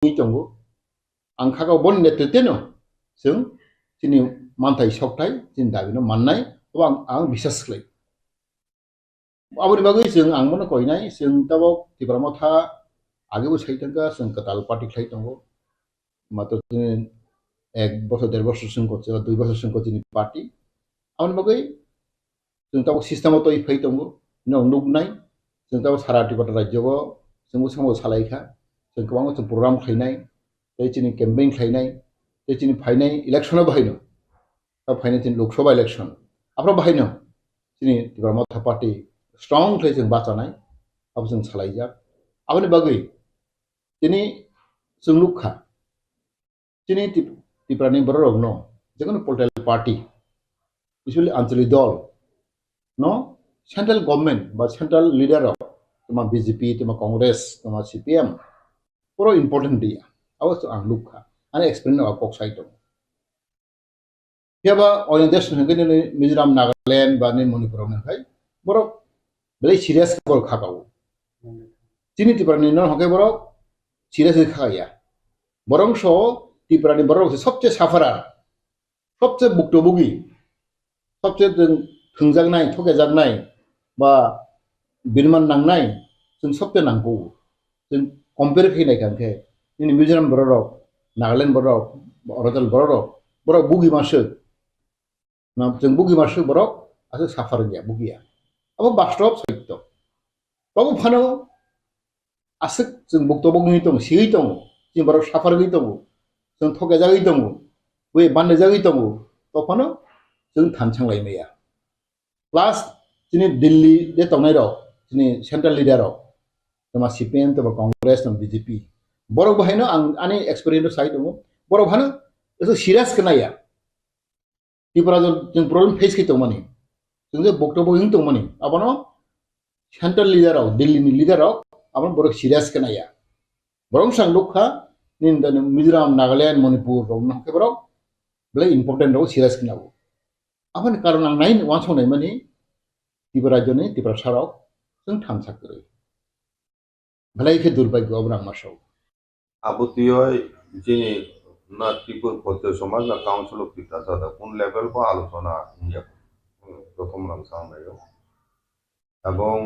dong ang khaga bon netrite no जों जोंनि मानथाइ सावथाइ जों दाबिनो माननाय आं बिसास खालायो आबोनि बागै जों आंबोनो कयनाय जों दाबो तिब्रामाव था आगेबो साइथांगा जों कताल पार्टी खालाय दङ मात्र जों 1 বছর 1.5 বছর जोंखौ 2 বছর जोंखौ जोंनि पार्टी आबोनि बागै जों दाबो सिस्टेमाव तो फै दङ नों नुगनाय जों दाबो सारा तिब्राम राज्योआव जोंबो समाव सालायखा जों गोबां जों प्रग्राम खालायनाय जोंनि केम्पेइन खालायनाय जोंनि फाइनाल इलेक्शनाव बाहायनो दा फाइनाल जों लोकसभा इलेक्शन आफ्राव बाहायनो जोंनि तिब्रामाव था पार्टी स्ट्रंली जों बाचानाय अब जों सालायजा आबोनि बागै दिनै जों लुखा दिनै तिब्रानि बर'रगनो जिकुनु पलिटिकल पार्टी स्पेशली आঞ্চলিক दल no सेंट्रल गवर्नमेंट बा सेंट्रल लीडर तमा बीजेपी तमा कांग्रेस तमा सीपीएम पूरा इम्पोर्टेंट दिया अब आं लुखा आने एक्सप्लेन अकक साइड दं याबा अरुणाचल होनगोन मिजोराम नागालैंड बा नि मणिपुराव नहाय बरक बेले सीरियस कल खागाव जिनि तिब्रानि न हके बरक सीरियस खाया बरंस तिब्रानि बरक सबसे साफारा सबसे भुक्तभोगी सबसे थोंजागनाय थगायजागनाय बा बिरमान नांनाय जों सबसे नांगौ जों कम्पेयर खैनाय खांखे जोंनि मिजोराम बरक नागालैंड बरक अरुणाचल बरक बुगी मासो जों बुगी मासो बरक आसो साफार गया बुगिया अब बास्तव सत्य बाबु फानो आसो जों भुक्तभोगी दं सिगै दं जों बरक साफार गई दं जों थगायजागै दं बै बानजागै दं तो फानो जों थानसांलाय मैया प्लास जोंनि दिल्ली दे तंनाय राव जोंनि सेंट्रल लीडर तमा सीपीएम तमा कांग्रेस तमा बीजेपी बरक बाहायनो आं आनि एक्सपीरियंस साइ दङ बरक फानो एसे सीरियस कनाया त्रिपुरा जों प्रॉब्लम फेस की तंमानि जों जे बक्तव्य हिं तंमानि आबानो सेंट्रल लीडर दिल्ली नि लीडर आबानो बरक सीरियस कनाया बरक सांग लुखा निन मिजोराम नागालैंड मणिपुर रौन हके बरक बले इम्पोर्टेंट रो सीरियस कनावो आबान कारण आं नाइन वान सनाय मानि त्रिपुरा राज्योनि त्रिपुरा साराव जों थांसाखरै भलाई के दुर्भाग्य अब्रां मासाव आबुतियोय जिनि ना त्रिपुर पत्य समाज ना काउंसिल ऑफ त्रिपुरा सादा कोन लेवल को आलोचना इंडिया प्रथम रां सामनायो এবং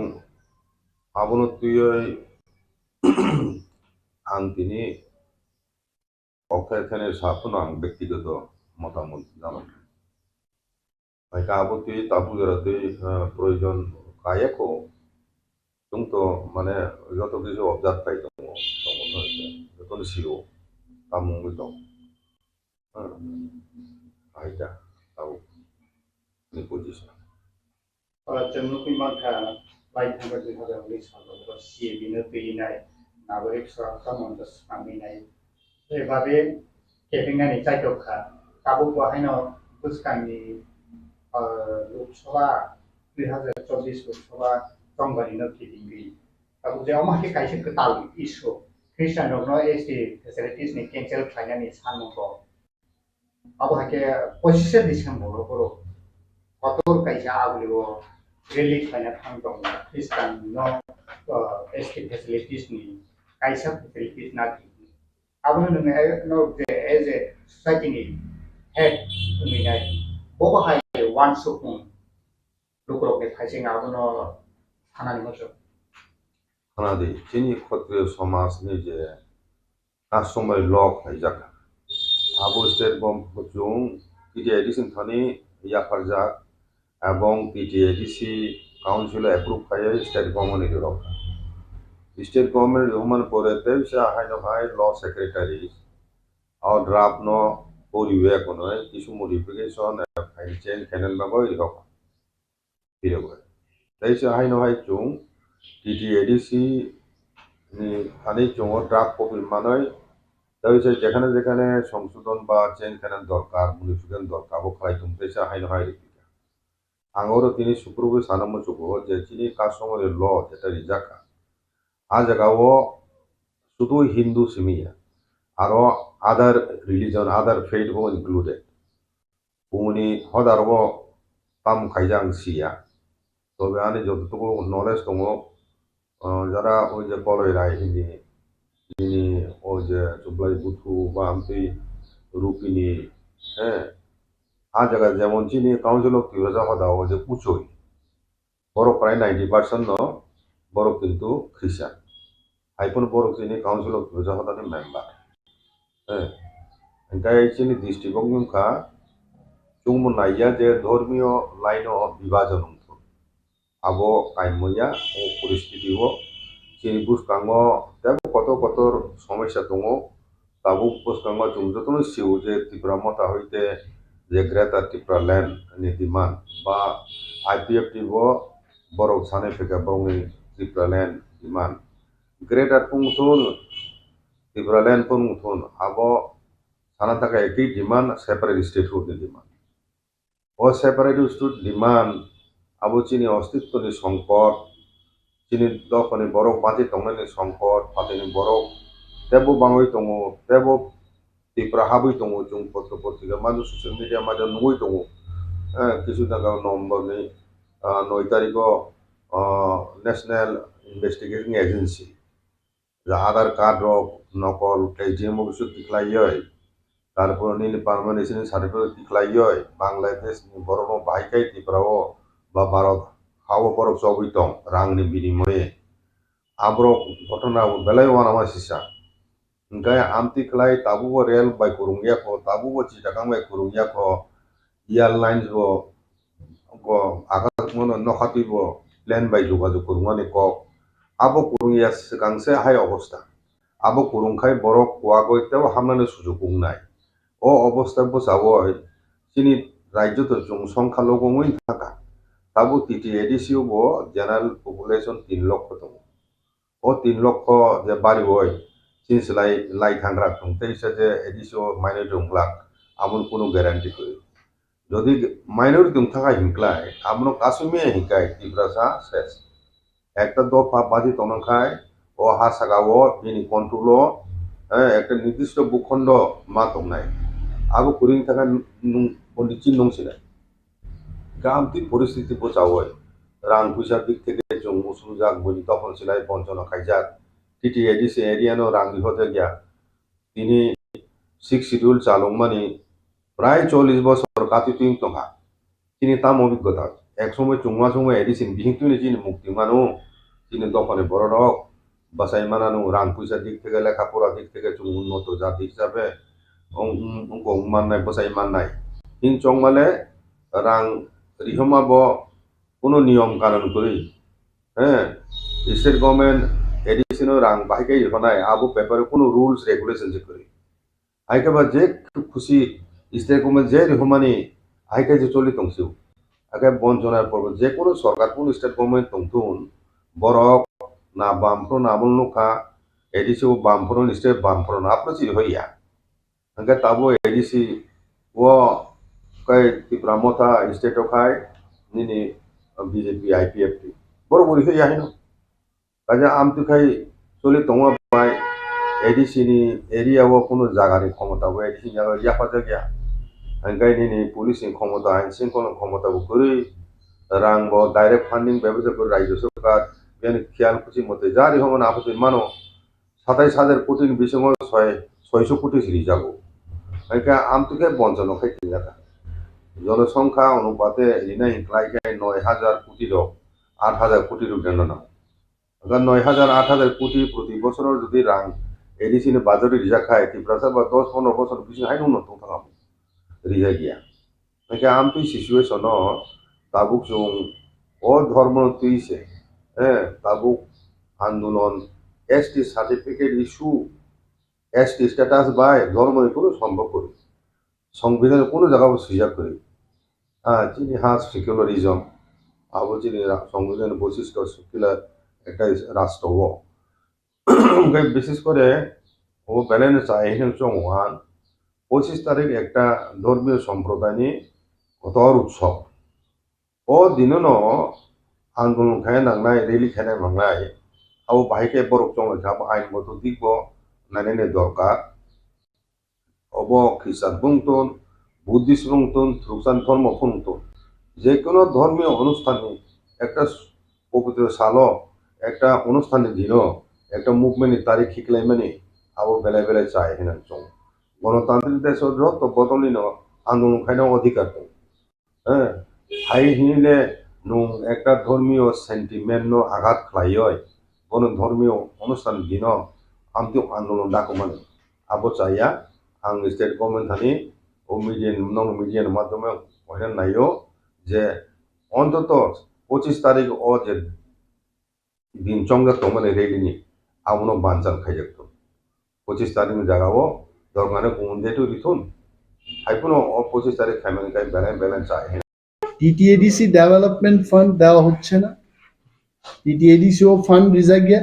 আবনতিयोय आं तिनि অক্ষয়খানের সাফন आं ব্যক্তিগত মতামত জানাই মাইকা আবতি তাপুজারাতে প্রয়োজন কায়াকো जोंथ माने যত কিছু অবজার্ভ পাই দङ যত সিও তামুং दं आयदा ताव नि पोजिशन जोंनो फैमाखा लाइफांखौ जोंहा लिसाव सिबिनो फैनाय नागरिक सुरक्षा मंच सामिनाय एबाबे केबिनेटनि जायगाखा काबु बाहायनो बुसकांनि लोकसभा 2024 लोकसभा संघानिनो किदिंगि काबु जेव माखे काइसे कताल इशु क्रिस्टियान रगनो एसटी फेसिलिटीज नि कैंसिल खायनानि सानमखौ अब हाके पजिशन दिसन बरो कतोर काइसे आगलिबो रिलीज खायना थां दं क्रिस्टियान नो एसटी फेसिलिटीज नि काइसे फेसिलिटीज ना अब नो एज ए सोसाइटी नि हेड मिनाय बबा हाय वान सुकुं लुकरोक के खाइसे आबनो खानानि मसो खानादि जिनि क्षत्रिय समाज नि जे कास्टमार लॉ खायजाखा आबो स्टेट गवर्नमेंट जों टीटीआईडीसी थानी याफारजा এবং टीटीआईडीसी काउंसिल अप्रूव खाय स्टेट गवर्नमेंट नि रखा स्टेट गवर्नमेंट हुमान परेते से हाइनो हाइ लॉ सेक्रेटरी और ड्राफ्ट नो परिवे कोनो किछु मॉडिफिकेशन फाइल चेंज कैनल बाबो रखा बिरगो दैसे हाइनो हाइ जों टीटीआईडीसी नि थानी जों ड्राफ्ट कपि मानै दैसे जेखाने जेखाने संशोधन बा चेंज कैनल दरकार मॉडिफिकेशन दरकार बो खाय तुम दैसे हाइनो हाइ आंगोरो तिनि सुप्रभु सानमो जुगो जे जिनि कास्टमार लॉ जेटा रिजाका आ जगावो शुद्ध हिंदू सिमिया आरो अदर रिलीजन अदर फेथ वो इंक्लूडेड उनी हदारबो ताम खायजां सिया तो बे आने जतटुकु नलेज दङ যারা ওই যে বলয়রাই হিন্দি যিনি ও যে চুবলাই বুথু বা আমতি রুপিনি হ্যাঁ আ জায়গায় যেমন যিনি কাউন্সিল অফ ত্রিপুরা হদা ও যে পুচই বড় প্রায় 90% বড় কিন্তু খ্রিস্টান আইফোন বড় যিনি কাউন্সিল অফ ত্রিপুরা হদানি মেম্বার হ্যাঁ ओमफ्राय जोंनि डिस्ट्रिक्टआव जोंखा जोंबो नाया जे धर्मीय लाइन विभाजन आबो कायमया ओ परिस्थिति हो जोंनि बुसकांगो दाबो कत कतर समस्या दङ दाबो बुसकांगो जों जतनो सिउ जे त्रिपुरा मता हइते जे ग्रेटार त्रिपुरा लैंड नि डिमांड बा आईपीएफटी बो बरक सानै फेका बरंनि त्रिपुरा लैंड डिमांड ग्रेटार पुंथुन त्रिपुरा लैंड पुंथुन आबो साना थाखाय एकই डिमांड सेपारेट स्टेट हुडनि डिमांड ओ सेपारेट स्टेट डिमांड आबो चिनि अस्तित्वनि संकट चिनि दखनि बरक बाजि दंनायनि संकट फातिनि बरक तेबो बाङै दङ तेबो त्रिपुरा हाबै दङ जों पत्र पत्रिका मानो ससियेल मिडिया मानो नुयै दङ किछु थाखा नम्बरनि 9 तारिखआव नेशनेल इन्वेस्टिगेटिं एजेंसी जा आधार कार्ड रक नकल केजिएम अफिस दिखलायै তারপর নীল পারমানেন্ট সার্টিফিকেট দিখলাইয় বাংলাদেশनि বড়নো বাইকাই ত্রিপুরাও বা ভারত হাও বরফ চবিতং রাংनि বিনিময়ে আব্রক ঘটনা বেলায় ওয়ানামা সিসা ओमफ्राय आमतिखलाय ताबुबो रेल बाय कुरुंगियाखो ताबुबो चिटागां बाय कुरुंगियाखो एयारलाइन्स बो आगार मोनो नखातिबो प्लेन बाय जोगाजोग कुरुंगानि कक आबो कुरुंगिया सिगांसे हाय अबस्था आबो कुरुंखाय बरफ कुवागयतेव हामनानै सुजुग बुंनाय ओ अबस्था बसावय चिनि राज्य तो जों संख्यालगङै थाखा ताबु टीटीएडीसी बो जनरल पपुलेशन 3 लक्ष दङ ओ 3 लक्ष जे बारिवय चिनसलाय लाई थांग्रा दंतैसे जे एडीसी माइनर दंब्ला आमुन कोनो ग्यारान्टी करि যদি মাইনর দং থাকা হিংক্লায় আমনো কাশ্মীর হিংকায় ত্রিপুরা শেষ একটা দফা বাজি তনখায় ও হাসাগাও বিনি কন্ট্রোল একটা নির্দিষ্ট ভূখণ্ড মা দংনায় आबो कुरिं थाखा बन्दिचिन नंसिना गामति परिस्थिति बचावय रां फैसा दिक थेके जों उसुजाक बनि तखन सिलाय बंचन खायजाक टीटीएडीसी एरियानो रां दिहते गया তিনি 6 শিডিউল চালংমানি প্রায় 40 বছর কাতিতুইং তংহা তিনি তাম অভিজ্ঞতা একসময় চুংমা সময় এডিসিন বিহিতুনি যিনি মুক্তি মানো তিনি দখনে বড় রক বাসাই মানানো রাং পয়সা দিক থেকে লেখাপড়া দিক থেকে চুং উন্নত জাতি হিসাবে उनको माननाय बसाय माननाय हिन चंग माने रां रिहमा बो कोनो नियम कानून करी स्टेट गवर्नमेंट एडिशन रां बाहायके होनाय आबो पेपर कोनो रूल्स रेगुलेशन जे करी आइके बा जे खुशी स्टेट गवर्नमेंट जे रिहमानि आइके जे चलि दंसिउ आगे बंजना पर जे कोनो सरकार कोनो स्टेट गवर्नमेंट दंतुन बरक ना बामफ्रो ना मुलनुखा एडिसो बामफ्रो स्टेट बामफ्रो ना प्रचि होइया angka tabu edisi wo kai Tripura mota state kai nini BJP IPFT boro bori he yahino kaja amtu kai choli tongwa bai edisi ni area wo kono jaga ni khomota wo edisi jaga yafa jagya angkai nini police ni khomota ain singkon khomota bo kuri rang bo direct funding ব্যবস্থা করে রাজ্য সরকার Ben খেয়াল খুশি মতে জারি হমন আপত্তি মানো 27000 কোটি বিশং 600 কোটি সিরি যাবো Mereka amtuke bonjono kai tinjaka. জনসংখ্যা অনুপাতে রিনা হিংক্লাইকাই 9000 কোটি রক 8000 কোটি রুপ দেন না अगर 9000 8000 কোটি প্রতি বছর যদি রাং এডিসিনে বাজারে রিজা খায় ত্রিপুরা বা 10-15 বছর বেশি হাই উন্নত থাকা রিজা গিয়া নাকি আমতি সিচুয়েশন তাবুক জং ও ধর্ম তুইছে তাবুক আন্দোলন ST certificate issue ST status by ধর্ম কোনো সম্ভব করে সংবিধানের কোনো জায়গা সুযোগ করে যিনি হাস সেকুলারিজম আবো যিনি সংবিধান বৈশিষ্ট্য সেকুলার একটা রাষ্ট্র বিশেষ করে ও ব্যালেন্স চাই চৌহান 25 তারিখ একটা ধর্মীয় সম্প্রদায় নিয়ে কতর উৎসব ও দিনন আন্দোলন খায় নাংনায় রেলি খায় মাংনায় আবো বাহিকে বরফ চলে যাব আইনগত দিক নাইনে দরকার অব খ্রিস্টান বুংতন বুদ্ধিস্ট বুংতন খ্রিস্টান ধর্ম বুংতন যে কোনো ধর্মীয় অনুষ্ঠানে একটা পবিত্র সাল একটা অনুষ্ঠানের দিন একটা মুভমেন্ট তারিখ হিকলাই মানে আবো বেলায় বেলায় চায় হেনান চং গণতান্ত্রিক দেশ তো বদলি ন আন্দোলন খাইনা অধিকার দं হ্যাঁ হাই হিনিলে নুং একটা ধর্মীয় সেন্টিমেন্ট নো আঘাত খাইয় কোনো ধর্মীয় অনুষ্ঠান দিন আমতি আন্দোলন ডাকো মানে আবো চাইয়া आं स्टेट गभर्नमेंट थानी ও মিডিয়ার মাধ্যমে ওখানে নাইও যে অন্তত 25 তারিখ ও যে দিন চংগা তো মানে রেলিনি আমনো বানচাল খাইজেক্ত 25 তারিখ জায়গাও দরকারে কোন ডেটু রিথুন হাইপুনো ও 25 তারিখ খাইমেন কাই ব্যালেন্স চাই টিটিএডিসি ডেভেলপমেন্ট ফান্ড দেওয়া হচ্ছে না টিটিএডিসি ও ফান্ড রিজা গিয়া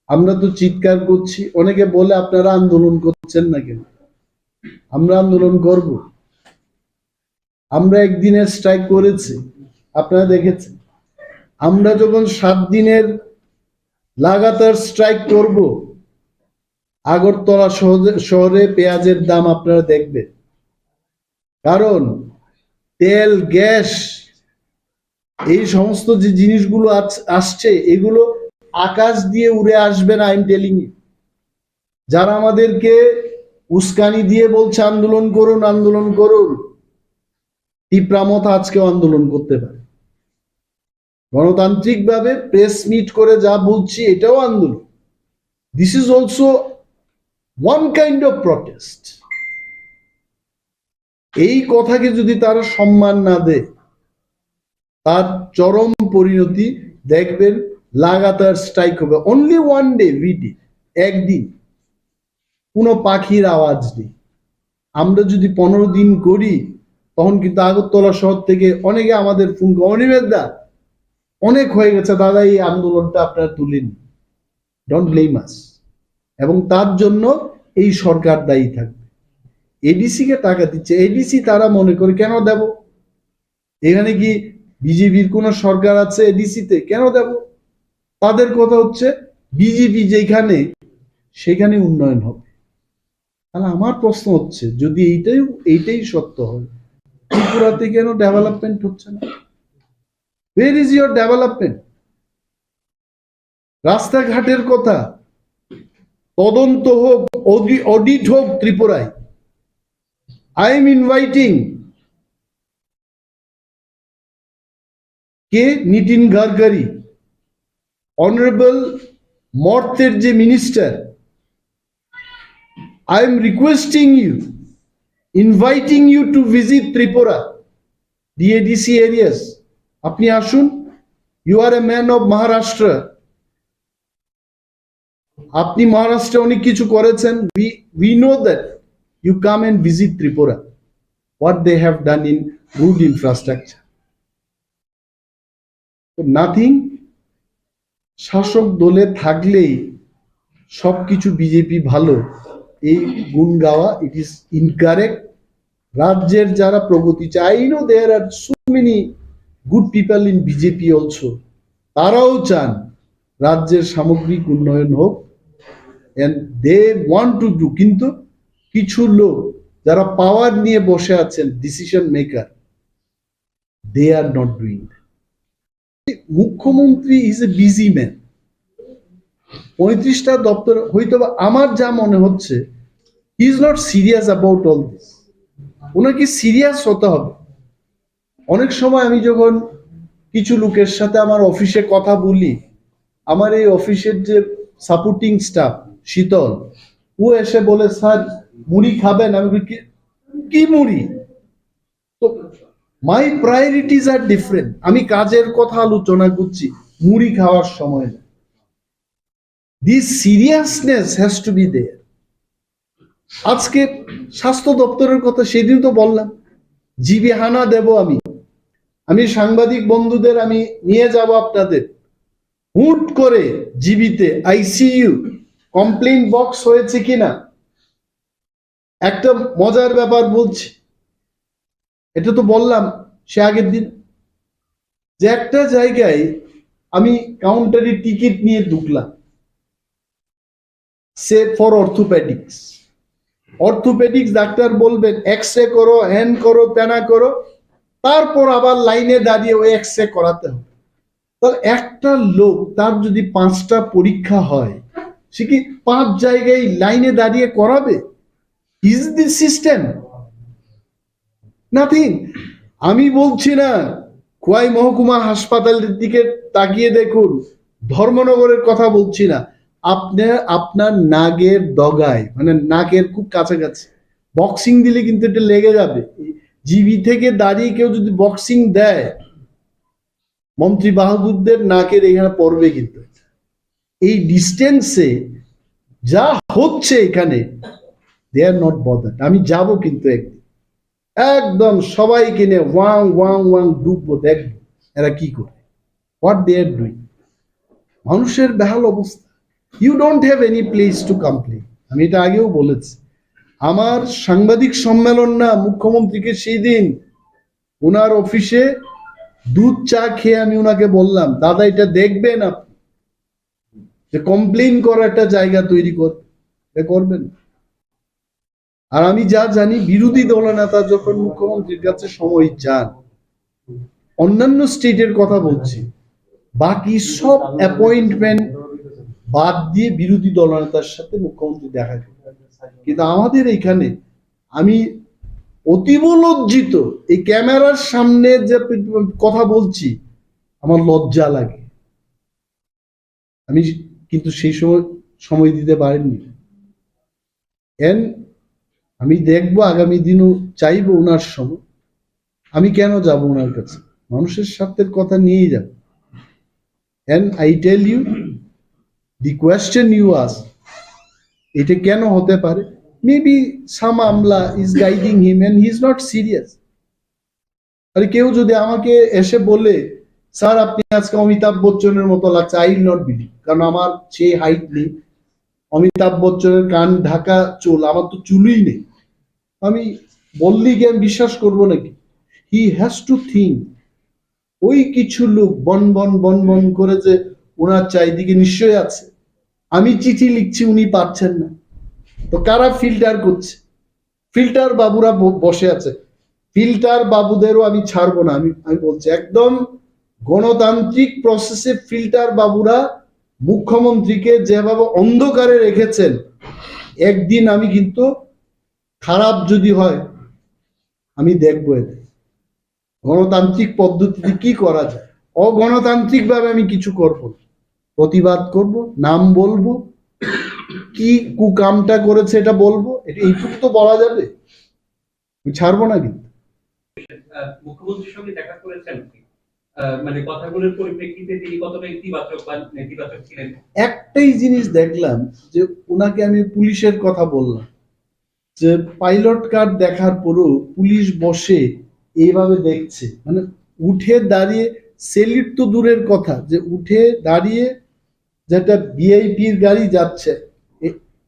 আমরা তো চিৎকার করছি অনেকে বলে আপনারা আন্দোলন করছেন না কেন আমরা আন্দোলন করব আমরা একদিনের স্ট্রাইক করেছি আপনারা দেখেছেন আমরা যখন 7 দিনের লাগাতার স্ট্রাইক করব আগরতলা শহরে পেঁয়াজের দাম আপনারা দেখবেন কারণ তেল গ্যাস এই সমস্ত যে জিনিসগুলো আসছে এগুলো আকাশ দিয়ে উড়ে আসবে না আই এম টেলিং ইউ যারা আমাদেরকে উস্কানি দিয়ে বলছে আন্দোলন করুন তীব্রামত আজকেও আন্দোলন করতে পারে গণতান্ত্রিক ভাবে প্রেস মিট করে যা বলছি এটাও আন্দোলন this is also one kind of protest এই কথাকে যদি তারা সম্মান না দেয় তার চরম পরিণতি দেখবেন লাগাতার স্ট্রাইক হবে অনলি ওয়ান ডে ভিডি একদিন কোনো পাখির আওয়াজ নেই আমরা যদি 15 দিন করি তখন কিন্তু আগরতলা শহর থেকে অনেকে আমাদের ফোন অনিমেষ দা অনেক হয়ে গেছে দাদা এই আন্দোলনটা আপনারা তুলেন ডোন্ট ব্লেম আস এবং তার জন্য এই সরকার দায়ী থাকবে এডিসি কে টাকা দিচ্ছে এডিসি তারা মনে করে কেন দেব এখানে কি বিজেপির কোন সরকার আছে এডিসিতে কেন দেব তাদের কথা হচ্ছে বিজেপি যেখানে সেখানে উন্নয়ন হবে তাহলে আমার প্রশ্ন হচ্ছে যদি এইটাই সত্য হয় ত্রিপুরাতে কেন ডেভেলপমেন্ট হচ্ছে না where is your development রাস্তাঘাটের কথা তদন্ত হোক অডিট হোক ত্রিপুরায় I am inviting কে নিতিন গাডকারি অনারেবল মর্তের যে minister I am requesting you inviting you to visit Tripura DADC areas আপনি আসুন you are a man of Maharashtra আপনি মহারাষ্ট্রে অনেক কিছু করেছেন we know that you come and visit Tripura what they have done in good infrastructure so nothing শাসক দলে থাকলেই সবকিছু বিজেপি ভালো এই গুণ গাওয়া ইট ইজ ইনকারেক্ট রাজ্যের যারা প্রগতি চায় I know there are so many good people in BJP also তারাও চান রাজ্যের সামগ্রিক উন্নয়ন হোক and they want to do কিন্তু কিছু লোক যারা পাওয়ার নিয়ে বসে আছেন decision maker they are not doing that মুখ্যমন্ত্রী ইজ এ বিজি ম্যান 35টা দপ্তর হয়তো আমার যা মনে হচ্ছে he is not serious about all this ওনাকে সিরিয়াস হতে হবে অনেক সময় আমি যখন কিছু লোকের সাথে আমার অফিসে কথা বলি আমার এই অফিসের যে সাপোর্টিং স্টাফ শীতল ও এসে বলে স্যার মুড়ি খাবেন আমি কি মুড়ি তো মাই প্রায়োরিটিজ আর ডিফারেন্ট আমি কাজের কথা আলোচনা করছি মুড়ি খাওয়ার সময় না this seriousness has to be there আজকে স্বাস্থ্য দপ্তরের কথা সেদিন তো বললাম জিবি হানা দেব আমি সাংবাদিক বন্ধুদের আমি নিয়ে যাব আপনাদের হুট করে জিবিতে আইসিইউ কমপ্লেইন বক্স হয়েছে কিনা একটা মজার ব্যাপার বলছি এটা তো বললাম সে আগের দিন যে একটা জায়গায় আমি কাউন্টারে টিকিট নিয়ে ঢুকলাম সে ফর অর্থোপেডিক্স ডাক্তার বলবেন এক্সরে করো হ্যান্ড করো প্যানা করো তারপর আবার লাইনে দাঁড়িয়ে ওই এক্সরে করাতে হবে তাহলে একটা লোক তার যদি 5টা পরীক্ষা হয়, সে কি 5 জায়গায় লাইনে দাঁড়িয়ে করাবে? Is this system? নাথিং। আমি বলছি না, খোয়াই মহকুমা হাসপাতালের দিকে তাকিয়ে দেখুন, ধর্মনগরের কথা বলছি না, আপনার নাকের ডগায়, মানে নাকের খুব কাছাকাছি বক্সিং দিলে কিন্তু এটা লেগে যাবে। জিবি থেকে দাঁড়িয়ে কেউ যদি বক্সিং দেয়, মন্ত্রী বাহাদুরদের নাকের এখানে পড়বে। কিন্তু এই ডিস্টেন্সে যা হচ্ছে এখানে, দে আর নট বদার্ড। আমি যাব কিন্তু একদম সবাই কিনে ওয়াং ওয়াং ওয়াং ডুববো, দেখবো এরা কি করে, হোয়াট দে আর ডুইং। মানুষের বেহাল অবস্থা। You don't have any place to complain. আমি এটা আগেও বলেছি। আমার সাংবাদিক সম্মেলন না, মুখ্যমন্ত্রীকে সেই দিন ওনার অফিসে দুধ চা খেয়ে আমি ওনাকে বললাম, দাদা এটা দেখবেন আপনি, যে কমপ্লেন করার একটা জায়গা তৈরি করবেন। আর আমি যা জানি, বিরোধী দলনেতা যখন মুখ্যমন্ত্রীর কাছে সময় চান, অন্যান্য স্টেটের কথা বলছি, বাকি সব অ্যাপয়েন্টমেন্ট বাদ দিয়ে বিরোধী দলনেতার সাথে মুখ্যমন্ত্রী দেখা করেন। কিন্তু আমাদের এখানে আমি অতীব লজ্জিত, এই ক্যামেরার সামনে যে কথা বলছি আমার লজ্জা লাগে। আমি কিন্তু সেই সময় দিতে পারেননি। আমি দেখবো আগামী দিনও চাইবো ওনার সময়। আমি কেন যাব ওনার কাছে? মানুষের স্বার্থের কথা নিয়েই যাব। And I tell you, the question you ask, এটা কেন হতে পারে? Maybe some Amla is guiding him and he is not serious. আর কেউ যদি আমাকে এসে বলে, স্যার আপনি আজকে অমিতাভ বচ্চনের মতো লাগছে, I will not believe, কারণ আমার সেই হাইট নেই। অমিতাভ বচ্চনের কান ঢাকা চুল, আমার তো চুলই নেই। আমি বললেই কি আমি বিশ্বাস করবো নাকি? হি হ্যাজ টু থিঙ্ক। ওই কিছু লোক বন বন বন বন করে যে ওনার চারিদিকে নিশ্চয়ই আছে। আমি চিঠি লিখছি, উনি পারছেন না, তো কারা ফিল্টার করছে? ফিল্টার বাবুরা বসে আছে। ফিল্টার বাবুদেরও আমি ছাড়বো না। আমি বলছি, একদম গণতান্ত্রিক প্রসেসে ফিল্টার বাবুরা মুখ্যমন্ত্রীকে যেভাবে অন্ধকারে রেখেছেন, একদিন আমি কিন্তু খারাপ যদি হয় আমি দেখবো এতে গণতান্ত্রিক পদ্ধতিতে কি করা যায়। অগণতান্ত্রিক ভাবে আমি কিছু করব না, প্রতিবাদ করব, নাম বলবো, কি কুকামটা করেছে এটা বলবো, এইটুকু তো বলা যাবে। আমি ছাড়বো না। কিন্তু মুখ্যমন্ত্রীর সঙ্গে দেখা করেছেন, মানে কথাগুলোর পরিপ্রেক্ষিতে তিনি কতটা ইতিবাচক বা নেতিবাচক ছিলেন? একটাই জিনিস দেখলাম, যে ওনাকে আমি পুলিশের কথা বললাম, যে পাইলট কার্ড দেখার পরও পুলিশ বসে এইভাবে দেখছে, মানে উঠে দাঁড়িয়ে সেলিট তো দূরের কথা, যে উঠে দাঁড়িয়ে যেটা ভিআইপির গাড়ি যাচ্ছে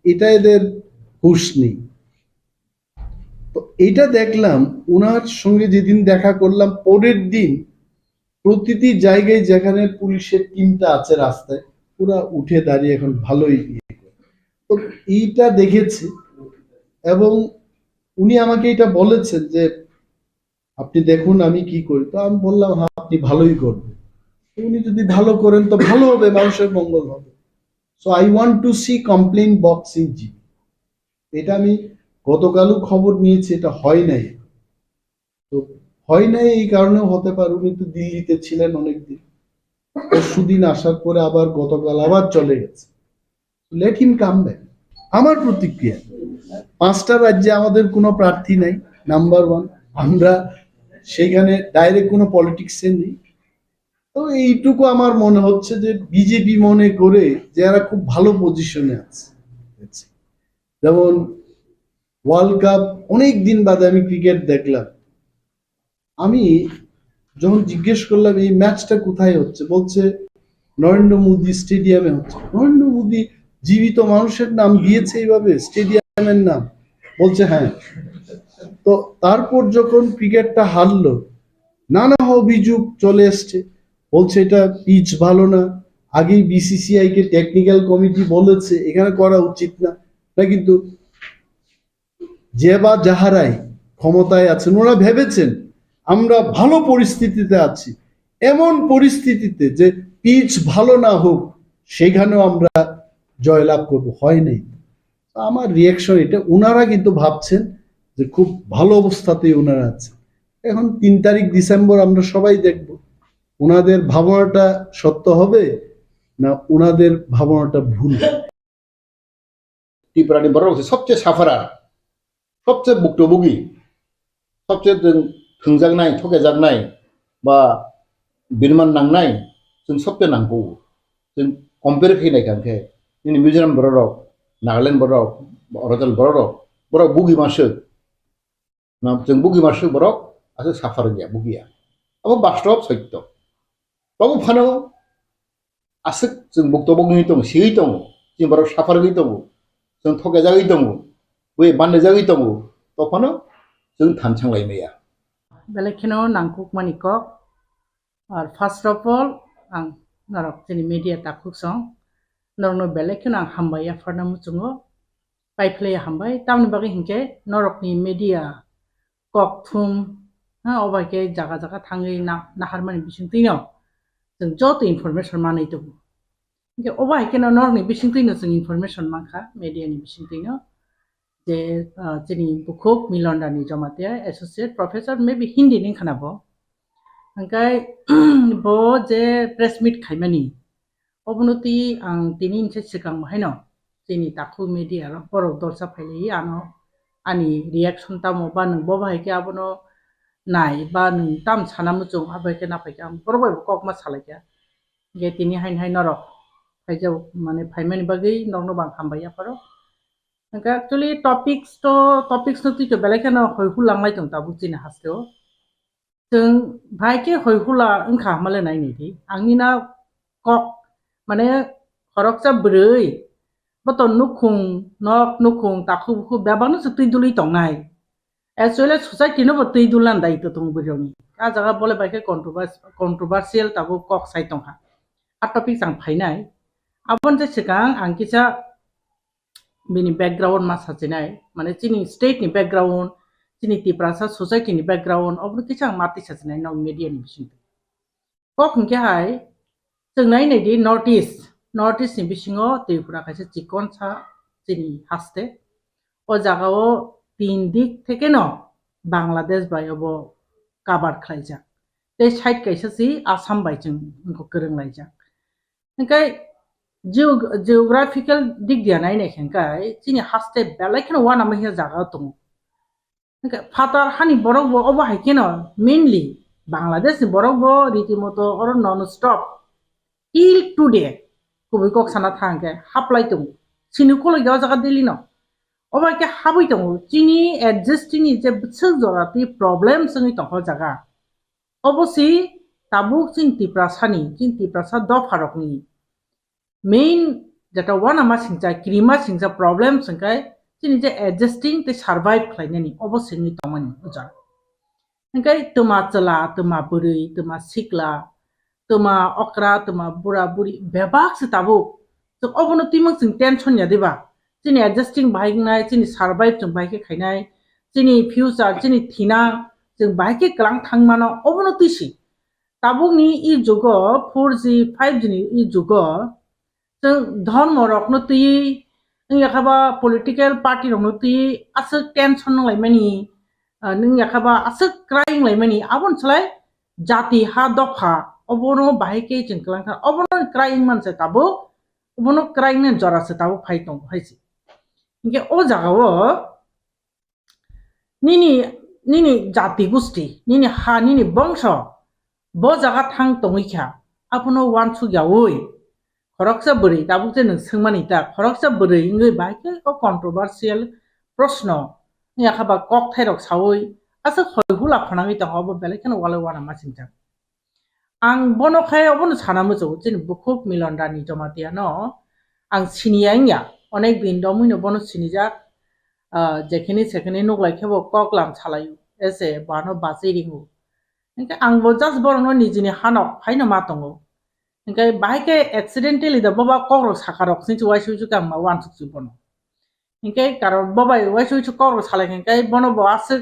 এটা এদের হুঁশ নেই। তো এটা দেখলাম। ওনার সঙ্গে যেদিন দেখা করলাম, পরের দিন প্রতিটি জায়গায় যেখানে পুলিশের টিমটা আছে রাস্তায়, পুরা উঠে দাঁড়িয়ে এখন ভালোই তো এইটা দেখেছি। এবং উনি আমাকে এটা বলেছেন যে আপনি দেখুন আমি কি করি। তো আমি বললাম, হ্যাঁ আপনি ভালোই করবেন। উনি যদি ভালো করেন তো ভালো হবে, মানুষের মঙ্গল হবে। So I want to see complain box in GB. এটা আমি গতকালও খবর নিয়েছি, এটা হয় নাই। তো হয় নাই এই কারণেও হতে পারে, উনি তো দিল্লিতে ছিলেন অনেকদিন, পরশুদিন আসার পরে আবার গতকাল আবার চলে গেছে। Let him come back. আমার প্রতিক্রিয়া, 5টা রাজ্যে আমাদের কোনো প্রার্থী নাই, নাম্বার 1। আমরা সেখানে ডাইরেক্ট কোনো পলিটিক্সে নেই। তো এইটুকু আমার মনে হচ্ছে যে বিজেপি মনে করে যে এরা খুব ভালো পজিশনে আছে। যেমন ওয়ার্ল্ড কাপ অনেক দিন বাদে আমি ক্রিকেট দেখলাম। আমি যখন জিজ্ঞেস করলাম এই ম্যাচটা কোথায় হচ্ছে, বলছে নরেন্দ্র মোদী স্টেডিয়ামে হচ্ছে। নরেন্দ্র মোদী জীবিত মানুষের নাম দিয়েছে এইভাবে স্টেডিয়ামের নাম, বলছে হ্যাঁ। তো তারপর যখন ক্রিকেটটা হারলো, নানা অভিযোগ চলে এসছে, বলছে এটা পিচ ভালো না, আগেই বিসিসিআই কে টেকনিক্যাল কমিটি বলেছে এখানে করা উচিত না। কিন্তু যে বা যাহারাই ক্ষমতায় আছেন, ওরা ভেবেছেন আমরা ভালো পরিস্থিতিতে আছি, এমন পরিস্থিতিতে যে পিচ ভালো না হোক সেখানেও আমরা জয়লাভ করব, হয় নাই। আমার রিয়াকশন এটা, ওনারা কিন্তু ভাবছেন যে খুব ভালো অবস্থাতেই ওনারা আছেন। এখন 3 তারিখ ডিসেম্বর আমরা সবাই দেখব ওনাদের ভাবনাটা সত্য হবে না ওনাদের ভাবনাটা ভুল। ত্রিপুরাनि बर' सबसे साफारा सबसे भुक्तभोगि सबसे थोंजागनाय थगायजागनाय बा बिरमान नांनाय जों सबसे नांगौ जों कम्पेयार खालामनायखाय जोंनि मिज'राम बर'राव नागालेण्ड बर'राव अरुणाचल बर'राव बुगिमासो जों बुगिमासो बर'क आरो साफार गैया बुगिया अब बास्तब सत्य बाबु फानो आसो जों भुक्तभोगि दं सिगै दं जों बर'क साफार गै दं जों थगायजागै दं बै बानजागै दं तफानो जों थानसांलायनाया बेलेखिनो नांकुक मानिक और फार्स्ट ऑफ ऑल आं नरक जोंनि मीडिया ताकुक सं नरनो बेलेखिनो आं हामबाय फरना मुचुङो पाइप्ले हामबाय तामनि बागै हिंके नरकनि मीडिया ककथुम हा अबायके जागा जागा थाङै नाहारमानि बिसिंतिनो जों जत इनफरमेशन मानै दं हिंके अबायके नरकनि बिसिंतिनो जों इनफरमेशन माखा मीडियानि बिसिंतिनो जे जोंनि बुकुक मिलनरानि जमातिया एसोसिएट प्रोफेसर मे बि हिंदी नि खानाबो ओंखाय बो जे प्रेस मीट खायमानि अबनति आं तिनि इनसे सिगां बाहायनो जोंनि ताकु मीडिया बर' दरसा फायलै आनो आनि रिएक्शन तामो बा नों बो बाहायके आबनो नाय बा नों ताम साना मुचुं आबायके नाफायके आं बर'बाय ककमा सालायके गे तिनि हाय नरक फायजौ माने फायमानि बागै नरनो बां हामबाय फरो एक्चुअली टपिक्स तो तीतो बेलेखनो हयहुलांलाय दं ताबु जिना हास्तेव जों भाइके हयहुला ओंखा माले नायनिदि आंनिना कक माने खरकसा ब्रै बत नुखुं नक नुखुं ताखु बुखु बेबानो सतै दुलै तंनाय एक्चुअली सोसाइटी नो बतै दुलान दायित्व दं बुरौनि आ जागा बोले बाइके कंट्रोवर्शियल ताबु कक साइ तंहा आ टपिक्स आं फायनाय आबन जे सिगां आं किसा बिनि बैकग्राउंड मा साजिनाय माने जोंनि स्टेट नि बैकग्राउंड जोंनि त्रिपुरा सोसाइटी नि बैकग्राउंड अब किसा माति साजिनाय नौ मीडिया नि बिसिं कक हिंके हाय जों नायनायदि नॉर्थ ईस्ट नि बिसिङाव त्रिपुरा खायसे चिकन सा जोंनि हास्ते ओ जागाव 3 दिक থেকে न बांग्लादेश बायबो काबार खालायजा बे साइड कैसे आसाम बायजों उनको गोरोंलायजा ओंखाय जियोग्राफिकल दिग दिया नायनायखाय जोंनि हास्ते बेलेखनो वाना महिया जागा दं ओंखाय फातार हानि बरकबो अबाहायकेनो मेनलि बांग्लादेश नि बरकबो रीतिमतो और नन स्टप टिल टुडे कुबै कक साना थांके हाप्लाय दं सिनुखोल गाव जागा दिलिनो अबायके हाबै दं जोंनि एडजस्टिंग जे बसो जराति प्रॉब्लम जोंनि दं जागा अबसि ताबुक जों त्रिपुरा सा द फारकनि मेन जटा वाना मा सिंजा क्रीमा सिंजा प्रॉब्लम संखाय जोंनि जे एडजस्टिंग ते सर्वाइव खालायनायनि अबसिनि तमानि उजा ओंखाय तमा चला तमा बुरै तमा सिक्ला तमा अक्रा तमा बुरा बुरी बेबाक से ताबु जों अबनति मं जों टेंशन या देबा जोंनि एडजस्टिं बाहायनाय जोंनि सर्वाइव जों बाहायके खायनाय जोंनि फ्यूचर जोंनि थिना जों बाहायके ग्लां थांमानो अबनतिसि ताबुनि इ जुग 4G 5G नि इ जुग जों धर्म रखनो तुई याखाबा पॉलिटिकल पार्टी रखनो तुई आसो टेंशन लायमानि नों याखाबा आसो क्राइम लायमानि आबन सलाय जाति हा दफा अबनो बाहायके जों ग्लां अबनो क्राइम मानसे ताबु अबनो क्राइम ने जरासे ताबु फाइटं हायसि इनके ओ जागाव निनी जाति गुस्टी निनी हा निनी वंश बो जागा थांग तंगैखा आपनो वान सुग्यावै खरकसा बोरै दाबु जे नों सोंमानि दा खरकसा बोरै इंगै बाहायके कंट्रोवर्शियल प्रश्न याखाबा कक थाइरक सावै आसो हयहुला फानाङै दा हबो बेलेखनो वाले वाना मासिंजा आं बनखाय अबनो साना मोजौ जेन बुकुक मिलनरानि जमातिया न आं सिनियाइया अनेक दिन दमुइनो बनो सिनिजा जेखिनि सेखिनि नगलायखेबो ककलाम सालायु एसे बानो बाजिरिंगु ओंखाय आंबो जास्ट बरनो निजिनि हानक फायनो मा दङ ओंखाय बाहायके एक्सिडेंटली दा बाबा कग्र साखारक सिंचु वाइसुचु गाम वान सुचु बनो ओंखाय कारन बाबा वाइसुचु कग्र सालायके ओंखाय बनो बो आसो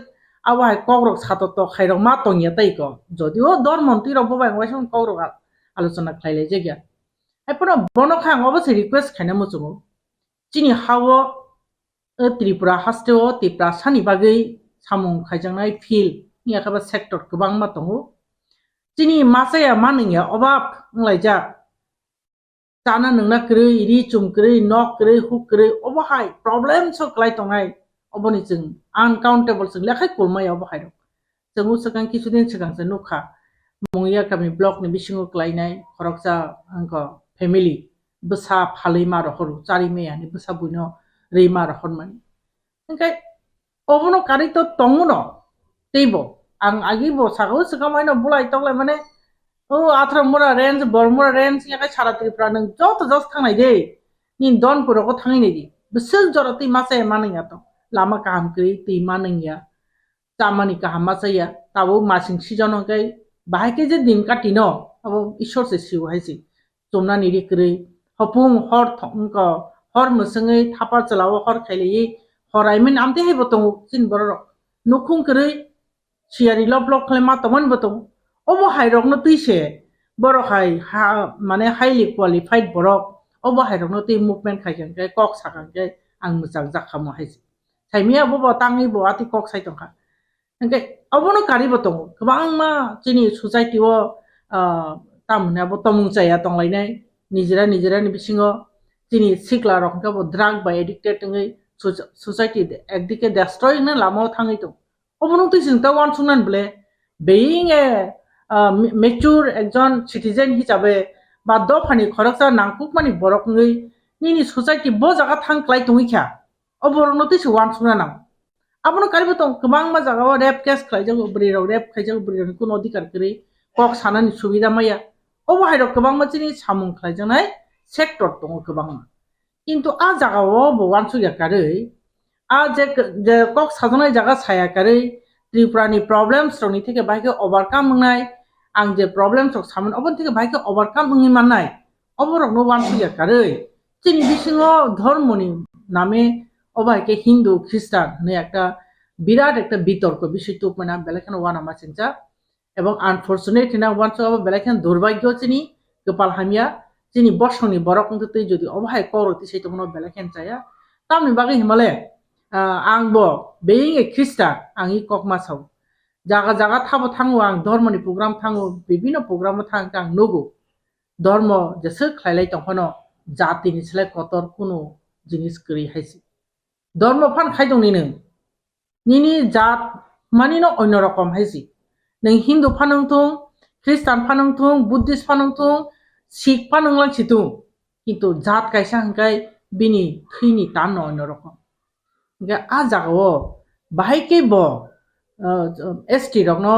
আবহাই কগ্রক সাতত খাইরক মা তংয়া তাইকো যদিও ধর্মন্ত্রী রব বাই ওয়াইসন কগ্রক আলোচনা খাইলে জায়গা এরপরে বনখাং অবশ্যই রিকোয়েস্ট খাইনা মুচুমু চিনি হাও ত্রিপুরা হাস্টেও ত্রিপুরা সানি বাগै সামুং খাইজাंनाय ফিল নিয়াখাবা সেক্টর गोबां मा दङो চিনি মাসায়া মানিয়া অভাব লাইজা চানা नोंना क्रै रि चुम क्रै नक क्रै हुक क्रै अबहाय प्रब्लेम सो क्लाइ तंनाय अबनि जों आनकाउंटेबल जों लेखाय कुलमाय अबहाय जों Swkang কিছুদিন सिगां जों नुखा मुंगिया गामि ब्लक नि बिसिङाव क्लाइनाय खरकसा अंक फेमिली बसा फालै मा रखरु चारि मेया नि बसा बुनो रै मा रखरमान ओंखाय अबनो कारि तो तंगुनो तेबो आं आगिबो सागौ सिगामायनो बुलाय तंलाय माने ओ आथ्रामुरा रेंज बरमुरा रेंज याखाय सारा त्रिपुरा नों जत जस थांनाय दे नि दनपुरखौ थांनाय दि बिसोर जरति मासे मानैया तो लामा काहाम क्रि ति मानैया चामानि काहाम मासाया ताबो मासिं सिजन हंखाय बाहायके जे दिन काटिनो अब ईश्वर से सिउ हायसि जमना निरि क्रै हपुं हर थंक हर मसङै थापा चलाव हर खाइलै हरायमन आमते हेबो दङ जिन बर नुखुं क्रै सियारि लब लब खाले मा तमन बतो अबो हायरकनो तैसे बरहाय हा माने हाइली क्वालिफाइड बरक अबो हायरकनो तै मुभमेन्ट खायजोंखाय कक साखांखाय आं मोजां जाखामो हायसि साइमिया बबो ताङै बो आति कक साइतंखा ओंखाय अबनो कारिबो दङ गोबां मा जोंनि ससाइटियाव तामनाबो तमुं जाया दंलायनाय निजिरानि बिसिङाव जोंनि सिक्ला रकनकाबो ड्राग बा एडिक्टेड दङै ससाइटि एकदिके डेस्ट्रय ना लामाव थाङै दं अबनो तैसिं ता वान सुनान बले being a mature একজন সিটিজেন হিসাবে বা দফানি খরকসা নাংকুকমানি বরকनै নিনি সসাইটি ब জায়গা थांख्लाय तंइखा अबरनो तैसो वान सुना नां आबनो कारिबो दं गोबां मा जागाव रेप केस खालायजागो ब्रिराव रेप खायजागो ब्रिराव कुन अधिकार करै कक सानानि सुबिदा माया अबो हायरक गोबां मानसिनि सामुं खालायजानाय सेक्टर दङ गोबां किन्तु आ जागाव बो वान सुया कारै आ जे कक साजानाय जागा साया कारै त्रिपुरानि प्रब्लेम्स रनि থেকে বাইকে ओवरकाम होनाय आं जे प्रब्लेम्स रक सामन अबन থেকে বাইকে ओवरकाम होङि माननाय अबरकनो वान सुया कारै जोंनि बिसिङाव धर्मनि नामे अबायके हिंदू ख्रिस्टान ने একটা বিরাট একটা বিতর্ক বিষয় তো মানে বেলাখান ওয়ান আমা চিন্তা এবং আনফরচুনেট না ওয়ান সব বেলাখান দুর্ভাগ্য চিনি গোপাল হামিয়া যিনি বর্ষনি বরকন্ততে যদি অবহায় করতি সেই তো মনে বেলাখান চায়া তামনি বাকি হিমালে आंबो being a Christian आंनि ककमासाव जागा जागा थाबो थाङो आं धर्मनि प्रग्राम थाङो बिभिन्न प्रग्राम थाङो आं नुगो धर्म जेसो खायलाय तंफानो जातिनि सलाय कतर कुनु जिनिस करि हायसि धर्म फान खायदंनि नों निनि जात मानिनो अन्य रकम हायसि नों हिंदू फानंथुं ख्रिस्टान फानंथुं बुद्धिस्ट फानंथुं सिख फानंलांसिथुं किन्तु जात कायसा हंखाय बिनि थैनि तान अन्य रकम आ जागाव बाहायके ब एसटी रकनो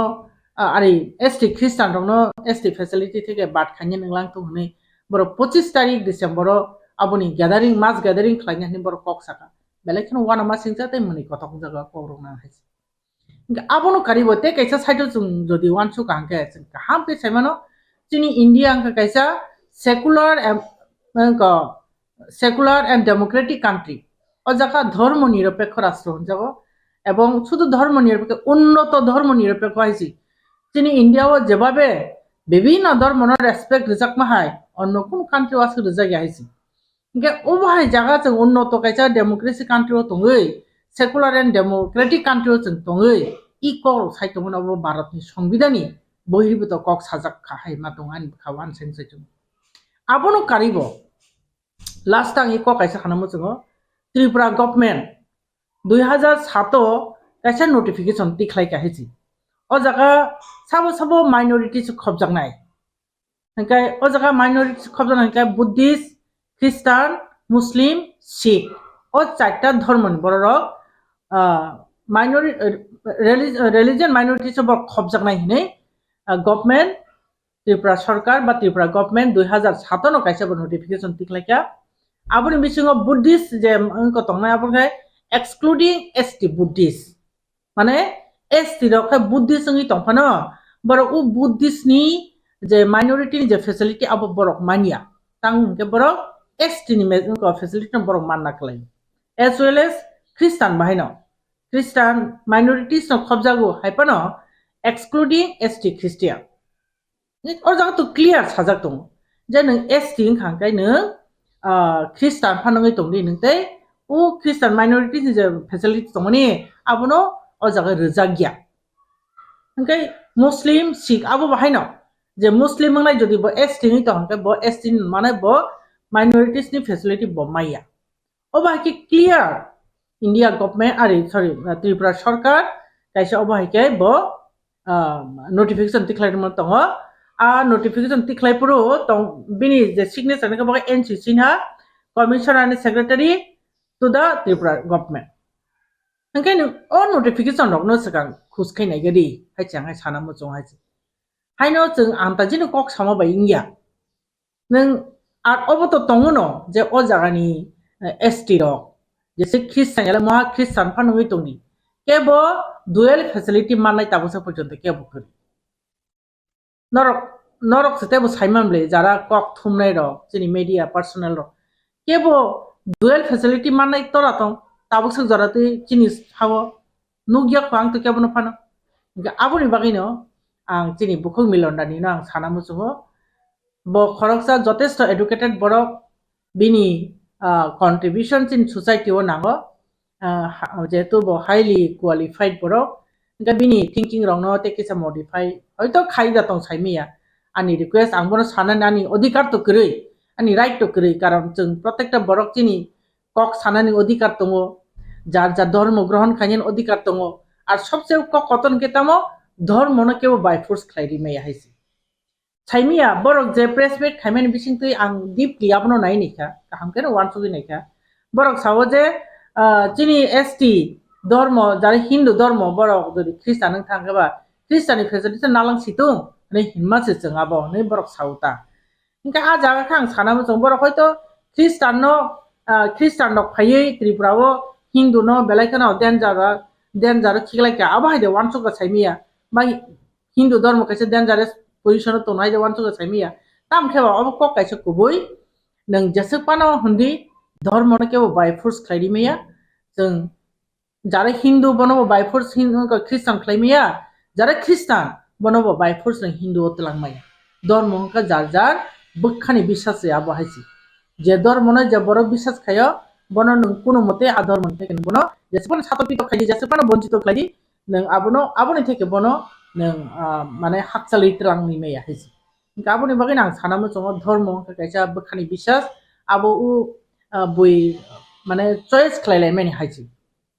आरि एसटी ख्रिस्टान रकनो एसटी फैसिलिटी থেকে बात खायने नंलां तो हनै बर 25 तारिख डिसेम्बर आबनि गैदारिं मास गैदारिं खायने बर कक साका बेलेखन वाना मा सिंजा तै मनि कतक जागा कौरना हायसि आबनो कारिबो ते कैसा साइड जों जदि वान सु कांके जों हाम पे साइमानो जोंनि इंडिया अंक कैसा सेकुलार एंड डेमोक्रेटिक कान्ट्री अजाका धर्म निरपेक्ष राष्ट्र हनजागो এবং শুধু ধর্ম নিরপেক্ষ উন্নত ধর্ম নিরপেক্ষ হয়েছি যিনি ইন্ডিয়াও যেভাবে বিভিন্ন ধর্মর রেসপেক্ট রিজাক মাহায় অন্য কোন কান্ট্রি আছে রিজাক হয়েছি ইনকে ওবাহাই জায়গা जों উন্নত কাইছা ডেমোক্রেসি কান্ট্রিও তङै সেকুলার এন্ড ডেমোক্রেটিক কান্ট্রিও जों তङै ইকল সাইতমन अब भारतनि संविधाननि बहिर्भूत कक साजाक खाहाय मा दङान खावान सेंसैजों आबनो कारिबो लास्ट आं इक काइसा खानामो जोङो त्रिपुरा गभर्नमेंट 2007 कैसा नोटिफिकेशन दिखलाय काहेछि ओ जगह साबो माइनॉरिटीज खबजांनाय हंकाय ओ जगह माइनॉरिटीज खबजांनाय हंकाय बुद्धिस्ट ख्रिस्टान मुस्लिम सिख ओ चारटा धर्मनि बररक रिलीजन माइनॉरिटीज बर खबजांनाय हनै गवर्नमेंट त्रिपुरा सरकार बा त्रिपुरा गवर्नमेंट 2007 नो कैसा नोटिफिकेशन दिखलायका आबनि बिसिङाव बुद्धिस्ट जे अंक तंनाय आबोखाय excluding ST Buddhist माने ST रखै बुद्धिस्ट नि तंफानो बर उ बुद्धिस्ट नि जे माइनॉरिटी नि जे फैसिलिटी अब बरक मानिया तां के बरक ST नि मेजन को फैसिलिटी बरक मानना खलाय एज वेल एज ख्रिस्टान बाहायनो Christian minorities no khobjago haipano excluding ST Christian or jaga to clear sajak tong je nang ST khangkai nang Christian phanangai tongdi nang tei o Christian minorities ni je facility tongmani abono o jaga rejagya hangkai Muslim Sikh abo bahaino je Muslim mangnai jodi bo ST ni tong hangkai bo ST manai bo minorities ni facility bo maya oba ki clear India government sorry Tripura sarkar kaisa oba ke bo notification tiklai mo tongo notification tiklai puro tong bini je signature ni ka bo NCC na commissioner and secretary to the Tripura government hangkai o notification rok no sakang khuskai nai gadi hai chang hai sana mo chong hai haino jeng anta jinu kok sama bai ingya nang obo to tongo no je o jagani ST rok jese Christian ele maha Christian phanungui tongni kebo dual facility manai tabusa porjonto kebo kori norok sete bo saiman ble jara kok thumnai rok jini media personnel rok kebo dual facility manai tora tong tabuk suk jarate jini hawo nugya khang to kebo no phano aboni bagino ang jini bukhuk Milanrani no ang sana musungo bo khoroksa jotesto educated borok bini contribution in society o nango jehetu bo highly qualified borok bini thinking rong no te kisa modify hoito khaida tong saimiya ani request ang bono sanani ani odhikar to kri ani right to kri karon jeng protekta borok chini kok sanani odhikar tongo jar dharma grohon khainen odhikar tongo আর সবচেয়ে কতন কেতামো ধর্ম no kebo by force khlaidi maya haisi saimiya borok je press meet khaimen bising tui ang deeply abno nai nikha kaham keno wan sugi nikha borok sawo je chini ST ধর্ম jari Hindu ধর্ম borok jodi Christian nang thangaba Christian ni facility nalang situng nei hinma se changabo nei borok sauta inka a jaga khang sanamo chong borok hoito Christian no Christian nok phaiyi Tripura o Hindu no belai kana danger khiglai ka abai de wan suga saimiya bai Hindu ধর্ম kaise dangerous position to nai de wan suga saimiya tam kheba obo kok kaise kubui nang jesek pano hundi ধর্ম no kebo by force khlaidi meya jeng jara Hindu bonobo by force Hindu ka Christian khlaimiya jara Christian bonobo by force nang Hindu otlang maya ধর্ম ka jar bukhani বিশ্বাস e abo haisi je ধর্ম no je borok বিশ্বাস khayo bono nung kuno mote a ধর্ম থেকে bono jesepano satopito khaidi jesepano bonchito khlaidi nang aboni থেকে bono nang mane hakchali tlang ni meya haisi inka aboni bagui nang sanamo chongo ধর্ম ka kaisa bukhani বিশ্বাস abo u bui mane choice khlailai mani haisi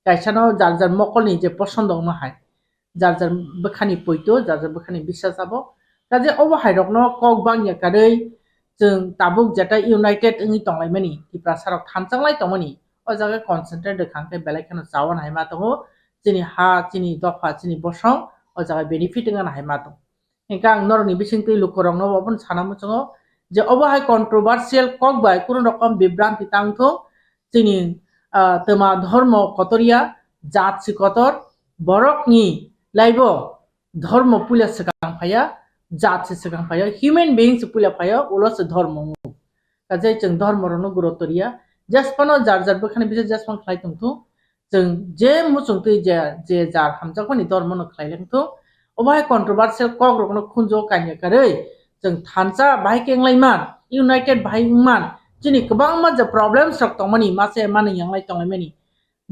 kaisa no jar mokolni je posondo no hai jar bukhani poito jar bukhani বিশ্বাস abo kaje obo hairok no kok bangya kadei jeng tabuk jeta united ngi tonglai mani Tripura sarok thamchanglai tongmani o jaga concentrate khangkai belai khano chawan haima tongo chini ha chini dofa chini bosong o jaga benefit ngan haima tong inka ang norni bisingtui lukorong no obon sanamo chongo je obo hai controversial kok bai kono rokom bibranti tangtho chini toma ধর্ম kotoria jat sikotor borok ni laibo ধর্ম pulia sekang phaya jat se sekang phaya human beings pulia phaya ulo se ধর্ম kaje jeng ধর্ম rono gurotoria just pano jar bukhani bisa just pon khlai tongtho jeng je muchung tui je jar hamjakmani ধর্ম no khlai lengtho obai controversial kok rokno khunjo kanya karei jeng thancha bai kenglaiman united bai man chini kwbang ma je problems rok tongmani mase mani yanglai tonglaimani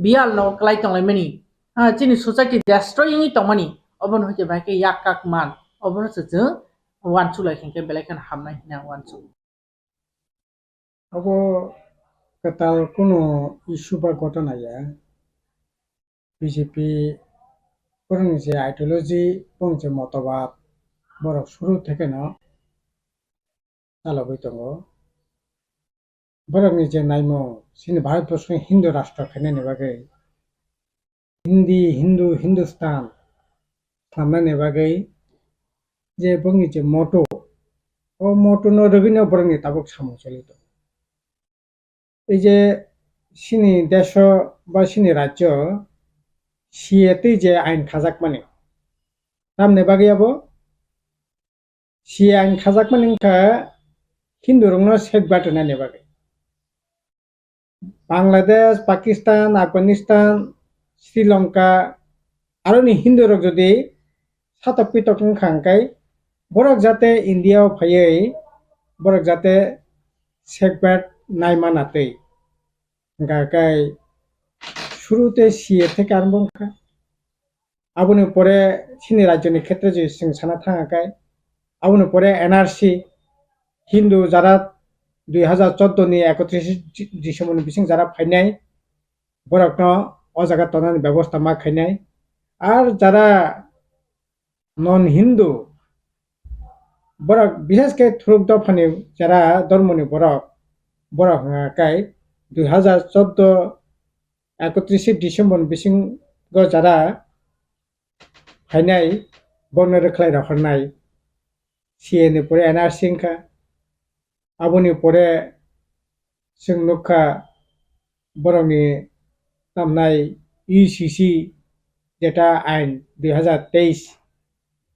bial no klai tonglaimani chini society destroying tongmani obon hoite bai ke yakak man obon se je wan chulai khengke belai khan hamnai na wan chu अब कताल কোনো issue বা ঘটনা BJP পুরনো যে ideology এবং যে মতবাদ বড় শুরু থেকে না চালাবই দङ বরং যে নাইমো সিনে ভারতবর্ষ হিন্দু রাষ্ট্র খানে বাগै হিন্দুস্তান সামনে বাগै যে বংনি যে মটো ও মটো ন রবিন বরংনি তাবক সামো চলিত এই যে সিনি দেশ বা সিনি রাজ্য সিয়েতে যে আইন খাজাক মানে সামনে বাগैयाबो সি আইন খাজাক মানে হিন্দু রং শেখ বাটনা ने বাগै বাংলাদেশ পাকিস্তান আফগানিস্তান শ্রীলঙ্কা আরো নি হিন্দু রক যদি সাতক পিতক খাংকাই বরক যাতে ইন্ডিয়াও ফাইयै বরক যাতে সেকবাট নাইমানাতৈ গাকাই শুরুতে সিএ থেকে আরম্ভ খা আবুনি পরে সিনি রাজ্যनि ক্ষেত্রে যে जों সানা থাকায় আবুনি পরে এনআরসি হিন্দু যারা 2014 नि 31 ডিসেম্বর বিসিং যারা ফাইনাই বরকনো অজাগা তনানি ব্যবস্থা মা খাইনাই আর যারা নন হিন্দু বরক বিশেষ করে থ্রুক দফানি যারা ধর্মনি বরক বরক কাই 2014 31 ডিসেম্বর বিসিং যারা ফাইনাই বর্ণের খেলাই রাখনাই সিএনি পরে এনআরসি খা আবুনি পরে जों नुखा बरकनि नामनाय इउसिसि जेटा आइन 2023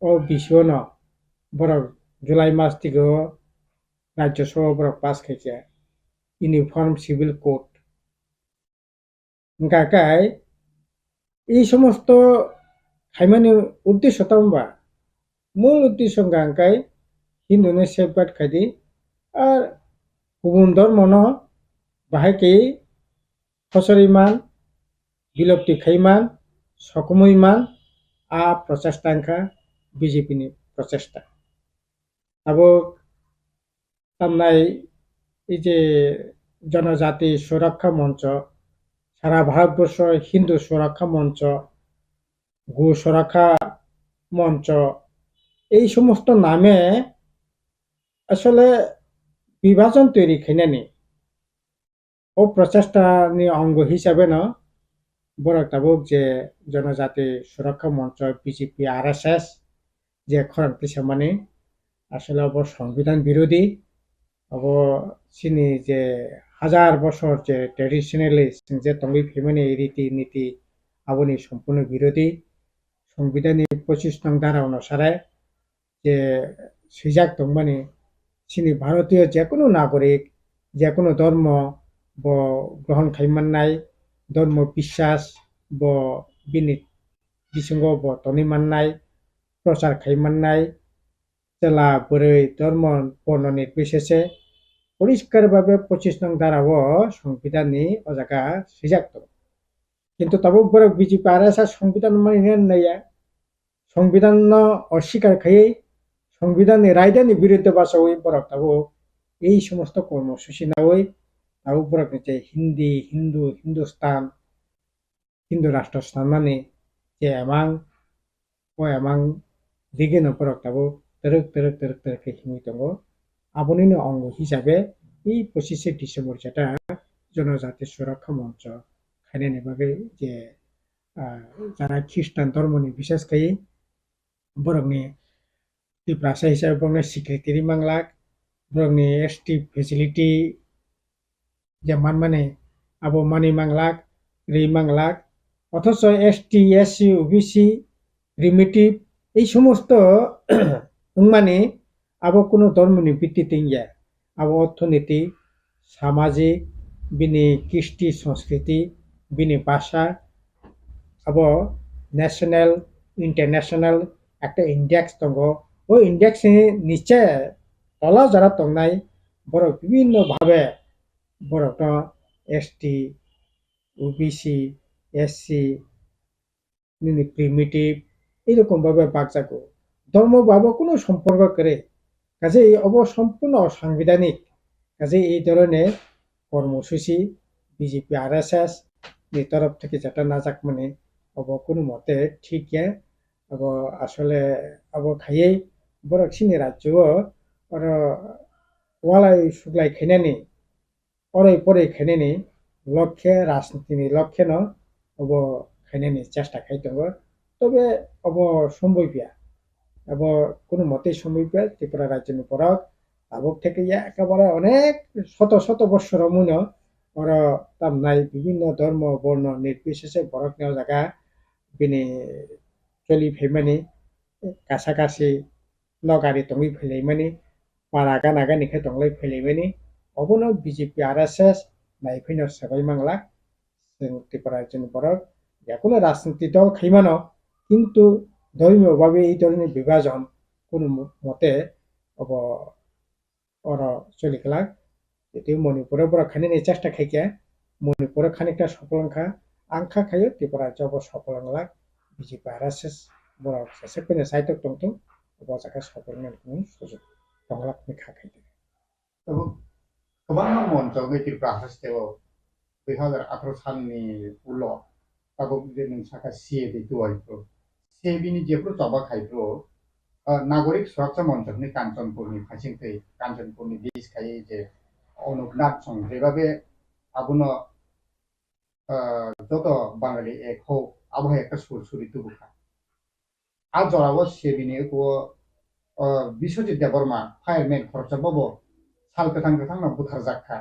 ओ बिसोनो बरक जुलाई मास থেকে राज्य सभा बरक पास खाইছে ইউনিফর্ম সিভিল কোড গাকাই এই সমস্ত খাইমানি উদ্দেশ্য তামবা মূল উদ্দেশ্য গাঙ্কাই হিন্দুনে সেফগার্ড খাইদি আর गुबुन धर्मन बाहायके फसरिमान बिलप्ति खैमान सकमैमान आ प्रचेष्टांखा बीजेपी नि प्रचेष्टा अब तामनाय এই যে জনজাতি সুরক্ষা মঞ্চ সারা ভারতবর্ষ হিন্দু সুরক্ষা মঞ্চ গো সুরক্ষা মঞ্চ এই সমস্ত নামে আসলে বিভাজন তৈরি খাইনানি ও প্রচেষ্টানি অঙ্গ হিসাবে না বড় তাবুক যে জনজাতি সুরক্ষা মঞ্চ বিজেপি আরএসএস যে খরান্তি সামানি আসলে অব সংবিধান বিরোধী অব চিনি যে হাজার বছর যে ট্রেডিশনালি যে তঙ্গি ফেমানি রীতি নীতি আবনি সম্পূর্ণ বিরোধী সংবিধাননি 25 নং ধারা অনুসারে যে সিজাক তংমানি চিনি ভারতীয় যে কোনো নাগরিক যে কোনো ধর্ম ব গ্রহণ খাইমান্নাই ধর্ম বিশ্বাস ব বিনিত বিসঙ্গ ব তনিমান্নাই প্রচার খাইমান্নাই জেলা বरै ধর্ম বর্ণ নির্বিশেষে পরিষ্কারভাবে 25 নং ধারাও সংবিধাননি অজাগা সিজাক্ত কিন্তু তবু বড় বিজেপি আরএসএস সংবিধান মানে নাইয়া সংবিধান অস্বীকার খাই সংবিধানের রায়দানি বিরুদ্ধে বাসা ওই বরক তাবো এই সমস্ত কর্মসূচি না ওই তাবো বরক নিচে হিন্দি হিন্দু হিন্দুস্তান হিন্দু রাষ্ট্রস্থান মানে যে এমাং দিকে বরক তাবো তেরক হিমি দङ আবনিনো অঙ্গ হিসাবে এই 25 ডিসেম্বর যেটা জনজাতি সুরক্ষা মঞ্চ খাইনানি বাগে যে যারা খ্রিস্টান ধর্মনি বিশেষ খাই বরকনি ত্রিপুরা হিসাবে বংনে স্বীকৃতি মাংলাক বরকনি এসটি ফেসিলিটি যে মানে আবো মানি মাংলাক রি মাংলাক অথচ এসটি এসসি ওবিসি রিমিটিভ এই সমস্ত মানে আবো কোনো ধর্মনি ভিত্তিতে ইয়া আবো অর্থনীতি সামাজিক বিনি কৃষ্টি সংস্কৃতি বিনি ভাষা আবো ন্যাশনাল ইন্টারন্যাশনাল একটা ইন্ডেক্স দङ ওই ইন্ডেক্সে নিচে তলা যারা তংনাই বড় বিভিন্ন ভাবে বড় এসটি ওবিসি এসসি প্রিমিটিভ এইরকম ভাবে বাগজাগো ধর্ম ভাবে কোনো সম্পর্ক করে কাজে অব সম্পূর্ণ অসাংবিধানিক কাজে এই ধরনের কর্মসূচি বিজেপি আরএসএস এর তরফ থেকে যেটা না যাক মানে অব কোনো মতে ঠিক अब আসলে अब খাইয়ে বরক সিনি রাজ্য আর ওয়ালাই সুগলাই খাইনানি পরে পরে খাইনানি লক্ষ্যে রাজনীতিনি লক্ষ্যে ন अब খাইনানি চেষ্টা খাইতে তবে अब সম্ভবিয়া अब কোনো মতে সম্ভবিয়া ত্রিপুরা রাজ্যনি পরক আবক থেকে একেবারে অনেক শত শত বছর মূল ওর তাম নাই বিভিন্ন ধর্ম বর্ণ নির্বিশেষে বরক নেওয়া জায়গা বিনি চলি ফেমানি কাছাকাছি নগারি তঙ্গি ফেলাইমানি পারাगा नागानिखे तंगलाई फैलायमानि अबनो बिजेपि आरएसएस नायफैनो सबाय मांला जों त्रिपुरा राज्यनि बरक যে কোনো রাজনৈতিক দল খাইমানো কিন্তু ধর্মীয়ভাবে এই ধরনের বিভাজন কোনো মতে অব অর চলিকলাক যেটি মণিপুরে বড় খানি চেষ্টা খাইকে মণিপুরে খানিকটা সফলাंखा आंखा खायो त्रिपुरा जब सफलांलाक बिजेपि आरएसएस बरक सासे फैनो साइटक दंथों बजाखा सफलनायनि सुजुग दंलाक निखा खायदो Tapi kebanyakan muncul di Tripura Festival 2018 सालनि उनाव ताको जों साखा CAB दुआइखौ CAB नि जेब्रो जबा खायब्रो नागरिक सुरक्षा मन्त्रनि काञ्चनपुरनि फासिंथै काञ्चनपुरनि बिस खायै जे अनुनाथ सं जेबाबे आबुनो যত বাঙালি এক হোক আবহাওয়া একটা সুরসুরি তুবুখা আর জড়াবো সেবিনি কো বিশ্বজিৎ দেববর্মা ফায়ারম্যান খরচা বাবো সাল गोथां गोथां ना बुथार जाखा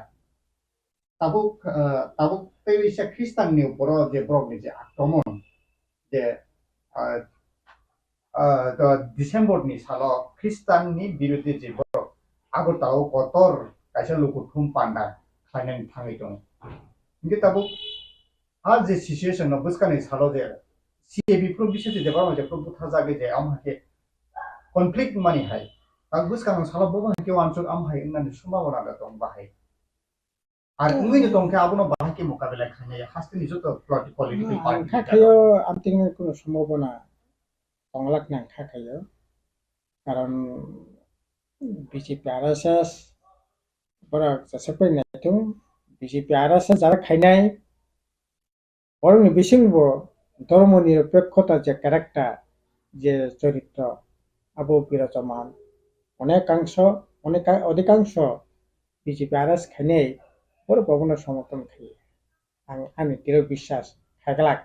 ताबुक तैसा ख्रिस्टाननि उपरो जे ब्रकनि जे आक्रमण जे डिसेम्बरनि सालाव ख्रिस्टाननि बिरुद्धे जे ब्रक आगरतालाव कतर कायसा लुकुथुम पान्डा खायनानै थाङै दं কিন্তু ताबुक आज जे सिचुएशन न बुसकानै सालाव जे CAB प्रो बिশ্বजिৎ देबबर्मा जे प्रो बुथार जागे जे आमहाके कनफ्लिक्ट मानि हाय ता बुसकानै सालाव बबा के वानसुक आमहाय होननानै सम्भावना दं बाहाय আর উইনে দংকে আবনো বাহাকে মোকাবেলা খানে হাসতে নিজত পলিটিক্যাল পার্টি आंखा खायो आमतिंग কোনো সম্ভাবনা দংলাক না आंखा खायो কারণ বিজেপি आरएसएस বড় সাসে ফैनायथों বিজেপি आरएसएस যারা খাইনাय বরং বিসিংব ধর্মনিরপেক্ষতা যে ক্যারেক্টার যে চরিত্র আবু বিরাজমান অধিকাংশ বিজেপি आरएस খাইনাय বড় ভবন সমর্থন খাই आंनि दृढ़ বিশ্বাস खागलाक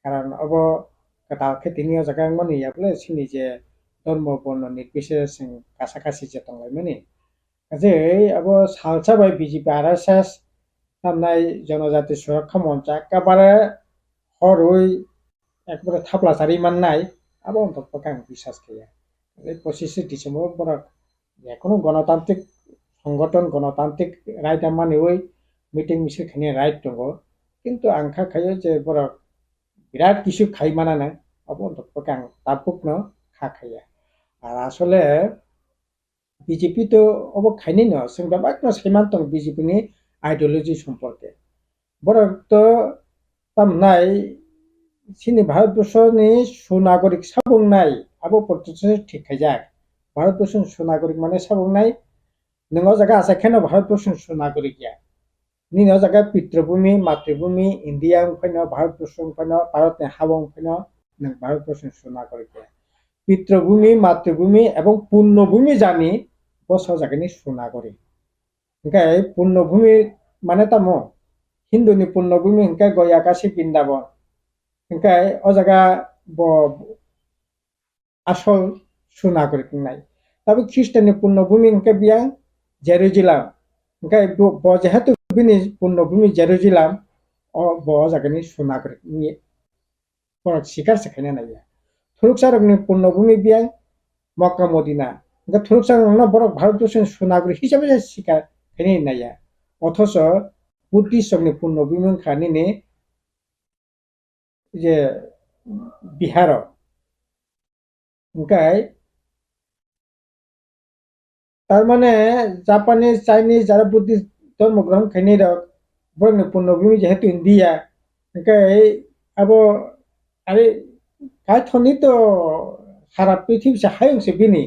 কারণ अब कताल खेतिनि जगह मनि याबले सिनि जे धर्म बर्ण निर्बिशेष कासाकासि जे दंलाय मनि जे अब सालसा बाय बिजेपि आरएसएस नामनाय जनजाति सुरक्षा मंच एकेबारे हरई একবারে থাপলাচারি মাননাই আবার অন্তত आं বিশ্বাস খাইয়া এই 25 ডিসেম্বর বড় এখনো গণতান্ত্রিক সংগঠন গণতান্ত্রিক রাইট মানে ওই মিটিং মিছিল খানি রাইট দङ কিন্তু आंखा खायो जे बड़ बिराद किछु खाइ माना ना अब अन्तत आं ताबुकनो खाखाया আর আসলে বিজেপি তো अब खाइनि न जों बाबाकनो सैमान दं বিজেপিनि आइडियोलॉजी सम्पर्के बड़ तो तामनाय सिनि भारतबर्षनि सुनागरिक साबुंनाय आबो प्रत्यक्ष ठीक खायजाक भारतबर्षनि सुनागरिक माने साबुंनाय नोंगो जागा आसाखेनो भारतबर्षनि सुनागरिकया निनो जागा पितृभूमि मातृभूमि इंडिया फैनो भारतबर्ष फैनो भारतनि हावं फैनो नों भारतबर्षनि सुनागरिकया पितृभूमि मातृभूमि एवं पुण्यभूमि जानि बस जागानि सुनागरिक ओंखाय पुण्यभूमि माने तामो हिंदुनि पुण्यभूमि ओंखाय गयाकाशी बृन्दावन ओंखाय अ जागा आसल सुनागरिक नाय ताबो ख्रिस्टाननि पुण्यभूमि ओंखाय बिया जेरुजेलाम ओंखाय जेहेतु बिनि पुण्यभूमि जेरुजेलाम ब जागानि सुनागरिकनि फरक शिकार सेखायना नाया थुरुकसारकनि पुण्यभूमि बिया मक्का मदिना ओंखाय थुरुकसारकना बर भारतबर्षनि सुनागरिक हिसाबै शिकार खायनाय नाया अथच बुद्धिस्टनि पुण्यभूमि खानिनि जे बिहार ओंखाय तार माने जापानीज चाइनीज जारा बुद्धिस्ट धर्म ग्रहण खायनाय रक बरनि पुण्यभूमि जेहेतु इंडिया ओंखाय अब आरे गायथनि तो सारा पृथ्वी से हायंसे बिनि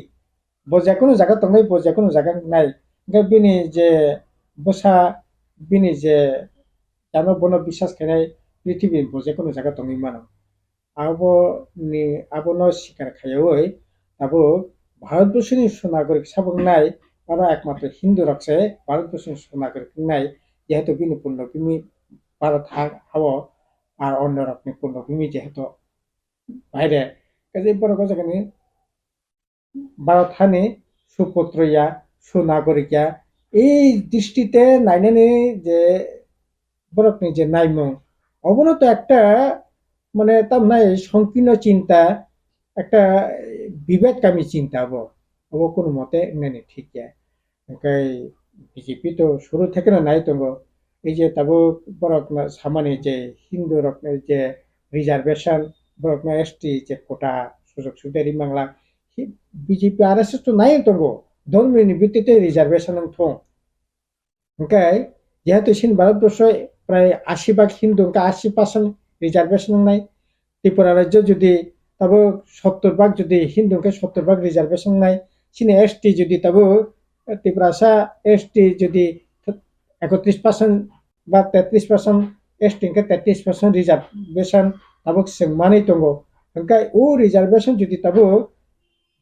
बजाकुनो जागा तंनाय बजाकुनो जागा नाय ओंखाय बिनि जे बसा बिनि जे जानो बनो বিশ্বাস खायनाय पृथ्वी बजाकुनो जागा तंनाय मानो आबनो शिकार खायवै आबो भारतबर्षनि सुनागरिक साबुंनाय और एकमात्र हिंदू रक्षे भारतबर्षनि सुनागरिक नाय जेहेतु बिनि पुण्यभूमि भारत हाव और अन्य रकमनि पुण्यभूमि जेहेतु बाहरे काजे बरक जागानि भारत हानि सुपुत्रया सुनागरिकया এই দৃষ্টিতে নাইনানি যে বরকনি যে নাইমু অবনত একটা মানে তার নাই সংকীর্ণ চিন্তা একটা বিভেদকামী চিন্তা अब কোনো মতে নানি ঠিক ओंखाय বিজেপি তো শুরু থেকে নাই দङ এই যে তাবো বরক সামানি যে হিন্দু রকমের যে রিজার্ভেশন Bohrokno ST যে কোটা সুযোগ সুবিধারি বাংলা বিজেপি RSS তো নাই দङ ধর্মীয় ভিত্তিতে রিজার্ভেশন থং ओंखाय যেহেতু চীন ভারতবর্ষ প্রায় 80% হিন্দু 80% রিজার্ভেশন নাই ত্রিপুরা রাজ্য যদি তবে 70% যদি হিন্দুকে 70% রিজার্ভেশন নাই চীনে এসটি যদি তবে ত্রিপুরাসা এসটি যদি 31% বা 33% এসটি কে 33% রিজার্ভেশন তবে মানে দङ ओंखाय ও রিজার্ভেশন যদি তবে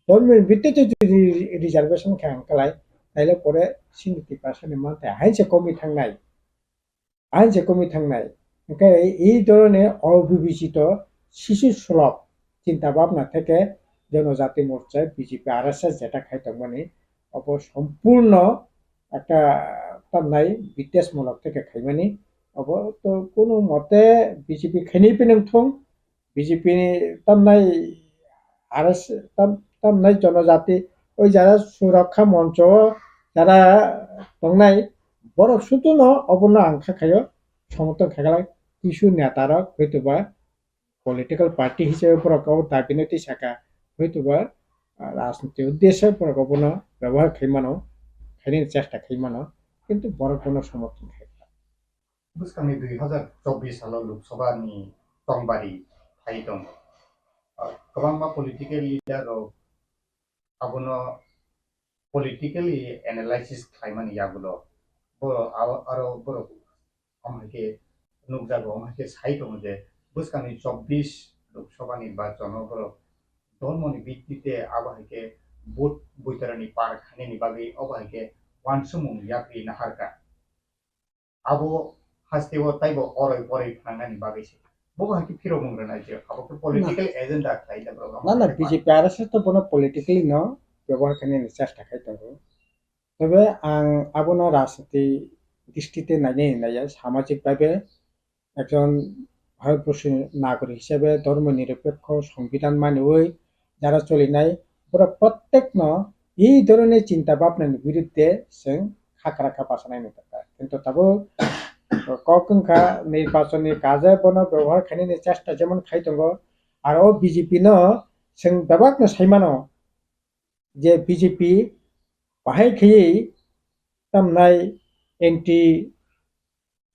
ধর্মীয় ভিত্তিতে যদি রিজার্ভেশন খায় তাইলে পরে 70% মানতে আইনসে কমি থাকনাय ओंखाय এই ধরনের অবিবেচিত শিশু সুলভ চিন্তা ভাবনা থেকে জনজাতি মোর্চায় বিজেপি RSS যেটা খাইতো মানে সম্পূর্ণ একটা তামনাই বিদ্বেষমূলক থেকে খাইমানি তো কোনো মতে বিজেপি খাইনি পেনং থং বিজেপি তামনাই RSS তামনাই জনজাতি ওই যারা সুরক্ষা মঞ্চ যারা দंनाय বরক শুধু ন অবন্য আংখা খায় সমর্থন খাগলায় কিছু নেতারা হয়তোবা পলিটিক্যাল পার্টি হিসেবে বরকাও দাবিনতি শাখা হয়তোবা রাজনীতি উদ্দেশ্যে বরকাবন ব্যবহার খাইমানো খাইনি চেষ্টা খাইমানো কিন্তু বরকবন সমর্থন খাইলা Swkangni 2024 सालाव लोकसभानि तंबारि थाइ दङ गोबां पलिटिकल लिडार आबोनो politically analysis खालामनानै याबोलो आरो बर' आमहाके नुकजागो आमहाके साइ दङ जे Swkangनि 24 लोकसभा निर्वाचन बर' धर्मनि भित्तिते आबहाके भोट बैतरनि पार खानायनि बागै आबहाके वानसुमुं याक्रि नाहारका आबो हास्तेबो ताइबो अरै परै फांनायनि बागैसो बहाके फिरो मुंग्रना जे आबो पलिटिकल एजेंडा खाइदा ना ना बीजेपी RSS तो बनो पलिटिकली न ব্যবহার খাইনি চেষ্টা খাইতো তবে আং আবনো রাজনীতি দৃষ্টিতে নাইয়া সামাজিকভাবে একজন ভারতবর্ষের নাগরিক হিসেবে ধর্ম নিরপেক্ষ সংবিধান মানিয়ে যারা চলিনাय পুরো প্রত্যেক ন এই ধরনের চিন্তা ভাবনার বিরুদ্ধে जों খাকরাখা পাশানাय নতা কিন্তু তবে ককংখা নির্বাচনী কাজে বনো ব্যবহার খাইনি চেষ্টা যেমন খাইতঙ্গ আর বিজেপি ন जों বেবাকনো সাইমানো যে বিজেপি বাহাই খেয়ে তামনাই এন্টি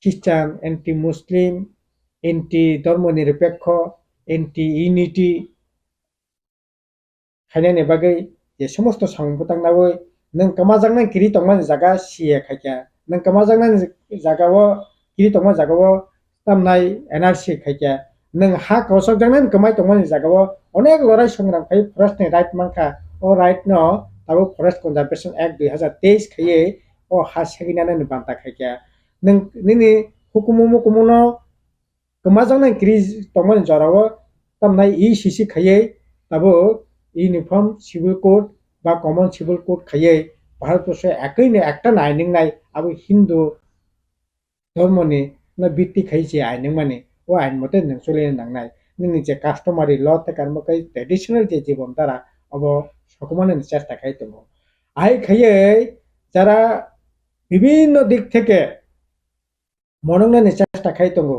খ্রিস্টান এন্টি মুসলিম এন্টি ধর্মনিরপেক্ষ এন্টি ইউনিটি খাইনাयनि বাগै যে সমস্ত সংগঠনनावै नों कमाजांनाय किरि तंमान जागा सिए खायखा नों कमाजांनाय जागाव किरि तंमान जागाव तामनाय एनआरसी खायखा नों हा कौसकजांनाय कमाय तंमान जागाव अनेक लड़ाई संग्राम खाय फरेस्ट राइट मानखा ओ राइट न ताबो फरेस्ट कनजारभेशन एक्ट 2023 खाये ओ हा सेगिनानै बान्ता खायखा नों निनि हुकुमु कुमुनो कमाजांनाय किरि तंमान जराव तामनाय ईसीसी खाये ताबो यूनिफॉर्म सिविल कोड বা কমন সিভিল কোড খাইয়ে ভারতবর্ষে একইনে একটা আইনিং নাই আবো হিন্দু ধর্মনি না ভিত্তি খাইছে আইনিং মানে ও আইন মতে নং চলিয়ে নাংনাই নিনি যে কাস্টমারি ল থেকে আরম্ভকাই ট্রেডিশনাল যে জীবন তারা অব সকমানে চেষ্টা খাইতে আই খাইয়ে যারা বিভিন্ন দিক থেকে মনংনানি চেষ্টা খাইতঙ্গ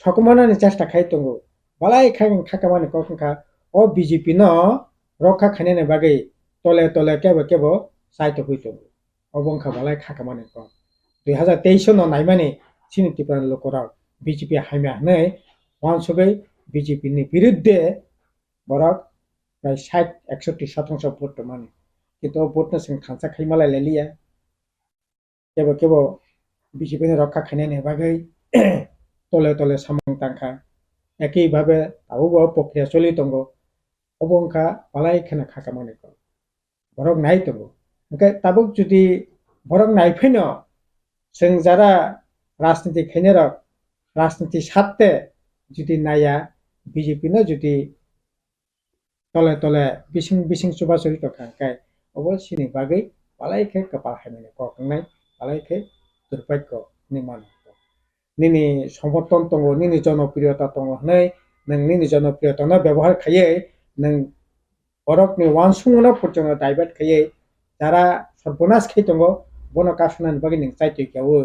সকমানে চেষ্টা খাইতঙ্গ বালাই খাকামানে কখনখা ও বিজেপি ন রক্ষা খাইনাयनि বাগै তলে তলে কেবো সাইতো হইতো অবংখা বালাই খাকামানে ক 2023 ন নাইমানে চিনি ত্রিপুরা লোকরা বিজেপি হাইমা नै ওয়ানসগै বিজেপি नि বিরুদ্ধে বরক প্রায় 60-61% ভোট মানে কিন্তু ভোট না সিং খানসা খাইমালাই লেলিয়া কেবো বিজেপি नि রক্ষা খাইনাयनि বাগै তলে তলে সামং তাংখা একই ভাবে আবো প্রক্রিয়া চলি দङ অবংখা বালাই খানা খাকামানে ক বরক নাই তো ओंखाय ताबुक जुदि बरक नायफैन जों जारा राजनीति खायनरक राजनीति साथे जुदि नाया बीजेपी न जुदि तले तले बिसिं बिसिं सुबा सुरि तखाय अबस्यनि बागै बालायखे कपाल हायमाने कखंनाय बालायखे दुर्भाग्य निमान निनि समर्थन दङ निनि जनप्रियता दङ नै नों निनि जनप्रियता न व्यवहार खायै नों बरकनि वानसुंना पर्यन्त डाइभार्ट खायै যারা সর্বনাশ খাই দङ বন কাশনাनि बागै नों चाइतो खेवो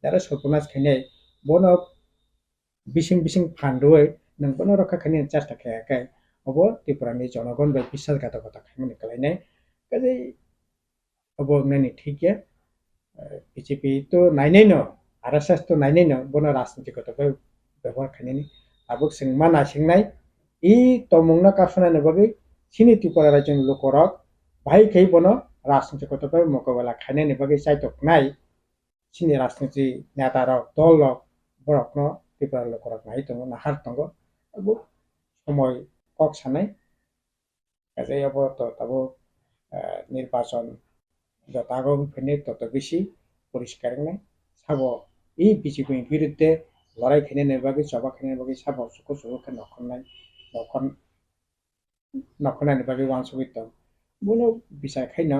যারা সর্বনাশ খাইनाय বন বিশিং বিশিং ফান্ডুই नोंबोनो रखा खानि चेष्टा खायाखै अबो त्रिपुरानि जनगण बै बिश्वासघातकता खालामनो खालायनाय काजै अबो नानि ठीक गैया बिजेपि तो नायनाय न आरएसएस तो नायनाय न बनो राजनीतिगत व्यवहार खालायनाय आबो सिंमा नासिंनाय इ तमुंना कासनानो बगै सिनि त्रिपुरा राज्यनि लोकरक भाइ खै बनो राजनीतिगत मोकाबला खालायनायनि बगै साइतकनाय सिनि राजनीति नेतारक दलक बरकनो त्रिपुरा लोकरक नाय दङ नाहार दङ अबो समय कक सानाय काजै अबो तो तबो निर्वाचन जतागो फैने तत बेसी परिष्कार নাই साबो इ बिजेपि बिरुद्धे लड़ाई खेने बागै सभा खेने बागै साबो सुखो सुखो नखननाय नखन नखनानि बागै वानसुगित बुनो बिसाय खायना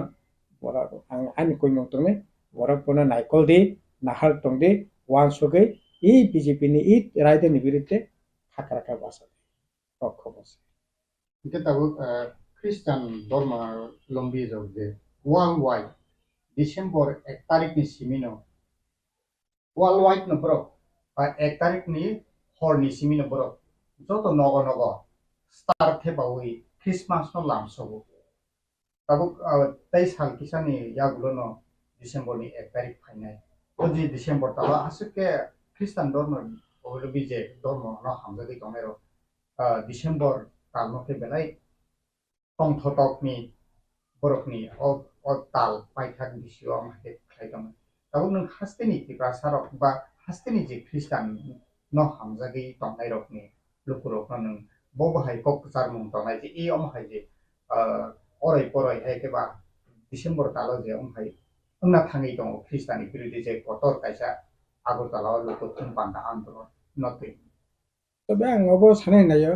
बरा आं आनि कोइ मंतने बरा बुनो नाइकल दि नाहार तंदि वानसुगै इ बिजेपि नि इ रायदनि बिरुद्धे खाखराखा बासा खबस kita tahu Kristen Dharma lombi jauh worldwide Desember 1 tarik ni simino worldwide no bro 1 tarik ni hor ni simino bro joto nogo nogo star the bawi Christmas no lam sobo tabu tai sal kisani yagulo no Desember ni 1 tarik phainai oji Desember tala asuke Kristen Dharma olobi je Dharma no hamjagi tomero Desember talno ke belai tong thotokni borokni o tal paithak bisio amake khlaidam tabo nang hasteni tipra sarok ba hasteni je Christian no hamjagi tongnai rokni lukurok nang bo bahai kok charmung tongnai je e amhai je orai porai hai ke ba December talo je amhai angna thangi dong Christian biruddhe je kotor kaisa agortala lokotun panda andolon notui তবে आं अबो सानै नायो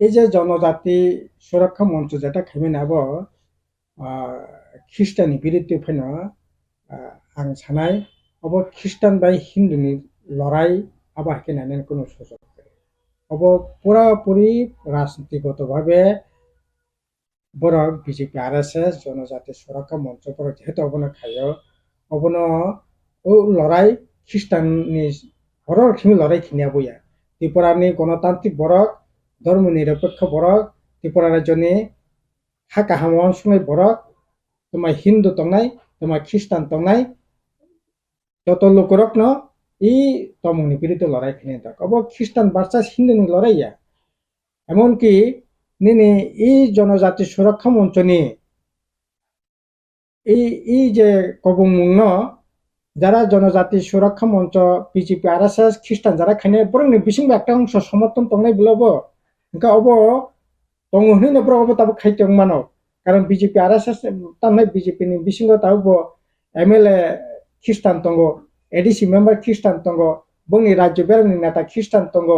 এই যে জনজাতি সুরক্ষা মঞ্চ যেটা খাইবে নাবো খ্রিস্টানি বিরুদ্ধে ফেন आं सानाय अबो ख्रिस्टान बाय हिंदुनि लड़ाई आबा केनानै কোনো সুযোগ अबो পুরাপুরি রাজনীতিগতভাবে বরক বিজেপি আরএসএস জনজাতি সুরক্ষা মঞ্চ পর যেহেতু অবনো খাইও অবনো ও লড়াই খ্রিস্টাননি হরর খিমি লড়াই খিনিয়া বইয়া त्रिपुरानि गणतान्त्रिक बरक धर्मनिरपेक्ष बरक त्रिपुरा राज्यनि हाका हामवान सुनाय बरक तुम्हाय हिंदू तंगनाय तुम्हाय ख्रिस्टान तंगनाय যত লোকরক ন ই তমুনি বিরুদ্ধে লড়াই খেলে থাক অব খ্রিস্টান ভার্সাস হিন্দুনি লড়াইয়া এমনকি নিনি এই জনজাতি সুরক্ষা মঞ্চ নিয়ে এই যে কবংমুং যারা জনজাতি সুরক্ষা মঞ্চ বিজেপি আরএসএস খ্রিস্টান যারা খাইনে বরং বিসিং একটা অংশ সমর্থন তংনাই বলবো ఇంకా অব তংহনি নব্র অব তাবো খাইতং মানো কারণ বিজেপি আরএসএস তামনাই বিজেপি नि বিসিং তাবো MLA খ্রিস্টান তঙ্গ এডিসি মেম্বার খ্রিস্টান তঙ্গ বংনি রাজ্য বেরনি নেতা খ্রিস্টান তঙ্গ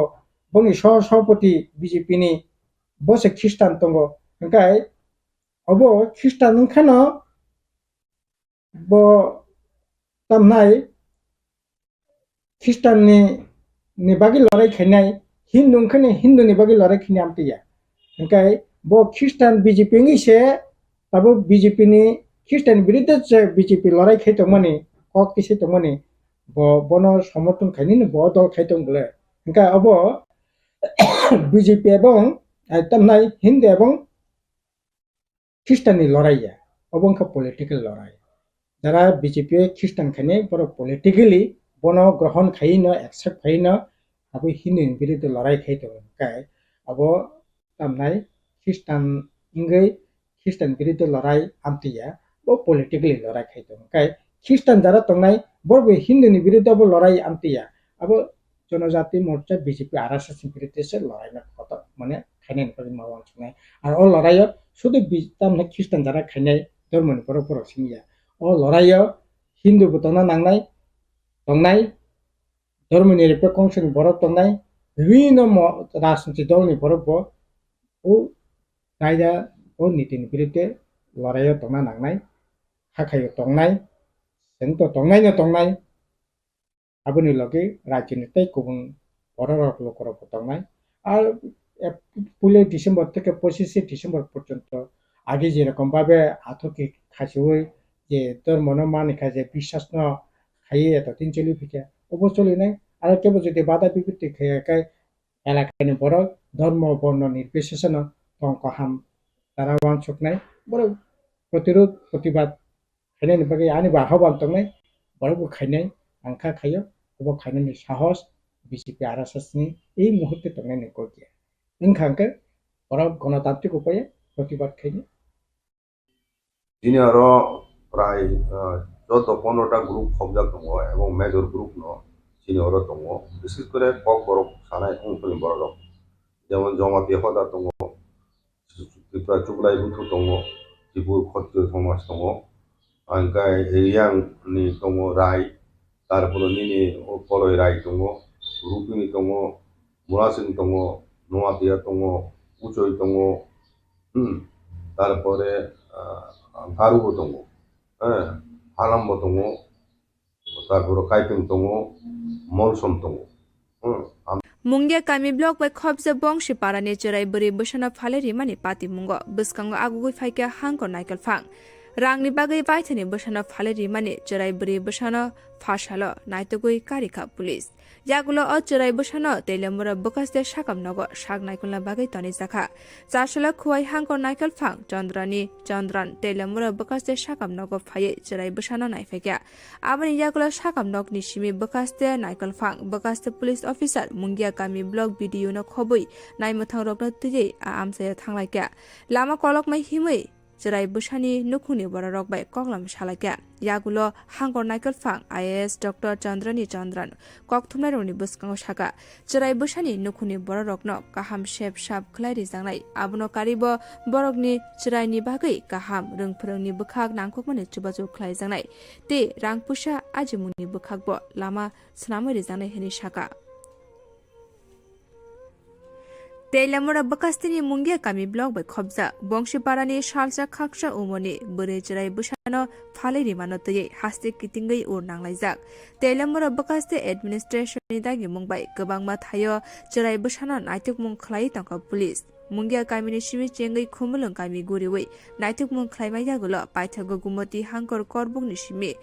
বংনি সভাপতি বিজেপি नि বসে খ্রিস্টান তঙ্গ ওংকাই অব খ্রিস্টান খানো ব tamnai Christian ni bagi lorai khainai Hindu khane Hindu ni bagi lorai khini amtiya engkai bo Christian BJP ngi se tabo BJP ni Christian biruddhe je BJP lorai khaitong mani kok kise tong mani bo bono সমর্থন খাইনি bo dol khaitong bole engkai abo BJP ebong tamnai Hindu ebong Christian ni lorai ya obong kha political lorai যারা BJP খ্রিস্টান খানে বড় politically বন গ্রহণ খাই না একসেপ্ট খাই না আবো হিন্দু বিরুদ্ধে লড়াই খাইতো কাই আবো তামনাই খ্রিস্টান ইংগै খ্রিস্টান বিরুদ্ধে লড়াই আমতিয়া ও পলিটিক্যালি লড়াই খাইতো কাই খ্রিস্টান যারা তংনাই বড় হিন্দুনি বিরুদ্ধে আবো লড়াই আমতিয়া আবো জনজাতি মোর্চা বিজেপি আরএসএস বিরুদ্ধে সে লড়াই না কথা মানে খাইনাই করে মাওয়ান শুনাই আর ও লড়াইও শুধু তামনা খ্রিস্টান যারা খাইনাই ধর্মনি পর সিনিয়া ও লড়াইও হিন্দু বুতনা নাংনাই তংনাই ধর্মনিরপেক্ষ অংশনি বরফ তংনাই বিভিন্ন রাজনৈতিক দলনি বরফ ও কায়দা ও নীতিनि বিরুদ্ধে লড়াইও তংনা নাংনাই হাখাইও তংনাই जोंथ' तंनायनो तंनाय आबोनि लगे राज्यनि तै गुबुन बर'राव लोकराव तंनाय আর 15 ডিসেম্বর থেকে 25 ডিসেম্বর পর্যন্ত আগে যেরকম ভাবে আতকে খাসিওই যে তোর মনোমানিকা যে বিশ্বাস ন খাইয়ে এতদিন চলি ফিকে অবচলি নাই আর কেবল যদি বাধা বিপত্তি খেয়ে এলাকাनि borok ধর্ম বর্ণ নির্বিশেষে তংকহাম তারা ওয়ানসুকনাই borok প্রতিরোধ প্রতিবাদ খাইনাইনি বাগै ani বাহাবাল তংনাই borok খাইনাই আংখা খাইও এবং খাইনাইনি সাহস বিজেপি আরএসএসনি এই মুহূর্তে তংনাইনি গতিয়া ওংখানকে borok গণতান্ত্রিক উপায়ে প্রতিবাদ খাইনি যিনি আরো প্রায় 14-15টা গ্রুপ হবজাক দङ এবং মেজর গ্রুপ ন যিনি আরো দङ বিশেষ করে ককবরক সানাই অংশনি বড় যেমন জমাতিয়া হদা দङ ত্রিপুরা চুগলাই বুথু দङ ত্রিপুর ক্ষত্রিয় সমাজ দङ আংকাই রিয়াংনি দङ রাই তারপরে নিনি পলয় রাই দङ রুপিনি দङ মুরাসিং দङ নোয়াতিয়া দङ উচই দङ তারপরে গারুবো দङ হালামবো দङ তারপরে Kaipeng দङ Molsom দङ Mungia kami blok bai khobja bongshi parani cherai buri busana phale rimani pati mungo buskango agugui phaike hangko naikal phang rangni bagai baithani busana phale rimani cherai buri busana phashalo naitogui karika police yagulo o cherai busana telemura bukaste shakam nogo shak naikulna bagai toni jakha chashala khuai hangko naikal phang chandran telemura bukaste shakam nogo phaye cherai busana naifekya abani yagulo shakam nokni simi bukaste naikal phang bukaste police officer mungia kami blog video no khobui naimuthang rokno tuje amse thanglaikya lama kolok mai himui cherai busani nukhuni borok bai koklam salakya yagulo hangor naikal phang IAS Dr. Chandran kokthumnai roni buskango saka cherai busani nukhuni borokno kaham shep shap Khlaidi jangnai abono karibo borokni cherai ni bagai kaham rungphurungni bukhak nangkokmani chubachu khlai jangnai te rangpusa ajimuni bukhakbo lama snamari jangnai heni saka Telamura bakastini mungia kami blog by khobja bongshi parani shalsa khaksha umoni bure cherai busano phale rimano toye haste kitingai ur nanglaijak Telamura bakaste administration ni dagi mungbai gobangma thayo cherai busano naituk mung khlai tangka police mungia kami ni simi chengai khumulung kami guriwei naituk mung khlaimai yagulo paithago gumoti hangkor korbung ni simi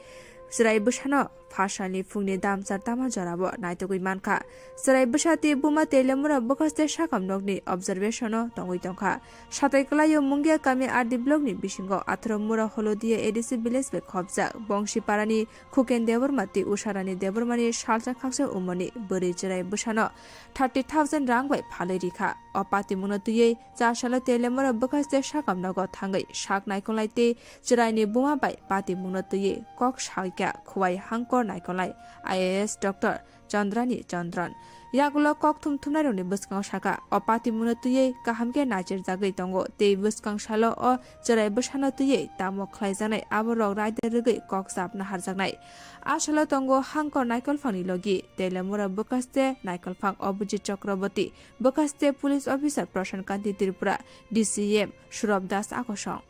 Serai busano phashani fungni damsar tama jarabo naitogui manka serai busati buma telemura bukaste shakam nokni observationo tongoi tongkha satai klayo mungia kami ardi blogni bisingo athramura holodiya edisi village be khobja bongshi parani khuken debormati usharani debormani shalsa khaksa umoni buri serai busano 30,000 rang bai phalai rikha opati munatuye chasala telemura bukaste shakam nogo thangai shak naikolai serai ni buma bai pati munatuye kok shaika khuai hangkor naikolai IAS Dr. Chandran yagulo kok thumthumnai roni buskang saka opati munatuye kahamke nacher jagai tongo te buskang salo o cherai busano tuye tamo khlai janai aborok raide rugai kok sapna harjaknai asalo tongo hangkor naikol phangni logi telemura bukaste naikol phang obujit chakraborty bukaste police officer Prashan Kanti Tripura DCM Shurab Das akosong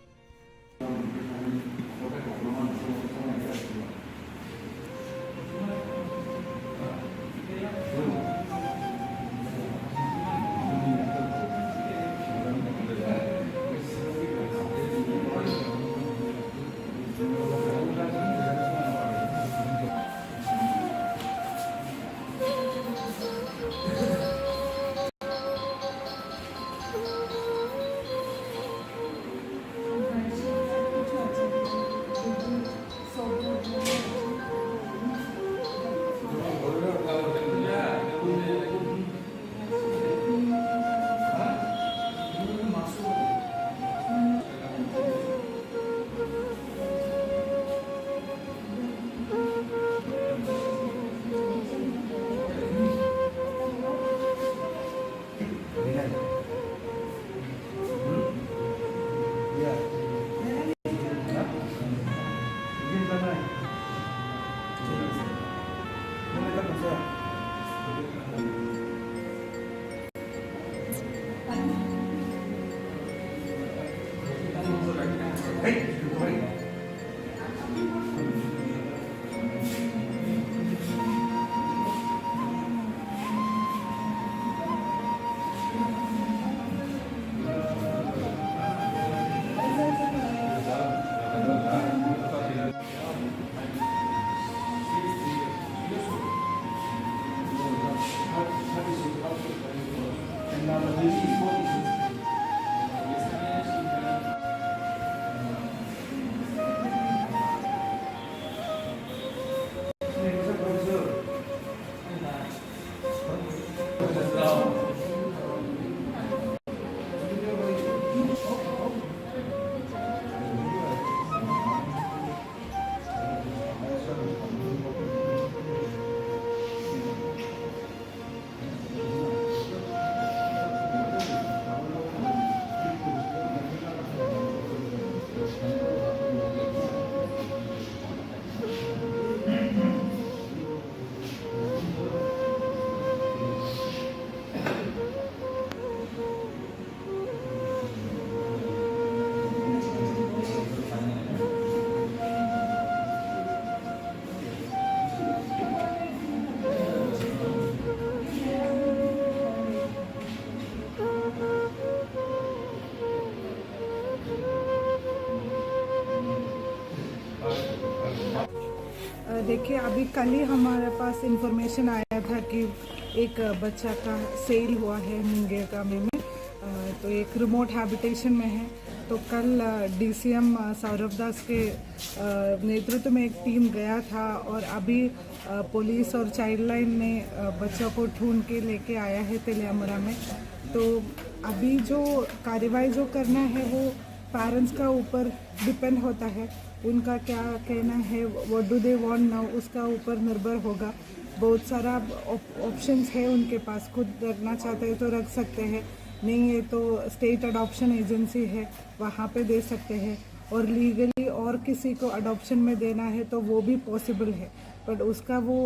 देखिए अभी कल ही हमारे पास information आया था कि एक बच्चा का सेल हुआ है मुंगेर गाँव में, तो एक रिमोट हैबिटेशन में है। तो कल डीसीएम सौरभ दास के नेतृत्व में एक टीम गया था और अभी पुलिस और चाइल्ड लाइन ने बच्चों को ढूंढ के लेके आया है तेलियामुरा में। तो अभी जो कार्रवाई जो करना है वो पेरेंट्स का ऊपर डिपेंड होता है, उनका क्या कहना है, what do they want now, उसका ऊपर निर्भर होगा। बहुत सारा ऑप्शंस है उनके पास, खुद रखना चाहते हैं तो रख सकते हैं, नहीं है तो स्टेट अडॉप्शन एजेंसी है वहाँ पे दे सकते हैं, और लीगली और किसी को अडॉप्शन में देना है तो वो भी पॉसिबल है। बट उसका वो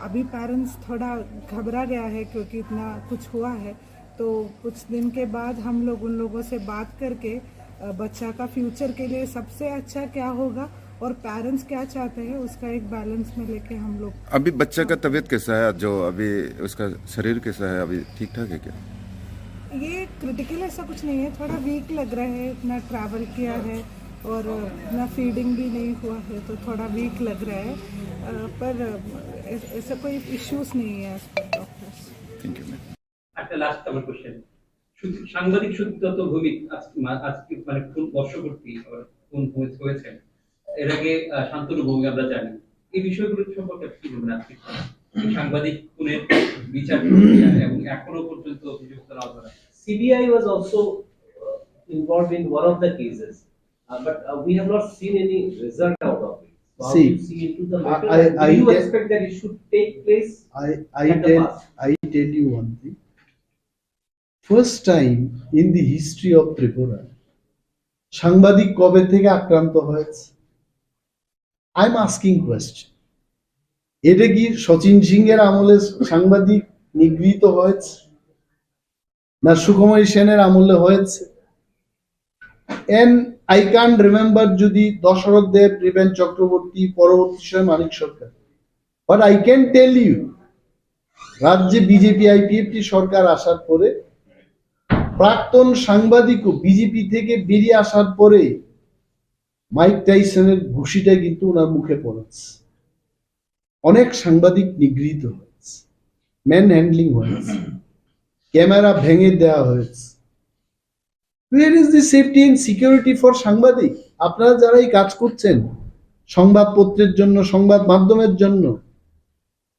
अभी पेरेंट्स थोड़ा घबरा गया है क्योंकि इतना कुछ हुआ है। तो कुछ दिन के बाद हम लोग उन लोगों से बात करके बच्चा का फ्यूचर के लिए सबसे अच्छा क्या होगा और पेरेंट्स क्या चाहते हैं उसका एक बैलेंस में लेके हम लोग। अभी बच्चा का तबीयत कैसा है, जो अभी उसका शरीर कैसा है, अभी ठीक ठाक है क्या? ये क्रिटिकल ऐसा कुछ नहीं है, थोड़ा वीक लग रहा है, इतना ट्रैवल किया है और इतना फीडिंग भी नहीं हुआ है तो थोड़ा वीक लग रहा है, पर ऐसा कोई इश्यूज नहीं है डॉक्टर्स। Thank you. একটা লাস্ট আমার কোশ্চেন, সাংবাদিক সুব্রত ভৌমিক আজকে মানে কোন বর্ষপূর্তি কোন হয়েছে, এর আগে শান্তনু ভৌমিক আমরা জানি, এই বিষয়গুলো সম্পর্কে কি বলবেন আজকে? সাংবাদিক খুনের বিচার প্রক্রিয়া এবং এখনো পর্যন্ত অভিযুক্ত না ধরা। CBI was also involved in one of the cases, but we have not seen any result out of it. So how do you see into the matter? Do you expect that it should take place? I tell you one thing. First time in the history of Tripura, সাংবাদিক কবে থেকে আক্রান্ত হয়েছে? I am asking question. এটা কি সচিন সিং এর আমলে সাংবাদিক নিগৃহীত হয়েছে না সুকুমার সেনের আমলে হয়েছে? And I can't remember যদি দশরথ দেব, রিবেন চক্রবর্তী, পরবর্তী সময় মানিক সরকার, but I can tell you রাজ্যে বিজেপি আইপিএফটি সরকার আসার পরে প্রাক্তন সাংবাদিকও বিজেপি থেকে বেরিয়ে আসার পরে মাইক টাইসনের ঘুষিটা কিন্তু ওনার মুখে পড়েছে। অনেক সাংবাদিক নিগৃহীত হয়েছে, ম্যান হ্যান্ডলিং হয়েছে, ক্যামেরা ভেঙে দেওয়া হয়েছে। Where is the safety and security for সাংবাদিক? আপনারা যারা এই কাজ করছেন সংবাদপত্রের জন্য, সংবাদ মাধ্যমের জন্য,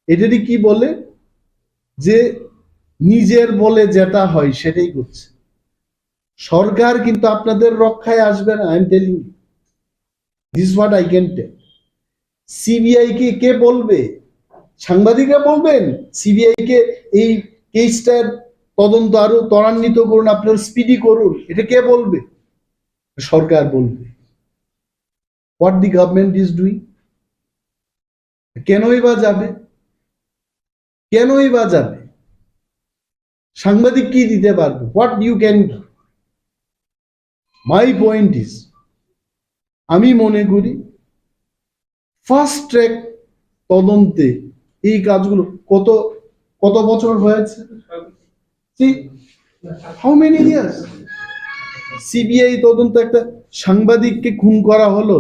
এটারই কি বলে যে নিজের বলে যেটা হয় সেটাই করছে। সরকার কিন্তু আপনাদের রক্ষায় আসবে না। I am telling you, this is what I can tell. CBI কে কে বলবে? সাংবাদিকরা বলবেন সিবিআই কে এই কেসটার তদন্ত আরো ত্বরান্বিত করুন, আপনার স্পিডি করুন, এটা কে বলবে? সরকার বলবে। What the government is doing? কেনই বা যাবে? কেনই বা যাবে? সাংবাদিক কি দিতে পারবে? What you can do? My point is, আমি মনে করি ফাস্ট ট্র্যাক তদন্তে এই কাজগুলো কত কত বছর হয়েছে? How many years? সিবিআই তদন্ত, একটা সাংবাদিককে খুন করা হলো,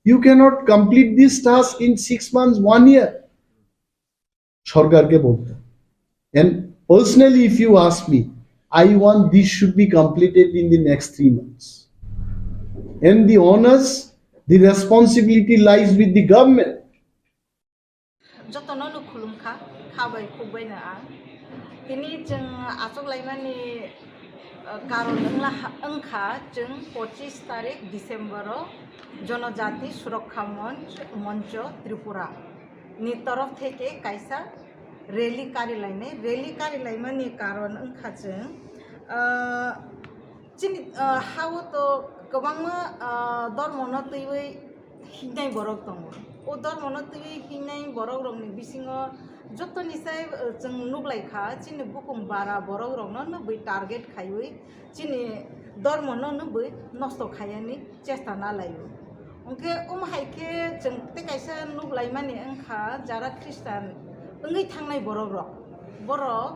you cannot complete this task in 6 months, 1 year। সরকারকে বলতে, and personally if you ask me, I want this should be completed in the next 3 months, and the honors, the responsibility lies with the government. जतन खुलुमखा खाबाय खुबायना आं दिनै जों आसगलायमानि कारण ओंखा जों 25 तारिख डिसेम्बराव जनजाति सुरक्षा मंच त्रिपुरा नि तरफ থেকে কাইসা রেলি কারিলাইমাनि कारण ओंखा जों चिनि हाव तो गोबां धर्मनो तैवै हिनाय बरक दङ। ओ धर्मनो तैवै हिनाय बरक रंनि बिसिङो जतनिसाय जों नुब्लायखा चिनि बुकुम बारा बरक रंनो नबै टार्गेट खायै चिनि धर्मनो नबै नष्ट खायानि चेष्टा नालायो। ओंखे हायखे जों तेकायसा नुब्लायमानि ओंखा जारा ख्रिस्टान ओंगै थांनाय बरक रक बरक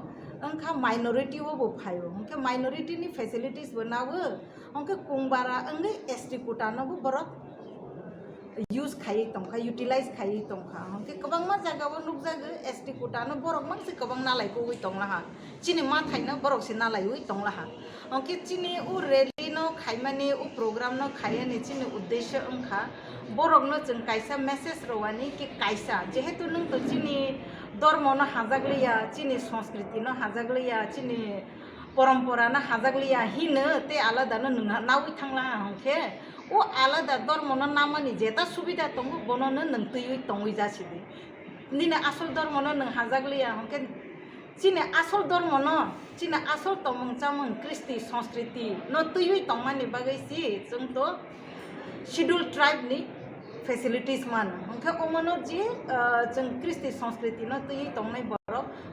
ओंखा माइनरिटी वो फायो, ओंखे माइनरिटी नि फेसिलिटीज बनावो, ओंखे कुंबारा ओंगै एसटी कोटा नो बरक use खाई तंखा utilize खाई तंखा हमके कबां मा जागा वो नुक जागे ST कोटा न borok mang से कबां नालाई को हुई तंग लहा चिने मा थाई न borok से नालाई हुई तंग लहा हमके चिने उ rally न खाई माने उ program न खाई ने चिने उद्देश्य अंखा borok न जों कायसा message रवानी कि कायसा जेहेतु नों तो चिने धर्म न हाजागलिया चिने संस्कृति न हाजागलिया चिने परम्परा न हाजागलिया हिनो ते आलादा न नोंहा नावै थांला हमके ओ आलादा धर्म न नामानि जेता सुबिदा दङ बननो नों तैयै तङै जासिदि निने आसल धर्म न नों हाजागलिया हमके चिने आसल धर्म न चिने आसल तमंग चामंग कृष्टि संस्कृति न तैयै तंमानि बागैसि जों तो शेड्यूल ट्राइब नि फेसिलिटीज मान हमके ओमनो जे जों कृष्टि संस्कृति न तैयै तंनाय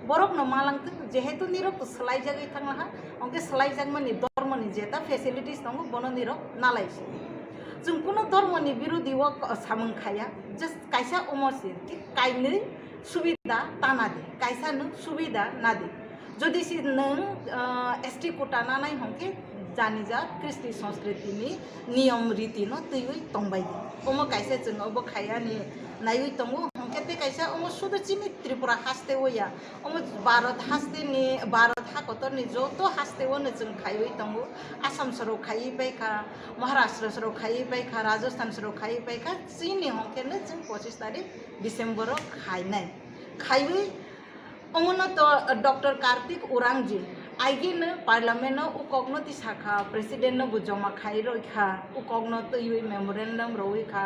borok no malang jehetu nirok selai jagai thanglaha onke selai jagmani dormoni jeta facilities dong bono nirok nalaisi जों कुनो धर्मनि बिरोधी व सामं खाया जस्ट कायसा ओमोसे कि कायनो सुबिदा ताना दे कायसा न सुबिदा ना दे जदि सि नों एसटी कोटा नानाय हमके जानि जा कृष्टि संस्कृति नि नियम रीति न तैयै तंबाय दे ओमो कायसा जों अब खाया नि नायै तंगो हमके ते कायसा ओमो सुदचिनि त्रिपुरा हास्ते वया ओमो भारत हास्ते नि भारत हाकतर नि जतो हास्ते वनो जों खायै तंगो आसाम सरो खायै बायखा महाराष्ट्र सरो खायै बायखा राजस्थान सरो खायै बायखा चिनि हमके न जों 25 तारिख डिसेम्बर खायनाय खायै ओमनो तो डॉक्टर कार्तिक उरांग जी आइगे पार्लियामेंट उकग्न तिसाखा प्रेसिडेंट नो जमा खाई रखा उकग्न तैयै मेमोरेंडम रखा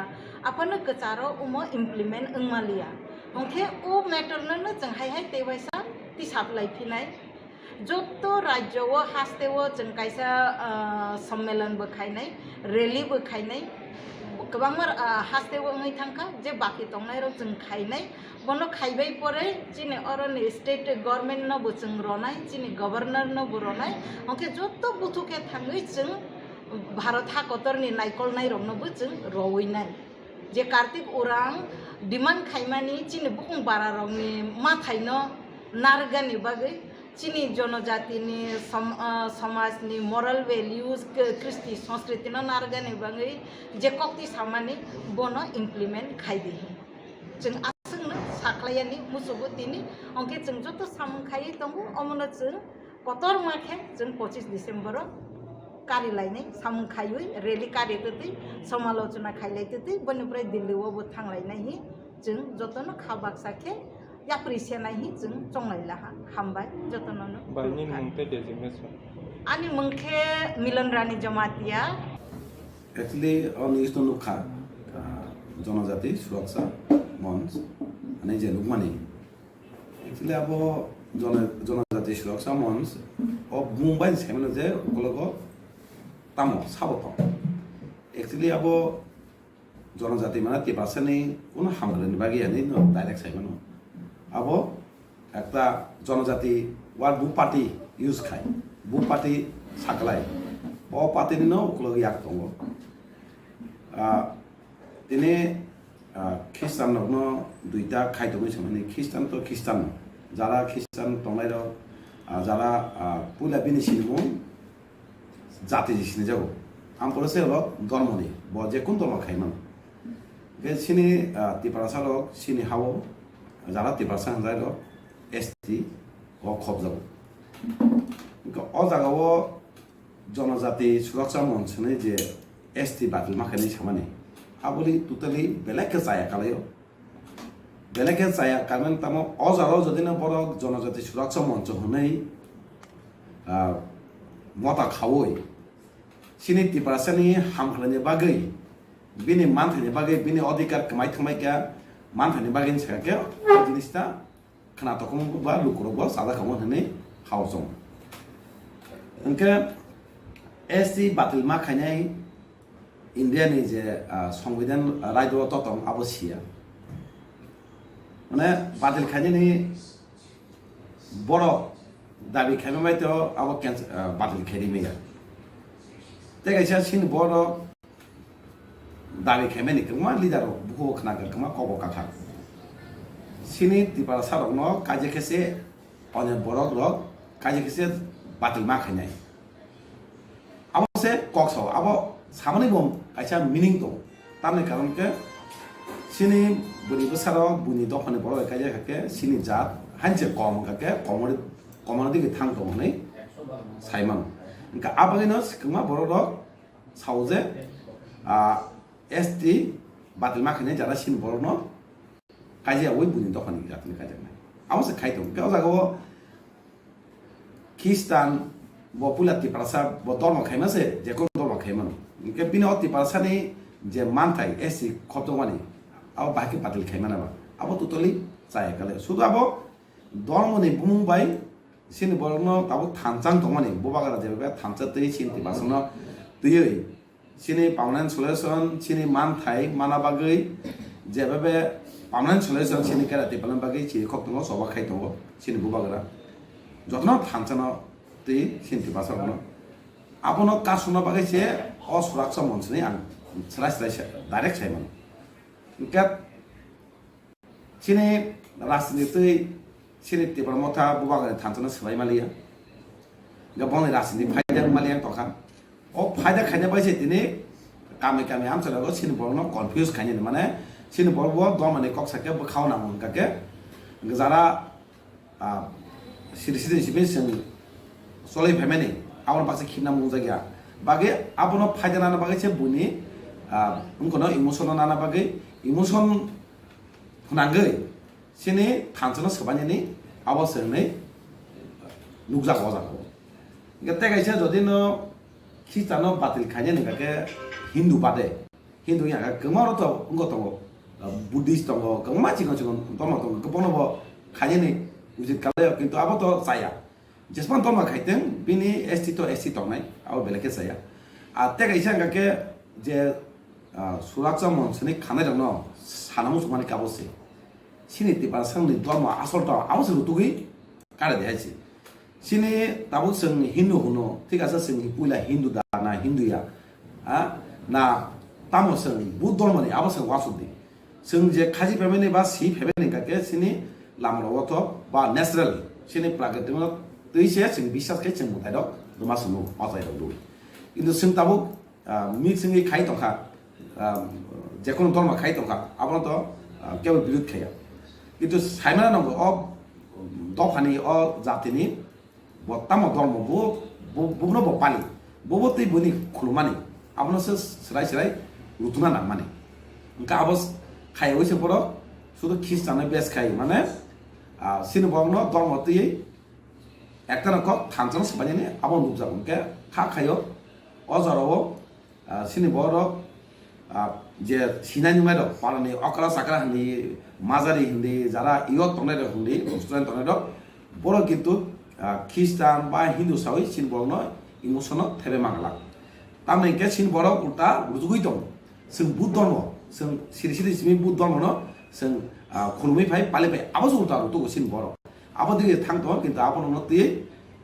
अपन कचारो उमो इम्प्लीमेंट अंगमालिया हमके ओ मैटर न जों हाय तेवैसा तिसाब लाइफिनाय जत राज्य व हास्ते व जों कायसा सम्मेलन बखायनाय रैली बखायनाय गोबां हास्ते व ngै थांखा जे बाकी तंनाय र जों खायनाय बनो खायबाय परे चिने अरनि स्टेट गवर्नमेंट न बोचों रनाय चिने गवर्नर न बरनाय हमके जत बुथुके थाङै जों भारत हाकतरनि नायकलनाय रंनोबो जों रवैनाय जे कार्तिक उरां डिमांड खायमानि चिने बुकुं बारा रंनि माथायनो नारगानि बागै चिनी जनजातिनि समाजनि मोरल वैल्यूज कृष्टि संस्कृति न नारगानि बागै जे कक्ति सामानि बनो इम्प्लीमेंट खायदि जों आसंनो साख्लायानि मुसुबुतिनि अंके जों जत सामं खायै दंगो अमनो जों कतर माखे जों 25 डिसेम्बर कारि लायनाय सामं खायै रैली कारि तति समालोचना खायलायतति बनिफ्राय दिल्लीआवबो थांलायनाय जों जतनो खाबाक साखे याप्रिसियानाय जों चंलायला हामबाय जतनो बायनि मुंते डेजिग्नेशन आनि मंखे मिलनरानी जमातिया एक्चुअली ऑन इज तो नुखा जनजाति सुरक्षा मंच माने जे लुकमानि एक्चुअली अब जनजाति सुरक्षा मंच अब मुंबई सेमनो जे गलगो तामो साबत एक्चुअली अब जनजाति माने तिबासनि कोन हामग्रनि बागि हनि डाइरेक्ट साइमनो अब एकटा जनजाति वार बु पार्टी यूज खाय बु पार्टी साकलाय ओ पार्टी न उकलो याक दंगो दिने ख्रिस्टान न दुइटा खायदोमै समाने ख्रिस्टान तो ख्रिस्टान जारा ख्रिस्टान तंलाय जारा पुला बिनि सिमु जाति जिसिनि जागो आम परसे ल धर्मनि ब जे कोन धर्म खायमान बे सिनि तिपारासालो सिनि हावो जारा तिपारासा जायलो एसटी ओ खबजागो अ जागाव जनजाति सुरक्षा मंचनि जे एसटी बातिल माखानि सामानि आबुली टोटली बेलेग जाया कालायो बेलेग जाया कारण तमो अजारो जदिनो बर जनजाति सुरक्षा मंच हनै मता खावै सिनि तिपारासानि हामखलानि बागै बिनि मानथानि बागै बिनि अधिकार कमाय थमायका मानथानि बागै साके जिनिसता खोनातकम बा लुकुरबा सादा खामो हनै हावसं ओंके एसटी बातिल माखानाय इंडिया नि जे संविधान राज्य ततम आवश्यक माने बातिल खायनि बड़ दाबी खायमाय तो अब बातिल खायनि ते गायसा सिन बड़ दाबी खायमानि कमा लिडार बुखो खनागल कमा कबो काखा सिनि तिपारा सारनो काजे केसे अने बरक रक काजे केसे बातिल मा खायनाय अब से कक्स अब सामने बम ऐसा मीनिंग तो तारने कारण के sini buni besaro buni dokhani boro kaje kake sini jat hanche kom kake komodi ke thang to nei saimang ka abagino skma boro ro sauze ST batil makhne jara sin boro no kaje oi buni dokhani jatni kaje nai awse khai to ka jago Kristan bo pulati prasa bo dormo khaimase je ko dormo khaimano ke bini oti prasa ni je mantai ST khopto mani abo baki batil khaimana ba abo totally chai kale sudu abo dormo ni bumbai sini borno tabo thanchang tongmani bobagara jebe thanchate sinti basno tuyei sini permanent solution sini manthai manabagei jebe permanent solution sini karate palan bagai chi khoktongo soba khai tongo sini bobagara jotno thanchano tei sinti basno abono kasuna bagai se osuraksha monsni ang srai direct saiman kat sini राजनीति sini TRIPURA mota bubagare thanchana sbai malia gabon राजनीति फायदा malia tokha o फायदा खाने बाइसे दिने कामे आम चलागो sini borno confuse खाने माने sini borbo do माने कक सके बखाव ना मन काके गजारा सिरि सिबे जों सलै फेमेनि आवन पासे खिना मुजा गया बागे आबनो फायदा ना बागे से बुनि उनकोनो इमोशन ना बागे emotion फुनांगै sini thanchana sabani ni awaseng nei nukja gojago gete gaisa jodi no khistano batil khane ni kake hindu bade hindu ya kemaro to ngo to buddhist to kemma chi to to kono bo khane ni ujit kale kintu abo to saya jesman to ma khaiten bini ST to nai abo beleke saya te gaisa kake je suraksa monsni khane jano sanamu sumani kabose sini TRIPURA sangni dorma asol to awse rutugi kare dehachi sini tabu seng hindu huno ঠিক আছে seng puila hindu da na hindu ya na tamo seng bud dorma ni awse wasudi seng je khaji pemeni ba si pemeni kake sini lamro to ba natural sini prakriti no tuise seng bisas ke seng mutai dok doma sunu asai do কিন্তু seng tabu mi seng khai to kha je kono dorma khai to kha abno to kebol বিরোধ khaya itu saimana nanggo dokhani jatini botamo dormo bubno bo pani boboti buni khulumani abno se serai rutuna na mani engka abos khai oise poro শুধু খ্রিস্টানে বেশ খাই মানে sini borno dormo ti একটা knock থানচন সবাইনি আবো নুবজাগনকে খা খায়ো অজরও sini borok je sinani mero parani okra sakra handi mazari hindi jara iot tonai ro hindi restaurant tonai ro boro kintu খ্রিস্টান ba hindu sawi sin borno emotional thebe mangala tamne ke sin borok ulta rujugui dong sing buddhormo sing siri simi buddhormo no sing khulumi phai pale phai abos ulta ru to sin borok abo dige thang to kintu abo no ti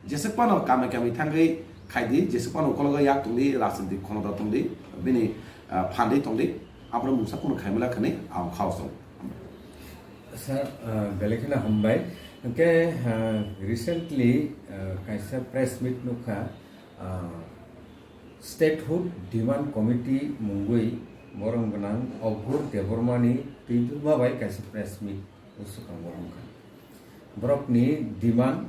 jesekpano kame thangai khaidi jesekpano kologa yak tungdi rasinti khonoda tungdi bini Pandai tongdi, apa musa pun khamila khane am khawsong. Sir, belekina hambai. Okay, recently, kaisa press meet nuka statehood demand committee mungui morong benang ogur debormani pintu babai kaisa press meet Swkang morong kan. Bohrokni demand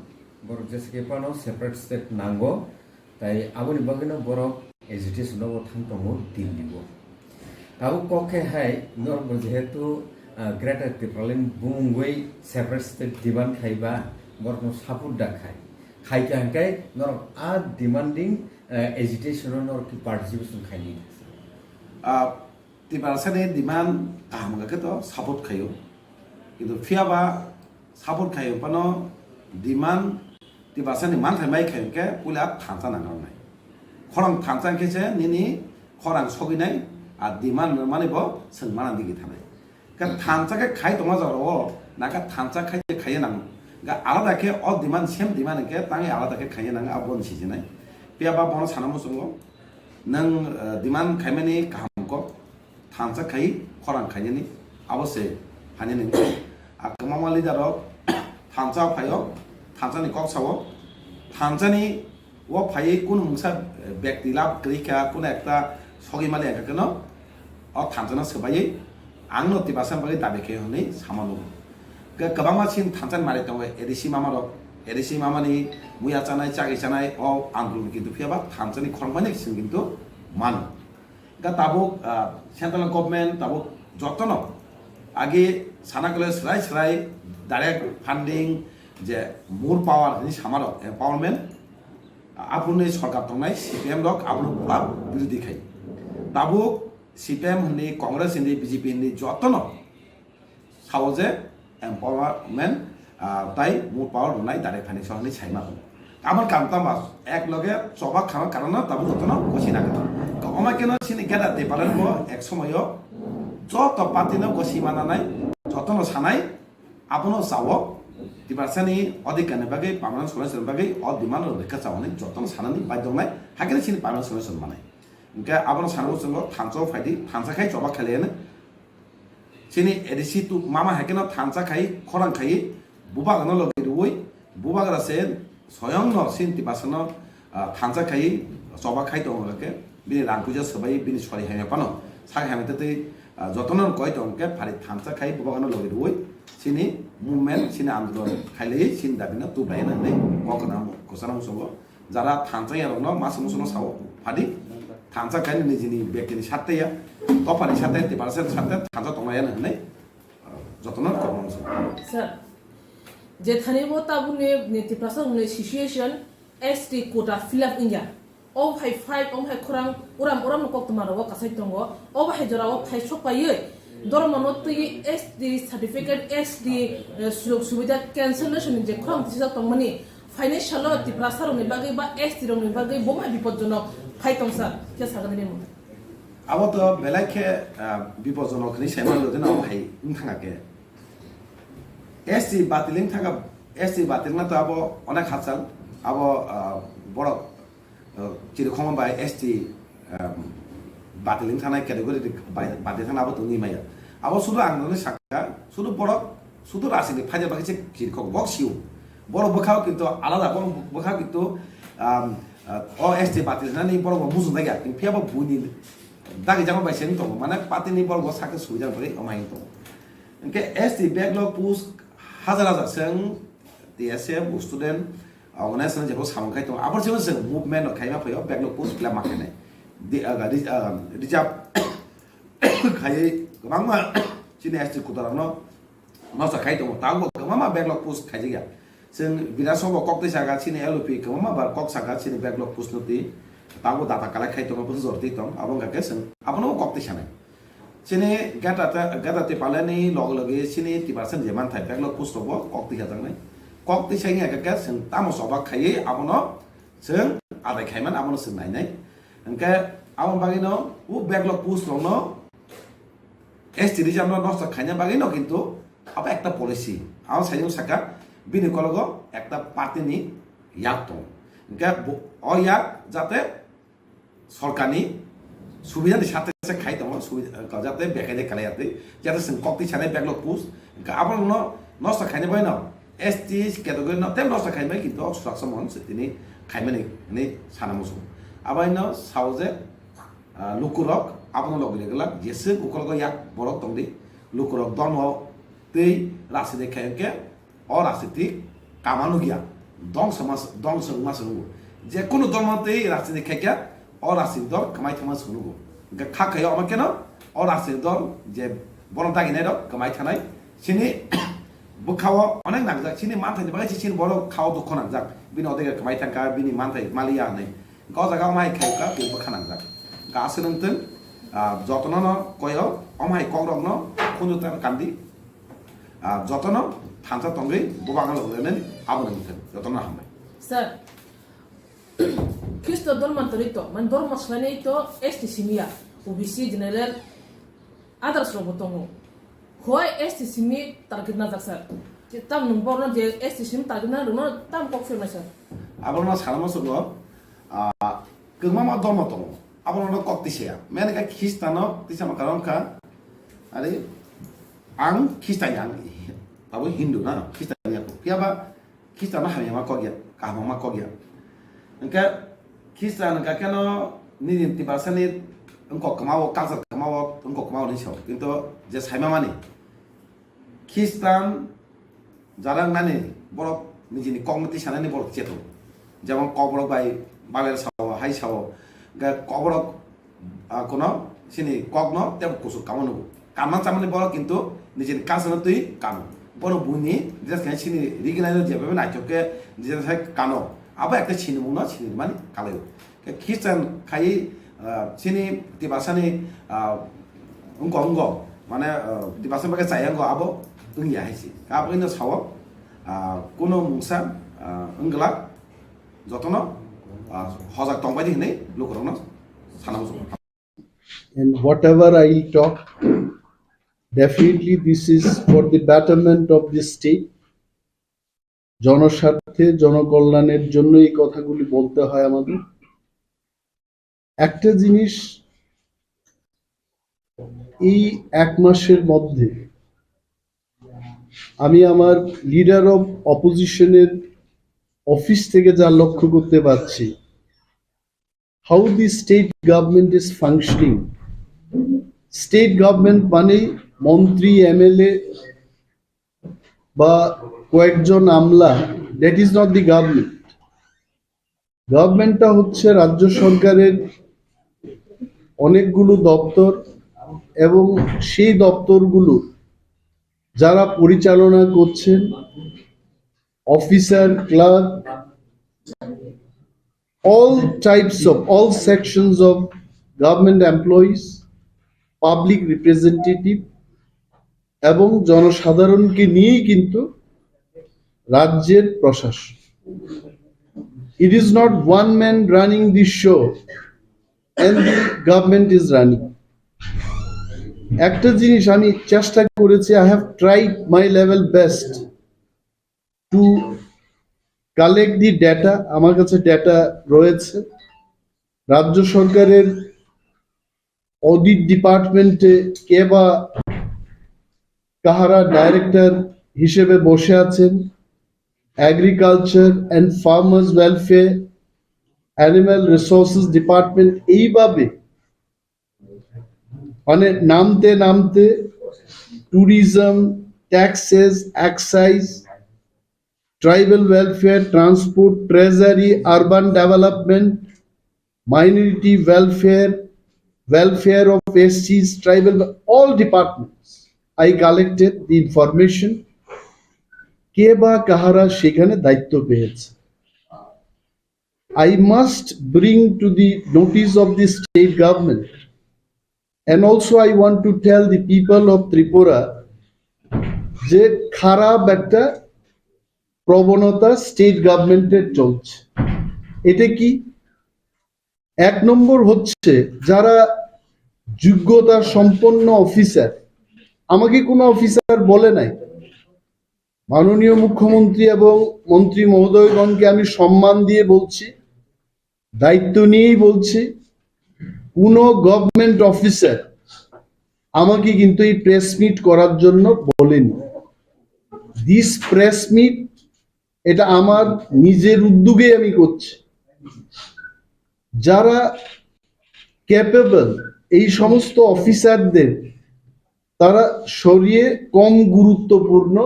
borok jeske pano separate state nango, tai aboni bagino borok agitation no thang tongo dillibo abu koke hai normal jehetu greater TRIPURA bungwei separate state demand khaiba borno support da khai kai nor a demanding agitation nor ki participation khaini TRIPURA sane demand ahmga ke to support khayo কিন্তু fiaba support khayo pano demand TRIPURA sane man thai mai khayo ke pula thangsa na nai khorang thangsa kese nini khorang soginai a demand mane bo sengmana digi thanai ka thangsa ke khai toma jaro naka thangsa khai nang ga alada ke all demand same demand ke tangi alada ke khai nang abon sijinai piaba bono sanamu sungo nang demand khaimani kaham ko thangsa khai khorang khaini abose hanini a kamamali jaro thangsa phayo thangsa ni kok sawo thangsa ni ও ভাই কোন মুসা ব্যক্তি লাভ করিকা কোন একটা সগি মালে একটা কেন ও থানজনা সবাই आंनो तिबासन बागै दाबि के हनै सामानो गोबां सिन थांजान मारे दङ एडिसि मामा दं एडिसि मामानि मुया जानाय चागै जानाय अ आन्दोलन किन्तु फियाबा थांजानि खरमाने सिन किन्तु मानो गा ताबो सेन्ट्रेल गभर्नमेन्ट ताबो जतन आगे साना गले स्राय डाइरेक्ट फान्डिं जे मोर पावर नि सामार एम्पावरमेन्ट आपुनि सरकार दंनाय सिपिएम दक आपुनि लाब बिरोधी खाय ताबो सिपिएम नि कांग्रेस नि बीजेपी नि जतन सावजे एम्पावरमेन्ट ताई मोर पावर दंनाय डाइरेक्ट फान्डिं नि साइमा आमर कामतामा एक लगे सभा खाना कारण ताबो जतन गसिना अमा केन सिनि गेदा दे पालन को एक समयो जत पार्टीनो गसिमाना नाय जतन सानाय आपुनो सावो तिबारसानि अधिकारनि बागै पार्मानेन्ट सल्युसन बागै अ डिमान्ड रैखा चावनाय जतन सानानि बायदंनाय हागिरे सिनि पार्मानेन्ट सल्युसन मानाय इनका आबनो सानबो जोंगो थांसो फायदि थांसाखाय जबा खालेनो सिनि एडिसि तु मामा हाकेनो थांसाखाय खरां खाय बुबागनो लगे दुय बुबागरासे स्वयं न सिन तिबासनो थांसाखाय जबा खाय दं लगे बिनि रांकुजा सबाय बिनि सरि हाय पानो साग हायते जतन कय दंके फारि थांसाखाय बुबागनो लगे दुय सिनि मुभमेन्ट सिनि आन्दोलन खायले सिन दाबिना तु बायना नै मकना कोसाना मुसबो जारा थांसाय रनो मास मुसनो साव फादि थांसाखाय निजिनि व्यक्तिनि साथैया तफानि साथै तिबारसे साथै थांसा तंनाया नै जतन करनो सर जे थानेबो ताबुने नेतिप्रासा उने situation ST quota fill up India ओ भाई फाइट ओ भाई खुरां उराम कक्तमारो कासाय दंगो ओ भाई जराव फाइ सपायै दरमनोत्ति एसडी सर्टिफिकेट एसडी सुलुक सुबिदा कैंसलेशन जे खुरां तिसा तंगमनि फाइनान्शियल तिप्रासा रनि बागै बा एसटी रनि बागै बोमा बिपदजनक फाइटं सर के सागने मु अब तो बेलाखे बिपदजनक नि सेमान लदन ओ भाई थाङाके एसटी बातिलिं थाङा एसटी बातिलना तो अब अनेक हासाल अब बड़ चिरखम बाय एसटी बातिलिं थानाय कैटेगरी बादे थाना अब तो निमाया अब सुदु आंनो साका सुदु बड़ सुदु रासिनि फाजे बाकिसे चिरखम बक्सिउ बड़ बखाव किन्तु आलादा बखाव किन्तु ओ एसटी बातिलनानि बड़ मुजु जायगा फियाबो बुनि दागि जामा बायसेन दं माने पार्टीनि बड़ साके सुबिदा परे अमाइन दं इनके एसटी बैकलॉग पोस्ट हजार जों टीएसएफ स्टूडेंट ऑर्गेनाइजेशन जेबो सामखाय दं आबर जेबो जों मुभमेन्ट खायमा फयो बैकलॉग पोस्ट फिला माखने रिजार्व खायै गोबां चिनि एसटी कुदारानो नसा खाय दं तांबो गोबां बैकलॉग पोस्ट खायजिया जों बिरासबो कक्ते सागा चिनि एलओपी गोबां बार कक सागा चिनि बैकलॉग पोस्ट नति तांबो डाटा कलेक्ट खाय दं बो जरति दं आबो गाके जों आबनो कक्ते सानाय सिनि गाता पालानि लग लगे सिनि तिबासन जेमान थाय बैकलॉग पोस्ट बो कक्ति जाजांनाय कक्ति साइनि गाके जों तामो सबा खायै आबनो जों आदाय खायमान आबनो जों नायनाय इनके आबन बागिनो उ बैकलॉग पोस्ट रनो एसटी रिजार्व नष्ट खायना बागिनो किन्तु अब एकटा पलिसि आव साइनो साका बिनि कलगो एकटा पार्टीनि याक दं इनके अ याक जाते सरकारनि सुबिदानि साथे से खाय दङ सुबिदा जाते बेखायदे खालायाते जाते जों कक्ति सानाय बैकलॉग पोस्ट आबन नष्ट खायना बायनो एसटी कैटेगरी न तेम नष्ट खायबाय किन्तु स्ट्राक्चर मन सेतिनि खायमानि नै सानामुसु आबायनो सावजे लुकुरक आबन लगेगला जेसे गुकलगो याक बरक दंदि लुकुरक दन तै रासिदे खायके अ रासिति कामानु गिया दं समास जे कोनो दनमते रासिदे खायके अ रासिद दर कमाय थमा सुनुगो खाखायो अमाकेनो अ रासिद दर जे बरन दागिनाय दर कमाय थानाय सिनि बुखाव अनेक नांजाक सिनि मानथायनि बागै सिनि बर खाव दुख नांजाक बिनि अदेगा कमाय थांका बिनि मानथाय मालिया नै गजागा माय खायका बेबो खानांजाक गासनंतन जतन कयो अमाय कग्रगनो खुनुतार कान्दी जतन थांसा तंगै बुबागा लगलेन आबनंतन जतन हामबाय sir Cristo dormantorito, man dormaslanito este simia, ubisi general others robotongo. Why este simi target na sir? Tam number je este sim target na no tam confirm sir. Abona salama sogo kemama dormatongo. Abona koktisia. Men ka kristano tisama karonka. Ari ang kristanyang. Tabu Hindu na kristanya ko. Piaba kristana hamya kogia, kahma kogia. Engka Kisah negara kena ni tiba seni engkau kemau kanser kemau মাও অঙ্ক মাও নিছ কিন্তু যে সাইমা মানে খ্রিস্টান যারা নানি বড় নিজেনি কমিটি সানানি বড় চেতো যেমন কবরক বাই বাবের সাও হাই সাও কবরক কোনো সিনি কগ্ন তেব কুসু কামনো কামান চামানি বড় কিন্তু নিজের কাছে তুই কানো বড় বুনি যে সিনি রিগিনাইল যেভাবে নাইচকে যে কানো আবার একটা ছিনি মুনা ছিনি মানে কালায় খ্রিস্টান খাই sini tibasani ungko mana tibasan pakai saya ungko abo tung ya hisi abo ini sawo kuno mungsa enggelak jotono hozak tongbai di ini lu kurang sanam and whatever I talk, definitely this is for the betterment of the state. জনস্বার্থে জনকল্যাণের জন্য এই কথাগুলি বলতে হয় আমাদের। একটা জিনিস এই এক মাসের মধ্যে আমি আমার লিডার অফ অপোজিশনের অফিস থেকে যা লক্ষ্য করতে পারছি, how the state government is functioning. State government মানে মন্ত্রী MLA বা কয়েকজন আমলা, that is not the government. গভর্নমেন্টটা হচ্ছে রাজ্য সরকারের অনেকগুলো দপ্তর এবং সেই দপ্তরগুলো যারা পরিচালনা করছেন, officer, clerk, all types of, all sections of government employees, public representative এবং জনসাধারণকে নিয়েই কিন্তু রাজ্যের প্রশাসন। It is not one man running the show and the government is running. একটা জিনিস আমি চেষ্টা করেছি, I have tried my level best to collect the data. আমার কাছে ডেটা রয়েছে। রাজ্য সরকারের অডিট ডিপার্টমেন্টে কে বা কাহারা ডাইরেক্টর হিসেবে বসে আছেন, agriculture and farmers welfare, animal resources department, এইভাবে মানে নামতে নামতে tourism, taxes, excise, tribal welfare, transport, treasury, urban development, minority welfare, welfare of SCs, tribal, all departments. I collected the information. কে বা কাহারা সেখানে দায়িত্ব পেয়েছে। I must bring to the notice of the state government, and also I want to tell the people of Tripura যে খারাপ একটা প্রবণতা state গভর্নমেন্টের চলছে। এটা কি? এক নম্বর হচ্ছে যারা যোগ্যতা সম্পন্ন অফিসার, আমাকে কোনো অফিসার বলে নাই, মাননীয় মুখ্যমন্ত্রী এবং মন্ত্রী মহোদয়গণকে আমি সম্মান দিয়ে বলছি, দায়িত্ব নিয়েই বলছি, কোনো গভর্নমেন্ট অফিসার আমাকে কিন্তু এই প্রেস মিট করার জন্য বলেনি। দিস প্রেস মিট এটা আমার নিজের উদ্যোগে আমি করছি। যারা ক্যাপেবল এই সমস্ত অফিসারদের তারা সরিয়ে কম গুরুত্বপূর্ণ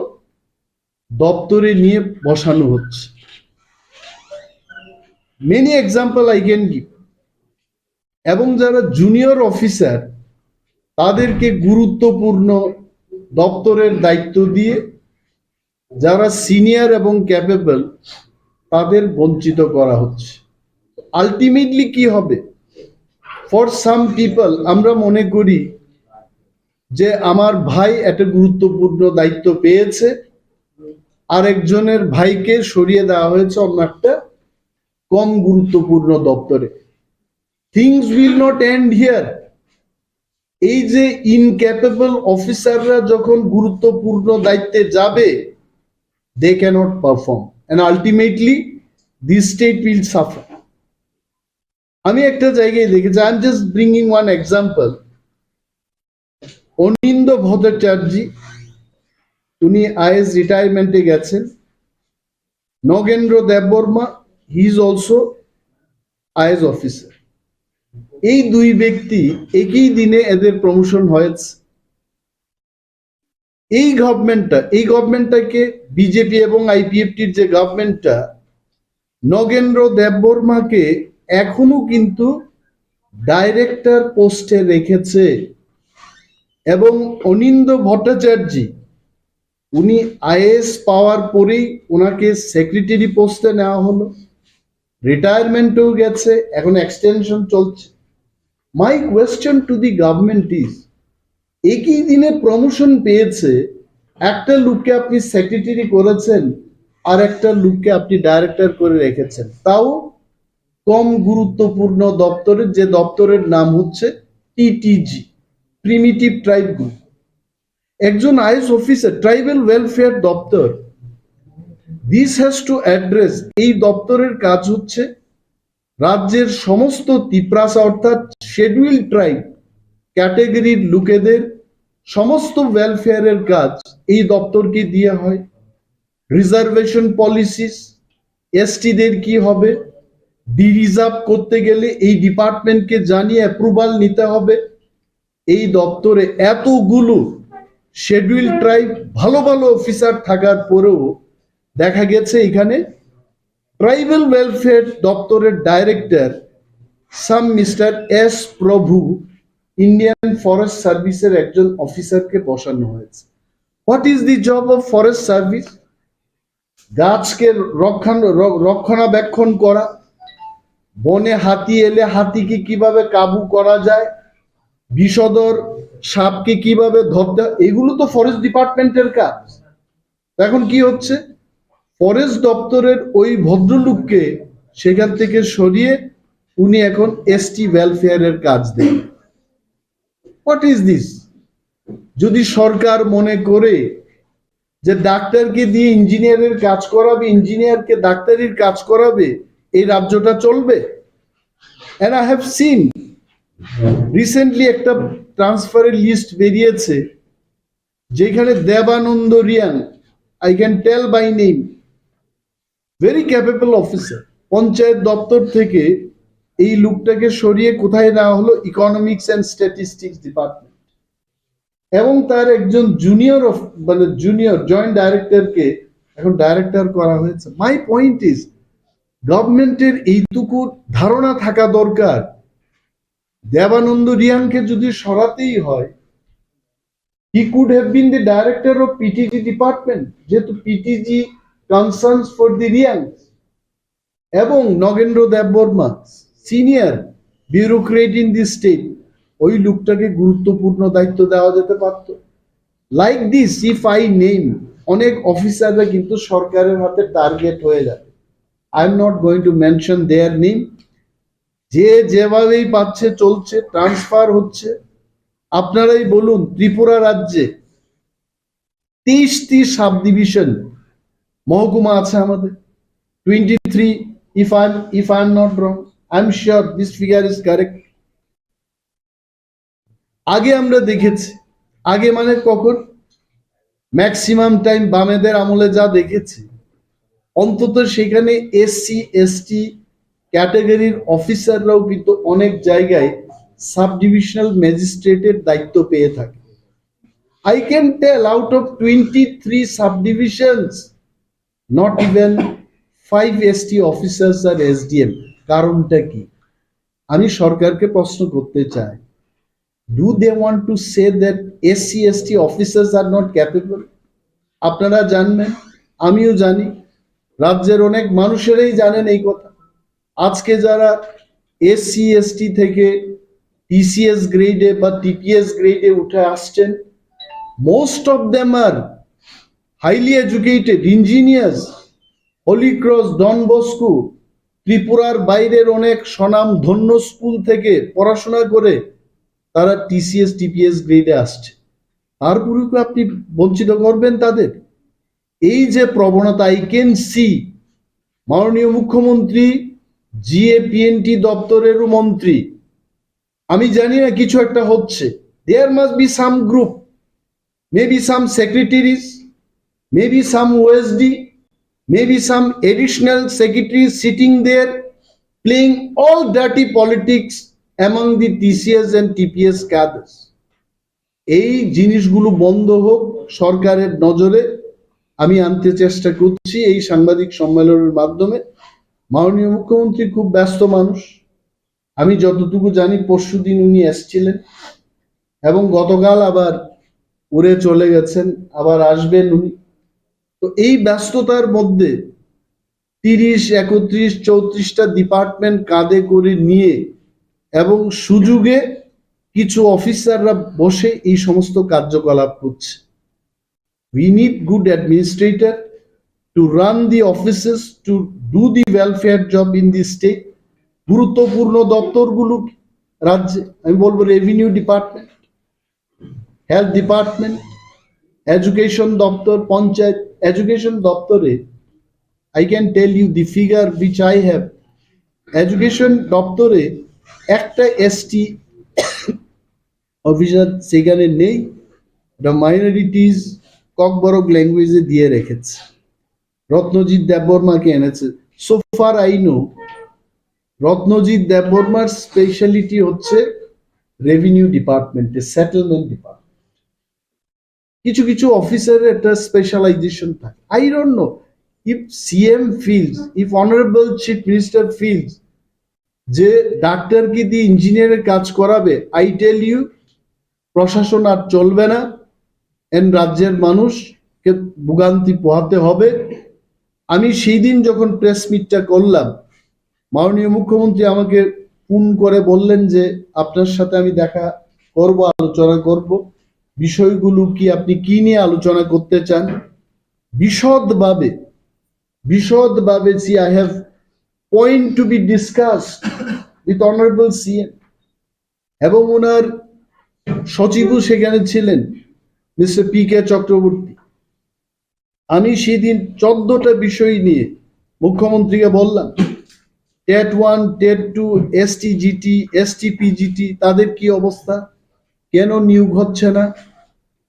দপ্তরে নিয়ে বসানো হচ্ছে। Many example I can give. এবং যারা জুনিয়র অফিসার তাদেরকে গুরুত্বপূর্ণ দপ্তরের দায়িত্ব দিয়ে যারা সিনিয়র এবং ক্যাপেবল তাদের বঞ্চিত করা হচ্ছে। আলটিমেটলি কি হবে? ফর সাম পিপল আমরা মনে করি যে আমার ভাই একটা গুরুত্বপূর্ণ দায়িত্ব পেয়েছে, আরেকজনের ভাইকে সরিয়ে দেওয়া হয়েছে অন্য একটা কম গুরুত্বপূর্ণ দপ্তরে। Things will not end here. এই যে ইনক্যাপেবল অফিসাররা যখন গুরুত্বপূর্ণ দায়িত্বে যাবে, they cannot perform and ultimately this state will suffer. আমি একটা জায়গায় দেখেছি, I am just bringing one example. অনিন্দ ভট্টাচার্য, উনি IAS রিটায়ারমেন্টে গেছেন। Nagendra Debbarma, he is also IAS officer. এই দুই ব্যক্তি একই দিনে এদের প্রমোশন হয়েছে। এই গভর্নমেন্টটাকে বিজেপি এবং আইপিএফটির যে গভর্নমেন্টটা নগেন্দ্র দেববর্মাকে এখনো কিন্তু ডাইরেক্টর পোস্টে রেখেছে এবং অনিন্দ ভট্টাচার্য উনি আইএএস পাওয়ার পরেই ওনাকে সেক্রেটারি পোস্টে নেওয়া হলো, রিটায়ারমেন্টেও গেছে, এখন এক্সটেনশন চলছে। My question to the government is, একই দিনে প্রমোশন পেয়েছে, একটা লোককে আপনি সেক্রেটারি করেছেন আর একটা লোককে আপনি ডাইরেক্টর করে রেখেছেন, তাও কম গুরুত্বপূর্ণ দপ্তরের, যে দপ্তরের নাম হচ্ছে টিটিজি, প্রিমিটিভ ট্রাইব গ্রুপ। একজন আইএস অফিসার, ট্রাইবাল ওয়েলফেয়ার দপ্তর, দিস হ্যাজ টু অ্যাড্রেস, এই দপ্তরের কাজ হচ্ছে রাজ্যের সমস্ত তিপ্রাসা অর্থাৎ শিডিউল ট্রাইব ক্যাটাগরির লোকেদের সমস্ত ওয়েলফেয়ারের কাজ এই দপ্তরকে দিয়ে হয়। রিজার্ভেশন পলিসিস, এসটিদের কি হবে, ডি রিজার্ভ করতে গেলে এই ডিপার্টমেন্টকে জানিয়ে অ্যাপ্রুভাল নিতে হবে। এই দপ্তরে এতগুলো শিডিউল ট্রাইব ভালো ভালো অফিসার থাকার পরেও দেখা গেছে এখানে ট্রাইবাল ওয়েলফেয়ার দপ্তরের ডাইরেক্টর সাম মিস্টার এস প্রভু, ইন্ডিয়ান ফরেস্ট সার্ভিসের একজন অফিসারকে বসানো হয়েছে। What is the job of forest service? গাছকে রক্ষণাবেক্ষণ করা, বনে হাতি এলে হাতিকে কিভাবে কাবু করা যায়, বিষধর সাপকে কিভাবে ধরতে, এগুলো তো ফরেস্ট ডিপার্টমেন্টের কাজ। এখন কি হচ্ছে, ফরেস্ট দপ্তরের ওই ভদ্রলোককে সেখান থেকে সরিয়ে উনি এখন এসটি ওয়েলফেয়ারের কাজ দেন। What is this? যদি সরকার মনে করে যে ডাক্তারকে দিয়ে ইঞ্জিনিয়ারের কাজ করাবে, ইঞ্জিনিয়ারকে ডাক্তারির কাজ করাবে, এই রাজ্যটা চলবে? And I have seen recently একটা ট্রান্সফারের লিস্ট বেরিয়েছে যেখানে Debananda Reang, I can tell by name, very capable officer, panchayat দপ্তর থেকে এই লোকটাকে সরিয়ে কোথায় নেওয়া হলো, ইকোনমিক্স অ্যান্ড স্ট্যাটিস্টিক্স ডিপার্টমেন্ট, এবং তার একজন জুনিয়র জয়েন্ট ডাইরেক্টরকে এখন ডাইরেক্টর করা হয়েছে। মাই পয়েন্ট ইজ, গভর্নমেন্টের এইটুকু ধারণা থাকা দরকার, দেবানন্দ রিয়াংকে যদি সরাতেই হয়, he could have been the director of PTG department, যেহেতু PTG concerns for the Riangs, এবং Nagendra Debbarma senior bureaucrat in the state, ওই লোকটাকে গুরুত্বপূর্ণ দায়িত্ব দেওয়া যেতে পারত। Like this if I name, অনেক অফিসাররা কিন্তু সরকারের হাতে টার্গেট হয়ে যাবে। I am not going to mention there name, যে যেভাবেই পাচ্ছে চলছে, ট্রান্সফার হচ্ছে। আপনারাই বলুন, ত্রিপুরা রাজ্যে 23টি সাব ডিভিশন মহকুমা আছে আমাদের, 23 if I am not wrong, I am sure this figure is correct. আগে আমরা দেখেছি, আগে মানে কখন, ম্যাক্সিমাম টাইম বামেদের আমলে যা দেখেছি, অন্তত সেখানে এসসি এসটি ক্যাটাগরির অফিসাররাও কিন্তু অনেক জায়গায় সাব ডিভিশনাল ম্যাজিস্ট্রেটের দায়িত্ব পেয়ে থাকে। I can tell out of 23 subdivisions, not even 5 ST officers are SDM. কারণটা কি? আমি সরকারকে প্রশ্ন করতে চাই, do they want to say that SC ST officers are not capable? আপনারা জানবেন, আমিও জানি, রাজ্যের অনেক মানুষেরাই জানেন এই কথা। আজকে যারা এসসি এসটি থেকে টিসিএস গ্রেডে বা টিপিএস গ্রেডে উঠে আসছেন, most of them are highly educated engineers, Holy Cross, Don Bosco, ত্রিপুরার বাইরের অনেক স্বনাম ধন্য স্কুল থেকে পড়াশোনা করে তারা টিসিএস টিপিএস গ্রেডে আসছে। তারপরেও আপনি বঞ্চিত করবেন তাদের? এই যে প্রবণতা, আই ক্যান সি, মাননীয় মুখ্যমন্ত্রী জিএপিএনটি দপ্তরেরও মন্ত্রী, আমি জানি না কিছু একটা হচ্ছে, there must be some group, maybe some secretaries, maybe some OSD, maybe some additional secretaries sitting there playing all dirty politics among the TCS and TPS cadres. এই জিনিসগুলো বন্ধ হোক সরকারের নজরে আমি আনতে চেষ্টা করছি এই সাংবাদিক সম্মেলনের মাধ্যমে। মাননীয় মুখ্যমন্ত্রী খুব ব্যস্ত মানুষ, আমি যতটুকু জানি পরশুদিন উনি এসেছিলেন এবং গতকাল আবার উড়ে চলে গেছেন, আবার আসবেন উনি। তো এই ব্যস্ততার মধ্যে 30, 31, 34টা ডিপার্টমেন্ট কাঁধে করে নিয়ে এবং সুযোগে কিছু অফিসাররা বসে এই সমস্ত কার্যকলাপ করছে। We need good administrator to run the offices, to do the welfare job in the state. গুরুত্বপূর্ণ দপ্তরগুলো রাজ্যে আমি বলবো revenue department, health department, education দপ্তর, পঞ্চায়েত। এডুকেশন দপ্তরে I can tell you the figure which I have. Education দপ্তরে একটা ST officer সেখানে নেই, দ্য মাইনরিটিজ ককবরক ল্যাঙ্গুয়েজে দিয়ে রেখেছে, রত্নজিৎ দেববর্মাকে এনেছে। So far I know Ratnajit দেববর্মার স্পেশালিটি হচ্ছে রেভিনিউ ডিপার্টমেন্টে, সেটেলমেন্ট ডিপার্টমেন্ট। কিছু কিছু অফিসারের একটা স্পেশালাইজেশন থাকে। I don't know if CM feels, if honorable chief minister feels যে ডাক্তারকে দিয়ে ইঞ্জিনিয়ারের কাজ করাবে, আই টেল ইউ প্রশাসন আর চলবে না, এন্ড রাজ্যের মানুষকে ভোগান্তি পোহাতে হবে। আমি সেই দিন যখন প্রেস মিটটা করলাম, মাননীয় মুখ্যমন্ত্রী আমাকে ফোন করে বললেন যে আপনার সাথে আমি দেখা করব, আলোচনা করব, বিষয়গুলো কি, আপনি কি নিয়ে আলোচনা করতে চান বিশদভাবে। See, I have point to be discussed with honorable CM এবং ওনার সচিবও সেখানে ছিলেন মিস্টার PK চক্রবর্তী। আমি সেদিন 14টা বিষয় নিয়ে মুখ্যমন্ত্রীকে বললাম, টেট 1, টেট 2, STGT, STPGT তাদের কি অবস্থা, কেন নিয়োগ হচ্ছে না,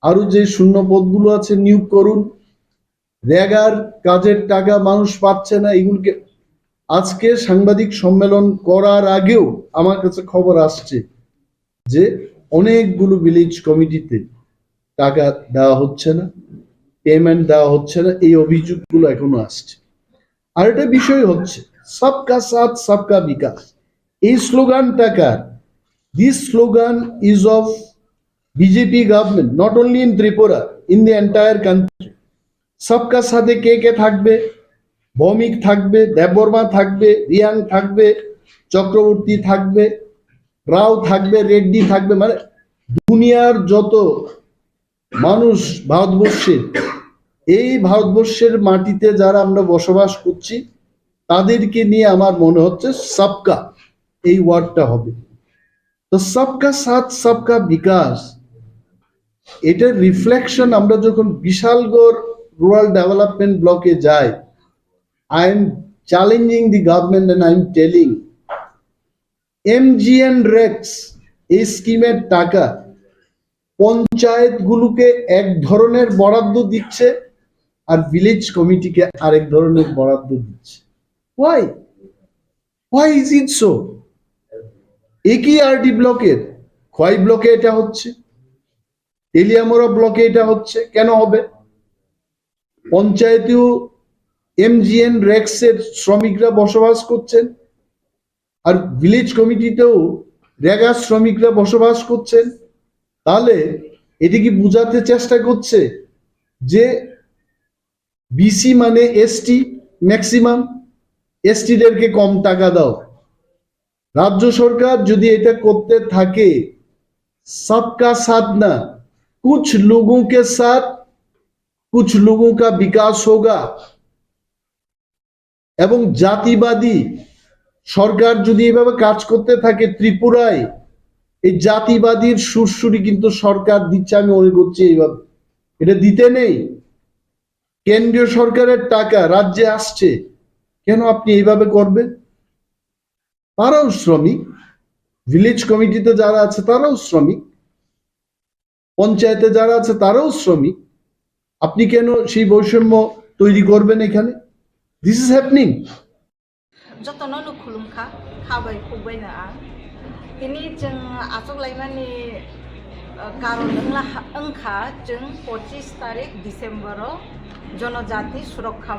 আরো যে শূন্য পদগুলো আছে নিয়োগ করুন, রেগার কাজের টাকা মানুষ পাচ্ছে না। এগুলোকে আজকে সাংবাদিক সম্মেলন করার আগেও আমার কাছে খবর আসছে যে অনেকগুলো ভিলেজ কমিটিতে টাকা দেওয়া হচ্ছে না, পেমেন্ট দেওয়া হচ্ছে না, এই অভিযোগগুলো এখনো আসছে। আর একটা বিষয় হচ্ছে সবকা সাথ সবকা বিকাশ, এই স্লোগানটাকার, this slogan is of BJP government, not only in Tripura, in the entire country. সবকার সাথে কে কে থাকবে, ভৌমিক থাকবে, দেববর্মা থাকবে, রিয়াং থাকবে, চক্রবর্তী থাকবে, রাও থাকবে, রেড্ডি থাকবে, মানে দুনিয়ার যত মানুষ ভারতবর্ষের, এই ভারতবর্ষের মাটিতে যারা আমরা বসবাস করছি তাদেরকে নিয়ে আমার মনে হচ্ছে সবকা এই ওয়ার্ডটা হবে। তো সবকা সাথ সবকা বিকাশ, এটার রিফ্লেকশন আমরা যখন বিশালগড় রুরাল ডেভেলপমেন্ট ব্লকে যাই, I am challenging the government and I am telling MGN Rex এই স্কিমের টাকা পঞ্চায়েত গুলোকে এক ধরনের বরাদ্দ দিচ্ছে আর ভিলেজ কমিটিকে আরেক ধরনের বরাদ্দ দিচ্ছে। Why is it so? একই আরডি ব্লকের খোয়াই ব্লকে এটা হচ্ছে, তেলিয়ামোড়া ব্লকে এটা হচ্ছে, কেন হবে? পঞ্চায়েতেও MGN রেক্সের শ্রমিকরা বসবাস করছেন আর ভিলেজ কমিটিতেও রেগা শ্রমিকরা বসবাস করছেন। তাহলে এটি কি বোঝাতে চেষ্টা করছে যে বিসি মানে এসটি ম্যাক্সিমাম, এসটিদেরকে কম টাকা দাও? রাজ্য সরকার যদি এটা করতে থাকে, সবকা সাথ না, কুছ লোগোं के साथ कुछ लोगों का विकास होगा। এবং জাতিবাদী সরকার যদি এভাবে কাজ করতে থাকে ত্রিপুরায়, এই জাতিবাদীর সুরসুরি কিন্তু সরকার দিচ্ছে, আমি মনে করছি এইভাবে এটা দিতে নেই। কেন্দ্রীয় সরকারের টাকা রাজ্যে আসছে, কেন আপনি এইভাবে করবেন? তারাও শ্রমিক, ভিলেজ কমিটিতে যারা আছে তারাও শ্রমিক, পঞ্চায়েতে যারা আছে তারাও শ্রমিক, আপনি কেন সেই বৈষম্য তৈরি করবেন এখানে? This is happening. যতন খুলুমখা খাবাই খুববাই না ini जों आसुगलायमानि कारण ओंखा जों 25 तारिख डिसेम्बराव जनजाति सुरक्षा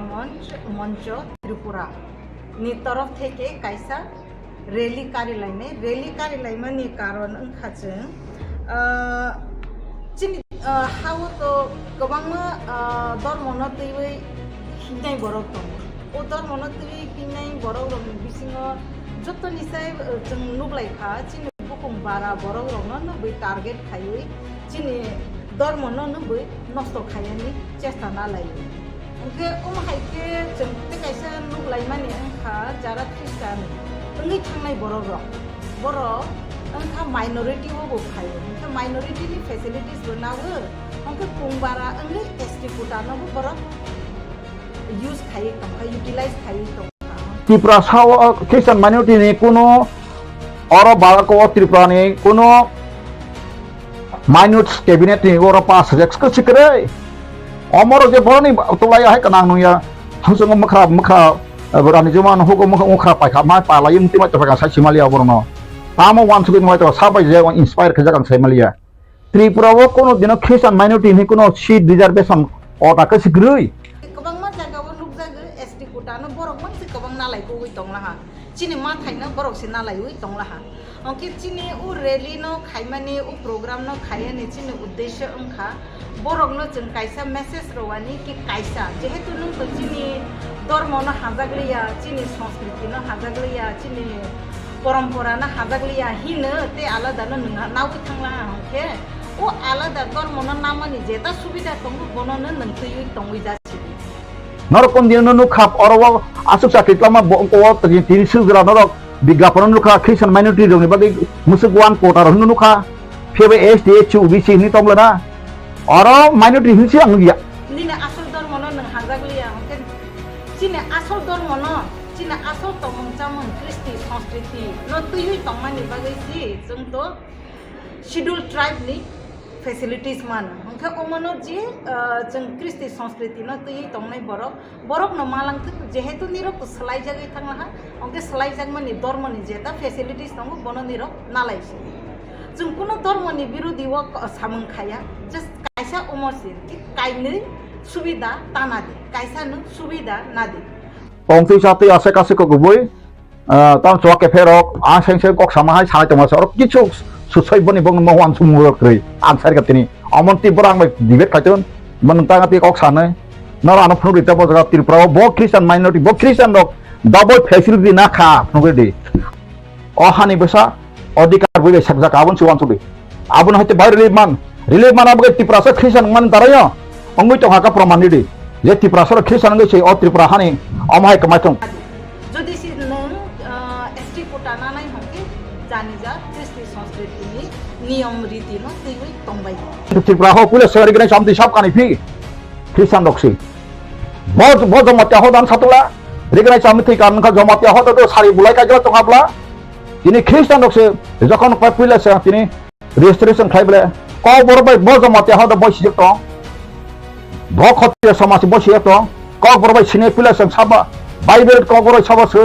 मंच त्रिपुरा नि तरफ থেকে কাইসা রেলি কারিলাইমাनि कारण ओंखा जों चिनि हावो तो गोबांनो धर्मनो तैवै हिनाय बरक दं ओ धर्मनो तैवै हिनाय बरक दं बिसिङो जतनिसाय जों नुग्लायखा चिनि बुकुम बारा बरक दंनो नुबै टार्गेट खायै चिनि धर्मनो नुबै नष्ट खायनि चेष्टा नालायो ओंखे हायके जों कायसा नुग्लायमानि ओंखा जारा ख्रिस्टान ओंगै थांनाय बरक दं बर' ओंखा माइनरिटी वो खायो ओंखे माइनरिटी नि फैसिलिटीज बनावो ओंखे पुंबारा ओंगे एसटी कोटानो बर यूज खायो तंखा यूटिलाइज खायो तंखा त्रिपुरा साव ख्रिस्टान माइनरिटी नि कोनो और बाराको त्रिपुरा नि कोनो माइनरिटी कैबिनेट नि और पास जेक्स को सिकरे अमर जे बरनि तलाय हाय कनां नुया हांसो मखरा बरानि जमान होगो मखरा पाइखा मा पालाय मुति मा तफा साइसिमालिया बरनो तामो वान सुबि नय तो साबाय जे इंस्पायर खजागां साइमालिया त्रिपुरा वो कोनो दिनो ख्रिस्टान माइनरिटी नि कोनो सीट रिजर्वेशन अटा को सिग्रई गोबां मा जागाव नुजागो एसटी कोटानो बरक मानसि गोबां नालायखौ बै दंलाहा चिनि मा थाइनो बरक से नालाय बै दंलाहा ओंके चिनि उ रैली नो खायमानि उ प्रोग्राम नो खायनि चिनि उद्देश्य ओंखा बरक नो जों कायसा मेसेज रवानि कि कायसा जेहेतु नों चिनि धर्म नो हाजागलिया चिनि संस्कृति नो हाजागलिया चिनि परम्परा ना हाजागलिया हिनो ते आलादा नो नङा नावै थांला ओंके ओ आलादा धर्म नो नामनि जेता सुबिदा दं बननो नंथयै दंयै जासि नरकन दिन नु खाप अरवा आसुक साकितलामा बंको तिन सुग्रा नरक विज्ञापन नुखा ख्रिस्टान माइनरिटी दंनि बागै मुसुगवान कोटार हनु नुखा फेबे एसटी एचयू बीसी नि तमलना अर माइनरिटी हिंसी अंगिया निने आसल धर्म नो नों हाजागलिया ओंके चिने आसल धर्म नो चिने आसल तमंचामन क्रिस्टि संस्कृति न तुयै तंमानि बागै सि जों तो शेड्यूल ट्राइब नि फैसिलिटीज मान ओंखे ओमनो जे जों क्रिस्टि संस्कृति न तुयै तंनाय बरक न मालांथ जेहेतु निरक सलाय जागै थांलाहा ओंखे सलाय जागमानि धर्मनि जेता फैसिलिटीज दं बन निरक नालायसि जों कुनो धर्मनि विरोधी व सामं खाया जस्ट कायसा ओमसि कि कायनै सुबिदा तानादि कायसा न सुबिदा नादि पंक्ति साथै आसे कासे को गुबै ताम चके फेरक आ सेंसे कक सामाहाय साय तमास और किछु सुसैबनि बंग महवान सुमुरक्रै आनसार गतिनि अमन्ति बरांग डिबेट खायतन मनतांगा ते कक सानै नरानो फुरिता बजगा त्रिपुरा बो ख्रिस्टान माइनरिटी बो ख्रिस्टान दक डबल फैसिलिटी ना खा फुगेदि अहानि बसा अधिकार बे सकजा काबन सुवान सुदि आबन हते बाय रिलीफ मान आबगे त्रिपुरा से ख्रिस्टान मान ताराय अंगै तो हाका प्रमाण दिदि जे त्रिपुरा से ख्रिस्टान गै अ त्रिपुरा हानि अमाय कमायथं जदि सि नों एसटी कोटा नानाय हंके जानि जा क्रिस्टि संस्कृतिनि नियम रीति न तैबै तंबाय त्रिपुरा हो पुलिस सहरी गनै सामति सब कानि फि ख्रिस्टान दक्सि बहुत जमात्या हो दान सातला रिगनै सामति कान का जमात्या हो तो सारि बुलाय काजला तंगाब्ला ini Kristen dok se जखन पपुलर से तिनी रेजिस्ट्रेशन खाइबले क बरबाय ब जमात्या हो द बय सिजक तो भ खत्य समाज बय सिजक तो क बरबाय सिने पुलर से साबा बाइबल क बरबाय साबा सै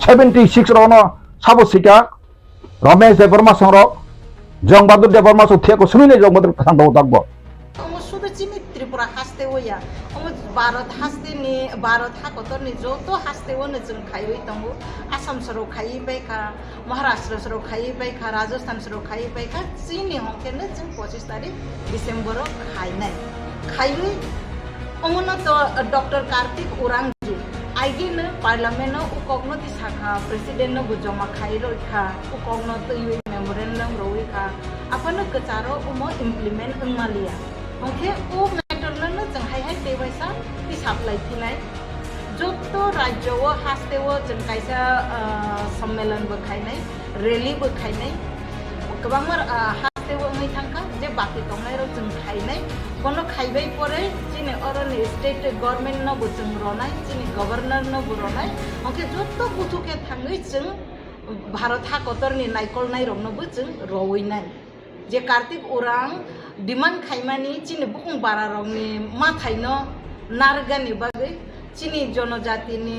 76 रनो साबो सिका रमेश देवर्मा संर जंगबादुर देवर्मा सुथिया को सुनिने जंगबादुर थांगो दागबो सुदु चिनि त्रिपुरा हास्ते होया भारत हाकतरनि जतो हास्तेवनो जों खायै दंगो आसाम सरो खायै बायखा महाराष्ट्र सरो खायै बायखा राजस्थान सरो खायै बायखा चिनि हंकेनो जों 25 तारिख डिसेम्बर खायै अमनो तो डॉक्टर कार्तिक उरांगजी आइगेनो पार्लियामेन्ट उकगनो दिसाखा प्रेसिडेंट नो जमा खायै रखा उकगनो तयै मेमोरेंडम रवैखा आपनो कचारो उमो इम्प्लीमेंट अंगमालिया ओंखे ओ मैटरनो जों हाय देबायसा हिसाब लायफिनाय जतो राज्यव हास्तेव जों कायसा सम्मेलन बखायनाय रैली बखायनाय गोबां हास्तेव नै थांखा जे बाकी दंनाय जों खायनाय बनो खायबाय परे जिने अरनि स्टेट गवर्नमेंट न जों रनाय जिने गवर्नर न रनाय ओंखे जतो बुथुके थाङै जों भारत हाकतरनि नायकलनाय रंनोबो जों रवैनाय जे कार्तिक उरां डिमांड खायमानि चिनि बुकुं बारा रंनि मा थाइनो नारगानि बागै चीनी जनजातिनि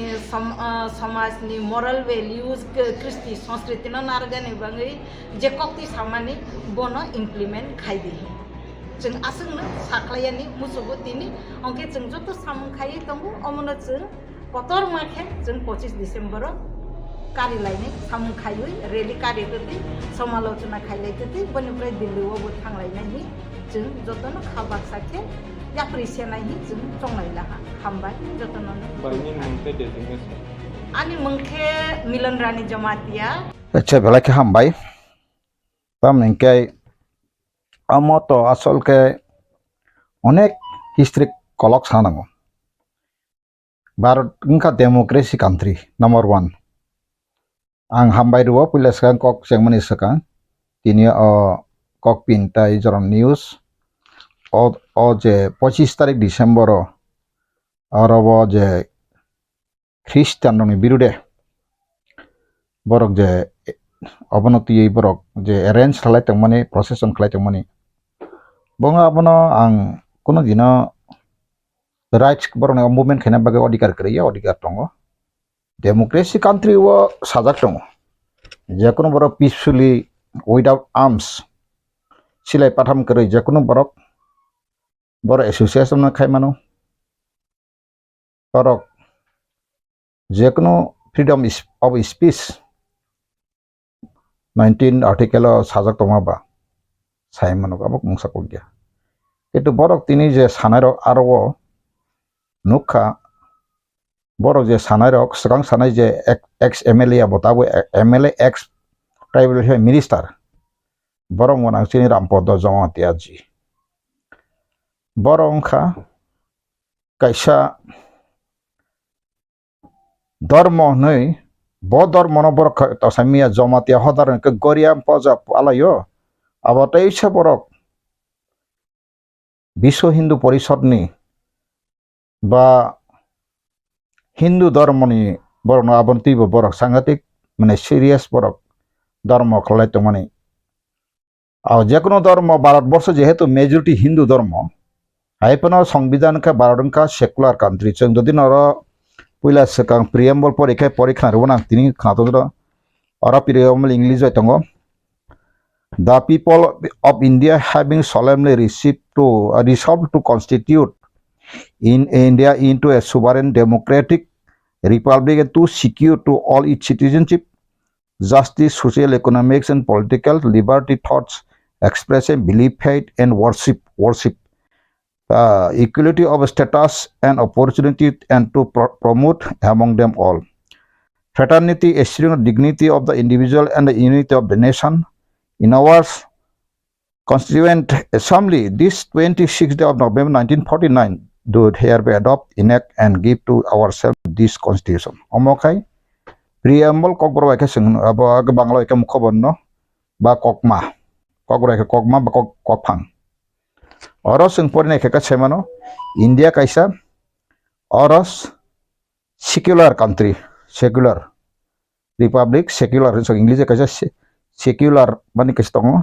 समाजनि मरल भेल्युज कृष्टि संस्कृतिनो नारगानि बाङै जे कक्ति सामानि बनो इमप्लिमेन्ट खायदि जों आसंनो साख्लायानि मुसुगुतिनि अंके जों जत सामखायै दंगो अमनो जों पतर माखे जों 25 डिसेम्बर कारि लायनाय सामखायै रेलि कारि गति समालोचना खायलायगति बनिफ्राय दिल्लीआवबो थांलायनायनि जों जतनो खाबाक साखे याप्रिसियानायनि जों चंलायला हामबाय जतनो बायनि मोनसे डेजिगनेशन आनि मंखे मिलनरानी जमातिया अच्छा भला के हामबाय ताम नंके अमतो आसल के अनेक हिस्ट्री कलक सानांगो भारत इनका डेमोक्रेसी कंट्री नंबर 1 आं हामबाय रुवा पुला सकां कक सेंमनि सकां तिनि ककपिन ताइ जरन न्यूज ओ जे 25 तारिख डिसेम्बर अरब जे ख्रिस्टाननि बिरुदे बरक जे अबनति बरक जे अरेंज खालायतंमानि प्रसेसन खालायतंमानि बंगा अबनो आं कोनो दिना राइट्स बरन मुभमेंट खायना बागे अधिकार करिया अधिकार दङ डेमोक्रेसी कंट्री वो साजाक दङ जेकुनो बरक पीसफुली विदाउट आर्म्स सिलाय पाथाम करै जेकुनो बरक बर association खायमानो Barak जेकुनो freedom of speech 19 article साजाक दङबा सायमानो गाबक मुंसाको गया किन्तु बरक तिनि जे सानाय आरो नुखा बरक जे सानाय स्वकं सानाय जे एक्स MLA बताबो MLA एक्स ट्राइबल मिनिस्टर बरक मनांसिनि रामपद जमातिया जी बरंखा कैसा धर्म नै ब धर्म न बरक तसामिया जमातिया हदार के गरियाम पजा पालायो अब तैसा बरक विश्व हिंदू परिषदनि बा हिंदू धर्मनि बरक आबन्ति बरक सांघातिक माने सीरियस बरक धर्म खलायतो माने आ जेकुनो धर्म भारतवर्ष जेहेतु मेजॉरिटी हिंदू धर्म आइपनो संविधान का भारत का सेकुलर कंट्री जों जदि नर पुला सकां प्रिएम्बल परीक्षा रोना तिनि खातो अर प्रिएम्बल इंग्लिश जतंगो The people of India having solemnly resolved to constitute in India into a sovereign democratic republic and to secure to all its citizenship, justice, social, economic and political liberty, thoughts, expression, belief, faith and worship, equality of status and opportunity and to promote among them all fraternity, assuring the dignity of the individual and the unity of the nation. In our Constituent Assembly, this 26th day of November 1949, do hereby adopt, enact, and give to ourselves this Constitution. Omokai, preamble kokborok ke sing abo bangla ke mukhoborno ba kokma, kokborok ke kokma ba kokphang. Oros sing porine ke semano India kaisa oros secular country, secular republic, secular so English kaisa secular bani kestongo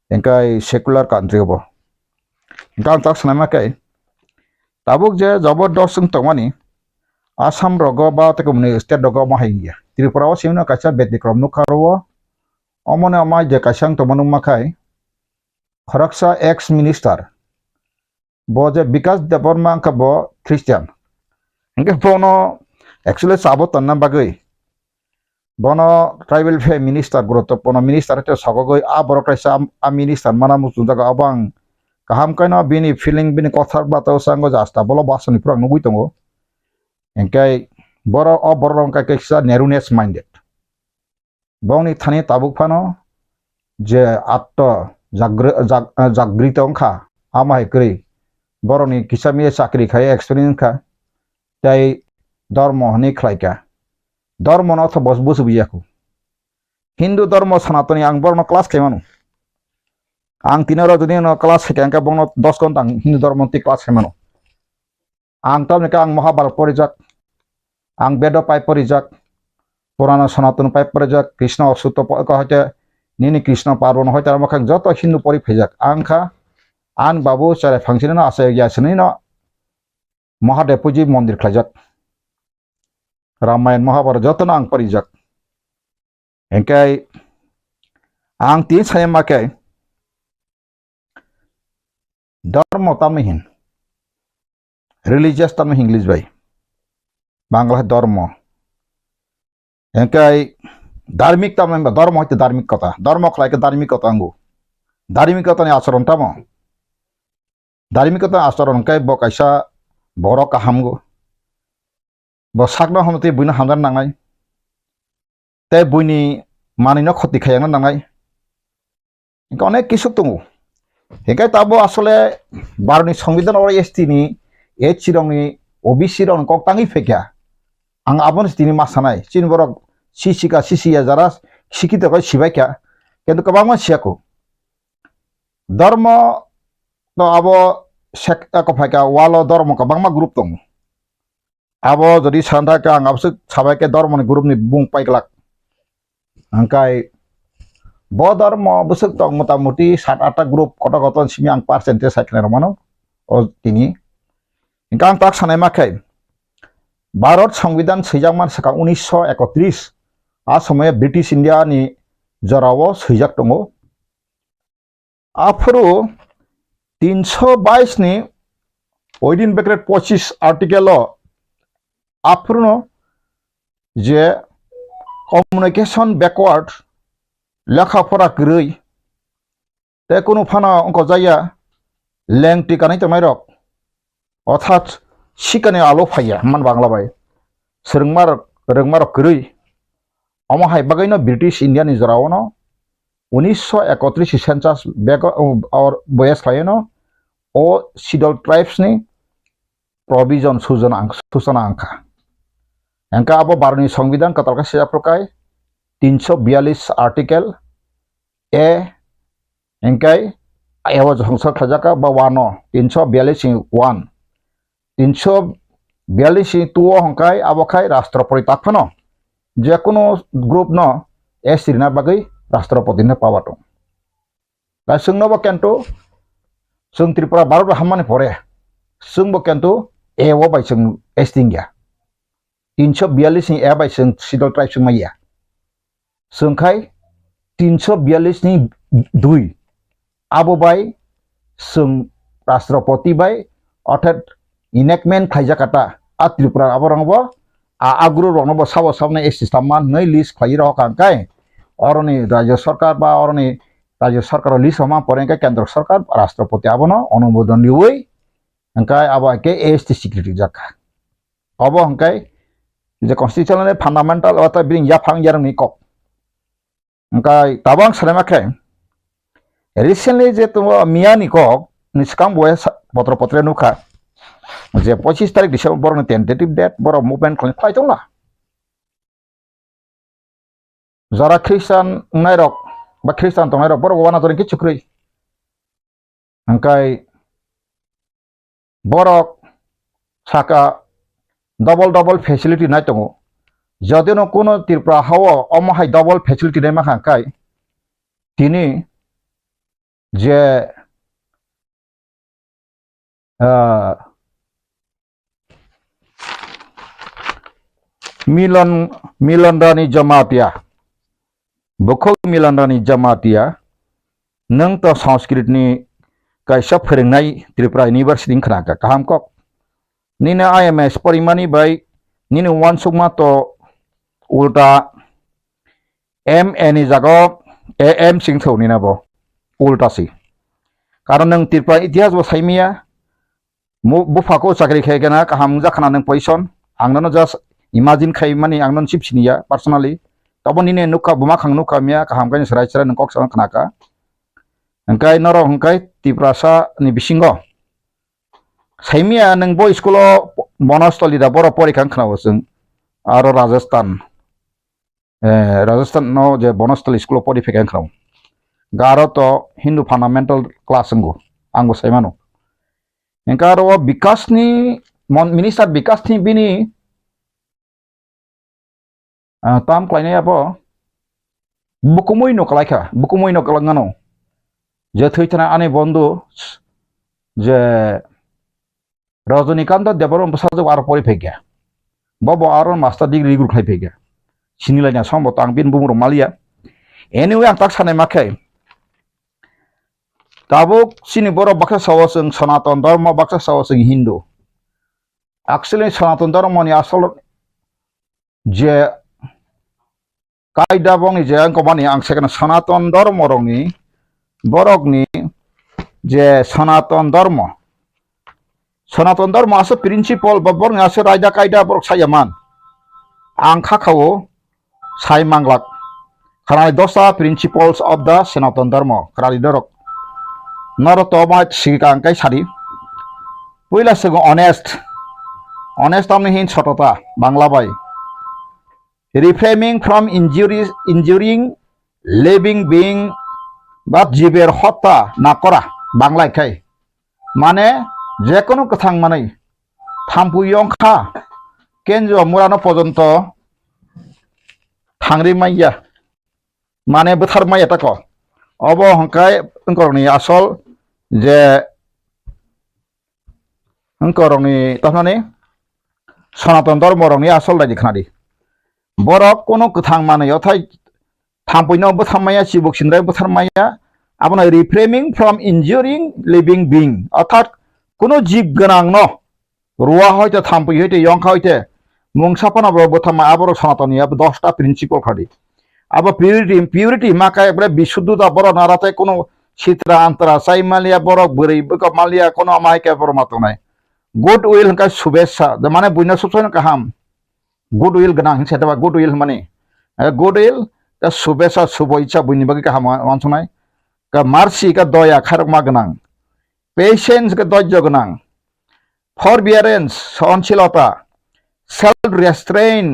engkai secular country obo engkang tak sanama kai tabuk je jabardast sing tongmani Assam rogo ba te komuni state rogo ma haingia Tripura o simna kacha betikrom nu karo omone amai je kasang tomanu makai Kharaksa ex minister bo je Vikas Deborma ka bo Christian engke bono actually sabot tanna bagai bono tribal minister guruttopurno minister te sagogoi a boroktaisa a minister mana musundaga abang kaham kaina bini feeling bini kothar batao sango jasta bolo basani purang nugui tongo engkai boro o borong ka kaisa narrowness minded bongni thani tabuk phano je atto jagrita ongkha amai kri boroni kisami chakri khai experience kha tai dharma hni khlaika धर्म न अथ बस बस बुझाको हिंदू धर्म सनातनी आं बरनो class खेमानो आं तिनरो जुदि न क्लास खेंका बंनो 10 घंटा हिंदू धर्म ति क्लास खेमानो आं तमने आं महाभारत परिजाक आं वेद पाइ परिजाक पुराण सनातन पाइ परिजाक कृष्ण अच्युत कहते निनि कृष्ण पार्वन हयते मखां जत हिंदू परि फैजाक आंखा आन बाबू चारे फांसिन आसे यासनि न महादेव पूजी मंदिर खलाजाक Ramayana Mahabharata jotno ang parijak engkai ang tin saya makai dharma tamihin religious tamihin English bai Bangla dharma engkai dharmik tamen dharma hoite dharmik kota dharma khlai ke dharmik kota angu dharmik kota ni acharon tamo dharmik kota acharon kai bo kaisa borok kahamgo bo sakna hamte buina hamdan nangai te buini manino khoti khayang nangai engka onek kisu tungu engkai tabo asole baroni সংবিধান or ST ni chirong ni OBC rong kok tangi fekya ang abon tini masanai chin borok sisika sisia jara sikita ko sibaikya কিন্তু kabangma siako dharma to abo sekta ko phaka walo dharma kabangma group tong abo jodi santa ka ang absuk sabaike dharma ni group ni bung paiklak angkai bo dharma busuk tong motamuti 7-8 group kota-kota simi ang percentage sakne romano o tini ingkang tak sanai makai Bharat সংবিধান sejak saka 1931 a সময়ে British India ni jarawo sejak tongo afro 322 ni within bracket 25 article afro je communication backward লেখাপড়া গরৈ তে কোনো ফানা অঙ্ক যাইয়া ল্যাংটি কানাই তমাইরক অর্থাৎ শিকানে আলো ফাইয়া মান বাংলা বাই রংমারক গরৈ অমহাই বাগাইনো ব্রিটিশ ইন্ডিয়ানি জরাওনো 1931 সেন্সাস বেক और বয়স খায়নো ও সিডল ট্রাইবস ni provision सूचना angka engka abo baroni সংবিধান katalka seja prokai 342 artikel A engkai ewo jongsa khajaka ba wano 342 1 342 2 hongkai abokai rashtrapati takphano je kono group no esirna bagai rashtrapati ne pawato ba sungno kento sung Tripura Bharat hammani pore sung kento ewo bai sung estingya 342 ni e bai sung sidol tribe sung maya sungkai 342 ni 2 abo bai sung rashtrapati bai অর্থাৎ enactment খাইজাকাটা a Tripura aborangbo a agro rongbo sabo sabne esistama nei list khai ro kangkai oroni rajya sarkar ba oroni rajya sarkar list homa porengkai kendra sarkar rashtrapati abono অনুমোদন nioi angkai abo ke ST security jaka abo angkai je constitutional fundamental ota bring ya phang yarang ni kok angkai tabang salemakai recently je tumo miani kok ni Swkang boy পত্র নুখা যে 25 তারিখ December বড় tentative date বড় movement খালি ফাইতং না যারা খ্রিস্টান নাইরক বা খ্রিস্টান তংনাইরক বড় গোয়ানা তরে কিছু ক্রই angkai borok saka double facility nai tongo jadeno kono Tripura hawo omahai double facility nai ma angkai tini je Milanrani Jamatia Bokhok Milanrani Jamatia nang to sanskrit ni kaisa phorengnai Tripura University khnaka kaham kok nina IMS porimani bai nini wansukma to ulta MN jago AM singthau nina bo ulta si karon nang Tripura itihas bo saimia bufako chakri khaigana kaham jakhana nang poison angno just imagine khaimani angnon chipsiniya personally tabon nine nukha buma khang nukha mia kaham kain serai serai nang kok sang khnaka angkai noro hangkai Tripura sa ni bisingo saimia nang bo school bonostoli da boro porikang khnawo sung aro Rajasthan no je bonostoli school porifekang khnawo garo to Hindu fundamental class anggo saimano engkaro bikas ni minister bikas ni bini tam klainai abo bukumui no kalaika bukumui no kalangano je thuytana ane bondhu je Rajanikanth Devaram Prasad ar porifekya Bobo aron master degree group khai pega sinilanya sombo tang bin bumur malia anyway ang tak sanai makai tabuk sini borok baksa sawo sing Sanatan Dharma baksa sawo sing Hindu actually Sanatan Dharma ni asal je kaida bong ni je ang komani ang second Sanatan Dharma rong ni borok ni je Sanatan Dharma asa principle babor ni asa raja kaida borok sayaman ang kakao sai manglak karena dosa principles of the Sanatan Dharma karena dorok naro tomat Swkang kai sari puila sego honest amni hin sotota bangla bai refraining from injuring living being but jiber hota na kora bangla kai মানে যে কোনো কথাং মানে থাম্পুয়ং খা কেন্দ্র মুরানো পর্যন্ত থাংরি মাইয়া মানে बोथार माइया তাক অব হংকাই অঙ্করনি আসল যে অঙ্করনি তাহলে সনাতন ধর্মরনি আসল রাজি খানাদি বরক কোনো কথাং মানে অথাই থাম্পুইনো बोथार माइया চিবুক সিনরাই बोथार माइया আপনা রিফ্রেমিং ফ্রম ইনজুরিং লিভিং বিং অর্থাৎ কোনো জীব গনাং ন রুয়া হইতে থাম্পুই হইতে ইয়ংখা হইতে মুংসাপানা बोथार माइया আবর সনাতনিয়া 10টা প্রিন্সিপাল খাদি আবার পিউরিটি মাকায় একবারে বিশুদ্ধতা বড় নারাতে কোনো চিত্রা আন্তরা চাই মালিয়া বড় বড়ি মালিয়া কোনো আমাইকে বড় মাতো নাই গুড উইল হংকা শুভেচ্ছা মানে বুঝনা সবসময় কাহাম গুড উইল গনাং সেটা গুড উইল মানে গুড উইল শুভেচ্ছা শুভ ইচ্ছা বুঝনি বাকি কাহাম অঞ্চনায় মার্সি কা দয়া খারকমা গনাং পেশেন্স কা ধৈর্য গনাং ফরবিয়ারেন্স সহনশীলতা সেলফ রেস্ট্রেইন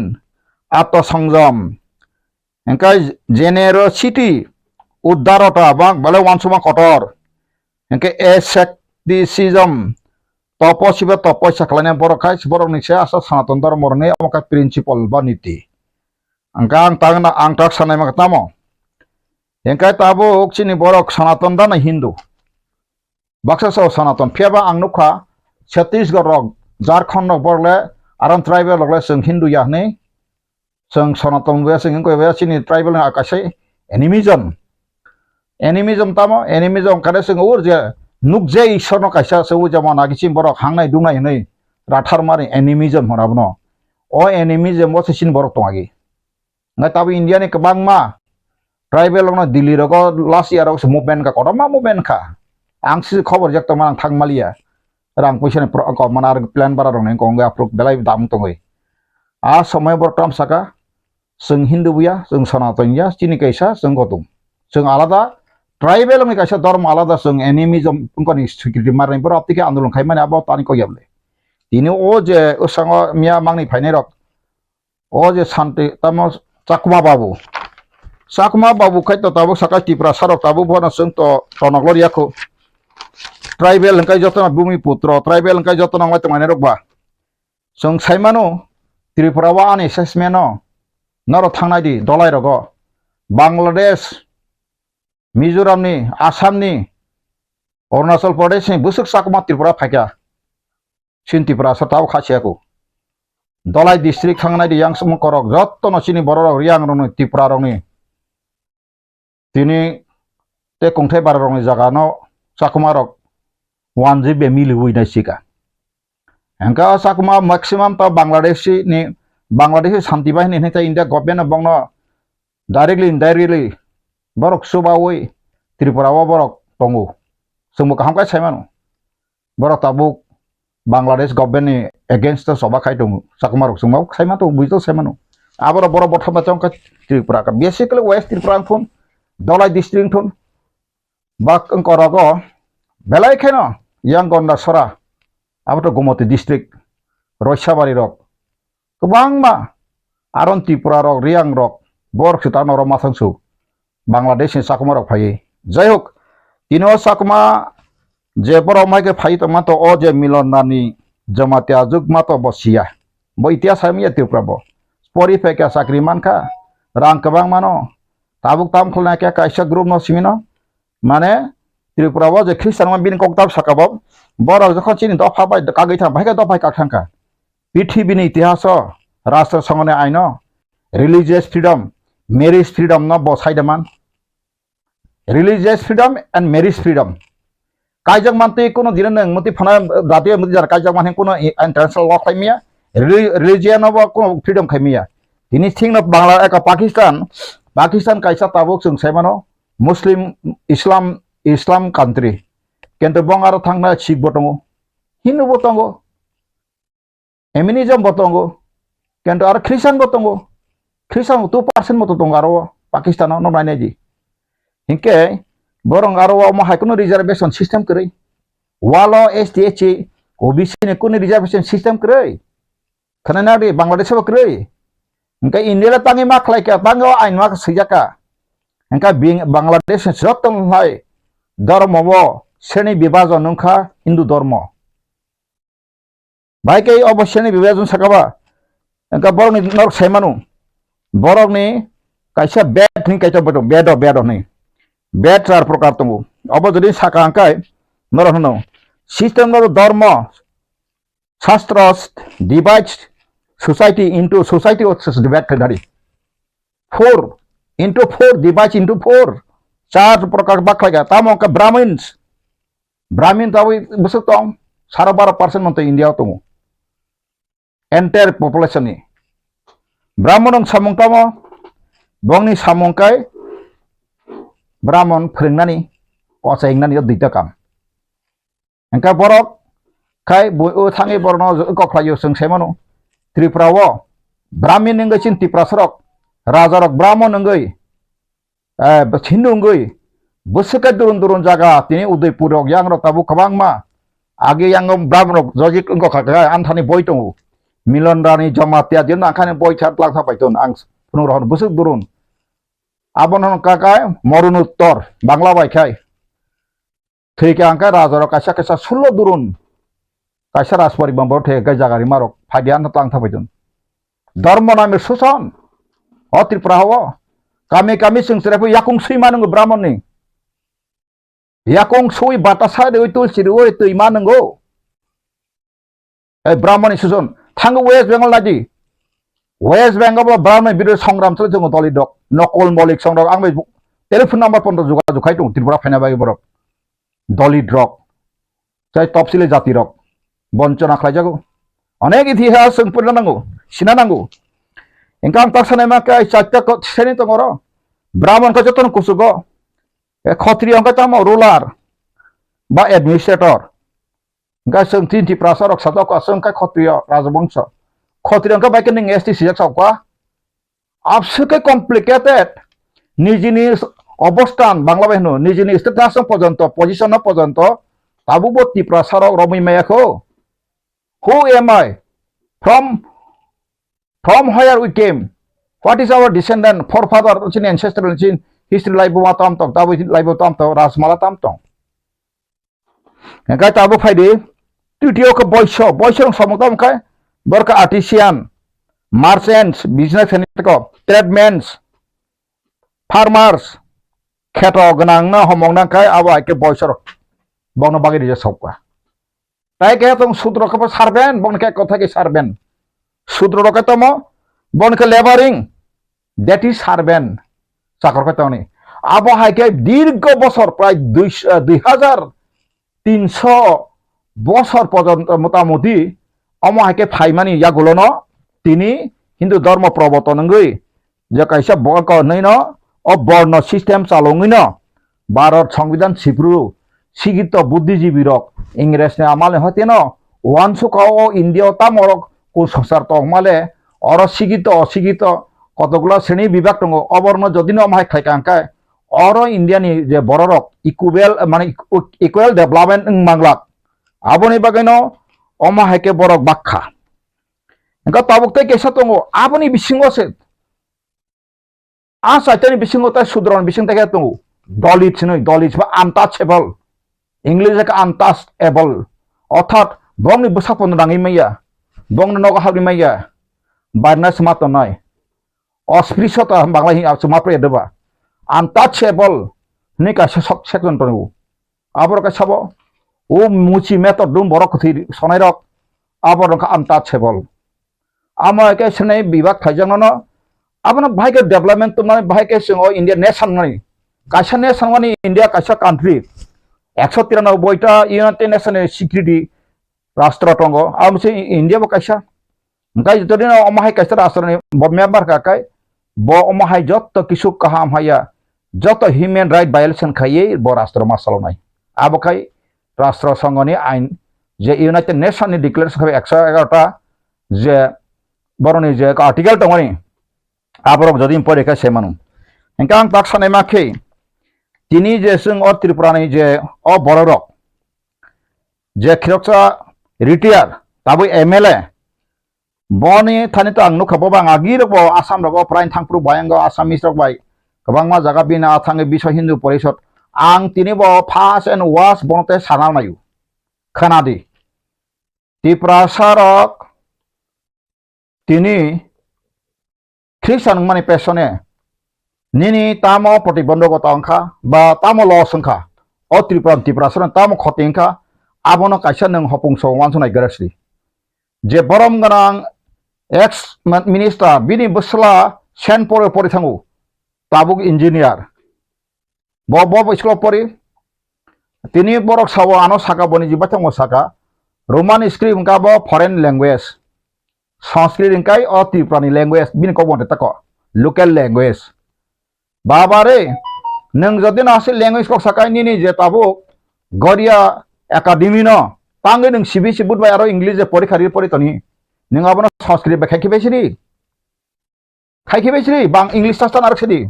আত্মসংযম engkai generosity udarata bang bale wansuma kotor engkai asceticism toposiba topoisa khalane borokai borok ni se asa Sanatan Dharma ni amaka principle ba niti angkang tangna angtak sanai mak tamo engkai tabo oksini borok Sanatan Dharma Hindu baksa so Sanatan pheba angnukha Chhattisgarh rok Jharkhand rok borle aron tribal rok le sing Hindu yahne जों सनातन बया जों कोइ बया सिनि tribal आकाशै एनिमिजम तामो एनिमिजम काने जों उर जे नुकजे ईश्वर न काइसा सौ जमा नागिसिम बरक हांनाय दुंनाय नै राथार मारे एनिमिजम हराबनो ओ एनिमिजम वो सिन बरक तंगागि ना ताबो इंडिया नि कबांगमा ट्राइबल न दिल्ली रग लास्ट इयर रग मुभमेंट का कदमा मुभमेंट का आं सि खबर जक तमा थांगमालिया रां पैसा को मानार प्लान बारा रंग को अप्रुव बेलाय दाम तंगै आ समय बर ट्राम साका जों हिंदू बुया जों सनातनिया चिनि कैसा जों गतुम जों आलादा ट्राइबल नि कैसा धर्म आलादा जों एनिमिजम उनकनि स्वीकृति मारनाय पर आपतिके आंदोलन खाय माने आबा तानि को याबले दिने ओ जे ओसांग मिया मांगनि फाइनाय रक ओ जे शांति तम चाकुमा बाबू खाय तो ताबो साका त्रिपुरा सारक ताबो भना जों तो टनगलरियाखौ ट्राइबल हंकाय जतना भूमिपुत्र ट्राइबल हंकाय जतना माय तमाने रकबा जों सायमानो त्रिपुरा वा आन एसेसमेन्ट नर थांनाय दि दलाय रग बांग्लादेश मिजोरामनि आसामनि अरुणाचल प्रदेशनि बुसुक साकमा त्रिपुरा फायका सिन त्रिपुरा सताव खासियाखौ दलाय डिस्ट्रिक्ट थांनाय दि यांग सम करक जत्तन सिनि बर रग रियां रंनि त्रिपुरा रंनि तिनि ते कंथाय बार रंनि जागानो साकमा रग वानजि बे मिलुइनाय सिका engka sakma maximum ta Bangladeshi शांति बाहिनी नै ta India government bangno directly indirectly borok subawi Tripura wa borok tongu sumbu kaham kai saimanu borok tabuk Bangladesh government ni against the soba khai tongu sakma rok sumau saima to buito saimanu aboro boro bothama chong ka Tripura ka basically West Tripura thun Dolai district thun bak engkorogo belai kheno yang gonda sora आबो Gomti district रयसाबारी रक गोबांमा आरन त्रिपुरा रक रियां रक बरक सुता नर माथांसु बांग्लादेश नि साकमा रक फायै जाय होक तिनो साकमा जे बर माइके फायै तमा तो ओ जे मिलनरानी जमातिया जुगमा तो बसिया बो इतिहास हामिया त्रिपुरा बो स्परि फेका साकरि मानखा रां गोबां मानो ताबुक ताम खलना के कायसा ग्रुप न सिमिनो माने त्रिपुरा वा जे ख्रिस्टान मा बिन कोकताब साकाबो बरक जखन चिनि दफा बाय कागै था भाइका दफा काखांका पृथ्वीनि इतिहास राष्ट्र संघनि आइन रिलिजियस फ्रीडम मेरिज फ्रीडम न बसाइदमान religious freedom and marriage freedom कायजक मानते कोनो दिन नों मति फना दाते मति जार कायजक माने कोनो इंटरनेशनल लॉ खाइमिया रिलिजियन अब कोनो फ्रीडम खाइमिया दिनि थिंग न बांग्ला एक पाकिस्तान कायसा ताबुक जों सेमानो मुस्लिम इस्लाम कंट्री किन्तु बंग आरो थांना सिख बतंगो हिंदू बतंगो एमिनिजम बतंगो किन्तु आरो ख्रिस्टान बतंगो ख्रिस्टान 2% मत दंग आरो पाकिस्तान न नायनाय जी हिंके बरं आरो माहाय कोनो रिजर्वेशन सिस्टम करै वालो एसटी एचसी ओबीसी ने कोनो रिजर्वेशन सिस्टम करै खनाना दे बांग्लादेश बा करै हिंके इंडिया तांगे मा खलायका तांगो आइन मा सैजाका हिंका बांग्लादेश जतन हाय धर्मबो श्रेणी विभाजन नंखा हिंदू धर्म बाइके अवश्यनि विभाजन सकाबा हिंका बरंनि नर सेमानु बरंनि कायसा बेड नि कायसा बेड नि बेड चार प्रकार दङ अब जुदि साका अंकाय नर हनो सिस्टम of धर्म शास्त्र divides society into society divide खालामनानै 4 into 4 divides into 4 चार प्रकार बाख्लायगा तामो का ब्राह्मण तावै बसक दं 12% मन्थ इंडिया दङ एन्टायर पपुलेशन नि ब्राह्मण सामं तामो बंगनि सामंखाय ब्राह्मण फोरोंनानै असायनानै दैता काम एंका बरक खाय बय थाङै बरनो कख्लायो जों सेमानो त्रिपुराव ब्राह्मण नंगैसिन त्रिपुरा सरक राजारक ब्राह्मण नंगै हिन्दू नंगै बसका दुरुन जागा तिनि उदयपुरक यांग ताबु खबांगमा आगे यांग ब्राह्मण जजिक अंगखाय आन्थानि बय दङ मिलनरानि जमातिया दिन आखाने बय थात लांथा पाइतन आं पुनरहन बसक दुरुन आबन काकाय मरुन उत्तर बांग्ला बायखाय थैके आंका राजार कायसा कायसा 16 दुरुन कायसा राजबारि बंबर थे जागारि मारक फादियान लांथा पाइतन धर्म नामे सुसन अ त्रिपुरा हो गामि गामि जोंसरेबो याकुं सुइ मानंगो ब्राह्मणनि याकुं सुइ बातासा दे तुलसि दे दैमा नंगौ ए ब्राह्मणनि सुसन थांगो वेस्ट बेंगल नादि वेस्ट बेंगल ब्राह्मण बिरो संग्राम चले जों दलित दक नकल मलिक संग्राम आं टेलीफोन नम्बर 15 जुगा जुखाय दं त्रिपुरा फायना बाय बरक दलित रक जाय तपसिले जाति रक बंचना खालायजागौ अनेक इतिहास जों फरायनांगौ सिना नांगौ इंकाम तासने मा काय चारटा सेनि दङ र ब्राह्मण का जतन कुसुगो खत्रिय का ताम रुलार बा एडमिनिस्ट्रेटर गा जों तिनति प्रासारक सातक असं का खत्रिय राजवंश खत्रिय का बाइक निं एसटी सिजक सावका आपसुके कम्प्लिकेटेड निजिनि अवस्थान बांग्ला बायनो निजिनि स्टेटास पर्यन्त पजिशन पर्यन्त ताबुबो त्रिपुरा सारक रमै मायाखौ who am I from where we came what is our descendant forefather chin ancestral chin history life wa tam tok tabu life tam tok rasmala tam tok ga tabu faide tutiyo ko boysong samokam kai borka artisan merchants businessmen ko tradesmen farmers kheto gnang na homong nang kai aba ke boysor bongno bagi dija sokwa tai ke tong sudro ko sarben bong ke kotha ke sarben सूत्र रकतम बन के लेबारिंग that is सार्वेन चाकर कतनी अब हाइके दीर्घ बছর प्राय 2300 बছর पर्यন্ত मोटामुटी अम हाइके फाइमानी यागुलन तिनी हिंदू धर्म प्रवर्तनंगै जे कैसा बक नैन अ वर्ण सिस्टम चालंगैन भारत संविधान सिप्रु सिगित बुद्धिजीवी रक इंग्रेज ने आमाले हतेन वानसुकाओ इंडिया तामरक को संसार तो माले और अशिक्षित अशिक्षित कतगुला श्रेणी विभाग दङ अबर्न जदि न माय खायकांकाय और इंडिया नि जे बररक इक्वेल माने इक्वेल डेभलपमेंट मांगलाक आबनि बागैनो अमा हायके बरक बाखा एका ताबुकते केसा दङ आबनि बिसिङोसे आ साइतनि बिसिङोता सुद्रन बिसिङता दङ दलित नै दलित बा अनटाचेबल इंग्लिश का अनटाचेबल अर्थात बंगनि बसापन दाङै मैया बंग नग हाबि माइया बारना समात नाय अस्पृश्यता बांग्ला हि आसमा प्रेदबा अनटाचेबल नि का सब सेक्शन तनु आबर का साबो ओ मुची मेथड दुम बरक थि सनाय रक आबर का अनटाचेबल ama ke sene bibak khajang no abana bhai ke development to mane bhai ke singo India nation mani kaisa nation mani India kaisa country 193 ta United Nations security rashtra tongo amse India bo kaisa ngai jodina omahai kaisa rashtra ni bo member ka kai bo omahai jot to kisu kaham haya jot human right violation khaye bo rashtra ma salonai abo kai rashtra sangoni ain je United Nations ni declaration khabe 111 ta je boroni je article tongoni aborok jodi pore ka semanu engkang taksane makhe tini je sung or Tripura ni je o Bohrokno je khiroksa retire tabu MLA boni thani to angnu khabo bang agir bo Assam rogo prain thangpru bayango Assamese rok bai kabangma jaga bina athange biswa Hindu porishod ang tini bo first and worst bonte sanal mayu khanadi Tripura sarok tini Christian manifestone nini tamo protibandhokota angkha ba tamo loss angkha o Tripura saran tamo khoti angkha abono kaisa nang hopungso wansonai garasri je borom ganang ex minister bini busla senpore pori thangu tabuk engineer bo school pori tini borok sawo ano saka boni jibatang saka Roman script angka bo foreign language Sanskrit ingkai o Tripura ni language bin ko bonte tako local language babare nang jodi na asil language ko sakai ni je tabu goria academy no tangi nang CBC bud bai aro english je porikhari pori toni nang abono Sanskrit ba khai besiri bang english tastan arak sidi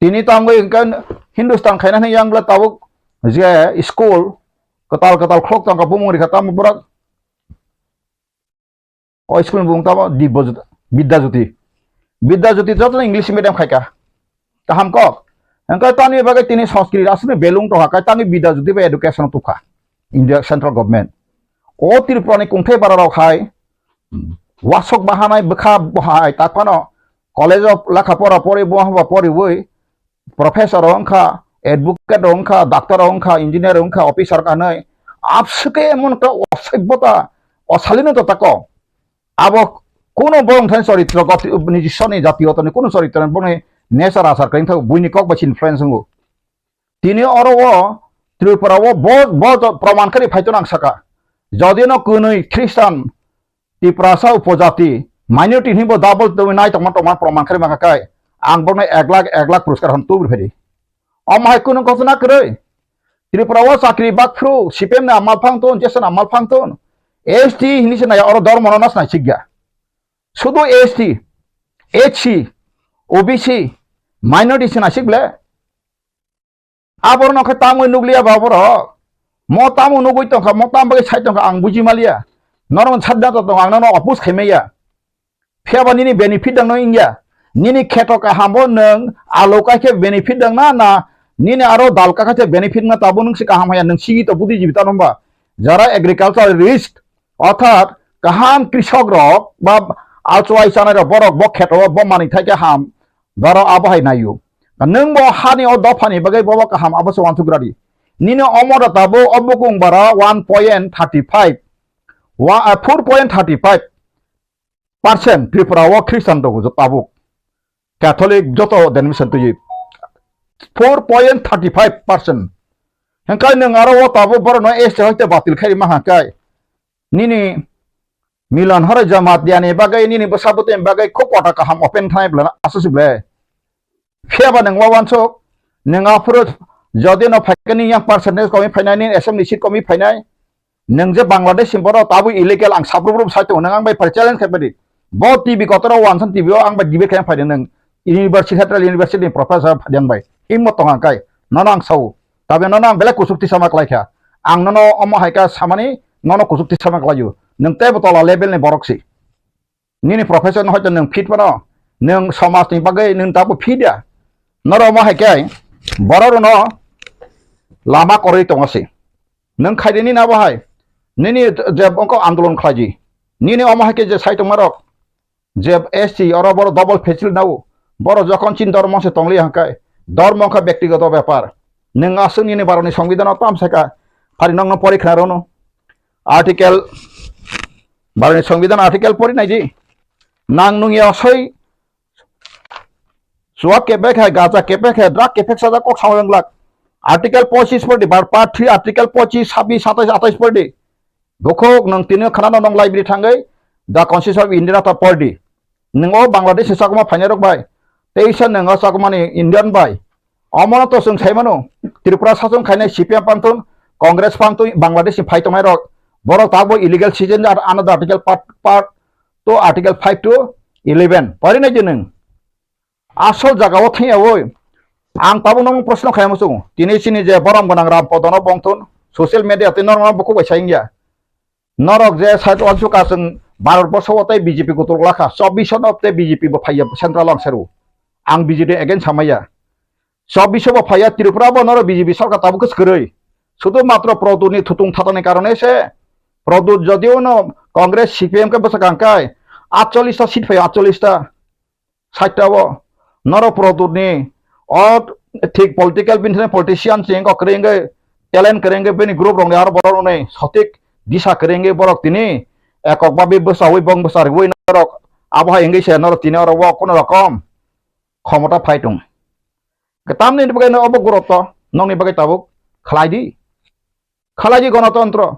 tini tango ingkan Hindustan khaina ni yang bla tabu je school katal khlok tang ka bumung ri khatam burak o school bung tamo Vidyajyoti joto English medium khaika taham ko engkai tani bagai tini Sanskrit asne belung to hakai tangi Vidyajyoti ba education tukha India central government o Tripura ni kungthai bararok khai wasok bahanai bekha bahai takpano college of lakhapora pori bohba pori boi professor ongkha advocate ongkha doctor ongkha engineer ongkha officer kanai apsuke emon ta অসভ্যতা অশালীনতা tako abo কোনো বং থান চরিত্র নিজস্বনি জাতীয়তনি কোনো চরিত্র বনে nature আসার কাইন থাক বুইনি cock বাচ ইনফ্লুয়েন্স হঙ্গো তিনি অর ও Tripura ও বহুত প্রমাণকারী ফাইতো নাং সাকা যদি ন কুনই খ্রিস্টান Tripura sa উপজাতি মাইনরিটি হিবো ডাবল তুমি নাই তোমার প্রমাণকারী মাকাকাই আং বনে 1 লাখ পুরস্কার হন তুবর ফেরি অমাই কোনো ঘটনা করে Tripura ও চাকরি বাকফ্রু সিপেম না আমাল ফাংতন জেসন আমাল ফাংতন ST হিনিসে নাই অর ধর্ম ননাস নাই সিগা শুধু ST HC OBC মাইনরিটি সিনা সিগলে আবর নখে তামু নুগলিয়া বাবর ম তামু নুগই তখা ম তাম বাগে সাই তখা আং বুজি মালিয়া নরম ছাদদা তো আং ন অপুস খেমেয়া ফেবা নিনি বেনিফিট দং ন ইন্ডিয়া নিনি খেটকা হামবো নং আলোকাকে বেনিফিট দং না নিনি আরো দালকা কাছে বেনিফিট না তাবো নং সিকা হামায়া নং সিগি তো বুদ্ধি জীবিতা নম্বা যারা এগ্রিকালচার রিস্ক অর্থাৎ কাহাম কৃষক রক বা আলচুয়াই চানার বরক ব খেত ব মানি থাকে হাম ধর আবহাই নাইও নং ব হানি ও দফানি বাগে বব কাহাম আবস ওয়ানসুগ্রাদি নিনে অমর তাবো অবকুং বারা 1.35 4.35% Tripura ও খ্রিস্টান দগো তাবো ক্যাথলিক যত ডেনোমিনেশন তুই 4.35% হেনকাই নং আরো ও তাবো বড় ন এসে হইতে বাতিল খাই মাহাকাই নিনি Milanrani Jamatia ni bagai ni bersabut yang bagai kok kota kaham open time belana asus bela. Siapa neng wawan sok neng approach jadi no fakani yang percentage kami finance ni assembly seat kami finance neng je Bangladesh simporo tabu illegal ang sabru satu neng ang bay challenge kebedi. Bawa TV kotor wansan TV ang bay dibet kaya finance neng university professor yang bay. Imot tongang kai nonang sau tapi nonang bela kusukti sama kelaikia ang nono omo haika samani nono kusukti sama kelayu. Neng teh betul level ni borok sih. Ni profesor noh itu neng fit mana, neng samas ni bagai neng tabu fit ya. Noro mah hekai, borok no lama korei tong sih. Neng kaya ni napa hai? Ni jeb engkau andolon Khlaidi. Ni omah hekai je sai tong marok. Jeb SC orang borok double facil nau. Borok jokon cinta orang masih tongli hekai. Dorm engkau ব্যক্তিগত ব্যাপার। Neng asung ni baroni সংবিধান atam seka. Hari nong pori kharono. Artikel भारतनि संविधान article पढ़ी नायदि नां नुंगी असै सुआ केपेक है Gaza केपेक है drag केपेक साजा कक सावलांग आर्टिकल 25 पढ़ी पार्ट 3 आर्टिकल 25 26 27 28 पढ़ी बुखोक नों तिनो खाना नों लाइब्रेरी थांगै दा कॉन्स्टिट्यूशन ऑफ इंडिया ता पढ़ी नोंगो बांग्लादेश सागमा फाइनाल रक बाय तेइसा नोंगो सागमानि इंडियन बाय अमन तो जों साइमानो त्रिपुरा साजों खायनाय सीपीएम पांतुन कांग्रेस पांतुन बांग्लादेश फाइटमाय रक बर ताबो इलीगल सीजन आनद आर्टिकल पार्ट तो आर्टिकल 5 to 11 पढ़ी नायदि नों आसल जगाव थैयावै आं ताबो नों प्रश्न खायामसो दिनै सिनि जे बरम गोनां रामपदन बंथुन सोशल मीडिया ते नरना बको बैसाइंगिया नरक जे साइड अनसुका जों भारत बर्षआवते बीजेपी को तोगलाखा 24 नबते बीजेपी बो फाइया सेंट्रल अंसरु आं बीजेपी अगेन सामाया 24 बो फाइया त्रिपुरा बो नर बीजेपी सरकार ताबो कसकरै शुद्ध मात्र प्रदुनि थुतुं थातानि कारणे से प्रदुत जदिও न कांग्रेस सीपीएम के बसकांकाय 48 टा सीट फाइया 48 टा 60 टा वो नर प्रदुनि और ठीक पॉलिटिकल बिन पॉलिटिशियन चेंग करेंगे टैलेंट करेंगे बेनि ग्रुप रंग यार बरो ने सटीक दिशा करेंगे बरक तिनी एकक बाबे बसावै बंग बसार वै नरक आबहा एंगे से नर तिनी और वो कोन रकम क्षमता फाइटुं गताम नि बगे न अब गुरुत्व नंनि बगे ताबुक खलाइदि गणतंत्र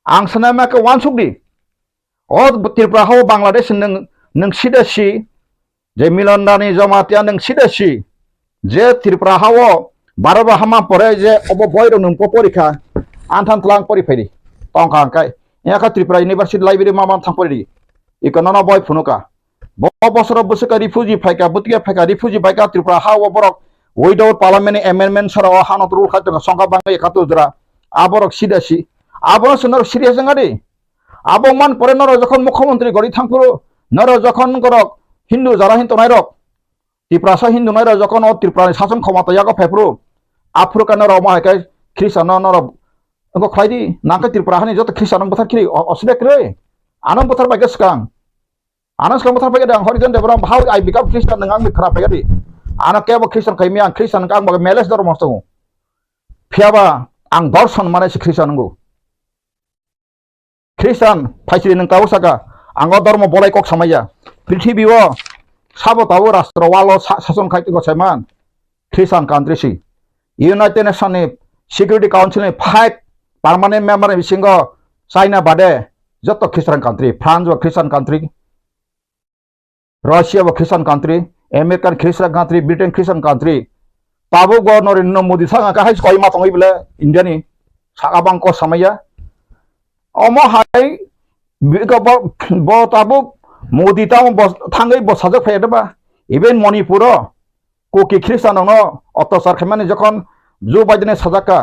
आं सनामा के वानसुकदि ओ त्रिपुरा हो बांग्लादेश नों सिदासि जे मिलनरानी जमातिया नों सिदासि जे त्रिपुरा हावो भारत हामा परे जे अब बयरो नों परीक्षा आनथान तलां परिफायदि तंका अंकाय याका त्रिपुरा यूनिवर्सिटी लाइब्रेरी मामा थांपरि इकोनोना बय फुनुका ब बसर बसका रिफ्यूजी फाइका बुतिया फाइका रिफ्यूजी फाइका त्रिपुरा हावो बरक विदाउट पार्लियामेंट एमेंडमेंट सराव हानत रुल खातों संका बांगे खातुजरा आबरक सिदासि आबो सुनर सिरियास नङादि आबो मान परे नर जखन मुख्यमंत्री गरि थांपुरो नर जखन गरक हिंदू जारा हिंदू नायरक त्रिपुरा सा हिंदू नायर जखन त्रिपुरा शासन क्षमता याग फेफ्रो आफ्रिका नर माहाय ख्रिस्टान नर अंको खलाइदि नांका त्रिपुरा हानि जत ख्रिस्टान बथार खिरि असुबिदा करे आनम बथार बाय गसकां आनस का बथार बाय दां हरिजन देवराम हाउ आई बिकम ख्रिस्टान नङा आं खरा बायदि आना केबो ख्रिस्टान खायमि आं ख्रिस्टान का आं मेलेस दर मस्तो फियाबा आं दर्शन माने से ख्रिस्टान नंगौ ख्रिस्टान फाइसिरि नों ताव सागा आंगो धर्म बलाय कक समाया पृथ्वीओ साबतावो राष्ट्र वालो शासन खायतो गसायमान ख्रिस्टान कांट्री सी United Nation Security Council 5 permanent member बिसिंगो चाइना बादे जत ख्रिस्टान कांट्री फ्रांस व ख्रिस्टान कांट्री रशिया व ख्रिस्टान कांट्री अमेरिकन ख्रिस्टान कांट्री ब्रिटेन ख्रिस्टान कांट्री ताबो गो नरेंद्र मोदी सांगा का हाइस कय मातंगै बले इंडिया नि सागाबां को समाया अमो हाय ब ताबो मोदी ताव थांगै बसाजो फैदबा इवेन मणिपुर कोकि ख्रिस्टान न अत्याचार खामानि जखन जो बायदिने साजाका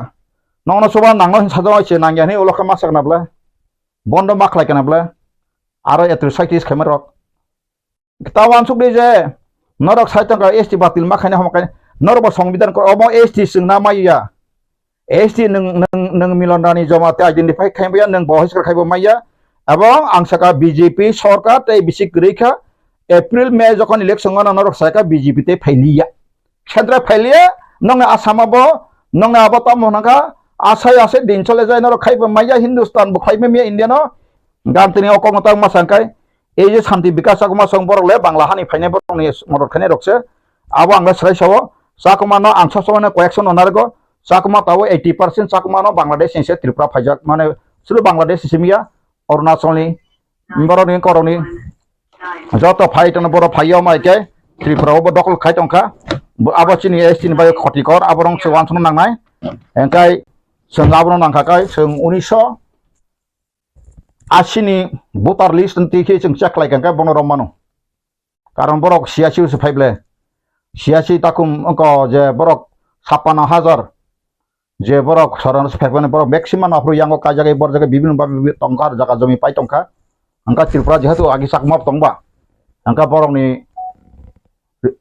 नंगन सभा नांगन साजावाइसे नांगियानि उलखा मासागनाब्ला बन्द माखलायकनाब्ला आरो एट्रोसाइटिस खामारक तावान सुकदि जे नरक साइतंगा एसटी बातिल माखायना हमकाय नरब संविधान को अमो एसटी सिंना माइया एसटी नों मिलनरानी जमाते आइडेंटिफाई खायबया नों बहिष्कार खायबो माइया एवं आंसाका बीजेपी सरकार ते बिसिक रैखा एप्रिल मे जखन इलेक्शन नरक साइका बीजेपी ते फैलिया सेंट्रल फैलिया नंग आसामाबो नंग आबता मोनाका आसाय आसे दिनचले जाय नरक खायबो माइया हिंदुस्तान बो खायबो मे इंडियानो गांतनि अकमता मासांकाय एजे शांति विकास आगमा सं बरले बांग्ला हानि फायनाय बरनि मदद खायनाय रखसे आबो आंगा सरायसाव साकमानो आंसासवानो कयेक्शन अनारगो साकमा तावो 80% साकमानो बांग्लादेश से त्रिपुरा फाइजाक माने सुलु बांग्लादेश सिमिया अरुणाचलनि बरनि करनि जत फाइटन बर फाइयाव माइके त्रिपुरावबो दखल खायतंखा आबो चिनि एसटिनि बाय खटिकर आबरं सेवानसन नांनाय एंकाय जों आबरं नांखाखाय जों 1980 नि भोटार लिस्ट तिखि जों चेक लायखांखाय बनरम मानो कारण बरक 86 सो फाइबले 86 ताकुम अंक जे बरक 56,000 जे बरक सरन फेकबने बरक मैक्सिमाम आफ्रो यांगो का जगह बर जगह विभिन्न बाबी टंकार जगह जमी पाइ टंका अंका त्रिपुरा जेहेतु आगि साकमाप टंबा अंका बरकनि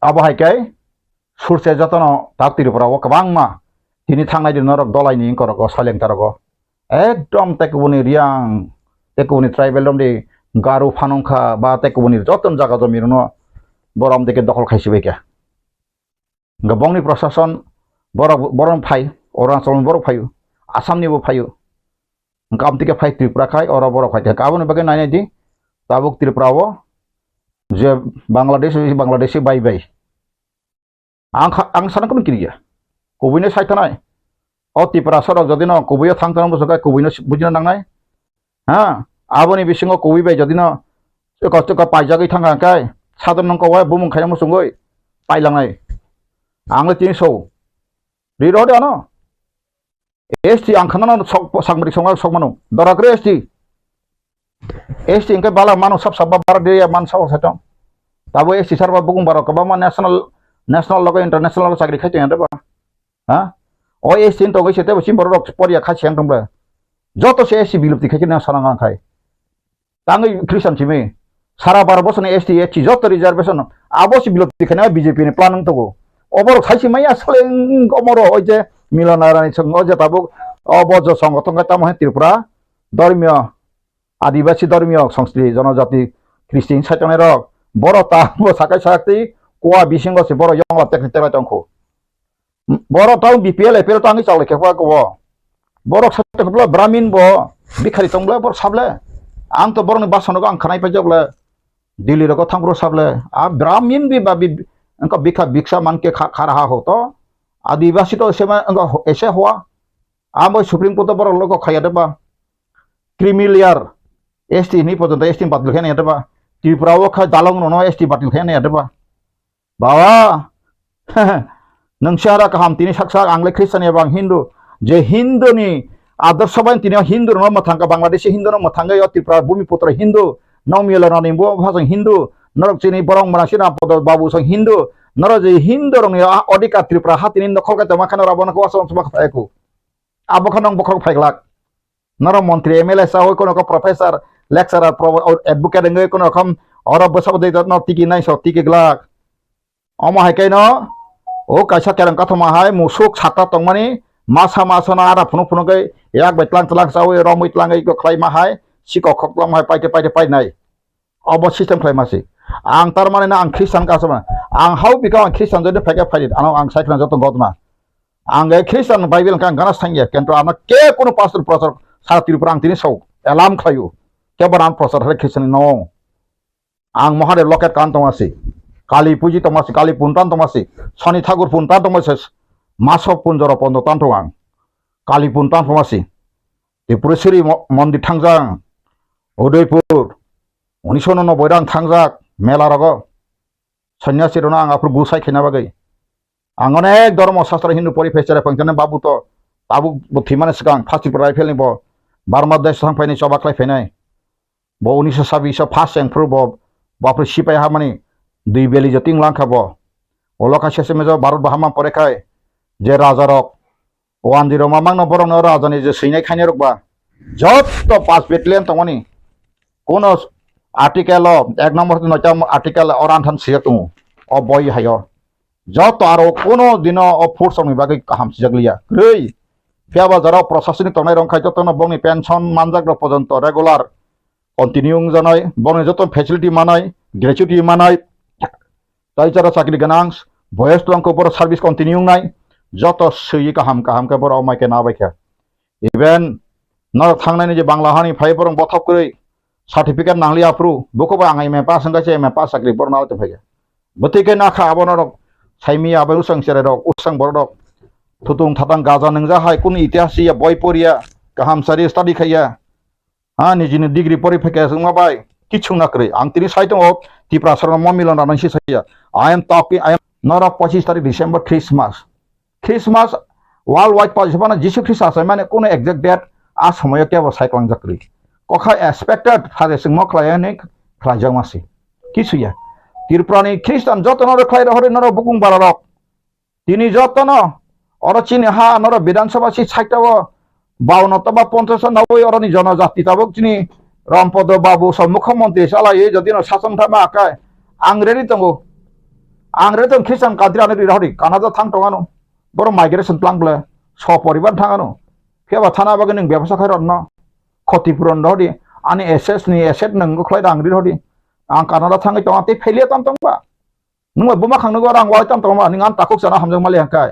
आबहायकाय सुरसे जतन ताक त्रिपुरा व कबांमा तिनि थांनाय दिन नरक दलायनि करक सालेंतारक एकदम तेकुबनि रियां तेकुबनि ट्राइबल दमदि गारु फानंखा बा तेकुबनि जतन जगह जमिरनो बरम देके दखल खायसिबेका गबंनि प्रशासन बरम फाइ अरुणाचल बरक फायो आसामनिबो फायो Kam tike phai Tripura khai ora borok khai kabon bagai nai di tabuk Tripura wo je Bangladesh bai ang sana kun kiriya kubine saithanai o Tripura sorok jodi no kubuyo thangtana busakai kubine bujina nangnai ha aboni bisingo kubi bai jodi no ka paijagoi thanga kai sadon nong ko wa bumung khai musungoi pailangai angle tin so ri rode ano ST ang khana sangmari songal sokmanu dorakre ST ingke bala manu sab bar de man saw satong tabo ST sarba bugung barok ba national logo international sakri khai teng ba ha o ST to goi sete sim borok poria khai siang tongba joto se ST bilupti khai na sanang khai tangai Christian chime sara bar bosone ST joto reservation abosi bilupti khai na BJP ni planning to go obor khai simaya sleng omoro oi je Milanrani songo je tabuk obojo সংগঠন ka tamo Tripura ধর্মীয় আদিবাসী ধর্মীয় সংস্কৃতি জনজাতি খ্রিস্টান সাইটনে rock বড় তাবো সাকাই সাকতি কোয়া বিসিংগ সে বড় ইংলা technique তংখো বড় তাও বিপিএল এপিএল তো আমি চালে কেবা কব বড় সাইটে বলে ব্রাহ্মণ ব বিখারি তংবলে বড় সাবলে আং তো বড় বাসনগো আং খানাই পাইজবলে দিল্লি রক থামরো সাবলে আ ব্রাহ্মণ বি বা अंक भिक्षा मान के खा रहा हो तो आदिवासी तो ऐसे हुआ आम सुप्रीम कोर्ट पर लोग खाया बा क्रिमिलियर ST ni पर्यंत ST बातिल खाने बा त्रिपुरा वो खा दालंग नो ST बातिल खाने बा बावा नंसारा कहम तिनी सक्सा आंग्ले ख्रिस्टान एबा हिंदू जे हिंदू नि आदर्श बाय तिनी हिंदू नो मथांगा बांग्लादेशी हिंदू नो मथांगा यो त्रिपुरा भूमिपुत्र हिंदू नौ मिलनानि बो भाजों हिंदू नरक चिनी बरं मनासि रामपद बाबु सं हिंदू नर जे हिंदू रंग अधिका त्रिपुरा हातिनि नखल का तमाखान राबन को असम सभा खायको आबखनंग बखर फाइगलाक नर मंत्री MLA साव कोनो को प्रोफेसर लेक्चरर एडवोकेट ngei कोनो रकम और बसब दे न तिकी नाइ स तिकी ग्लाक अम हाइकै न ओ काइसा केरं कथमा हाय मुसुक छाता तंगमानि मासा मासना आरा फुनु फुनु गई एक बैतलां तलां साव रमै तलांगै को खलाइमा हाय सिको खक्लाम हाय पाइते पाइनाय अब सिस्टम खालामासै आं तारमाने ना आं ख्रिस्टान कासमा आं हाउ बिका आं ख्रिस्टान जदि फाइगा फाइद आं साइक्लान जतो गदमा आं ख्रिस्टान बाइबेल का गाना सांगे किंतु आं के कोनो पास्टर प्रचार सारा त्रिपुरा आं तिनि सौ एलार्म खायो के बरान प्रचार है ख्रिस्टान नो आं महादेव लकेट कान तमासि काली पूजी तमासि काली पुनतान तमासि शनि ठाकुर पुनतान तमासि मासो पुनजर पन्द तान्तो आं काली पुनतान तमासि त्रिपुरेश्वरी मन्दिर थांजां उदयपुर 1990 रां थांजाक मेला रग सन्यासी रना आं आफर बुसाय खेना बागै आं अनेक धर्म शास्त्र हिंदू परिफेसर फंक्शन बाबू तो बाबू बुथिमाने सिगां फास्टिपर राइफेलनि ब बारमादेश थांफायनि सबाख्लाय फैनाय ब 1926 फास्ट सेंफोर ब बाफोर सिपाय हामानि दुइ बेलि जतिं लांखा ब अलका सेसे मेज भारत बाहामा परेखाय जे राजा रक वानजिरो मामांग बरंग राजानि जे सैनाय खायनाय रकबा जत पास बेटलियन तंगनि कोनो आर्टिकल एक नंबर नयटा आर्टिकल और आंथान सियातु अ बय हायो जत आरो कोनो दिन अ फोर्स नि बागै काम सिजगलिया रै फिया बाजाराव प्रशासनिक तंनाय रंखाय जत न बंनि पेंशन मानजाग्रा पर्यंत रेगुलार कन्टिन्यूइंग जानाय बंनि जत फेसिलिटी मानाय ग्रेचुइटी मानाय ताइचारा चाकरि गोनां भयस लंको बर सार्भिस कन्टिन्यूइंग नाय जत सैयि गाहाम के बर अमायके नाबायखा इभेन न थांनायनि जे बांला हानि फाय बरं बथब करै सर्टिफिकेट नांगली आप्रू बुको आं M A pass संगासे M A पास साख्रि बरनाव ते फैगा बतिके नाखा आबन रक साइमी आबे उसं सेरे रक उसं बर रक थुतुं थातां गाजा नंजा हाय कुन इतिहास या बय परिया गाहाम सारि स्टाडी खाया हा निजिनि डिग्री परिफेका जोंमा बाय किछु नाक्रै आं तिनि साइटं अफ त्रिपुरा सरन मिलनारानि सिसाया I am talking I am not 25 तारिख डिसेम्बर क्रिसमास वर्ल्ड वाइड पाजिबाना जिसु ख्रिस्ट आसाय माने कुन एग्जैक्ट डेट आ समय के साइक्लां जाक्रै कखा एक्सपेक्टेड फादे सिंह खलायने खलायजामासि किसुया त्रिपुरानि ख्रिस्टान जतन खलाय रहरे नर बुकुं बारक तिनि जतन अरचिनि हा नर विधानसभा सि साइटाव 52 तबा 50 90 अरनि जनजाति ताबक तिनि रामपद बाबु सब मुख्यमंत्री सालाय जदि न शासन थामा आकाय आं रेडी तंगो आं रेडी ख्रिस्टान काद्रियानि रहरि कानाडा थां तंगानो बर माइग्रेशन प्लांब्ले स परिबार थांगानो फेबा थाना बागै नों व्यवसाय खायरन क्षतिपूरण रही आनी एसेस नि एसेट नंगो खलाय रांग्रि रही आं कानाडा थांगै तो आते फेलिया ताम तंबा नुवा बुमा खांनो रां वाय ताम तंबा निं आं ताकुक जाना हमजों माले हांखाय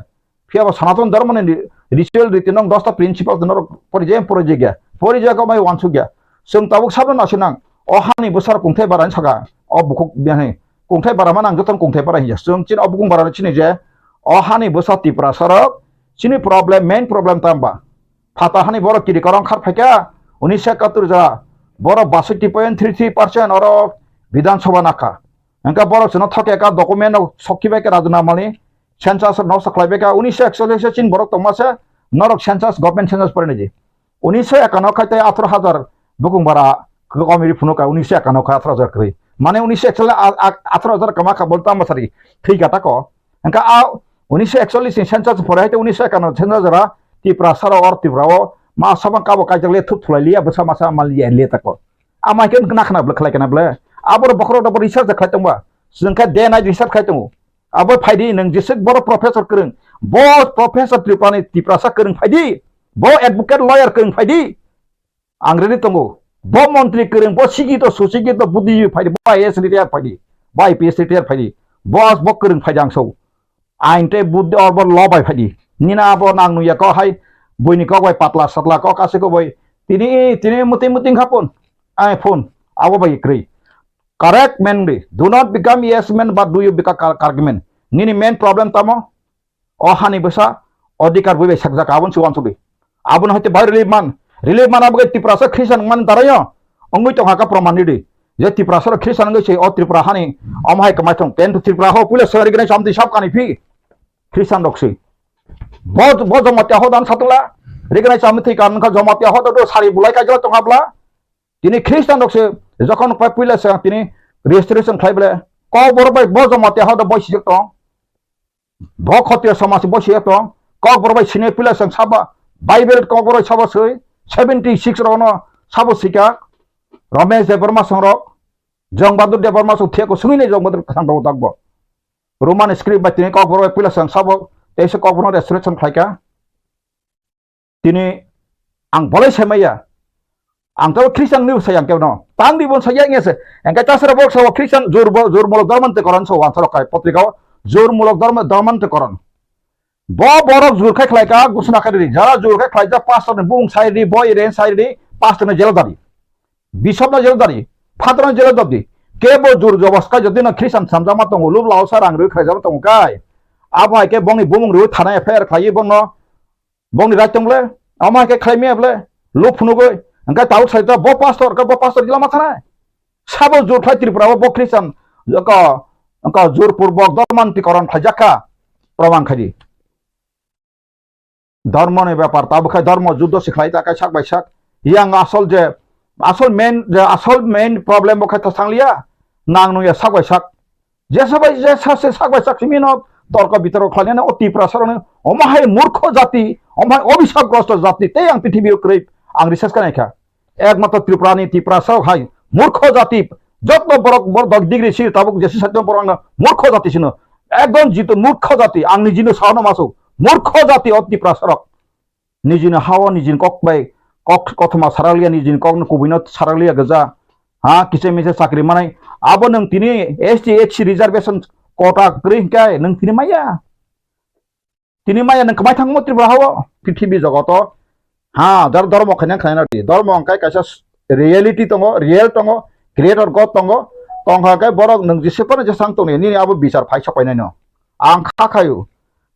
फियाबा सनातन धर्म नि रिचुअल रीति नंग 10 ता प्रिंसिपल नर परिजे गया pori jaga mai wan sugya sung tabuk sabna nasinang o hani besar kungthai baran saga o bukuk biane kungthai bara manang joton kungthai bara hija sung chin obukung bara chini je o hani besar Tripura sarok chini problem main problem tamba phata hani borok kiri korong khar phaika 1971 ja borok 62.33% oro Bidhan Sabha nakha engka borok sino thoke ka document sokhibai ka rajnamani census no saklaibai ka 1941 chin borok tongmase norok census government census pareneji 1951 khaite 18000 bukung bara komiri phunuka 1951 kha 18000 kri mane 1941 18000 kama ka bolta masari thik ata ko engka a 1941 census pore haite 1951 census ra Tripura saro or Tripura o ma sabang kabo kajale thup thulailia besa masa malia le tako amai ken kena khana ble khlai kana ble abor bokro da research khlai tongba jengka day night research khlai tongo abor phaidi nang jisik bor professor kereng bo professor Tripura sa kereng phaidi bo advocate lawyer kereng phaidi angredi tongo bo mantri kereng bo sigi to susigi to budhi phaidi bo IAS retire phaidi bo IPS retire phaidi boss bo kereng phaidang so ainte budhi or bo law bai phaidi nina bo nang nuya ko hai boini ko bai patla satla ko kase ko bai tini muting khapon iPhone abo bai kri correct men do not become yes men but do you become argument nini main problem tamo o hani besa odikar boi sakja kabon suwan subi abun hoite bai relief man abo Tripura sa Christian man darayo ongui to haka proman di je Tripura sa Christian ngai se o Tripura hani amhai kamai thong pen to Tripura ho pule sari gane samti sab kani phi Christian doksi बहुत जमातिया हो दान सातला रेगनाय सामथि कान का जमातिया हो तो सारि बुलाय का जला तंगाबला तिनी ख्रिस्टान दक्से जखन पपुला से तिनी रेजिस्ट्रेशन खाइबले क बरबाय ब जमातिया हो द बसि जक ब खतिया समाज बसि जक क बरबाय सिने पिला संग साबा बाइबल क बरबाय साबा सै 76 रनो साबो सिका रमेश देवबर्मा संग जंगबहादुर देवबर्मा सु थेको सुनिने जंगबहादुर खानबो दागबो रोमान स्क्रिप्ट बा तिनी क बरबाय पिला संग साबो तेसे कबनो रेस्टोरेशन खाइका तिनी आं बलाय सेमाया आं तो ख्रिस्टान निउस sayang केवनो तां दिबन sayang एसे एंका तासरा बक्स हो ख्रिस्टान जोरमूलक धर्मन्ते करन सो वान सरकाय पत्रिका जोरमूलक धर्मन्ते करन ब बरक जुरखाय खलायका गुसना खायरि जरा जुरखाय खलायजा पास्टर बुं साइरि बय रेन साइरि पास्टर जेल दारि बिशप ना जेल दारि फादर जेल दारि केबो जुर जबस्का जदि ना ख्रिस्टान समजामा तंगो लुब लाव सार आं रो खायजा तंगो काय आबा के बंगनि बुमुं रो थानाय एफआईआर खायो बंनो बंगनि राइट तंगले आमा के खायमे बले लुब फुनुगो अंका ताउ साइता ब पास्टर जिला माथानाय साबो जुर खाय Tripura ब ख्रिस्टान अंका जुर पूर्वक धर्मांतरीकरण खायजाका प्रमाण खायदि धर्मनि ব্যাপার ताबखाय धर्म युद्ध सिखलाय ताकाय साक बाय साक yang asol main problem बखाय थांलिया नांनुया साक बाय साक जे सासे साक बाय साक सिमिनो तर्क बितर्क खालायना ओ Tripura सरने अमाहाय मूर्ख जाति अमाहाय अभिशापग्रस्त जाति ते आं पृथ्वी क्रय आं रिसार्च खानायखा एकमात्र Tripura सर हाय मूर्ख जाति जत बरक डिग्री सि ताबुक जेसि सत्य बरंग मूर्ख जाति सिनो एकदम जितो मूर्ख जाति आं निजिनो सानो मासो मूर्ख जाति ओ Tripura सर निजिनो हाव निजिन ककबाय कक कथमा सारालिया निजिन कक कुबिनो सारालिया गजा हा किसे मिसे साख्रि मानाय आबो नों तिनि ST HC reservation quota green काय नों तिनि माया नों कमाय थांगो Tripura हाव पृथ्वी जगत हा धर्म खायना खायना धर्म अंकाय कायसा रियलिटी तंगो रियल तंगो क्रिएटर गॉड तंगो तंगा काय बरक नों जेसेपन जेसां तंनि नि आबो बिचार फाय सपायनाय न आं खाखायो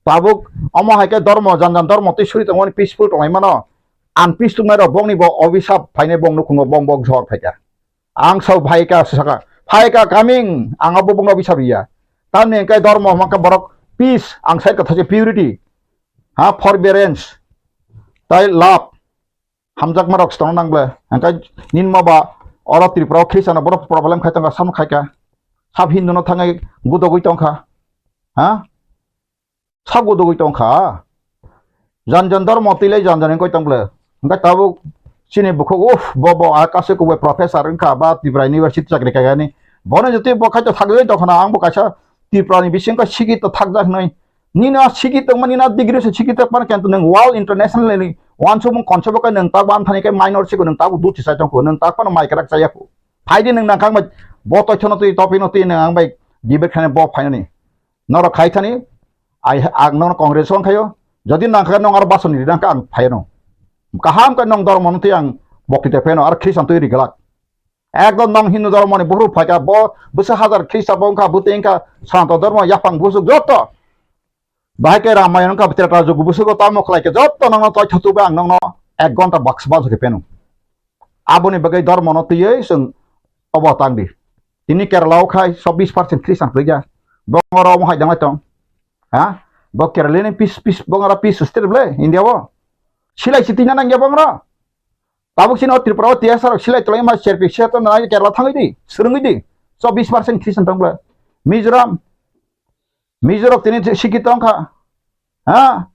ताबुक अमा हायके धर्म जानजान धर्म तिसुरि तंगो पीसफुल तंगाय मानो आनपीस तंगाय र बंगनि ब अभिशाप फायनाय बंग नुखुङो बंग झर फायका आं सौ फायका सका फायका कामिं आं आबो बंग अभिशाप या तानि काय धर्म माका बरक पीस आं साइड कथासे प्यूरिटी हा फॉरबियरेंस ताय लाभ हामजाक मारक स्टन नांगले अंकाय निनमाबा अरा Tripura ख्रिस्टान बर प्रॉब्लेम खायतंगा साम खायका साब हिन्दुनो थाङै गुदगै तंखा हा साब गुदगै तंखा जानजान धर्म तिलै जानजान गय तंगले अंकाय ताबु सिने बुखो उफ बब आकासे को प्रोफेसर अंका बा Tripura यूनिवर्सिटी चाकरि खायगानि बने जति बखायत थागै तखना आंबो कायसा Tripura नि बिसिंका सिगित थागजा नै निना सिगित मनिना डिग्री से सिगित पर केंत नों वाल international wan so mong konsep ka nang tak ban thani kai minor si ko nang tak du ti sai tong ko nang tak pa mai karak saya ko phai din nang kang ba bo to chono ti topi no ti nang bai debate khane bo phai ni nor khai thani ai ag non congress on khayo jodi nang kha nong ar bason ni nang ka ang phai no kaham ka nong dor mon ti ang বক্তৃতা ফেনো আর খ্রিস্টান তৈরি গেলাক একদম নং হিন্দু ধর্মনি বহু ফাইকা বসে হাজার খ্রিস্টান বংখা বুতেংখা শান্ত ধর্ম ইয়াপাং বুসুক যত বাহাইকে রামায়ণ কা তেরা যোগ বুসুক তাম খলাইকে যত নং তয় থতুবে আং নং 1 ঘন্টা বাক্স বাজকে পেনো আবনি বাগै ধর্ম নতিयै जों অবতাংদি তিনি কেরালাও খাই 24% খ্রিস্টান ফ্রিজা বংরা মহাই দামাই তং হ্যাঁ ব কেরালাनि পিস বংরা পিস স্টেবলে ইন্ডিয়াও সিলাই সিতিনা নাঙ্গিয়া বংরা তাবुक सिनो त्रिपुरा तियासार सिलाई तलाय मा सेरपि सेतो नाय केरला थांगैदि सोरंगैदि 24% ख्रिस्टान दंब्ला मिजोराम तिनि सिकित अंखा हा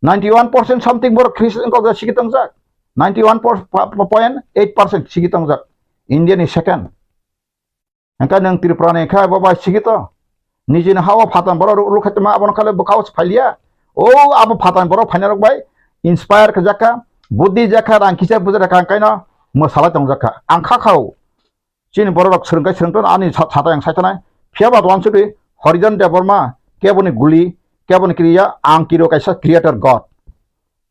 91% समथिंग बर ख्रिस्टान को सिकित अंजा 91.8% सिकित अंजा इंडिया नि सेकेंड अंका नों त्रिपुरा ने खा बाबा सिकित निजिन हावा फातान बर रुखैतमा आबन खाले बखावस फालिया ओ आब फातान बर फाइनाल बाय इंस्पायर खजाका बुद्धि जाखा रांखिसा बुजरा कांकायना मसाला दं जाखा आंखा खाव चिन बरक सोरंगाय सोरंतन आनि सातायां सायथानाय फियाबा वानसुदि हरिजन देबरमा केबनि गुलि केबनि क्रिया आं किरो कायसा क्रिएटर गॉड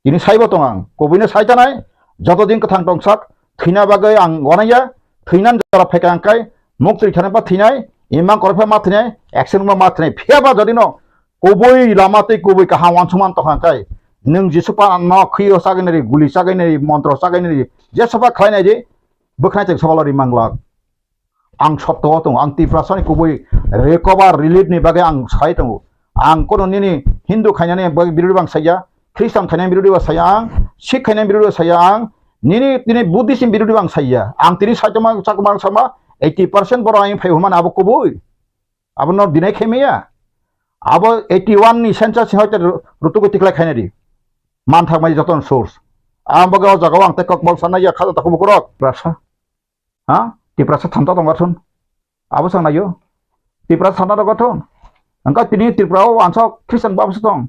इनि साइबो दं आं कबिनो सायथानाय जत दिन कथां दंसाक थैना बागै आं गनाया थैनान जरा फेकांकाय मुक्ति थानाबा थैनाय इमा करफा मा थैनाय एक्शन मा थैनाय फियाबा जदिनो कबई लामाते कबई काहा वानसुमान तखांकाय नों जिसुपा न खैयो सागैनारि गुलि सागैनारि मन्त्र सागैनारि जेसबा खायनाय जे बोखनायजों सबालारि मांगला आं सप्ताह दं आं तिफ्रासानि गुबै रिकभार रिलिफनि बागै आं साय दं आं कोनो निनि हिन्दु खायनानै बिरोधि बांसाया ख्रिस्टान खायनाय बिरोधि बांसाया आं सिख खायनाय बिरोधि बांसाया आं निनि दिनै बुद्धिसिम बिरोधि बांसाया आं तिनि सायतमा साकमान sama 80% बर आं फायहुमान आबो गुबै आबो न दिनै खेमेया आबो 81 नि सेन्सास हयते रुतुगतिखलाय खायनारि मान थांबाय जतन सोर्स आं बगाव जगाव आं ते ककबल साननाय खाजा ताखौ बकरक प्रासा हा तिप्रासा थांता दंगाथन आबो सांनायो तिप्रासा थांता दंगाथन अंका तिनि तिप्राव आंसा ख्रिस्टान बाबस दं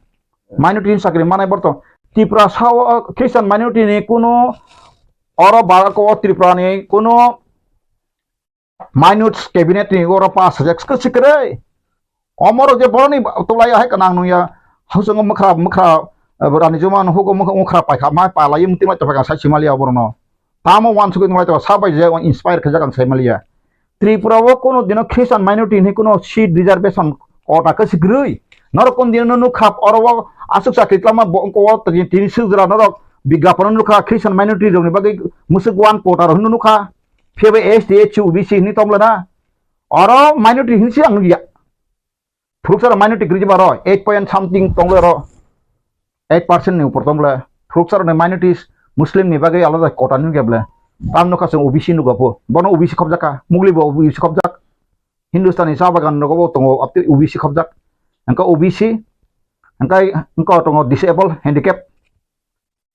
माइनरिटी साकरि मानाय बर्त तिप्रासा ख्रिस्टान माइनरिटी नि कोनो अर बारको त्रिपुरानि कोनो माइनरिटी कैबिनेट नि अर 5000 सिकरे अमर जे बरनि तलाय हाय कना नुया हौसंग मखरा रानी जमान होगो मुखरा पाइखा मा पालाय मुति माय तफागा साइसिमालिया बरनो तामो वानसुगो नय तो साबाय जे इंस्पायर खजागन साइमालिया त्रिपुराव कोनो दिन ख्रिस्टान माइनरिटी नि कोनो सीट रिजर्वेशन कोटा कसिग्रै नरकोन दिन नुखा अरव आसुक साकितलामा बंको तिनि सुजरा नरक विज्ञापन नुखा ख्रिस्टान माइनरिटी जोंनि बागै मुसुक वान कोटा रहनु नुखा फेबे एसटी एचयू बीसी नि तमलना अर माइनरिटी हिंसि आं गिया फ्रुक्सर माइनरिटी ग्रिजिबार 8 point something तंगलर 8% नि ऊपर तमले फ्रुक्सर ने माइनरिटीज मुस्लिम नि बागै आलादा कोटा नि गेबले ताम नखासो ओबीसी नुगपो बनो ओबीसी खबजाका मुगलिबो ओबीसी खबजाक हिंदुस्तानी सा बागान नगबो तंगो अपति ओबीसी खबजाक अंका ओबीसी अंका तंगो डिसेबल हैंडिकैप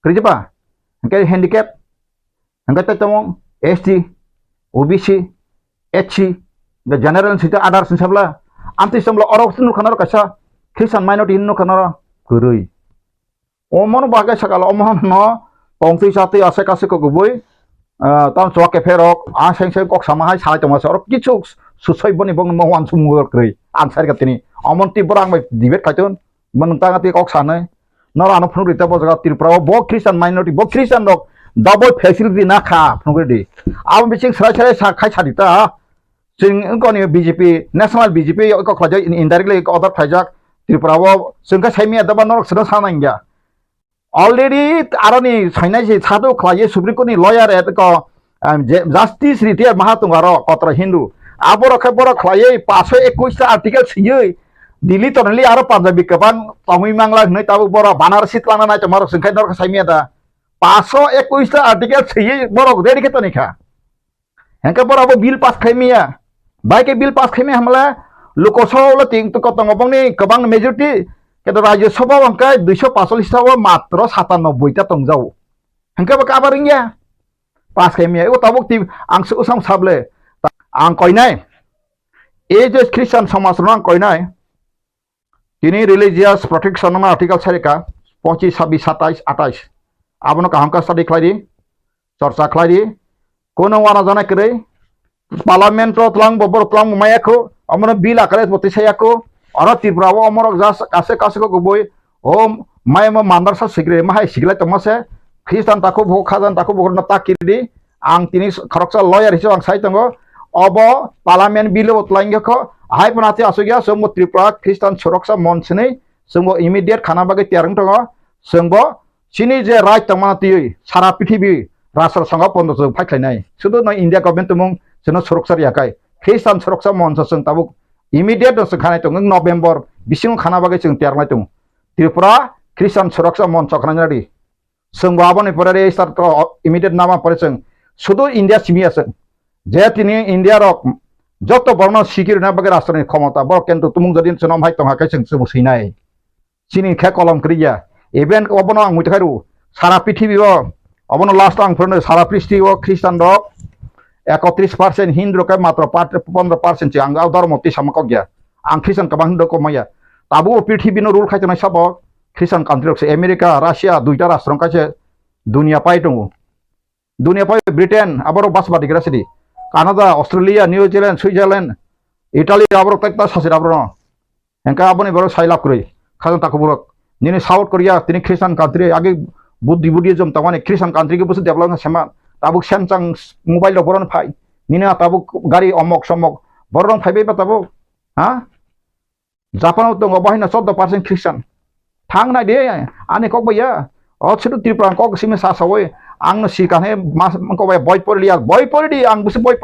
क्रिजिबा अंका हैंडिकैप अंका तंगो ST OBC HC the general सिटा आदार सिनसाबला आमति समला अरक्सन नुखानार कासा ख्रिस्टान माइनरिटी नुखानार गरै ओमन बागे सकाल ओमन न पंक्ति साथै आसे कासे को गुबै ताम चके फेरक आ सेंसे कक सामाहाय साय तमास और किछु सुसैबनि बंग महवान सुमुगरै आंसार गतिनि अमन्ति बरां बाय डिबेट खायतन मनता गति कक सानै नरानो फुंग्रिता बजगा त्रिपुरा बो ख्रिस्टान माइनरिटी बो ख्रिस्टान दक डबल फैसिलिटी ना खा फुंग्रिदि आब बिसिं सराय खाय सादिता जों गनि बीजेपी नेशनल बीजेपी को खलाजै इनडाइरेक्टली अदर फाइजाक त्रिपुराव जोंका साइमिया दबा नरक सदा सानांगिया ऑलरेडी आरनी साइनाय जे सादो खलाये सुप्रीम कोर्ट नि लॉयर एट को जस्टिस रिटायर महातुंगारो कत्र हिंदू आबो रखे बर खलाये 521 आर्टिकल सियै दिल्ली तनलि आरो पांजाबी गोबां तमिल बांला नै ताबो बर बानारसि लाना नाय तमार संखाय नरक साइमिया दा 521 आर्टिकल सियै बर रेडी के तनिखा हेंका बराबो बिल पास खाइमिया बाइके बिल पास खाइमिया हमला लोकसभा तिंग तो कतंग बंगनि गोबां मेजरिटी केतो राज्यसभा अंकाय 245 ता मात्र 97 ता तंगजाव हेंका काबारिंगिया पास खाइमिया ओ ताबो ति आं सुसां साबले आं कयनाय ए जे ख्रिस्टान समाज न कयनाय तिनि रिलिजियस प्रोटेक्शन मा आर्टिकल सारिका 25 26 27 28 आबनो काहंका स्टडी खलायदि चर्चा खलायदि कोनो वाना जाना करे पार्लियामेंट तलां बबर तलां मायाखौ अमनो बिल आकारे बतिसायाखौ और त्रिपुराव अमरक जास कासे कासे को गुबै ओ मायम मानदारसा सिग्रे माहाय सिग्लाय तमसे ख्रिस्टान ताको भो खाजान ताको बगरना ताकिरि आं तिनी खरकसा लयार हिसाब आं साइतंग अब पार्लियामेंट बिल लाइंगखौ हाय पनाते आसुगिया जोंबो त्रिपुरा ख्रिस्टान सुरक्षा मंचनि जोंबो इमिडिएट खाना बागै त्यारं दङ जोंबो सिनि जे राइट तंमाना तियै सारा पृथ्वी राष्ट्र संघ बन्द जों फायख्लायनाय सुदु न इंडिया गभर्नमेंट मुं जोंनो सुरक्षा याखाय ख्रिस्टान सुरक्षा मंच जों ताबुक इमिडिएट जों खानाय दङ नभेम्बर बिसिं खाना बागै जों त्यारनाय दङ त्रिपुरा ख्रिस्टान सुरक्षा मंच खानाय जों बाबोनि परे स्टार्ट इमिडिएट नामा परे जों सुदु इंडिया सिमियासों जे तिनी इंडिया रक जत बर्ण सिकिउरिटी ना बगे राष्ट्रनि क्षमता बर केंद्र तुमुं जदि जोंनाव हाय तंहाखै जों सैनाय सिनि खे कलम क्रिया इभेन अबनो आं मुइथायरु सारा पृथ्वीव अबनो लास्ट आं फोरनो सारा पृथ्वीव ख्रिस्टान रक 31% हिंदू के मात्र 15% आं धर्म तिसामक गया आं ख्रिस्टान कबां हिंदू कमाया ताबु पृथ्वी नो रूल खायतनाय सब ख्रिस्टान कान्ट्रि से अमेरिका राशिया दुइटा राष्ट्र कासे दुनिया पाइ दङ दुनिया पाइ ब्रिटेन आबारो बासबादि ग्रासिदि Canada Australia New Zealand Switzerland Italy आबारो तकता सासे आबारो हेंका आबोनि बारो साइलाप करै खाजन ताकबरक निने साउथ कोरिया तिनि ख्रिस्टान कान्ट्रि आगे बुद्धिजम तमाने ख्रिस्टान कान्ट्रि के बुस डेभलप सेमा ताबु सैमसंग मोबाइल दो बरन फाइ निने ताबु गाड़ी अमक समक बरन फाइबे ताबु हा जापानाव दङ बाहायना 14% ख्रिस्टान थांनाय दे आने ककबया अछुदु त्रिपुरा कक सिमे सासावै आंनो सिकाने मास कबाय बय परलिया बय परदि आं बुस बय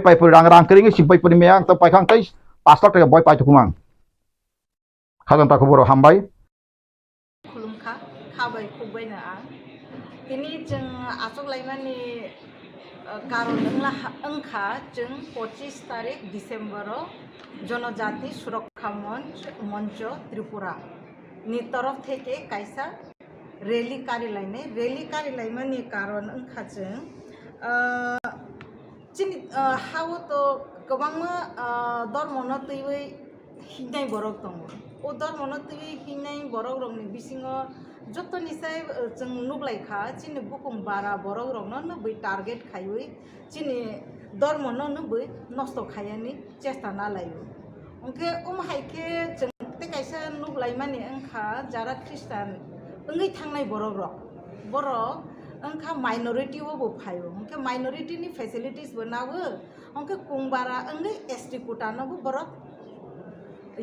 पाइ पर आं रांकरिङै सिबय परनि मे आं त पाइखां तै 5 लाख टाका बय पाइ तुकुमां खाजन ताखौ बर' हामबाय खुलुमखा खाबाय खुबायनो आं दिनै जों आसगलायमानि कारन ओंखा जों 25 तारिख डिसेम्बराव जनजाति सुरक्षा मंच त्रिपुरा नि तरफ থেকে কাইসা रैली कारिलायमानि कारन ओंखा जों चिनि हावो तो गोबां धर्मनो तैवै हिंनाय बरक दङ ओ धर्मनो तैवै हिंनाय बरक रंनि बिसिङो जतनिसाय जों नुब्लायखा चिनि बुकुम बारा बरक रंनो नबै टारगेट खायै चिनि धर्मनो नबै नष्ट खायानि चेष्टा नालायो ओंखे हायखे जों ते काइसा नुब्लायमानि ओंखा जारा ख्रिस्टान ओंगै थांनाय बरक ओंखा माइनरिटी वो फायो ओंखे माइनरिटी नि फैसिलिटीज बनावो ओंखे कुंबारा ओंगै एसटी कोटानो बरक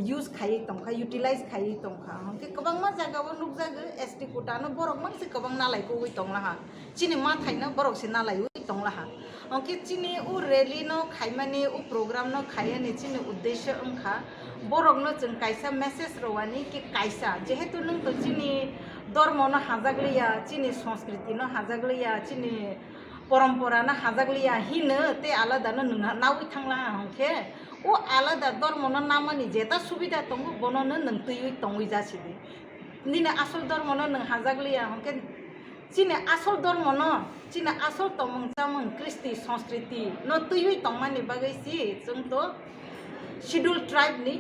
यूज खाई तंखा यूटिलाइज खाई तंखा ओंखे गोबां मा जागाव नुजागो एसटी कोटानो बरक मानसि गोबां नालायको बै तंलाहा चिनि मा थाइना बरक से नालायो तंलाहा ओंखे चिनि उ रैली नो खाइमानि उ प्रोग्राम नो खायनि चिनि उद्देश्य ओंखा बरक नो जों काइसा मेसेज रवानि कि काइसा जेहेतु नों तो चिनि धर्म न हाजागलिया चिनि संस्कृति न हाजागलिया चिनि परम्परा न हाजागलिया हिनो ते आलादा न नावै थांला हंखे ओ आलादा धर्म न नामानि जेता सुबिदा तंगो बनो नों तैयै तंगै जासिदि निने आसल धर्म न हाजागलिया हंखे चिनि आसल धर्म न चिनि आसल तमंगजामं कृष्टि संस्कृति न तैयै तंमानि बागैसि जों तो शेड्यूल ट्राइब नि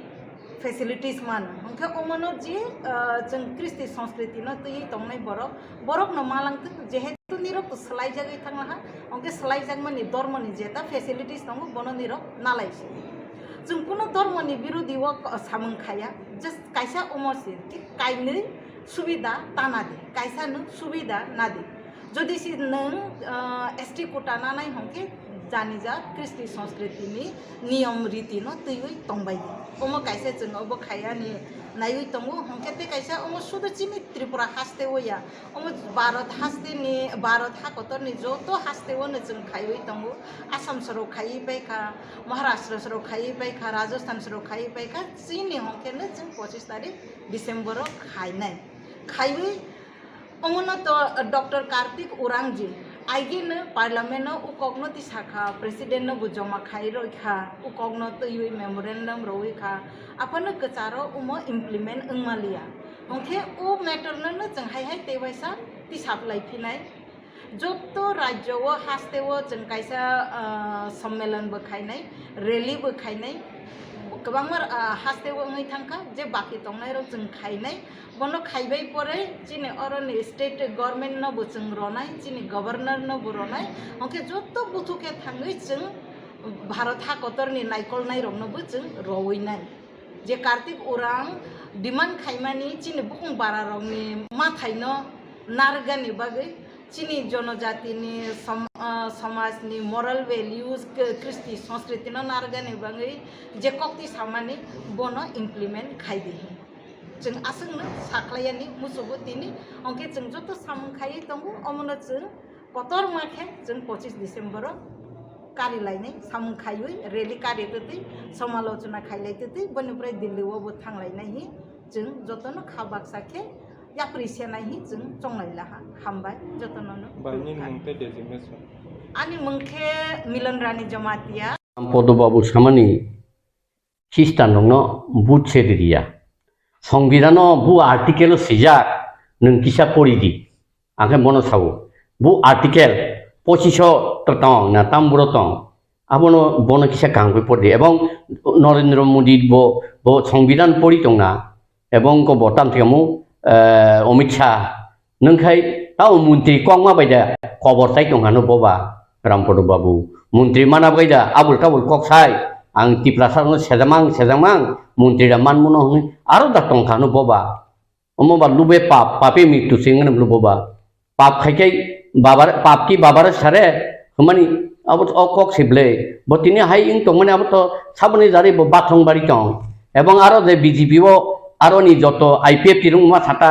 फैसिलिटीज मान ओंखे ओमनो जे जों कृष्टि संस्कृति न तैयै तंनाय बरक न मालांत जेहेतु निरक सलाय जागै थांलाहा ओंखे सलाय जागमानि धर्मनि जेता फैसिलिटीज दङ बनो निरक नालायसि जों कुनो धर्मनि विरोधी व सामंखाया जस्ट काइसा ओमसि कि काइनै सुबिदा तानादि काइसा न सुबिदा नादि जदि सि नों एसटी कोटा नानाय हंके जानिजा कृष्टि संस्कृति नि नियम रीति न तैयै तंबाय ओम काइसा जों अब खायानि नायै तंगो हंके ते काइसा ओम सुदु चिनि त्रिपुरा हास्ते वया ओम भारत हाकतरनि जत हास्ते वन जों खायै तंगो आसाम सरो खायै बायखा महाराष्ट्र सरो खायै बायखा राजस्थान सरो खायै बायखा चिनि हंके न जों 25 तारिख डिसेम्बर खायनाय खायै ओमनो तो डॉक्टर कार्तिक उरांजी आइगे पार्लियामेंट उकग्न तिसाखा प्रेसिडेंट नो जमा खाई रखा उकग्न तैयै मेमोरेंडम रखा अपन कचारो उमो इम्प्लीमेंट ओंमालिया ओंखे ओ मैटर न जों हाय तेवैसा तिसाब लाइफिनाय जत राज्य वो हास्ते वो जों काइसा सम्मेलन बखायनाय रैली बखायनाय गोबां हास्ते वो ओंगै थांखा जे बाकी तंनाय र जों खायनाय बनो खाइबाय परे चिनि अरनि स्टेट गवर्नमेंट न जों रनाय चिनि गवर्नर न रनाय ओंखे जत बुथुके थाङै जों भारत हाकतरनि नायकलनाय रंनोबो जों रवैनाय जे कार्तिक उरां डिमांड खाइमानि चिनि बुकुं बारा रंनि माथायनो नारगानि बागै चिनी जनजातिनि समाजनि मरल भेल्युज कृष्टि संस्कृति नारगानि बाङै जे कक्ति सामानि बनो इमप्लिमेन्ट खायदि जों आसंनो साख्लायानि मुसुबो दिनि अंके जों जत सामु खायै दंगो अमनो जों कतर माखे जों 25 डिसेम्बर कारि लायनाय सामु खायै रेलि कारि तति समालोचना खायलाय तति बनिफ्राय दिल्लीआवबो थांलायनाय जों जतनो खाबाक साखे याप्रिसियानाय जों चंलायला हामबाय जतनो बायनि मुंते डेजिग्नेशन आनि मुंखे मिलनरानी जमातिया रामपद बाबु सामानि ख्रिस्टान दंनो बुथ सेरिया संविधानो बु आर्टिकेल सिजाक नों किसा पढ़िदि आंखे मन सावो बु आर्टिकेल 25 तंग ना तामबुरो तंग आबनो बन किसा गांगै पढ़ि एवं नरेंद्र मोदी बो संविधान पढ़ि तंगना एवं को बटाम थिमु अमित शाह नोंखाय ताव मंत्री कोंमा बायदा खबर साइ तंगानो बबा रामपद बाबु मंत्री माना बायदा आबुल काबुल कक्साय आं तिप्रासारनो सेजामां मंत्रीरा मानमुनो हनै आरो दा तंखानो बबा अमबा लुबे पापे मृत्यु सिंगन लुबबा पाप खायकै बाबार पाप की बाबार सारे हमानी अब कक सिबले बतिनि हाय इन तंगने अब तो साबने जारि बाथं बारि तंग एवं आरो जे बीजेपी वो आरो नि जतो आईपीएफ तिरुं मा साता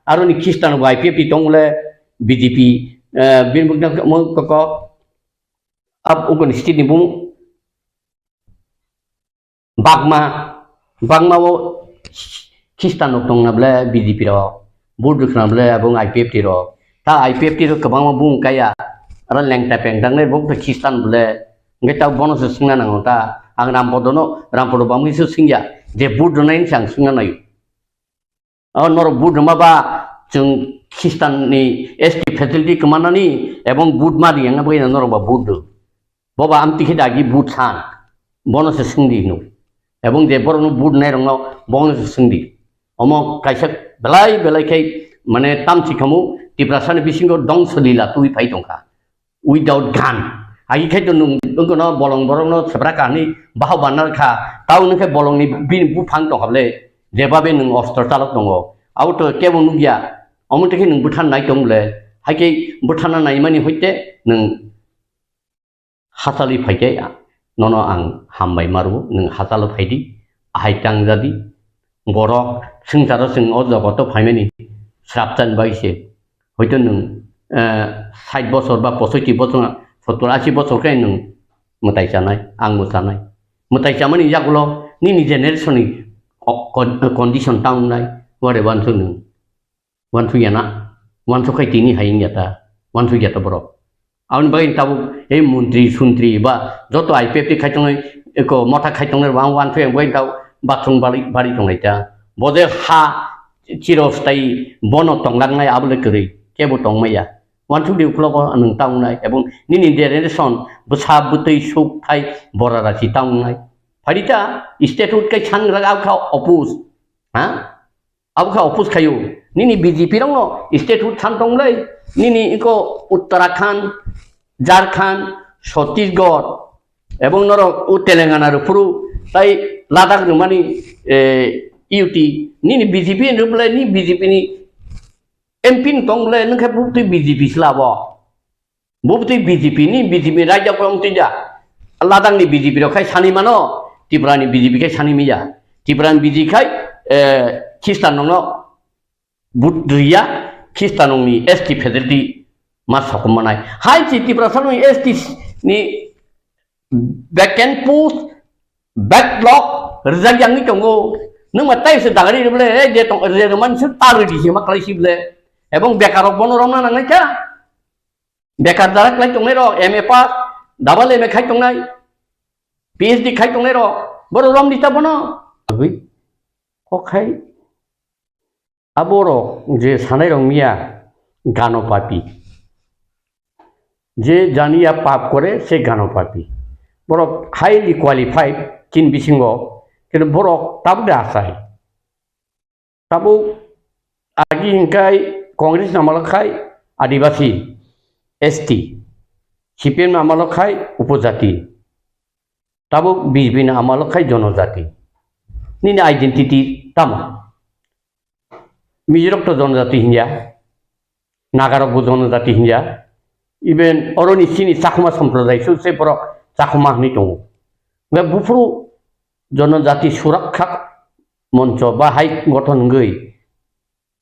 आरो नि ख्रिस्टान आईपीएफ तंगले बीजेपी बिनबुक कक अब उगन स्थिति बुं बागमा वो ख्रिस्टान दंनाब्ले बीजेपी रो बुद्ध खनाब्ले एवं आईपीएफ रो ता आईपीएफ रो गोबां बुं काया आरो लेंटा पेंटांने बुं ख्रिस्टान ब्ले गेता बनस सिंना नांगौ ता आं रामपद बामैसो सिंया जे बुद्ध नायनि सांग सिंना नायो नर बुद्ध माबा जों ख्रिस्टाननि एसटी फेसिलिटी कमानानि एवं बुद्ध मादि यांगा बैना नरबा बुद्ध बबा आमतिखे दागि बुद्ध सान बनस सिंदि नु एवं जे बरनो बुद्ध नाय रंनो बनस सिंदि अमो कायसा बेलाय माने तामथि खामु तिप्रासानि बिसिंगो दं सलिला तुइ फाइ दंखा विदाउट गान आइ खाय तं नंगोनो बरंनो सेब्रा कानि बाहाव बाननाखा ताव नखे बलंनि बिन बुफां दंखाबले जेबाबे नों अस्त्र चालक दङ आवतो केबो नुगिया अमतेखे नों बुथान नाय दंले हायके बुथाना नाय मानि हयते नों हासालि फाइके ननो आं हामबाय मारु नों हासाल फाइदि आहायतां जादि borok sing taro sing ojo koto फाइमेनि स्राबजान बाइसे हयतो नों 60 बছর बा 65 बছर 70 80 बছर खाय नों मताय जानाय आं मोसानाय मताय जामानि यागुलो नि जेनेरेशननि कंडिशन टाउननाय वारे वानसु नों वानसु याना वानसु खाय तिनि हायिं याता वानसु याता बरक आउन बाय ताबु ए मन्त्री सुन्त्री बा जतो आईपीएफ खायतंय एको मथा खायतंय वानसु एं बाय ताव बाथरुम बारि दंनायता बदे हा चिरस्थायी बन तंलांनाय आबले करै केबो तंमाया वानसु दिउफ्लग नों टाउनाय एवं निनि जेनेरेशन बसा बुतै सुखथाय बरारासि टाउनाय फारिता स्टेटुट कै सांग्रा आवखा अपुस हा आवखा अपुस खायो निनि बीजेपी रंग स्टेटुट सान दंलै निनि इको उत्तराखंड झारखंड छत्तीसगढ़ एवं नर तेलेंगाना रुपुरु ताई लादाख नुमानि इउटी नि बीजेपी नुब्ले नि बीजेपी नि एमपी तंगले नखे बुबति बीजेपी स्लाबो बुबति बीजेपी नि बीजेपी राज्य पंतिजा लादाख नि बीजेपी रखाय सानि मानो त्रिपुरा नि बीजेपी खाय सानि मिया त्रिपुरा नि बीजेपी खाय ख्रिस्टान नंनो बुद्धिया ख्रिस्टान नि एसटी फेसिलिटी मा सकमनाय हाय त्रिपुरा सान एसटी नि vacant post backlog rezak yang ni tunggu nung matai sedagari ble je tong je man se taru di sima klai sible ebong bekar bonorom na nang cha bekar darak lai tong ro MA pass double MA khai tong nai PhD khai tong ro bonorom di ta bono abi ko khai aboro je sanai rong mia gano papi je janiya pap kore se gano papi borok highly qualified kin bisingo kin borok tabu dasai tabu agi hingkai kongres namalakai adivasi ST CPM namalakai upojati tabu BJP namalakai jonojati nini identity tama mijrok to jonojati hinja nagarok जनजाति हिंजा even अरनि सिनि चाखुमा सम्प्रदाय सुसे बरक चाखुमा हनि दङ बे बुफ्रु जनजाति सुरक्षा मंच बा high गठन गई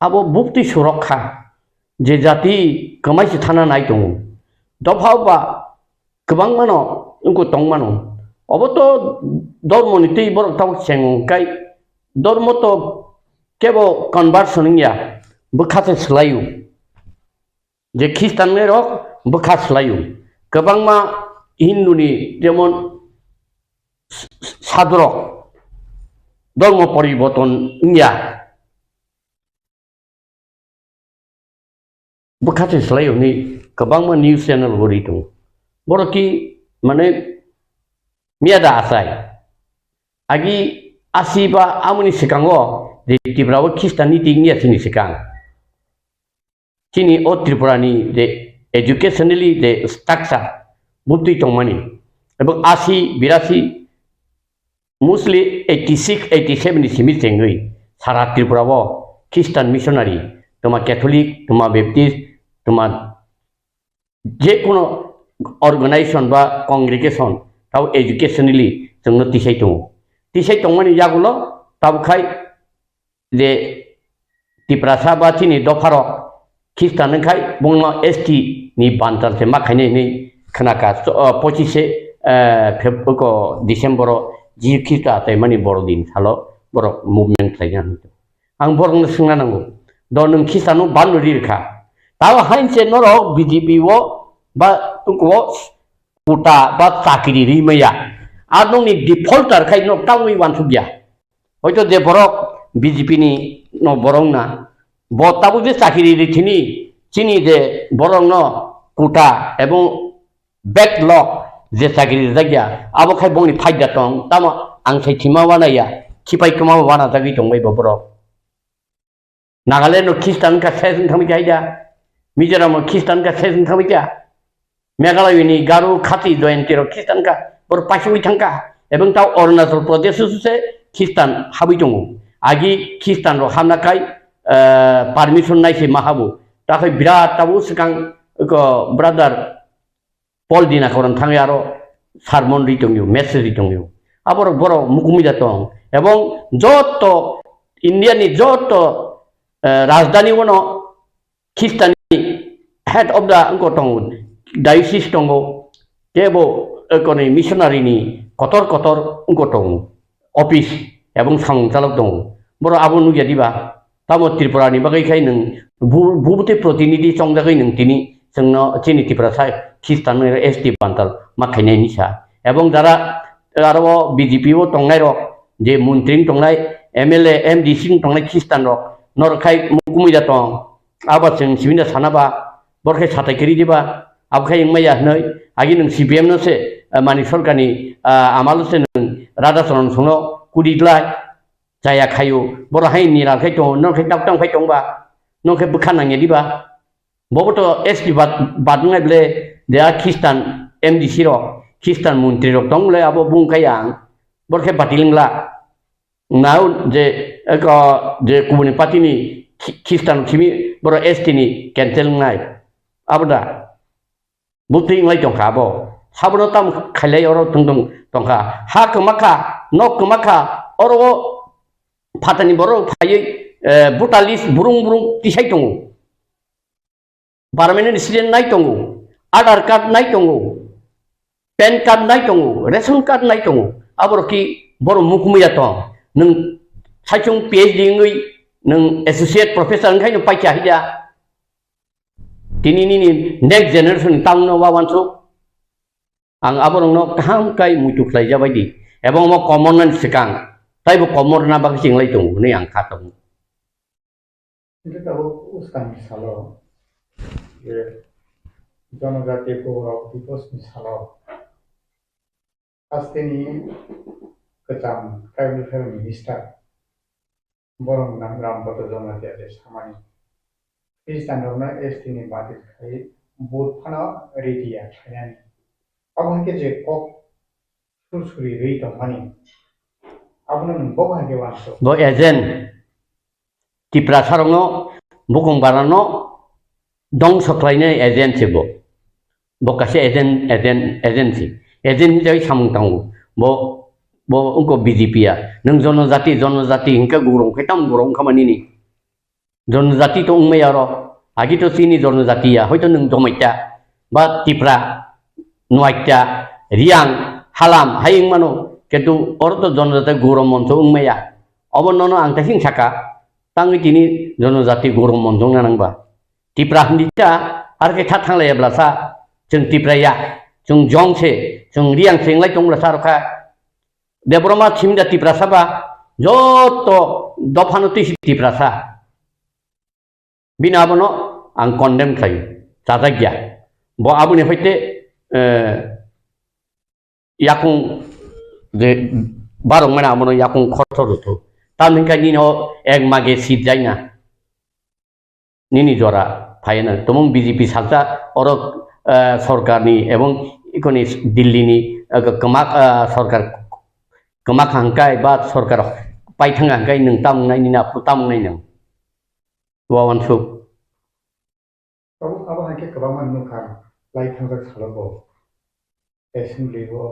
आबो बुक्ति सुरक्षा जे जाति कमाइसे थाना नाय दङ दफाव बा गोबां मानो उनको दं मानो अबो तो धर्मनि तै बरक ताव सेंकाय धर्म तो केवल कन्भार्सन या बखासे स्लायु जे ख्रिस्टान ने रक बखा स्लायु गोबां मा हिन्दुनि जेमन सादरक धर्म परिवर्तन या बखासे स्लायु नि गोबां मा निउज चैनल बरि दं बरकि माने मियादा आसाय आगि आसिबा आमुनि सिगाङाव जे त्रिपुराव ख्रिस्टाननि दिगनिया सिनि सिगां चिनी ओ त्रिपुरानि जे एजुकेशनली जे स्ट्राक्चार बुद्धि दंमानि एबं 80 82 मोस्टली 86 87 सिमि सेंगै सारा त्रिपुराव ख्रिस्टान मिशनारि तमा कैथोलिक तमा बैप्टिस्ट तमा जे कोनो अर्गेनाइजेशन बा कांग्रेगेशन ताव एजुकेशनली जोंनो तिसाइ दंमानि जागुलो ताबखाय जे त्रिपुरा बा चिनी दफार ख्रिस्टान खाय बुंनो एसटी नि बान्तार से माखायनै नै खोनाका 25 डिसेम्बर जी ख्रिस्टा ताय मानि बरदिन सालो बर मुभमेन्ट थायना आं बरनो सोंना नांगौ द नों ख्रिस्टानो बानु रिखा ताव हाइनसे नर बीजेपी वो बा तुको कुटा बा चाकरी रिमैया आदोंनि डिफल्टार खाय न टाउइ वानसुबिया हयतो जे बरक बीजेपी नि न बरंना बताबो जे चाकरी रिथिनि चिनी जे बरंनो कुटा एवं बैकलॉग जे चाकरी जागिया आबो खाय बंनि फायदा दं तामा आं साइथिमा वानाया खिपाय कमा वाना जागि दंबाय बरक नागालैंड ख्रिस्टान का सेजन थामि जायदा मिजोराम ख्रिस्टान का सेजन थामि जा मेघालयनि गारो खाति जयन्तिर ख्रिस्टान का बर पासुइ थांका एवं ताव अरुणाचल प्रदेश से ख्रिस्टान हाबै दङ आगि ख्रिस्टान रो हामनाखाय पारमिशन नायसे माहाबो ताखाय बिराद ताबो सिगां ब्रादार पल दिना खरन थाङै आरो सारमन रि दङ मेसेज दङ आबर बर मुकुमिदा दं एवं जत इंडियानि जत राजधानी वनो ख्रिस्टाननि हेड अफ द अंको दङ डायोसिस दङ केबो एकनि मिशनारिनि कतर कतर अंको दङ ऑफिस एवं संचालक दङ बर आबो नुयादिबा तामो त्रिपुरानि बागैखाय नों बुबते प्रतिनिधि संजागै नों तिनि जोंनो चिनी त्रिपुरा साय ख्रिस्टान एसटी बान्ताल माखायनाय निसा एवं दारा आरो बीजेपी वो तंनाय र जे मन्त्रि तंनाय MLA MDC तंनाय ख्रिस्टान र नरखाय मुकुमिदा तं आबा जों सिबिना सानाबा बरखाय साथायकरि दिबा आबखाय मैया नै आगि नों CPM नो से मानि सरकारनि आमालसे नों राधाचरण संनो कुदिग्लाय जाया खायो बर हाय निराखाय दं नखाय दावतां फाय दंबा नखाय बखानाङे दिबा बबोथ एसटी बादनायले दे ख्रिस्टान MDC र ख्रिस्टान मन्त्रि र दंले अब बुंखाया बरखाय बातिलिंला नाउ जे जे गुबुन पार्टीनि ख्रिस्टान सिमि बर एसटी नि कैंसेल नाय आबदा बुथि इंलाय दंखाबो साबनो ताम खायलाय अर दंदं दंखा हा कमाखा न कमाखा अर फाटानि बर फायै बुटालिस बुरुं बुरुं तिसाय दङ पार्मानेंट रेसिडेंट नाय दङ आधार कार्ड नाय दङ पैन कार्ड नाय दङ रेशन कार्ड नाय दङ आबरकि बर मुकुमिया दं नों साइचुं PhD ngै नों एसोसिएट प्रोफेसर ओंखायनो पाइखा हिदा दिनैनि नेक्स्ट जेनेरेशन तांनो वावानसु आं आबरंनो काहाम काय मुइतुख्लाय जाबायदि एवं म कमन सिगां ताइबो कमन ना बागै सिंलाय दङ नै आं खातम itu tahu uskan misalo ye जनजाति बोरक दिवस मिसालाव आस्तेनि गोजाम ट्राइबल अफेयार मिनिस्टार बोरंना रामपद जमातिया जे सामानि ख्रिस्टाननो एसटी नि बाति खाय बोट फाना रेडिया खायनानि अब के जे कक सुरसुरि रै दमानि अब नों बहागे वासो बो एजेन्ट त्रिपुरा सारंनो बुकुं बारानो dong soklainya agensi bo kasih agensi jadi samung tanggu bo unko BJP ya neng zonozati hingga gurung ketam gurung kaman ini zonozati to ungmayaro agi to sini zonozati ya hoito neng Jamatia ba TRIPURA nuaita riang halam haying mano ketu orto zonozati gurung monso ungmaya obon nono ang tasing saka tangi tini zonozati gurung monso nanang ba TRIPURA hindita arke tatang laya belasa jeng TRIPURA ya jeng jongse jeng riang sing lai jong belasa roka Deborah chimda TRIPURA saba joto dopano tisi TRIPURA sa bina abono ang condemn kai tatagya bo abu ne hoite yakung de barong mana abono yakung khoto to tamin ka nino ek mage sidjaina nini jora 파이는 또몽 BJP 살자 어럭 सरकारनि এবং इकोनि दिल्लीनि सरकार कमाक हांकाय बा सरकार पाइथां हांकाय नों तामनायनि ना तामनाय नों वावन सु अब हांके गोबां माननुखा लाइथांजों खालामो एसेंब्लि बो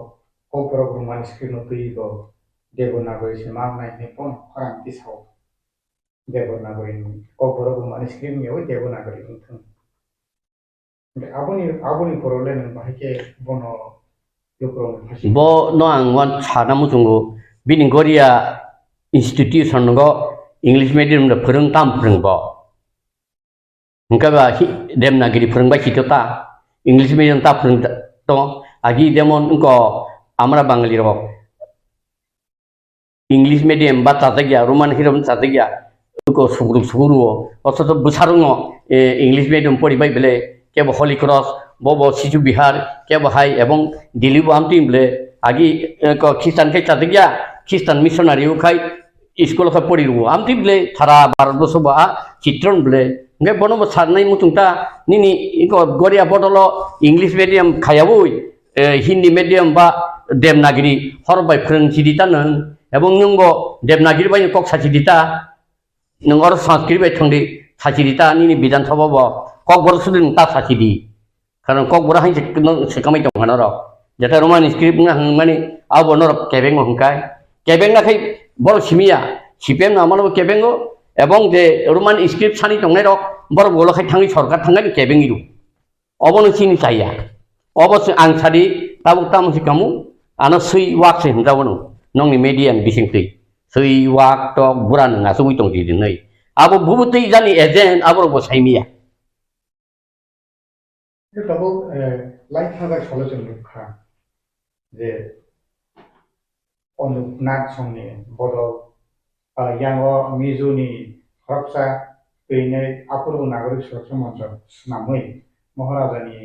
क'कबरक रुमानि स्क्रिन गैबो देबनागरि सिमा नायनि फन फारांथि साव देबनागरि क'कबरक रुमानि स्क्रिन नियाव देबनागरि नोंथां आबुनि परले नों बाहायके बनो bo no ang wan chana mu tungo bini goria institution go English medium da phurung tam phurung bo ngka ba demnagiri phurung ba kitota English medium ta phurung to agi demon ko amra bangali ro English medium ba tatagya roman hiram tatagya ko suguru oto busarungo English medium pori bai bele ke bo Holy Cross bobo situ bihar ke bahai ebong dilibu amtim ble agi ko Kristen ke tatagya Kristen missionary ukai school ka pori ru amtim ble thara baradoso ba chitron ble nge bono bo sarnai mutungta nini ko goria bodolo English medium khayabui Hindi medium ba demnagiri horbai phurung chidita nang ebong nungbo demnagiri bai kok sachidita nung or sanskrit bai thongdi sachidita nini bidan sabha bo kokborok sudin ta sachidi karena kokbora hain sekamai tong hanoro jata roman script nga mani abo nor kebeng hongkai kebeng na kai bor simia sipem na malo kebengo ebong de roman script sani tong nei rok bor bolo khai thangi sarkar thangai kebeng iru obono chini chaya obos ang sadi tabuk tamu sikamu ana sui wak se hingawano nongni median bisingti sui wak to buran nga sui tong di nei abo bubuti jani ejen abo bo saimia तब light थांगा सलो जों लुखा जे अनुनाग संनि बदल यांगो मिजुनि हरपसा बेने आपुरु नागरिक सुरक्षा मंच सुनामै महाराजानि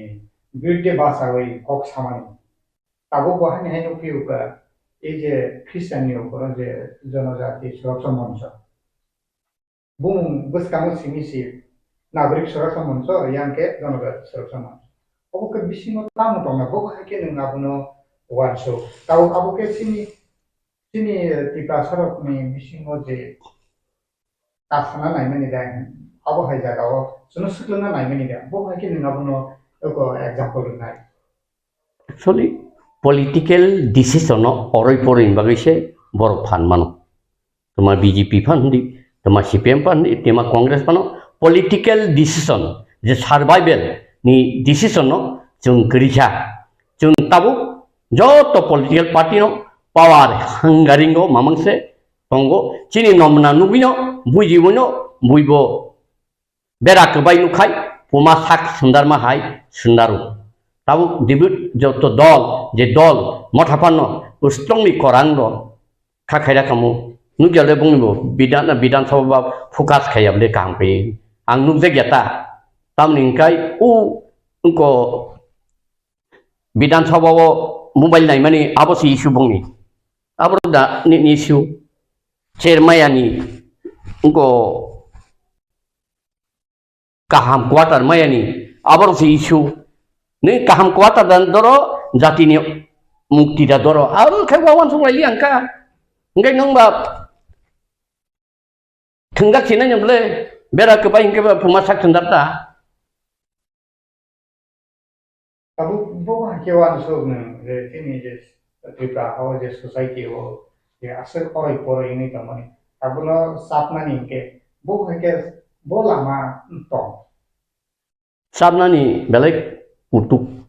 बिरदे बासावै कक सामानि तब बहानि हाय नफिउका ए जे ख्रिस्टियाननि ऊपर जे जनजाति सुरक्षा मंच बुम बसकामो सिमिसि नागरिक सुरक्षा मंच यांके जनजाति सुरक्षा मंच अब के बिसिनो तामु दंना बो हाके नों आबुनो वानसो ताव अब के सिनि टिका सरकनि बिसिनो जे तासना नायमानि दा अब हाय जागाव सुनो सुक्लना नायमानि दा बो हाके नों आबुनो एको एग्जांपल नाय actually political decision oroi porin bagise bor phan mano toma BJP phan di toma CPM phan di toma Congress phan political decision je survival ni decision no jung gereja jung tabu joto political party no power hangaringo mamangse tongo chini nomna nubino bujibuno buibo berak bai nukai puma sak sundarma hai sundaru tabu debut joto dol je dol mothapano strongly korangro khakhaira kamu nugyale bungbo bidan sabab focus khayable kampe ang nugje gyata tamningkai unko bidan sabab mobile nai mani abosi issue bungni abro da ni issue chairmayani unko kaham quarter mayani abrosi issue ni kaham quarter dan doro jati ni mukti da doro aru khawawan sungai liangka ngai nongba thunggak sina nyamle bera kebai ke pemasak sendarta Tabu bo kewan so nang ini je tripura ho je society ho je asal koi poro ini kamani tabu no sapna ni ke bo ke bo lama tong sabnani belek utuk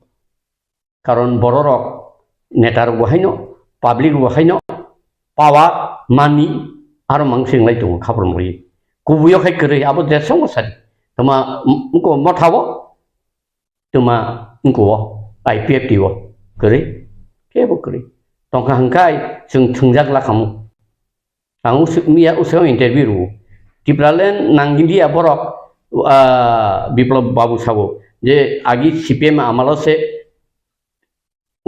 karon bororok netar wahaino public wahaino pawa mani aro mangsing lai tung khabar muri kubuyo khai kre abo de song sari tama ko mothawo tama ko IPF tiwo kre ke bo kre tong hangkai jung thungjak la kamu ang usmia usau interview ru tipralen nang India borok বিপ্লব বাবু সাবো যে আগে CPM আমলো সে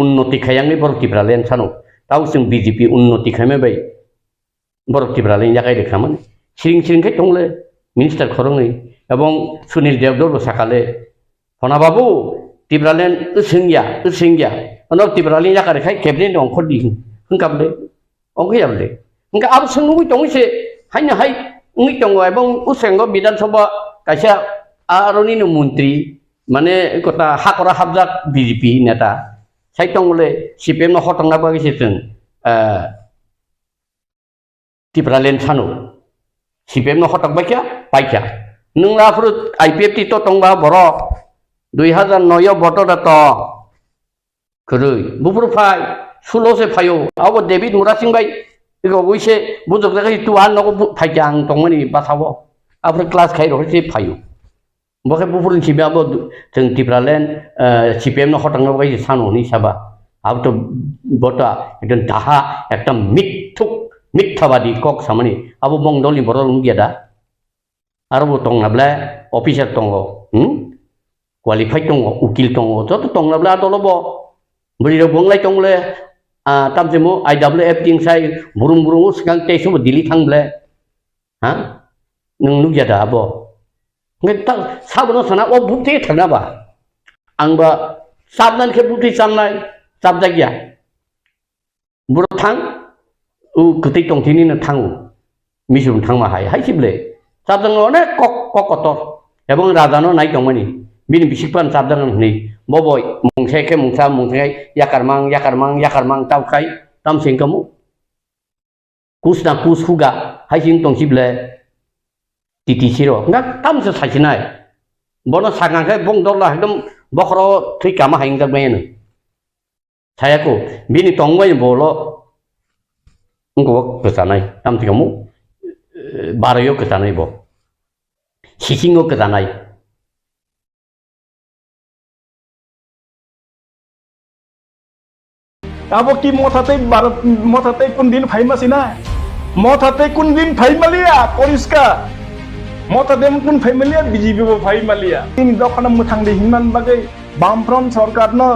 উন্নতি খায়াঙ্গি বড় টিপ্রালেন সানো তাও जों BJP উন্নতি Jaime by বড় টিপ্রালেন জায়গায় দেখামান সিরিং সিরিং খাই টংলে মিনিস্টার খরংই এবং সুনীল দেবদর সাকালে ফনা বাবু টিপ্রালেন সিংয়া অন টিপ্রালেন জায়গায় খাই ক্যাবিনেট অংখ দি হংকাবলে অংখ যাবলে হংকা আব সঙ্গুই টংইছে হাইনা হাই উই টং এবং উসেঙ্গ বিধানসভা kaisa aroni no mantri mane kota hakora habjak BJP neta saitong le CPM no hotong naba gise teng tipralen sanu CPM no hotok baikya paikya nungla frut IPF ti to tongba borok 2009 voto dato kurui bupur phai sulo se phayo abo David Murasing bai iko wise bujok la tu an no phaijang tongmani basawo after class khai ro se phayo boke bupurin sibe abo jeng tipralen CPM no hotang no gai sanu ni saba abo to bota ekdom daha ekta মিথ্যাবাদী cock সামনে abo bongdoli borol ngiada aro tong nabla officer tongo qualified tongo ukil tongo joto tong nabla dolobo buri ro bonglai tongle tamjemo IWF ting sai burung Swkang te so dili thangle ha nung ngiada abo ngeta sabno sana o bukti thana ba angba sabnan ke bukti samnai sabjagya burthang u kutik tong tini na thangu misum thangma hai sible sabjang one kokotor ebong rajano nai tongmani bini bisikpan sabjang ni boboi mungse ke mungsa yakarmang taukai tam singkamu kusna kus huga hai sing tong sible titi siro ngak tam se sasinai bono sangang kai bong dola ekdom bokro thui kama haing jak bayen saya ko bini tongwai bolo ngko kesanai tam tikamu barayo kesanai bo sisingo kesanai abo ki mothate kun din phai masina mothate kun din phai malia poriska mothadem kun phai malia BJP bo phai malia ini dokhana muthang de hinman bagai bamfront sarkar no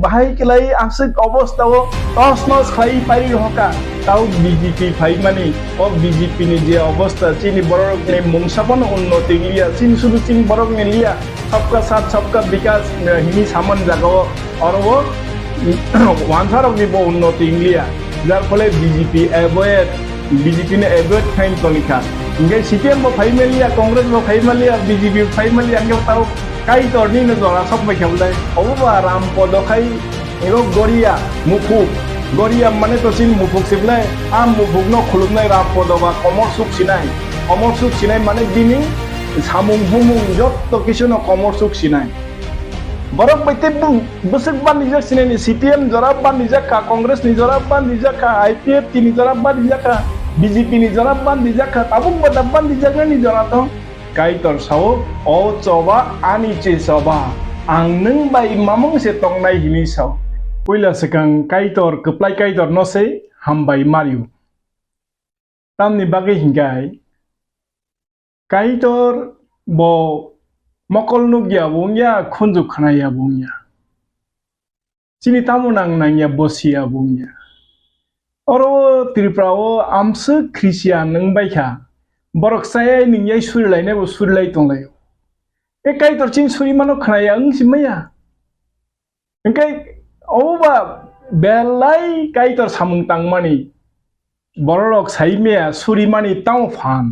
bahai kelai asik obostao tosnos khai pari hoka tau BJP phai mani o BJP ni je obostha chini borok ne mungsapon unnoti liya sudu chini borok ne liya sabka sath sabka vikas hini saman jagao oro wansarok ni bo unnoti liya jar phole BJP ne avoid khain tonika ngai CPM bo phai malia Congress bo phai malia BJP phai malia ngai tau kai torni no jora sok mai khamdai oba Rampada khai ero goria mane to sin mufuk siblai mufuk no khulumnai Rampada ba komor suk sinai mane bini samung bumung jotto kisu no komor suk sinai borok baite busuk ban nijak sinai CPM jora ban nijaka Congress ni jora ban nijaka IPF ni jora ban nijaka BJP ni jora ban nijaka tabung ban nijaka ni jora to kaitor sao o coba ani che soba ang nung bai mamung se tong nai hini sao puila sekang kaitor keplai kaitor no se hambai mariu tamni bagi hinggai kaitor bo mokol nu gya bungya khunju khanaya bungya chini tamunang nangya bosia bungya oro tripura o amse krisia nung bai kha borok saya ningyai surilai ne bo surilai tonglai e kaitor chin suri mano khanaya ang simaya engkai oba belai kaitor samung tangmani borok saimea surimani taufan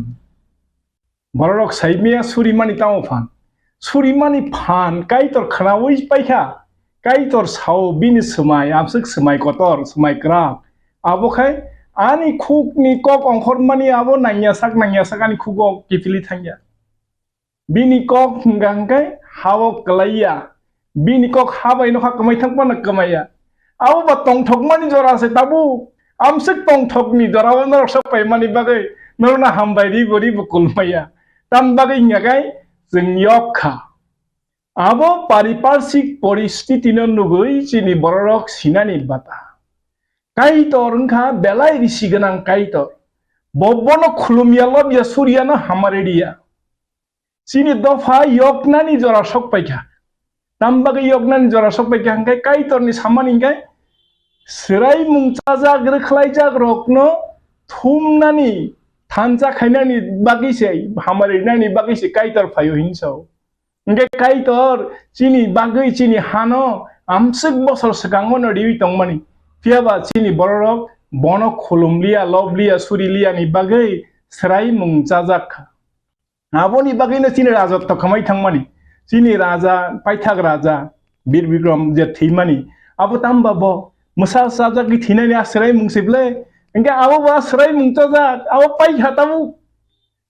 borok saimea surimani taufan surimani phan kaitor khanawis paikha kaitor sao bini semai amsik semai kotor semai kerak abo khai ani khuk ni kok ongkhor mani abo nanya sak ani khugo kipili thangya bini kok ngangkai hawo kelaya bini kok habai no kamai thangpa na kamaya abo ba tong thok mani jora se tabu amsik tong thok ni jora na rok pai mani bagai norna hambai ri gori bukul maya tam bagai ngagai jeng yokha abo pariparsik poristiti no nugui chini borok sinani bata kaitor ngkha belai risi ganang kaitor bobono khulumya lobya surya no hamaredia chini dofa yoknani jora sok paikha tambaga yoknani jora sok paikha ngkai kaitor ni samani ngkai serai mungcaja grkhlaijak rokno thumnani thanja khainani bagise hamarinani bagise kaitor phayo hinso ngkai kaitor chini bagai chini hano amsik bosor swkang no riwi tongmani piaba chini borok bono khulumlia loblia surilia ni bagai serai mungcajak aboni bagai no chini rajotto khamai thangmani chini raja paithak raja bir bikram je theimani abo tamba bo musa saja ki thinani asrai mungsible engke abo ba asrai mungcajak abo paikha tabu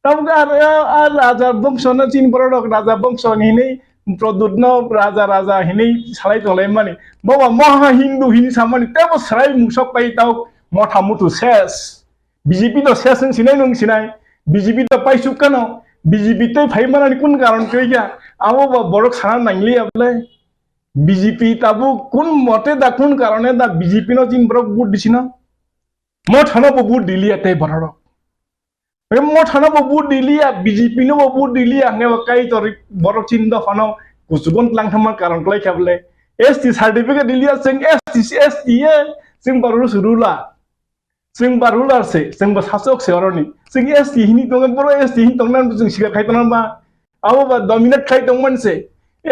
tabu ar raja bongso no chini borok raja bongso ni nei produtno raja hinei salai tolai mani bawa maha hindu hini samani tebo serai musok pai tau motha mutu ses BJP to ses sinai nung sinai BJP to pai sukano BJP te phai manani kun karon kya abo ba borok sana nangli able BJP tabu kun mote da kun karone da BJP no chin borok bud disino mothano bo bud dilia te borok mothano bo bud dilia BJP no bo bud dilia nge kai to borok chin do fano kusugon tlang thama karon klai khable ST certificate dilia sing ST sing baru surula sing barular se sing ba sasok se oroni sing ST hini tongan boro ST hin tongnan sing sigar khai tonan ba abo ba dominate khai tongman se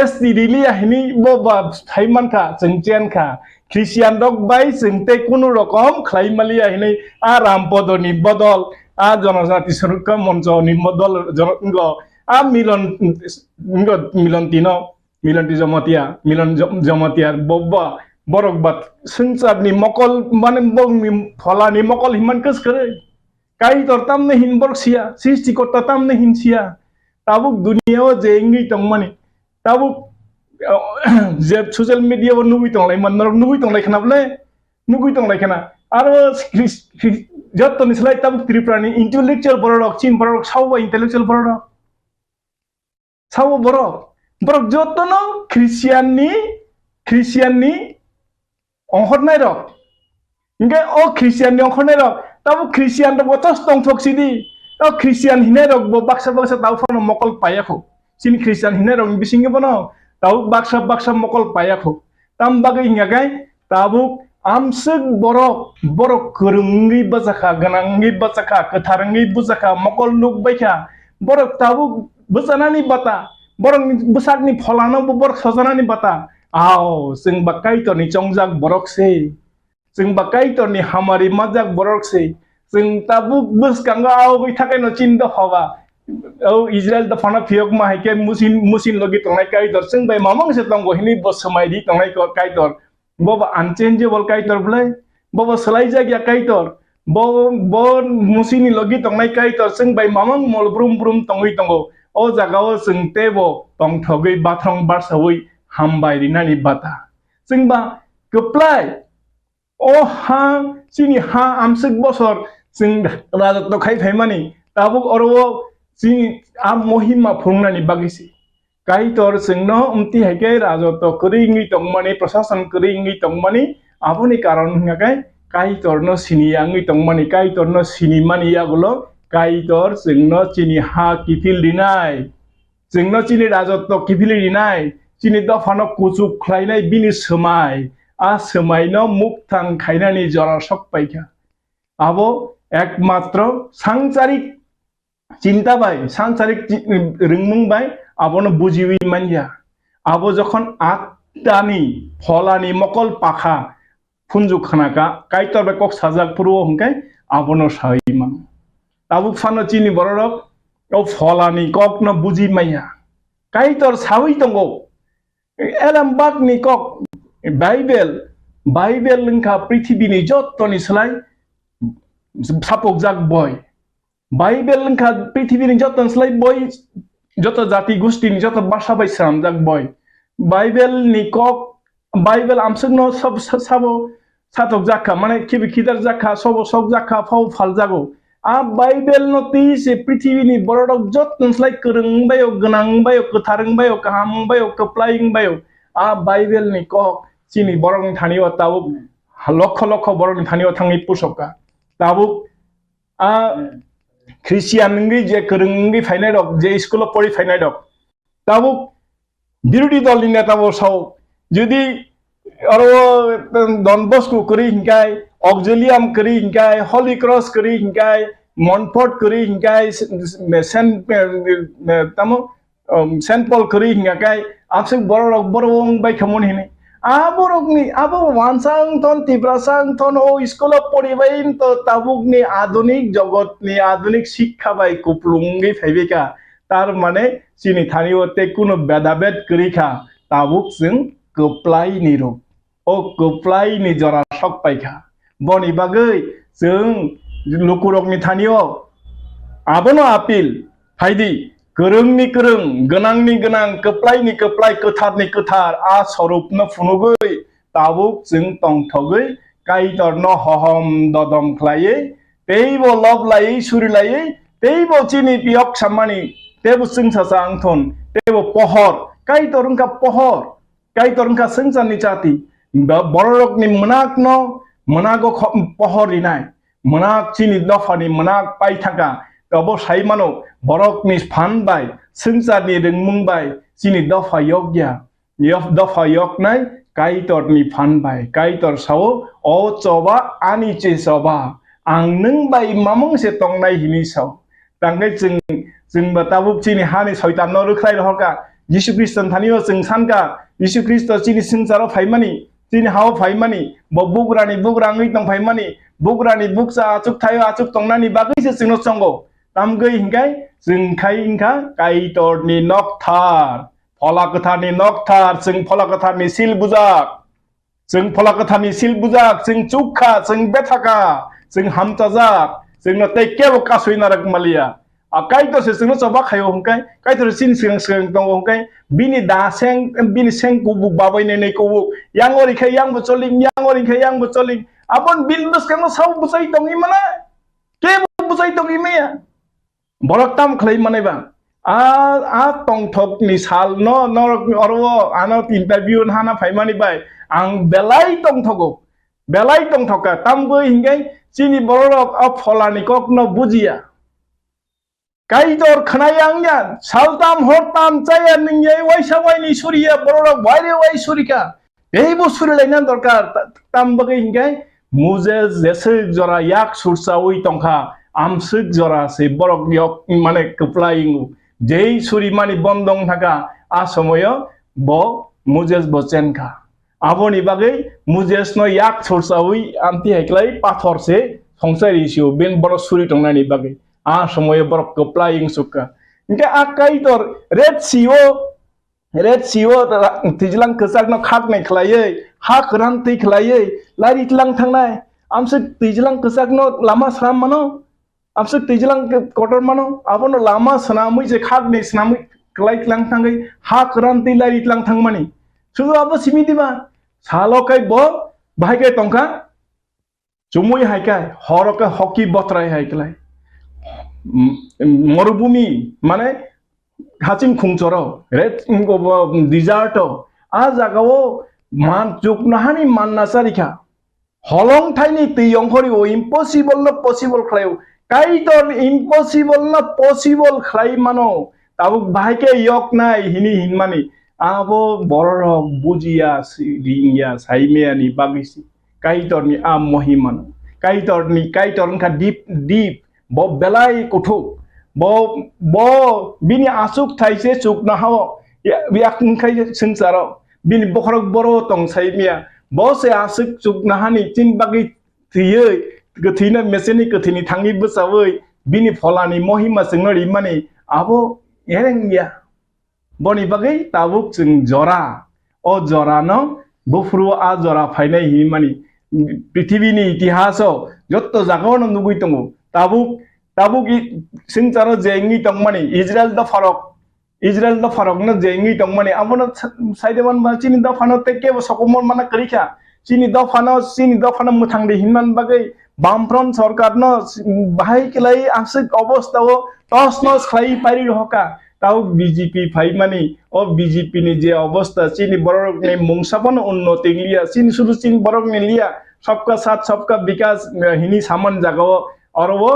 ST dilia hini bo ba thaiman kha sing chen kha Christian dog bai sing te kunu rokom khlai malia hini a Rampada ni bodol a jonajati surukam monjo ni modol jongo a milan tino milan ti Jamatia bobba borok bat sengcat ni mokol mane bong ni phala ni mokol himan kes kare kai tor tam ne hin borok sia sisti kota tam ne hin sia tabuk dunia o jengi tongmani tabuk je social media bo nugui tonglai man nugui tonglai khanable nugui tonglai khana aro jotto ni slai tabuk Tripura ni intellectual borok chin borok sawa intellectual borok sawa borok jotto no Christian ni ongkhornai rok ingke o Christian ni ongkhornai rok tabu Christian ro botos tongthok sidi o Christian hinai rok bo baksa tau phano mokol payakho sin Christian hinai rok bisinge bono tau baksa mokol payakho tam bagai ngagai tabu amsik borok kurungi bajaka ganangi bajaka katharangi bujaka mokol luk baikha borok tabu busanani bata borok busakni pholano borok sajanani bata ao sing bakai to ni chongjak borok se sing bakai to ni hamari majak borok se sing tabu buskanga ao bai thakai no chinda hawa au Israel da phana phiok ma haike musin logi tongnai kai dor sing bai mamang se tong gohini bos samai di tongnai ko kai dor boba unchangeable kai dor blai boba selai jagya kai dor bo musini logi tongnai kai dor sing bai mamang mol brum tongui tongo o jagao sing tebo tong thogoi bathong barsawoi hambai rinani bata singba keplai o ha sini ha amsik bosor sing raja to khai thaimani tabuk oro sini am mohima phungnani bagisi kai tor singno umti haike raja to kringi tongmani prashasan kringi tongmani aboni karon ngakai kai tor no siniyangi tongmani kai tor no sinimani yagulo kai tor singno chini ha kipil dinai singno chini raja to kipil dinai chini da phano kuchuk khlainai bini semai a semai no muktang khainani jora sok paikha abo ekmatro sangcharik চিন্তা by সাংসারিক রিংমুং by আবনো বুঝিবি মানজা আবো যখন আটটানি ফলানি মকল পাখা ফুনজু খানাকা কাইতর বে cock সাজাক পুরো হংকাই আবনো সাইমান তাবুক ফানো চিনি বড়রক ও ফলানি কক ন বুঝি মাইয়া কাইতর সাউই তঙ্গো এলাম বাক নি কক बाइबेल लंका पृथ्वीनि जत्तनि सोलाय सापक जाक बय बाइबेल लंका पृथ्वीनि जत्तनि सोलाय बय जत जाति गोष्ठीनि जत भाषा बाय साम जाक बय बाइबेल नि कक बाइबेल आमसंनो सब साबो सातक जाखा माने खिबि खिदार जाखा सब सब जाखा फाव फाल जागो आ बाइबेल नो ती से पृथ्वीनि बरडक जत्तनि सोलाय करंग बायो गनां बायो कथारंग बायो काहाम बायो कप्लाइं बायो आ बाइबेल नि कक चिनी बरंग थानियो ताबुक लक्ष लक्ष बरंग थानियो थांनि पुसका ताबुक आ ख्रिस्टियान नंगै जे करंगै फाइनाय दक जे स्कुल परि फाइनाय दक ताबुक बिरोधी दलनि नेताबो साव जुदि अरो डन बस्को करी हिंकाय ऑक्सिलियम करी हिंकाय हॉली क्रॉस करी हिंकाय मॉन्फोर्ट करी हिंकाय सेंट पॉल करी हिंकाय आपसे बरक बरवंग बाय खमन हिने आबरकनि आबो वानसां थन तिब्रासां थन ओ स्कुल पढिबाइन तो ताबुकनि आधुनिक जगतनि आधुनिक शिक्षा बाय कुप्लुंगै फाइबेका तार माने चिनि थानियो ते कुनो बेदाबेद करिखा ताबुक जों कप्लाइ निरो ओ कप्लाइ नि जरा सक पाइखा बनि बागै जों लुकुरकनि थानियो आबोनो आपिल फाइदि गोरोंनि गोरों गोनांनि गोनां कप्लाइनि कप्लाइ कथारनि कथार आ स्वरूपनो फुनुगै ताबुक जों तंथगै काइतरनो हहम ददम ख्लायै तेइबो लब लायै सुरि लायै तेइबो चिनि पियक सामानि तेबो जों सासा आंथन तेबो पहर काइतरंका पहर काइतरंका संसारनि जाति बररकनि मनाकनो मनागो पहरिनाय मनाक चिनि दफानि मनाक पाइथाका तबो साइमानो बरकनि फान बाय संसारनि रोंमुं बाय चिनि दफा यज्ञा दफा यज्ञनाय काइतरनि फान बाय काइतर सावो ओ चबा आनि चे चबा आं नों बाय मामं से तंनाय हिनि साव तांगै जों बताबुक चिनि हानि शयतान न रुख्लाय रहका यीशु ख्रिस्टन थानियो जों सानका यीशु ख्रिस्ट चिनि संसाराव फाइमानि चिनि हाव फाइमानि बुगरानि बुगराङै दं फाइमानि बुगरानि बुगसा आचुक थायो आचुक तंनानि बागैसो जोंनो संगो तामगै हिंगाय जोंखाय हिंखा काइतरनि नकथार फलाकथारनि नकथार जों फलाकथारनि सिल बुजाक जों फलाकथारनि सिल बुजाक जों चुखा जों बेथाका जों हामताजाक जोंनो तेकेबो कासुइ नारक मालिया काइतर से जोंनो चबा खायो हंकाय काइतर सिन सिं सिं दङ हंकाय बिनि दासें बिनि सें कुबु बाबायने नै कुबु यांगरिखाय यांबो चलिं यांगरिखाय यांबो चलिं आपन बिन बसकेनो साव बुसाइ दङि माने केबो बुसाइ दङि मैया बरकताम खलै मानेबा आ तंथकनि साल न नरक अरव आनो इंटरव्यू हाना फाइमानि बाय आं बेलाय तंथका तामगो हिंगाय चिनि बरक अ फलानि ककनो बुजिया काइतर खनायांगया सालताम हरताम चाया निंगे वाइसा वाइनि सुरिया बरक वाइरे वाइ सुरिका एबो सुरिलायना दरकार तामबगै हिंगाय मुजे जेसे जरा याक सुरसावै तंखा आमसुक जरा से बरक यक माने कप्लाइंगु जेई सुरि मानि बन्दं थाका आ समय ब मुजेस बचेनका आबोनि बागै मुजेस न याक सुरसावै आमति हेक्लाय पाथर से संसारिसियो बेन बर सुरि तंनानि बागै आ समय बरक कप्लाइंग सुका इनके आ काइतर रेड सिओ तिजलां कसाक न खाक नै खलायै हा खरान तै खलायै लारितलां थांनाय आमसे तिजलां कसाक न लामा स्राम मानो आमसे तिजलां कटर मानो आबोनो लामा सनामै जे खाक नै सनामै खलायतलां थांगै हा खरान तै लारितलां थांमानि सुगु आबो सिमिदिबा सालकै ब बाहायकै तंका जुमुय हायकाय हरके हकी बत्राय हायकलाय मरुभूमि माने हाचिन खुंचर रेड डिजार्ट आ जागाओ मान जुकनाहानि मानना सारिखा हलं थाइनि तैयंखरि ओ इम्पॉसिबल न पॉसिबल खलायो काइतर इम्पॉसिबल न पॉसिबल खलाय मानो ताबु बाहायके यक नाय हिनि हिनमानि आबो बररक बुजिया रिंया साइमेयानि बागैसि काइतरनि आ महिमान काइतरनका दीप ब बेलाय कुठु ब बिनि आसुक थाइसे चुक ना हाव याखै संसार बिनि बखरक बरो तं साइमिया ब से आसुक चुक ना हानि चिन बागै थैयै गथैना मेसेनि गथैनि थांनि बसावै बिनि फलानि महिमा जोंनो रिमानि आबो एरेंगिया बनि बागै ताबुक जों जरा ओ जरा न बुफ्रु आ जरा फाइनाय हि मानि पृथ्वीनि इतिहासाव जत्त जागावनो नुगै दङ ताबुक सिंचारो जेंगि दं मानि इजराइल द फारक न जेंगि दं मानि आबनो साइदेमान बा चिनि द फानो तेके सकमर माना करिखा चिनि द फानो मुथांदे हिनमान बागै बामफ्रन सरकार न बाहाय केलाई आंसिक अवस्थाव टस नस खाइ पारि रहका ताउ बीजेपी फाइ मानि ओ बीजेपी नि जे अवस्था चिनि बरक ने मुंसापन उन्नति लिया चिनि सुरु चिनि बरक ने लिया सबका साथ सबका विकास हिनी सामान जागो और वो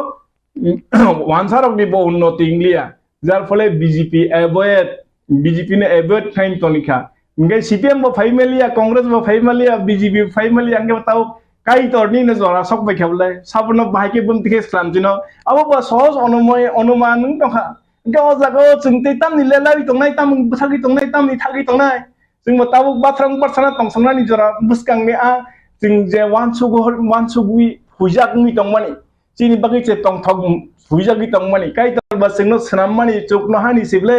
वानसारक नि बो उन्नति लिया जार फले बीजेपी ने एवॉइड फाइन तनिखा इनके सीपीएम बो फाइ मेलिया कांग्रेस बो फाइ मेलिया बीजेपी फाइ मेलिया अंगे बताओ काई तोरनी ने जरा सब बैखाबले साबनो बाहायके बुमतिके खालामजिनो अब बा सहज अनुमान नों दखा इनके ओ जागाव जोंते तामनि लेलारि दंनाय ताम बसागि दंनाय तामनि थागि दंनाय जों बताबो बाथ्रां बाथ्रा तंसंनानि जरा बुसकांनि आ जों जे वानसुगुइ हुइजागनि दंमानि चिनि बागै जे तंथग हुइजागि दंमानि काई तोरबा जोंनो सनाममानि चुकनो हानि सिबले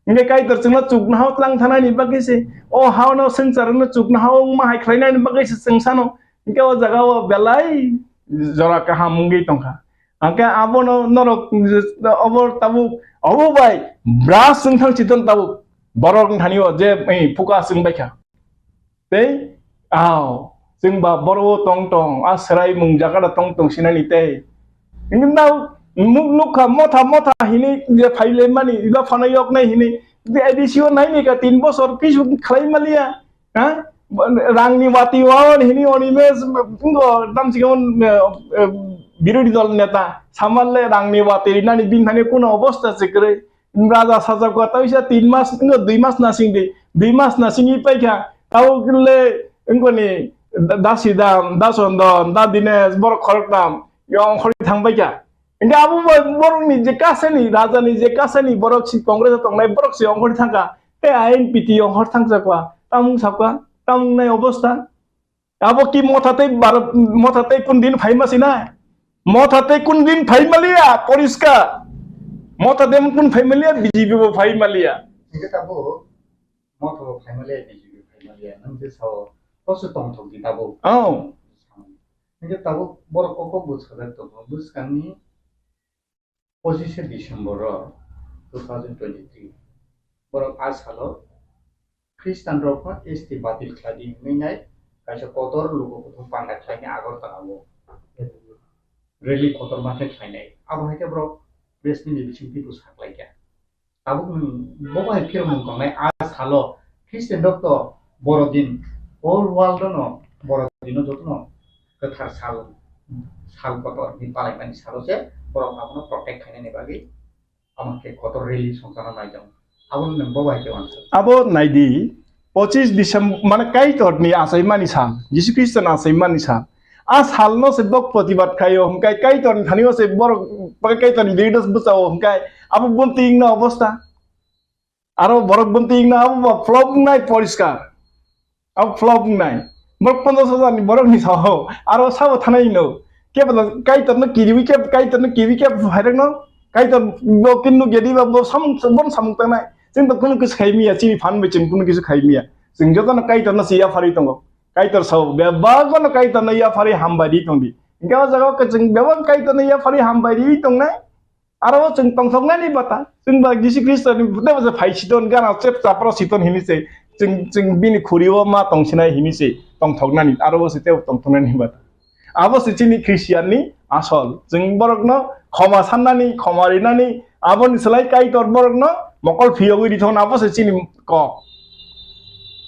इनके काई तोर जोंनो चुकनो हाव तलां थानानि बागै से ओ हावनो संसारनो चुकनो हाव माहाय खालायनानि बागै से जों सानो इनके ओ जागाव बेलाय जरा काहा मुंगि तंखा आंके आबनो नरक अबर ताबु अबो बाय ब्रास जों थांचितन ताबु बरक थानियो जे फुका जों बायखा ते आव जों बा बरो टं आ सराय मुं जागादा टं सिनानि ते इननाव मुखा मथा हिनि जे फाइले मानि इला फानायक नाय हिनि बे एडिसियो नायनि का 3 बছর किसु खालाय मालिया हा रांनि वाति वान हिनि अनिमेस बुंगो दामसिगन बिरोधी दल नेता सामाले रांनि वाति नानि बिनथानि कोन अवस्था सिकरे राजा साजा को तैसा 3 मास 2 मास नासिंदे 2 मास नासिंगी पाइखा ताव गले इंगोनि दासिदाम दासन्दन दा दिनेश बर खरकनाम यं खरि थांबायका इनके आबु बरनि जे कासेनि राजानि जे कासेनि बरक सि कांग्रेस तंनाय बरक सि अंखरि थांका ते आइन पिति अंखर थांजाकवा तामुं साबका तामुंनाय अवस्था आबो कि मथाते कुन दिन फाइमासिना मथाते कुन दिन फाइमालिया परिष्कार मथाते कुन फाइमालिया बीजेपी बो फाइमालिया इनके ताबो मथो फाइमालिया बीजेपी फाइमालिया नंजे साव तसो तंथग दि ताबो औ इनके ताबो बर कोको बुसखदा तो बुसकानि 25 डिसेम्बर 2023 बरक आसालो ख्रिस्टान रखो एसटी बातिल खादि मैनाय काइसा कतर लोगो को पांगा खायनि आगर तनावो रेली कतर माथे खायनाय अब हायके ब्र बेसनि बिसिं पिटु साखलायया अब बबाय फिरमन तंनाय आसालो ख्रिस्टान रखो बरदिन होल वर्ल्ड नो बरदिनो जतनो कथार साल कतर नि पालायमानि सालसे बरक आपनो प्रोटेक्ट खायनायनि बागै आमके कतर रेली संसाना नायदों अब नों बबाय के आंसर अब नायदि 25 डिसेम्बर माने काई तोरनि आसाय मानि सान जिसु ख्रिस्टान आसाय मानि सान आ सालनो से बक प्रतिबाद खायो हमकाय काई तोरनि थानियो से बर काई तोरनि लीडर्स बचाओ हमकाय अब बंतिंग ना अवस्था आरो बरक बंतिंग ना अब फ्लॉप नाय परिष्कार अब फ्लॉप नाय बरक 15,000 नि बरक नि साहो आरो साबो थानाय नो के बला काई तोरनो किरिवि के हायरक नो काई तोर बो किन्नु गेदि बो सामतनाय जों तो कुनु किस खायमिया चिनि फान बेचिन कुनु किस खायमिया जों जतन काई तोरनो सिया फारि दंगो काई तोर साव बेबागन काई तोरनो या फारि हामबादि दंदि इनका जगह के जों बेबाग काई तोरनो या फारि हामबादि दंनाय आरो जों तंथगनायनि बाता जों बा जिसु ख्रिस्टनि बुदे बजे फाइसिदन गाना चेप चाप्रो सितन हिनिसे जों बिनि खुरियो मा तंसिनाय हिनिसे तंथगनानि आरो बसे तेव तंथगनायनि बाता आबो चिनि ख्रिस्टियाननि आसल जों बरकनो खमा साननानि खमारिनानि आबोनि सलाय काई तोर बरकनो मकल फियोगि दिथन आबो चिनि क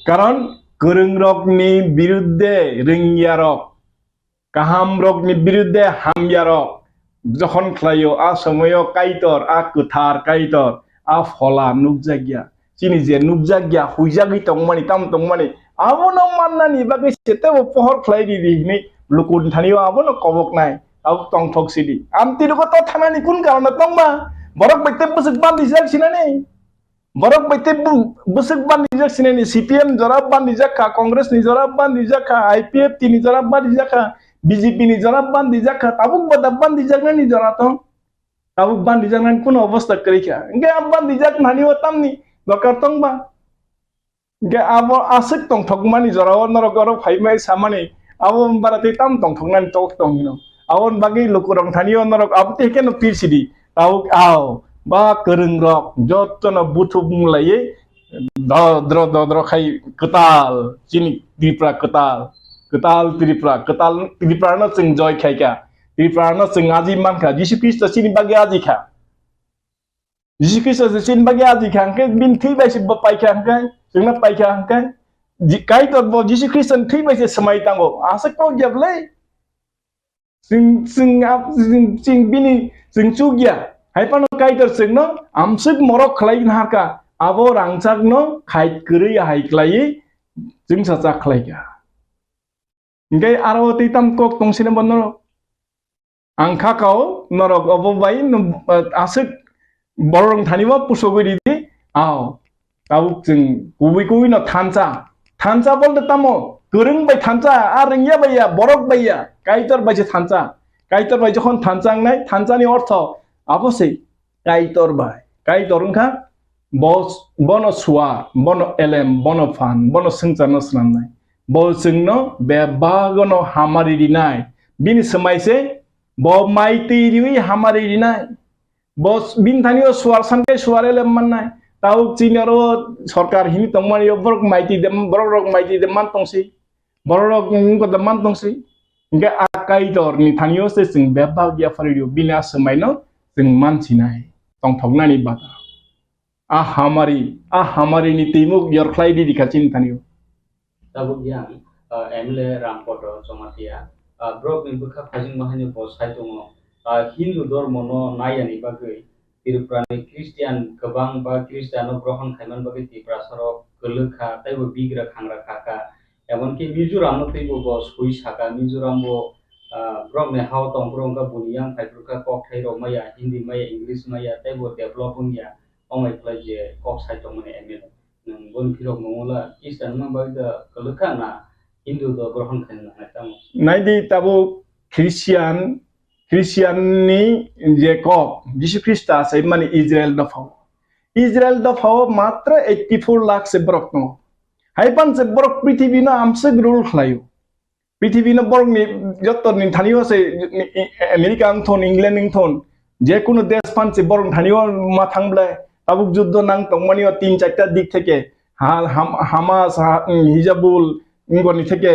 कारण गोरों रकनि बिरुद्धे रोंगिया रक गाहाम रकनि बिरुद्धे हामया रक जखन खालायो आ समयो काइतर आ कुथार काइतर आ फला नुबजागिया चिनि जे नुबजागिया हुइजागि तंमानि ताम तंमानि आबोनो माननानि बागै सेते पहर खलायदि दिनि लुकुन थानियो आबोनो कबक नाय अब तंथक सिदि आमति रुको तो थानानि कुन कारण तंमा बरक बैते बसक बान्दि जासिनानि बरक बैते बसक बान्दि जासिनानि सीपीएम जराब बान्दि जाखा कांग्रेस नि जराब बान्दि जाखा आईपीएफ नि जराब बान्दि जाखा बीजेपी नि जराब बान्दि जाखा ताबुक बदा बान्दि जागनानि जरा तो ताबुक बान्दि जागनानि कुन अवस्था करिखा इंगे अब बान्दि जाग नानि वतामनि दरकार तंबा Ge abo asik tong thok mani jorao norok gorok phai mai samani abo barate tam tong thok nan tok tong no awon bagi lukurong thanio norok abte ke no pirsidi tau ao ba kereng rok jotono butuh mulai dro khai ketal sini Tripura ketal Tripura no sing joy khai ka Tripura no sing aji man kha Jisu Christ sini bagi aji kha Jisu Christ sini bagi aji kha ke bin thi bai si pai kha ka singna pai kha ka kai to bo Jisu Christ thi bai si samai tango asak ko jable sing bini sing chugya hai pano kai to sing no amsuk morok khlai na ka abo rangchak no khai kri hai klai jing sa cha khlai ka ngai aro ti tam kok tong sine bon no angkha kau norok abo bai asuk borong thaniwa pusogoi di ao tau jing kuwi no thancha bolte tamo goreng bai thancha arengya bai ya borok bai ya kaitor bai kaitor bai jokhon thanchang nai thanchani ortho abose kaitor ungkha bos bono suwa bono elem bono fan bono singchano snamnai bo singno bebagono hamari dinai bini semaise bo maiti riwi hamari dinai bos bin thanio suar sankai suar elem mannai tau chinaro sarkar hini tongmani borok maiti dem borok maiti dem man tongsi borok ngko dem man tongsi nge akai tor ni thanio se sing bebagya faridio bina semaino sing man chinai tong thongnani bata a hamari ni timuk yor Khlaidi dikachin thanio tabuk yang MLA Rampada Jamatia brok ni bukha phajing mahani bo saitongo Hindu dormo no nayani bagai Tripura ni Christian kebang ba Christiano grohon khaiman bagai Tripura saro gelukha taibo bigra khangra khaka emonki Mizoram no taibo bo sui saka Mizoram bo brok ne haw tong brongka buniyang phaipruka kok thai ro maya Hindi maya English maya taibo developing ya omai plaje kok saitong mane MLA nang bon phirok mongola Christian ma bagai gelukha na Hindu do grohon khaina na tamo naidi tabu Christian ni Jacob Jisu Christ sai mani Israel da phao matra 84 lakh se borok no haipan se borok prithibhi no amse rule khlayo prithibhi no borok ni jotor ni thanio se America ang thon England ang thon je kono desh pan se borok thanio ma thangblai tabuk juddho nang tongmani 3-4টা দিক থেকে Hamas হিজাবুল ngoni থেকে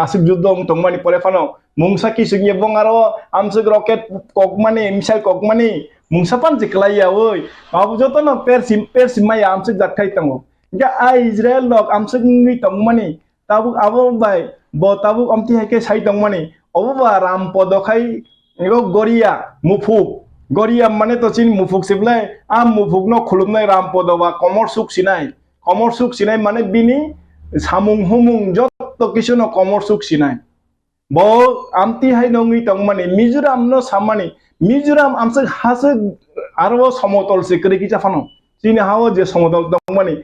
asik juddho tongmani pore phano mungsa ki singi bong aro amsuk roket kokmani misal kokmani mungsa pan jiklaya oi babu joto no persim mai amsuk jakai tango ga Israel lok amsuk ngi tongmani tabuk abo bai bo tabuk amti heke sai tongmani oba Rampada khai ego goria mane to chin mufuk siblai mufuk no khulumnai Rampada ba komor suk sinai mane bini samung humung joto kisu no komor suk sinai bo amti hai nongi tongmani Mizoram no samani Mizoram amsuk hasuk aro somotol se kri ki chafano chini hawo je somotol tongmani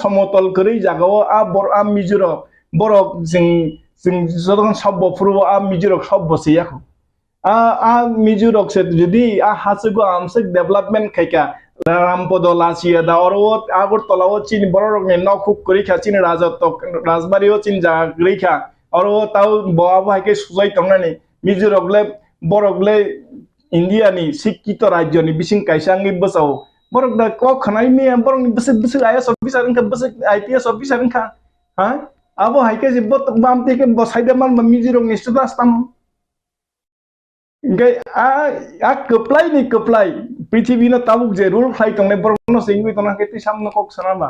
somotol kri jagao bor Mizoram borok sing jodon sabbo purbo Mizoram sabbo se yakho Mizoram se jodi hasugo amsuk development khaika Rampada lasia da orot agor tolao chini borok ne nokhuk kri kha chini rajbario chin ja kri kha oro tau boabo haike sujai tongnani Mizoram borokle India ni sikkito rajyo ni bising kaisangi basau borok da ko khanai me borok ni besek IAS officer ka besek IPS officer ka abo haike jibot bamte ke bosaide man Mizoram ni status tam gai keplai prithibi no tabuk je rule khai tongne borok no singui tona ke ti samno kok sanaba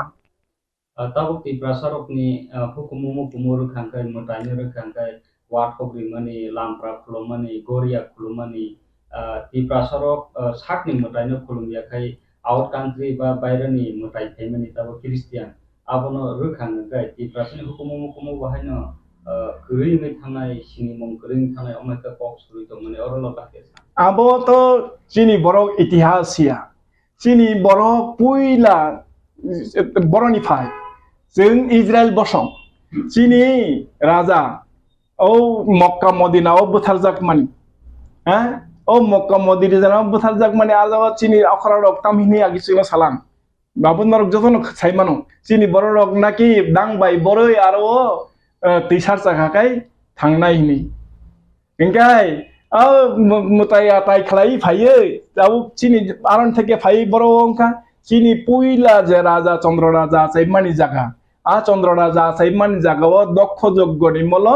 tabuk Tripura sarok ni hukumu kumuru khangkai mutani khangkai wat khogri mani lampra khulomani goria khulomani Tripura sarok sakni mutani khulumya khai out country ba bairani mutai themani tabuk Christian abono rukhang gai Tripura sini hukumu bahaino kuri me thanai sini mong kuri thanai omaka kok suri to mane orolo bakhe abo to chini borok itihasya chini borok puila boroni phai जों Israel bosong chini raja Mokka Modina butarjak mani Mokka Modina butarjak mani ajawa chini akhara rok tamhini agisino salang babun marok jotono saimano chini borok naki dangbai boroi aro tisar chakakai thangnai hini engkai mutai atai khlai phaiye tabu chini aron theke phai borongka chini puila je raja chandra raja saimani jaga চন্দ্র রাজা সাইমান জাগাও দক্ষ যজ্ঞ নিমল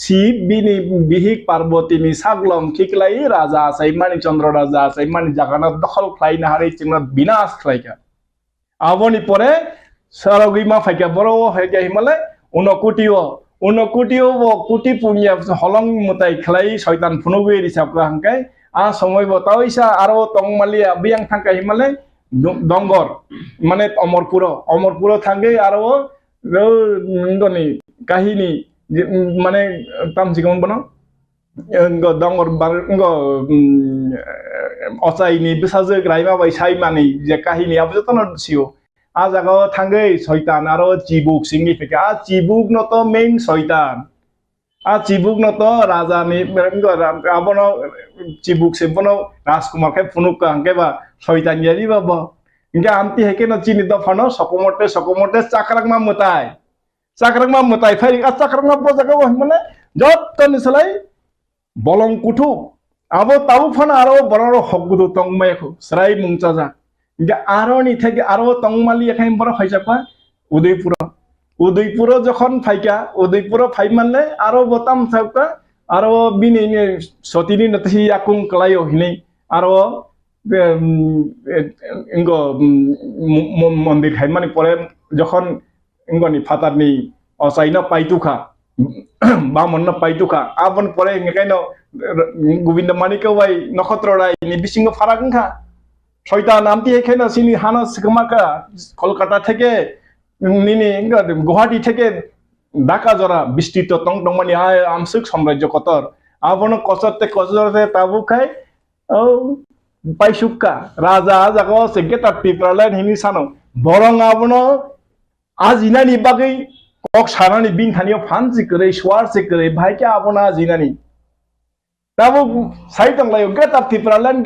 শিব বিনি বিহিক পার্বতীনি সাগলম খিকলাই রাজা সাইমানি চন্দ্র রাজা সাইমানি জাগানা দখল খাই না হারি চিংনা বিনাশ খাইকা আবনি পরে সারগিমা ফাইকা বড় হইকা হিমালে উনকুটিও কুটি পুনিয়া হলং মুতাই খাই শয়তান ফুনুগুই রিসাবকা হাঙ্কাই সময় বতাইসা আরো টংমালিয়া বিয়াং থাকা হিমালে দঙ্গর মানে অমরপুর থাঙ্গে আরো ngoni kahini mane tam sikon bono ngo dongor bar ngo osai ni bisaje graima bai sai mani je kahini abu to no sio a jaga thangai shaitan aro chibuk singni fika a chibuk no to main shaitan a chibuk no to raja ni ngo abono chibuk se bono rajkumar kai funuk ka hangke ba shaitan yari ba Inga amti heke no chini do fano sokomote cakrakma mutai fai cakrakma bojaga wah mane jotto ni salai bolong kutu abo tabu fana aro bororo hoggudu tongmayku srai mungchaja inga aro ni theke aro tongmali ekai boro faijapa udaipuro jokhon faika udaipuro fai manle aro botam thauka aro bini ni sotini nati yakung klayo hini aro इंगो मंदिर हाइमानी परे जखन इंगोनी फातारनी असाइना पाइतुखा बामन पाइतुखा आबन परे इंगाइनो Govind Manika Y नक्षत्र राय नि बिसिंगो फारागंखा शयतान आमति हेखेनो सिनि हाना सिकमाका कलकाता থেকে নিনি গুয়াহাটি থেকে ঢাকা জরা বিস্তৃত টংটংমানি আমসুক সাম্রাজ্য কতর আবন কচরতে তাবু খাই ও Paisuka raja jago segeta tipralan hini sano borong abono ajinani bagai kok sarani bin thaniyo fansi kore swar se kore bhai kya abona ajinani tabu saitang layo geta tipralan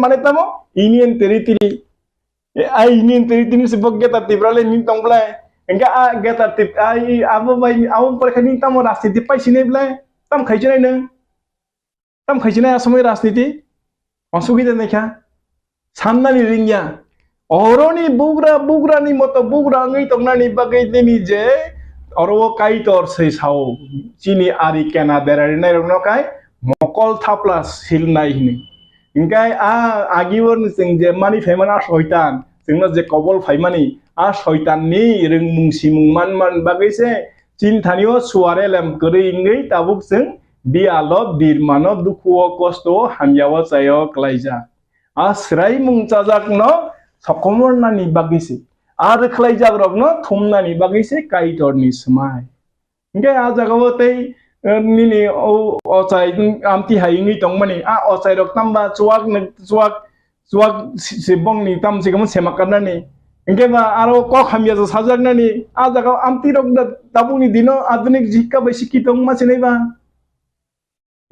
mane tamo Indian territory ai Indian territory se bok geta tipralan nin tongblai enga geta tip ai abo bai awon porkhani tamo rastiti paisine blai tam khaijinai nang tam khaijina asomai राजनीति असुविधा देखा साननानि रिंगिया अरनि बुग्रानि मतो बुग्रा ngै तंगनानि बागै दिनि जे Arab काइटर sei Sao चिनि आरि केना देरारि नाय रनकाय मकल थाप्ला सिलनाय हिनि इंगाय आगिवर जों जे मानि फेमाना शयतान जोंनो जे कबल फाइमानि शयताननि रोंमुंसि मुंमान बागैसे चिन थानियो सुवारे लेम गरै ingै ताबुक जों bialo dirmano dukuo kosto hamyawa sayo klaija asrai mungchajak no sokomorna ni bagisi ar klaijak rok no thumna ni bagisi kaitor ni smai nge a jagao tei nini o ochai amti haingi tongmani ochai rok tamba chuak sibong ni tam sigam semakarna ni nge ba aro kok hamya sajakna ni a jagao amti rok tabuni dino adunik jikka besiki tongma sinai ba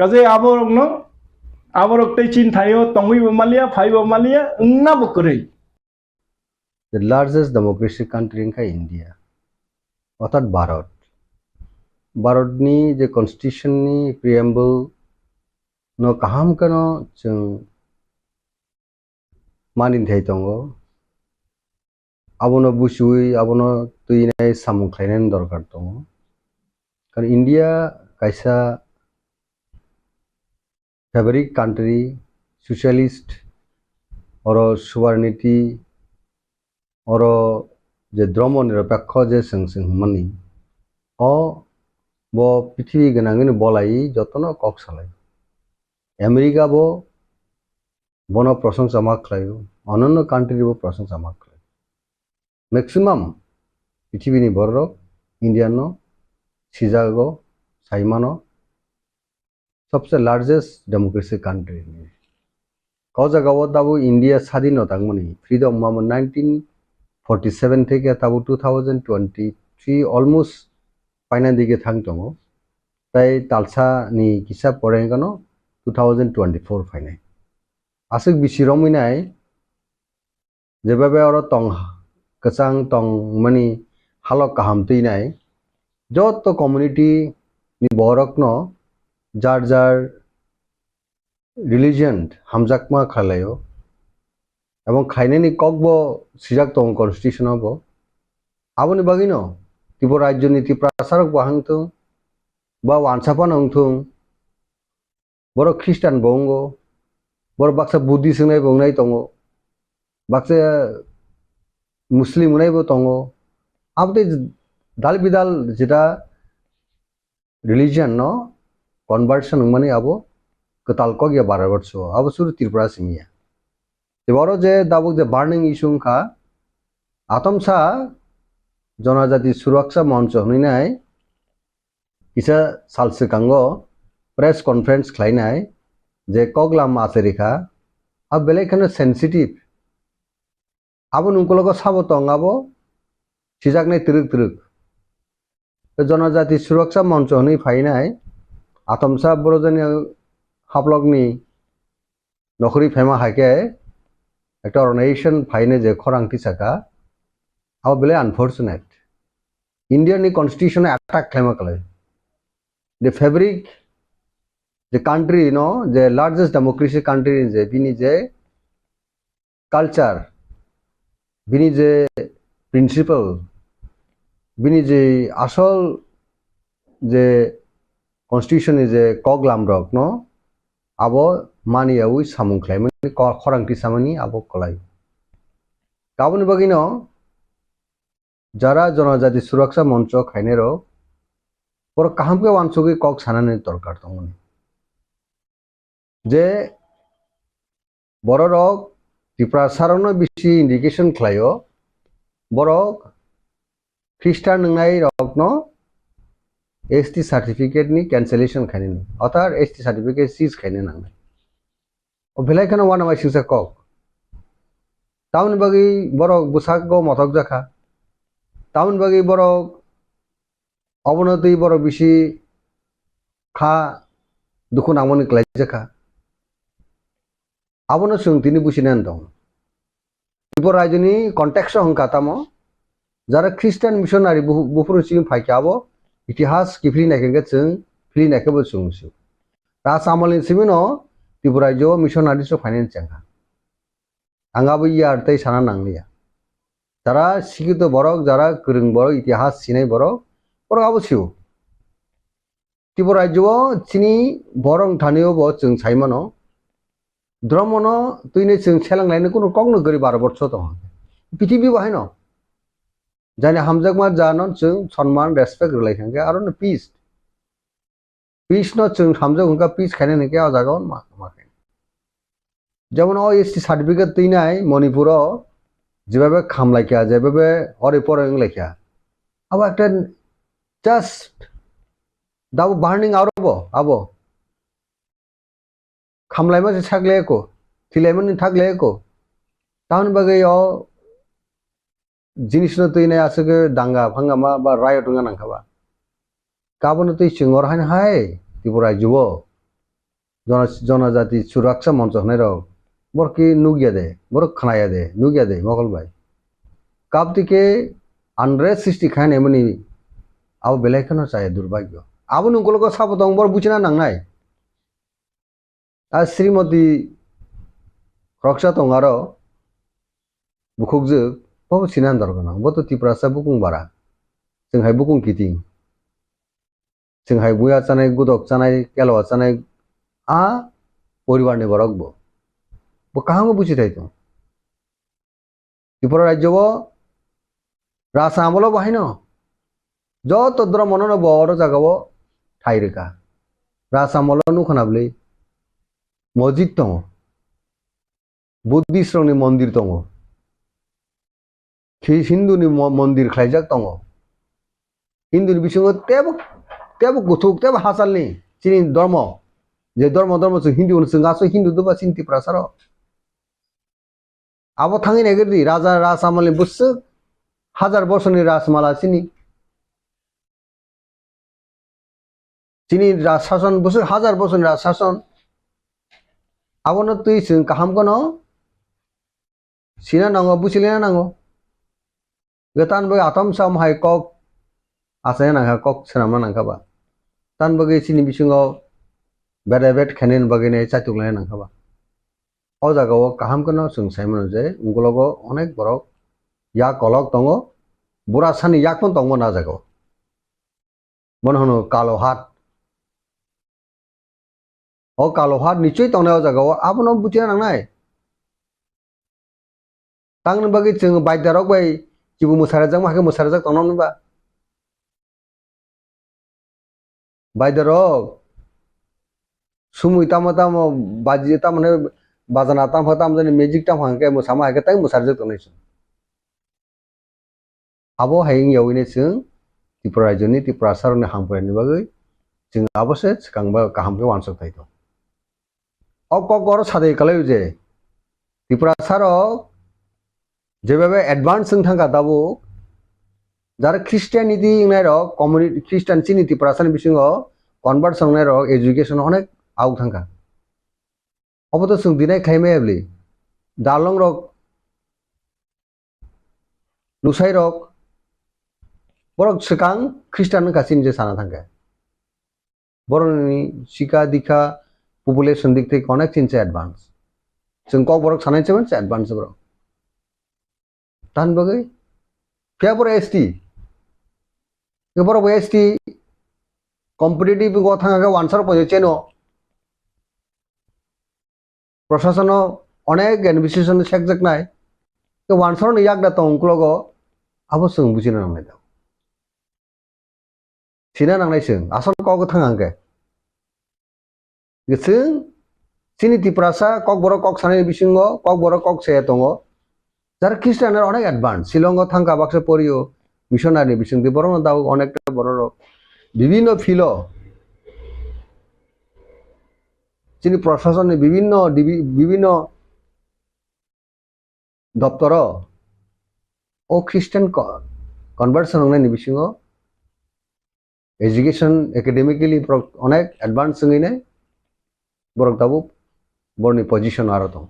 Kaze aborok tei chin thayo tongui malia phaibo malia na bokore. The largest democratic country in India. Otat Bharat. Bharat ni je constitution ni preamble no kaham kano chung manin thai tongo. Abono busui abono tuinai samung khlainen dorkar tongo. Kan India kaisa fabric country socialist or sovereignty or je dromo niropekho je sing mani o bo prithibi ganangini bolai jotono kok salai America bo bono prasangsa maklayo ononno country bo prasangsa maklayo maximum pithibini borok Indiano Chicago Saimano सबसे largest democracy country कजागाव दाबो India स्वाधीनता money freedom मामो 1947 থেকে তাবো 2023 almost final দিকে থাং দङ তাই তালसा नि किसा परेंगानो 2024 final आसुक बिसिरमिनाय जेबाबे और तंग कचांग तंग मनी हालक कहम तैनाय जत कम्युनिटी नि बरकनो जार जार रिलीजन हामजाकमा खालायो एवं खाइनेनि ककबो सिजाक तंग कन्स्टिट्यूशन बो आबोनि बागिनो त्रिपुरा राज्य नि त्रिपुरा सारक बाहांथों बा वानसापा नंथों बर ख्रिस्टान बंगो बर बाक्सा बुद्धिस्ट होनाय बंनाय दंगो बाक्सा मुस्लिम होनाय बो दंगो आबते दाल बिदाल जेटा रिलीजन नो कन्वर्सन माने आबो कताल को गया 12 वर्ष आबो सुरु त्रिपुरा सिमिया जे बरो जे दाबो जे बार्निंग इशू खा आतमसा जनजाति सुरक्षा मंच होनाय किसा साल सिगाङो प्रेस कन्फरेन्स खालायनाय जे कगलाम आसेरिखा अब बेलेखानो सेंसिटिव आबो नुंकलको साबतंग आबो सिजाकनाय तिरुक तिरुक जनजाति सुरक्षा मंच होनै फायनाय आतमसा बरजनी हाब्लगनि नखरी फेमा हाके एक अर्गेनाइजेशन फायने जे खरांथि साका अब बेले अनफॉर्चुनेट इंडियन नि कॉन्स्टिट्यूशन अटैक खालामा खालाय the fabric the country you know the largest democracy country in the bini je culture bini je principle bini je asol je constitution is a koglam rok no abo mani awi samung khlai mani khorang ti samani abo kolai kaboni bagino jara jonajati suraksha moncho khainero और कहाँ पे वांसोगे Kock सानाने दरकार तंगोनी जे बररक त्रिपुरा सारनो बिसि indication खलायो बरक ख्रिस्टान नंगाय रकनो ST certificate नि cancellation खानेनि अथार ST certificate seize खाने नांगै ओ भेलायखानो वाना माइसिंसा कॉक टाउन बगी बरक बुसाक गो मथक जाखा टाउन बगी बरक अवनति बर बिसि खा दुखु नामनि क्लाइजाखा आबनो सोंथिनि बुसिनान दं त्रिपुरा राज्यनि कन्टेक्स्ट हंखातामो जारा ख्रिस्टान मिशनारि बुफुरु सिम फाइकाबो इतिहास किफली नायखेंगे जों फ्ली नायखेबो सोंसु रास आमलनि सिमिनो त्रिपुरा राज्य मिशनारि सो फाइनेंस जांगा आंगाबो यारतै साना नांलिया जारा सिगित बरक जारा गोरों बरक इतिहास सिनाय बरक और आबो सिउ त्रिपुरा राज्य चिनी बरं थानियो बो जों साइमानो द्रमनो तुइने जों सेलांलायनो कोनो कगनो गरि 12 वर्ष दं पृथ्वी बाहायनो जाने हामजाकमा जानो जों सम्मान रेसपेक्ट रिलायखांगे आरो पीस नो जों हामजाक हुंका पीस खायने नके आजागन माखे जेमन ओ एसटी सर्टिफिकेट तैनाय मणिपुर जेबाबे खामलायखा जेबाबे अरे परं लायखा अब একটা just दाबो बार्निंग आउट आबो खामलायमा जे सागलेको थिलायमनि थागलेको टाउन बगैयो जिनिसनो तैनाय आसगे दांगा फांगामा बा रायट nga नांखाबा गाबोनो तै सिङर हाय त्रिपुरा राज्यो जनजाति सुरक्षा मंच होनाय रक बरकी नुगिया दे बर खनाया दे नुगिया दे मगल भाई काबतिके अनरेस्ट सृष्टि खाने मनि अब बेलायखनो जाय दुर्भाग्य आबो नुंगलको साबतंग बर बुचिना नांनाय आ श्रीमती रक्षा तंगारो बुखुकजो बो सिनान दरगना बतो त्रिपुरा सा बुकुं बारा जोंहाय बुकुं किटिं जोंहाय बुया जानाय गुदक जानाय केलवा जानाय आ परिवारनि बरकबो बो काहांगो बुचिथाय तो त्रिपुरा राज्यो रासा आमलो बाहायनो जत द्र मननो बर जागावो थाइरेका रासा आमलो नुखनाबले मस्जिद दङ बुद्धिस्टनि मन्दिर दङ हिन्दुनि मन्दिर खालायजाक दङ हिन्दुनि बिथिङाव तेबो गुथुक तेबो हासालनि चिनि धर्म जे धर्म जों हिन्दु जों गासै हिन्दु दबा चिन्ति प्रासार आबो थाङै नागिरदि राजा राजामालनि बुसु 1000 वर्षनि राजमाला चिनि राजशासन बुसु 1000 वर्षनि राजशासन आबोनो तुइ जों काहामगनो sina nango busilina nango getan bagi atom sam hai kok asanya nangka kok senama nangka ba tan bagi sini bisingo beda khanin bagi ne chatukla nangka ba o jagao kaham kono sung saimon je ungologo onek borok ya kolok tongo bura sani yak pon tongo na jagao mon hono kalo hat o kalo hat nichoi tongnao jagao abono butina nangnai tangni bagi jeng baidarok bai kibu musarajak mahke musarajak tongnam ba baidarok sumui tamo baji tamane bazana tam hatam jani magic tam hangke musama hake tang musarajak tongnai sung abo haing yawine sung Tripura rajyoni Tripura sarone hampuani bagi jeng abose Swkang ba kahamke wansok tai to o kokboro sadai kalai je Tripura sarok যেভাবে advance সংখ্যা দাবো যারা খ্রিস্টানিটি rock community খ্রিস্টান চিনি ত্রিপুরাসানি বিসঙ্গ convert সংনাই rock education অনেক out থাকা অবত song দিনাই Jaime ably Dalong rock Lushai rock বরক Swkang খ্রিস্টান Kachin যে সানা থাকা বরনি শিক্ষা দীক্ষা পপুলেশন দিক থেকে অনেক চিনছে অ্যাডভান্স जों KOKBOROK সানাইছে মানে অ্যাডভান্স বড় tan bagai kya bor ST ke bor ST competitive go thanga ga answer poje cheno প্রশাসন অনেক অ্যাডমিনিস্ট্রেশন সেকজেক নাই তো answer ni yak da tong klogo abo sung bujina nang da sina nang nai sung asal ko go thanga ke gesung sini Tripurasa KOKBOROK kok sanai bisingo KOKBOROK kok se tongo যারা খ্রিস্টানের অনেক advance শিলংগ thangka বাক্সে পড়িও missionary বিসঙ্গে বড় দাও অনেকটা বড় বিভিন্ন feel যিনি প্রশাসনে বিভিন্ন দপ্তর ও খ্রিস্টান কনভার্সন হংনাইনি বিসঙ্গ এডুকেশন একাডেমিক্যালি অনেক অ্যাডভান্স সঙ্গে বরক দাবো বড়নি পজিশন আরো তো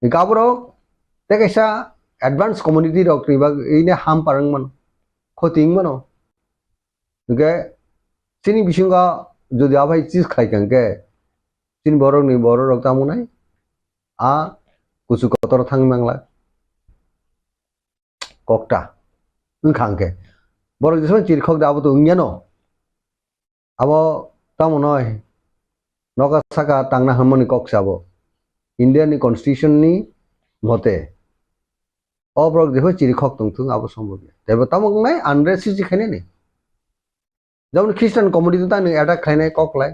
গাবরো Tekesa advance community rok ni bag ini ham parangman khoting mano ge sini bisinga jodi abai cheese khai kangke sin borok ni borok rok tamunai a kusu kotor thang mangla kokta khangke borok jison chir khok da abo to ungyano abo tamunoi noka saka tangna harmoni kok sabo Indian ni constitution ni মতে অব্রক দেখো চিরি খক তংথুং আবো সম্ভব দেব তামক নাই আনরেসি জি খাইনে নি যেমন খ্রিস্টান community তা অ্যাটাক খাইনে ককলাই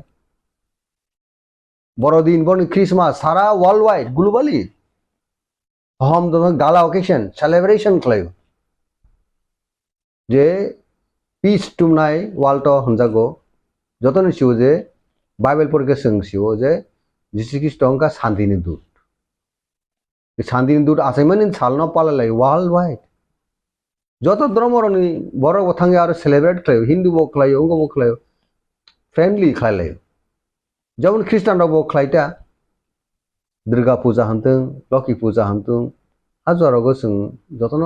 বড়দিন বড় ক্রিসমাস সারা ওয়ার্ল্ড ওয়াইড গ্লোবালি হম দম গালা অকেশন সেলিব্রেশন খাই যে পিস টুমনাই ওয়ার্ল্ড হনজাগো যতন সিও যে বাইবেল পড়কে সং সিও যে যিশু খ্রিস্ট অঙ্কা শান্তিনি দূত শান্তিনি দূত আসাইমান ইন সালনা পালালাই ওয়ার্ল্ড ওয়াইড যত ধর্মরনি বড় কথাঙ্গে আর সেলিব্রেট খাই হিন্দু বক খাই অঙ্গ বক খাই ফ্রেন্ডলি খাইলাই যেমন খ্রিস্টান বক খাইটা দুর্গা পূজা হান্তং লক্ষ্মী পূজা হান্তং হাজারগো जों যতন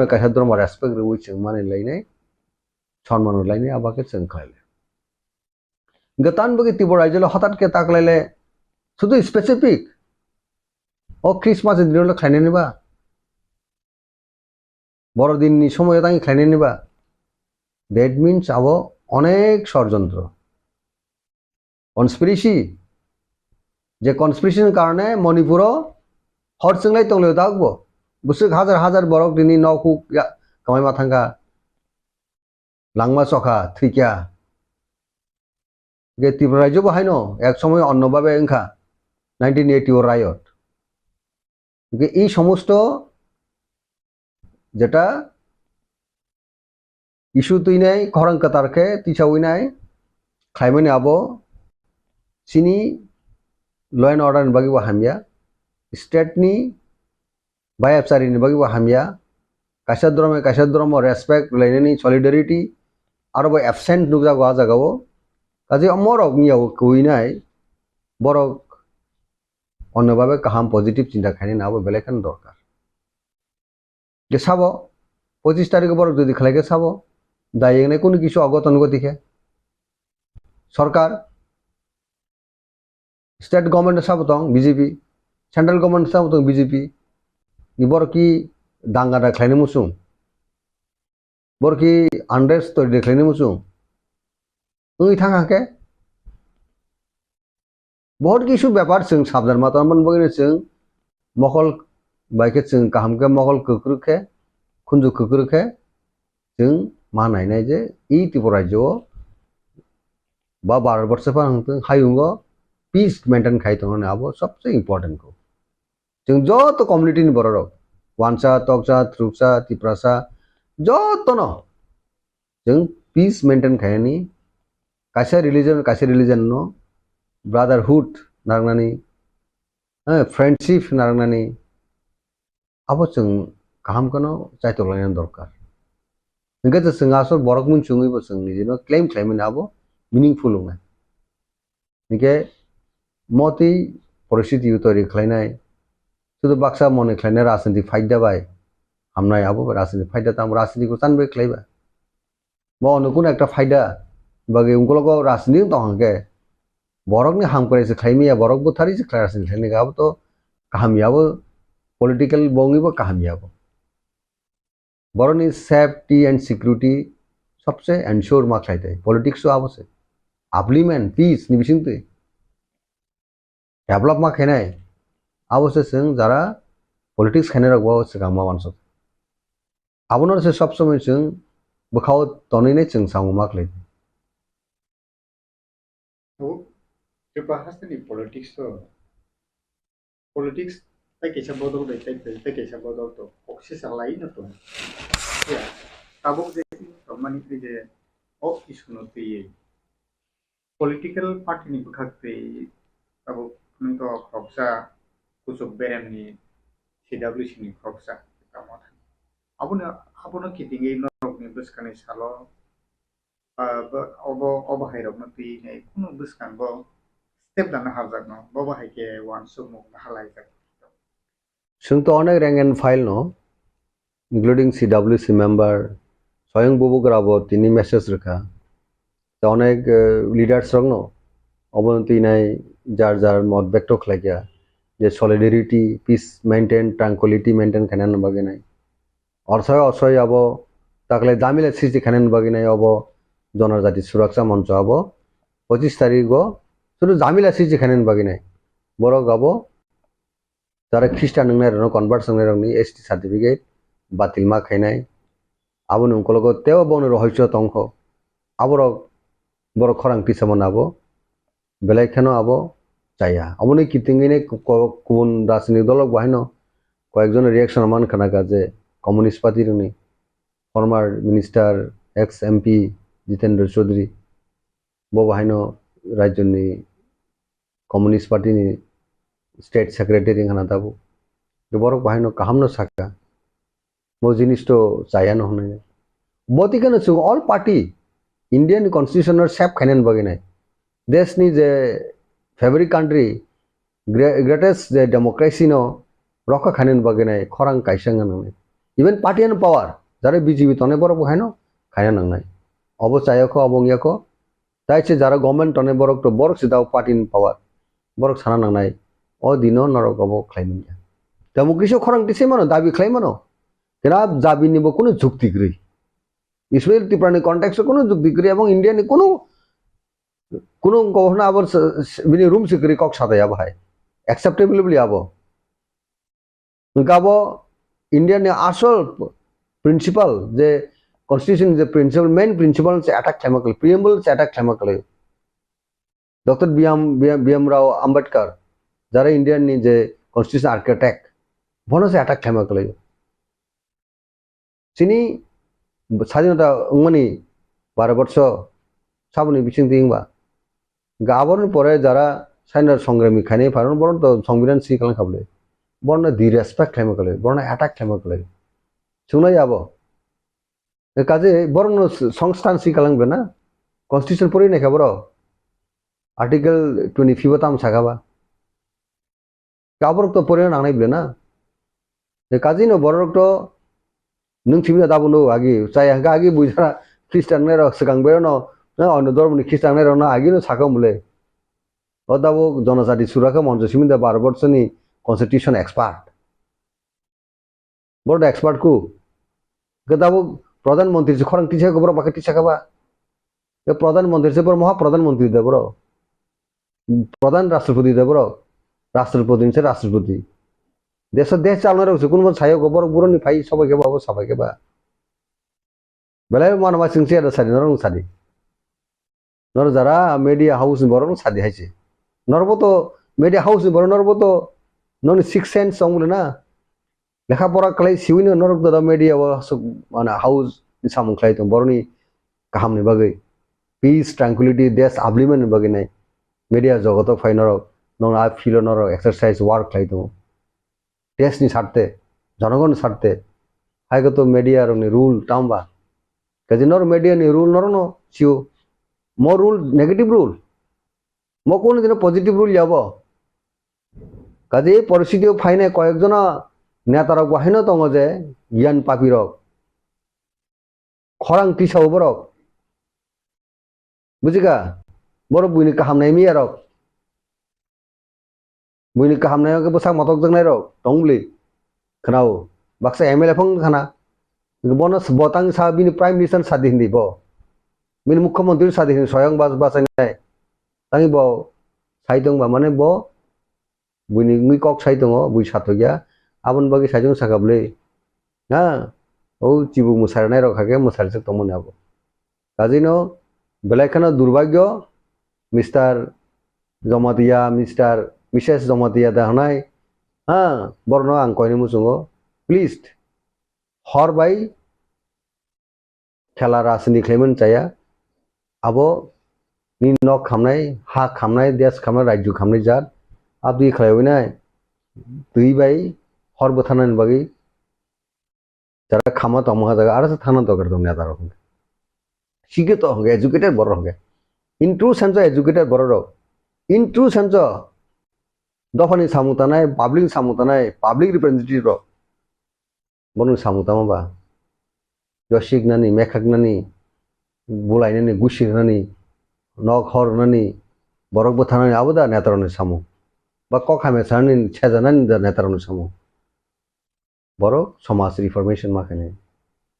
কাইসা ধর্ম রেসপেক্ট রুই जों মানে লাইনাই সম্মান লাইনাই আবাকে जों খাইলে গতান বগে ত্রিপুরা রাজ্যলে হঠাৎকে তাকলাইলে শুধু স্পেসিফিক ও ক্রিসমাসের দিন হলে খাইনে নিবা বড়দিননি সময় তাই খাইনে নিবা দ্যাট মিনস আবো অনেক ষড়যন্ত্র কনস্পিরেসি যে কনস্পিরেসির কারণে মণিপুরও হরসংলাই তংলেও থাকবো বুসুক হাজার হাজার বরক দিনই নকুক কামাই মাথাঙ্গা লাংমা চখা থ্রিকিয়া যে ত্রিপুরা রাজ্য বাহাইন এক সময় অন্যভাবে এংখা 1980 রায়ট এই সমস্ত যেটা ইস্যু তুই নাই খরং কাতারকে তিসাউই নাই খাইমানি আবো চিনি ল एंड अर्डर बागी हामिया स्टेट नि बायफसारी नि बागी हामिया कायसा द्रम रेसपेक्ट लाइनानि सलिडारिटी आरो बो एबसेंट नुजा गवा जागावो काजे अमरक नियाव कुइनाय बरक অন্যভাবে কাহাম পজিটিভ চিন্তা খাইনি না বেলেখান দরকার যে চাব 25 তারিখ বরক যদি খেলাকে চাব দায়ী এনে কোনো কিছু অগতন গতিকে সরকার স্টেট গভর্নমেন্ট চাব তং বিজেপি সেন্ট্রাল গভর্নমেন্ট চাব তং বিজেপি বড় কি দাঙ্গাটা খেলাইনি মুসুং বড় কি আন্ডারেস্ট তৈরি খেলাইনি মুসুং থাকাকে बहुत किसु व्यापार जों साबधान मातामोन बगैर जों मखल बाइके जों काहामके मखल कोकरुखे खुंजु कोकरुखे जों मा नायनाय जे इ त्रिपुरा राज्यो बा भारतवर्ष पर हायुंगो पीस मेंटेन खाइतोने आबो सबसे इम्पोर्टेंट को जों जत कम्युनिटी नि बररक वानसा तकसा थ्रुकसा त्रिपुरासा जत न जों पीस मेंटेन खायनि कासे रिलीजन नो ब्रादारहुड नारनानी फ्रेंडशिप नारनानी आबो जों गाहाम कनो जायतलायन दरकार इनके जों आसर बरक मुन चुङैबो जों निजेनो क्लेम खालामनो आबो मीनिंगफुल होना इनके मति परिस्थिति तैयारी खालायनाय शुद्ध बाक्सा मने खालायनाय राजनीति फाइट जाबाय हामनाय आबो राजनीति फाइट दाम राजनीति को सानबे खालायबा बो अनुकुन एकटा फाइदा बागे उनकलको राजनीति दंगे बरक ने हाम करे से खाइमिया बरक बुथारी से क्लास ने खाने गाब तो कहामियाबो पॉलिटिकल बोंगीबो कहामियाबो बरनी सेफ्टी एंड सिक्योरिटी सबसे एंश्योर मा खाइते पॉलिटिक्स आबो से अपलिमेंट पीस नि बिसिंते डेभलप मा खाइनाय आबो से जों जारा पॉलिटिक्स खाइनाय रगबो से गामा मानसो आबोनो से सब समय जों बखाव तनैने जों सामु मा खाइते bahas ni politics tak kisah bodoh deh tak kisah bodoh tu oksi lain tu ya tabuk jadi teman itu je oh isu nanti political party ni bukan tu tabuk untuk khoksa kusuk BM ni CWC ni khoksa kamu abu na kitingi norok ni buskan isalo obo hairok nanti ni kuno buskan bo step dana hazak no baba haike wan sumuk halai jak जों तो अनेक rank and file know including CWC member स्वयं बुबुग्राबो तिनी message रखा तो अनेक leaders रंग no अबनती नाय जार जार मत बेक्टो खलाइया जे solidarity peace maintain tranquillity maintain खानन बगे नाय असय अब ताकले दामिले सिसि खानन बगे नाय अब जनजाति सुरक्षा मंच अब 25 तारिख गो शुरू दामिला सिसि खानन बगे नाय बरो गाबो যারা খ্রিস্টান নংনাই কনভার্ট সংনাই রংনি এসটি সার্টিফিকেট বাতিল মা খাইনাই আবো নংকলগো তেও বন রহস্য তংখ আবর বড় খরাং পিছামন আবো বেলাইখানো আবো চাইয়া অমনি কিতিঙ্গিনে কোন রাজনৈতিক দলক বাহিনো কয়েকজন রিয়াকশন মান খানাকা যে কমিউনিস্ট পার্টির উনি former minister x MP Jitendra Chowdhury বো বাহিনো রাজ্যনি কমিউনিস্ট পার্টি स्टेट सेक्रेटरी खाना ताबो बरक बाहायनो काहामनो साका मो जिनिस तो चाया न होने बतिकन सुग all party Indian constitution safe खानन बगिनाय देशनि जे फेवरिट कंट्री ग्रेटेस्ट जे डेमोक्रेसी नो रखा खानन बगिनाय खरां काइसंगन होने इवन पार्टी एंड पावर जारे बीजेपी तने बरक बाहायनो खाया नंगनाय अबो चायको अबंगियाको ताइसे जारा गवर्नमेंट तने बरक तो बरक सिदाव पार्टी एंड पावर बरक साना नंगनाय ओ दिनो नरकबो खाइमिया डेमोक्रेसी खरां दिसे मानो दाबि खाइमानो केना दाबि निबो कोनो जुक्ति गृ इस्राएल त्रिपुरानि कन्टेक्स्ट कोनो जुक्ति गृ एवं इंडिया नि कोनो गहना आबर बिनि रूम सिक्री कक सादाया बाहाय एक्सेप्टेबल बलि आबो गाबो इंडिया नि आसल प्रिंसिपल जे कॉन्स्टिट्यूशन जे प्रिंसिपल मेन प्रिंसिपल से अटैक खाइमाकल प्रिएम्बल से अटैक खाइमाकल डॉक्टर बीएम राव अंबेडकर যারা ইন্ডিয়ান নি যে কনস্টিটিউশন আর্কিটেক্ট বনো से अटैक खाइमा कले চিনি স্বাধীনতা উঙ্গনি 12 বছর সাবনি বিচিং দিংবা গাবরনি পরে যারা সাইনার সংগ্রামী খানি ফারন বরন তো সংবিধান সি কালাং খাবলে বর্ণ দি রেসপেক্ট খাইमा कले বর্ণ अटैक खाइमा कले सुनाय आबो কাজে বর্ণ সংস্থান সি কালাং বেনা কনস্টিটিউশন পড়ি না খাবর आर्टिकल 25 ताम सागाबा Borok to pore nang nai blena de kaji no borok to nung chimna dabu no agi chai hanga agi buijara Christian ne ro Swkang bero no na ono dorm ni Christian ne ro na agi no saka mule o dabu jonajati suraka monjo siminda 12 বছর ni constitution expert board expert ku ke dabu প্রধানমন্ত্রী যে খরং টিছা গোবর বাকে টিছা খাবা এ প্রধানমন্ত্রী যে বড় মহা প্রধানমন্ত্রী দেব বড় প্রধান রাষ্ট্রপতি দেব বড় রাষ্ট্রপতি নিচে রাষ্ট্রপতি দেশ চালানোর হচ্ছে কোন ছায় গোবর বুড়নি ফাই সবাইকে বাবু সবাইকে বা বেলায় মানবা সিংসি আর সাদি নরং সাদি নর যারা মিডিয়া হাউস বড় সাদি হাইছে নরবো তো মিডিয়া হাউস বড় নরবো তো নন 6 সেন্স সঙ্গুলে না লেখাপড়া খালাই সিউইনো নরক দাদা মিডিয়া মানে হাউস সামুং খালাই তো বড়নি কাহামনি বাগৈ পিস ট্রাঙ্কুইলিটি দেশ আবলিমেন বাগৈ নাই মিডিয়া জগত ফাই নরক নন আ ফিল নরক এক্সারসাইজ ওয়ার্ক খালাই তো দেশনি ছাড়তে জনগণ ছাড়তে হাইগত মিডিয়ার রুল টাম্বা কাজে নর মিডিয়া নি রুল নর নো সিও মো রুল নেগেটিভ রুল মো কোন দিন পজিটিভ রুল যাব কাজে পরিস্থিতি ফাইনে কয়েকজন নেতারক বাহিনী দङ যে জ্ঞান পাপিরক খরাং টিসাও বরক বুঝিকা বড় বুইনি কাহামনাই মিয়ারক বুইনি কাহামনাই বসাক মতক জংনাই রক দংলি খনাও বাক্সা MLA ফং খানা বনস বতাং সা বিনি প্রাইম মিনিস্টার সাদি হিন্দি ব বিনি মুখ্যমন্ত্রী সাদি হিন্দি স্বয়ং বাসাই তাই ব সাইদং বা মানে ব বুইনি মি কক সাইদং বুই সাতগিয়া abon bagi sajung sakable na o chibu musarnai rokhake musarse tomon abo kajino belaikana durbagyo Mr. Jamatia Mrs. Jamatia dahnai ha borno ang koini musungo please hor bai khela rasni khlemen chaya abo ni nok khamnai ha khamnai desh khamnai rajyu khamnai jat abdi khlaibinai tui bai হরব থানান বাকি যারা খামা তমহা জায়গা আর থানা দরকার তুমি নেতার সঙ্গে শিক্ষিত হবে এডুকেটেড বড় হবে ইন ট্রু সেন্স এডুকেটেড বড় ইন ট্রু সেন্স দফানি সামুতা নাই পাবলিক রিপ্রেজেন্টেটিভ বনু সামুতা মাবা জশিক নানি মেখাক নানি বুলাইনানি গুশির নানি নক হর নানি বরক থানানি আবদা নেতারনি সামু বা কখামে সানি ছেজানানি নেতারনি সামু বড় সমাজ রিফরমেশন মাখানে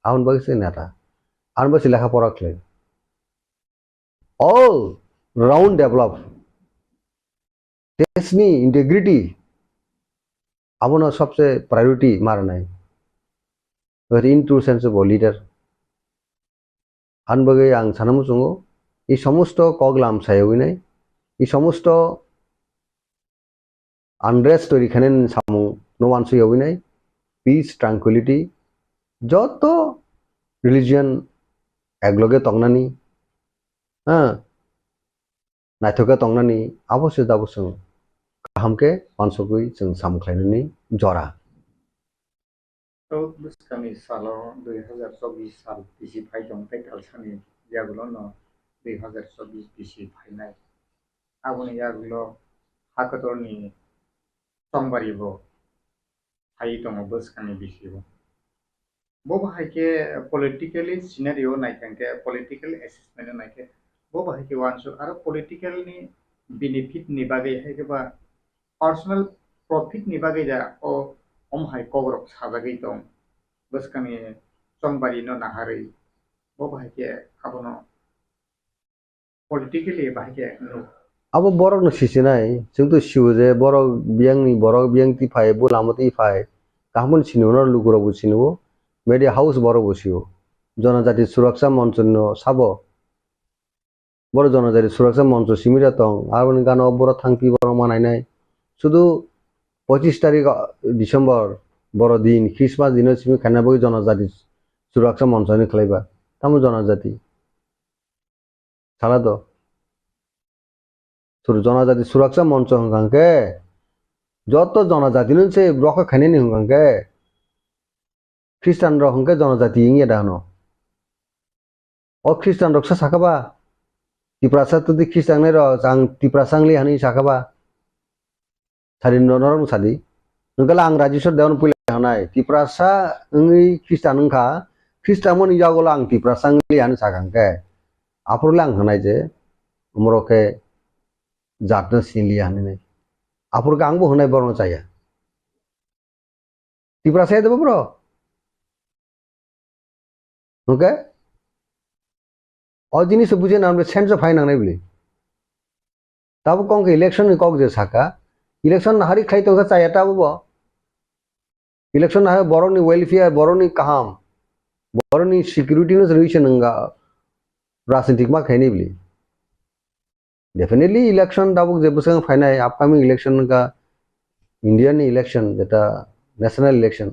আউন বাগিছে নেতা আউন বাগিছে লেখাপড়া খলে অল রাউন্ড ডেভেলপ দেশনি ইন্টিগ্রিটি আবনো সবচেয়ে প্রায়োরিটি মার নাই in true sense of leader আউন বাগে আং সানামু চুঙ্গো এই সমস্ত কগলাম সায়ই নাই এই সমস্ত আনরেস্ট তৈরি খানে সামু নোয়ান সই নাই পিস ট্রাঙ্কুইলিটি যত রিলিজিয়ন একলগে তংনানি হ্যাঁ নাইথকে তংনানি আবশ্যক আবশ্যক কাহামকে পানসকুই जों सामख्लायनानै जरा तो बुस्कानि सालाव 2024 साल बिसि फाइदं पेकालसानि यागुलो न 2024 बिसि फाइनाय आबुनि यागुलो हाकतरनि संबारिबो हाई दङ बुस्कानि बिसिबो बो बाहायके पलिटिकली सिनारियो नायखांके पलिटिकल एसेसमेन्ट नायखे बो बाहायके वानसु आरो पलिटिकलनि बेनिफिट नि बागै हायकेबा पर्सनल प्रॉफिट नि बागै जा ओ हाय कबरक साजागै दं बुस्कानि संबारि न नाहारै बो बाहायके आबनो पलिटिकली बाहायके नु abo borok no sisinai जोंथ सिउ जे borok biang ti phai bo lamati phai kahmon sinunor luguro bo sinubo media house borok bo siu জনজাতি সুরক্ষা মঞ্চ no sabo বড় জনজাতি সুরক্ষা মঞ্চ সিমিরা তং আরবন গান বড় থাংপি বড় মানাইনাই শুধু 25 তারিখ ডিসেম্বর বড় দিন খ্রিসমাস দিন সিমি খানাবো জনজাতি সুরক্ষা মঞ্চ নি খেলাইবা তামু জনজাতি সালা তো জনজাতি সুরক্ষা মঞ্চ হংকাঙ্কে যত জনজাতি নুনছে রক খানি নি হংকাঙ্কে খ্রিস্টান রহংকে জনজাতি ইংয়া দানো ও খ্রিস্টান রক্ষা সাকাবা ত্রিপুরা তুদি খ্রিস্টান র আং ত্রিপুরা সাংলি হানি সাকাবা sari norong sadi nungkala ang rajisor daun pulih hanai Tripura sa ngi Kristen nungka Kristen mon jagola ang Tripura sang lian sakang ke apur lang hanai je umroke jatna silian ini apur ka angbo hanai borno chaya Tripura saya debo bro oke और जिनिस बुझे ना हमरे sense of fine नहीं बोले तब कौन के इलेक्शन में कौन जे साका इलेक्शन हरी खाई तो चाहिए तब वो इलेक्शन है बोरोनी वेलफेयर बोरोनी काम बोरोनी सिक्योरिटी ने सॉल्यूशन नंगा राजनीतिक मा खाई नहीं बोले डेफिनेटली इलेक्शन तब जे बुसंग फाइन है अपकमिंग इलेक्शन का इंडियन इलेक्शन जेटा नेशनल इलेक्शन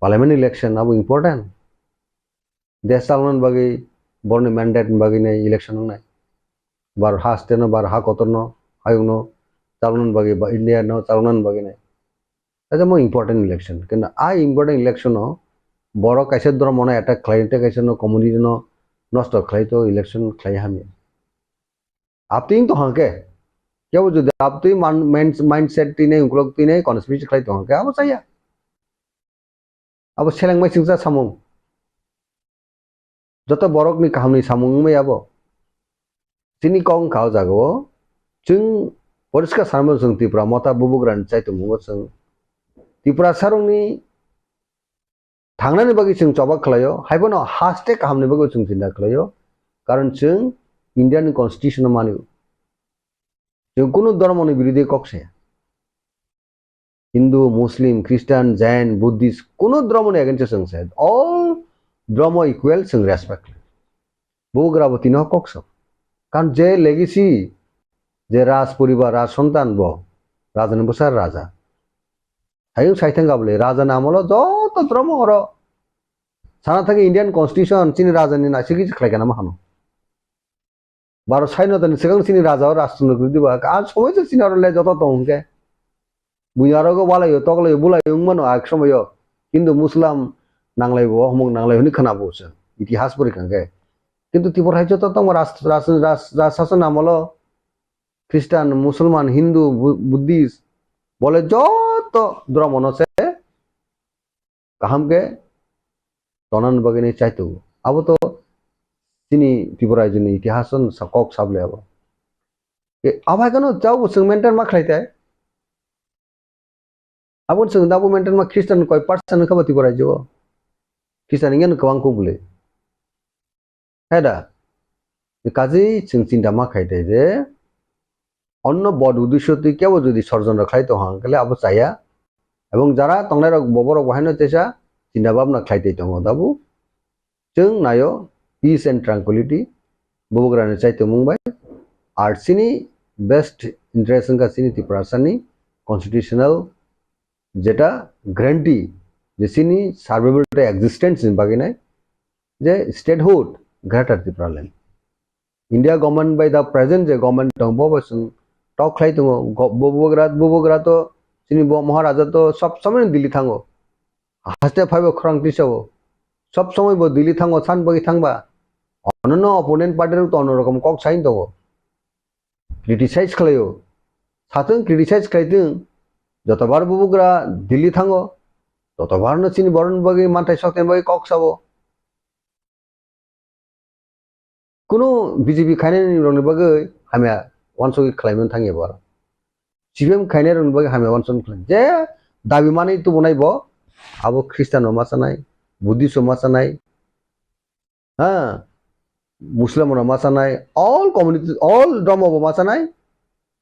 पार्लियामेंट इलेक्शन अब इम्पोर्टेंट देश चालन बागी born mandate bagine election nai bar haste no bar ha kotorno ayuno chalon bagi ba India no chalon bagine that's a more important election ken I important election no boro kaise dor mona attack client kaise no community no nosto khlai to election khlai hami apting to hanke kya wo jodi apti mindset ti nei unglok ti nei conspiracy khlai to hanke abo saya abo seleng mai singsa samung जत बरक नि कामनि सामुं मै आबो सिनि कं खाव जागो जों परिष्कार सारमो जों त्रिपुरा मता बुबुग्रान चाइतो मुगो जों त्रिपुरा सारंनि थांनानै बागै जों जबा खलायो हायबनो हास्टे कामनि बागै जों सिन्था खलायो कारण जों इंडियन कन्स्टिट्यूशन मानियो जों कुनु धर्मनि विरोधी कक्से Hindu Muslim Christian Jain Buddhist कुनु धर्मनि अगेंस्ट जों से all drama equal sing respect bogravati no kokso kan je legacy je raj poribar raj santan bo rajan bosar raja hayung saithanga bole raja namolo joto drama oro sana thake indian constitution chini raja ni na sigi khlai kana mahano baro saino tan segang chini raja rashtrano gudi ba ka somoy je chini oro le joto to unke buyaro go bala yo tokle bulai ungmano ak somoyo hindu muslim नांगलाय वो हम नांगलाय होनी खना बोस इतिहास पर कंगे किंतु त्रिपुरा है जो तो राष्ट्र नामलो क्रिश्चियन मुसलमान हिंदू बुद्धिस्ट बोले जो तो द्रमन से कहम के तनन बगने चाहतो अब तो तिनी त्रिपुरा जनी इतिहासन सकक साबले अब के अब कनो जाऊ सेगमेंटन मा खलाइते अब जों दाबो मेंटेन मा क्रिश्चियन कोई पर्सन खबा त्रिपुरा जो Kristen ingin kawang ko bule. Heda. Kaji cingcin dama khaite je. Onno bod udisho tu kya wo jodi sarjon rakhai to hang kale abo saya. Ebong jara tongnai rok boborok bahino tesa cinta babna khaite to dabu. Jeng nayo peace and tranquility bobograne chaite mumbai. Ar sini best interest ka sini Tripura sani constitutional jeta guarantee जिसनी survival existence इन बाकी नहीं जे statehood greater Tripura land India government by the present जे government टंगबो बसन talk खलाई तो बोबोग्रा तो सिनी महाराजा तो सब समय दिल्ली थांगो हास्ते फाइव खरंग तिसावो सब समय बो दिल्ली थांगो सान बगी थांबा अननो अपोनेंट पार्टी तो अनो रकम कक साइन दो क्रिटिसाइज खलायो साथों क्रिटिसाइज खलाइदों जतबार बोबोग्रा दिल्ली थांगो तो बारनो चिनी बरन बगी मानथाय सकतेन बगी कक साबो कुनु बीजेपी खायनायनि रंनि बगी हामिया वानसगि खलायमोन थांगे बार सीपीएम खायनाय रंनि बगी हामिया वानसन खलाय जे दाबि माने तो बनायबो आबो क्रिश्चियन मासानाय बुद्धिस्ट मासानाय हां मुस्लिम मासानाय ऑल कम्युनिटी ऑल धर्म मासानाय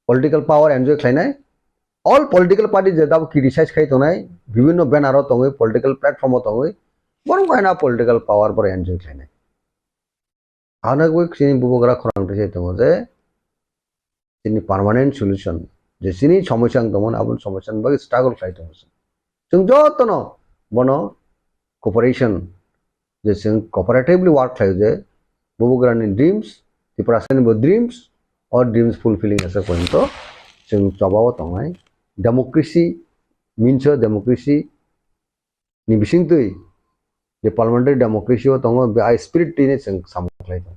पॉलिटिकल पावर एन्जॉय खलायनाय all political parties जे दाबो क्रिटिसाइज खाइ तनाय विभिन्न बैनर तंगै पॉलिटिकल प्लेटफॉर्म तंगै बरं गायना पॉलिटिकल पावर पर एन्जॉय खायनाय आनगै सिनि बुबोग्रा खरांते जे दङ जे सिनि परमानेंट सॉल्यूशन जे सिनि समस्या दंमोन आबो समस्या बागै स्ट्रागल खाइ दङ जों जतन बनो कोऑपरेशन जे जों कोऑपरेटिवली वर्क खाइ जे बुबोग्रानि ड्रीम्स त्रिपुरानि ड्रीम्स और dreams fulfilling as a point तो जों जबाव तंगै डेमोक्रेसी मीन्स डेमोक्रेसी नि बिसिंतै जे पार्लियामेंटारि डेमोक्रेसी दङ बे स्पिरिट तिने जों सामखलाय दं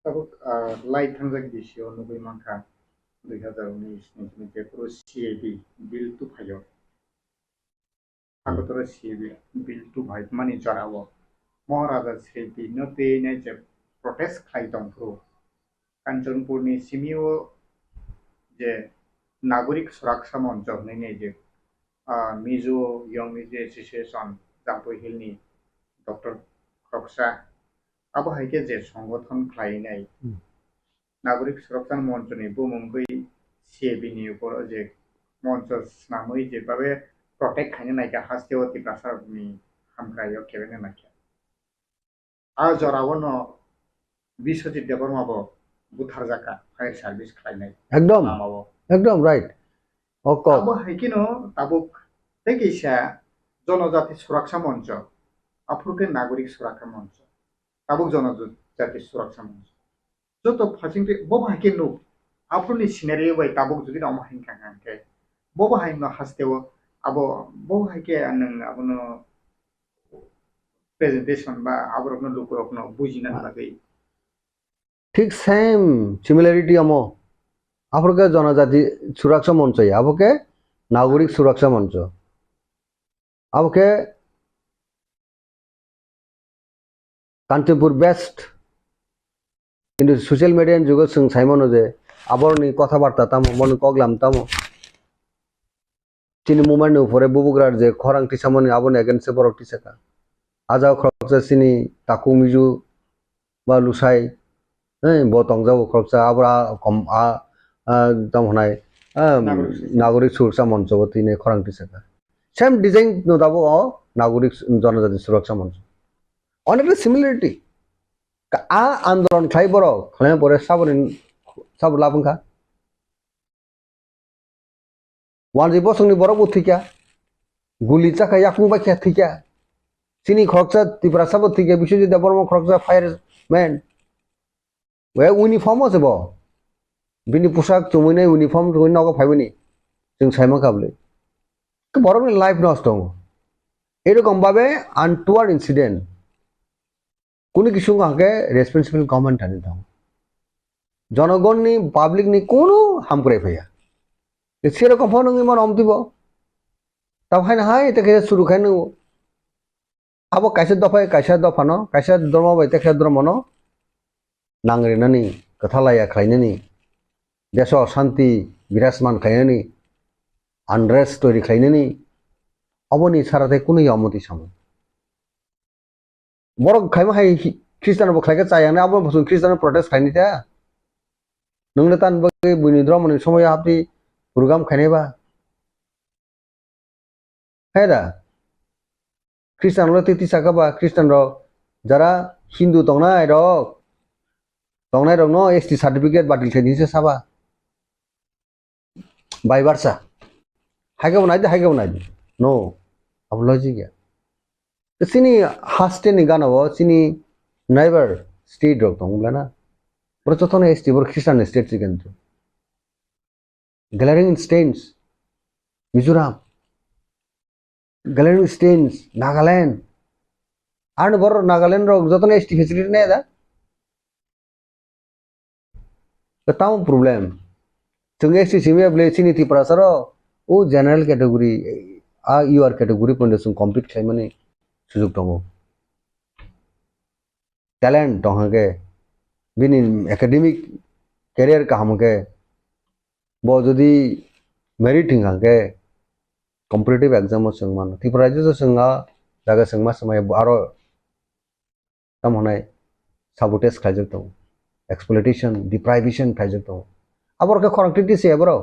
तब लाइट थांजों दिसियो नुबै मानखा 2019 পুরো সিএবি বিল টু ফাইভ আগতর সিএবি বিল টু ফাইভ মানে জরাও মহারাজা সিএবি নতে নাই যে প্রটেস্ট খাইতম পুরো কাঞ্চনপুরনি সিমিও যে নাগরিক সুরক্ষা মঞ্চ নেই যে মিজো ইয়ং মিজো এসোসিয়েশন জাম্পুই হিলনি ডক্টর খকসা আবহাইকে যে সংগঠন খাইনাই নাগরিক সুরক্ষা মঞ্চনি বুমুঙ্গই সিএবিনি উপর যে মঞ্চ নামই যেভাবে প্রটেক্ট খাইনে নাইকা হাস্তেও তিপ্রাসারনি হামক্রাইও কেবেনে নাইকা আর জরাবন বিশ্বজিৎ দেবর্মাবো বুথার জাকা ফায়ার সার্ভিস খাইনাই একদম নামাবো একদম রাইট অক আবহাইকিনো তাবুক দেখিসা জনজাতি সুরক্ষা মঞ্চ আফ্রিকান নাগরিক সুরক্ষা মঞ্চ তাবুক জনজাতি সুরক্ষা মঞ্চ যত ফাচিংতে ববাহাইকে নুক আফ্রুনি সিনারিও বাই তাবুক যদি অমাহিন কাঙ্গানকে ববাহাই ন হাসতেও আবো ববাহাইকে নং আবনো প্রেজেন্টেশন বা আবরকনো লুকরকনো বুঝিনা লাগै ঠিক সেম সিমিলারিটি আমো আফ্রিকা জনজাতি সুরক্ষা মঞ্চ আবকে নাগরিক সুরক্ষা মঞ্চ আবকে কাঞ্চনপুর বেস্ট কিন্তু সোশ্যাল মিডিয়ার যুগে जों সাইমনো যে আবরনি কথাবার্তা তামো মন কগলাম তামো চিনি মুভমেন্ট উপরে বুবুগ্রার যে খরাংটি সামনে আবনে এগেন্সে বরকটি সেকা আজাও খরকসা চিনি তাকু মিজু বা লুসাই বতং যাও খরকসা আবরা কম তামহনাই নাগরিক সুরক্ষা মঞ্চ তিনে খরাংটি সেকা সেম ডিজাইন নদাবো নাগরিক জনজাতি সুরক্ষা মঞ্চ অনেকটা সিমিলারিটি আন্দোলন খাই বড় খাই পরে সাবর লাভঙ্খা ওয়ানজি বসংনি বড় বুথিকা গুলি চাকা ইয়াকুং বাকিয়া থিকা চিনি খরকসা ত্রিপুরা সাবর থিকা বিশ্বজিৎ দেববর্মা খরকসা ফায়ার ম্যান ওয়ে ইউনিফর্ম আছে ব বিনি পোশাক চুমুইনাই ইউনিফর্ম চুমুই নগা ফাইবনি जों সাইমা কাবলে বড় লাইফ নষ্ট এরকম ভাবে আনটুয়ার্ড ইনসিডেন্ট কোনো কিছু আগে রেসপন্সিবল গভর্নমেন্ট আনি দাও জনগণনি পাবলিকনি কোনো হাম করে ফেয়া সেরকম ফোন ইমান অমতিব তাও খাই না হাই এটা শুরু খাই নেব আবো কাইসে দফায় কাইসা দফানো কাইসা ধর্ম বাই তেখে ধর্মনো নাংরিনানি কথালায়া খাইনানি দেশ অশান্তি বিরাজমান খাইনানি আনরেস্ট তৈরি খাইনানি অবনি সারাতে কোনো অমতি সামনে বড় খাইমা হাই খ্রিস্টান খাইকে চাইয়ানে আবার খ্রিস্টান প্রটেস্ট খাইনি তা नोंनो तान बगे बुनिद्र मन समय आपनि प्रोग्राम खानेबा हैदा ख्रिस्टान रो तेति साकाबा ख्रिस्टान रो जरा हिंदू तंगनाय रो नो एसटी सर्टिफिकेट बातिल खाइदिसे साबा बाय बारसा हाइगाव नायदो नो अब लजिक गया सिनी हास्टेनि गानाव सिनी नाइबर स्टेट रो तंगलाना Bercontohnya ST berkisah state chicken tu. Gathering stains, Mizoram, Gathering stains, Nagaland. Ada baru Nagaland rog, contohnya ST facility ni ada. Ketahu problem. Tunggu ST sini boleh sini ti perasaro. Oh general category, UR category pun desung complete claim ni sujuk tongo. Talent tongo ke. बिन academic career का हमके बहुत जदि merit Hinge competitive exam संगमान Tripura जो संगा जागा संगमा समय आरो तम होनाय साबोटेज खाइजो तो एक्सप्लॉइटेशन डिप्राइवेशन खाइजो तो आबर के खरंगटिति से आबरो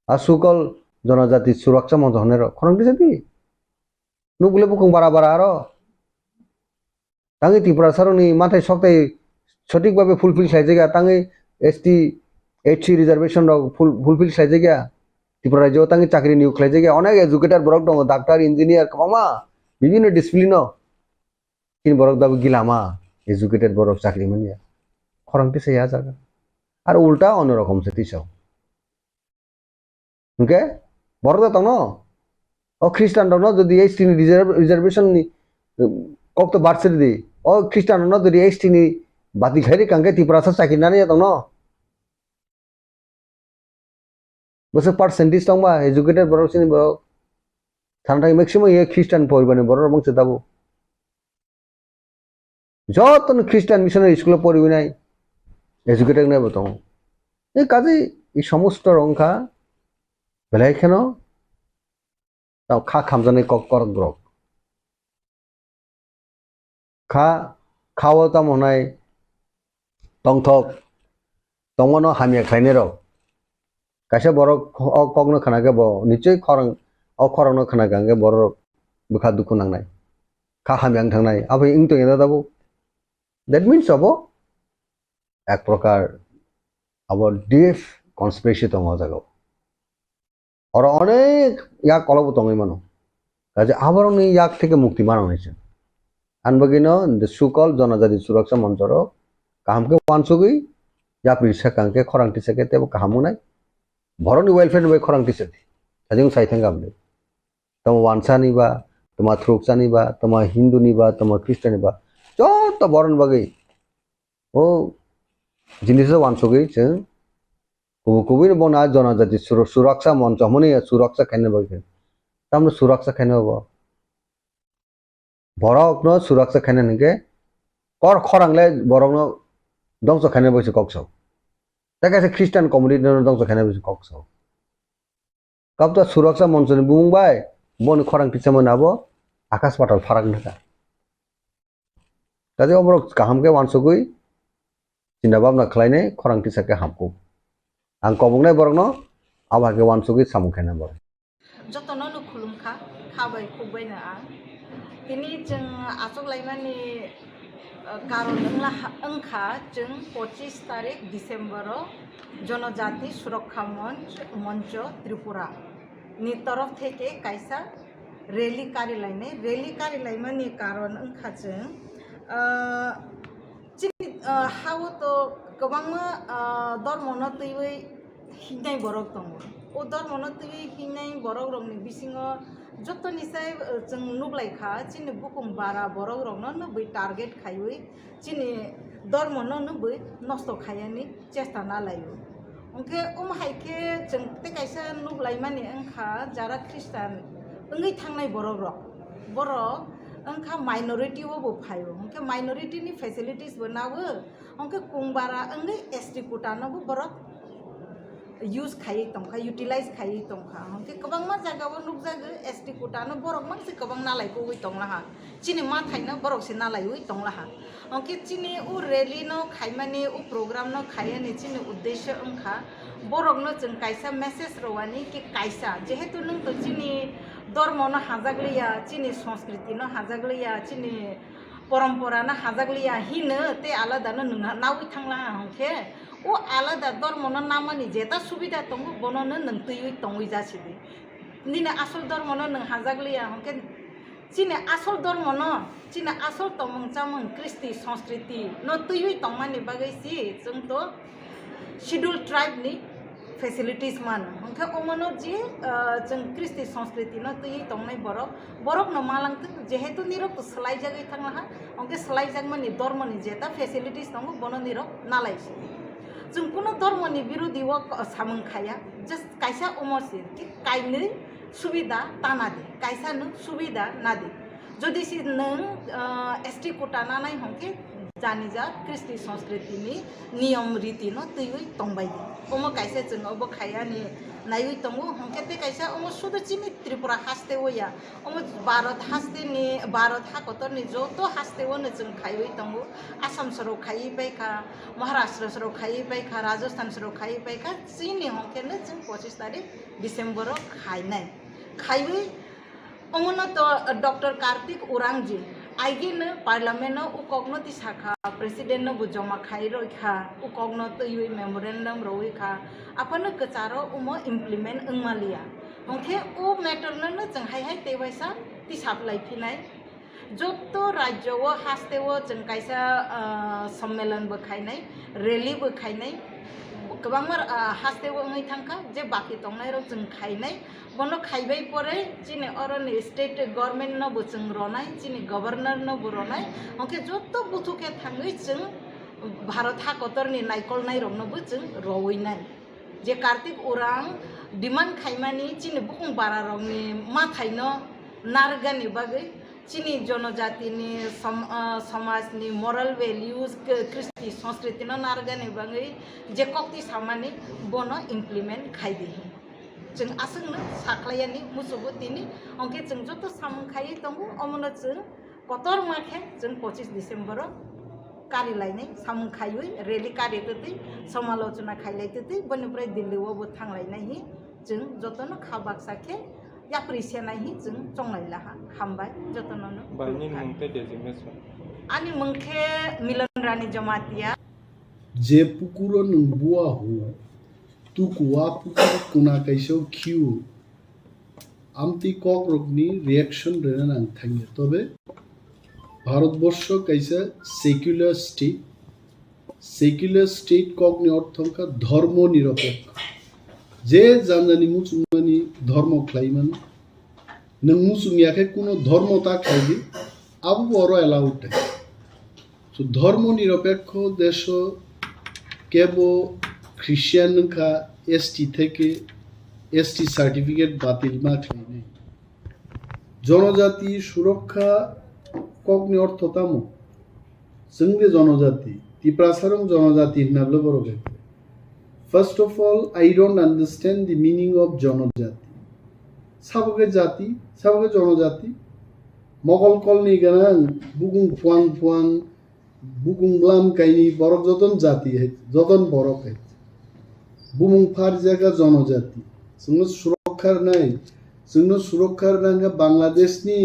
आसुकल जनजाति सुरक्षा मंच होनेर खरंगटि जति नुगले बुकुं बारा आरो तांगे त्रिपुरा सारनि माथाय सकताय सठिक भावे फुलफिल खाइजेगा तांगे एसटी एचसी रिजर्वेशन फुलफिल खाइजेगा त्रिपुरा राज्य तांगे चाकरी नियोग खाइजेगा अनेक एजुकेटेड बरक दङ डाक्टर इंजिनियर मामा विभिन्न डिसिप्लिन किन बरक दाबो गिलामा एजुकेटेड बरक चाकरी मानिया खरंगति सेया जागा आरो उल्टा अन्य रकम से तिसाव ओके बरक दङ ओ ख्रिस्टान दङ जदि एसटी रिजर्वेशन नि कक्त बार्सेर दि ओ ख्रिस्टान दङ जदि एसटी नि बाती खाइरि कांगे त्रिपुरा चाकरी नानि दङ बस परसेंटेज दंबा एजुकेटेड बरक सिनि बरक थानाय मैक्सिमाम ये ख्रिस्टान परिबारनि बरक बंसे दाबो যতন খ্রিস্টান মিশনারি স্কুলে পড়বি নাই এডুকেটেড নেব তো এই কাজে এই সমস্ত রংখা বেলাই কেন তাও খা খামজানে করক ব্রক খা খাওয়া তা মনাই টংথক টংমনো হামিয়া খাইনে রক কাছে বড় কগ্ন খানাকে ব নিশ্চয় খরং খরং খানা গাঙ্গে বড় বুখা দুখু নাंनाय খা হামিয়াং थांनाय আবে ইং তো এদা দাবো That means abo ek prakar abo deep conspiracy tong jago or onek yak kolabu tong mano kaje abar oni yak theke mukti bana hoyse anbagino the so-called jonajati suraksha monchoro kahamke wansugui ya Swkang ke khorangti seke tebo kahamu nai boroni welfare bai khorangti seke sajing sai thangam le toma wansa ni ba toma thruksa ni ba toma hindu ni ba toma christian ni ba যত বরণ বাগৈ ও জিনিসও ওয়ানসগৈ जों কুবুকুবিন বনা জনজাতি সুরক্ষা মঞ্চ হমনি সুরক্ষা খাইনে বাগৈ তামনে সুরক্ষা খাইনে হবো বরকনো সুরক্ষা খাইনে নকে কর খরাংলে বরকনো দংস খাইনে বসে ককছ তাকে খ্রিস্টান কমিউনিটি দংস খাইনে বসে ককছ কাবতা সুরক্ষা মঞ্চনি বুংবাই বন খরাং পিছামন আবো আকাশ পাতাল ফারাক নাকা কাজে অমরক কাহামকে ওয়ানসগৈ চিন্তা ভাবনা খালাইনে খরাংটি সাকে হামকো आं कबंनाय बरकनो आबाके वानसुगै सामुखायना बर जतनो नु खुलुमखा खाबाय खुबायनो आं दिनै जों आसगलायमानि कारण ओंखा जों 25 तारिख डिसेम्बराव जनजाति सुरक्षा मंच त्रिपुरा नि तरफ থেকে कायसा रैली कारिलायमानि कारण ओंखा जों हाव तो गोबां धर्मनो तैवै हिनाय बरक दङ ओ धर्मनो तैवै हिनाय बरक रंनि बिसिङो जतनिसाय जों नुब्लायखा चिनि बुकुम बारा बरक रंनो नबै टार्गेट खायै चिनि धर्मनो नबै नष्ट खायानि चेष्टा नालायो ओंखे हायके जों ते कायसा नुब्लाय माने ओंखा जारा ख्रिस्टान ओंगै थांनाय बरक रक बरक ओंखा माइनरिटी वो फायो ओंखे माइनरिटी नि फैसिलिटीज बनावो ओंखे कुंबारा ओंगे एसटी कोटानो बरक यूज खायै तंखा यूटिलाइज खायै तंखा ओंखे गोबां मा जागाव नुजागो एसटी कोटानो बरक मानसि गोबां नालायखौ बै तंलाहा चिनि मा थायनो बरक से नालाय बै तंलाहा ओंखे चिनि उ रैली नो खायमानि उ प्रोग्राम नो खायनि चिनि उद्देश्य ओंखा बरक नो जों कायसा मेसेज रवानि कि कायसा जेहेतु नों तो चिनि धर्म न हाजागलिया चिनि संस्कृति न हाजागलिया चिनि परम्परा न हाजागलिया हिनो ते आलादा न नावै थांला हंखे ओ आलादा धर्म न नामानि जेता सुबिदा दङ बननो नों तैयै तङै जासिदि निने आसल धर्म न नों हाजागलिया हंखे चिनि आसल धर्म न चिनि आसल तमंचामन कृष्टि संस्कृति न तैयै तंमानि बागैसि जों तो शेड्यूल ट्राइब नि फैसिलिटीज मान ओंखे ओमनो जी जों कृष्टि संस्कृति न तैयै तंनाय बरक न मालांग जेहेतु निरक सलाय जागै थांलाहा ओंखे सलाय जागमानि धर्मनि जेता फैसिलिटीज दङ बनो निरक नालायसि जों कुनो धर्मनि विरोधी व सामंखाया जस्ट कायसा ओमसि कि कायनै सुबिदा तानादि कायसा न सुबिदा नादि जदि सि नों एसटी कोटा नानाय हंखे जानि जा कृष्टि संस्कृति नि नियम रीति न तैयै तंबाय ओमो कायसा जों अब खायानि नायै तंगो हंखे ते कायसा ओमो सुदचिनि त्रिपुरा हास्ते वया ओमो भारत हाकतरनि जत हास्ते वनो जों खायै तंगो आसाम सरो खायै बायखा महाराष्ट्र सरो खायै बायखा राजस्थान सरो खायै बायखा चिनि हंखेनो जों 25 तारिख डिसेम्बर खायनाय खायै ओमनो तो डॉक्टर कार्तिक उरांजी आइगेनो पार्लियामेंट उकग्नो तिसाखा प्रेसिडेंट नो जमा खाई रखा उकग्नो तैयै मेमोरेंडम रवैखा आपनो कचारो उमो इम्प्लीमेंट ओंमालिया ओंखे ओ मैटर न जों हाय तेवाइसा तिसाब लाइफिनाय जत राज्य व हास्ते व जों कायसा सम्मेलन बखायनाय रैली बखायनाय गोबां हास्ते व ओंगै थांखा जे बाकी तंनाय र जों खायनाय बनो खायबाय परे चिनि अरनि स्टेट गवर्नमेंट न जों रनाय चिनि गवर्नर न रनाय ओंखे जत बुथुके थाङै जों भारत हाकतरनि नायकलनाय रंनोबो जों रवैनाय जे कार्तिक उरां डिमांड खाइमानी चिनि बुकुं बारा रंगनि मा थाइनो नारगानि बागै चिनि जनजातिनि समाजनि मरल वैल्यूज कृष्टि संस्कृतिनो नारगानि बागै जे कक्ति सामानि बनो इमप्लिमेंट खाइदि जों आसंनो साख्लायानि मुसुबो दिनि अंके जों जत सामखायै दंगो अमनो जों कतर माखे जों 25 डिसेम्बर कारि लायनाय सामखायै रेली कारि तति समालोचना खाइलायतति बनिफ्राय दिल्लीआवबो थांलायनाय जों जतनो खाबाक साखे याप्रिसियानाय जों चंलायला हामबाय जतनो बायनि मुंते डेजिग्नेशन आनि मंखे मिलनरानी जमातिया जे पुकुरो नंबुआ हो तू कुआ पुकुर कुना कैसो क्यू आमती कॉकरोकनी रिएक्शन रेना नांग थांगे तबे भारतवर्ष कैसे सेक्युलर स्टेट कॉकनी अर्थंका धर्म निरपेक्ष जे जानजानि मुसुमानि धर्म ख्लाइमान नों मुसुमियाखे कुनो धर्मता खाइदि आबु बरो एलाउड सो धर्म निरपेक्ष देश केबो ख्रिस्टियान का एसटी থেকে एसटी সার্টিফিকেট বাতিল মা খাইনে জনজাতি সুরক্ষা ককনি অর্থতামো जोंनि जनजाति तिप्रासारं जनजाति होननाबो बर' गैया First of all, I don't understand the meaning of जनजाति साबगे जाति साबगे जनजाति mogol kolni ganang bugung fuang bugung lam kaini borok joton jati hai joton borok hai bumung phar jaga जनजाति जोंनो सुरक्षार नाय जोंनो सुरक्षार नांगा बांग्लादेश नि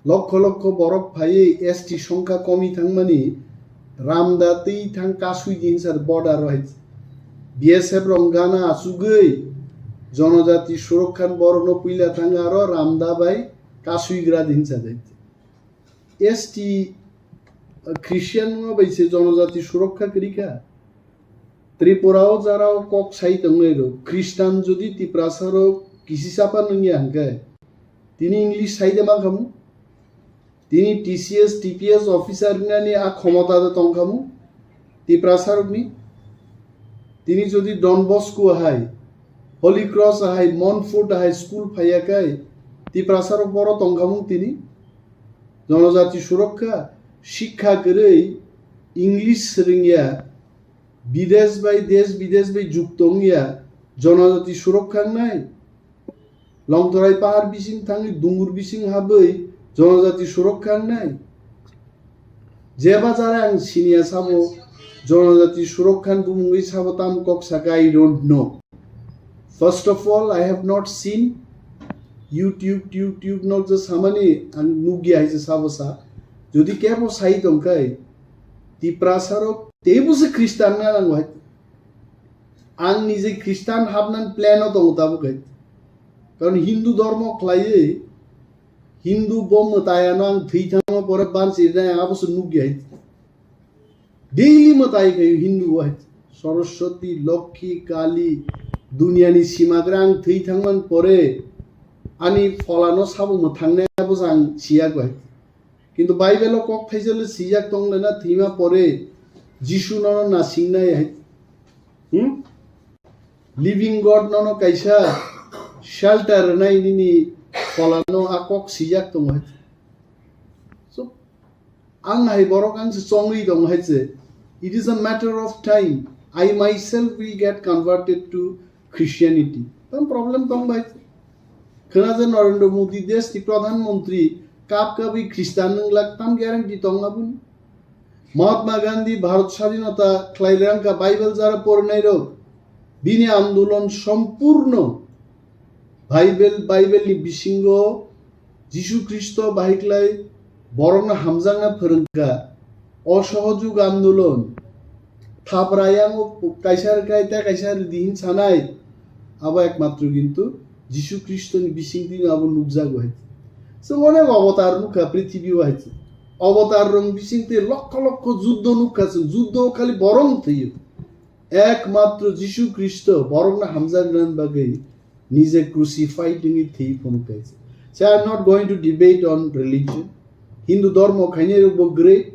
लक्ष लक्ष बरक भाई एसटी संख्या कमी थांमानि रामदा तै थां कासुइ दिनसार बर्डार रहाय बीएसएफ रंगाना आसुगै जनजाति सुरक्षान बरनो पुइला थांगा र रामदा बाय कासुइग्रा दिनसा दै एसटी ख्रिस्टियान बैसे जनजाति सुरक्षा करिका त्रिपुराओ जाराओ कक साइ दंगैरो ख्रिस्टान जदि तिप्रासारो किसि सापा नंगि हांगाय तिनि इंग्लिश साइदे मा खामु तिनी टीसीएस टीपीएस ऑफिसर नानि आ क्षमता दे तंखामु तिप्रासारनि तिनी जदि डन बस्को हाय होली क्रॉस हाय मनफुट हाय स्कूल फायाकाय तिप्रासार बर तंखामु तिनी जनजाति सुरक्षा शिक्षा गरै इंग्लिश रोंगिया विदेश बाय देश विदेश बाय जुक्तंगिया जनजाति सुरक्षा नाय लंगतराय पाहाड़ बिसिं थांगि दुंगुर बिसिं हाबै जनजाति सुरक्षा नाय जेबा जारे आं सिनिया साबो जनजाति सुरक्षान बुमुंगै साबताम कक साका I don't know. First of all, I have not seen YouTube not the samani and nugia is sabosa jodi kebo sai dongkai tiprasaro tebuse Christian na langwai ang nije Christian habnan plan o dong tabu kai karon Hindu dharma khlaiye Hindu bom mataya nang thithama pore ban sirna abos nugia daily matai kai Hindu wa Saraswati Lokhi Kali दुनियानि सिमाग्रां थैथांमोन परे आनि फलानो साबु थांनायाबो जां सियागय किन्तु बाइबेलाव कक थाइजल सियाक दंलेना थैमा परे जिसु ननो नासिंनाय living God ननो कैसा shelter नाइनि फलानो आकक सियाक दं सो आं हाय बरक आं चंगै दं हायसे it is a matter of time I myself will get converted to Christianity. Tam problem tong bhai. Khanaja Narendra Modi desh ti pradhan mantri kap kabi Christian nang lag tam guarantee tong abun. Mahatma Gandhi Bharat Shadinata khlailang ka Bible jara pornai rok. Bini andolon sampurno Bible ni bisingo Jishu Christo bahiklai borona hamjangna phorongka असहयोग आंदोलन थापरायांग कायसार कायता कायसार दिन सानाय आबा एकमात्र किन्तु जिशु ख्रिस्टनि बिसिंति आबो नुकजागो है सो अनेक अवतार नुका पृथ्वी वाइज अवतार रंग बिसिंति लक्ष लक्ष युद्ध नुका युद्ध खाली बरम थयो एकमात्र जिशु ख्रिस्ट बरमना हामजाग्रान बागै निजे क्रुसिफाइड नि थै फनुकाय so I am not going to debate on religion Hindu धर्म खाइनेरबो ग्रेट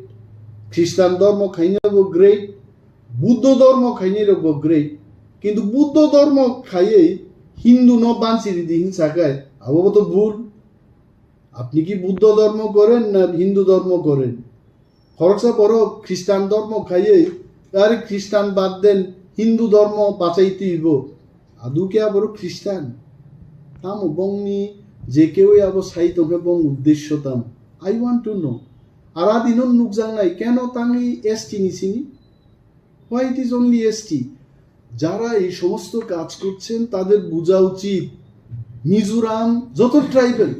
ख्रिस्टान धर्म खाइनेरबो ग्रेट बुद्ध धर्म खाइनेरबो ग्रेट কিন্তু বুদ্ধ ধর্ম খাইয়ে হিন্দু ন বাঞ্চিরি দি হিংসা খায় আবহাওয়া তো ভুল। আপনি কি বুদ্ধ ধর্ম করেন না হিন্দু ধর্ম করেন? খরচা বড় খ্রিস্টান ধর্ম খাইয়ে আরে খ্রিস্টান বাদ দেন হিন্দু ধর্ম বাঁচাইতে হইব আদু কে আবার খ্রিস্টান তাম বংনি যে কেউ আবার সাহিত্য বং উদ্দেশ্য তাম আই ওয়ান্ট টু নো। আর আদিন নুকজাং নাই কেন তাঙ্গি এসটি নিছিনি? Why it is only ST? যারা এই সমস্ত কাজ করছেন তাদের বোঝা উচিত মিজোরাম যত ট্রাইবেল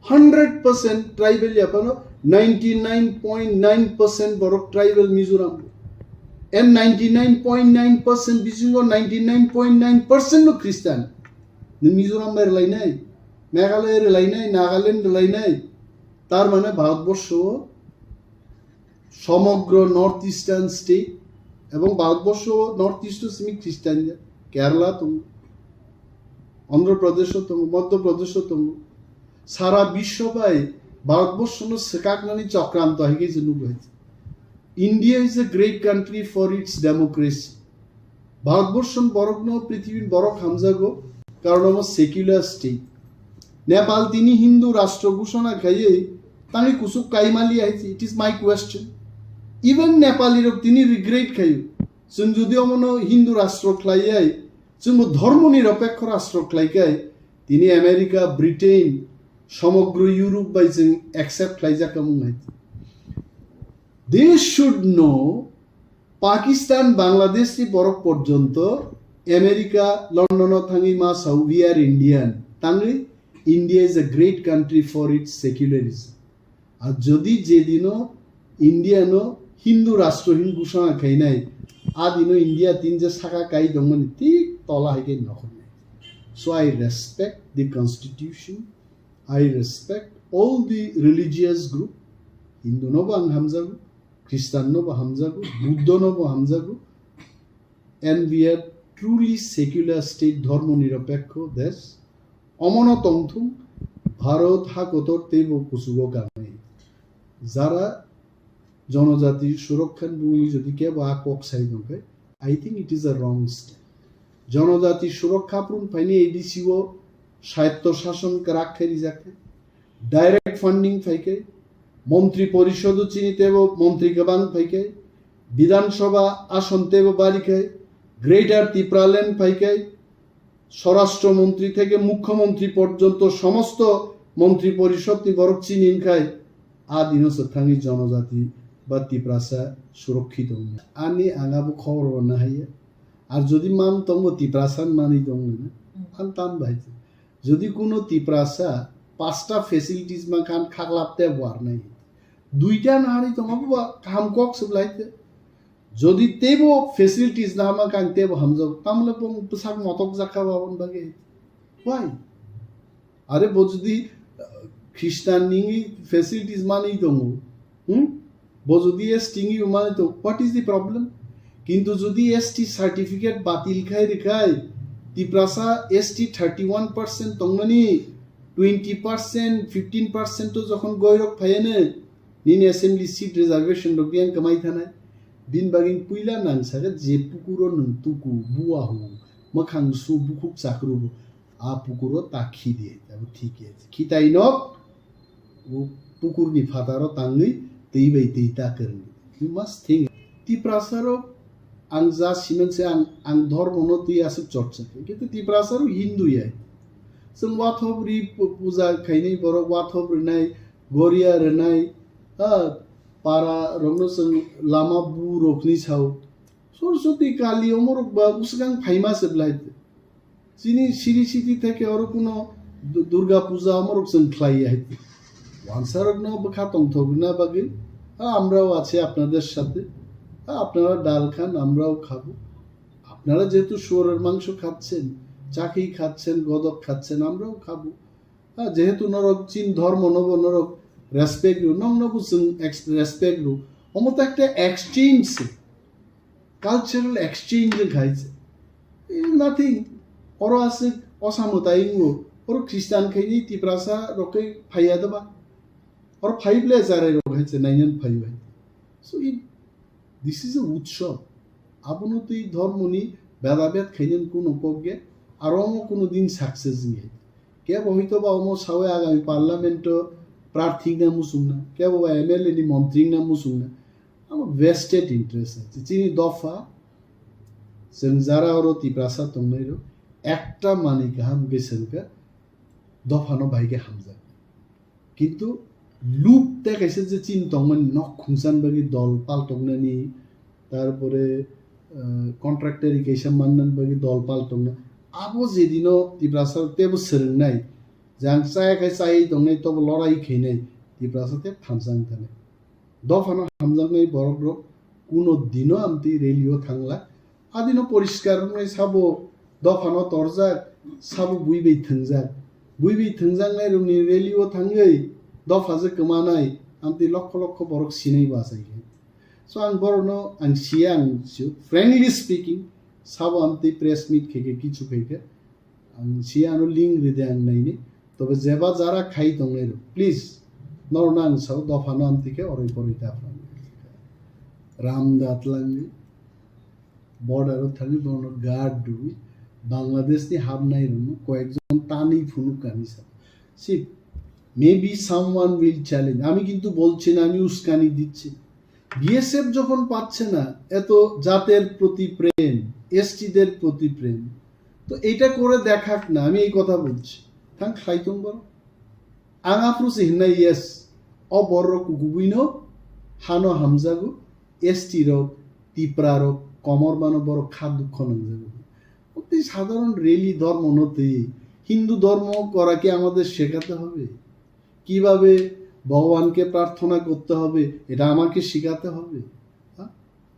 100% ট্রাইবেল এখনো 99.9% বরক ট্রাইবেল মিজোরাম and 99.9% বিশিঙ্গ 99.9% নো খ্রিস্টান। মিজোরাম এর লাই নাই, মেঘালয়ের লাই নাই, নাগাল্যান্ড লাই নাই। তার মানে ভারতবর্ষ সমগ্র নর্থ ইস্টার্ন স্টেট এবং ভারতবর্ষ নর্থ ইস্ট সিমি খ্রিস্টান কেরালা তুমি অন্ধ্রপ্রদেশ তুমি মধ্যপ্রদেশ তুমি সারা বিশ্ব পাই ভারতবর্ষ সেকাকনানি চক্রান্ত হয়ে গেছে নুক হয়েছে। India is a great country for its democracy. Bharatvarsha বরগ্ন পৃথিবীর বড় খামজাগো কারণ আমার সেকুলার স্টেট। নেপাল তিনি হিন্দু রাষ্ট্র ঘোষণা খাইয়ে তাঁকে কুসুক কাইমালি আইছে। It is my question. Even নেপালির তিনি রিগ্রেট খাইও जों যদিও মনে হিন্দু রাষ্ট্র খ্লাইয়াই जों ধর্ম নিরপেক্ষ রাষ্ট্র খ্লাইকাই তিনি আমেরিকা ব্রিটেন সমগ্র ইউরোপ বাই जों অ্যাকসেপ্ট খ্লাইজাকা মুনাই। They should know Pakistan Bangladesh বরক পর্যন্ত আমেরিকা লন্ডন থাঙ্গি মা সাউদি আর ইন্ডিয়ান তাঙ্গি India is a great country for its secularism. আর যদি যেদিনও ইন্ডিয়ানো হিন্দু রাষ্ট্রহীন ঘোষণা খাই নাই আদিনো ইন্ডিয়া তিন যে শাখা কাই দমন ঠিক তলা হয়ে নখন। So I respect the constitution, I respect all the religious group. Hindu নব আং হামজাগু, খ্রিস্টান নব হামজাগু, বুদ্ধ নব হামজাগু, and we are truly secular state ধর্ম নিরপেক্ষ দেশ। অমনতংথুম ভারত হাকতর তেব কুসুগ কারণে যারা জনজাতির সুরক্ষার ভূমি যদি কেউ আকক সাই নকে I think it is a wrong step. জনজাতির সুরক্ষা প্রুন ফাইনি এডিসিও স্বায়ত্ত শাসন রাখাই যাকে ডাইরেক্ট ফান্ডিং ফাইকে মন্ত্রী পরিষদ চিনিতে মন্ত্রী গবাং ফাইকে বিধানসভা আসন তেব বাড়িখায় গ্রেটার ত্রিপুরাল্যান্ড ফাইকাই স্বরাষ্ট্রমন্ত্রী থেকে মুখ্যমন্ত্রী পর্যন্ত সমস্ত মন্ত্রী পরিষদ বরক চিনিন খায় আদিন থাঙ্গি জনজাতি বা ত্রিপুরাসা সুরক্ষিত আনি আঙাবো খবর না হাইয়া। আর যদি মান তঙ্গ ত্রিপুরাসান মানি দং না আন তান ভাইছে যদি কোনো ত্রিপুরাসা 5টা ফেসিলিটিস মা খান খাগলাপতে বার নাই 2টা না হারি তোমাকে কাম কক সবলাইতে যদি তেবো ফেসিলিটিস না মা কান তেবো হামজা তামলে পং পসাক মতক জাকা বাবন বাগে ওয়াই আরে বো যদি খ্রিস্টান নিঙ্গি ফেসিলিটিস মানেই দং বো যদি এসটিঙ্গি মানে তো হোয়াট ইজ দি প্রবলেম? কিন্তু যদি এসটি সার্টিফিকেট বাতিল খাই রেখায় ত্রিপুরাসা এসটি 31% তংমানি 20% 15% তো যখন গৈরক ফাইনে নিন অ্যাসেম্বলি সিট রিজার্ভেশন রবিয়ান কামাই থানায় दिन बागिन पुइला नांसागा जे पुकुरो नंतुकु बुआहु मखां सु बुकुक चाकरु आ पुकुरो ताखि दिए अब ठीक है खिताइ न वो पुकुरनि फातारो तांगै दै बाय दै ताकरनि यू मस्ट थिंक ত্রিপুরাসারো आं जा सिमेन्से आं धर्मनो दै आसे चर्चा किन्तु ত্রিপুরাসাरো हिन्दु याय जों वाथबरि पूजा खाइनै बर वाथबरिनाय गरिया रनाय पारा रंनो जों लामा बोरकनि साव सरस्वती काली अमरक बा उसगां फाइमा सेबलाय जिनि सिरि सिति থেকে আর কোনো দুর্গা পূজা অমরক जों খ্লাই আইতে ওয়ানসারক ন বখা তংথগনা বাগে আমরাও আছে আপনাদের সাথে আপনারা ডাল খান আমরাও খাবো আপনারা যেহেতু শুয়োরের মাংস খাচ্ছেন চাকি খাচ্ছেন গদক খাচ্ছেন আমরাও খাবো যেহেতু নরক চীন ধর্ম নব নরক রেসপেক্ট রু নং নবু जों রেসপেক্ট রু অমত একটা এক্সচেঞ্জ কালচারাল এক্সচেঞ্জ খাইছে নাথিং অর আছে অসামতাইঙ্গো অর খ্রিস্টান খাইনি ত্রিপুরাসা রকে ফাইয়া দেবা অর ফাইবলে জারে রখাইছে নাইন ফাইবাই সো দিস ইজ এ উৎসব আপনতি ধর্মনি বেদাবেদ খাইলেন কোনো পক্ষে আর কোনো দিন সাকসেস নিয়ে কেব হয়তো বা সাওয়ে আগামী পার্লামেন্ট প্রার্থী না মুসুং না কেব বা MLA ni মন্ত্রী না মুসুং না আমার ভেস্টেড ইন্টারেস্ট আছে চিনি দফা जों जारा और तिप्रासा तंगनायरो একটা মানি গাহাম গেছেনকা দফানো ভাইকে হামজা কিন্তু লুপ দেখাইছে যে চিন তংমান নক খুংসান বাগি দল পাল তংনানি তারপরে কন্ট্রাক্টর ইকেশন মাননান বাগি দল পাল তংনা আবো যেদিনও তিপ্রাসার তেবো সোलोंनाय जां চায়াখাই চাই তংনাই তব লড়াই খেইনাই তিপ্রাসাতে থামসাং থানে দফানো হামজাংনাই বরগ্রক কোনো দিনও আমতি রেলিও থাংলা আদিনো পরিষ্কার সাবো দফানো তরজাক সাবো বুইबै थोंजांनाय रुमनि रेलिओ थाङै दफाजो गोमानाय आमति लक्ष लक्ष बरक सिनाय बासायखै सो आं बरनो आं सिया आं फ्रेंकलि स्पीकिंग साबो आमति प्रेस मीट खेके किछु खेके आं सिया आनो लिंक रिदे आं नायनि तबे जेबा जारा खाइ दंनाय प्लीज नरना आं साव दफानो आमतिके अरै परै दाफ्राम रामदातलांनि बर्डारो थाङि बरनो गार्ड दुइ बांलादेशनि हाबनाय रुम कয়েকজন টানি ফুনুক কানিসা সি মেবি সামওয়ান উইল চ্যালেঞ্জ আমি কিন্তু বলছি না আমি উস্কানি দিচ্ছি বিএসএফ যখন পাচ্ছে না এত জাতের প্রতি প্রেম এসটিদের প্রতি প্রেম তো এটা করে দেখাক না আমি এই কথা বলছি থাং খাইতুম বড় আঙাফ্রুসি হিন্না ইয়েস অবর্র কুগুবিনো হানো হামজাগু এসটি রক ত্রিপুরা রক কমর বানো বড় খাদ দুঃখ নঞ্জাগু সাধারণ রেলি ধর্ম নতে হিন্দু ধর্ম করা কি আমাদের শেখাতে হবে কিভাবে ভগবানকে প্রার্থনা করতে হবে এটা আমাকে শেখাতে হবে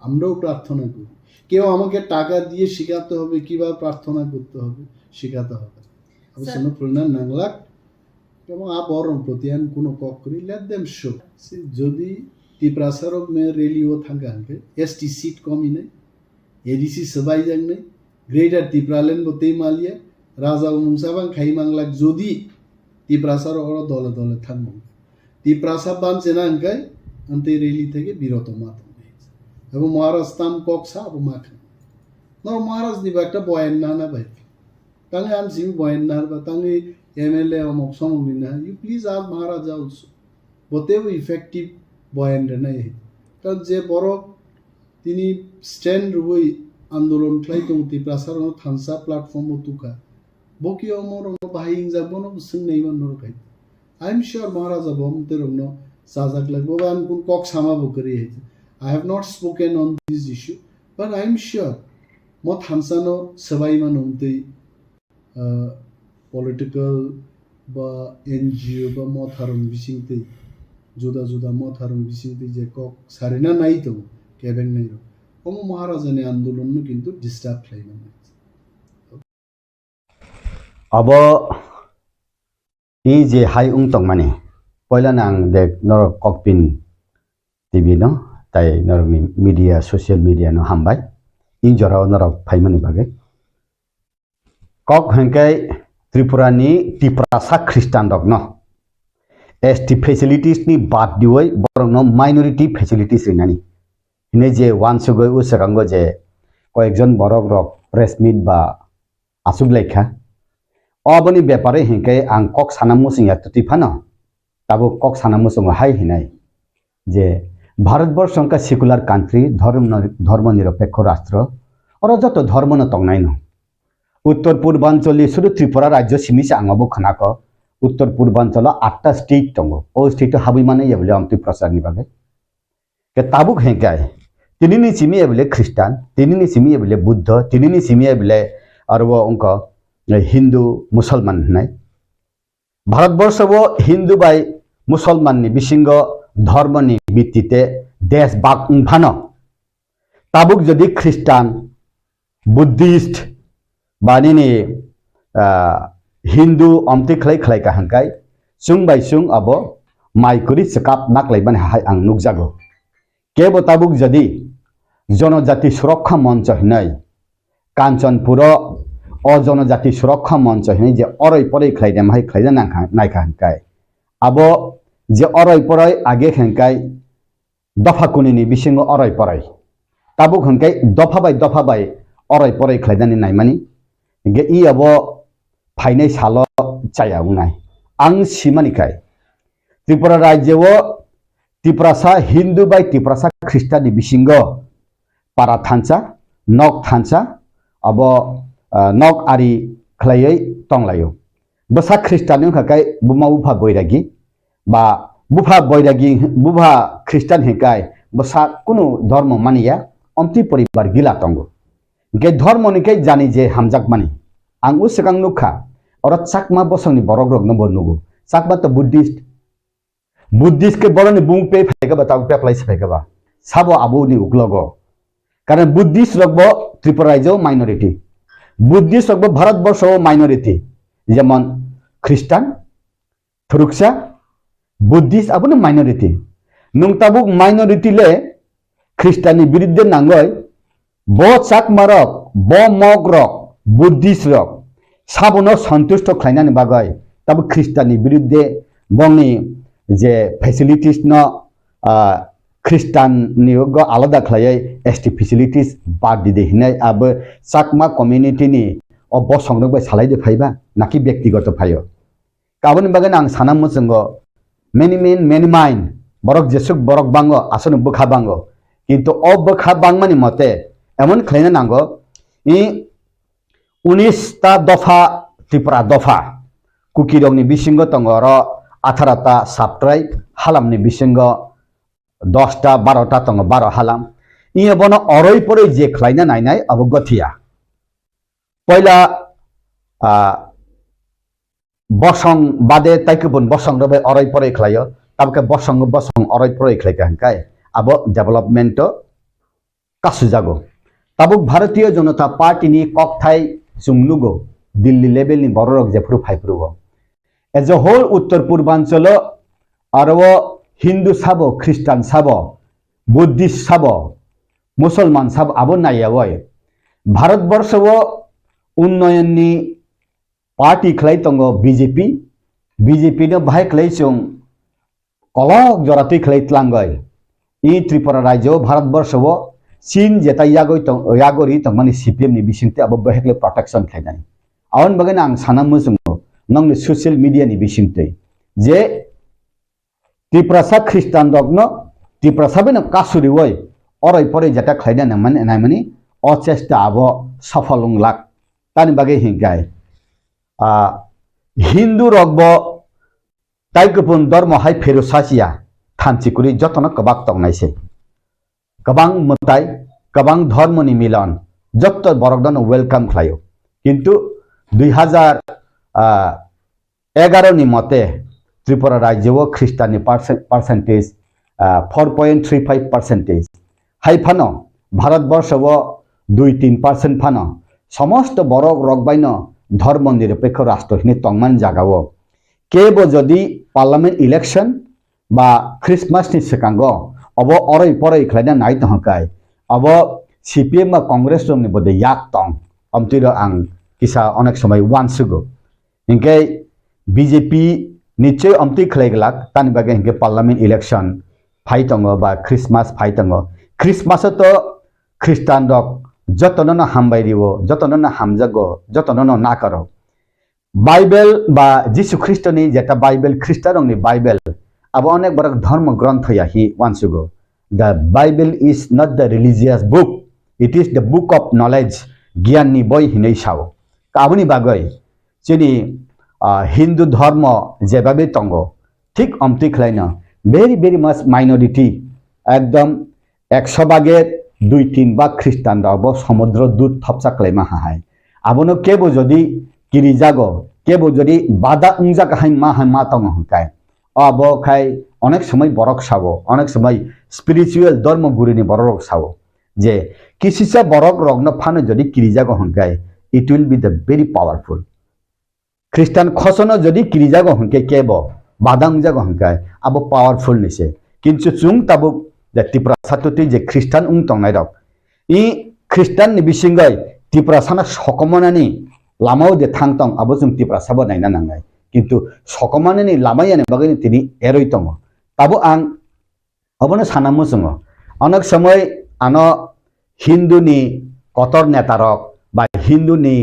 আমরাও প্রার্থনা করি কেউ আমাকে টাকা দিয়ে শেখাতে হবে কিভাবে প্রার্থনা করতে হবে শেখাতে হবে অবশ্য প্রণাম নাংলাক এবং বরং প্রতিয়ান কোনো কক করি লেট দেম শো যদি ত্রিপ্রাসারক মে রেলিও থাকা এসটি সিট কমই নেই এডিসি সবাই যাং নেই গ্রেটার ত্রিপুরালেন বতেই মালিয়া রাজা মুংসাবাং খাইমাংলাক যদি ত্রিপ্রাসার ওরা দলে দলে থাকবো ত্রিপ্রাসা বানছে না আঙ্কাই আনতে রেলি থেকে বিরত মাতম এবং মহারাজ তাম ককসা আবু মাখান নর মহারাজ নিবা একটা বয়ান না না ভাই তাঙ্গে আনছি বয়ান না বা তাঙ্গে MLA অমক সমগ্রী না ইউ প্লিজ আজ মহারাজ অলসো বতেও ইফেক্টিভ বয়ান রে নাই কারণ যে বড় তিনি স্ট্যান্ড রুবই आंदोलन खालायदों ত্রিপ্রাসারনো थानसा प्लेटफर्म तुका बकियो मरनो बाहायिं जाबनो सोंनाय मनरखाय आई एम श्योर महाराजा बम तेरनो साजाक लगबो आन कुन कक सामाबो करि है I have not spoken on this issue but I am sure म थानसानो सबाई मानोमते पॉलिटिकल बा एनजीओ बा मथारम बिसिंते जुदा जुदा मथारम बिसिंते जे कक सारेना नाइ तो केबें नाइरो ओमो महाराजानि आंदोलन किन्तु डिस्टार्ब खालायनो अब इ जे हाइ उं तंग माने पहिला नां दे नर ककपिन टिभि न ताइ नर मिडिया सोशल मिडिया न हामबाय इन जराव नर फाइमानि बागे कक हंकाय त्रिपुरानि टिप्रासा ख्रिस्टान रक न एसटी फैसिलिटीज नि बाद दिवै बरं न माइनरिटी फैसिलिटीज रिनानि इने जे वानसुगै उसकांगो जे कয়েকজন বরক রক প্রেস মিট বা আসুগলাইখা অবনি ব্যাপারে হিংকে আং কক সানামুসিং এতটিফানো তাবো কক সানামুসিং হাই হিনাই যে ভারতবর্ষ का सेकुलर कांट्री धर्मनिरपेक्ष राष्ट्र और যত ধর্ম ন তংনাই ন उत्तर पूर्वांचल शुरू त्रिपुरा राज्य सिमिसे आंगबो खनाक उत्तर पूर्वांचल 8टा स्टेट दङ ओ स्टेट हाबै माने येबले आमति प्रसारनि बागे के ताबुक हेंगाय तिनिनि सिमि येबले ख्रिस्टान तिनिनि सिमि येबले बुद्ध तिनिनि सिमि येबले अरबो अंक हिंदू मुसलमान हनाय भारतवर्षबो हिंदू बाय मुसलमाननि बिसिंग धर्मनि भित्तिते देश बाग उंफानो ताबुक जदि ख्रिस्टान बुद्धिस्ट बानिनि हिंदू अमति खलाय खलाय का हंकाय सुं बाय सुं अबो माइकुरि सकाप नाकलायबान हाय आं नुकजागो के बताबुक जदि जनजाति सुरक्षा मंच हिनाय कांचनपुर अजनजाति सुरक्षा मंच हिनाय जे अरै परै खलायदेम हाय खलायदा नायखा हंकाय अबो जे अरै परै आगे हंकाय दफा कुनिनि बिसिंग अरै परै ताबुक हंकाय दफा बाय अराय पराय खालायनानै नायमानि गे इ अब फाइनाय साल जाया उनाय आं सिमानिखाय त्रिपुरा राज्योआव त्रिपुरासा हिंदू बाय त्रिपुरासा ख्रिस्टान बिसिंग पारा थानसा नक थानसा अब नक आरि खलायै तंलायो बसा ख्रिस्टान खाय बुमा बुफा बैरागी बा बुफा बैरागी बुफा ख्रिस्टान हेकाय बसा कुनु धर्म मानिया अमति परिवार गिला तंगो गे धर्म निके जानि जे हामजाक मानि आं उ सिगां नुखा और चाकमा बसंनि बरक रक नम्बर नुगु चाकमा तो बुद्धिस्ट के बरनि बुं पे फायगा बताउ पे प्लेस फायगा साबो आबुनि उग्लगो कारण बुद्धिस्ट रकबो त्रिपुरा राज्य माइनरिटी बुद्धिस्ट रकबो भारतवर्ष माइनरिटी जेमन ख्रिस्टान थुरुक्सा बुद्धिस्ट आबुनि माइनरिटी नुंताबु माइनरिटी ले ख्रिस्टाननि बिरुद्धे नांगय बो चाकमारक बो मगरक बुद्धिस्ट रक साबुनो संतुष्ट खालायनानै बागय ताबु ख्रिस्टाननि बिरुद्धे बंनि जे फेसिलिटीज न ख्रिस्टान नियोग आलादा खालायै एसटी फेसिलिटीज बाद दिदे हिनाय अब चाकमा कम्युनिटी नि अब संगबो सालायदे फायबा नाकि व्यक्तिगत फायो काबन बागन आं साना मोजंगो मेनी माइन बरक जेसुक बरक बांगो आसन बखा बांगो किंतु अब बखा बांगमानि मते एमन खालायना नांगो इ 19टा दफा त्रिपुरा दफा कुकिरंनि बिसिंगो तंगर 18टा साबट्राइ हालामनि बिसिंगो 10टा 12टा तंग 12 हालाम इए बनो अरय परै जे खालायना नायनाय अब गथिया पहिला बसं बादे ताइकबन बसं रबे अरय परै खालायो ताबके बसं अरय परै खालायका हंकाय अब डेभलपमेंट कासु जागो ताबुक भारतीय जनता पार्टी नि ककथाय जुंगनुगो दिल्ली लेवल नि बररक जेफ्रु फाइफ्रुगो एज अ होल उत्तर पूर्वांचल आरो हिंदू साबो ख्रिस्टान साबो बुद्धिस्ट साबो मुसलमान साबो आबो नायावय भारतवर्षव उन्नयननि पार्टी खलाय तंगो बीजेपी ने बाहाय खलाय जों कलक जरातै खलाय तलांगय इ त्रिपुरा राज्य भारतवर्षव चीन जेता यागोरी तंगमानि सीपीएम नि बिसिंते अब बहेकले प्रोटेक्शन खायनाय आवन बगन आं साना मोजंगो नंनि सोशल मीडिया नि बिसिंते जे त्रिपुरासा ख्रिस्टान रकनो त्रिपुरासाबेन कासुरिवय अरय परै जेता खायना नायमानि अचेष्टा अब सफल लाख तानि बागै हिंगाय हिंदू रकबो ताइकपुन धर्म हाय फेरुसासिया थानचिकुरि जतन कबाक तंनायसे कबां मताय कबां धर्मनि मिलन जत्त बरकदन वेलकाम खायो किंतु 2011 नि मते त्रिपुरा राज्यव ख्रिस्टाननि परसेंटेज 4.35% हाय फानो भारतवर्षव 2-3% फानो समस्त बरक रकबाइन धर्म निरपेक्ष राष्ट्र हिने तंगमान जागाव केबो जदि पार्लियामेंट इलेक्शन बा क्रिसमास नि सिगांगो अब अरय परै खालायना नाय तहकाय अब सीपीएम बा कांग्रेस रंनि बदे याक तंग अमतिरो आं किसा अनेक समय वानसुगो इनके बीजेपी निश्चय अमति खलायगलाक तानि बागे इनके पार्लियामेंट इलेक्शन फाइतंगो बा क्रिसमास फाइतंगो क्रिसमास तो ख्रिस्टान रक जतन हामबायरिवो जतन हामजागो जतन नाकरो बाइबल बा जीशु ख्रिस्टनि जेटा बाइबल ख्रिस्टाननि बाइबल अब अनेक बरक धर्म ग्रंथ या ही वानसुगो the Bible is not the religious book it is the book of knowledge ज्ञान नि बय हिनै साव काबुनि बागै जोंनि हिंदू धर्म जेबाबे तंगो ठीक अमति खलायना very much minority एकदम 100 भागे 2-3 भाग ख्रिस्टान रावबो समुद्र दूत थपसा खलायमा हाय आबनो केबो जदि किरि जागो केबो जदि बादा उंजा हाय मा तंग हकाय अब खाय अनेक समय बरक सावो अनेक समय स्पिरिचुअल धर्म गुरुनि बरक सावो जे किसिसा बरक रगन फानो जदि किरि जागो हकाय it will be the very powerful ख्रिस्टान खसनो जदि किरि जागो हके केबो बादां जागो हकाय अब पावरफुल निसे किंतु चुं ताबु द त्रिपुरा सातुति जे ख्रिस्टान उं तंनाय रक इ ख्रिस्टान नि बिसिंगै त्रिपुरा साना सकमनानि लामाव दे थांतं अब जों त्रिपुरा साबो नायना नांगाय किंतु सकमानानि लामायानि बागैनि तिनि एरय तंग ताबु आं अबनो साना मोजंगो अनेक समय आनो हिंदूनि कतर नेतारक बा हिंदुनि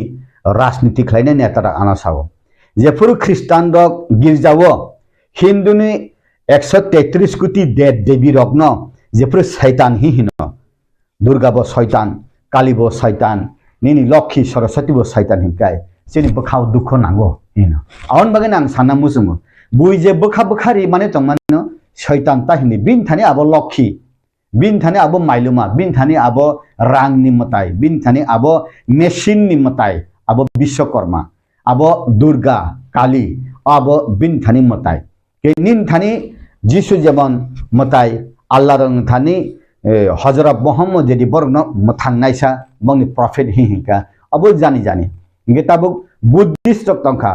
राजनीति खालायनाय नेतारक आना सावो जेफोर ख्रिस्टान रक गिर्जाओ हिंदुनि 133 कोटी देव देवी रकनो जेफोर शैतान ही हिनो दुर्गा बो शैतान काली बो शैतान निनि लक्ष्मी सरस्वती बो शैतान हिंकाय सिनि बखाव दुख नांगो हिनो आवन बागे नां साना मुसुमो बुइ जे बखा बखारि माने तंमानो शैतान ता हिनि बिन थाने आबो लक्ष्मी बिन थाने आबो माइलुमा बिन थाने आबो रांग नि मताय बिन थाने आबो मेशिन नि मताय आबो विश्वकर्मा आबो दुर्गा काली आबो बिन थाने मताय के निन थाने जिसु जेमन मताय अल्लाह रंग थाने हजरत मोहम्मद जेदि बरनो मथांनायसा बंनि प्रॉफिट हिंका अब जानी जानी इंगे ताबो बुद्धिस्ट रक तंखा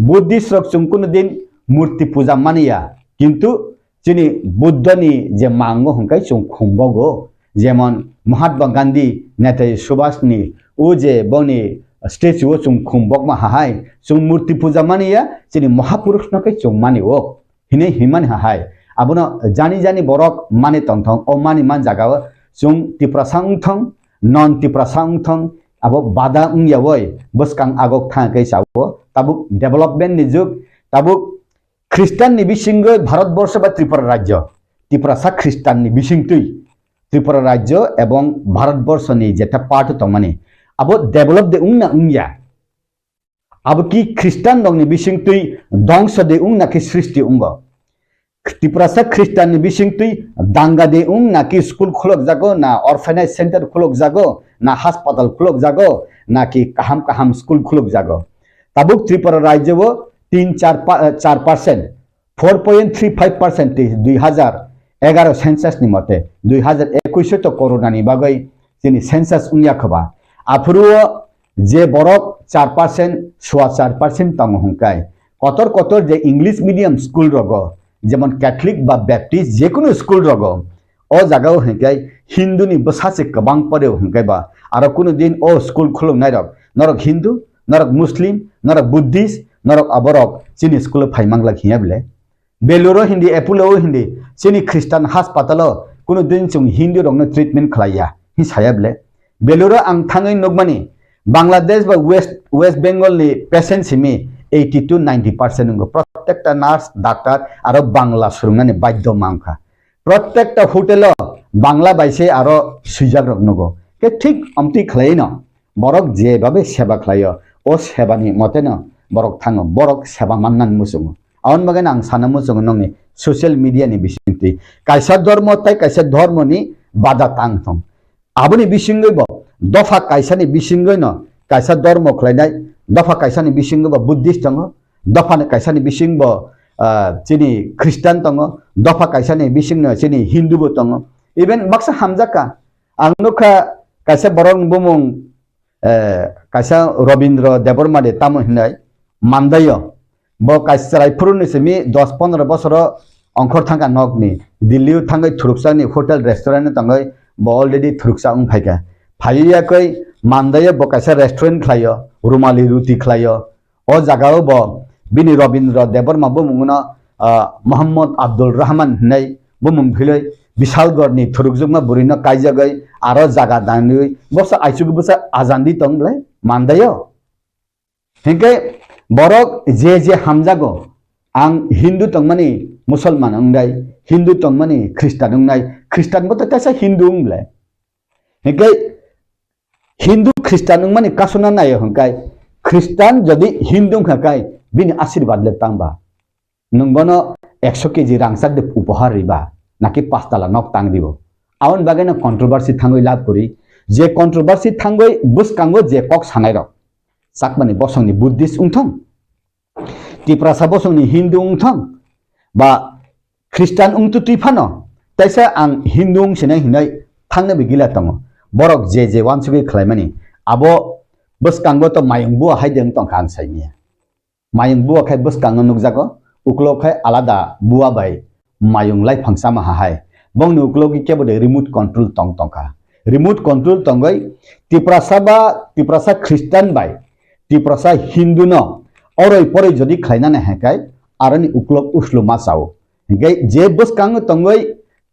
बुद्धिस्ट रक सुंकुन दिन मूर्ति पूजा मानिया किंतु जिनि बुद्धनि जे मांगो हंकाय जों खुंबगो जेमन महात्मा गांधी नेताजी सुभाषनि ओ जे बंनि स्टेचुओ जों खुंबक मा हाय जों मूर्ति पूजा मानिया जिनि महापुरुष नकै जों मानिओ हिने हिमान हाय आबनो जानी जानी बरक माने तंथं ओ मानि मान जागाव जों तिप्रसां थं नन तिप्रसां थं आबो बादा उंयावय बसकां आगक थांकै सावो ताबु डेभलपमेन्ट नि जुग ताबु ख्रिस्टान नि बिसिंग भारतवर्ष बा त्रिपुरा राज्य तिप्रसा ख्रिस्टान नि बिसिंगतै त्रिपुरा राज्य एवं भारतवर्ष नि जेता पार्ट तंमाने आबो डेभलप दे उंना उंया आबो की ख्रिस्टान दंनि बिसिंगतै दंस दे उंना कि सृष्टि उंग तिप्रसा ख्रिस्टान नि बिसिंगतै दांगा दे उंना कि स्कूल खुलक जागो ना ऑर्फेनेज सेंटर खुलक जागो ना अस्पताल खुलक जागो ना कि काहाम काहाम स्कूल खुलक जागो ताबुक त्रिपुरा राज्यवो 3-4% 4.35% 2011 सेंसास नि मते 2021 तो कोरोना नि बागै जोंनि सेंसास उन्याखबा आफुरुओ जे बरक 4% 4% तंग हंकाय कतर कतर जे इंग्लिश मीडियम स्कूल रगो जेमन कैथलिक बा बैप्टिस्ट जेकुनु स्कूल रगो ओ जागाव हंकाय हिंदुनि बसासे गोबां परे हंकायबा आरो कुनु दिन ओ स्कूल खुलुमनाय रक नरक हिंदू नरक मुस्लिम नरक बुद्धिस्ट नरक अबरक चिनी स्कूल फाइमांगला खियाबले बेलुरो हिंदी एपुलो हिंदी चिनी ख्रिस्टान हास्पातालो कुनु दिन जों हिंदू रंनो ट्रिटमेंट खलाया हि सायाबले बेलुरो आं थाङै नगमानि बांलादेश बा वेस्ट बेंगल नि पेशेंट सिमी 80 to 90% उंगो प्रत्येकटा नार्स डॉक्टर आरो बांला सुरुंनानि बाध्य मांखा प्रत्येकटा होटेलो बांला बाइसे आरो सुइजाक रगनगो के ठीक अमति खलायनो बरक जे बाबे सेवा खलायो ओ सेवानि मतेनो बरक थाङो बरक सेवा माननान मुसुङो आवन बागेन आं साना मुसुङो नंनि सोशल मीडिया नि बिसिंति कायसा धर्म ताय कायसा धर्मनि बादा तांथं आबनि बिसिंगैबो दफा कायसानि बिसिंगैनो कायसा धर्म खलायनाय दफा कायसानि बिसिंगो बा बुद्धिस्ट दङ दफा कायसानि बिसिंगो चिनि ख्रिस्टान दङ दफा कायसानि बिसिंनो चिनि हिन्दुबो दङ इभेन माक्सा हामजाका आंनुखा कायसा बरं बुमुं कायसा रवीन्द्र देबरमादे तामो हिनाय मानदायो ब कायसा रायपुरनिसिमि 10-15 बছर अंखर थांगा नकनि दिल्ली थांगै थुरुकसानि होटेल रेस्टुरेंट थांगै ब अलरेडी थुरुकसा फायका फाययाकै मानदायो ब कायसा रेस्टुरेंट खलायो रुमाली रुटि खलायो ओ जागाव ब बिनि रवीन्द्र देबरमा बुमुंनो मोहम्मद अब्दुल रहमान हिनाय बुमुं भिलै विशालगढ़नि थुरुकजुमा बुरिनो कायजागै आरो जागा दानि बसा आइसुगु बसा आजान्दी तंब्ले मानदायो हिंके बरक जे हामजागो आं हिंदू तंगमानि मुसलमान अंगदाय हिंदू तंगमानि ख्रिस्टान अंगनाय ख्रिस्टान बता तसा हिंदू अंगले हिंके हिंदू ख्रिस्टान अंगमानि कासुना नाय हंकाय ख्रिस्टान जदि हिंदू हंकाय बिनि आशीर्वाद ले तांबा नंबनो 100 केजी रांसाक दे उपहार रिबा नाकि 5 ताला नक तांग दिबो आवन बागेनो कंट्रोवर्सी थांगै लाभ करी जे कंट्रोवर्सी थांगै बुसकांगो जे कक सानाय रक साकमानि बसंनि बुद्धिस्ट उंथं तिप्रासा बसंनि हिंदू उंथं बा ख्रिस्टान उंतु तिफानो तैसा आं हिंदू उंसिनाय हिनाय थांनो बिगिला तंग बरक जे वानसुगै खलायमानि आबो बसकांगो तो मायंबु हायदों तंखा आं साइमिया मायंबु खाय बसकांगो नुकजागो उक्लोखाय आलादा बुआ बाय मायुंलाय फांसा माहाय बंनि उक्लोगि केबोदे remote control तंका remote control तंगै Tiprasa ख्रिस्टान बाय तिप्रासा हिंदू न औरै परै जदि खलायनानै हेकाय आरनि उक्लोग उस्लो मासाव हेकाय जे बसकांगो तंगै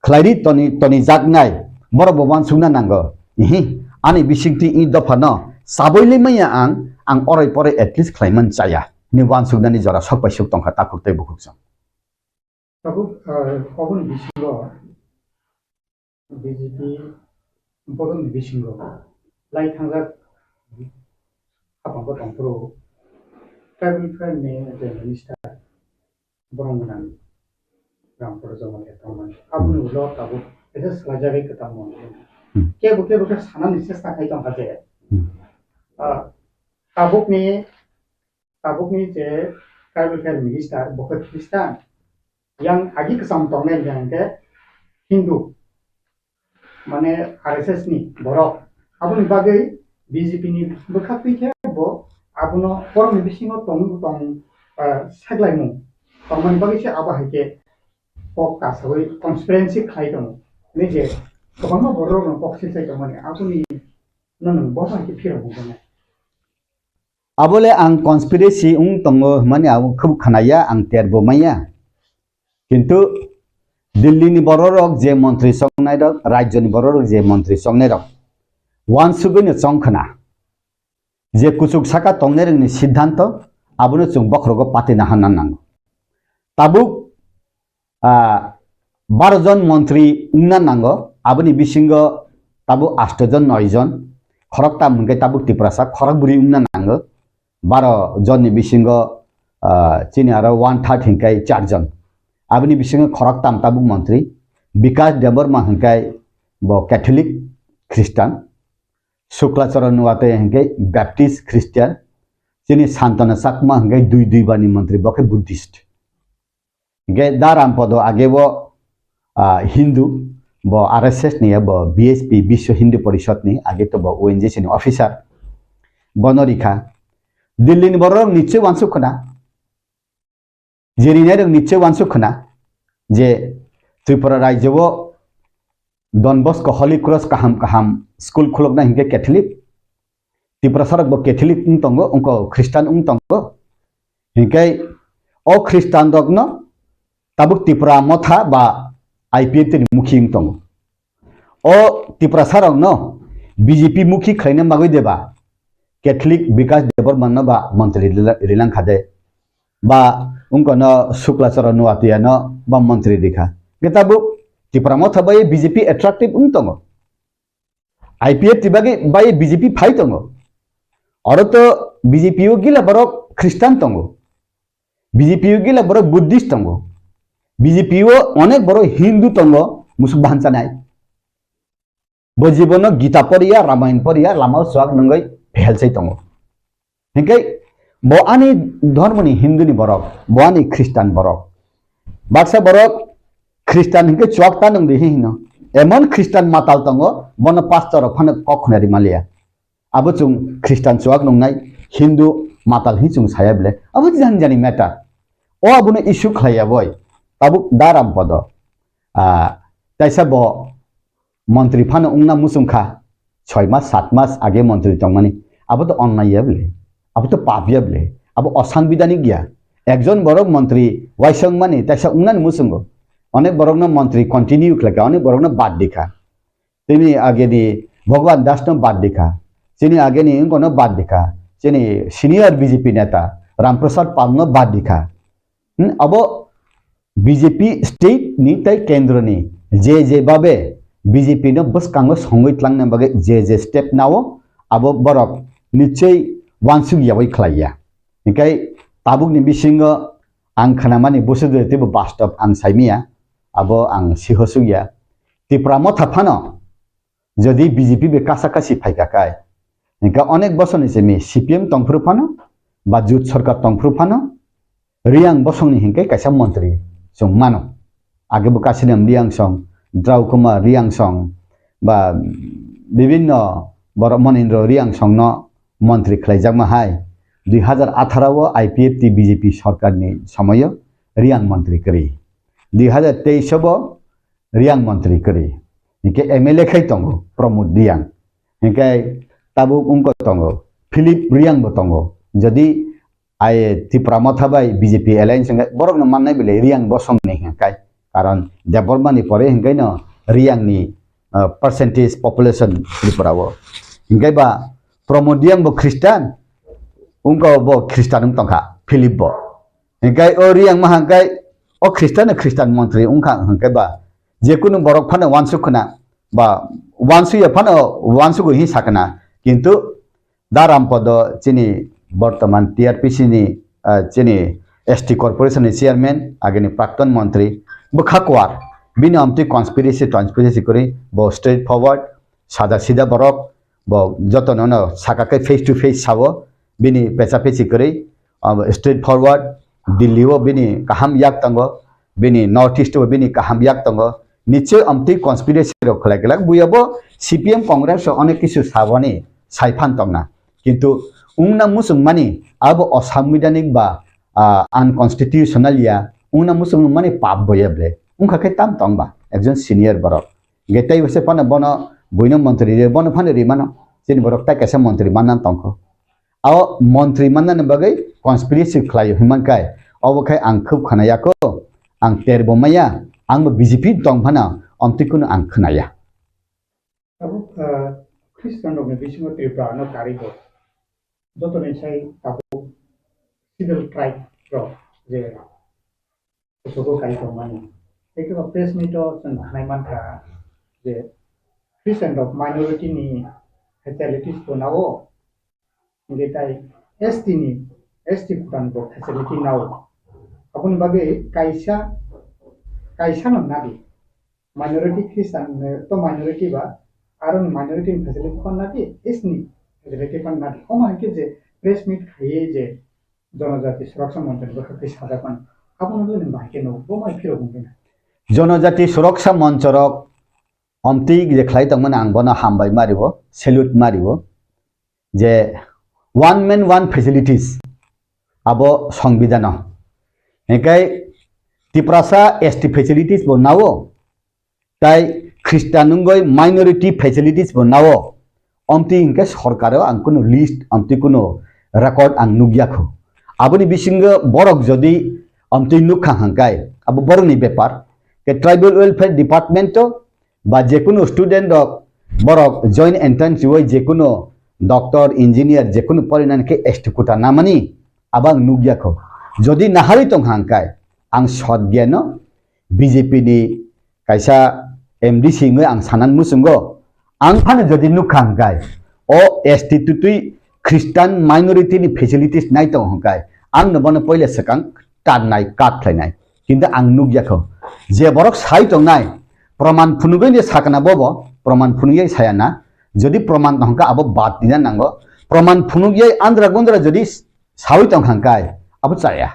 खलायरि तनि जागनाय बर बवान सुना नांगो हि ani bisingti I dopha no saboile maya ang orai pore at least claimant chaya ni wan sugdani jora sokpai suk tongkha takuk tei bukuk jong Tabuk obon bisingo BJP boron bisingo lai thangjak apangko tongpro tribal friend ne the minister Bohrokno Rampada Jamatia tongman abun ulo tabuk ese slajagai ketamon ke buke sanan chesta khai tong haje tabuk ni je tribal friend minister buke Christian yang agi kesam tongnel yang ke Hindu mane RSS ni borok abun bagai BJP ni bekati ke bo abuno form bisingo tong saglaimu tongman bagai se aba haike pok kasoi transparency khai dong ni je kobangma Bohrokno pokse sai tongmani abuni non bosa ke phira bungane abole ang conspiracy tongo mani abu khub khanaya ang terbo maya কিন্তু Delhi ni bororok je মন্ত্রী songnai rok rajya ni bororok je মন্ত্রী songnai rok wan sugini chongkhana je kusuk saka tongnai ni siddhanto abuno chung bokhrogo patina hanan nang tabuk 12 জন মন্ত্রী উন্না নাঙ্গো আবনি বিসিঙ্গ তাবু 8 জন 9 জন খরকতা মুঙ্গে তাবু ত্রিপুরা খরক বুড়ি উন্না নাঙ্গো 12 জন নি বিসিঙ্গ চিনি আরো 1/3 হিংকাই 4 জন abni bisingo khoroktam tabuk mantri bikas deborma hingkai bo catholic christian suklacharan nuate hingkai baptist christian chini santana sakma hingkai dui bani mantri boke buddhist hingkai darampodo agebo hindu bo rss ni bo bsp bisho hindu parishad ni age to bo onj ni officer bonorikha dilli ni borok niche wansukna जेरिनाय निश्चय वानसुखना जे त्रिपुरा राज्यो Don Bosco Holy Cross kaham school खुलकना हिंगे Catholic Tripura सरक बो Catholic तंगो उनको ख्रिस्टान तंगो हिंगे ओ ख्रिस्टान दगनो ताबुक त्रिपुरा मथा बा आईपीएफ नि मुखी तंगो ओ त्रिपुरा सरक न बीजेपी मुखी खैना मागै देबा कैथोलिक विकास देवर मन बा मंत्री रिलां खादे ba उनको न शुक्लाचरण नुआतिया न बा मंत्री दिखा केताबु त्रिपुरा मथा बाय बीजेपी अट्रैक्टिव तंगो आईपीएफ तिबागे बाय बीजेपी फाइ तंगो और तो बीजेपी गिला बरो ख्रिस्टान तंगो बीजेपी गिला बरो बुद्धिस्ट तंगो बीजेपी अनेक बरो हिंदू तंगो मुसुक भानचानाय बो जीवन गीता परिया रामायण परिया लामा स्वाग नंगै भेलसै तंगो हिंकै bo ani ধর্মনি হিন্দুনি borok bo ani খ্রিস্টান borok baksa borok খ্রিস্টান hinke chokta nang de hino emon খ্রিস্টান matal tongo bono pastor phane kokhnari malia abo chung খ্রিস্টান chok nongnai hindu matal hi chung sayable abo janjani matter o abuno issue khlaya boy tabuk daram podo taisa bo মন্ত্রী phane ungna musungkha 6 মাস 7 মাস আগে মন্ত্রী tongmani abo to onnayable अब तो पापिया बले अब असंविधानिक गया एकजन बरक मंत्री वाइसंग माने तैसा उन्नन मुसंगो अनेक बरक न मंत्री कंटिन्यू खलका अनेक बरक न बाद दिखा तिनी आगे नि भगवान दास न बाद दिखा चिनी आगे नि उनको न बाद दिखा चिनी सीनियर बीजेपी नेता रामप्रसाद पाल न बाद दिखा अब बीजेपी स्टेट नि तै केंद्र नि जे बाबे बीजेपी न बस कांगो संगैत लांने बागे जे स्टेप नावो अब बरक निश्चय वानसुग यावै खलाया निकाय ताबुक नि बिसिंगो आं खनामानि बुसुदे तिबो बास्तव आं साइमिया आबो आं सिहसुया त्रिपुरा मथा फानो जदि बीजेपी बे कासाकासि फाइकाकाय निका अनेक बसनि सेमि सीपीएम तंफ्रु फानो बा जुत सरकार तंफ्रु फानो रियां बसंनि हिंके कासा मन्त्री जों मानो आगे बुकासिनम रियां सं द्राउकुमा रियां सं बा विभिन्न बर मनिन्द्र रियां सं न मंत्री खलाइजामा हाय 2018 आईपीएफ टी बीजेपी सरकार ने समय रियां मंत्री करी 2023 रियां मंत्री करी इनके MLA खाई तंगो प्रमोद रियां इनके ताबु उनको तंगो फिलिप रियां बतंगो जदि आय त्रिपुरा मथाबाई बीजेपी एलायंस बरक न माननाय बिले रियां बसंग ने काय कारण देबरमानि परे हिंगाय न रियां नि परसेंटेज पॉपुलेशन त्रिपुरावो Ingkai ba Promodiang bo Kristen ungko bo Kristen tongka Philip bo ingkai oriang mahangkai o Kristen montri ungka hangkai ba jekunu borok phana wansu khana ba wansu ya phana wansu go hi sakana kintu Rampada chini bortoman TRPC ni chini ST corporation ni chairman ageni prakton montri bukhakwar bini amti conspiracy kori bo straight forward sada sida borok bo jotono no sakakai face to face sawo bini pecha pechi kori straight forward Delhi wo bini kaham yak tango bini north east wo bini kaham yak tango niche amti conspiracy ro khalak buyabo CPM Congress onek kisu saboni saifan tongna kintu ungna musumani abo asanbidanik ba unconstitutional ya ungna musumani pap boyeble ungka ke tam tongba ekjon senior borok getai wese pana bono boino mantri re bono phane rimano sini borok ta kesa mantri manan tongko aw mantri manan bagai conspiracy khlai himankai obokai ang khub khanaya ko ang terbo maya ang BJP tongphana amtikun ang khnaya Abu Kristen dog bisingo tripura no karigo joto ne sai abu civil tribe ro je sogo kai ko mani ekto press meet o sanai mantra je Kristen dog minority ni facilities to nawo ngetai ST kutan dog facility nawo apun bage kaisa no nabi minority Kristen to minority ba aron minority facility kon nabi isni facility kon nabi oma ke je press meet khaye je जनजाति सुरक्षा मन्त्री बखकै सादा पनि आपनले नि भाके न बोमाइ फिरो बुंगेन जनजाति सुरक्षा मन्चरक अम्ति जे खलाइ तंगमन आं बना हामबाय मारिबो सैल्यूट मारिबो जे वन मैन वन फैसिलिटीज आबो संविधान एकाय तिप्रासा एसटी फैसिलिटीज बो नावो ताई ख्रिस्टानुंगय माइनॉरिटी फैसिलिटीज बो नावो अम्ति इनके सरकारो आं कुनो लिस्ट अम्ति कुनो रेकॉर्ड आं नुगियाखो aboni bisingo borok jodi amtui nukha hangkai abo boroni bepar ke tribal welfare department to ba jekuno student rok borok joint entrance hoi jekuno doctor engineer jekuno porinan ke estikota namani abang nugyakho jodi nahari tong hangkai ang sodgyano BJP ni kaisa MD singoi ang sanan musungo ang phane jodi nukha hangkai o ST tutui Christian minority ni facilities nai tong hangkai ang nabona poile Swkang tan nai kat khlainai kinda ang nugyakho je borok sai tong nai proman phunugoi ni sakana bobo proman phunugoi sayana jodi proman hangka abo bad dina nango proman phunugoi andra gondra jodi sawi tong hangkai abo chaya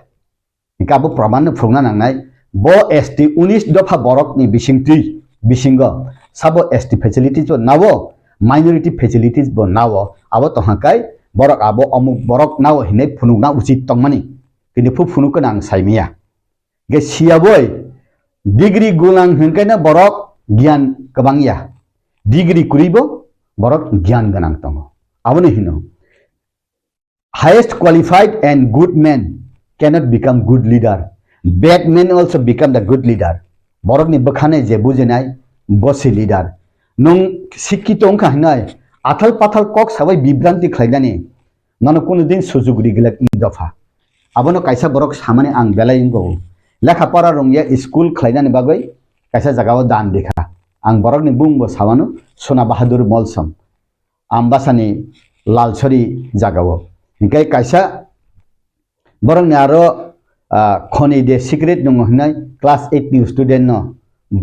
inka abo proman phungna nangnai bo ST 19 dofa borok ni bisingo sabo ST facilities bo nawo minority facilities bo nawo abo to hangkai borok abo amuk borok nawo hine phunugna ucit tongmani kini phunuk nang saimia ge siaboy degree gulang hingkaina borok gyan kabangya degree kuribo borok gyan ganang tongo aboni hino highest qualified and good men cannot become good leader bad men also become the good leader borok ni bakhane je bujenai bosi leader nung sikkito ongkha hinai athal pathal kok sabai bibranti khlaidani nano kono din sujugri gilak I dopha abono kaisa borok samane ang belai ngo lekha para rongya school khlaidani bagoi kaisa jagao dan dekha ang borok ni bungbo sawano Sona Bahadur Molsam ambasani lalchori jagao hinkai kaisa borok ni aro khoni de secret nong hinai class 8 ni student no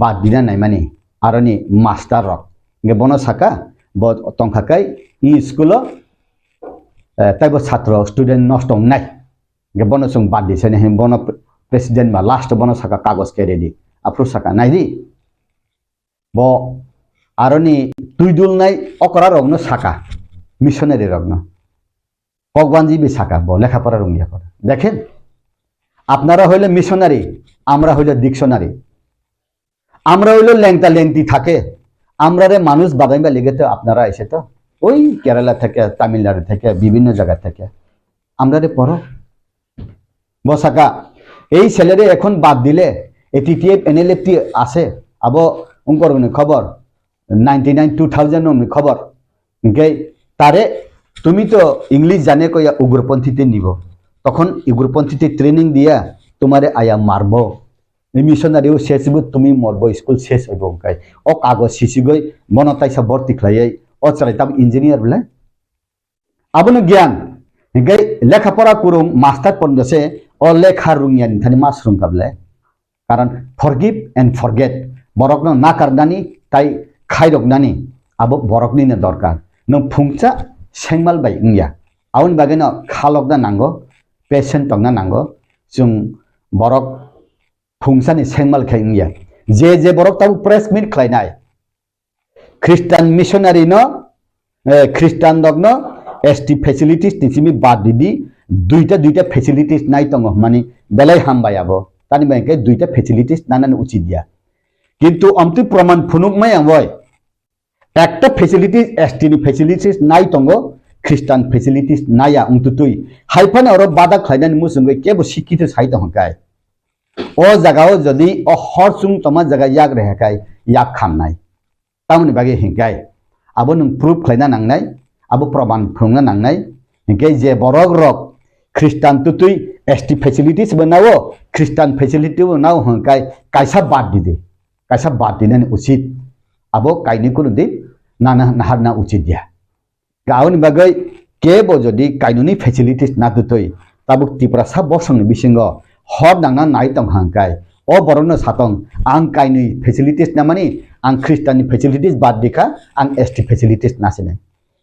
bad dina naimani aroni master rok nge bono saka bo tongkhakai I school taibo chhatro student nostong nai ge bono sung bad dise ne bono president ma last bono saka kagos ke ready apro saka nai ri bo aroni tuidul nai okra rogno saka missionary rogno ভগবানজি বি saka bo lekha pora rungia kora dekhen আপনারা হইলে missionary আমরা হইলে dictionary আমরা হইলে লেংটা লেংটি থাকে আমরারে মানুষ বাগাইবা লেগে তো আপনারা এসে তো ওই কেরালা থেকে তামিলনাড়ু থেকে বিভিন্ন জায়গা থেকে আমরারে পড়ো বসাকা এই ছেলেরে এখন বাদ দিলে এটিটিএফ এনএলএফটি আছে আবো উনকর খবর 99 2000 খবর তারে তুমি তো ইংলিশ জানে কইয়া উগ্রপন্থীতে নিব তখন উগ্রপন্থীতে ট্রেনিং দিয়া তোমারে আয়া মারবো মিশনারিও শেষ হইব তুমি মরবো স্কুল শেষ হইব ওখাই ও কাগজ সিসিগই মনতাইসা ভর্তি খাইয়াই ও চালাইতাম ইঞ্জিনিয়ার বলে আবনো জ্ঞান হিংগাই লেখাপড়া করুম মাস্টার পড়ছে ও লেখা রুঙিয়া নিথানি মাস রুংকাবলে কারণ ফরগিভ এন্ড ফরগেট বরকনো না কারদানি তাই খাইরকনানি আবো বরকनिनो দরকার नों फुंचा सेंगमाल बाय इंया आउन बागेनो खालकना नांगो पेशेंट तंगना नांगो जों बरक फुंसानि सेंगमाल खाय इंया जे बरक ताबु प्रेस मिट खायनाय ख्रिस्टान मिशनारि न ख्रिस्टान दगनो एसटी फैसिलिटीज तिसिमि बाद दिदि दुइटा फैसिलिटीज नाय तंगो माने बेलाय हामबायाबो तानि बायके दुइटा फैसिलिटीज नानानो उचित दिया किन्तु अमति प्रमाण फुनुक माय आंबय একটা ফেসিলিটিস এসটিনি ফেসিলিটিস নাই তঙ্গো খ্রিস্টান ফেসিলিটিস নাইয়া উমতুতুই হাইফানে অর বাদা খাইনানি মুসুঙ্গৈ কেবো শিক্ষিত সাহিত্য হংকাই ও জায়গাও যদি ও হরসুং তমা জায়গা ইয়াক রেহাকাই ইয়াক খামনাই তামনি বাগে হিংকাই আবো নং প্রুফ খাইনা নাंगनाय আবো প্রমাণ ফুংনা নাंगनाय হিংকাই যে বরক রক খ্রিস্টান তুতুই এসটি ফেসিলিটিস বনাও খ্রিস্টান ফেসিলিটি বনাও হংকাই কাইসা বাদ দিনানি উচিত আবো কাইনি কোনো দি नाना नाहारना उचित दिया गावनि बागै केबो जदि काइनुनि फैसिलिटीज ना दुतोय ताबुक त्रिपुरा सा बसंनि बिसिंगो हर नांना नाय तंग हांकाय ओ बरनो सातंग आं काइनि फैसिलिटीज ना मानि आं ख्रिस्टाननि फैसिलिटीज बाद दिखा आं एसटी फैसिलिटीज नासिने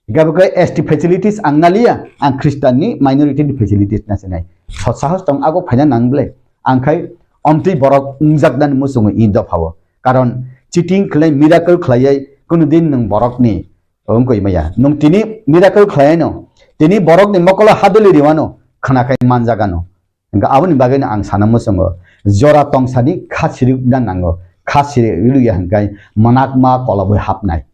गाबकै एसटी फैसिलिटीज आं नालिया आं ख्रिस्टाननि माइनरिटीनि फैसिलिटीज नासिने ससाहस तंग आगो फायना नांगले आंखाय अमति बरक उंजाकदान मुसुङो इ दफावो कारण चिटिंग खलै मिराकल खलायै कुनु दिन नों बरकनि ओंकय माया नों तिनि मिराकल खलायनो तिनि बरकनि मकला हादुलि रिवानो खानाखाय मानजागानो इंगा आबनि बागैनो आं सानमो संगो जरा तंसानि खासिरि दान नांगो खासिरि इलुया हंगाय मनाकमा कलबो हाबनाय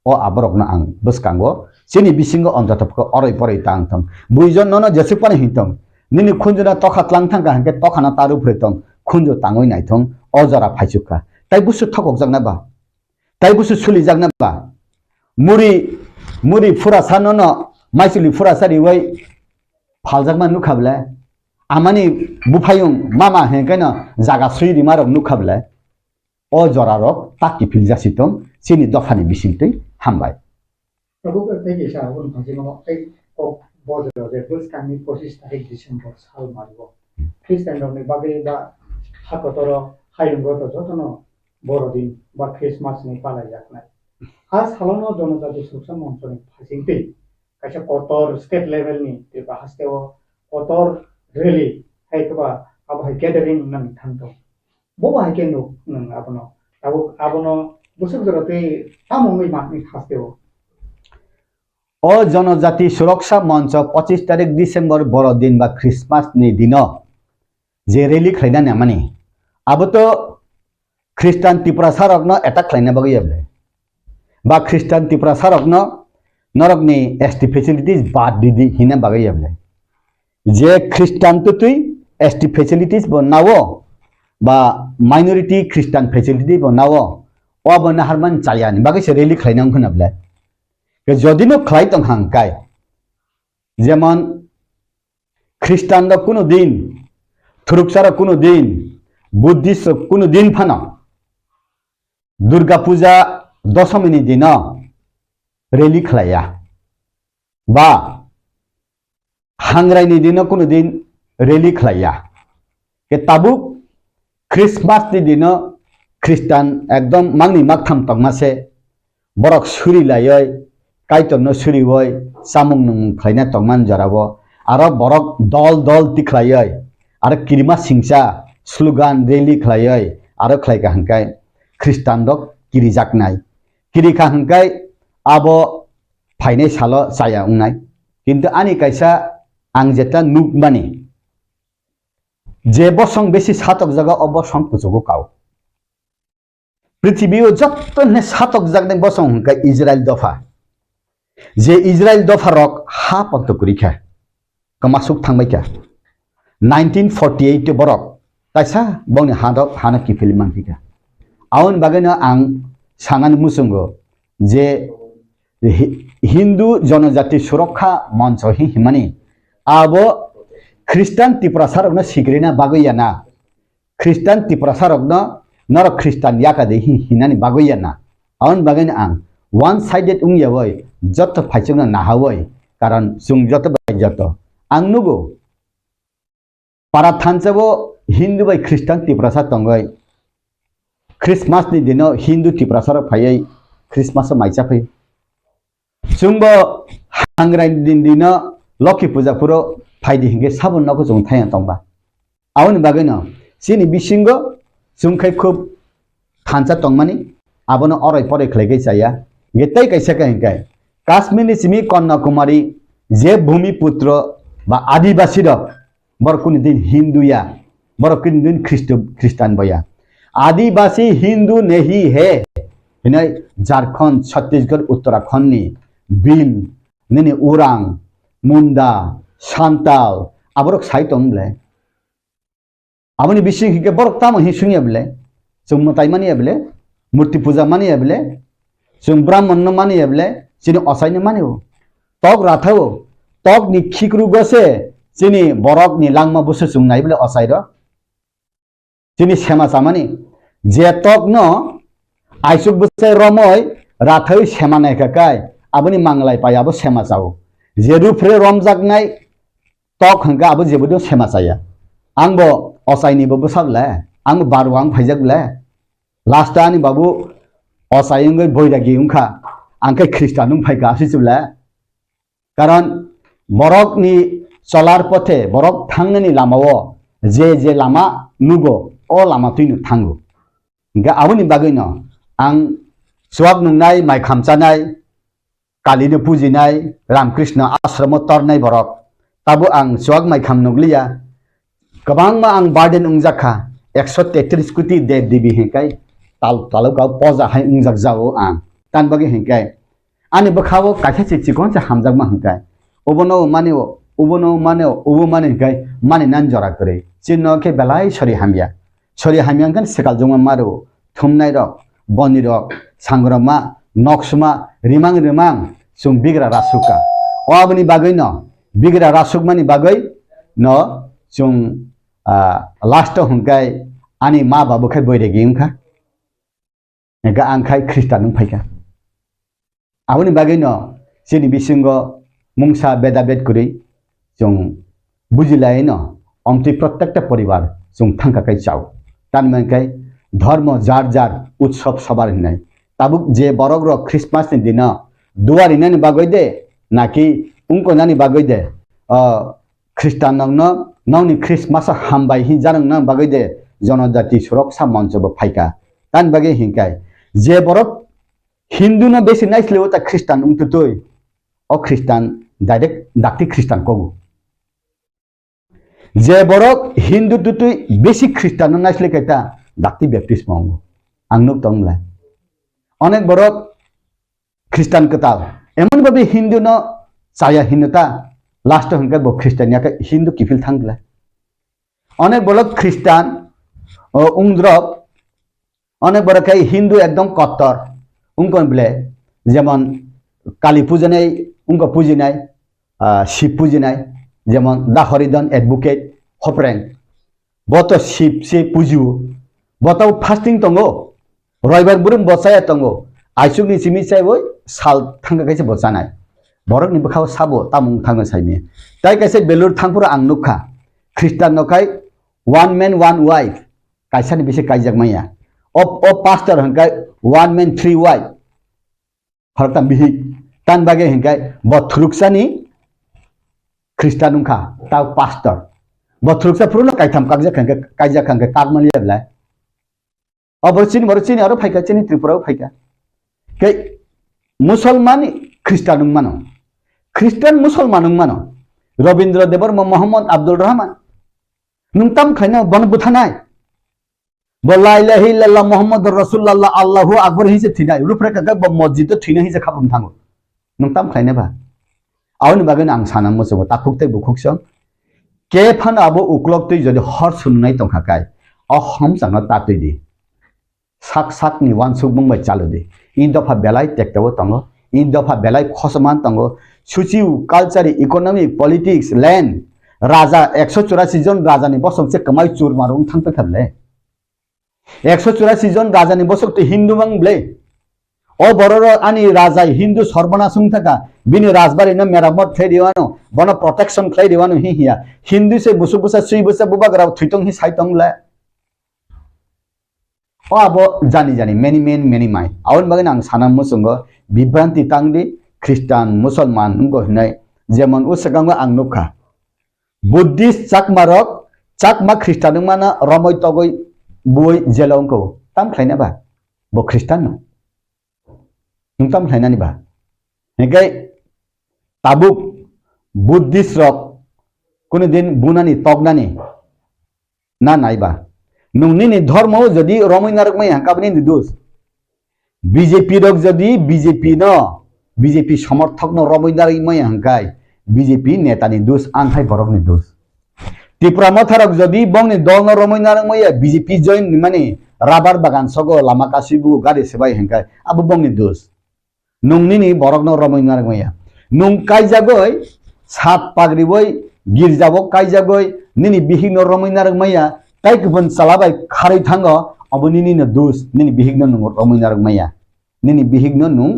ओ आबरकनो आं बसकांगो सिनि बिसिंगो अनजातपको अरै परै तांथं बुइजन ननो जेसेपानि हिंथं निनि खुनजना तखातलां थांगा हंगे तखाना तारु फ्रेतं खुनजो तांगै नायथं अजरा फाइसुखा ताइ बुसु थकक जागना बा ताइ बुसु सुलि जागना बा मुरि फुरासा ननो माइसुलि फुरासारि वै फालजागमा नुखाबले आमानि बुफायुं मामा हेंगायनो जागा सुइरि मारक नुखाबले अ जरारक ताकि फिलजासितं सिनि दफानि बिसिंतै हामबाय प्रभु के सा उन भाजिनो ए को बोजरो जे बुसकानि 25 तारिख डिसेम्बर साल मारिबो ख्रिस्टाननि बागै बा हाकतर हायुंगो तो जतनो बरदिन बा क्रिसमासनि पालाय जाखनाय हा सालानो जनजाति सुरक्षा मन्त्रनि फासिंतै कायसा कतर स्टेट लेभेलनि बा हास्तेव कतर रेली हायकबा आबहाय गेदारिं नन थांतो बबा हायके नो नन आबनो बुसुगरते तामंगै माकनि हास्तेव ओ जनजाति सुरक्षा मंच 25 तारिख डिसेम्बर बरदिन बा क्रिसमासनि दिन जे रेली खायना नामानि अब तो ख्रिस्टान त्रिपुरा सारकनो एटाक खायना बगैयाबले बा ख्रिस्टान त्रिपुरा सारकनो नरकनि एसटी फैसिलिटीज बाद दिदि हिना बगैयाबले जे ख्रिस्टान तुतुई एसटी फैसिलिटीज बनावो बा माइनरिटी ख्रिस्टान फैसिलिटी बनावो ओ बना हारमान चायानि बागैसे रेली खायना होनाबले जदिनो खाय तंग हांकाय जेमन ख्रिस्टान द कुनो दिन थुरुकसार कुनो दिन बुद्धिस्ट कुनो दिन फाना दुर्गा पूजा दशमीनि दिन रेली खलाया बा हांग्रायनि दिन कुनो दिन रेली खलाया के ताबु क्रिसमास नि दिन ख्रिस्टान एकदम मांगनि मागथाम तंगमासे बरक सुरि लायै काइतनो सुरि वय सामुं नं खलायना तंगमान जराबो आरो बरक दल दल तिखलायै आरो किरिमा सिंसा स्लोगान रेली खलायै आरो खलायगा हंकाय ख्रिस्टान दक किरि जाकनाय किरिखा हंकाय आबो फायनाय सालो जाया उंनाय किन्तु आनि कायसा आं जेता नुक माने जे बसं बेसि सातक जागा अबसं कुजोगो काव पृथ्वीयाव जत्तने सातक जागनाय बसं हंकाय इजराइल दफा जे इजराइल दफा रक हा पंत कुरिखा कमासुक थांबायखा 1948 बरक ताइसा बंनि हादक हाना किफिल मानथिखा आउन बागैनो आं सानान मुसुंगो जे हिंदू जनजाति सुरक्षा मंच ही हिमानी अब ख्रिस्टान त्रिपुरा सारक सिग्रेना बागैयाना ख्रिस्टान त्रिपुरा सारक नर ख्रिस्टान याकादे हिनानी बागैयाना आउन बागैन आं वन साइडेड उंगयावै जत फाइचंग नाहावै कारण जों जत बाय जत आं नुगो पारा थानसेबो हिंदू बाय ख्रिस्टान त्रिपुरा सा तंगै क्रिसमास नि दिनो हिंदू त्रिपुरा सारक फायै क्रिसमास माइचा फै जोंबो हांग्राय दिन दिनो लकी पूजा पुरो फायदि हिंगे साबन नको जों थाया तंबा आउन बागैन सिनि बिसिंगो जोंखै खूब थानसा तंमानि आबनो अराय पराय खलायगै जाया गेतै कैसे कहेंगे काश्मीर सिमी कन्याकुमारी जे भूमिपुत्र बा आदिवासी रक बरकुनि दिन हिंदूया बरकुनि दिन ख्रिस्टान बया आदिवासी हिंदू नहीं है हिनै झारखंड छत्तीसगढ़ उत्तराखंड नि बिन निनि उरां मुंडा सांताल आबरक साइतंगले आबनि बिसिं हिके बरक ताम हि सुनिया बले जों मताय मानि बले मूर्ति पूजा मानि बले जों ब्राह्मण न मानि बले सिनि असायनो मानियो तक राथाव तक नि खिक्रु गसे सिनि बरक नि लांमा बुसु जों नाय बले असाय र सिनि सेमा सामानि जे तक न आइसुक बुसे रमय राथाव सेमा नायखाकाय आबनि मांगलाय पायाबो सेमा जाव जेरुफ्रे रमजागनाय तक हंगा आबो जेबो सेमा जाया आंबो असायनि बो बसाबले आं बारवां फाइजागले लास्ट आनि बाबू असायंगै बयरागी उंखा आंखै ख्रिस्टान फाइका आसिजुले कारण बरक नि चलार पथे बरक थांनायनि लामाव जे लामा नुगो अ लामा तुइनु थांगो गा आबनि बागैन आं सुवाग नुनाय माइ खामचानाय कालिनो पुजिनाय रामकृष्ण आश्रम तरनाय बरक ताबो आं सुवाग माइ खाम नुगलिया गोबां मा आं बार्डेन उंजाखा 133 कोटी देव देवी हेंकाय तालुका पजा हाय उंजाक जाओ आं तान बगे हेंकाय आनि बखावो काथे चिचिकोन से हमजाक मा हेंकाय उबनो माने उबो माने हेंकाय माने नान जरा करे चिन्ह के बेलाय सरि हामिया गन सेकाल जोंमा मारो थुमनाय रक बनि रक सांग्रमा नक्समा रिमां जों बिग्रा रासुका अबनि बागै न बिग्रा रासुक मानि बागै न जों लास्ट हेंकाय आनि मा बाबुखाय बयरेगी उंखा गा आंखाय ख्रिस्टान फाइका आबनि बागै न सिनि बिसिंग मुंसा बेदाबेद कुरै जों बुजिलाय न अमति प्रत्येकटा परिवार जों थांखाखाय जाव तानमानखाय धर्म जार उत्सव सबार हिनाय ताबुक जे बरक र क्रिसमास नि दिन दुवारि नानि बागै दे नाकि उंको नानि बागै दे ख्रिस्टान नंग नौनि क्रिसमास हामबाय हि जानंग न बागै दे जनजाति सुरक्षा मंच ब फाइका तान बागै हिंकाय जे बरक हिंदू न बेसि नाइसले ओता ख्रिस्टान उंतुतोय अ ख्रिस्टान डाइरेक्ट दाक्ति ख्रिस्टान कोगु जे बरक हिंदू तुतुय बेसि ख्रिस्टान न नाइसले कैता दाक्ति बैप्टिस्म मंगु आंनुक तंगला अनेक बरक ख्रिस्टान कताल एमन बाबे हिंदू न चाया हिनता लास्ट हंका ब ख्रिस्टानिया का हिंदू किफिल थांगला अनेक बरक ख्रिस्टान उंद्रब अनेक बरक हिंदू एकदम कट्टर उनको बले जेमन काली पूजनाय उनको पूजिनाय शिव पूजिनाय जेमन दाहरिदन एडवोकेट हप्रें बत शिव से पूजियो बताव फास्टिंग तंगो रविवार बुरुम बसाया तंगो आइसुकनि सिमि साइबो साल थांगा कैसे बसानाय बरक नि बखाव साबो तामुं थांगा साइमे ताइ कैसे बेलुर थांपुरा आं नुखा ख्रिस्टान नखाय वन मैन वन वाइफ कैसानि बेसे काइजाक माया ओ पास्टर हंकाय वन मैन थ्री वाइफ फरकता बिहि तान बागे हंकाय बथुरुक्सानि ख्रिस्टान उंखा ता पास्टर बथुरुक्सा पुरुन काइथाम काइजाक हंकाय कागमालिया बला बरचिनी आरो फाइका चिनी त्रिपुरा फाइका के मुसलमान ख्रिस्टान मानो ख्रिस्टान मुसलमान मानो रविंद्र देवर मोहम्मद अब्दुल रहमान नुंताम खायनो बन बुथानाय ला इलाहा इल्लल्लाह मोहम्मद रसूलुल्लाह अल्लाहु अकबर हिसे थिनाय रुफ्रा का मस्जिद तो थिना हिसे खाबम थांगो नुंताम खायनो बा आउन बागन आं साना मोसो ताखुकते बुखुकसं के फान आबो उक्लक्तै जदि हर सुननाय तंखाकाय अ हम सांगा तातैदि साक नि वान सुक मंगबाय चालु दे इन दफा बेलाय टेक्टाबो तंगो in dofa belai khosaman tango suciu culture economic politics land raja 184 jon raja ni bosok se kamai chur marung thangpe thalle 184 jon raja ni bosok te hindu bang ble o bororo ani raja hindu sorbana sung thaka bini rajbari na meramot khai diwano bono protection khai diwano hi hiya hindu se busu busa sui busa bubagra thuitong hi saitong la o abo jani many mai awon bagen ang sanam musungo bibranti tangdi Christian Musulman ngo hinai jemon usakang ang nukha Buddhist chakma Christian mana romoi togoi boi jelong ko tam khlaina ba bo Christian no nung tam khlaina ni ba hegai tabuk Buddhist rok kono din bunani tognani na naiba nung nini dharma jodi romoi narak mai hangkabni ni dos BJP rok jodi BJP समर्थक न रमैनारै मै हंकाय BJP नेता नि दोष आंखाय बरक नि दोष त्रिपुरा मथरक जदि बंगनि दल न रमैनारै मै BJP जॉइन माने राबार बागान सगो लामा कासिबु गारि सेबाय हंकाय अब बंगनि दोष नंनि नि बरक न रमैनारै मै नं कायजागय सात पागरि बय गिरजाबो कायजागय निनि बिहिग न रमैनारै मै ताइ गुबुन चलाबाय खारै थांग अब निनि न दोष निनि बिहिग न रमैनारै मै निनि बिहिग न नं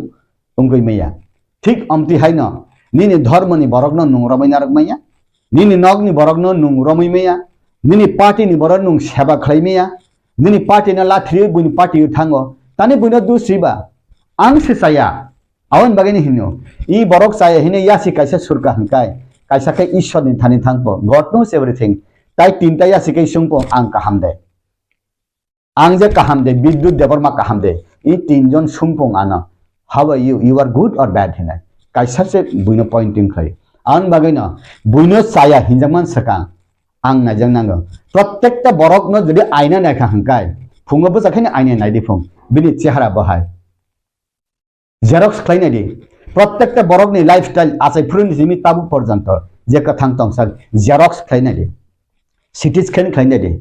Ungkoi maya, ठीक amti hai na, nini dharma ni borok na nung ramai narak maya, nini nog ni borok na nung ramai maya, nini party ni borok nung seba khlai maya, nini party na lathri buni party uthango, tani buni du siba, ang se saya, awan bagani hino, I borok saya hine yasi kaisa surka hangkai, kaisa kai ishwar ni thani thangpo, God knows everything, tai tinta yasi kai sungpo ang kaham de, ang je kaham de, bidut deborma kaham de, I tinjon sumpong ana. How are you? You are good or bad? Hina. Kaisa se buino pointing khai. An bagaina buino saya hinjaman Swkang. Ang najang nango. Prottekta Bohrokno jodi aina naikha hangkai. Fungo bo jakhine aina naidi phung. Bini chehara bahai. Xerox khlai naidi. Prottekta Bohrokni lifestyle asai phurun jimi tabu porjanto. Je kathang tongsal Xerox khlai naidi. CT scan khlai naidi.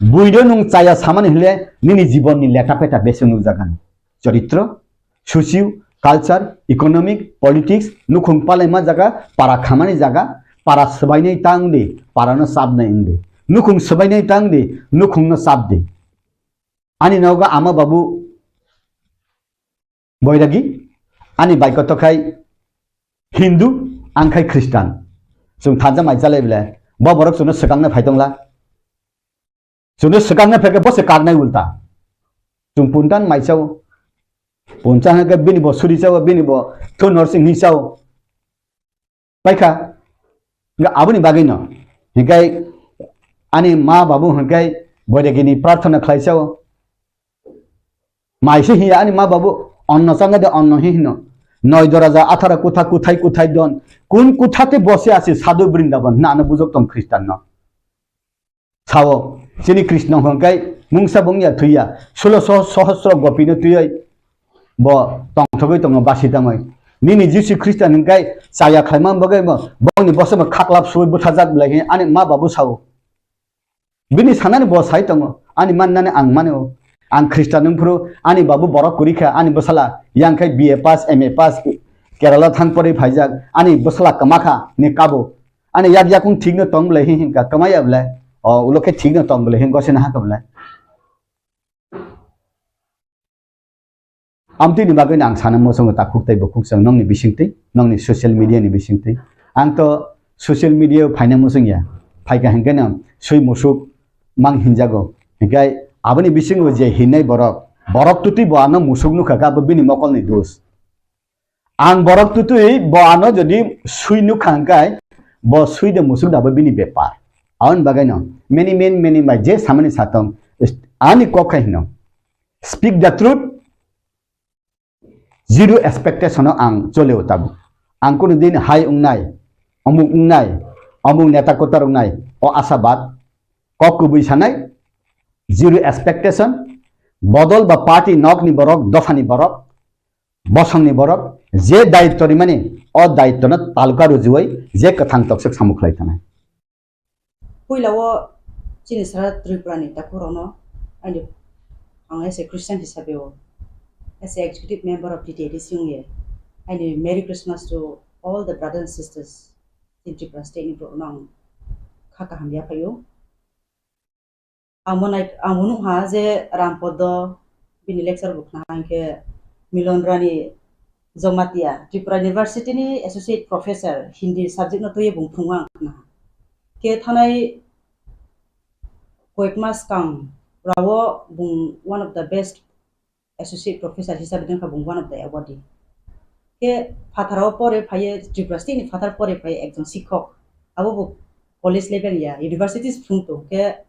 Buino nung chaya saman hile nini jibon ni leta peta besunu jagan. Charitra Social, culture, economic, politics, nukung palai ma jaga, para khamani jaga, para sebainai tang di, para no sab na indi. Nukung sebainai tang di, nukung no sab di. Ani nauga ama babu boyragi, ani baikoto kai Hindu, angkai Christian. Sung thaja mai jalai bile, bo borok suno Swkang na phaitong la. Suno Swkang na pheke bose karnai ulta. Sung puntan mai chau. Puncang ke bini bo suri sawo bini bo to nursing hi sawo paika nga abuni bagino hikai ani ma babu hikai bode gini prarthana khlai sawo mai se hi ani ma babu onno sanga de onno hi no noy daraja 18 kutha kuthai don kun kuthate bose আছে সাধু বৃন্দাবন না না বুঝক তম খ্রিস্টান ন সাwo sini krishna hikai mungsa bongya thuya 1600 সহস্র গোপিন তুই bo tong thogoi tong basi tamai nini jisu Christian hingkai saya khlaimam bagai mo bongni bosama khaklap sui buthajak blai ani ma babu sawo bini sanani bo sai tong ani mannane ang maneo ang Christian nungpro ani babu borok kurikha ani bosala yangkai BA pass MA pass Kerala thangpori phaijak ani bosala kamakha ni kabo ani yak yakung thik no tong blai hingka kamaya blai o uloke thik no tong blai hingko sena ha kablai Amti ni bagai nang sana mosong takuk tai bokung sang nong ni bisingti nong ni social media ni bisingti ang to social media phaina mosong ya phaika hengkai nam sui musuk mang hinjago hengkai abani bisingo je hinai borok tuti bo ano musuk nu khaka bini mokol ni dos ang borok tuti bo ano jodi sui nu khangkai bo sui de musuk da bini bepar aun bagai nam many ma je samani satong ani kokha hino speak the truth Zero expectation ang chole utabu. Ang kuno din hai ungnai, amung neta kotar ungnai, o asabat, kokubui sanai, zero expectation, bodol ba party Nokni borok, dofani borok, bosang ni borok, je daitto ni mani, o daitto na taluka rujuai, je kathang toksek samuklai tanai. Puilawo chini sara Tripura ni Bohrokno, andi ang ese Christian hisabe o. As executive member of the TRIPURA, and Merry Christmas to all the brothers and sisters in Tripura State ni Bohrokno khaka hamya payo. Amunung ha je Rampada bini lecture book na ke Milanrani Jamatia Tripura University ni associate professor Hindi subject no toye bungphunga na ke thanai Swkang rawo bung one of the best associate professor hisabe den ka bung one of the awardee ke phatarao pore phaye Tripura State ni phatar pore phaye ekjon shiক্ষক abo bu college level ya universities phungto ke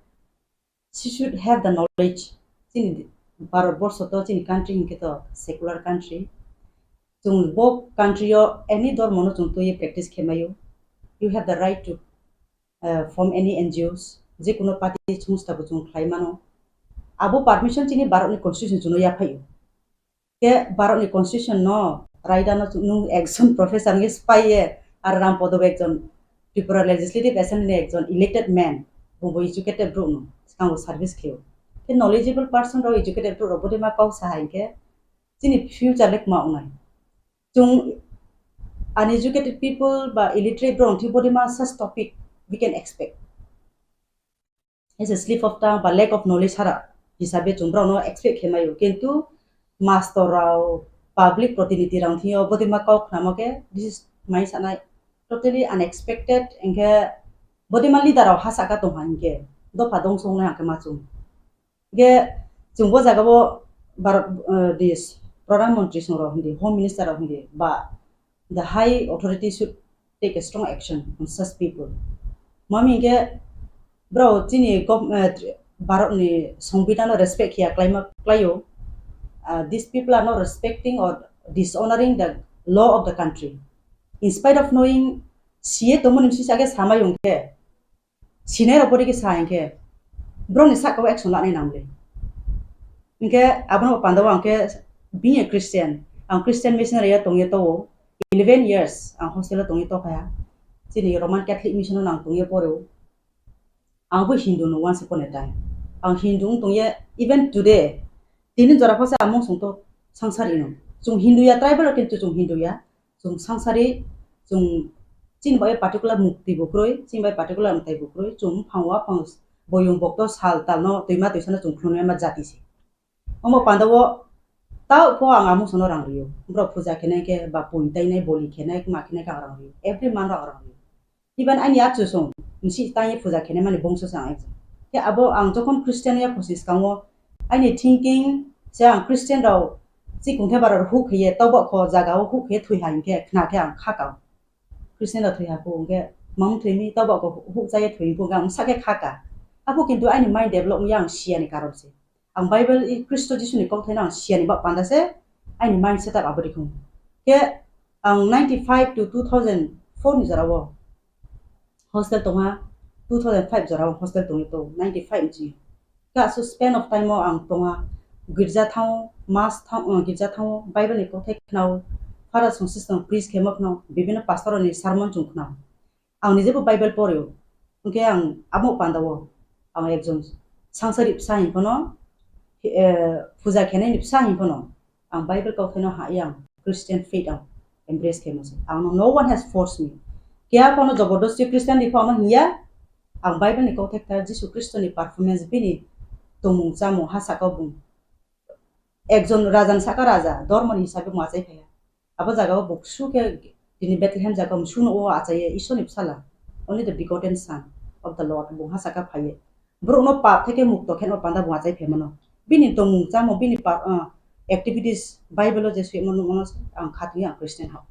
she should have the knowledge in Bharat Borsho to in country hinke to secular country chung bo country yo any dor mono chung to ye practice khemayo you have the right to form any NGOs je kuno party chungsta bu chung khlai mano abo permission chini Bharat ni constitution chuno ya phayo ke Bharat ni constitution no raida no nu ekjon professor ngi spy ye ar Rampada ekjon Tripura legislative assembly ni ekjon elected man bu educated bro no Swkang service kheo ke knowledgeable person ro educated bro ro bode ma kau sahai ke chini future lek ma unai chung uneducated people ba illiterate bro thi bode ma such topic we can expect as a slip of tongue ba lack of knowledge hara hisabe chung bro no expect khemayo kintu master rao public protiniti rang thio bode ma kau khnamoke this is my sanai totally unexpected engke bode ma leader rao hasaka to hanke do padong song na kama chung ge chungbo jaga bo Bharat this Pradhan Mantri song ro hindi home minister ro hindi ba the high authority should take a strong action on such people mami ge bro chini Bharat ni সংবিধান respect kia klayo these people are not respecting or dishonoring the law of the country in spite of knowing sie tomonim si sage samayong ke sinai ro pori ke saengke bro ni sakao action la ni namle inke abono pandawa anke being a Christian ang Christian missionary ya tongye to 11 years ang hostel tongye to kaya sini Roman Catholic mission nang tongye poro ang bo Hindu no once upon a time ang Hindu tongye even today tinin jora phasa among songto sangsari no chung Hindu ya tribal kintu chung Hindu ya chung sangsari chung chin by particular mukti bukroi chin by particular amtai bukroi chung phangwa phang boyung bokto sal tal no toima toisana chung khune ma jati si omo pandawo tau po ang amu sono rang riyo bro puja kenai ke ba puntai nai boli kenai ma kenai ka rang riyo every man rang riyo even ani ya chu song nsi tai puja kenai mani bongso sang ek ke abo ang jokon Christian ya kosis kango ani thinking sa ang Christian raw si kungthe barar hu khiye tawba kho jaga hu khe thui hain ke khna ke ang khaka Christian ra thui ha ko nge mam thimi tawba ko hu jai thui ko gang sake khaka apo kintu ani mind develop yang sia ni karon se ang Bible Kristo Jesu ni kong thena sia ni ba panda se ani mind set up abri khung ke ang 95 to 2004 ni jarawo hostel tonga 2005 jarawo hostel tongi to 95 ji ka so span of time mo ang tonga girja thau mas thau girja thau Bible ni kong theknau fara song system priest kemak no bibina pastor ni sermon chungkna ang nije Bible poryo ke ang amo pandawo ang ekjon sangsari psahin pono puja kenai ni psahin pono ang Bible ko pheno ha yang Christian faith ang embrace kemas ang no one has forced me kya kono jabodosti Christian ni phama hiya ang Bible ni ko thekta Jesu Kristo ni performance bini tomung chamo hasaka bung ekjon rajan saka raja dormon hisabe mwachai phaya abo jaga boksu ke dini Bethlehem jaga msuno o achaye isoni psala only the begotten son of the Lord bung hasaka phaye Bohrokno pap theke mukto kheno panda mwachai phemano bini tomung chamo bini activities Bible je sui mono ang khatni ang Christian ha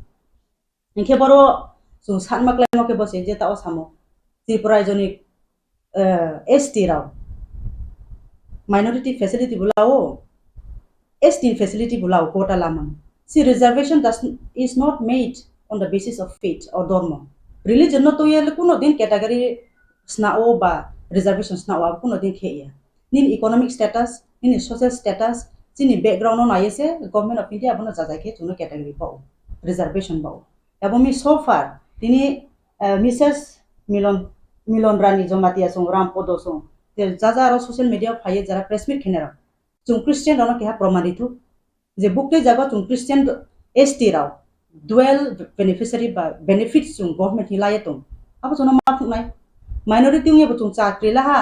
inke boro so sanma klemo ke bose je ta osamo Tripura joni ST raw minority facility bulao ST facility bulao kota laman see reservation is not made on the basis of faith or dharma religion no to ye kuno din category snao ba reservation snao kuno din khe ya nin economic status nin social status chini background no ayese government of India abono jajai ke chuno category ba reservation ba abomi so far tini Mrs Milanrani Jamatia song Rampada song te jaja ro social media phaye jara press meet khenera chung Christian no ke ha pramanithu je bukte jaga chung Christian ST raw dual beneficiary ba benefits chung government hi lai tung abo chona ma phuk nai minority nge bo chung chakri la ha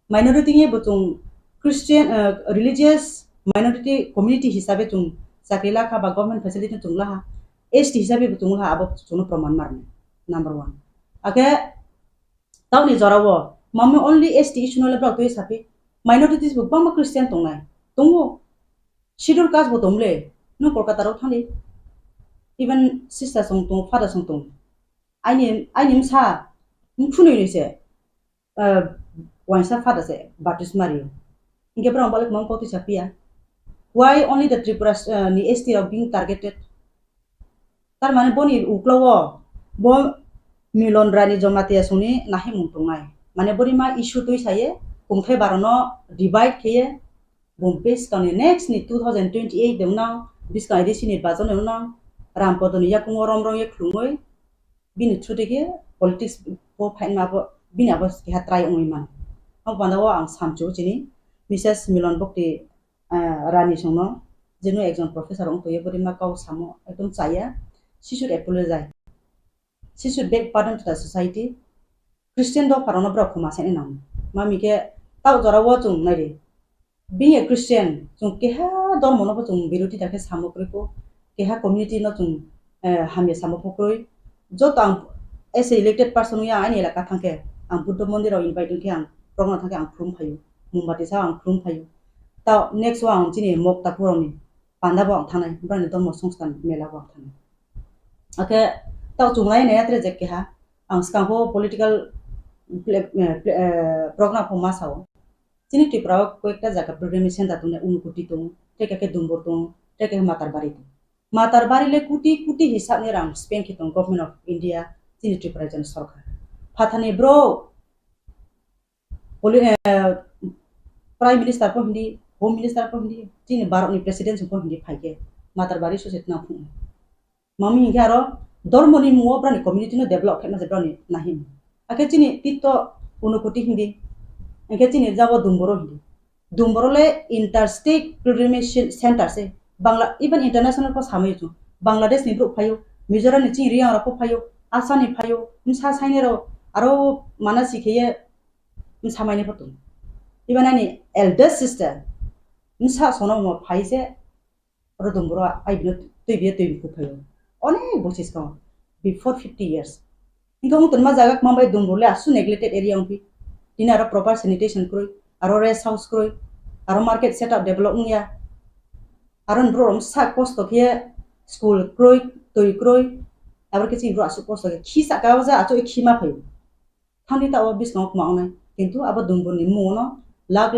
minority nge bo chung Christian religious minority community hisabe chung chakri la kha ba government facility chung la ha ST hisabe bo chung la abo chona praman marne number 1 ake tawni jorawo mama only ST issue no le bra to hisabe minorities bo bang Christian tung nai tungo schedule caste bo tumle no kolkata ro thani even sister song tung father song tung I sa mkhunu ni se wansa father se baptist mario inge bra balik mang ko ti sapia why only the Tripura ni ST are being targeted tar mane boni uklowo bo Milanrani Jamatia suni nahi mungtung nai mane bori ma issue toi saye kungthai barono divide kheye bumpes kani next ni 2028 demna biskai desi ni bajon demna Rampada ni yakung rom rom ye klungoi bini chudege politics bo phain ma bo bini abo ki hatrai ongoi man ang bandawa ang samchu chini Mrs Milan bokti Rani songno jeno ekjon professor ong toye bori ma kau samo ekdom chaya she should apologize she should beg pardon to the society Christian do parono bra khoma sene nam mami ke tau jorawo chung nai being a Christian chung ke ha dor mono bo chung biroti take samokri ko keha community no chung hamye samopokoi jot ang as a elected person ya ani la kathangke ang buddha mondir ro invite ke ang progna thake ang khrum phayu mumbati sa ang khrum phayu ta next wa ang chini mok ta puroni panda bo ang thanai brani don mo songstan mela bo thanai ake ta chungai ne atre je keha ang skangho political program ko masao chini Tripura ko ekta jaga program center tune unukuti tung teke ke dumbor tung teke matar bari tung matar bari le kuti kuti hisab ni rang spend kitong government of India chini Tripura jan sarkar phathani bro prime minister ko hindi home minister ko hindi chini barok ni president ko hindi phaike matar bari so setna phu mami ngaro dormoni muo brani community no develop khena brani nahi ake chini tito unukuti hindi ake chini jabo dumboro hindi dumboro le interstate pilgrimage center se Bangla even international ko samai chu Bangladesh ni group phayo Mizoram ni ching riang ra ko phayo Assam ni phayo msa saine ro aro manasi kheye msa maine photo even ani elder sister msa sono mo phaise ro dumboro ai bino tui ko phayo one bosis ka before 50 years ingong tunma jaga mambai dumboro le asu neglected area ongpi dinaro proper sanitation kroi aro rest house kroi aro market setup development ya aron rom sa cost of here school kroi toi kroi abar ke chi ro asu cost ke khisa ka ja acho khima phayo thani ta obis ka ma ona kintu aba dungbur ni mo no lag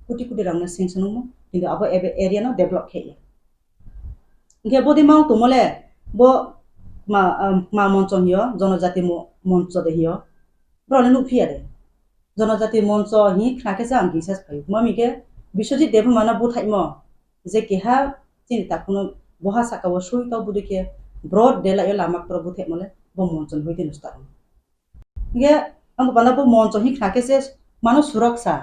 kuti rang na sanction mo kintu aba area no develop kheye nge bodi ma to mole bo ma moncho hiyo jonojati moncho de hiyo bro le nu phiare jonojati moncho hi khake sa ang gisas phayo mami ke biswajit dev mana bu thai mo je keha chini takuno boha saka wo sui ta budike broad dela yo lamak pro buthe mole bo monchon hoite nusta nge ang bana bo monchon hi khake se mano suraksa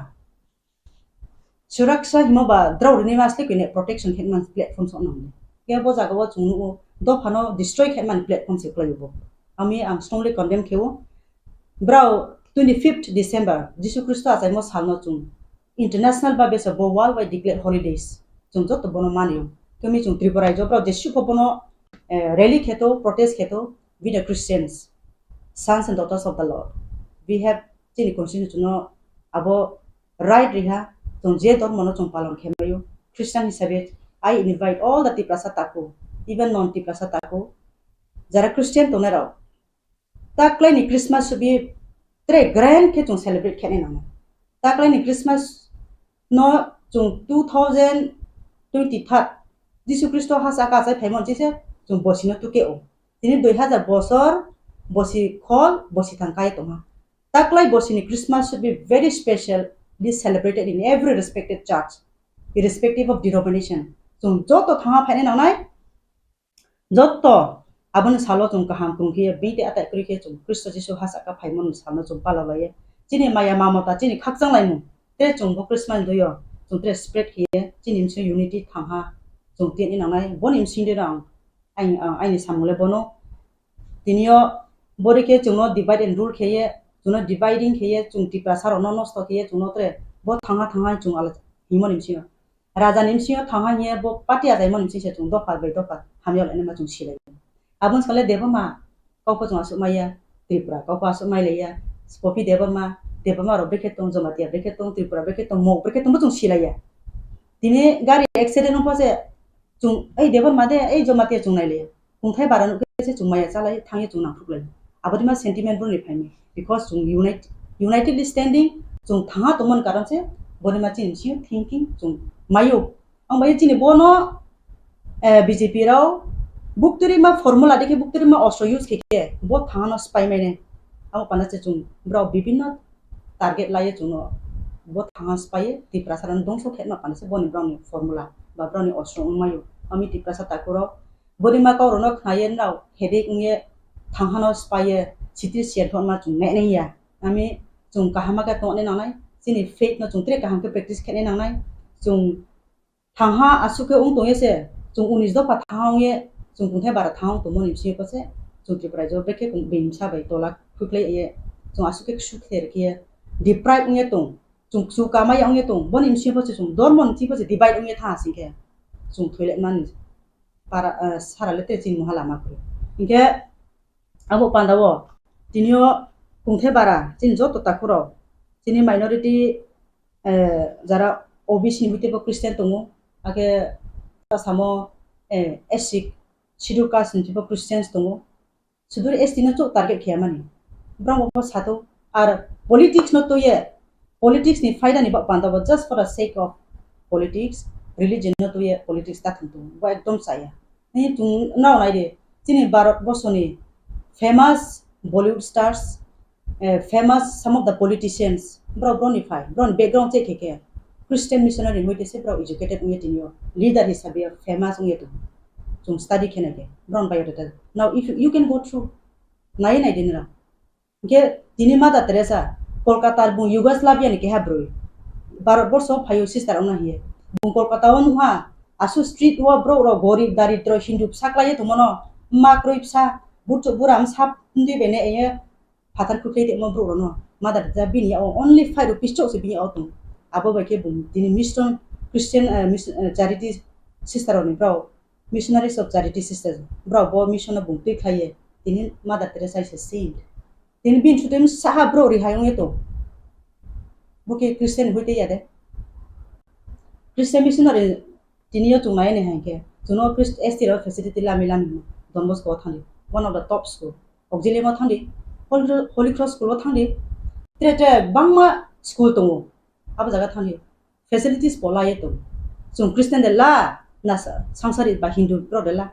himo ba draw ni masle kine protection hetman platform so nam ke bo jaga wo chungnu do phano destroy hetman platform se klayo ami am strongly condemn kewo brau 25th December Jesus Christ asai mo salno chung international ba besa bo worldwide declare holidays chung jot bono manio kami chung Tripura jo brau desu bono rally kheto protest kheto we the Christians sons and daughters of the Lord we have chini constitution no abo right riha chung je dor mono chung palon khemayo Christian hisabe I invite all the Tripura tako even non Tripura tako jara Christian to nero taklai ni Christmas be tre grand ke chung celebrate khene na taklai ni Christmas no chung 2023 Jesus Christ has aka sai phaimon jese chung bosino tuke o tini 2000 bosor bosi khol bosi thangkai toma taklai bosini Christmas should be very special this celebrated in every respected church irrespective of denomination chung joto thanga phaine nanai jotto abon salo chung kaham tungki bite atai kri ke chung Christ Jesus has aka phaimon salno chung palalaye chini maya mamata chini khakjang laimu te chung bo Christmas doyo chung tre spread here chini unity thangha chung tin inangai bonim sinde rang आइनि सामले बनो तिनियो बोरे के जोंनो divide and rule खेये जोंनो dividing खेये जों टिप्रा सारो न Nernst खेये जोंनो त्रे बो थांगा जों आला हिमो निमसियो राजा निमसियो थांगा हिये बो पाटिया जायमो निमसियो जों दफा बै दफा हामियाव लेने मा जों सिलाय आबुन साले देबमा काउपो जों आसु माया त्रिपुरा काउपो आसु माइलाया स्पफि देबमा रो बेखेतों जमातिया बेखेतों त्रिपुरा बेखेतों मो बेखेतों बो जों सिलाया दिने गारि एक्सिडेंट होफासे जों ओइ देबमा दे ओइ जमातिया जों नायले खुंथाय बारानो से जों माया चालाय थाङे जों नांफुगलाय आबादिमा सेंटिमेंट बो निफायमे बिकॉज जों यूनाइटेडली स्टैंडिंग जों थाङा तमन कारण से बोरिमा चिनसियो थिंकिं जों मायो आं बाय चिनि बोनो बीजेपी राव बुक्तरिमा फॉर्मूला देखे बुक्तरिमा ऑस्ट्रो यूज के बो थाङा स्पाई मैंने आं पाना से जों ब्राव विभिन्न टारगेट लाये जों बो थाङा स्पाई तिप्रासारन दंसो खेत मा पाना से बोनि ब्रावनि फॉर्मूला बा ब्रावनि ऑस्ट्रो मायो आमी तिप्रासा ताकुरो बोरिमा कावरनो खाये नाव हेडेक उंगे थांहानो स्पाये सिटी सेटन मा जों नेनैया आमी जों काहामा का तोने नानाय जिनि फेक न जों त्रे काहाम के प्रैक्टिस खेने नानाय जों थांहा आसुके उं तोयेसे जों 19 दफा थांहांगे जों कुंथाय बारा थांहां तो मोनि सियो पसे जों त्रिपुरा जो बेके बेमसा बाय तोला कुक्ले ये जों आसुके सुखेर के डिप्राइव उंगे तो जों सुकामाय उंगे तो बोनि सियो पसे जों दरमन थि पसे डिवाइड उंगे थासिके जों थोले मानि para sarale te chin muhala makru inge abo pandawo tinio kungthe bara chin joto takuro chini minority jara OBC bite bo Christian tongo age samo SC schedule caste ni bo Christians tongo sudur ST no chok target khya mani brahmo bo sato ar politics no to ye politics ni faida ni ba pandawo just for the sake of politics religion no to ye politics ta thuntu ba ekdom saya ni tung naw nai de chini Bharat borsoni famous Bollywood stars famous some of the politicians bro ni fai bro background che ke Christian missionary hoite se bro educated ngi tinyo leader hisabe famous ngi to tung study khene ke bro biodata now if you can go through nai dinra ke dini mata Teresa Kolkata bu Yugoslavia ni ke ha bro Bharat borso phayo sister ona hiye bu Kolkata on ha asu street wa bro ro gorib daritro hindu saklaye to mono makroi psa butu buram sap ndi bene e phatar kuklei de mo bro no mother da bini only 5 rupees chok se bini auto abo ba ke bum dini mission Christian charity sister oni bro missionaries of charity sisters bro bo mission bum pe khaye dini mother Teresa is a saint dini bin chutem saha bro ri hayong eto buke Christian hoite yade Christian missionary tinio tu mai ne hanke tuno Christ ST ro facility la milam Don Bosco thandi one of the top school auxiliary ma thandi Holy Cross school ma thandi tre bangma school tongo aba jaga thandi facilities pola ye to sung Christian de la na sangsari ba Hindu ro de la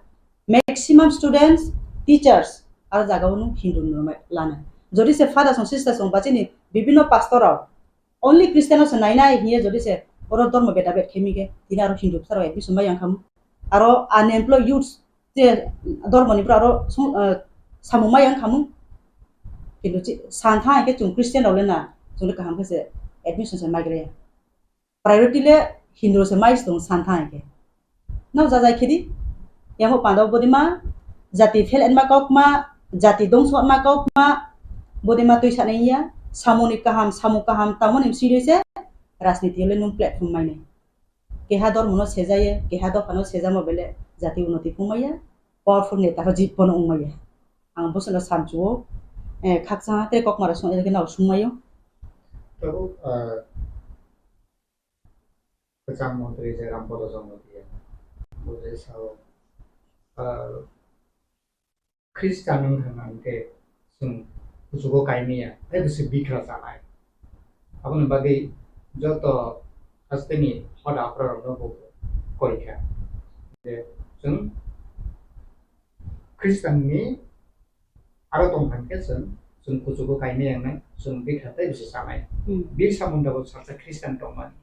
maximum students teachers ar jaga onu Hindu no lana jodi se father son sisters son bachini bibino pastor only Christian so naina hiye jodi se oro dormo beta bet khemige dinaro Hindu saro admission bayang kham aro unemployed youths je dormo ni aro samuma yang khamu kintu santha ke chung Christian olena chung ka ham se admission se magre priority le Hindu se mais dong santha ke naw jajai khidi yamo pandaw bodima jati fel en ma kokma jati dongso ma kokma bodima toisa naiya samuni kaham samu kaham tamon im sirese राजनीति ले नुम platform माने केहा दर मनो सेजाये केहा the फानो सेजामो बेले जाति उन्नति फुमाया powerful नेता को जीत बनो उमाया आं बसनो सामजुओ खाकसा ते ककमारा सं एके नाव सुमायो तो प्रधानमंत्री जे रामपद जमातिया बोले साव ख्रिस्टान होननानके जों जुगो कायमिया ए बिसे बिखरा जानाय आबन बागै joto asteni hoda praro no bo koikha je जों Christian ni aro tongkhan ke जों kujugo kaini yang nai जों bikhate bisi samai bir samunda bo sarta Christian tongman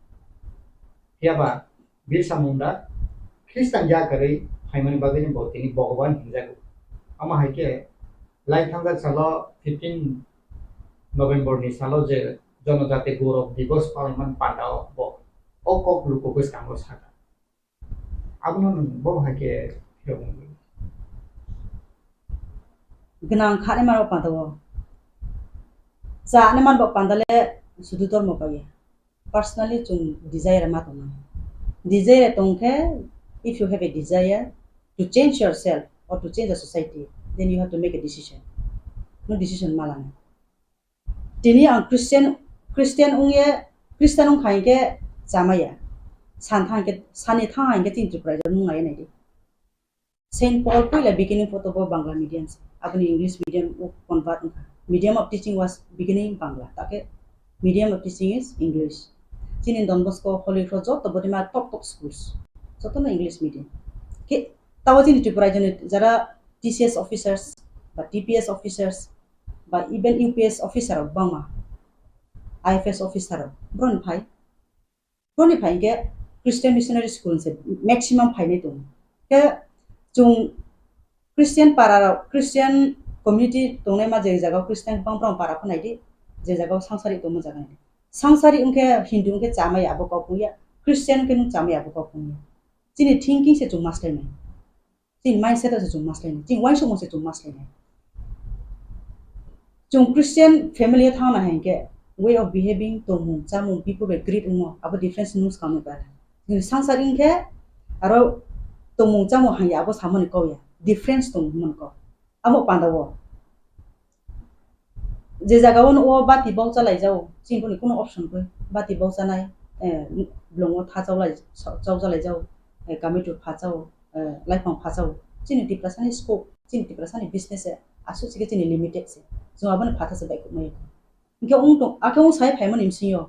hiaba bir samunda Christian ja kare haimani bagani bo tini bhagwan hinjago ama haike lai thanga salo 15 November ni salo je जनजाति गौरव दिवस पालन पांडाव बो ओकोक लुको को स्कांगो साका अब न बो हाके Genang khane man pandawo. Za ne man pandale sudu dormo pagi. Personally chung desire matona. Desire tongke, if you have a desire to change yourself or to change the society, then you have to make a decision. No decision malang. Dini ang Christian ung kai ke Jamaya. Sani thang ke tin Tripura nung ngai nai. Saint Paul pula beginning photo Bangla medium. Abani English medium convert. Medium of teaching was beginning Bangla. Take medium of teaching is English. Sini Don Bosco Holy Cross to body ma top schools. So to English medium. Ke tawa sini Tripura jara TCS officers, but TPS officers, but even UPS officer of Bangla, IFS officer, Bron Pai ke Christian missionary school se maximum pai ne tum. Ke chung Christian community tongne ma je jaga Christian pang para ko nai di je jaga sangsari to mo jaga ni. Sangsari unke Hindu unke chamai abo ko puya, Christian ke nu chamai abo ko puya. Sini thinking se chung master ne. Sini mindset se chung master ne. Sini waiso mo se chung master ne. Chung Christian family thang na henge way of behaving to mu chamu people be greet mo abo difference news kam ba. Ni sangsari ke aro to mu chamu hanya abo samone ko ya. Difference to mun ko. Amo pandawo. Je jaga won o bati bau chalai jao. Chin ko ni kono option ko. Bati bau chanai blongo tha chalai chalai jao. Kami tu pha chao life pang pha chao. Chin depression scope, chin depression business asu chike chin limited se. So aban pha tha se bai ko mai. Ke ung to akong sai phai mon imsi yo.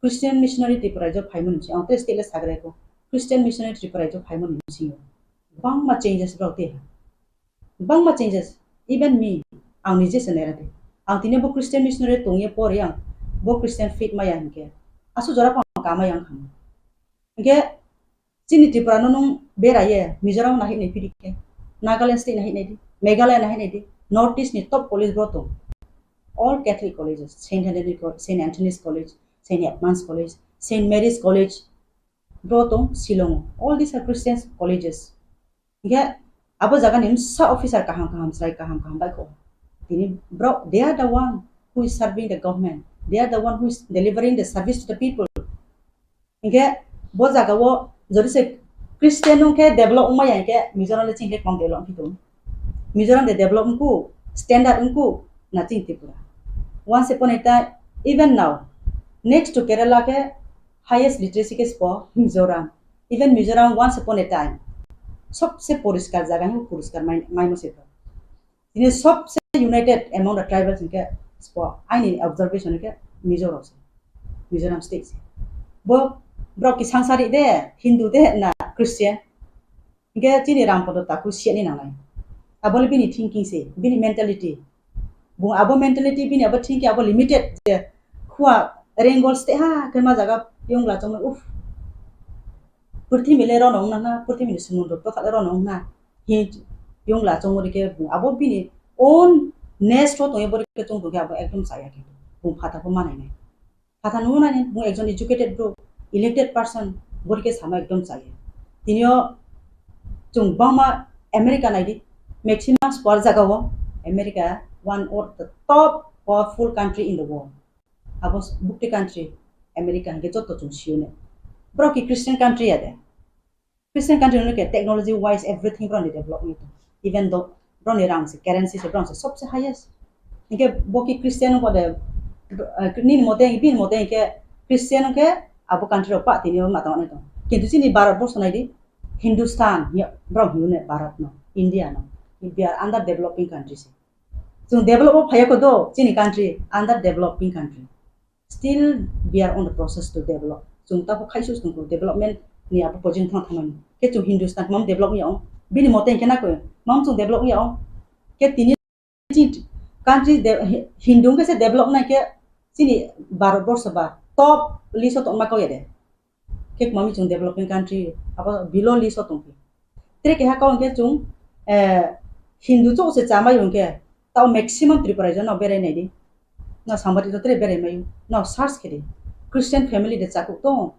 Christian missionary Tripura jo phai mon imsi. Ang te stateless sagre ko. Christian missionary Tripura jo phai mon imsi yo. Bang ma changes brote. Bang ma changes. Even me, ang nije senera. Ang tine bo Christian missionary tongye por yang bo Christian faith ma yang ke. Asu jora pang kama yang kham. Ke chini Tripura nung bera ye Mizoram nahi nei pirike. Nagaland state nahi nei. Meghalaya nahi nei. Northeast ni top college broto. All Catholic colleges, Saint Anthony's College, Saint Edmunds College, Saint Mary's College, broto Silong. All these are Christian colleges. Ke abo jaga nim sa officer kaham sai kaham bai ko. Tini bro, they are the one who is serving the government. They are the one who is delivering the service to the people. Ke bo jaga wo jori se Christian ke develop ma yang ke Mizoram le ching ke pang develop pitu. Mizoram de develop ku standard ku na ching Tripura. Once upon a time, even now, next to Kerala ke highest literacy ke spot Mizoram. Even Mizoram once upon a time. सबसे परिष्कार जगह है परिष्कार माइनो से तो इन्हें सबसे United amount of tribals इनके स्पॉट आई ने ऑब्जर्वेशन के मिजोरम स्टेट से वो ब्रो की संसारी दे हिंदू दे ना क्रिश्चियन इनके चीनी रामपद ताकू सियानी ना लाइन अब ले बिनी थिंकिंग से बिनी मेंटालिटी वो अब मेंटालिटी बिनी अब थिंकिंग अब लिमिटेड जे हुआ रेंगोल स्टे हाँ कर्मा जगह योंग लाचों में उफ Purti mile ronong na purti mile sumundo to kala ronong na hi yung la chong ri ke abo bini on nest to ye bori ke chong to ke abo ekdom saya ke bung phata ko mane nai phata nu na ne bung ekjon educated bro elected person bori ke sama ekdom saya tinio chung bama America nai di maximum sport jaga wo America one of the top powerful country in the world abo bukti country America ke jotto chung siune bro ki Christian country ada Christian country look at technology wise everything bro development even though bro ni rang se currency se bro se सबसे highest इनके bo ki Christian ko de ni modeng ke Christian ke abu country ro pa tini ma ta ne to kintu sini Bharat borso nai di Hindustan ya bro ne Bharat no India no we are under developing countries so develop phaya ko do sini country under developing country still we are on the process to develop chung ta ko khaisu tung development ni apa project thang thang ke chung Hindustan mam develop ni ong bini moten kena ko mam chung develop ni ong ke tini country Hindu ke se develop na ke sini Bharat borso ba top list to ma ko yede ke mami chung developing country apa below list to ke tre ke ha ka ong ke chung Hindu cho se chama yong ke tao maximum Tripura jo no bere nei di na samari to tre bere mai no search ke Christian family de chakuk to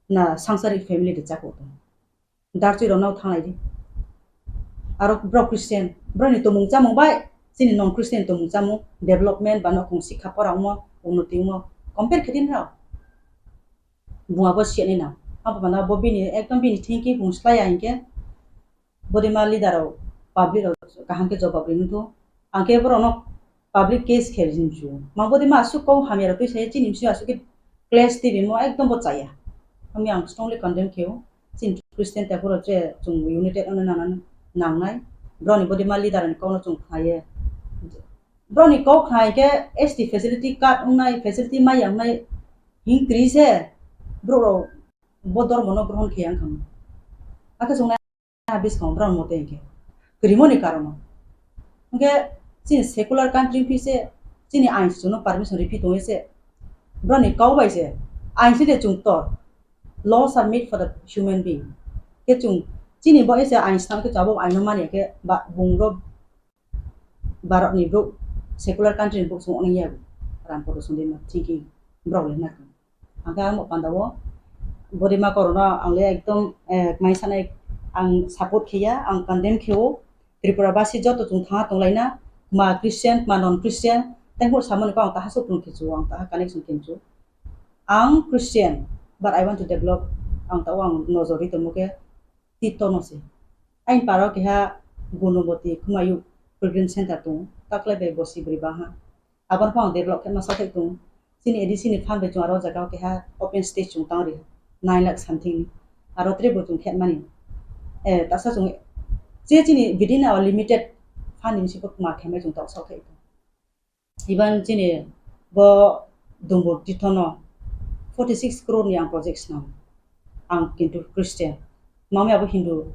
na sangsari family de chakuk to darchi ro nau thangai di aro bro Christian bro ni to mung cha mung bai sini non Christian to mungjamu development bano kung sikha porangmo unnoti mo compare khedin rao bunga bo siani na apa bana bo bini ekdom bini thinki bungslaya inke bodima leader ro public ro kaham ke jawab rin to angke borono public case khelin ju ma bodima asu ko hamera to se chini msi asu ke class tv mo ekdom bo chaya ami ang strongly condemn keu sin Christian ta pura che chung united on na nangnai broni bodima leader ni ko no chung khaye broni ko khai ke st facility card unai facility mai yang nai increase bro bodor mono grohon khiyang kham aka chung na habis kom bron mote ke krimoni karono nge sin secular country phi se chini ain chuno permission repeat hoye se broni kau bai se ain se de chung to laws are made for the human being ke chung chini bo ese ain sang ke jabo ain mane ke ba bungro barat ni bro secular country bo chung ong ya ran po sun de ma thinking bro le na aga mo pandawo bodima corona angle ekdom mai sanai ang support khiya ang condemn khio Tripura basi joto chung tha tonglaina ma Christian ma non Christian tengho samon ko ang taha so tung khichu ang taha connection kinchu ang Christian but I want to develop ang tawang nozori to muke tito no se ain paro ke ha gunoboti kumayu program center tu takle be bosi bribaha aban pang develop kan masa tu sini edisi ni fan be charo jaga ke ha open stage chung tang ri 9 lakh something aro tre bo chung khet mani tasa chung je chini within our limited funding si ko ma khame chung tok sok thai even chini bo dumbo titono 46 crore ni ang projects na ang kintu Christian mami abo Hindu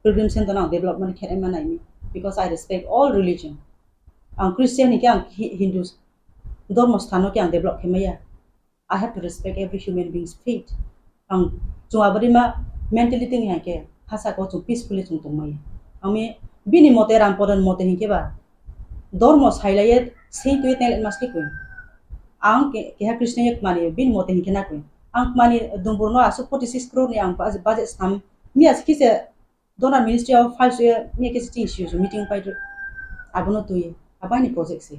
pilgrim center na development khet ma nai because I respect all religion ang Christian ni ang Hindus dormo sthano ke ang develop khemaya I have to respect every human being's faith ang chunga barima mentality ni ke hasa ko chu peacefully chung tongmai ami bini mote rampodan mote hinke ba dormo sailayet sei tu tel maski ko ang ke ha Christian ek mani bin mote hinke na ko ang mani dumburno asu 46 crore ni ang budget sam mi as kise donor ministry of finance mi ke sti issue meeting pai abuno tu abani project se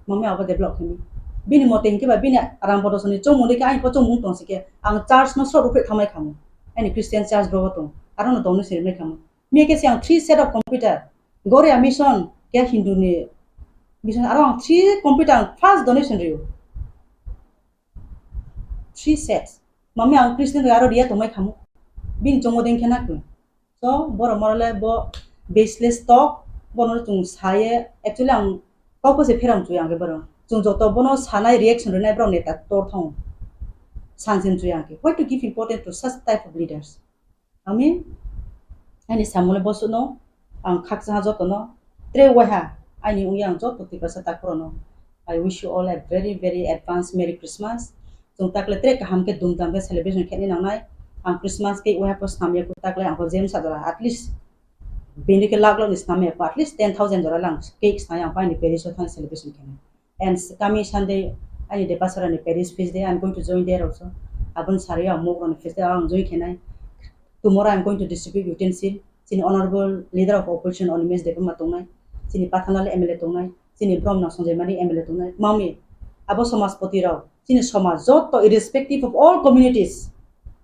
mami aba develop khami bini mote hinke ba bini rampodo soni chong mode ke ai ko chong mung tong sike ang charge no so rupe thamai khamu ani Christian charge bro to arono donu se me khamu mi ke siang 3 set of computer gore mission ke Hindu ni mission around 3 computer first donation rio 3 sets mami ang Christian aro dia to mai khamu bin chongo den khena ko so boro morale bo baseless talk bono chung saye actually ang ko se pheram chu yang ge boro chung joto bono sanai reaction renai bro neta tor thong sansen chu yang ke why to give importance to such type of leaders I mean ani samole bosuno ang khaksa joto no tre waha ani ungyang joto ti pasa takrono I wish you all a very very advanced Merry Christmas chung takle tre kaham ke dumdam ke celebration kheni nangnai ang Christmas ke waha pos namya ku takle ang jem sadara at least bini ke laglo ni namya at least 10,000 dollar lang cakes na yang pa ni Paris thon celebration kheni and coming Sunday ani de pasara ni Paris feast day I'm going to join there also abun saria mo on feast day ang join khenai tomorrow I'm going to distribute utensil sini honorable leader of opposition on image de matongai sini pathanal MLA tongai sini bromna sonjemani MLA tongai mami abo samajpoti rao sini samaj joto irrespective of all communities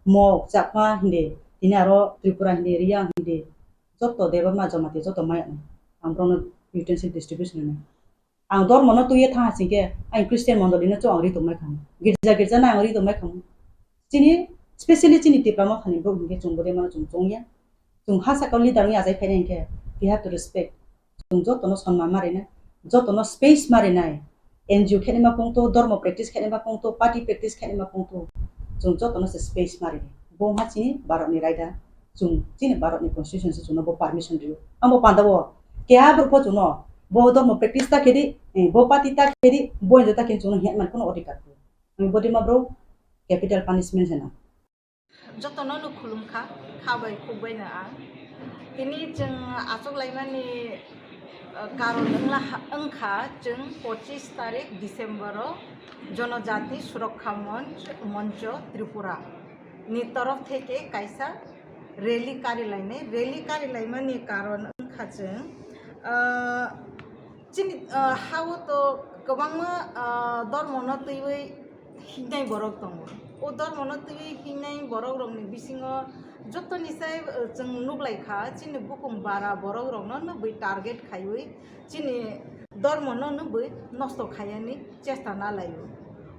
mo chakma hinde dinaro Tripura hinde riya hinde joto debama Jamatia joto mai ang bromna utensil distribution ne ang dor mono tuye tha singke ai Christian mondoli na cho angri to mai kham girja na angri to mai kham sini especially chini tipama khani bro nge chungbode mana chungya chung hasa ka leader ngi azai phainen ke we have to respect chung joto no sonma mare na joto no space mare nai NGO khene ma pungto dharma practice khene ma pungto party practice khene ma pungto chung joto no space mare bo ha chini barat ni raida chung chini barat ni constitution se chuno bo permission dio ambo pandawo ke ha bro po chuno bo dharma practice ta khedi bo party ta khedi bo jota ken chuno hian man kono odikar ami bodi ma bro capital punishment sena jotono no khulumkha khabai khubbai na ang tini jeng asok laimani karon angkha jeng 25 tarik December জনজাতি সুরক্ষা মঞ্চ Tripura ni torof theke kaisa rally kari laine rally kari laimani karon angkha jeng चिनि हाव तो गोबांमा धर्मनो तैबै हिंनाय बरक दङ ओ धर्मनो तैबै हिंनाय बरक रंनि बिसिङो जतनिसाय जों नुग्लायखा चिनि बुकुम बारा बरक रंनो नबै target खायै चिनि धर्मनो नबै नष्ट खायानि चेष्टा नालायो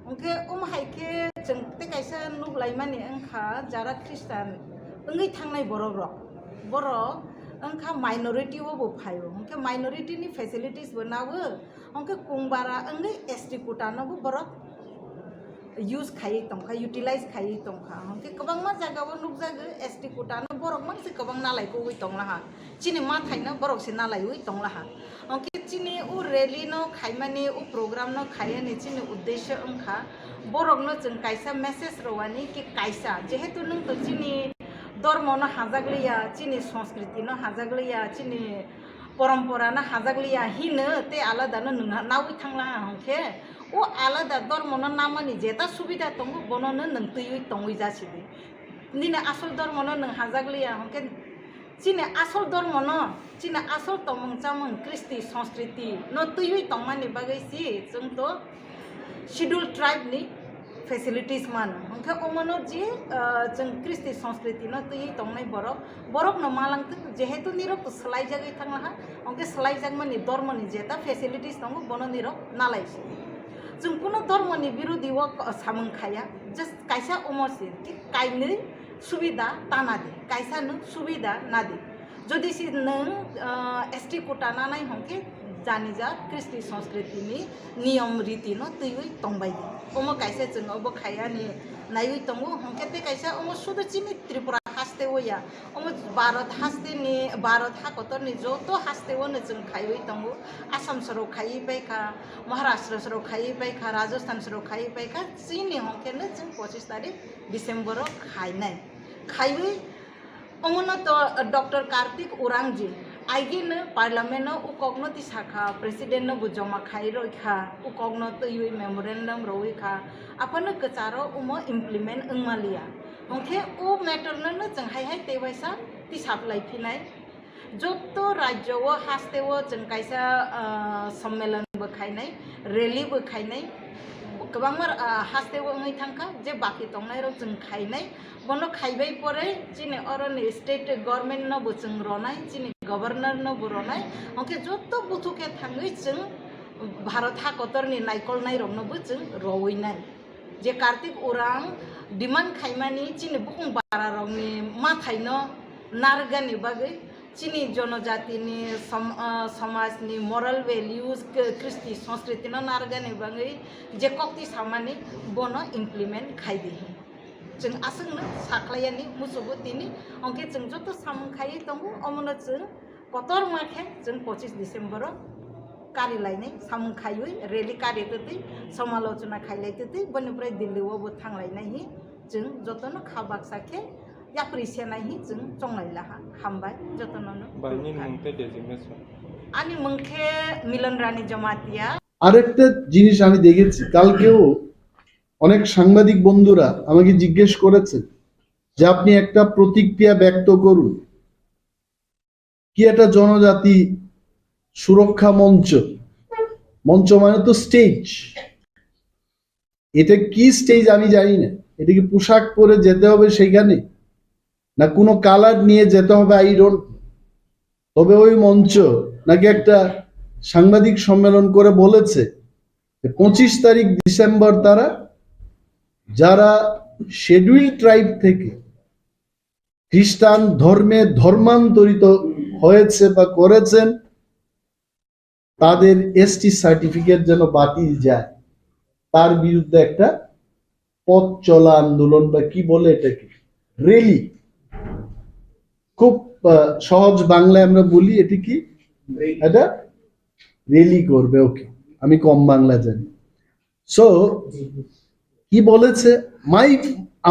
ओंखे हायके जों ते कायसा नुग्लाय माने ओंखा जारा ख्रिस्टान ओंगै थांनाय बरक रक बरक ओंखा माइनरिटी वो फायो ओंखे माइनरिटी नि फैसिलिटीज बनावो ओंखे कुंबारा ओंगै एसटी कोटानो बरक यूज खाई तंखा यूटिलाइज खाई तंखा ओंखे गोबां मा जागाव नुजागो एसटी कोटानो बरक मानसि गोबां नालायको बै तंलाहा चिनि मा थाइनो बरक से नालाय बै तंलाहा ओंखे चिनि उ रैली नो खायमानि उ प्रोग्राम नो खायनि चिनि उद्देश्य ओंखा बरक नो जों कायसा मेसेज रवानी कि कायसा जेहेतु नों तो चिनि धर्म न हाजागलिया चिनि संस्कृति न हाजागलिया चिनि परम्परा न हाजागलिया हिनो ते आलादा न नोंहा नावै थांला हंखे ओ आलादा धर्म न नामानि जेता सुबिदा दङ बनो न नों तैयै तंगै जासिदि निना आसल धर्म न नों हाजागलिया हंखे चिनि आसल धर्म न चिनि आसल तमं चामं कृष्टि संस्कृति न तैयै तंमानि बागैसि जों तो शेड्यूल ट्राइब नि फैसिलिटीज मान ओंखे अमनो जे जों कृष्टि संस्कृति न तैयै तंनाय बरक न मालांत जेहेतु निरक सलाय जागै थांलाहा ओंखे सलाय जाग मानि धर्मनि जेता फैसिलिटीज दङ बनो निरक नालायसि जों कुनो धर्मनि विरोधी व सामं खाया जस्ट कायसा अमसि कि कायनै सुबिदा तानादि कायसा न सुबिदा नादि जदि सि नों एसटी कोटा नानाय हंखे जानि जा कृष्टि संस्कृति नि नियम रीति न तैयै तंबाय ओमो कायसे जों अब खायानि नायै तंगो हंखे ते कायसा ओमो सुदु चिनि त्रिपुरा हास्ते होया ओमो भारत हाकतरनि जतो हास्ते होनो जों खायै तंगो आसाम सरो खायै बायखा महाराष्ट्र सरो खायै बायखा राजस्थान सरो खायै बायखा चिनि हंखे न जों 25 तारिख डिसेम्बर खायनाय खायै ओमनो तो डॉक्टर कार्तिक उरांजी आइगिन पार्लियामेंट उकग्न तिसाखा प्रेसिडेंट नो जमा खाई रखा उकग्न तैयै मेमोरेंडम रखा अपन कचारो उमो इम्प्लीमेंट अंगमालिया ओंखे ओ मैटर न जों हाय तेवैसा तिसाब लाइफिनाय जतो राज्य वो हास्ते वो जों कायसा सम्मेलन बखायनाय रैली बखायनाय गोबां हास्ते वो ओंगै थांखा जे बाकी तंनाय र जों खायनाय बनो खायबाय परे चिनि अरनि स्टेट गवर्नमेंट न जों रनाय चिनि गवर्नर न रनाय ओंखे जतो बुथुके थाङै जों भारत हाकतरनि नायकलनाय रंनोबो जों रवैनाय जे कार्तिक उरां डिमांड खायमानि चिनि बुकुं बारा रंनि मा थाइनो नारगानि बागै चिनि जनजातिनि समाजनि मोरल वैल्यूज कृष्टि संस्कृति न नारगानि बागै जे कक्ति सामानि बनो इम्प्लीमेंट खायदि जों आसंनो साख्लायानि मुसुबुतिनि अंके जों जतो सामखायै दंगो अमनो जों कतर माखे जों 25 डिसेम्बर कारि लायनाय सामखायै रैली कारि तति समालोचना खायलायतति बनिफ्राय दिल्लीआवबो थांलायनाय जों जतनो खाबाक साखे याप्रिसियानाय जों चंलायलाहा हामबाय जतनो बायनि मुंते डेजिग्नेशन आनि मुंखे मिलनरानी जमातिया আরেকটা জিনিস আমি দেখেছি কালকেও অনেক সাংবাদিক বন্ধুরা আমাকে জিজ্ঞেস করেছে যে আপনি একটা প্রতিক্রিয়া ব্যক্ত করুন কি একটা জনজাতি সুরক্ষা মঞ্চ মঞ্চ মানে তো স্টেজ এটা কি স্টেজ আমি জানি না এটা কি পোশাক পরে যেতে হবে সেখানে না কোনো কালার নিয়ে যেতে হবে আই ডোন্ট তবে ওই মঞ্চ নাকি একটা সাংবাদিক সম্মেলন করে বলেছে 25 তারিখ ডিসেম্বর তারা যারা শেডিউল ট্রাইব থেকে খ্রিস্টান ধর্মে ধর্মান্তরিত হয়েছে বা করেছেন তাদের এসটি সার্টিফিকেট যেন বাতিল যায় তার বিরুদ্ধে একটা পথ চলা আন্দোলন বা কি বলে এটাকে রেলি খুব সহজ বাংলায় আমরা বলি এটি কি এটা রেলি করবে ওকে আমি কম বাংলা জানি সো কি বলেছে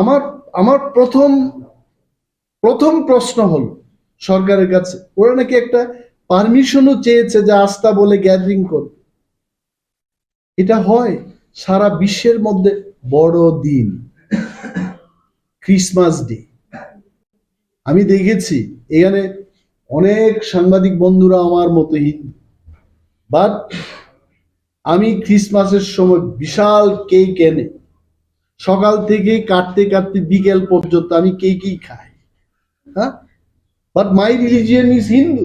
আমার আমার প্রথম প্রশ্ন হলো সরকারের কাছে ওরা নাকি একটা পারমিশনও চেয়েছে যে আস্থা বলে গ্যাদারিং করবে এটা হয় সারা বিশ্বের মধ্যে বড় দিন ক্রিসমাস ডে আমি দেখেছি এখানে অনেক সাংবাদিক বন্ধুরা আমার মতো হিন্দু বাট আমি ক্রিসমাসের সময় বিশাল কেক এনে সকাল থেকে কাটতে কাটতে বিকেল পর্যন্ত আমি কেকই খাই, হ্যাঁ, but my religion is Hindu.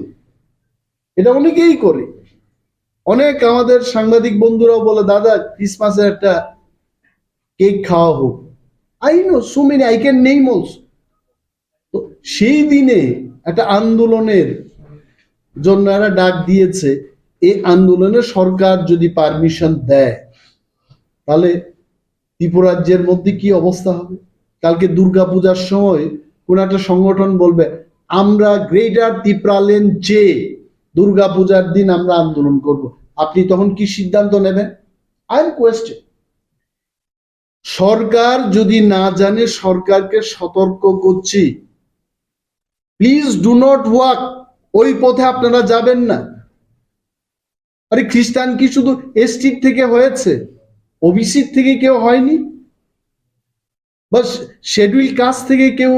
এটা অনেকেই করে। অনেক আমাদের সাংবাদিক বন্ধুরাও বলে দাদা ক্রিসমাসের একটা কেক খাওয়া হোক। I know so many, I can name also. তো সেই দিনে একটা আন্দোলনের জন্য এরা ডাক দিয়েছে। এই আন্দোলনে সরকার যদি পারমিশন দেয় তাহলে ত্রিপুরাজ্যের মধ্যে কি অবস্থা হবে? কালকে দুর্গা পূজার সময় কোন একটা সংগঠন বলবে আমরা গ্রেটার ত্রিপুরাল্যান্ড যে দুর্গা পূজার দিন আমরা আন্দোলন করব, আপনি তখন কি সিদ্ধান্ত নেবেন? I am question. সরকার যদি না জানে, সরকারকে সতর্ক করছি, প্লিজ ডু নট ওয়াক, ওই পথে আপনারা যাবেন না। আরে খ্রিস্টান কি শুধু এসটি থেকে হয়েছে? ওবিসি থেকে কেউ হয়নি? বাস শিডিউল কাস্ট থেকে কেউ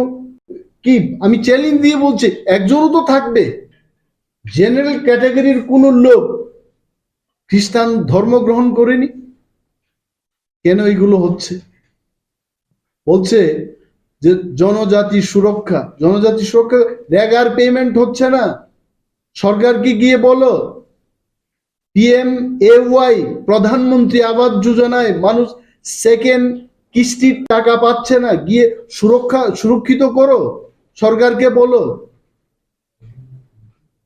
কি? আমি চ্যালেঞ্জ দিয়ে বলছি একজনও তো থাকবে। জেনারেল ক্যাটাগরির কোন লোক খ্রিস্টান ধর্ম গ্রহণ করেনি কেন? এগুলো হচ্ছে বলছে যে জনজাতি সুরক্ষা, জনজাতি সুরক্ষা রেগার পেমেন্ট হচ্ছে না। সরকারকে গিয়ে বলো PMAY প্রধানমন্ত্রী আবাস যোজনায় মানুষ সেকেন্ড কিস্তির টাকা পাচ্ছে না, গিয়ে সুরক্ষিত করো। সরকারকে বলো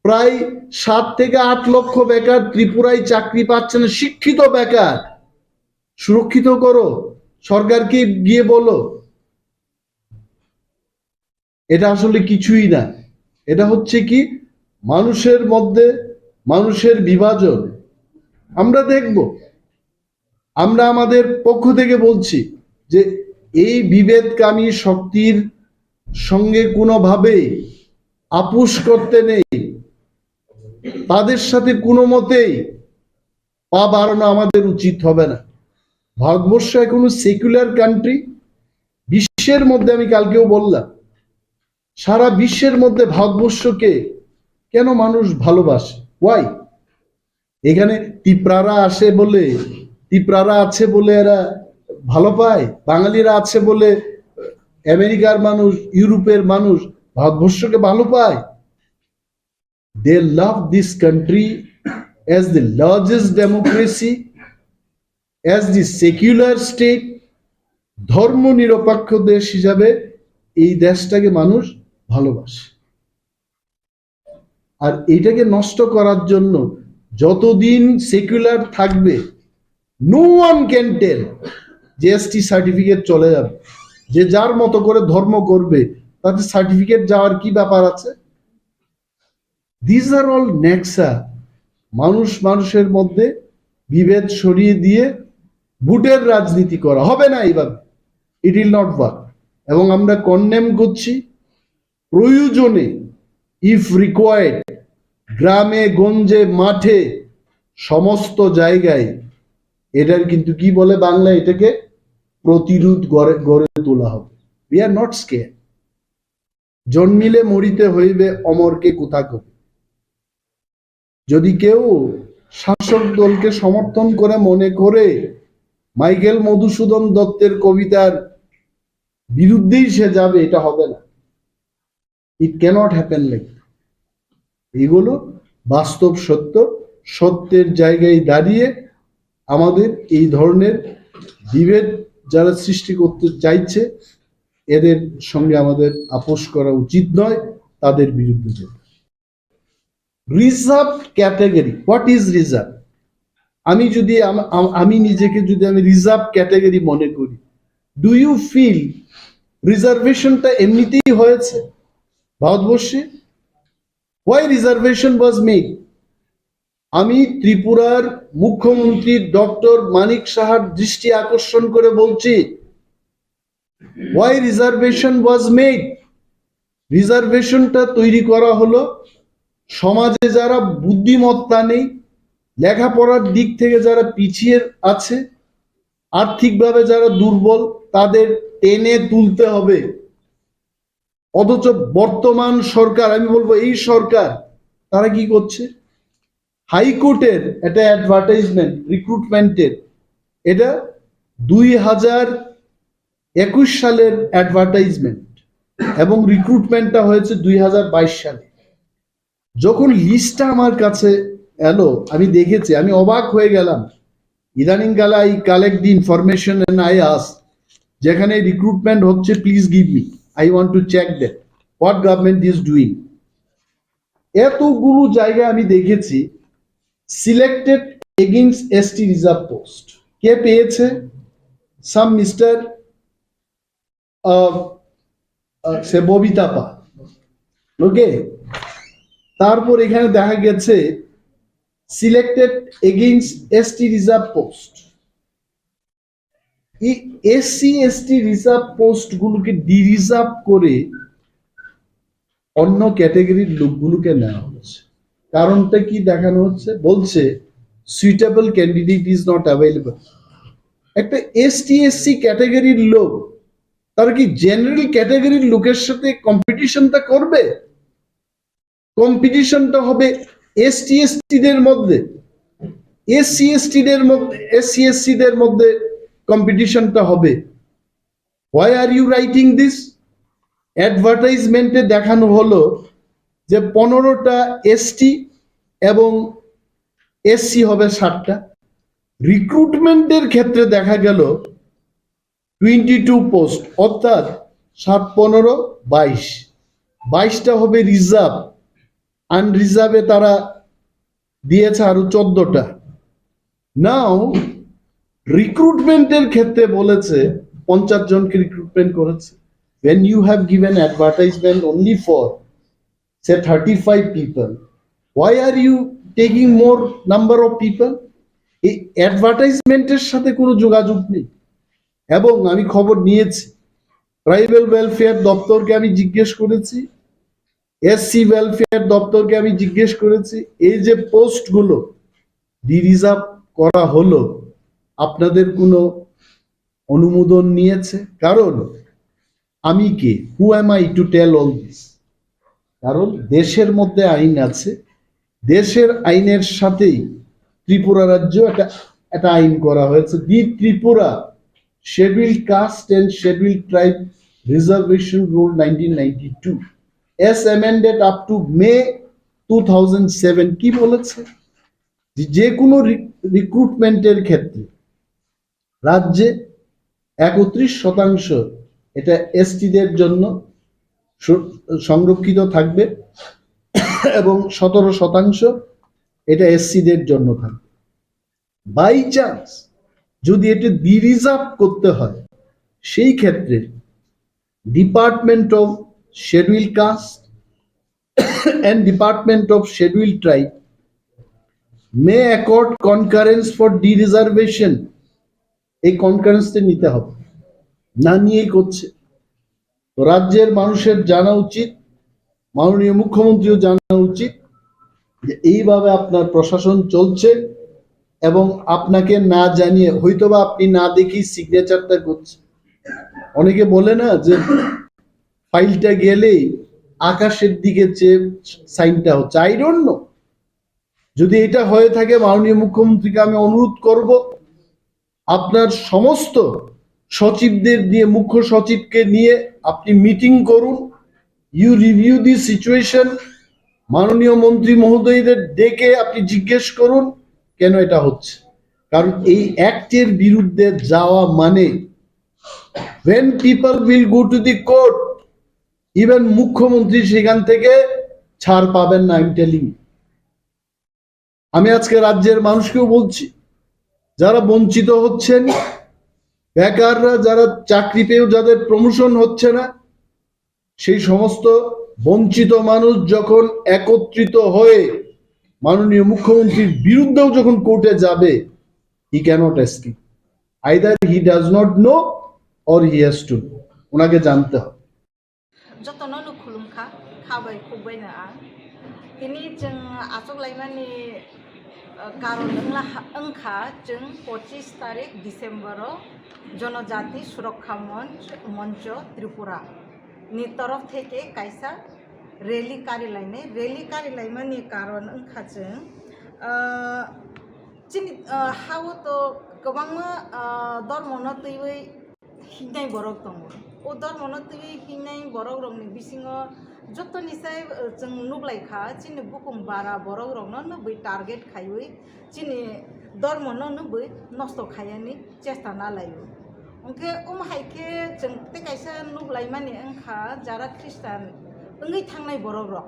প্রায় 7 থেকে 8 লক্ষ বেকার ত্রিপুরায় চাকরি পাচ্ছে না, শিক্ষিত বেকার, সুরক্ষিত করো। সরকারকে গিয়ে বলো। এটা আসলে কিছুই না, এটা হচ্ছে কি মানুষের মধ্যে মানুষের বিভাজন। আমরা দেখব, আমরা আমাদের পক্ষ থেকে বলছি যে এই বিভেদকামী শক্তির সঙ্গে কোনোভাবেই আপোষ করতে নেই, তাদের সাথে কোনো মতেই পা বাড়ানো আমাদের উচিত হবে না। ভারতবর্ষ এখনো সেকুলার কান্ট্রি। বিশ্বের মধ্যে আমি কালকেও বললাম, সারা বিশ্বের মধ্যে ভারতবর্ষকে কেন মানুষ ভালোবাসে? ওয়াই? এখানে ত্রিপুরারা আছে বলে এরা ভালো পায়? বাঙালিরা আছে বলে আমেরিকার মানুষ, ইউরোপের মানুষ ভারতবর্ষকে ভালো পায়? They love this country as the largest democracy, as the secular state, ধর্ম নিরপেক্ষ দেশ হিসাবে এই দেশটাকে মানুষ ভালোবাসে। আর এইটাকে নষ্ট করার জন্য যতদিন সেকুলার থাকবে, নো ওয়ান ক্যান টেল যে এসটি সার্টিফিকেট চলে যাবে। যে যার মতো করে ধর্ম করবে, তাতে সার্টিফিকেট যাওয়ার কি ব্যাপার আছে? দিস আর অল নেক্সা। মানুষের মধ্যে বিভেদ সরিয়ে দিয়ে ভোটের রাজনীতি করা হবে না এইভাবে। It will not work. এবং আমরা কন্ডেম করছি। প্রয়োজনে ইফ রিকোয়ার্ড গ্রামে গঞ্জে মাঠে সমস্ত জায়গায় এটার কিন্তু কি বলে বাংলা, এটাকে প্রতিরোধ গড়ে তোলা হবে। We are not scare. জন্মিলে মরিতে হইবে, অমরকে কোথা কবে। যদি কেউ শাসক দলকে সমর্থন করে মনে করে মাইকেল মধুসূদন দত্তের কবিতার বিরুদ্ধেই সে যাবে, এটা হবে না। ইট ক্যানট হ্যাপেন লাইক। এগুলো বাস্তব সত্য। সত্যের জায়গায় দাঁড়িয়ে আমাদের এই ধরনের বিভেদ যারা সৃষ্টি করতে চাইছে, এদের সঙ্গে আমাদের আপোষ করা উচিত নয়, তাদের বিরুদ্ধে যেতে। Reserve category, what is reserve? আমি নিজেকে যদি আমি রিজার্ভ ক্যাটাগরি মনে করি, ডু ইউ ফিল রিজার্ভেশনটা এমনিতেই হয়েছে ভারতবর্ষে? Why reservation was made? আমি ত্রিপুরার মুখ্যমন্ত্রী ডক্টর মানিক সাহার দৃষ্টি আকর্ষণ করে বলছি, হোয়াই রিজার্ভেশন ওয়াজ মেড? রিজার্ভেশনটা তৈরি করা হলো সমাজে যারা বুদ্ধিমত্তা নেই, লেখাপড়ার দিক থেকে যারা পিছিয়ে আছে, আর্থিকভাবে যারা দুর্বল, তাদের টেনে তুলতে হবে। অথচ বর্তমান সরকার, আমি বলবো এই সরকার, তারা কি করছে? হাইকোর্টের একটা অ্যাডভার্টাইজমেন্ট রিক্রুটমেন্টের, এটা 2021 সালের অ্যাডভার্টাইজমেন্ট এবং রিক্রুটমেন্টটা হয়েছে 2022 সালে। যখন লিস্টটা আমার কাছে এলো আমি দেখেছি, আমি অবাক হয়ে গেলাম। ইদানিং কালে I collect the information and I ask, যেখানে রিক্রুটমেন্ট হচ্ছে please give me, I want to check that what government is doing. এতগুলো জায়গায় আমি দেখেছি selected against ST reserve post. কে পেয়েছে? সাম মিস্টার সে ববিতা পা। ওকে, তারপর এখানে দেখা গেছে selected against ST reserve post. এই এসসি এসটি রিজার্ভ পোস্ট গুলোকে ডিরিজার্ভ করে অন্য ক্যাটাগরির লোকগুলোকে নেওয়া হচ্ছে। কারণটা কি দেখানো হচ্ছে? বলছে suitable candidate is not available. একটা এসটি এসসি ক্যাটাগরির লোক তারা কি জেনারেল ক্যাটাগরির লোকের সাথে কম্পিটিশনটা করবে? কম্পিটিশনটা হবে এসটি এসটিদের মধ্যে, এসসি এসটিদের মধ্যে, এসসি এসসিদের মধ্যে কম্পিটিশনটা হবে। Why are you writing this? অ্যাডভার্টাইজমেন্টে দেখানো হলো যে 15টা এসটি এবং এসসি হবে 60টা। রিক্রুটমেন্টের ক্ষেত্রে দেখা গেল 22 পোস্ট, অর্থাৎ 7, 15, 22, 22টা হবে রিজার্ভ। আনরিজার্ভে তারা দিয়েছে আরো 14টা। নাও রিক্রুটমেন্টের ক্ষেত্রে বলেছে 50 জনকে রিক্রুটমেন্ট করেছে। when you have given advertisement only for say 35 people, why are you taking more number of people? এই অ্যাডভার্টাইজমেন্টের সাথে কোনো যোগাযোগ নেই। এবং আমি খবর নিয়েছি, ট্রাইবাল ওয়েলফেয়ার দপ্তরকে আমি জিজ্ঞেস করেছি, এসসি ওয়েলফেয়ার দপ্তরকে আমি জিজ্ঞেস করেছি, এই যে পোস্টগুলো ডিরিজার্ভ করা হলো আপনাদের কোনো অনুমোদন নিয়েছে? কারণ আমি কে, who am I to tell all this? কারণ দেশের মধ্যে আইন আছে, দেশের আইনের সাথেই ত্রিপুরা রাজ্য একটা আইন করা হয়েছে, the Tripura scheduled caste and scheduled tribe reservation rule 1992 as amended up to May 2007। কি বলেছে? যে কোনো রিক্রুটমেন্টের ক্ষেত্রে রাজ্যে 31% এটা এসটিদের জন্য সংরক্ষিত থাকবে এবং 17% এটা এসসিদের জন্য থাকবে। বাই চান্স যদি এটা ডিরিজার্ভ করতে হয়, সেই ক্ষেত্রে department of scheduled caste and Department of Scheduled Tribe may accord concurrence for de-reservation। এই কনকারেন্সটা নিতে হবে, না নিয়েই করছে। তো রাজ্যের মানুষের জানা উচিত, মাননীয় মুখ্যমন্ত্রীও জানা উচিত যে এইভাবে আপনার প্রশাসন চলছে এবং আপনাকে না জানিয়ে, হয়তোবা আপনি না দেখেই সিগনেচারটা করছে। অনেকে বলে না যে ফাইলটা গেলেই আকাশের দিকে চেয়ে সাইনটা হচ্ছে। আই ডোন্ট নো, যদি এটা হয়ে থাকে মাননীয় মুখ্যমন্ত্রীকে আমি অনুরোধ করব আপনার সমস্ত সচিবদের দিয়ে, মুখ্য সচিবকে নিয়ে আপনি মিটিং করুন, ইউ রিভিউ দি সিচুয়েশন, মাননীয় মন্ত্রী মহোদয়দের ডেকে আপনি জিজ্ঞেস করুন কেন এটা হচ্ছে। কারণ এই অ্যাক্টের বিরুদ্ধে যাওয়া মানে when people will go to the court, even মুখ্যমন্ত্রী সেখান থেকে ছাড় পাবেন না। আমি টেলিং, আমি আজকে রাজ্যের মানুষকেও বলছি, যারা বঞ্চিত হচ্ছেন, বেকাররা যারা চাকরি পেয়েও যাদের প্রমোশন হচ্ছে না, সেই সমস্ত বঞ্চিত মানুষ যখন একত্রিত হয়ে মাননীয় মুখ্যমন্ত্রীর বিরুদ্ধেও যখন কোর্টে যাবে, he cannot escape. Either he does not know or he has to know. ওনাকে জানতে হবে। যতনनो खुलुमखा खाबाय खुबायनो आं दिनै जों आसगलायमानि कारन ओंखा जों 25 तारिख डिसेम्बराव जनजाति सुरक्षा मंच त्रिपुरा नि तरफ থেকে কাইসা রেলি কারিলাইনে রেলি কারিলাইমাनि कारन ओंखा जों Chini how to kabangma dormono tiwi hinai borok tongo. O dormono tiwi hinai borok rong ni bisingo joto nisai jeng nuglai kha chini bukum bara borok rong no bui target khaiwi chini dormono no bui nosto khayani chesta na layo. Oke haike jeng te kaisa nuglai mani angkha jara Christian engai thangnai borok rok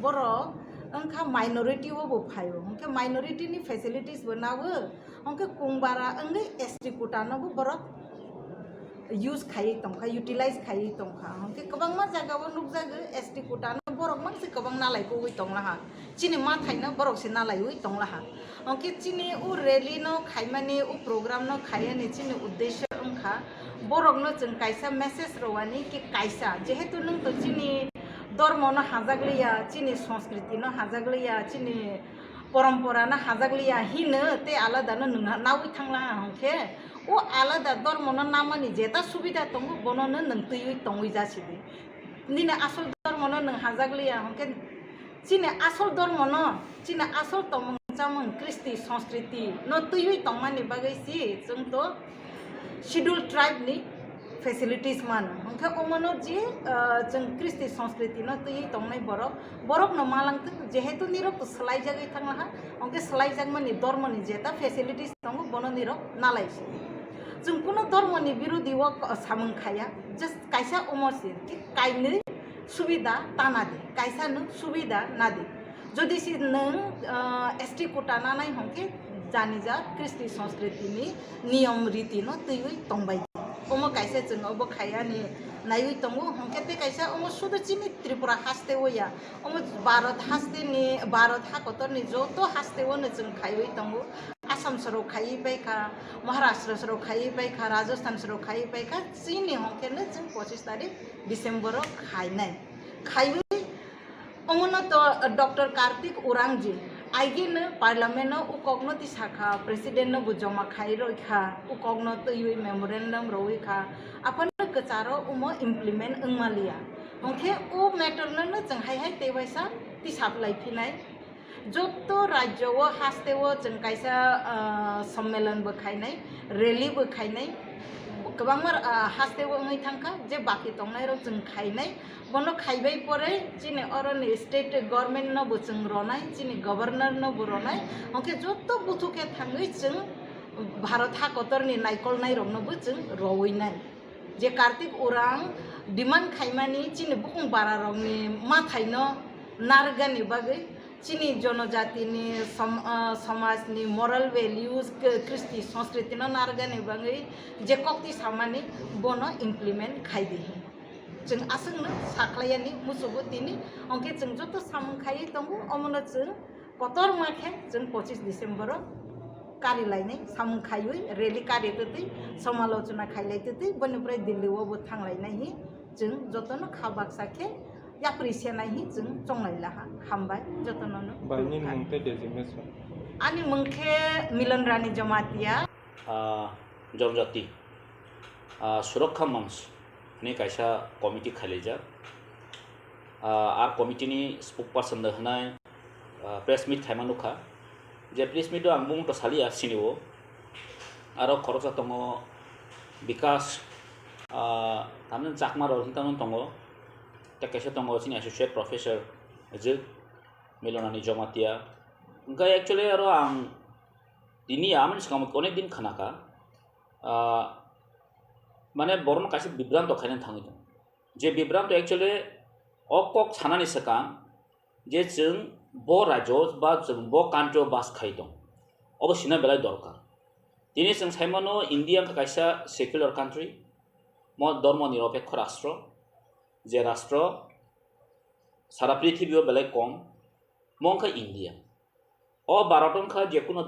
borok angka minority wo bo phayo angka minority ni facilities banawo angka kungbara angai ST kutana bo borok use khai tongkha utilize khai tongkha angka kabang ma jaga wo nukjago ST kutana borok mangse kabang nalai ko wi tongla ha chini ma thaina borok se nalai wi tongla ha angka chini u rally no khaimani u program no khayani chini uddesho angkha borok no jeng kaisa message rowani ki kaisa jehetu nung to chini धर्म न हाजागलिया चिनी संस्कृति न हाजागलिया चिनी परम्परा न हाजागलिया हिनो ते आलादा न नोंहा नावै थांला हंखे ओ आलादा धर्म न नामानि जेता सुबिदा तंगो बनो न नों तैयै तंगै जासिदि निने आसल धर्म न नों हाजागलिया हंखे चिनी आसल धर्म न चिनी आसल तमं चामं कृष्टि संस्कृति न तैयै तंमानि बागैसि जों तो शेड्यूल ट्राइब नि facilities man angka omono je jeng Kristi संस्कृति न तै तंगनाय borok no malang jehetu nirok to slai jagai thangla angke slai jagmani धर्मनि जेता facilities तंगो बनो nirok nalaisi जों कुनो धर्मनि बिरोधी व सामं खाया just कायसा ओमोसि कि कायनो सुबिदा तानादि कायसा न सुबिदा नादि जदि सि नों ST कोटा नानाय हंके जानिजा कृष्टि संस्कृतिनि नियम रीति न तैयै तंबाय ओमो कायसा जों ओबो खायानि नायui tongo hongkete kaisa omo sudo chini Tripura haste oya omo Bharat hakotorni joto haste ono जों खायui tongo Assam soro खायै बायखा Maharashtra soro खायै बायखा Rajasthan soro खायै बायखा chini hongkene जों 25 तारिख December खायui omono to Dr. Kartik Urangji आइगेनो पार्लियामेंट नो उकॉग्नो तिसाखा प्रेसिडेंट नो बुजमा खाई रोखा उकॉग्नो तो यू मेमोरेंडम रोखा अपन कचारो उमो इम्प्लीमेंट अंगमालिया ओंखे ओ मैटर न जों हाय तेवैसा तिसाब लाइफिनाय जतो राज्य वो हास्ते वो जों कायसा सम्मेलन बखायनाय रैली बखायनाय गोबांमार हास्ते वो ngै थांखा जे बाकी तंनाय रो जों खायनाय बनो खायबाय परे चिनि अरनि स्टेट गवर्नमेंट न बुचुं रनाय चिनि गवर्नर न बुरनाय ओंके जतो बुथुके थाङै जों भारत हाकतरनि नायकलनाय रंनो बुचुं रवैनाय जे कार्तिक उरां डिमांड खायमानि चिनि बुकुं बारा रंनि माथायनो नारगानि बागै चिनी जनजातिनि समाजनि मोरल वैल्यूज कृष्टि संस्कृति न नारगानि बागै जे कक्ति सामानि बनो इम्प्लीमेंट खायदि जों आसंनो साख्लायानि मुसुबुतिनि अंके जों जतो सामखायै दंगो अमनो जों कतर माखे जों 25 डिसेम्बर कारि लायनाय सामखायै रैली कारि तति समालोचना खायलायतति बनिफ्राय दिल्लीआवबो थांलायनाय जों जतनो खाबाक साखे याप्रिसियानाय जों चंलायला हामबाय जतनो बायनि मुंते डेजिग्नेशन आनि मुंखे मिलनरानी जमातिया जनजाति सुरक्षा मंच नि कायसा कमिटी खालिजा आर कमिटी नि स्पोक पर्सन दहनाय प्रेस मीट थाइमानुखा जे प्रेस मीट आं बुंतो सालिया सिनिवो आरो खरसा दङ विकास तामने जाकमा रहितानो दङ ता कायसा दङ सिनि एसोसिएट प्रोफेसर जे मिलनानि जमातिया ओंखाय एक्चुअली आरो आं दिनि आमन सिगां अनेक दिन खानाका माने बरन कासे बिब्रांत खायनानै थाङो जे बिब्रांत एक्चुअली अकक सानानि सिगां जे जों ब राज्य बा जों ब कान्ट्रि बास खाय दं अबसिना बेलाय दरकार दिनै जों साइमानो इंडिया कायसा सेक्युलार कान्ट्रि म धर्म निरपेक्ष राष्ट्र जे राष्ट्र सारा पृथ्वीयाव बेलाय कम मंखा इंडिया अ भारतनखा जेकुनो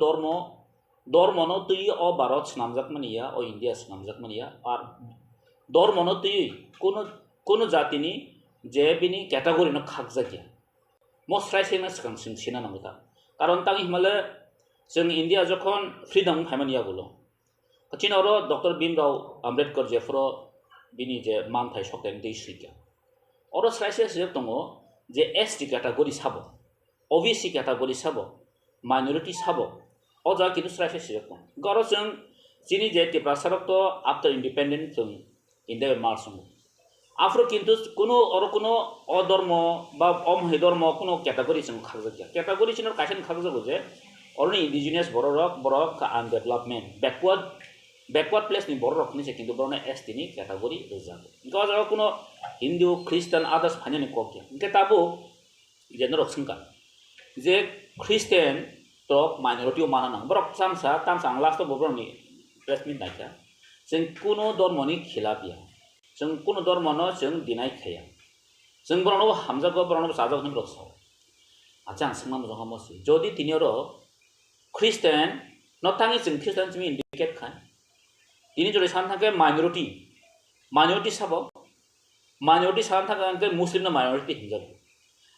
धर्म न तुई अ भारत स्नामजाक मनिया अ इंडिया स्नामजाक मनिया और धर्म न तुई कोनो जातिनि जे बिनि कैटेगरी न खागजागिया मस्राय सेना सिगां सिना नंगता कारण तां हिमाले जों इंडिया जखन फ्रीडम फाइमानिया गुलो चिनारो डॉक्टर भीमराव आम्बेडकर जेफ्रो बिनि जे मानथाय सकलेन दै सिगा और स्रायसे से दङ जे एसटी कैटेगरी साबो ओबीसी कैटेगरी साबो minority sabo oja kitu srai se sirok goro jeng chini je Tripura sarok to after independent jeng India marsung afro কিন্তু কোনো কোনো অধর্ম বা অমহে ধর্ম কোনো ক্যাটাগরি সং খাগজা ক্যাটাগরি চিনর কাছেন খাগজা যে অরনি ইন্ডিজিনিয়াস বড় আন ডেভেলপমেন্ট ব্যাকওয়ার্ড প্লেস নি বড় রকনি সে কিন্তু বড় এসটি নি ক্যাটাগরি রোজা গজা কোনো হিন্দু খ্রিস্টান আদার্স ফানি কোকে কে তাবো যেন রকসংকা যে খ্রিস্টান তো মাইনরিটিও মানা না বড় তামসা লাস্ট বড়নি প্রেসমিট নাইকা जों কোনো ধর্মনি খিলাফিয়া जों কোনো ধর্মनो जों दिनाय खाया जों बरनो हामजागो बरनो साजागो होन रखसो आचा आं सोंना मोजां हमसि जदि तिनिरो ख्रिस्टान नताङि जों ख्रिस्टान जों इन्डिकेट खाय तिनि जदि सान थाके माइनरिटी साबो माइनरिटी सान थाके मुस्लिम न माइनरिटी हिंजाबो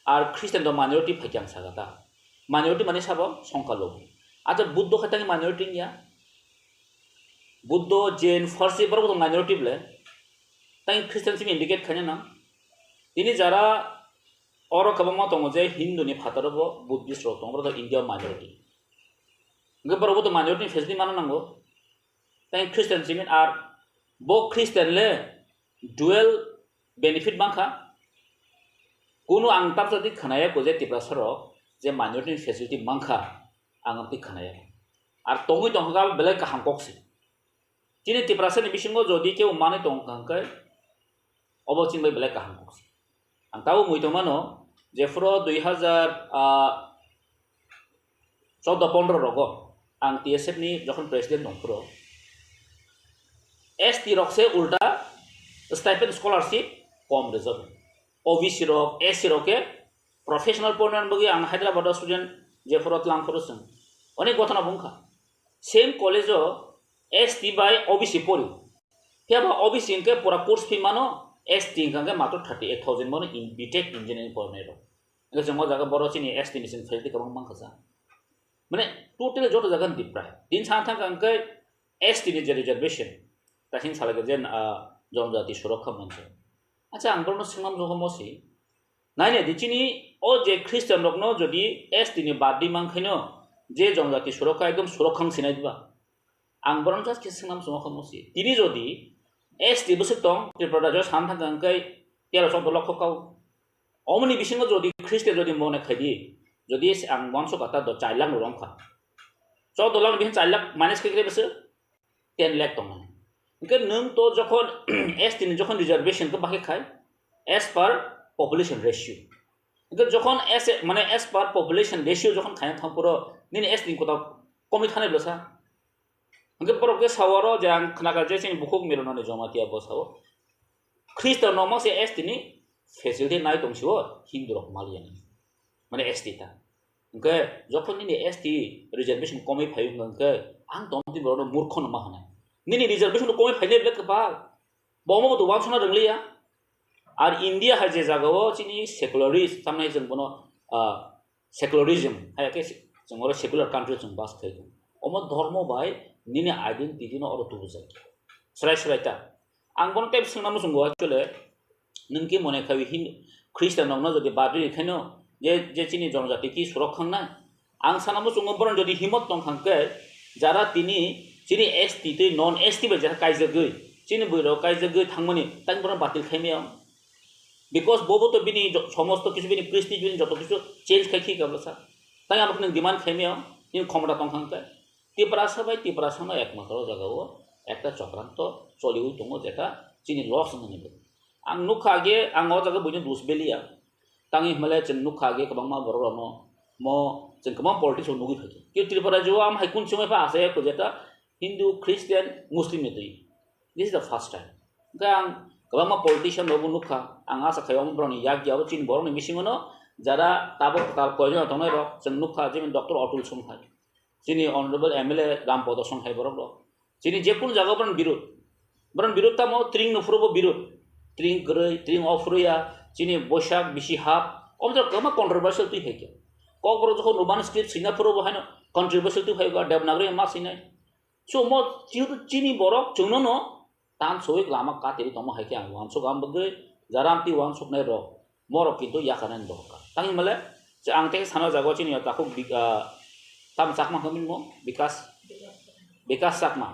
आर ख्रिस्टान द माइनरिटी फाइकां सागाता माइनरिटी माने साबो संकालो आचा बुद्ध खाताङि माइनरिटी निया बुद्ध जैन फारसी बरबो माइनरिटी ब्ले ताई ख्रिस्टान सिम इंडिकेट खाने ना तिनी जरा और कबमा दङ जे हिन्दुनि फाथारबो बुद्धिस्ट रक दङ बरबो इंडिया माइनरिटी गबरबो तो माइनरिटी फेसिलिटी मानो नांगौ ताई ख्रिस्टान सिम आर बो ख्रिस्टान ले डुअल बेनिफिट बांखा कोनो आं ताबजति खनाया को जे Tripura सरक जे माइनरिटी फेसिलिटी बांखा आं ति खनाया आर तंगै दङगा बेले काहां कक्सि तिनी Tripura सरनि बिसिङो जदि केउ माने दङ कांकै अबचिन बै बेले काहां कक्सि आं ताउ मुइतमानो जे फ्रो 2014-15 रगो आं TSF नि जखन प्रेसिडेंट दं फ्रो ST रक से उल्टा स्टाइपेंड स्कॉलरशिप कम रिजर्व OBC रक SC रक के प्रोफेशनल पॉइंट बगी आं हैदराबाद स्टूडेंट जे फ्रो तलां खरसं अनेक गथना बुंखा सेम कॉलेज ST बाय OBC पोल फियाबा OBC इनके पूरा कोर्स फी मानो ST इनके मात्र 38,000 मानो बीटेक इंजीनियरिंग पढ़ने रो इनके जमा जगह बड़ो चिनी ST निसिन फैलिटी कबां मांखसा माने टोटल जोट जगह दिप्रा दिन साथा कंके ST नि जे रिजर्वेशन तासिन सालगे जेन जनजाति सुरक्षा मंच अच्छा आं बरनो सिंनाम जगमसि नायने दिचिनि ओ जे ख्रिस्टान रकनो जदि ST नि बादि मांखैनो जे जनजाति सुरक्षा एकदम सुरक्षां सिनाय दिबा आं बरनो जास्ट सिंनाम जगमसि तिनि जदि ST बसक दं Tripura जो सामथा गंकै 1300 लक्ष काउ अमनि बिसिङो जदि ख्रिस्टान जदि मने खायदि जदि आं 100 काता द 4 लाख रंखा 14 लाख बिसिङ 4 लाख माइनास कैके बस 10 लाख दं इनके नों तो जखन ST नि जखन रिजर्वेशन को बाके खाय एस पर पॉपुलेशन रेशियो इनके जखन माने एस पर पॉपुलेशन रेशियो जखन खाय थां पुरो निने ST को त कमि थाने बसा इनके बरक के सावरो जां खनागा जे सिन बुखुक मिलनानि जमातिया बसाव ख्रिस्टान नमा से ST नि फेसिलिटी नाय दंसिओ हिन्दु रक मालियानि माने ST ता इनके जखन निने ST रिजर्वेशन कमि फायु नंके आं दंति बरनो मूर्ख नमा हनाय निने रिजर्वेशन कमि फायने ब्लेक बा बमो तो वासना रंगलिया आर इंडिया हा जे जागाव चिनि सेकुलरिस्ट सामने जों बनो सेकुलरिज्म हाय के जों सेकुलर कंट्री जों बास खायदों अम धर्म बाय निने आइडेंटिटी न और तुबुजा स्रायता आं बन टाइप सोंना मोसंगो एक्चुअली नोंके मने खाय ख्रिस्टान न जदि बादि खायनो जे चिनि जनजाति की सुरक्षांना आं साना मोसंगो बरन जदि हिम्मत दं खांके जारा तिनि चिनि ST ते नन ST बे जा कायजगै चिनि बैरो कायजगै थांमनि तां बरन बातिल खायमेयाव बिकज बोबो तो बिनि समस्त किछु बिनि प्रेस्टिज बिनि जतो किछु चेंज खायखि गाबलासा तां आमक नों डिमांड खायमेयाव इन क्षमता दं खांके Tripura सानो एकमात्र जगाव एकटा चक्रांत चलिउ दङ जेटा चिनि लस होननिबो आं नुखागे आं ओ जगा बुनि दुस बेलिया तांनि हमले जों नुखागे गोबां मा बरनो म जों गोबां पलिटिक्स नुगि फैयो कि Tripura जो आम हाइकुन सिमै फा आसे को जेटा हिन्दु ख्रिस्टियान मुस्लिम नि this is the first time गां गोबां मा पलिटिशियन नबो नुखा आं आसा खायाव बरनि यागियाव चिनि बरनि मिसिङनो जारा ताबो ताल कयजन दंनाय र जों नुखा जेमन डॉक्टर अतुल संहाय चिनि ऑनरेबल MLA रामपद संहाय बरक चिनि जेकुन जागा बरन विरोध ता मो त्रिंग नफुरबो विरोध त्रिंग ग्रै त्रिंग अफुरिया चिनि बैसाग बिसि हाब अमजर गोमा कंट्रोवर्शियल ति हेके ककबर जखो नुबान स्क्रिप्ट सिंगापुरबो हानो कंट्रोवर्शियल ति फायगा देवनागरी मा सिनाय सो मो चिनि बरक जोंनो न तान सोय लामा कातेरि तम हायके आं वानसो गाम बगै जारामति वानसो नाय र मोर किन्तु याखानान दरकार तांनि मले आं ते सानो जागो चिनि ताखौ tam sakma kami mo bikas sakma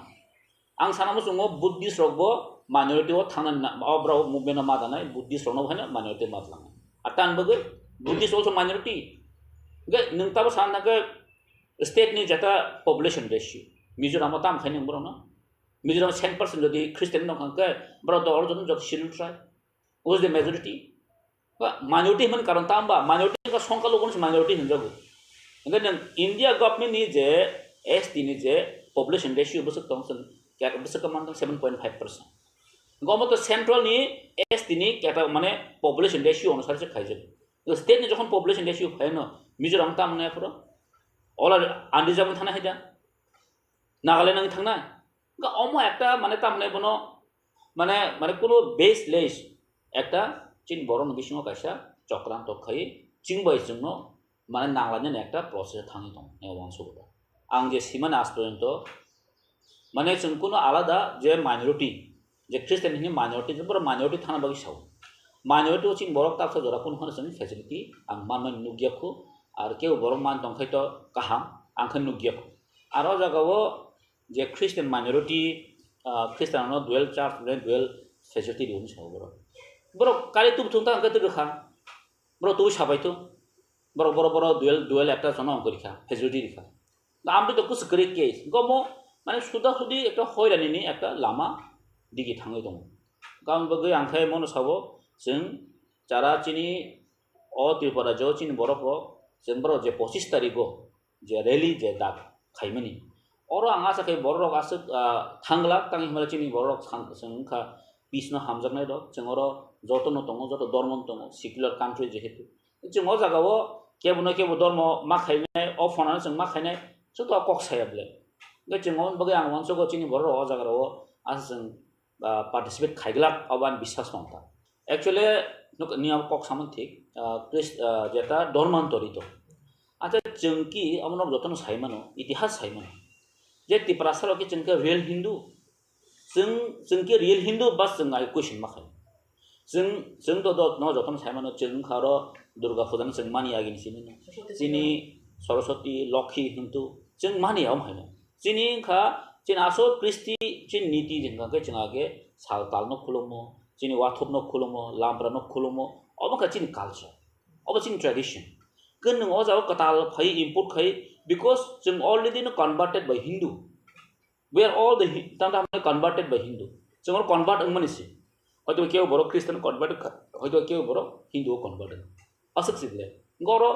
ang sana mo sungo Buddhist rogbo minority o thangnan obra movement ma dana Buddhist rogno bhana minority ma lang atan bagai Buddhist also minority ga nung tabo sana ga state ni jata population ratio Mizoram tam khani bro na Mizoram 10% jodi Christian no khangka bro do orjon jot scheduled tribe was the majority minority man karon tamba minority ka songka logon minority hinjago ngan India government ni je ST ni je population ratio besok tongsen kaya besok kamantang 7.5% gomo to central ni ST ni kaya mane population ratio অনুসারে se khaije state ni jokhon population ratio phaino Mizoram tam ne puro ola unreserved thana haida Nagaland nang thangna ga omo ekta mane tamne bono mane kono baseless ekta chin boron bisingo kaisa চক্রান্ত খাই চিংবাই জন্য মানে নাগাল্যান্ডের একটা process থাকি দं অংশগুলো आं जे सिमान आस पर्यन्त माने जों कोनो आलादा जे माइनरिटी जे ख्रिस्टियान नि माइनरिटी बर माइनरिटी थाना बागै साव माइनरिटी चिं बरक तापसा जरा कोनो हन जों फेसिलिटी आं मान नुगियाखौ आरो केउ बरक मान दंखायत काहाम आंखौ नुगियाखौ आरो जागावो जे ख्रिस्टियान माइनरिटी ख्रिस्टियाननो दुएल चार्च दुएल फेसिलिटी दिउन साव बर काले तुब थुंता आंखौ तखा बर तु साबायतो बर दुएल একটা জন অঙ্করিখা फेसिलिटी रिखा আমরা তো কিছু করে কেস গমো মানে সুদাসুদি একটা হয়রানিনি একটা লামা দিকে थाङै दं गावनि बागै आंखाय मनो साबो जों जारा चिनि अ त्रिपुरा जो चिनि बरफो जों बर जे 25 तारिखो जे रैली जे दाग खाइमनि अर आं आसा खाय बरक आसो थांगला तांनि हमरा चिनि बरक जोंखा पिसनो हामजानाय दं जों अर जतन दङ जत धर्म दङ सेकुलार कान्ट्रि जेहेतु जों अ जागावो केबो धर्म मा खाइनाय अ फनानै जों मा खाइनाय Soto kok saya beli, gak cengon bagi angwan so kau cini baru aja kalau asing participate kaigelak awan bisa sonta. Actually, nuk niam kok sama tik, jeta dorman tori to. Aja cengki amun jotono saya mano, itihas saya mano. Jadi perasaan lagi cengki real Hindu, cengki real Hindu bas cengai question makai. Ceng to no jotono saya mano ceng karo Durga Puja ceng mani agin sini Saraswati Lokhi Hindu ceng mani am haino cini kha cin aso Kristi cin niti jengka ke cengage saltal no khulomo cini wathop no khulomo lambra no khulomo obo ka cin culture obo cin tradition kun no jaw katal phai input khai because ceng already no converted by Hindu we are all the tanda converted by Hindu ceng convert manisi hoyto keu boro Christian convert hoyto keu boro Hindu convert asuk sidle goro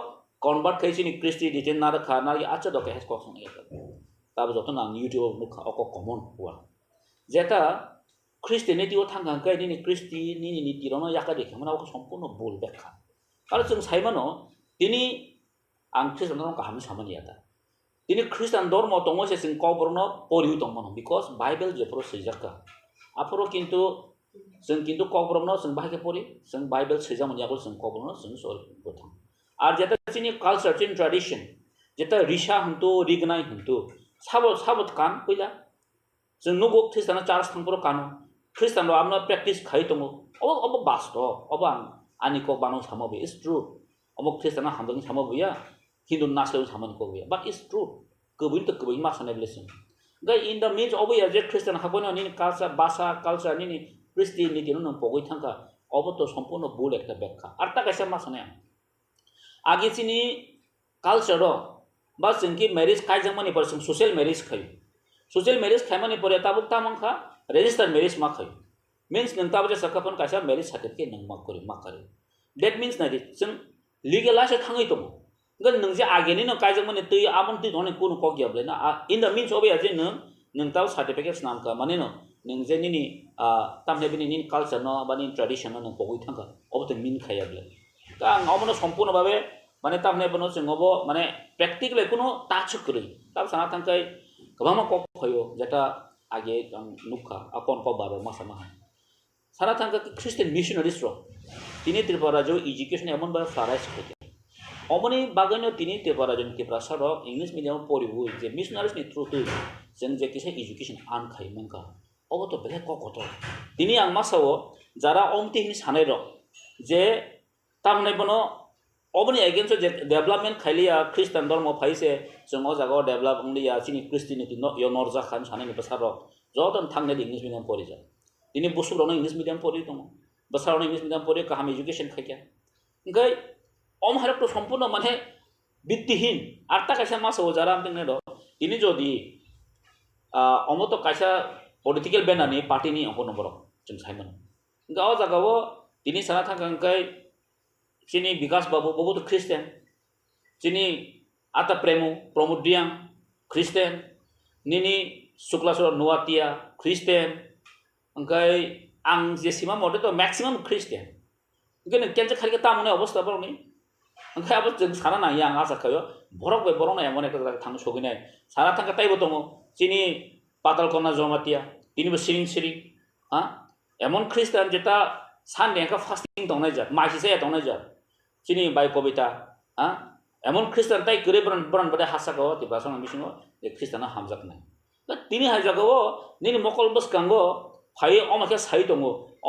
convert kai chini Kristi dijen nara khana ya acha doke has kok sanga yata tab joto nang YouTube mukha oko common huwa jeta Christianity o thangang kai ni Kristi ni niti rono yaka dekhe mana oko সম্পূর্ণ ভুল ব্যাখ্যা কারণ जों সাইমানো তিনি আং খ্রিস্টান ধর্ম কাহামি সামানি yata তিনি খ্রিস্টান ধর্ম তংসে जों কবরনো পরিউ তংমনো because Bible je pro sejaka aporo কিন্তু কবরনো जों बाहायके परि जों Bible sejamani yakol जों कबरनो जों सर गथां আর যেটা চিনি কালচার চিনি ট্র্যাডিশন যেটা রিসা হতো রিগনাই হতো সাবত কান কইলা जों नुगो ख्रिस्टाना चार्ज थांपुरो कानो ख्रिस्टानलो आमना प्रेक्टिस खाइ दङ अब बास्त अब आनि को बानो सामबे इज ट्रू अब ख्रिस्टाना हामदों सामबेया हिन्दू नासले सामन को गया बट इज ट्रू कबिन तो कबिन मा साने blessing in the means अब या जे ख्रिस्टान हाबनो नि कालचार भाषा कालचार नि क्रिस्टियानिटी नो पगै थांका अब तो सम्पूर्ण भुल একটা ব্যাখ্যা আর তা কাছে मा साने आगे चिनी कल्चर बा जोंकि मैरिज खाइजमनि पर जों सोशल मैरिज खाइमनि पर ताबुक तामंखा रेजिस्टर्ड मैरिज मा खाइ मीन्स नों ताबु जे सखापन कासा मैरिज सर्टिफिकेट नों मा करे दैट मीन्स नादि जों लीगलाइज थाङै दङ गन नों जे आगेनि नों काइजमनि तै आमन तै धने कुनु क गियाबले ना इन द मीन्स अबे जे नों ताबु सर्टिफिकेट नाम का माने नों जे नि तामने बिनि नि कल्चर न बा नि ट्रेडिशन न पगै थांका अब त मिन खायाबले का आमनो सम्पूर्ण भाबे माने तामने बनो जोंबो माने प्रेक्टिकली कोनो टाच करै ताब साना थांकाय गोबां कक खयो जेटा आगे नुखा अकन को बारो मासा मा सारा थांका ख्रिस्टियान मिशनारिज रो तिनी त्रिपुरा जो एजुकेशन एमन बा फाराइज खते अमनि बागैनो तिनी त्रिपुरा जों केप्रा सारो इंग्लिश मीडियम पढिबो जे मिशनारिज नि थ्रु तो जों जे किसे एजुकेशन आन खाइ मंका अब तो बेले ककतो तिनी आं मासावो जारा अमति हिनि सानाय रो जे तामने बनो oboni against je development khailia Christian dharma phaise जों o jaga develop only chini Christianity no yo norja khan sane ni basaro joton thangne English medium pori ja dini busuro English medium pori dong basaro English medium pori kaham education khaikya ngai om harap to সম্পূর্ণ মানে ভিত্তিহীন আরটা কাইসা মাস ও যারা আমতে দ তিনি যদি অমত কাইসা political বেনানি party নি upon বড় जों সাইমন গাও জাগাও তিনি সারা থাকাঙ্কাই চিনি বিকাশ বাবু বাবু তো খ্রিস্টান চিনি আতা প্রেমু প্রমোদিয়াং খ্রিস্টান নিনি শুক্লাসর নোয়াতিয়া খ্রিস্টান अंकाय आं जेसिमा मते तो मैक्सिमाम ख्रिस्टियान ओंखायनो केनसे खालिके तामुने अबस्था बरनि ओंखाय अब जों साना नायो आं आसा खायो बरक बे बरना एमन एकटा जायगा थांनो सगिनाय सारा थांका ताइबो दङ चिनि पातालकना जमातिया तिनिबो सिरिं सिरिं हा एमन ख्रिस्टान जेता सान देंखा फास्टिंग दंनाय जा मासिसे दंनाय जा चिनि बाय कविता हा एमन ख्रिस्टान ताइ गरे ब्रन ब्रन बदे हासाको तिबासन मिसिङो जे ख्रिस्टाना हामजाकनाय तिनि हाजागो निनि मकल बसकांगो फाइ अमाके साइ दङ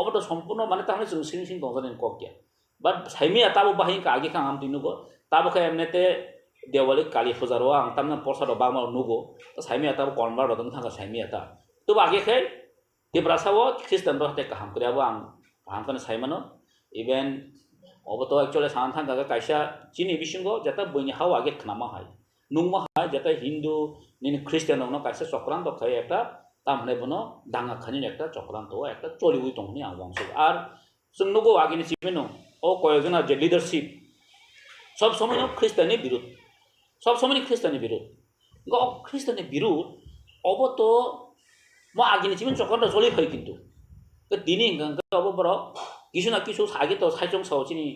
अबत सम्पूर्ण माने तामे जों सिं सिं दंजाने ककिया बाट साइमिया ताबो बाहि कागे खाम दिनुगो ताबो खाय एमनेते देवाली काली फुजारो आं तामना प्रसाद बामा नुगो त साइमिया ताबो कनभार्ट दं थांगा साइमिया ता तो आगे खाय के ब्रासावो ख्रिस्टान बहते काम करयाबो आं काम कने साइमानो इभेन अबत एक्चुअली सान थांगा काइसा चिनि बिसिंगो जता बयनि हाव आगे खनामा हाय नुंगमा हाय जता हिंदू निनि ख्रिस्टान न काइसा सक्रान दखाय एकटा तामने बनो दांगा खानि एकटा चक्रान्त एकटा चलिउइ दंनि आं वांसो आर जोंनगो आगिनि सिमेनो ओ कयजना जे लिडारशिप सब समय ख्रिस्टाननि विरोध सब समय ख्रिस्टाननि विरोध गो ख्रिस्टाननि विरोध अब तो म आगिनि सिमेन चक्रान्त चलि फै किन्तु तो दिनि गंगा अब बर किछु ना किछु आगे तो साइजों साउचिनि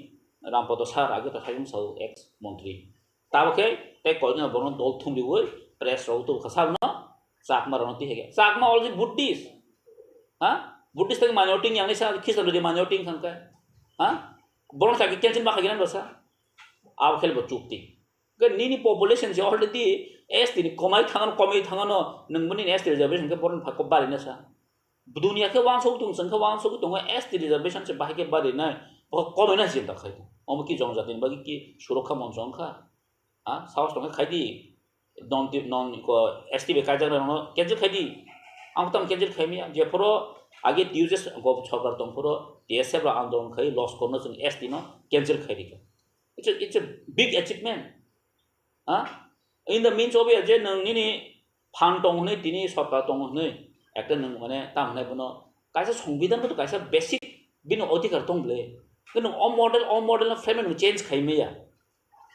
रामपद सार आगे तो साइजों साउ एक्स मन्त्री ताबके ते कयजना बनो दल थुमलिवै प्रेस रौतो खसाबना साकमा रणती है साकमा ऑलरेडी बुद्धिस्ट हाँ बुद्धिस्ट तक minority yang ni sa Kristen dia minority kan हाँ बोलना चाहिए कैंसिल बाकी ना बसा आप खेल बच्चों के नीनी पॉपुलेशन से ऑलरेडी एस दिन कमाई थांगन नंगमनी एस रिजर्वेशन के बोलना भाग बारी ना सा दुनिया के वांग सोग तुम संख्या वांग सोग तुम एस रिजर्वेशन से बाकी बारी ना बहुत कम ना जिंदा खाई तो हम की जंग जाती बाकी की सुरक्षा मंचों का हाँ साउथ तो खाई दी non ko STB kajang no kenjil khadi ang tam kenjil khaimia je poro age uses go chokar tom poro DSF ra andon khai loss korno jung ST no kenjil khaidi ka it's a big achievement in the means of je nang ni phan tong ne tini sokar tong ne ekta nang mane tam ne bono kaisa সংবিধান ko kaisa basic bino odhikar tong ble কিন্তু all model na frame no change khaimia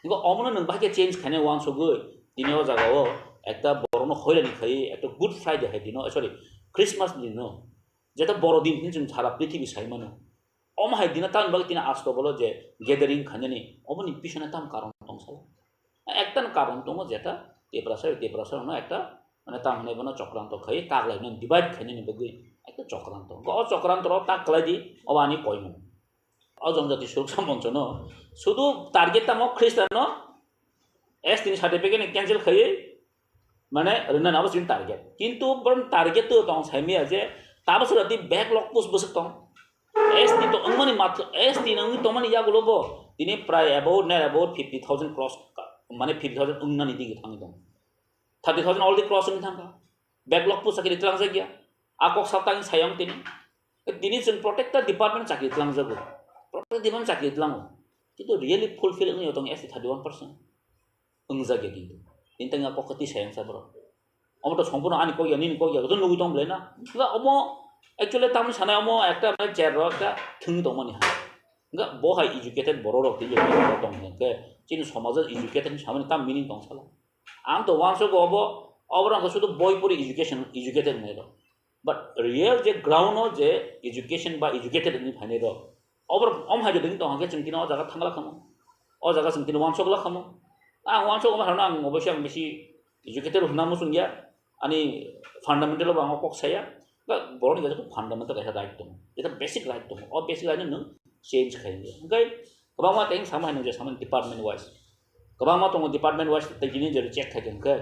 ngo omno nang bhage change khane wan so go दिनो जागाओ एकटा बरनो खयलानि खाय एकटा good Friday हाय दिनो sorry Christmas दिनो जेता बरो दिन जों सारा पृथ्वी साइमानो अम हाय दिना तान बाग तिना आस्तो बोलो जे गैदरिंग खानेनि अमनि पिछने ताम कारण दंसो एकटा कारण दङ जेता तेब्रासर न एकटा माने ताम हने बनो चक्रान्त खाय तागलाय न डिवाइड खानेनि बगै एकटा चक्रान्त ग चक्रान्त र ताकलायदि अबानि कयमु अ जनजाति सुरक्षा मञ्च न शुधु टार्गेट ताम ख्रिस्टान न एस तीन सर्टिफिकेट कैंसिल खाई माने रना नाबो सिन टारगेट किंतु बरन टारगेट तो तंग साइमिया जे ताबस रति बैकलॉग पोस्ट बसक तंग एस ती तो अंगमनि मात्र एस ती नंग तो माने या गलोबो दिने प्राय अबाउट 50,000 क्रॉस माने 50,000 उन्नानि दिगे थांग दं 30,000 ऑलरेडी क्रॉस नि थांगा बैकलॉग पोस्ट साकि इतलांग जागिया आकक सातांग सायम तिनि जों प्रोटेक्टर डिपार्टमेंट साकि इतलांग जागो प्रोटेक्टर डिपार्टमेंट साकि इतलांग किंतु रियली फुलफिल नि तंग एस 31% 응자게 긴도 인땡가 kokati sayang sabro 어머도 সম্পূর্ণ 아니 거기야 니는 거기야 그런 누구 좀 그래나 그러니까 어머 액츄얼리 땀을 사나요 어머 একটা মানে 제로가 등 동원이 하 그러니까 뭐하 এডুকেটেড বড়রক দিলে তো 그 지금 সমাজে এডুকেটেড সামনে 땀 মিনিং 동살아 আমতো ওয়ানস고 어버랑 그 수도 보이포리 এডুকেটেড নেলো বাট রিয়েল যে গ্রাউন্ড যে এডুকেশন বা এডুকেটেড নি ফানেলো 어버 엄하게 등 동하게 증기나 어자가 탕가라 খামো 어자가 증기나 완속라 খামো वांसो को हरना अवश्य बेसी एजुकेटेड होना मुसुंगिया अनि फंडामेंटल बांगो कक साया बरनि गजो फंडामेंटल कैसा राइट दं एटा बेसिक राइट दं और बेसिक राइट न चेंज खाइले गय गबामा तें सामान जे सामान डिपार्टमेंट वाइज गबामा तो डिपार्टमेंट वाइज तगिनि जे चेक खाइदों के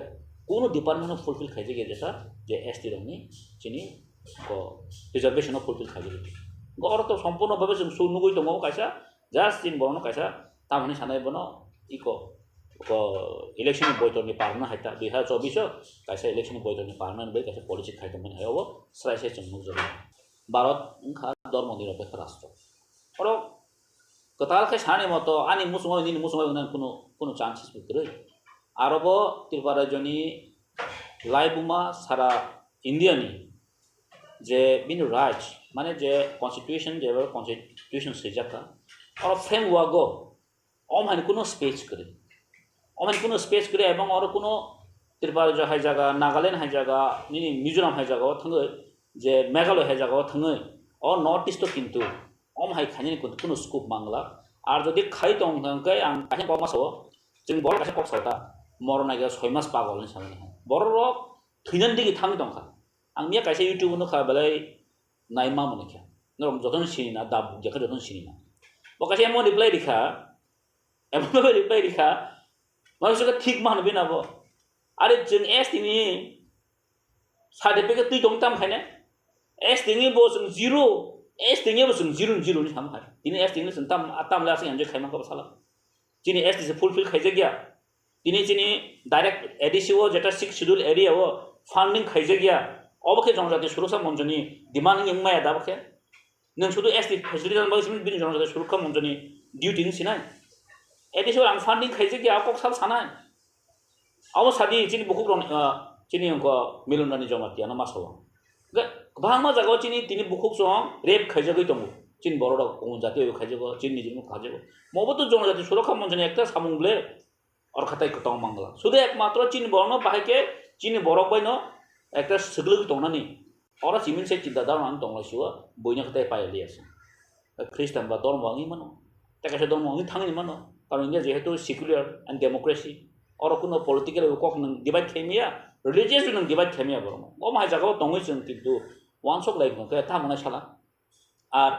कोनो डिपार्टमेंट फुलफिल खाइजे के जैसा जे एसटी रंगनि चिनि को रिजर्वेशन फुलफिल खाइजे गौर तो संपूर्ण भाबे जों सुनुगै दङ कायसा जास्ट इन बरनो कायसा tamani sanai bono iko ko election boitor ni parna haita 2024 kaisa election boitor ni parna bai kaisa policy khaita mani hayo srai se chungmu jori bharat ungkha dormo niropekh rashtra oro kotal khe sani moto ani musumai ni musumai unan কোনো chances ভিতরে আরব Tripura Johnny লাইবুমা সারা ইন্ডিয়ানি যে বিন right মানে যে constitution যেভাবে constitution সেজাকা আর framework অমহান কোনো space করে অমহান কোনো space করে এবং আর কোনো ত্রিপুরা যে হাই জায়গা নাগাল্যান্ড হাই জায়গা নিনি মিজোরাম হাই জায়গা থাঙ্গে যে মেঘালয় হাই জায়গা থাঙ্গে ও নর্থ ইস্ট কিন্তু অমহাই খাইনি কোনো স্কোপ মাংলা আর যদি খাই দंखाय आं काहे कमासो जों बर काहे कक्सौता मरनायगा 6 मास पागलनि साननाय बररक थैनान दिगि थांनि दंखा आं मिया कासे YouTube नो खाबालाय नायमा मनखे नरम जतन सिना दाब जेखा जतन सिना बकासे एमो रिप्लाइ दिखा मानसिखौ ठीक मान बिनाबो आरो जों एस दिनि सार्टिफिकेट दै दं ताम खायने एस दिनि बो जों 0 एस दिनि बो जों 0 नि साम खाय दिनि एस दिनि जों ताम लासे एन्जय खायमा को साला दिनि एस दिस फुलफिल खायजे गया दिनि जिनि डाइरेक्ट एडिसिओ जेटा 6 शेड्यूल एरिया वो फान्डिंग खायजे गया अबके जनजाति सुरक्षा मन्जनि डिमान्ड इंमाया दाबके नों सुदु एस दि फेसिलिटी जानबा सिम बिनि जनजाति सुरक्षा मन्जनि डिउटी सिनाय एडिसिओ आं फान्डिंग खायजे गया कक साल सानाय अब सादि जिनि बुकुक रन जिनि अंक मिलनरानि जमातिया ना मासो भांमा जागाव जिनि दिनि बुकुक जं रेप खायजे दङ जिन बरदा गुबुन जाति खायजे जिनि जिनि खायजे मबोतो जनजाति सुरक्षा मन्जनि एकटा सामुंगले और खाताय कतং मंगला सुदु एकमात्र जिन बरनो बाहायके जिनि बरक बायनो एकटा सगलग दंनानि अरा जिमिन से चिदा दारनान दंलासिवा बयनो खाताय पायलियास ख्रिस्टान बा धर्म आंनि मानो ताकासे धर्म आंनि थांनि मानो कारण इंडिया जेहेतु सेकुलार एंड डेमोक्रेसी और कोनो पॉलिटिकल कक नों डिवाइड खेमिया रिलीजियस नों डिवाइड खेमिया बरम ओ माय जागाव दंगै जों किन्तु वान सक लाइक नों था मनाय साला আর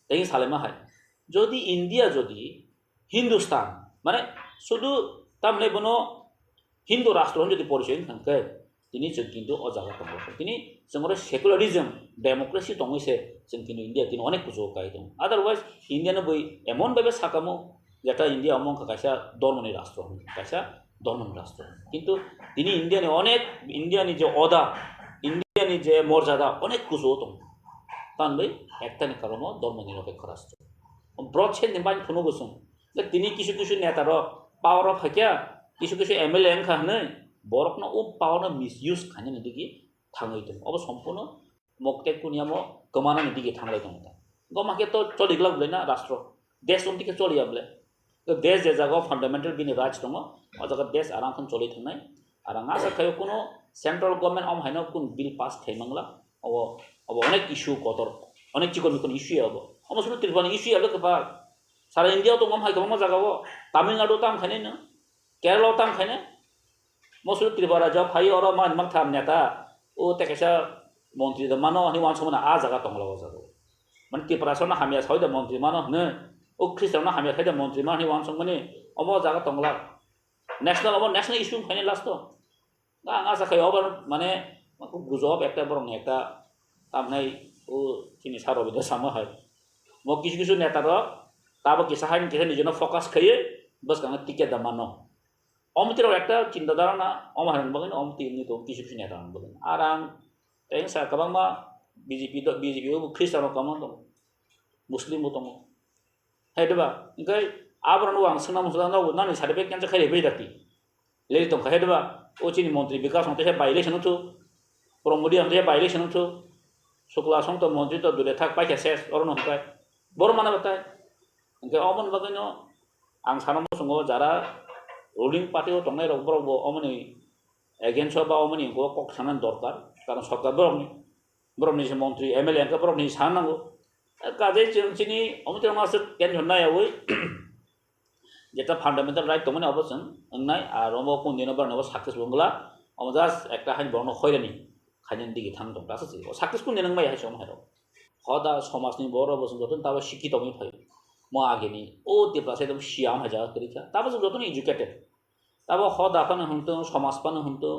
এই সালেমা হয় যদি ইন্ডিয়া যদি হিন্দুস্তান মানে শুধু তামনে বনো হিন্দু রাষ্ট্র যদি পরিচয় থাকে তিনি जों কিন্তু অজাগা দङ তিনি जोंरो सेकुलारिज्म डेमोक्रेसी दङैसे जों কিন্তু ইন্ডিয়া তিনি অনেক কিছু কাই দङ আদারওয়াইজ ইন্ডিয়ানো বই এমন ভাবে সাকামো যেটা ইন্ডিয়া অমন কাইসা ধর্মনি রাষ্ট্র কাইসা ধর্মনি রাষ্ট্র কিন্তু তিনি ইন্ডিয়ানি অনেক ইন্ডিয়ানি যে অদা ইন্ডিয়ানি যে মর্যাদা অনেক কিছু দङ তানबै একটানি কারণ ধর্মনিরপেক্ষ রাষ্ট্র ব্রড ছেন বাই কোনো গসং তিনি কিছু কিছু নেতার পাওয়ার ফাকিয়া কিছু কিছু MLA খানে বরকনো ও পাওয়ার মিসইউজ খানে নিদিকি থাঙ্গৈ দङ अब সম্পূর্ণ মক্তে কুনিয়ামো গমানা নিদিকি থাঙ্গলাই দङ গমাকে তো চলিগলা বলেনা রাষ্ট্র দেশ উন্তিকে চলিয়া বলে তো দেশ যে জায়গা ফান্ডামেন্টাল বিনি রাজ দङ ও জায়গা দেশ আরামখন চলি থানাय আর আশা খায় কোনো সেন্ট্রাল গভর্নমেন্ট হাইনো কোন বিল পাস খাইমাংলা अब अनेक इश्यू कतर अनेक चिकन मिकन इश्यू अब शुरू त्रिपुरा इश्यू अब कबार सारा इंडिया तो हम हाइकमा जगह तमिलनाडु ताम खाने न केरला ताम खाने शुरू त्रिपुरा जब फाइ और मान मान थाम नेता ओ तेकेसा मंत्री द मानो नि वान समना आ जगह तंगला जगह माने त्रिपुरा सना हामिया सयद मंत्री मानो ने ओ ख्रिस्टान हामिया खायद मंत्री मानो नि वान समने अमो जगह तंगला नेशनल इश्यू खाने लास्ट तो आशा खाय अब माने गुजब एकटा बरं एकटा तामनाय ओ जिनि सारबिदा सामो हाय म किछु किछु नेता र ताबो किसाहान किसे निजनो फोकस खये बस गांगा टिकेट दामानो अमतिरो एकटा चिन्ता धारणा अमहान बगन अमति नि तो किछु किछु नेता बगन आराम एं सा कबांमा बीजेपी ओ ख्रिस्टान कमन दं मुस्लिम दं हेदबा इंगाय आबरनो आं सना मुसला नानि सार्टिफिकेट केनसे खाय बेदाति ले दं हेदबा ओ चिनि मंत्री विकास संते बाइलेसन तो प्रमोदी हमसे बाइलेसन तो शुक्ला संत मंत्री तो दूरे थाक पाइके सेस और नहकाय बर माने बताय इनके अमन बगैनो आं सानामो संगो जारा रुलिंग पार्टी ओ तंगनाय रग बरग अमनि एगेन्स्ट बा अमनि को कक सानान दरकार कारण सरकार बरमनि से मंत्री MLA का बरमनि सानांगो काजे जोंसिनि अमति मास केन हनाय ओइ जेटा फान्डामेन्टाल राइट तमने अबसन अंगनाय आरो म कोनदिनो बरनबो साक्सेस बंगला अमजास एकटा हानि बरनो खयरानि खायन दिगे थां दं दासो साक्सेसफुल नेनंग माय हासम हारो हदा समाजनि बर बसन जतन ताबो शिक्षित मि फाय म आगेनि ओ तिप्रासे दम सियाम हाजा करिका ताबो जतन एजुकेटेड ताबो हदा फान हंतो समाज फान हंतो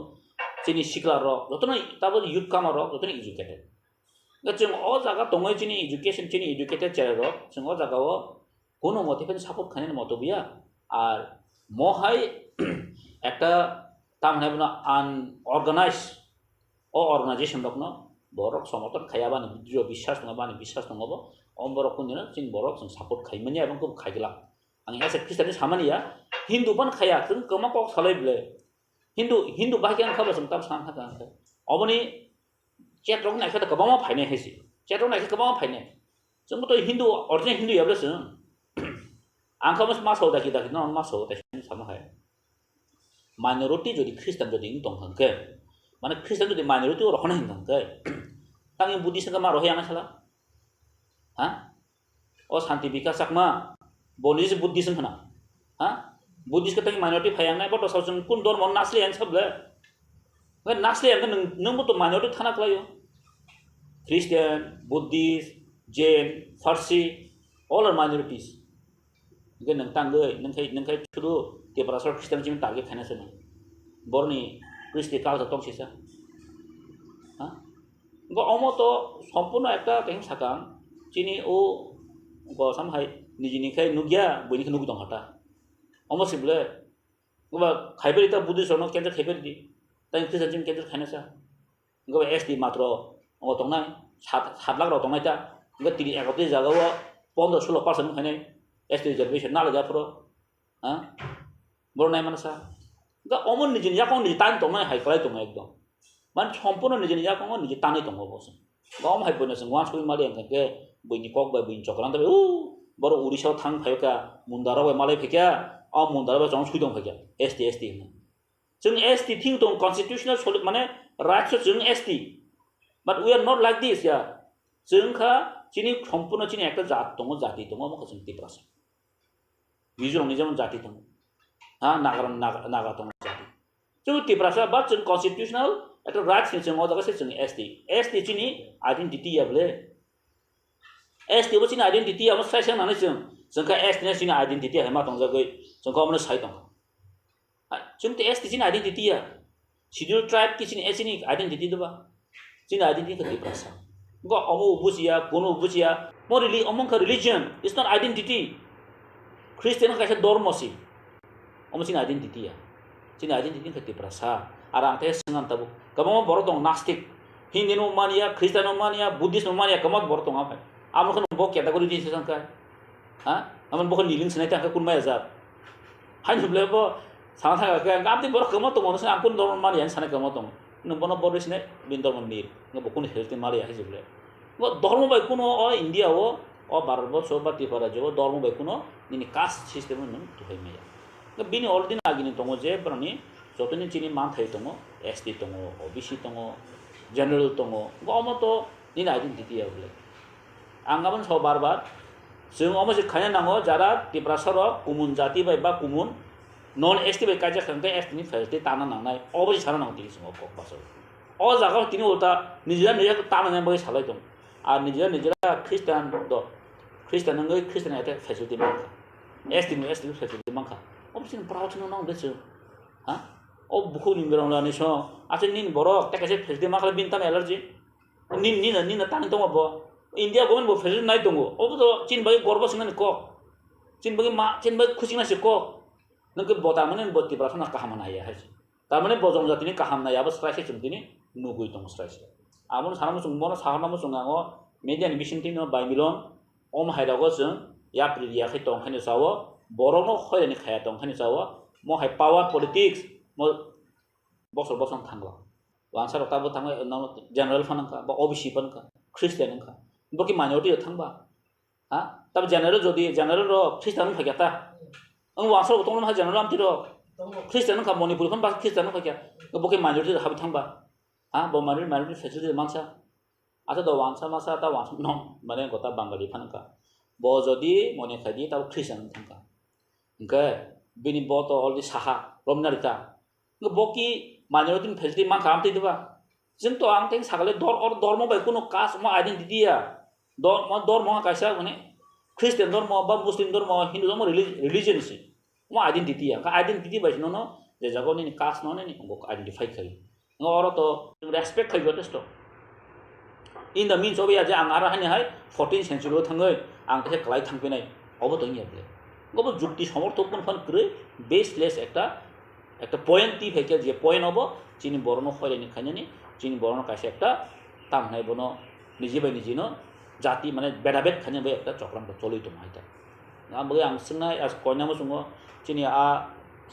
जिनि सिखला र जतन ताबो युथ कामर जतन एजुकेटेड जों अ जागा दङै जिनि एजुकेशन जिनि एजुकेटेड चेर र जों अ जागाव কোনো মতে ফেলে সাপোর্ট খানের মতো বিয়া আর মহাই একটা তামনে বনা আনঅর্গানাইজ অর্গানাইজেশন রকম বরক সমর্থন খাইয়াবানি দৃঢ় বিশ্বাস নবানি বিশ্বাস নব অম্বরক কোন চিন বরক जों সাপোর্ট খাইমানি এবং খুব খাইগলা आं एस ए ख्रिस्टान सामानिया हिंदू बन खाया जों कमा कक सालायब्ले हिंदू बाहाय आं खाबा जों ताम सान थाका अबनि चेट्रक नायखा गोबां फायनाय हेसि चेट्रक नायखा गोबां फायनाय जोंबो तो हिंदू अरिजिनल हिंदू याब्ले जों आं खाबा मासाव दाखि दाखि न मासाव दाखि सानो हाय माइनरिटी जदि ख्रिस्टान जदि दं हंके माने ख्रिस्टान जदि माइनरिटी रखना हंके तांनि बुद्धिस्ट मा रहे आं साला हा ओ शांति विकास सकमा बोलिस बुद्धिज्म होना हाँ बुद्धिस्ट के तंग माइनॉरिटी फायांगनाय बट सावजों कुन धर्म नासलियान सबले वे नासलियान नोंबो तो माइनॉरिटी थाना क्लायो Christian Buddhist Jain Parsi all are minorities गे नंतांगै नंखाय थुदु तेब्रासर ख्रिस्टियान जिम टारगेट खायनासो नों बरनि क्रिस्टि कालचार दंसिसा हाँ गो अमतो सम्पूर्ण एकटा तें साकां चिनि ओ गो सामहाय निजिनिखाय नुगिया बयनिखौ नुगि दं हाटा अमसिबले गबा खायबेरिता बुद्धिस्टनो केन्सार खायबेरिदि ताइ ख्रिस्टियान केन्सार खायनासा गबा एसडी मात्र अंग दंनाय 7 लाख राव दंनाय ता गबा तिनि एकति जागाव 15-16% खायनाय एसडी रिजर्वेशन नाले जाफरो हा बरनाय मानसा गा अमन निजिनि जाखौ निजि तान दंनाय हायख्लाय दं एकदम मान सम्पूर्ण निजिनि जाखौ निजि तानै दं बस गाम हायबोनसो वान सुइ माले अंके बयनि कक बा बयनि चक्रान तबे बर उड़ीसा थांग फायका मुंदाराव मालाय फैका आ मुंदाराव जों सुइदं फैका एसटी जों एसटी थिं दं कन्स्टिट्यूशनल माने राइट्स जों ST but we are not like this या जोंखा चिनि सम्पूर्ण चिनि एकटा जात दङ जाति दङ मखा जों तिब्रासा मिजोरामनि जेमन जाति दङ हा नागा दङ जाति जों तिब्रासा बट जों कन्स्टिट्यूशनल एकटा राइट्स जों अजागासे जों एसटी चिनि आइडेन्टिटी याबले एसटी वो चिना आइडेंटिटी हम साइसें नाने जोंखा एसटी ने चिना आइडेंटिटी है मा दंजागै जोंखा हमने साइ दं जों ते एसटी चिना आइडेंटिटी या शेड्यूल ट्राइब की चिना एसटी नि आइडेंटिटी दबा चिना आइडेंटिटी का दिप्रासा गो अमो बुजिया कोनो बुजिया मोरली अमंखा religion is not identity Christian का धर्म सि अमो चिना आइडेंटिटी या चिना आइडेंटिटी का दिप्रासा आरो आंते संगान तबो गोबां बर दं नास्तिक हिंदू मानिया क्रिश्चियन मानिया बुद्धिस्ट मानिया गोबां बर दं आफाय आमखन बो कैटेगरी दिस संका हा आमन बो निलिं सनाय ताका कुन माया जात हाइनुब्ले बो साना थाका गामति बर कम तो मनस आंकुन दर मानिया साना कम तो न बन बरिसने बिन दर मननि न बो कुन हेल्थ मारिया हाइजुब्ले बो धर्म बाय कुन अ इंडिया ओ भारतवर्ष बा त्रिपुरा जो धर्म बाय कुन निनि कास्ट सिस्टेम न तुहाय माया बिनि अलदिन आगिनि दङ जे ब्रनि जतनि चिनि मान थाय दङ एसटी दङ ओबीसी दङ जनरल दङ गम तो निनि आइडेंटिटी याबले आंगाबन सौ बार जों अमसे खायना नांगो जारा तिब्रासर कुमुन जाति बा कुमुन नन एसटी बाय काजा खांते एसटी नि फेसिलिटी ताना नांनाय अबसे साना नांगो तिनि जों ककबासर अ जागा तिनि उल्टा निजा ताना बाय सालाय दं आ निजा ख्रिस्टान नंगै ख्रिस्टान आते फेसिलिटी मांखा एसटी फेसिलिटी मांखा अबसे प्राउड न नांगो जों हा ओ बुखु निंगराव लानि सो आसे निन बरक ताकासे फेसिलिटी मांखा बिनताम एलार्जी निन तानि दङ बो इंडिया गवर्नमेंट बो फेसिलिटी नाय दङ अब तो चीन बाय गर्व सिंगनि क चीन बाय खुसिना से क नंके बता माने बत्ती प्रार्थना काहामना हाया हाय तारमाने बजम जातिनि काहामना याबो स्ट्राइसे जोंदिनि नुगुइ दं स्ट्राइसे आमन सानामो जों बन साहानामो जों आङो मेडियानि बिसिनथिनो बाय मिलन अम हायदागो जों याप्रिलिया खै दं खानि जावो बरनो खयनि खाया दं खानि जावो म हाय पावर पॉलिटिक्स म बसर थांगला वानसार ताबो थाङो जनरल फनका बा ओबीसी फनका क्रिश्चियन का बकी माइनॉरिटी थांबा हा तब जनरल रो ख्रिस्टान फैगाता अंग वासर उतंग मा जनरल आमति रो ख्रिस्टान का मणिपुर फन बा ख्रिस्टान फैगा बकी माइनॉरिटी हाबि थांबा हा बो माइनॉरिटी फेसिलिटी मानसा आता द वानसा मासा ता वान न माने गता बांगाली फनका बो जदि मने खादि तब ख्रिस्टान थांका ओंके बिनि बो तो अलदि साहा रमनारिता बकी माइनॉरिटी फेसिलिटी मा खामति दबा जों तो आं तें सागले धर्म बाय कुनो कास्ट मा आइडेंटिटी या धर्म कायसा माने ख्रिस्टियान धर्म बा मुस्लिम धर्म हिंदू धर्म रिलीजन से मा आइडेंटिटी या आइडेंटिटी बाय न जे जागोनि कास्ट न नि आइडेंटिफाई खायो और तो रेस्पेक्ट खायो जथेस्ट इन द मीन्स अफ या जे आं आरो हानि हाय 14th सेन्चुरी थाङै आं ते क्लाइ थांफिनाय অবতঙ্গিয়া বলে গব যুক্তি সমর্থক কোন করে বেসলেস একটা পয়েন্ট টি থেকে যে পয়েন্ট হবো চিনি বর্ণ হয়নি খাইনি চিনি বর্ণ কাছে একটা তামনাই বনো নিজে বাই নিজেনো জাতি মানে বেদাবেদ খাইনি বাই একটা চক্রান্ত চলিত মাইতা आंबो आं सोंनाय आस कयनामो सङो चिनि आ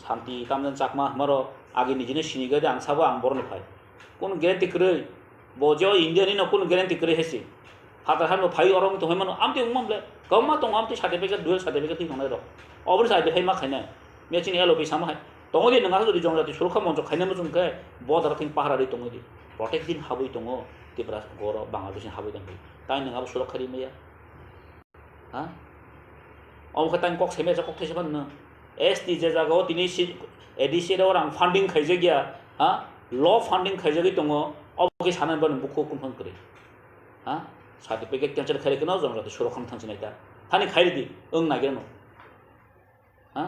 शान्ति तामजन चाकमा हमारो आगे निजिनो सिनिगो आं साबो आं बरन फाय कोन ग्यारेंटी करे बजो इंडियानि न कोन ग्यारेंटी करे हेसि हाता हानो फाय अरम तो हैमानो आमते उममले गमा तो आमते सर्टिफिकेट दुल सर्टिफिकेट थिं थांनाय र अबर साइड फाय मा खायना मे चिनि एलओपि सामा हाय तंगदि नङा जुदि जंजाति सुरक्षा मंच खायनामो जोंके बदर थिं पाहारा दै तंगदि प्रटेक्ट दिन हाबै दङ त्रिपुरा गर बांलादेश हाबै दङ ताइ नङाबो सुरक्षा रि मैया हा ông cái tăng quốc xem cho quốc thế sao nữa ST जे जागो दिनै एडिसिड और आं फंडिंग खाइजे गया हा ल फंडिंग खाइजे गई दङ अब के सानन बन बुखो कुन करे हा सर्टिफिकेट कैंसिल खाइ केनो जों जाते सुरक्षम थांसिनाय दा थानि खाइ दि ओं नागिरनो हा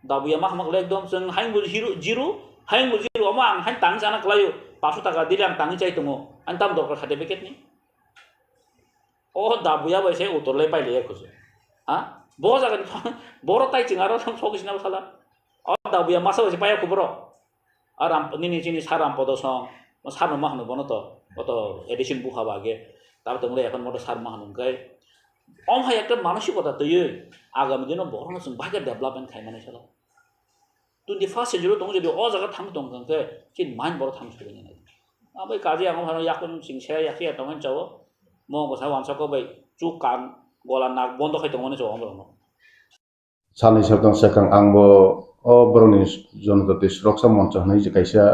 दाबुया मा हमक एकदम जों हाइन बु जिरो हाइन बु जिरो मा आं हाइन तां जाना क्लायो 500 टाका दिले आं ताङि चाइ दङ आं ताम दरकार सर्टिफिकेट नि ओ दाबुया बैसे उतरले पाइले खौसो हा बो जागोन बर' टाइचिं आरो सकिसिना साला अ दाबुया मासा बसे पाया खबर आराम निनि चिनि साराम पदसं सारनो मा होनो बनो तो एडिशन बुखाबा आगे तार तंगले এখন মতো সার मा होनो गाय অমহাই একটা মানসিকতা তৈরি আগামী দিনে বড় जों बागे डेभलपमेंट खायमाने साला 21 सेन्चुरि दं যদি अ जागा थाम दं गंके चिन मान बर थाम सलिने नै आबै काजे आं हानो याखन सिंसे याखि तंगन चाव म गसा वानसाको बै चु कान गला नाक बन्द खाय दंमोन जो हमरो सानै सबदं Swkang आंबो अ बर'नि जनजाति सुरक्षा मंच होनाय जे कायसा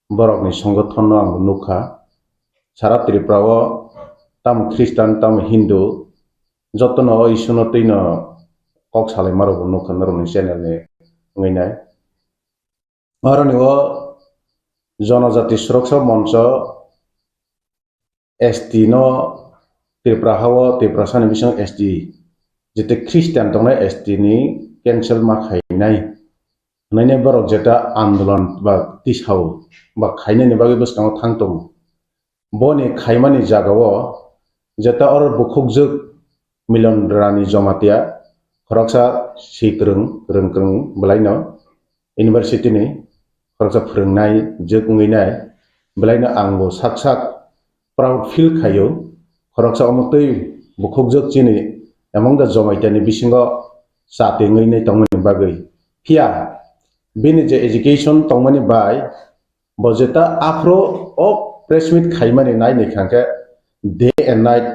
बर'नि संगठन आंबो नुखा सारा त्रिपुराव ताम ख्रिस्टान ताम हिंदू जतन इसुनो तैनो कक सालाय मारो नुखा नरनि चैनल ने ngैनाय मारनिव जनजाति सुरक्षा मंच ST नो त्रिपुरा हाव त्रिपुरा सानि बिसं ST जेते ख्रिस्टान दंनाय ST नि कैंसिल मा खायनाय नैने बरक जेता आंदोलन बा तिसाव बा खायनायनि बागै बसकाव थांतों बनि खायमानि जागाव जेता और बुखुकजुग मिलनरानि जमातिया खरकसा सिक्रं रोंक्रं बलायनो यूनिवर्सिटी नि खरकसा फोरोंनाय जोगङैनाय बलायनो आंबो साक प्राउड फील खायो खरकसा अमतै बुखुकजुग चिनि among the Jamatia ni bisingo sa tengai nei tongmani bagai pia bini je education tongmani bai bojeta afro of press meet khaimani nai nei khangke day and night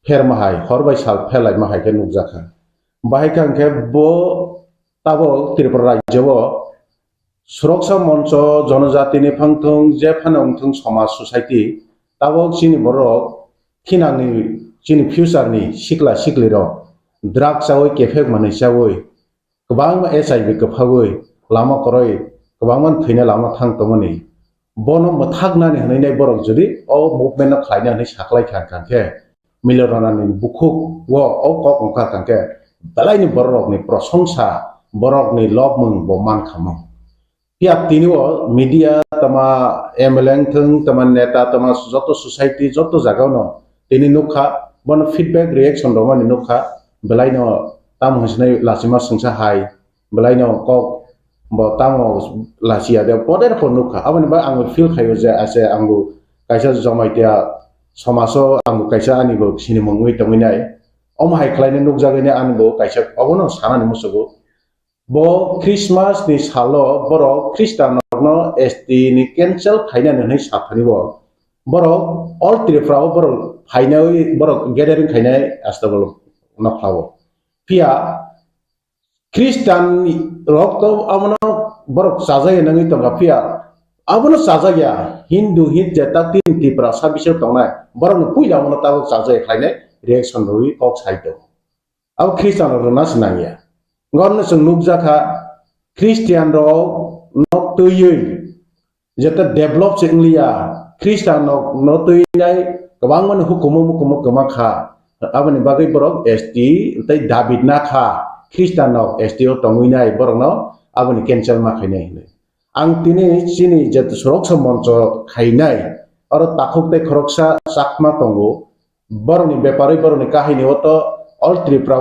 fer mahai horbai sal phelai mahai ke nukjaka bahai khangke bo tabo Tripura rajyo suroksha moncho jonojati ni phangthong je phanongthong samaj society tabo chini borok thinangni chini future ni sikla sikliro drugs awai kefek manai chawai kobang HIV kofawai lama koroi kobang man thina lama thang tomani bono mothagnani hnainai borok jodi o movement khlaina hnai saklai khangke Milanrani bukhuk wo o kok ongka khangke balaini borok ni prosongsa borok ni lobmung bo man khamong pia tiniwo media tama MLA thung tama neta tama joto society joto jagano tini nukha bono feedback reaction romani nukha belaino tam hosnai lasima sungsa hai belaino kok bo tamo lasia de poder ponukha abani ba ang feel khayo je ase angu kaisa Jamatia समाजो आंबो कायसा आनिबो सिनि मंगै तंगैनाय अमहाय खलायनो नुकजागैने आंबो कायसा अबनो सानानि मुसुगो बो Christmas नि सालो बरो ख्रिस्टाननो ST नि कैंसिल खायनानै नै साथानिबो बरो ऑल त्रिपुराव बरो फाइनाय बरो गैदारिं खायनाय आस्ताबल नखलावो पिया ख्रिस्टान रक्त अमनो बरो साजाय नङै तंगा पिया abano sajaya Hindu hit jeta tin Tripura sabisel tongnai borong puila mono tawo sajay khlainai reaction roi kok saito ab Christian rona sinangya ngon sung nukjaka Christian ro nok tuyui jeta develop singlia Christian no tuinai kabang man hukumu kamakha abani bagai borok ST tai David na kha Christian no ST o tonguinai borong no abani cancel ma khainai ang tini chini jet suroksha moncho khainai aro takhukte khoroksa sakma tongo boroni bepari boroni kahini oto all Tripura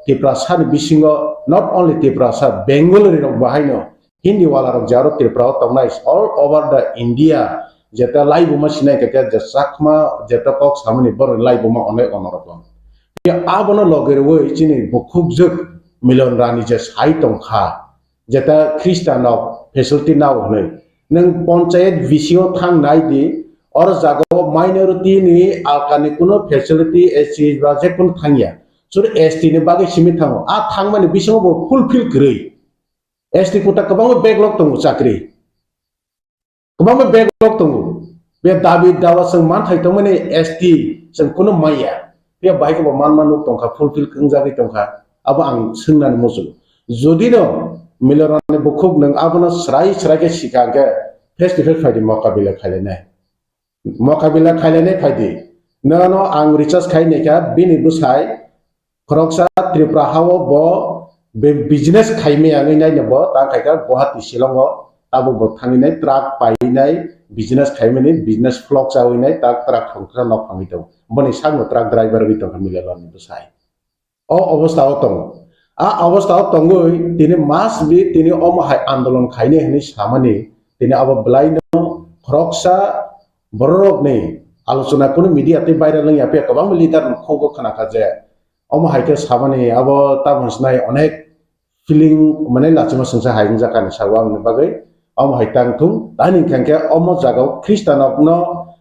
Tripura Sa bisingo not only Tripura Sa Bengali rok bahayno Hindi wala rok jaro Tripura tongnai all over the India jeta laibuma sinai keke jasakma jeta kok samani bor laibuma onek onorok ya abono logerwe chini bukhukjuk Milanrani je sai tongkha jeta Christianok facility naw honai nang panchayat visio thang nai di or jago minority ni alkani kuno facility SC ba je kun thangya sur ST ni bagi simi thango a thang mani bisio bo fulfill krei ST kuta kabang backlog tongu chakri kabang backlog tongu be dabi dawa sang man thai tongmani ST sang kuno maya be bai ko man manuk tongkha fulfill kungjagi tongkha abo ang sungnan musul jodino Milanrani bukhuk nang abono srai ke sikage face to face faidi mokabila khailene faidi no ang recharge khaine ka bini busai khoroksa Tripura hawo bo business khaime angai nai bo ta khaika Guwahati Shillongo abo bo thanginai truck painai business khaimeni business vlog chawinai ta truck thongkra nok phangi to boni sagno truck driver wi to Milanrani busai o obostha o tong a obostha tongoi tini mas bi tini hai andolon khaine hini samani tini abo blaino khoroksa Bohrokno ni alochona kono media te viral lang yape kabang leader khogo khana khaje hai ke samani abo tamonsnai onek feeling mane lachima sungsa haing jakani sawang ni bagai hai tangthung tani kangke jaga Christianok no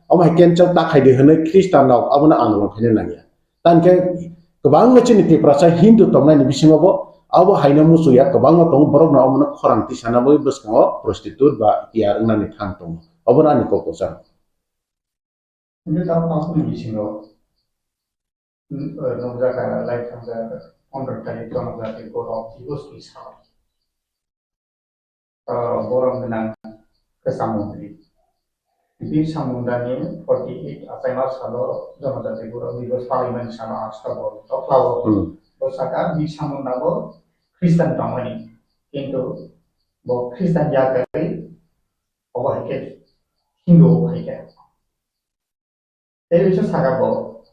hai kenchal ta khaide hene Christianok abona andolon khaine nangya tanke kabang chini Tripura Sa Hindu tongnai ni bisingo abo haina musu ya kabang tong Bohrokno amona khorang tisana boi beskango prostitute ba ya nani thang tong abona ni kokosa Ini tahu kamu di sini nongja kaya like nongja kontrak kali itu nongja di Bohrokno itu susah. Bohrokno ke samudri. Di samudra ini 48 apa yang salo Jamatia di Bohrokno itu parlimen sama asal Bohrokno. Kalau bosaka di samudra bo Kristen tamani, itu bo Kristen jaga apa hikit Hindu hikit. Tapi itu sangat bo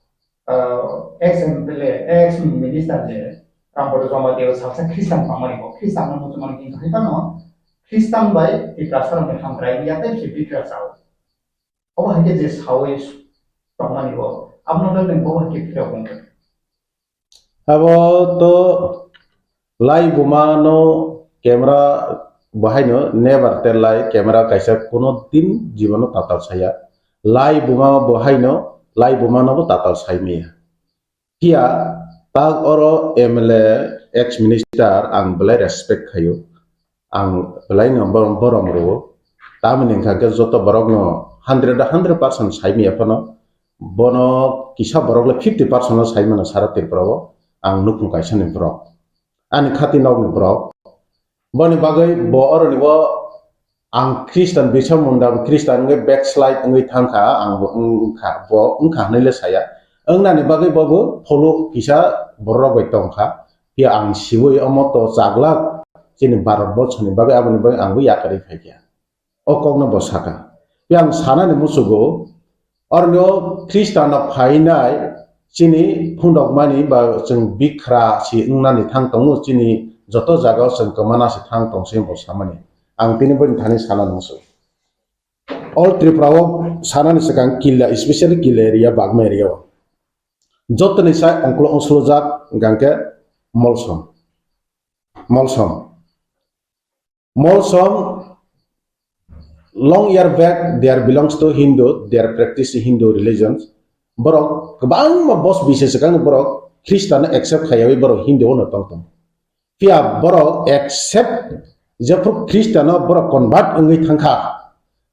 ex MLA, ex minister je, Rampada Jamatia salsa Kristen pamani bo, Kristen namun cuma kita kita no, Kristen baik di transfer mereka berai dia tapi sih pikir saw. Apa hanya je sawi pamani bo, abang orang yang bawa kita kira pun. Abo to live bumano camera bahayno never tell lie camera kaisa kono din jibono tatal saya. Lai buma bohaino lai buma no tatal saimia kia tag oro MLA ex minister ang belai respect kayo ang belai no borong ro tamin ka joto Bohrokno 100% saimia pano bono kisa Bohrokno 50% saimana sara Tripura ang nukung kaisa ni Bohrok ani khati nog ni Bohrok boni bagai bo oro ni bo ang Kristen bisam mundam Kristen nge backslide nge thangkha ang ngkha nile saya nani bagai bobo pholo kisa Bohrok bai tongkha pia ang siwoi amoto chaglak chini Bharat bochoni bagai aboni bagai ang yakari phaikya o kogno bosaka pia ang sanani musugo orno Kristen phainai chini phundok mani ba jeng bikra si nani thang tongu chini joto jaga jeng kamana si thang tongse bosamani ang tini pun thani sana nungsu. All Tripura sana ni Swkang killa, especially killa area, bagma area. Jot ni sa angklo angslojak gangke molsom. Long year back, they belongs to Hindu, they are practicing Hindu religions. Bohrok kabang ma bos bisa Swkang Bohrok Kristen accept khayawi Bohrok Hindu ono tong. Pia Bohrok accept Japro Kristen Bohrok convert ngai thangkha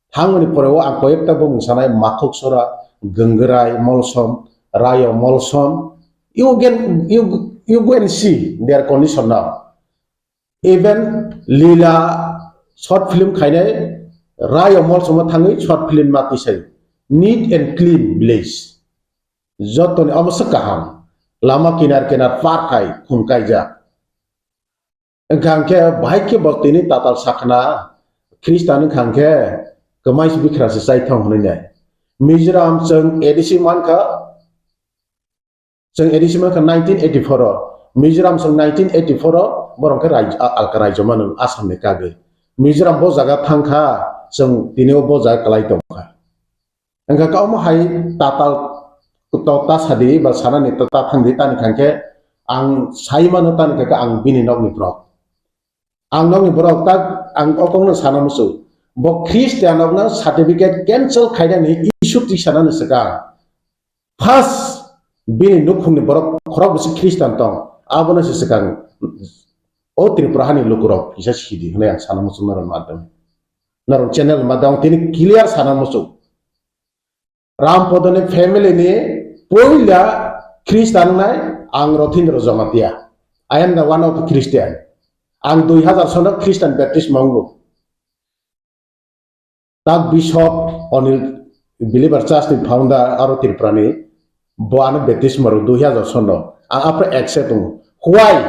thangmani porewo ang koyekta bo mungsanai makhok sora genggerai molsom rayo molsom you go and see their condition now even lila short film khainai rayo molsom thangai short film mati sai neat and clean village jotoni amsa kaham lama kinar par khai khunkai ja Gangke baik ke bakti ini tatal sakna Kristen gangke kemai bikra sesai thong hone Mizoram jeng edisi man ka 1984 Mizoram song 1984 borong ke alka rajo manu Assam ne kage Mizoram bo jaga thangkha song tineo bo jaga kalai tongkha engka kau ma hai tatal ta sadi ba sana ni tata thangdi tani khangke ang saimano tani kake ang bini nokni brok ang nokni brok tak ang okong sana musu bo Christian na certificate cancel khaida ni issue ti sana ne saka first bini nukhung ni borok khorok bisi Christian tong abona se Swkang o Tripura hani lukurok isa sidi hne ang sana musu naron madam naron channel madam tini clear sana musu Rampada ni family ni poila Christian nai ang Rothindra Jamatia I am the one of the Christian ang 2000 sonok Christian Baptist mangu tak Bishop Onil Believer Church ni founder aro Tripura ni Boana Baptist maru 2000 sonok ang apre accept why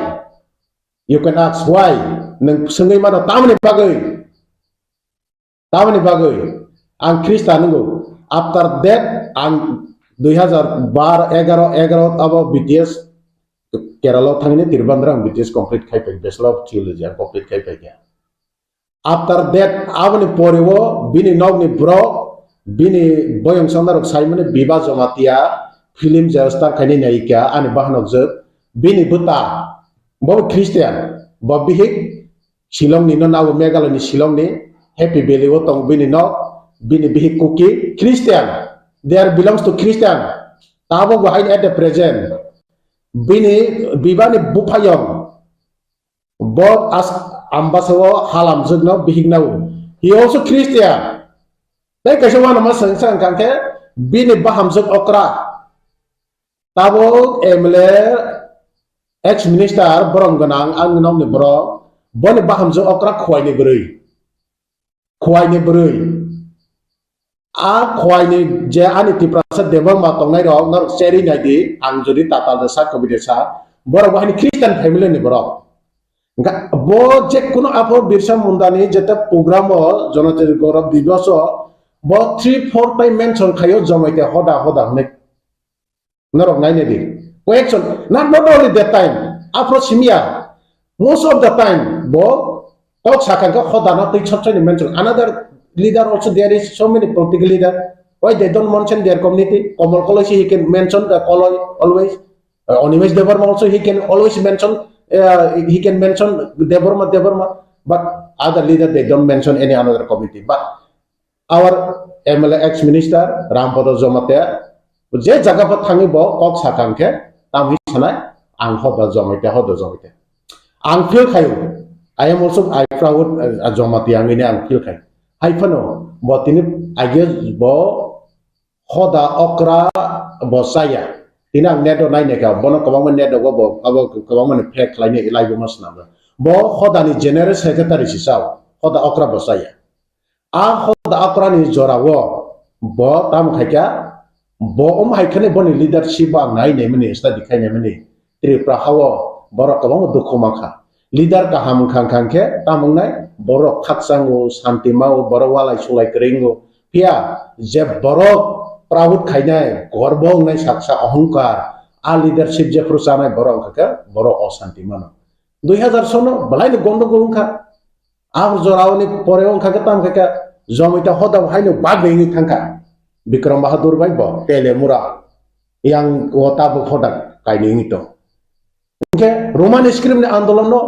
you can ask why nang sengai mana tamani bagai ang Christian ngo after that ang 2011 abo BTS Kerala thangni Tirubandram BTS complete khai Bachelor of Theology complete khai after that abani porewo bini nogni bro bini boyong sandarok saimane biba Jamatia film jastar khani naika ani bahanok je bini buta bo Christian bo bihik Shillong ni no nawo Meghalaya ni Shillong ni Happy Valley wo tong bini no bini bihik kuki Christian there belongs to Christian tabo behind at the present bini bibani bupayong bo as ambasawo halam jugno bihik nawo he also Christian dai kaiswa nama sang kangke bini baham jug okra tabo MLA ex minister borong ganang ang nom ni bro boni baham jug okra khwai ni berui a khwai ni je ani tiprasa debang ma tongnai rok nor seri nai di ang jodi tatal desa kobidesa boro bahani Christian family ni bro nga bo je kuno apo birsa mundani jeta program o Jamatia gorab diboso bo 3-4 time mention khayo Jamatia hoda ne norok nai ne di question not only that time afro simia most of the time bo Swkang hoda na tai chot ni mention another leader also there is so many political leader why they don't mention their community Komal Kolosi he can mention the Koloi always Onimesh Devarma also he can always mention Devarma but other leader they don't mention any another community but our MLA ex minister Rampada Jamatia je jaga pa thangi bo Swkang ke tam hi sanai ang hoda Jamatia ang feel khayo I am also proud Jamatia ngine ang feel khayo hai phano bo tini age bo hoda okra bo saya tinang nedo nai ne ka bono kabang nedo go bo abo kabang pek laine ilai bo masna bo hoda ni general secretary sisaw hoda okra bo saya a hoda okra ni jorawo bo tam khaika bo haikane boni leadership ang nai ne mani study khai ne mani Tripura hawo borok kabang dukhu makha leader kaham khangke tamung nai borok khaksango santi mau borok walai sulai keringo pia je borok proud khainai gorbong nai saksa ahangkar a leadership je prusana borok khaka borok osanti mano 2000 sono balai gondogol kha am jorawni poreong khaka tam khaka Jamatia hoda haino bagni thangka Bikram Bahadur bai bo telemura yang wota bo hoda kaini to ke Roman script ni andolon no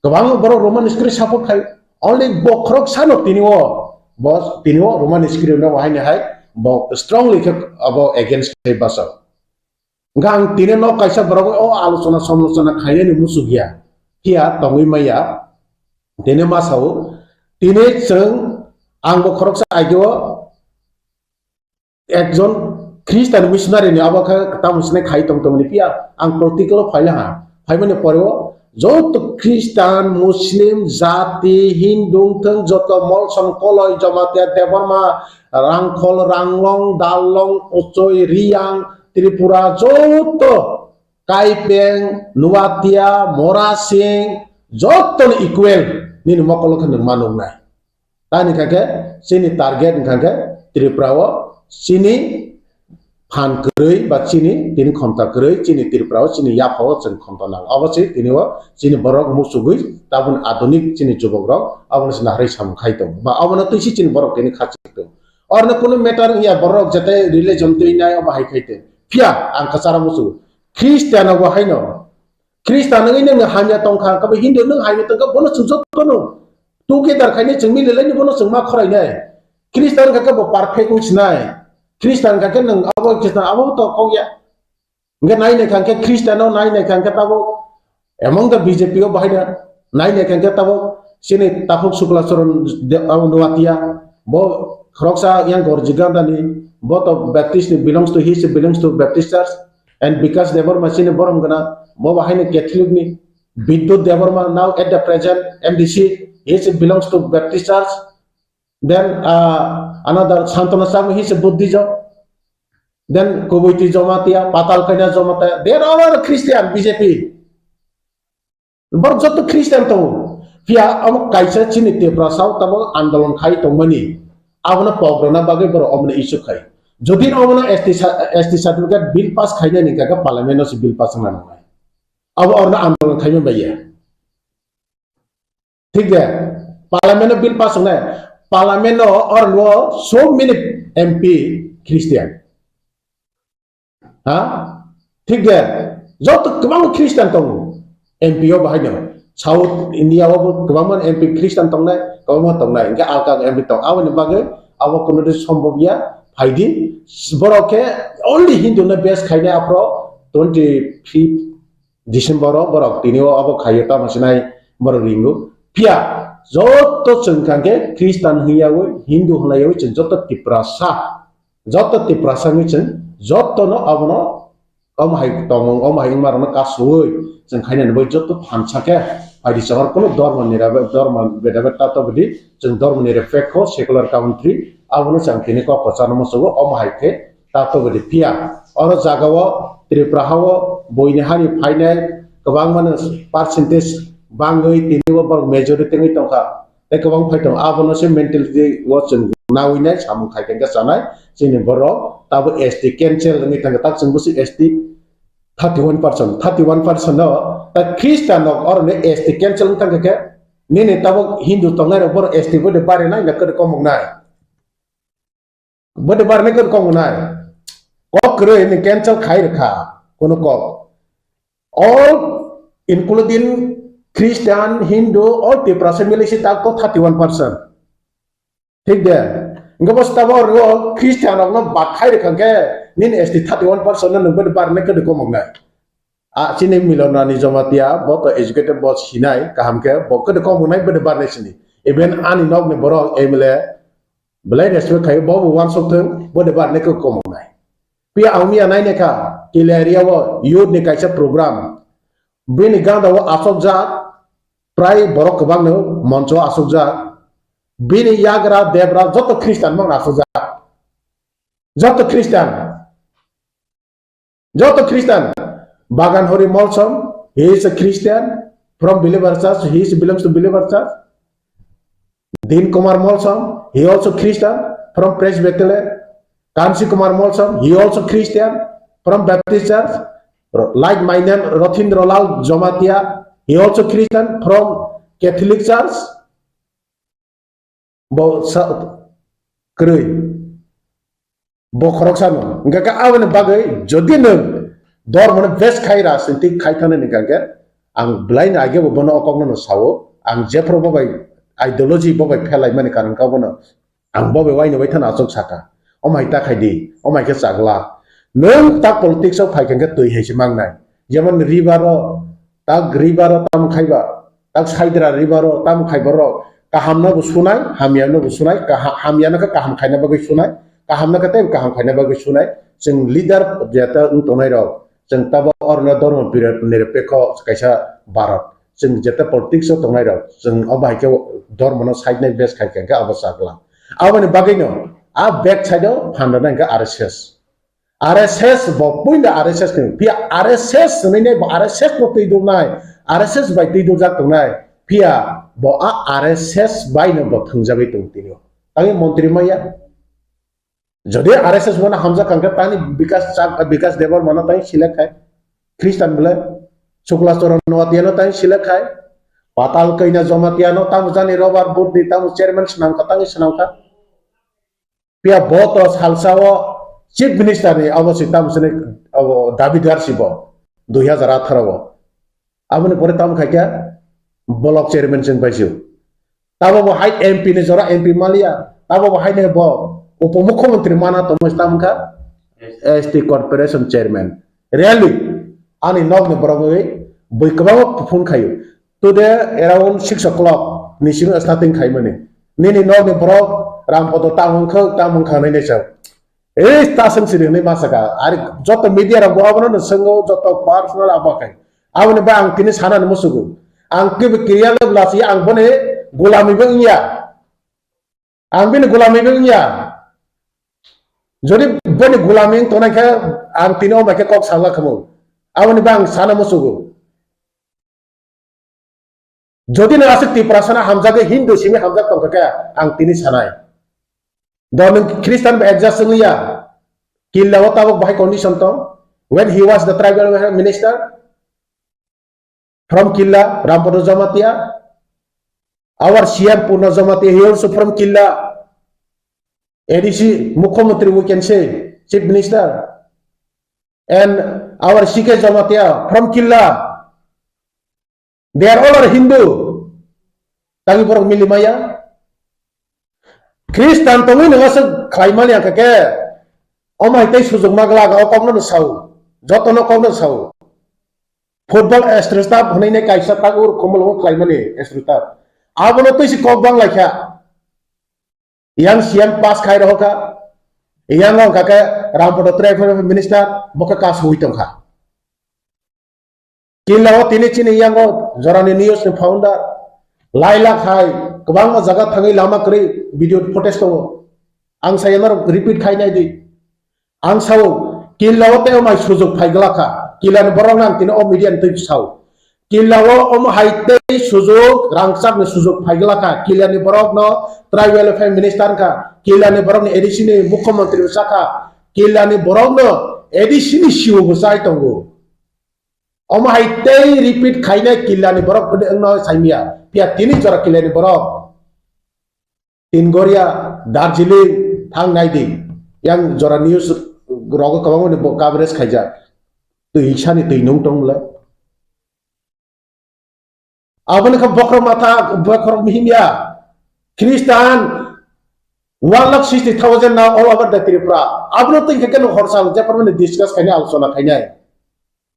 kabang boro Roman script support khai only bo khrok sano tiniwo Roman script no haine hai bo strongly abo against khai basa gang tine no kaisa boro o alusona samlosona khaine ni musugia hia tongui maya tine masau tine seng ang bo khrok sa ajo ekjon Christian missionary ni abaka tamusne khai tong ni pia ang political faila ha faimane poreo joto Christian Muslim jati Hindu thang joto molson koloi Jamatia Devarma rangkhol ranglong dalong ochoi riang Tripura joto kaipeng nuatia morasing joto ni equal ni mokolo khan manung nai tani kake sini target kake Tripura wo sini fan kerei ba chini tin khonta kerei chini Tripura chini yapho cheng khonta nang obase tiniwa chini borok musugui tabun adunik chini jubogrok abon sinahri sam khaitong ba abona tuisi chini borok tini khachitong or na kuno matter ya borok jate religion tu inai ba hai khaite pia ang kasara musu Christian go haino Christian nang ine hamya tongkha ka Hindu nang hamya tongka bono sujot kono together khaine chengmi lelai bono sengma khorai nai Christian ka bo perfect nisnai Christian ka nang abo Christian abo to kogya nge nai ne kan ke Christian no nai ne kan ke tabo among the BJP o bahina nai ne kan ke tabo sini tapuk sukla soron Jamatia bo Kroksa yang gorjigandani both of Baptist belongs to Baptist church and because they were machine borom gana bo bahina Catholic ni Bidut Devarma now at the present MDC he belongs to Baptist church. Then another Santana Sam, he's a Buddhism. Then Kubuiti Jamatia, Patal Kanya Jamatia, they are all Christian, BJP. But just the Christian too. Via our Kaisa Chinite Prasau Tabo, Andalon Kai to money. I want a pogrona bagger on the issue Kai. Jodin Omana ST certificate bill pass Kanya Nikaga Palamenos bill pass Manamai. Our order Andalon Kanya Bayer. Take there. Parliament bill pass on there. Parliament or so many MP Christian. Take there. Jot kemang Christian tong MP o bahaya. South India o kemang MP Christian tong na, kemang tong na. Ingka alka MP tong. Awan bagai, awan konodes sombobia. Haidi. Boroke only Hindu na best kaya apro 25 December o borok. Tinio abo kaya ta masinai bororingu. Pia. Joto cengkangke Kristen hiyawe Hindu hulayawe ceng joto tiprasa ngicen joto no abono hai tomong hai marana kasui cengkaina nebo joto hansake hai disawar kono dharma beda tato bedi ceng dharma nirapekho secular country abono cengkini ko kocana mosogo hai ke tato bedi pia oro jagawo Tripura hawo boine hari final kebang mana percentage bangai tiniwa bar majority ngai tongka ekabang phaitong abono se mentality watching nawinai samung khaiken ga sanai sini borok tabu ST cancel ngai tang tak sengbusi ST 31% no ta Christian or ne ST cancel tang ke nini tabu Hindu tongai bor ST bode bare nai na ker komong nai bode bare nai ker komong nai ko kre ni cancel khai rakha kono ko all including Christian, Hindu, all the milisi tak to 31%. Take there. Enggak bos tabor lo Christian orang bakai dekan ke nin ST 31% nan nunggu depan mereka dekomong nai. Sini Milanrani Jamatia, boto educated bos sinai kaham ke, boko dekomong nai berdebar nai sini. Even ani nog ne borong MLA, belai neswe kai bobo wan sokeng, berdebar nai ke komong nai. Pia aumia nai neka kileria wo youth ne kaisa program. Bini ganda wo asok jat prai borok kebang no monco asok jat bini yagra debra joto Christian mang asok jat joto Christian bagan hori molsom he is a Christian from believer church he belongs to believer church Din Kumar molsom he also Christian from Presbyterian Kansi Kumar molsom he also Christian from Baptist church. Like my name, Rothindra Lal Jamatia, he also Christian from Catholic Church. Bohrokno sano. Enggak awan bagai jadi neng dor mana best kaira senti kaitana nih kan? Ang blind aja bono okong nono sawo, ang jepro babai ideologi babai pelai mana kan kau bono, ang babai wai nabai tan asok saka. Omai tak haidi, omai ke sagla. Nung tak politik so phai kengke tui hei simang nai jeman ribaro tak ribaro tam khaiba tak saidra ribaro tam khaibaro kahamna bu sunai hamiana bu sunai hamiana ka kaham khaina bagai sunai kahamna ka tem kaham khaina bagai sunai jeng leader jata tonai ro jeng taba orna dorma period nirapekho kaisa barat jeng jata politik so tonai ro jeng obai ke dorma no side nai best khai kengke abasakla awani bagai no a back side o phanda ka RSS bopui da RSS kan pia RSS nene bo RSS mo tidur nai RSS bai tidur jak tong nai pia bo RSS bai no bo thangjagai tong tinio tangi montri maya Jadi RSS mana Hamza Kangka tani bikas devar mana tani silek hai Kristen bela Sukla Soran Watiano tani silek hai Patal kaina Jamatiano tamu jani Robert Budi tamu chairman senang katangi senang ka pia botos halsawo chief minister ni awasi tamu sene David Garsibo 2018 wo abone pore tamu kaya block chairman sen paisiu tamu bo hai MP ni jora MP Malia tamu bo hai ne bo उपमुख्यमंत्री माना तो मुस्ताम का ST corporation chairman really आनी knock ने बराबर बैकबा phone खायो तो दे around 6 o'clock निशिनो starting खाई मने नी नॉक ने बरो रामपद तामुं खाने ने सब ए तासन सिरि ने मासका आरे जत मीडिया रा गोबनो न संगो जत पर्सनल आबाखाय आवने बा आं तिनि सानान मुसुगु आं के क्रिया लब्लासि आं बने गुलामी बंगिया आं बिन गुलामी बंगिया Jadi bani gulami yang tuan ka ang tino mereka kok salah kamu. Awan bang sana musuh. Jadi ni asik ti perasaan Hamzah ke Hindu sini Hamzah tong ka ang tini sanai. Dan Kristen be adjust niya. Killa wata wak bahai condition tong when he was the tribal minister from Killa Rampada Jamatia. Our CM Purna Jamatia he also from Killa. ADC Mukhyamantri we can say Chief Minister and our Sikh Jamatia from Killa they are all Hindu tangi porok milimaya Kristen tongi ngasag klaimal yang kake omai tei sujung magla ga okong no sau joto no kong no sau football estresta bhanai ne kaisa tagur komol ho klaimani estresta abono tei si kokbang lakha yang siam pas khai raho ka yang ngong ka Rampada tribal minister boka kas hui tong kha kilaw tini chini yang ngo jorani news ni founder laila khai kabang jaga thangai lama kri video footage to ang sayanar repeat khai nai di ang sao kilaw te mai sujok phaigla kha kilan borong nang tini o media te sao kilaw om haite sujok rangsak ni sujok phaigla kha kilani Bohrokno tribal affairs minister ka kilani Bohrokno edisi ni mukhyamantri saka kilani Bohrokno edisi ni siu busai tongo om haite repeat khaina kilani Bohrok pede no saimia pia tini jora kilani Bohrok Tingoria Darjeeling thang naidi yang jora news rogo kabango ni coverage khaija tu isani tu nung tong la abang ka bokro mihimya Kristen 160,000 now all over the Tripura abang tu ingke no horsal je permen discuss kanya alsona kanya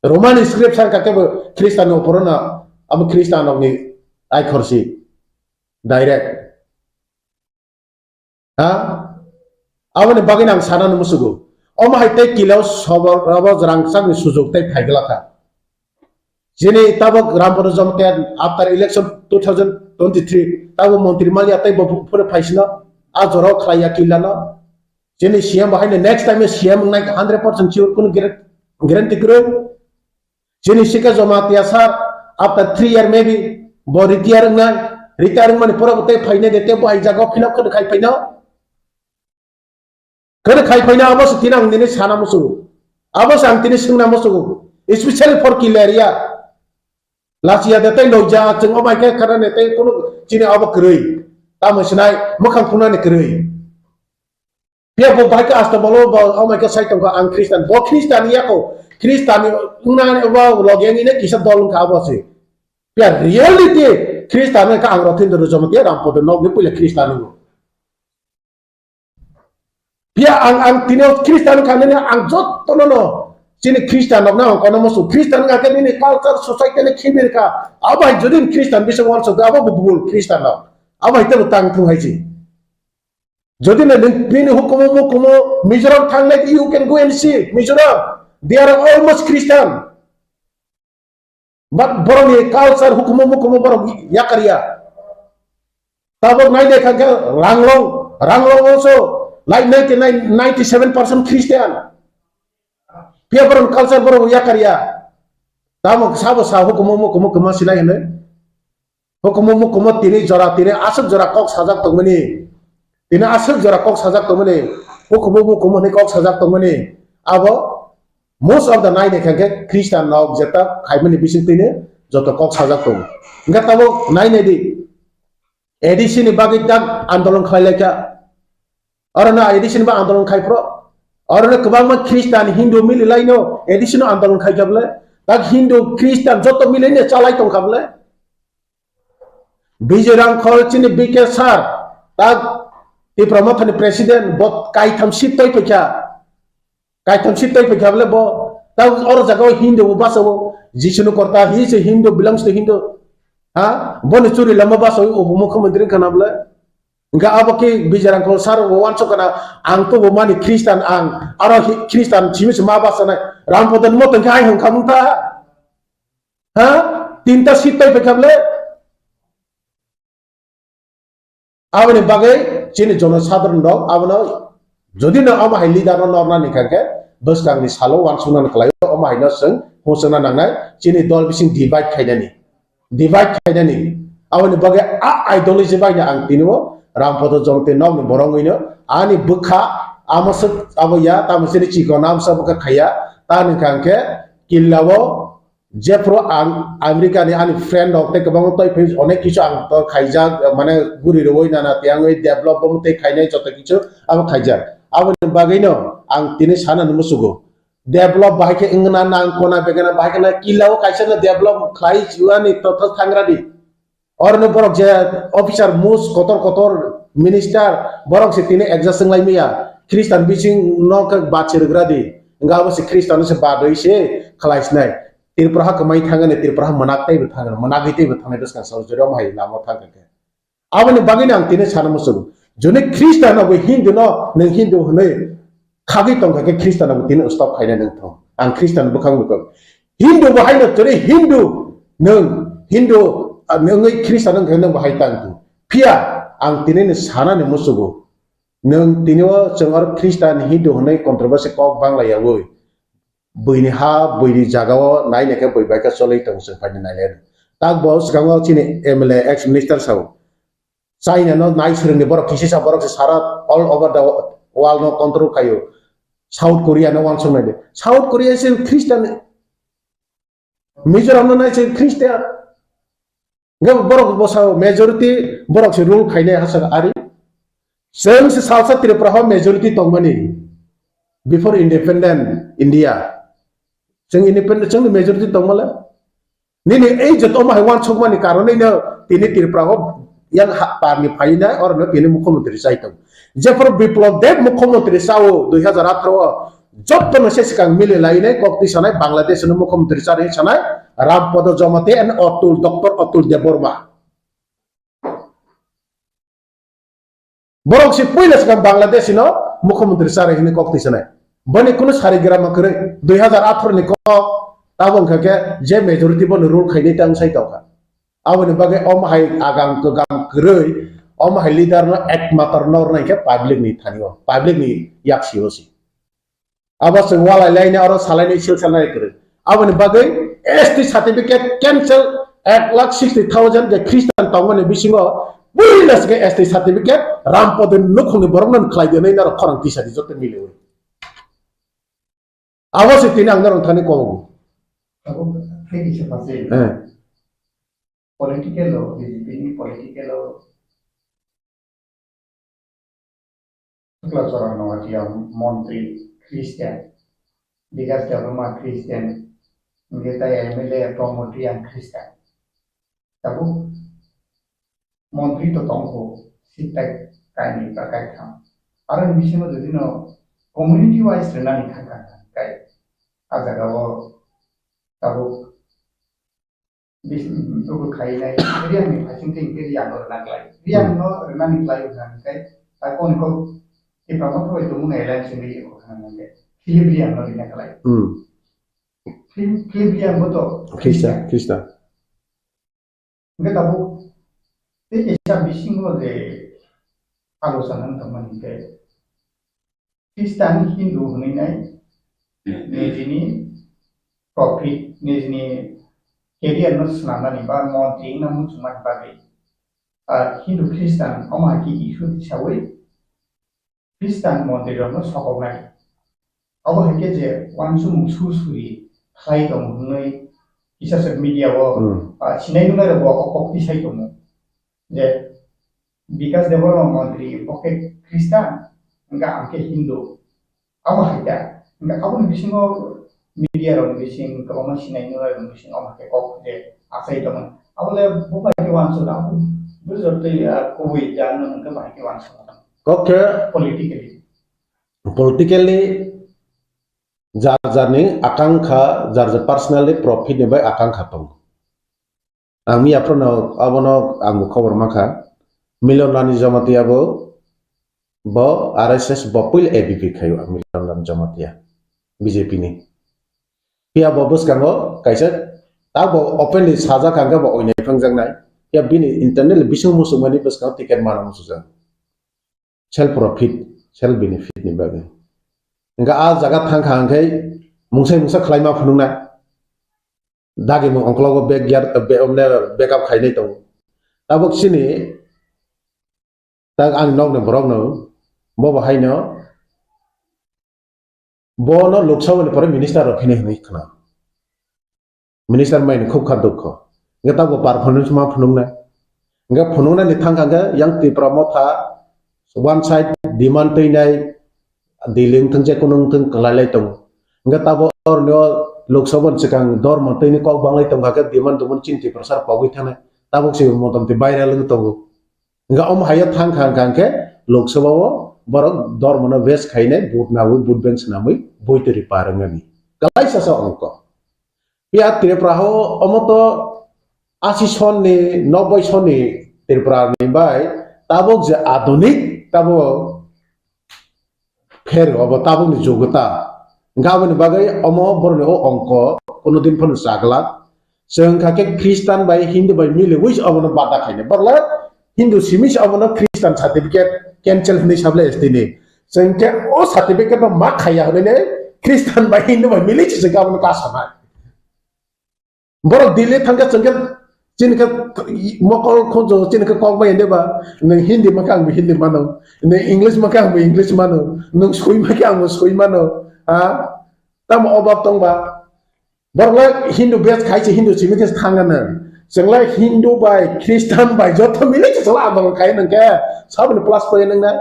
Roman inscription ka ke Kristen no porona am Kristen ni ai khorsi direct ha abang bagin ang sana no musugo om haite kilaw sobor rabo rangsak ni sujok tai phaigla kha Jini tabok Rampada Jamatia after election 2023 tabok Montri Malia tai pura paisna ajoro khlaya kilana jini CM bahai next time CM nai 100% sure kun guarantee kro jini Sikh Jamatia sar after 3 year maybe bo retiring mani pura tai phaine dete bo ai jaga fill up khai phaina abos tinang dini sana musu abos ang tini singna musu especially for Killa area last year that no ja chung omai ke karane te kono chini aba krei tamasnai mukhang phuna ne krei pia bo bai ka asta bolo ba omai ka sai tong ka ang Kristen bo Kristen ya ko Kristen una ne ba logeng ine kisa dolung ka aba se pia reality Kristen ka ang rothin do Jamatia Rampada no ne pula Kristen no pia ang tino Kristen ka ne ang jot to no Sini Kristen nak na kono musuh Kristen ngak ini culture society ni khibir ka abai jodin Kristen bisa wan so aba bubul Kristen nak abai itu tang tu haji jodin ni hukumu Mizoram thang like you can go and see Mizoram they are almost Kristen but borong ni culture hukumu borong ya karya tabok nai dekha ke ranglong also like 97% Kristen pia borong culture borong ya karya tamok sabo sa hukumu kemasila ini hukumu tini jora tini asal jora kok sajak tongmani tini asal jora kok sajak tongmani buku mani kok sajak tong mani abo most of the night ekangke Christian nok jeta khaimani bising tine joto kok sajak tong enggak tabo nai di edisi ni bagi dag andolon khaileka orana edisi ni ba andolon khaipro orana kebang ma Christian Hindu mili laino edisi no andolon khaikable dag Hindu Christian joto mili ne chalai tong kable bijirang khol chini bike sar dag TRIPURA mathani president bot kaitam sitoi pekya bole bo tag or jaga Hindu baso jisnu korta he is a Hindu belongs to Hindu ha bon churi lama baso mukhyamantri kana bole enga abaki bijirang khol sar wancho kana ang to mani Christian ang aro Christian chimis ma basana Rampada mo tang kai hong kamunta ha tinta sitoi pekya bole abani bagai chini jono sadron dog abano jodi na ama hai leader no norna nikake Swkang ni salo wan sunan khlayo ama hai no seng hosana nangnai chini dol bising divide khaidani abani bagai a ideology bai na ang tinimo Rampada jomte nom ni borongoino ani bukha amasuk aboya tamasiri chiko nam sabaka khaya ta nikangke killawo Jepro America ni ani friend of te kabang toy page onek kichu ang to khaijak mane guri roi nana tiangoi develop bom te khainai jota kichu am khaijak abon bagaino ang tini sana numusugo develop bahake ingna nang kona begana bahake na kilawo kaisa na develop khai juani to thangradi or no borok je officer mus kotor minister borok se tini exhausting lai miya Christian bising no ka bachirgradi ngabo se Christian se badoi se khlaisnai TRIPURA kemai tangan ni TRIPURA menaktai bertangan menagiti bertangan itu sekarang saudara mahai lama tangan ke. Awan bagi yang tini sana musuh. Jone Kristen abu Hindu no neng Hindu hone kaki tong kaki Kristen abu tini stop kaya neng tong. Ang Kristen bukan. Hindu bahai no jone Hindu neng Kristen neng bahai tang tu. Pia ang tini ni sana ni musuh. Neng tini wa cengar Kristen Hindu hone kontroversi kok bangla ya woi. Boini ha boini jagawo nai neke boi baika solei tong se pani nai len tak bo Swkang chini MLA ex minister sao China no nai sring ni borok kisi sa borok se sara all over the world no control kayo South Korea no wan somai de South Korea se Christian Mizoram no nai se Christian ngam borok bo sao majority borok se rule khaine hasa ari same se salsa TRIPURA majority tong mani before independent India Jeng independent jeng majority tong mala nini jat oma wan chokma ni karone ina tini TRIPURA yang hak parmi paina or no tini mukhyamantri sai tong jefor biplab dev mukhyamantri sao 2018 jotto no Swkang mile laine kokti sanai Bangladesh no mukhyamantri sare sanai Rampada Jamatia and Dr. Atul Deborma borok si puila Swkang Bangladesh no mukhyamantri sare hini kokti sanai bani kuno sari gira makre 2018 ni ko tabong kake je majority bon rule khaini tang sai tawka awani bage om hai agam krei om hai leader no ek matar nor nai ke public ni thanio public ni yak sirosi abas wala laine aro salai ni sil salai kre awani bage ST certificate cancel 1,60,000 je Christian tawani bisingo builas ke ST certificate Rampada nukhung ni borong Khlaidi nei nar khorang tisa di jotte mile awas itu nang narong thani ko Aku finish pasal political law, BJP ni political law. Kelas orang Nokni menteri Kristen, digas government Kristen, kita MLA promotri yang Kristen. Tapi menteri tu tongko sitek kaini pakai kam. Orang bisa tu jadi no community wise renani kan kai. Agar kalau tahu bis itu kai nai dia ni pasang tinggi dia no renang lagi dia no renang lagi kan kai aku ni kau di promotor itu mungkin airline sendiri aku kan nanti film dia no renang lagi film dia betul Krista enggak tahu dia bisa bising de alasan teman kai Kristen Hindu ni nai ni profit ni career no selama ni ba monting namun cuma bagi Hindu Kristen oma ki isu disawai খ্রিস্টান মন্দিরनो सकनाय अब हेके जे वानसु मुसु सुरि खाइ दं नै किसासे मिडियाव सिनाय नुनाय रबो अकक्ति साइ दं जे विकास development मन्त्री बके ख्रिस्टान enggak angke Hindu ama hita enggak kamu bising media ron bising kalau masih naik nilai ron bising ama ke kok je asai teman awalnya bukan ke wansu aku betul ya kuwi jangan ke baik wansu kok politically jar ni akangkha jar personally profit ni bai akangkha tong ami aprono abono anggo khobor makha Milanrani Jamatia bo RSS bo pil ABP khayo Milanrani Jamatia BJP ni pia bo bus kango kaisa ta bo openly saja kangga bo oinai phangjang nai pia bini internal bisung musumani bus ka ticket mana musujang self profit self benefit ni bagai enga a jaga thangkha angkai mungsa khlaima phunungna dagi mo onklogo bag yar be omne backup khainai tong tabok sini tag ang Nokni Bohrokno bo bahaino bono Lok Sabha ni pore minister rofine hni khna minister main khub kha dukho ngata bo performance ma phunungna nga phunungna ni thangkha yang Tripura motha one side demand teinai diling thangje kunung thang klalai tong ngata bo orno Lok Sabha Swkang dorma teini kok banglai tong ga demand dumun chinti prasar pawai thana tabok si motamti viral ng tongo nga haya thangkha ke Lok Sabha borok dormona west khaine bud nawi bud bench namui boiteri parangani kalai sasa ongko pia Tripura ho omoto 80 son ni 90 son ni Tripura ni bai tabok je adunik tabok fer obo tabok ni jogota ngaboni bagai omo borne o ongko kono din phon sagla sengkha ke Christian bai Hindu bai mile wis obono bada khaine borla Hindu simis abono Christian certificate cancel hini sable estini sengke o certificate no ma khaya hone Christian ba Hindu ba mili chi ga abono ka sama boro dile thanga sengke jinka mokol khonjo jinka kok ba ende ba ne Hindi makang bi Hindi mano ne English makang bi English mano nung sui makang mo sui mano ha tam obab tong ba borla Hindu bes khai chi Hindu simis thangana Senglah Hindu by Christian by joto milik salah abang kaya nengke sabun plus poin nengna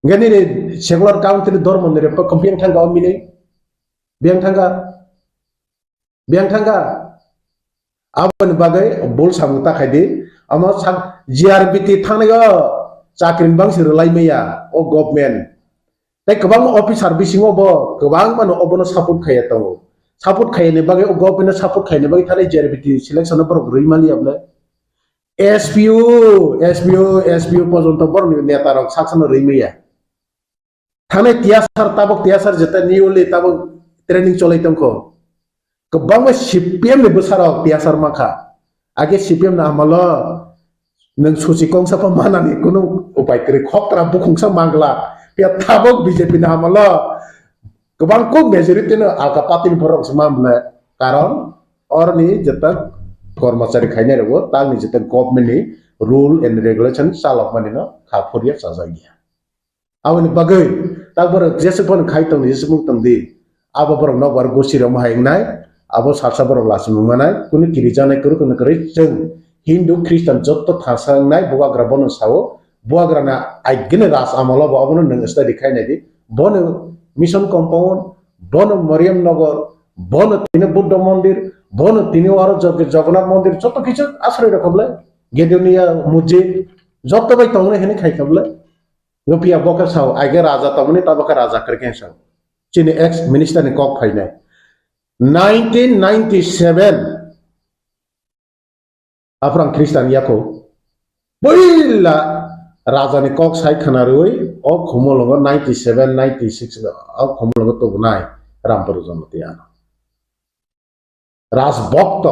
gani ni secular country dormo nere pa kompiang thangga omini biang thangga abon bagai bol samta khaidi ama sak GRBT thangga chakrin bang sirlai meya o government tai kabang officer bisingo bo kabang mano obono support khaya tango support khaine bagai o government support khaine bagai thale JRBT selection por roimali able SPU পর্যন্ত বড় নেতা rock শাসন রইমিয়া থানে তিয়াসার যেটা newly তাবক training চলাইতংখো गोबां CPM ni besarok তিয়াসার মাখা আগে CPM na amalo nang Swkang sapa mana ni kuno upai kri khoktra bukhungsa mangla pia tabok BJP na amalo गोबां को मेजॉरिटी न alka patin borok semamle karon orni jetak कर्मचारी खाइने रहो ताल नि जेते गवर्नमेंट नि रूल एंड रेगुलेशन सालक माने न खाफोरिया साजागिया आवनि बगै ताबर जेसेपन खाइतंग जेसेमुं तंदि आबो बरक न बर गोसिरम हायनाय आबो सारसा बरक लासुम मानाय कुनि किरि जानाय करू कन करै जों हिंदू ख्रिस्टान जत्त थासांनाय बुवाग्रा बन सावो बुवाग्राना आइगने रास आमला बाबनो नों स्टडी खाइनाय दि बन मिशन कम्पाउंड बन मरियम नगर बन तिने बुद्ध मंदिर बन तिनी आरो जगन्नाथ मंदिर जत किछु आश्रय रखबले गेदुनिया मस्जिद जत बाय तंगने हेने खाइखबले गोपिया बका साव आगे राजा तमने तबका राजा करके साव चिनि एक्स मिनिस्टर ने कक फाइनाय 1997 आफ्रां ख्रिस्टान याको बैला राजा ने कक साइ खनारुय अ खमलंग 97 96 अ खमलंग तो बनाय रामपुर जमतिया राजभक्त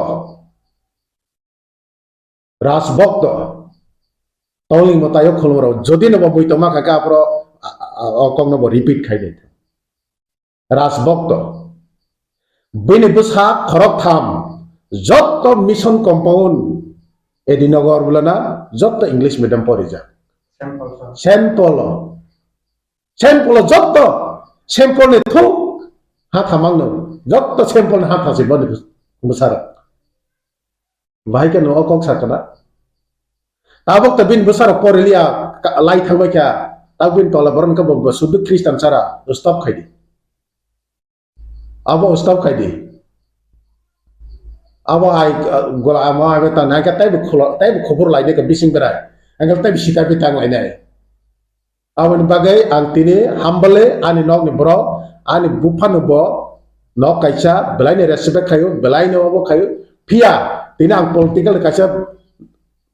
तौली मतायो खलमराव जदि नबा बैतमा काका प्र अकंग नबा रिपीट खाइदे राजभक्त बैनि बसा खरक थाम जत मिशन कम्पाउंड एदिनगर बुलाना जत इंग्लिश मीडियम पढ़िजा Sampel jotto sampel ni thuk ha thamang no jotto sampel ha thasi bani besar bahai ke no okok sakana tabok tabin besar porelia lai thangba kya tabin tola baran ka bob sudu Christian sara stop khaidi abo stop khaidi abo ai gola ama ai ta na ka tai khobor lai ne ka bising berai angal tai sita bitang lai nai awan bagai antine hambale ani nok ni bro ani bufanu bo nok kaisa belai ni respect khayo belai no bo khayo pia tina ang political kaisa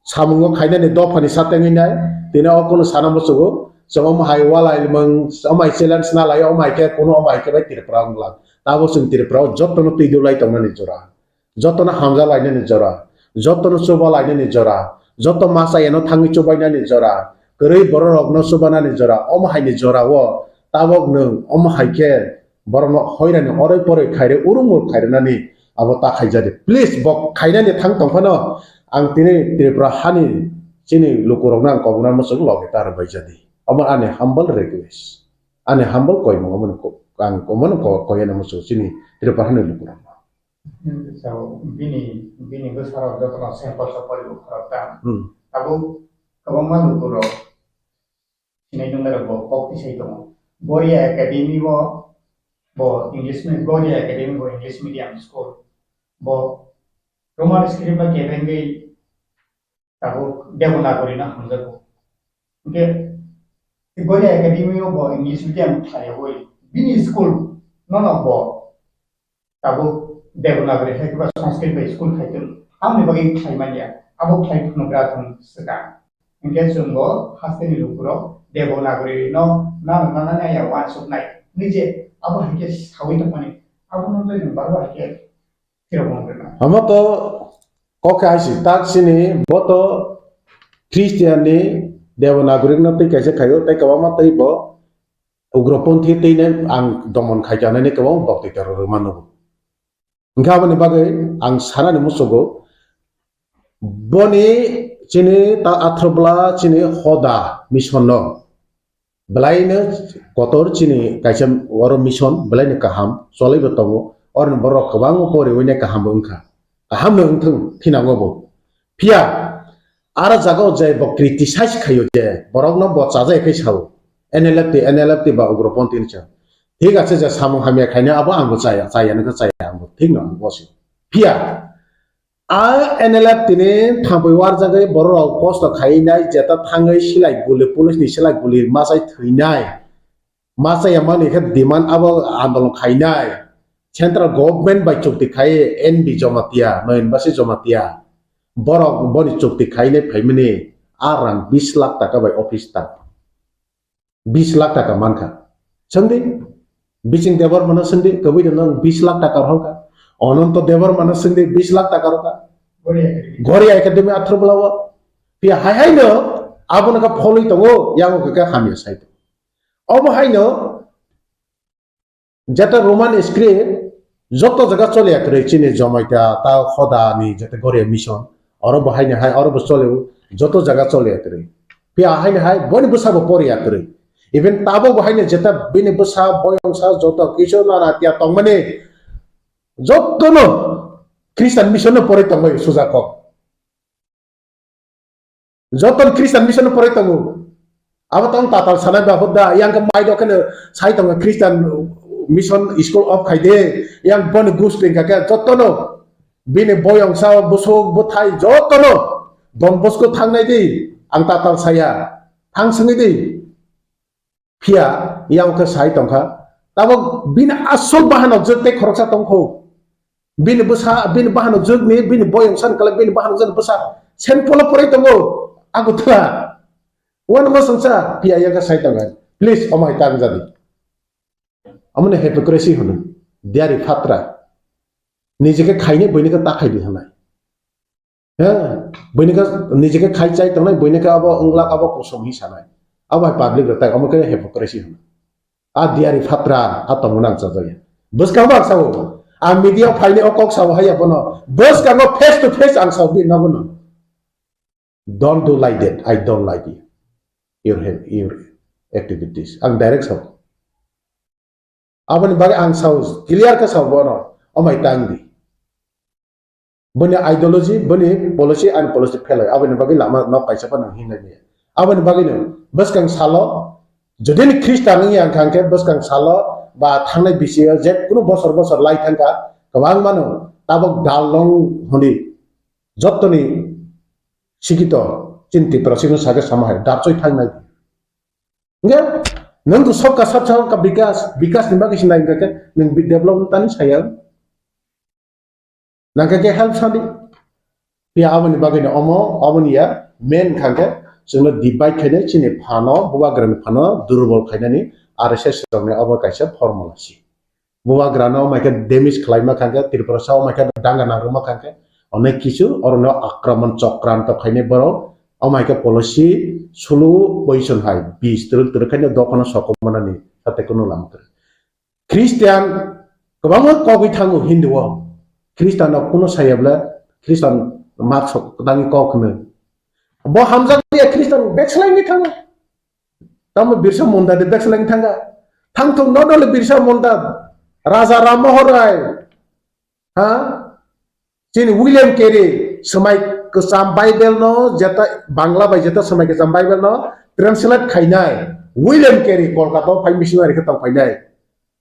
samungo khaina ni do phani satengi nai tina okono sanamo sugo som hai wala ilmang amai challenge na lai amai ke kono amai ke bai tirpra nglang tabo sung tirpra jotto no tidu lai tongna ni jora jotto na hamza lai ni jora jotto no soba lai ni jora jotto masa eno thangi chobai na ni jora Kerei Bohrokno subana ni jora om hai ni jora wo tabok nung om hai ke Bohrokno hoira ni orai pore khaire urumur khaire nani abo ta khaijade please bok khaina ni thang tongphano ang tini Tripura hani chini lukurokna ang kobuna mosuk loge tar baijadi amar ane humble request ane humble koi mo amon ko ang komon ko koyena mosuk chini Tripura hani lukurokno so bini besar jotno sampel sapari lukurokta tabu kabama lukurok ini nunggu bo kokti saya itu Boria Academy bo English medium Boria Academy bo English medium school bo Roman script ba kebengi tahu Devanagari na hamza bo okay Boria Academy bo English medium saya boy bini school no bo tahu Devanagari hai ba Sanskrit ba school hai tu हमने बगी खाई मानिया अब खाई पुनर्ग्राथन Swkang Engage sunggo hasteni lukuro Devanagari no na ya wan sub nai nije abo hake sawi to mani abo no le barwa hake tiro bongrena amato kokai si tak sini boto Christian ni Devanagari no te kaise khayo te kawama tai bo ugroponthi te ne ang domon khaijana ne kawang bokti teror manu ngabani bagai ang sana ni musogo boni chini ta athrbla chini hoda mission no belaina kotor chini kaisa oro mission belaina kaham solai betongo or borok kabang pore wene kaham ungkha kaham no ungthung thinango bo pia ara jago jai bo criticize khayo je borok no bo chajai khai sao NLFT ba ugroponti ni cha ঠিক আছে যে সামু হামিয়া খাইনা আবো আঙ্গো চায়া চায়া নাকা চায়া আঙ্গো ঠিক না বসে পিয়া आ NLF tini thampai war jagai borok post khainai jeta thangai silai guli police ni silai guli masai thuinai masai amani khe demand abo andolon khainai central government by chukti khai NB Jamatia noin basi Jamatia borok boni chukti khainai phaimani arang 20 lakh taka by office ta 20 lakh taka mankha sandi Bising debar mana sendi kawi dengan 20 lakh taka roka ononto debar mana sendi 20 lakh taka roka Goria Academy atro belawa pia hai no abona ka follow tongo yang ka khamia sai to obo hai no jeta roman script joto jaga chole akre chini Jamatia ta khoda ni jeta Goria mission oro bahai ne hai oro chole joto jaga chole akre pia hai ne hai boni busa bo pori akre even tabo bahai ne jeta bini busa boyongsa joto kisho na ratia tongmane joto no Christian mission no pore tongoi suja kok joton Christian mission no pore tongo abo tong tatal sana ba hoda yang ka mai do kana sai tong Christian mission school of khaide yang bon gusling ka joto no bini boyongsa buso buthai joto no Don Bosco thangnai dei ang tatal saya thang sungi dei pia yang ka sai tongkha tabo bina asol bahano jete khoroksa tongkho bin bahano jugni bin boyong san kala bin bahano jan besar sen pola pore tongo aku tla wan mo sangsa pia yang ka sai tongha please omai tang jadi amne hypocrisy hono diari fatra নিজেকে খাইনে বইনেকে তা খাইদি হানাই হ্যাঁ বইনেকে নিজেকে খাই চাই তংনাই বইনেকে আবো অংলাক আবো কুসম হি সানাই আবো public রতাই আমকে hypocrisy hono a diari fatra atomnang sajaya bus ka ba sawo a media phaine okok sawo haya bono bus ka no face to face ang sawo bi na bono don't do like that I don't like it your activities ang direct saw abani bagi ang saw clear ka saw bono amai tangdi bani ideology bani policy and policy failure abani bagi lama no kaisa pa nang hinai ni abani bagi no bas kang salo যদি ni Christian ni yang kangke bas kang salo ba thangnai bisiya je kuno bosor lai thangka kabang mano tabok dalong honi jottoni sikito cinti prasino saga samahai darchoi thangnai nge nang tu sobka sabcha ka bikas ni bagi sinai ka nang development tani saya nang ka help sandi pia amani bagi ni omo amani ya main kangke जोंनो divide खायने चिनि फानो बुवाग्रानि फानो दुर्बल खायनानि RSS रंने अब कायसा formula सी बुवाग्रानो mica damage खालायमा खांके त्रिपुरासाव mica Danga नागरमा खांके अनेक किछु अरनो आक्रमण चक्रान्त खायने बरो अ माइका पलिसि सुलु बैसन हाय 20 तर खायने दखना सकमनानि साथे कोनो लामकर ख्रिस्टियान गोबां कगै थाङो हिन्दुआव ख्रिस्टानाव कोनो सायाब्ला ख्रिस्टान मार्क्स दानि कखनो bo hamza dia Kristen backslide ni thanga tamu birsa monda de backslide thanga thang thong no no birsa monda raja ram mohor rai ha chin William Carey samai kesam bible no jata bangla bai jata samai kesam bible no translate khainai William Carey kolkata phai missionary ka tang phainai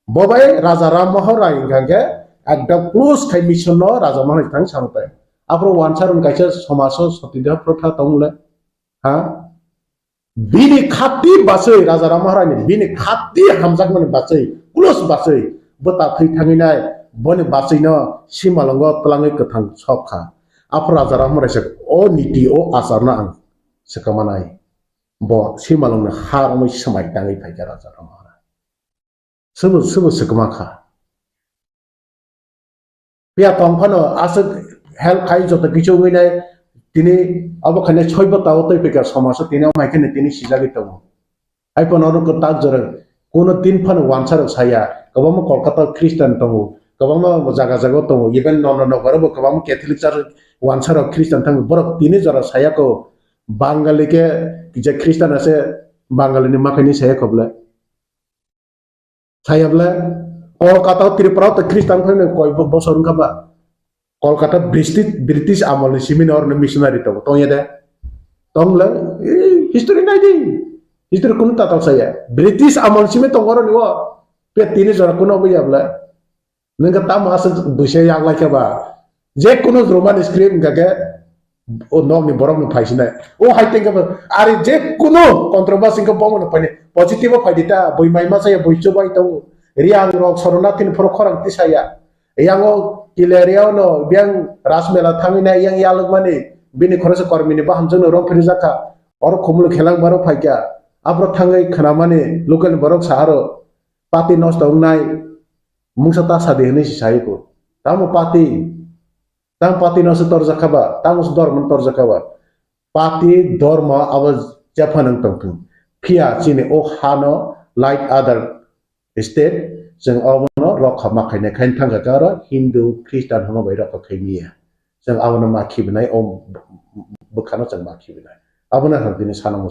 bo bai raja ram mohor rai gangge ekdam close khai mission no raja mohor thang sampai apro wansarun kaisa somaso sotida protha tongle ha bini khati basai raja ram maharani bini khati hamjak mane basai close basai bota thai thanginai boni basai no simalango tlangai kathang sokha apro raja ram maharani o niti o asarna ang sekamanai bo simalong harmai samai tangai phaiga raja ram maharani subu sekamakha pia tongphano asuk help khai jota kichu ngai tini abo khane choibo taw toi pekar samaso tini maikene tini sijagi taw ai ponoro ko tak jara kono tin phan wansar saya kabam kolkata Christian taw kabam jaga taw even no garo kabam Catholic church wansar Christian tang borok tini jara saya ko bangali ke je Christian ase bangali ni makani saya kobla saya bla kolkata Tripura to Christian phane koi bosorun khaba Kolkata British amol seminar ne missionary to ya de tongla history nai di history kun ta saya British amol sime tongoro ni wo pe tini jora kuno bo yabla nanga ta mas bushe yang la ba je kuno roman script gaga o Nokni Bohrokno phaisina o haiteng ba ari je kuno controversy ko bomo pane positive phaidita boi mai ma saya boi chobai to riang rok soronatin phoro khorang ti saya yango Kileria no biang rasmela thangina yang yaluk mani bini khorasa kormini ba hamjang ro phiri jaka or khomul khelang baro phaikya apro thangai khana mani local borok saharo pati nos tongnai mungsata sade hene sai ko tamu pati nos tor jakaba tamus dorm tor jakaba pati dorma awaz japanang tongtung phia chine o hano like other state जों आवनो रखा माखायने खाइन थांगा गारो हिंदू ख्रिस्टान हनो बै रखा खैमिया जों आवनो माखिबनाय ओ बखानो जों माखिबनाय आवनो हादिनि सानांगो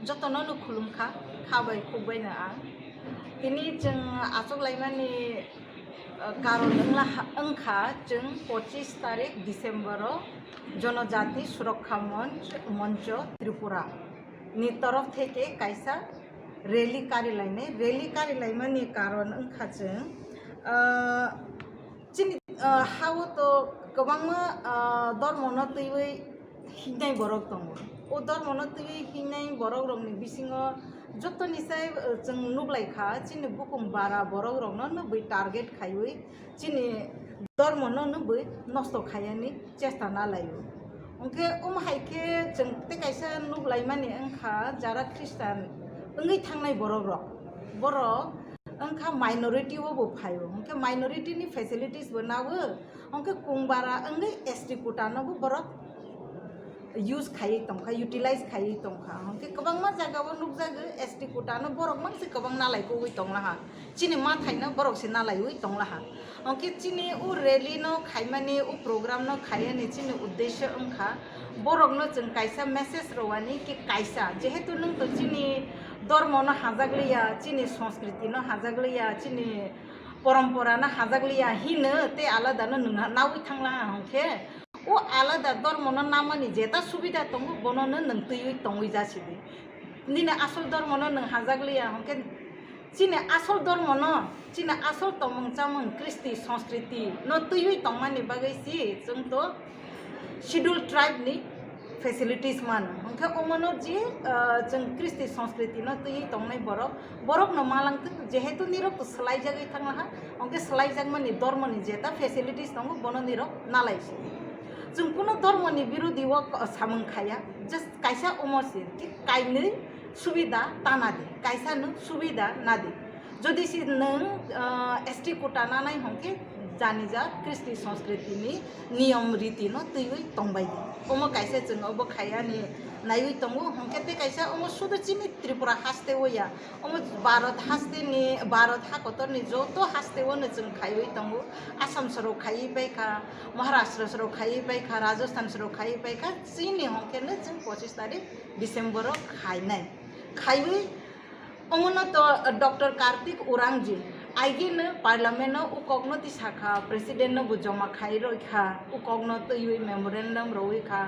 जतनो नु खुलुमखा खाबाय खुबायना आं तिनि जों आसगलायमानि कारन अंखा जों 25 तारिख डिसेम्बर जनजाति सुरक्षा मंच त्रिपुरा नि तरफ থেকে कायसा rally karilaimani karon angkhajeng chini hawo to kwbangma dormono tui hinai borok tongo o dormono tui hinai borok rokni bisingo jotoni sai jeng nuklaikha chini bukum bara borok rokno nubui target khaiui chini dormono nubui nosto khayani chesta na layo onke haike jeng te kaisa nuklaimani angkha jara Christian engai thangnai borok angkha minority bo phayo angkha minority ni facilities bo nawo angkha kungbara engai ST kota no bo borok use खाई तंखा utilise खाई तंखा हमके कबां मा जागाव नुकजागो ST Kota न बरक मांसे कबां नालाय को हुई तंलाहा चिने मा थाइना बरक से नालाय हुई तंलाहा हमके चिने उ रैली न खाइमाने उ प्रोग्राम न खायाने चिने उद्देश्य अंखा बरक न जों कायसा मेसेज रवानी कि कायसा जेहेतु नों तो चिने धर्म न हाजागलिया चिने संस्कृति न हाजागलिया चिने परम्परा न हाजागलिया हिनो ते आलादा न नोंहा नावै थांलाहा हमके ओ आलादा धर्म न नामानि जेता सुबिदा तंगो बनो न नों तैयै तंगै जासिदि निने आसल धर्म न नों हाजागलिया हमके चिने आसल धर्म न चिने आसल तमंग चामंग कृष्टि संस्कृति न तैयै तंमानि बागैसि जों तो शेड्यूल ट्राइब नि फेसिलिटीज मान हमके ओमनो जे जों कृष्टि संस्कृति न तैयै तंनाय बरक न मालांग जेहेतु निरक सलाय जागै थांलाहा हमके सलाय जागमानि धर्मनि जेता फेसिलिटीज दंगो बनो निरक नालायसि जों कुनो धर्मनि बिरोधी सामंग खाया जस्ट कायसा उमरसि कि कायनै सुबिदा तानादि कायसा नों सुबिदा नादि जदि सि नों एसटी कोटा नानाय हमके जानि जा कृष्टि संस्कृतिनि नियम रीति न तैयै तंबायदि ओमो कायसा जों ओबो खायानि नायै तंगो हमके ते कायसा ओमो सुदचिनि त्रिपुरा हास्ते वया ओमो भारत हाकतरनि जतो हास्ते वनो जों खायै तंगो आसाम सरो खायै बायखा महाराष्ट्र सरो खायै बायखा राजस्थान सरो खायै बायखा चिनि हमके न जों 25 तारिख डिसेम्बर खायनाय खायै ओमनो तो डॉक्टर कार्तिक उरांजी आइगे पार्लियामेंट उकॉगनो तिसाखा प्रेसिडेंट बु जमा खाई रखा उकॉगनो तैयै मेमोरेंडम रखा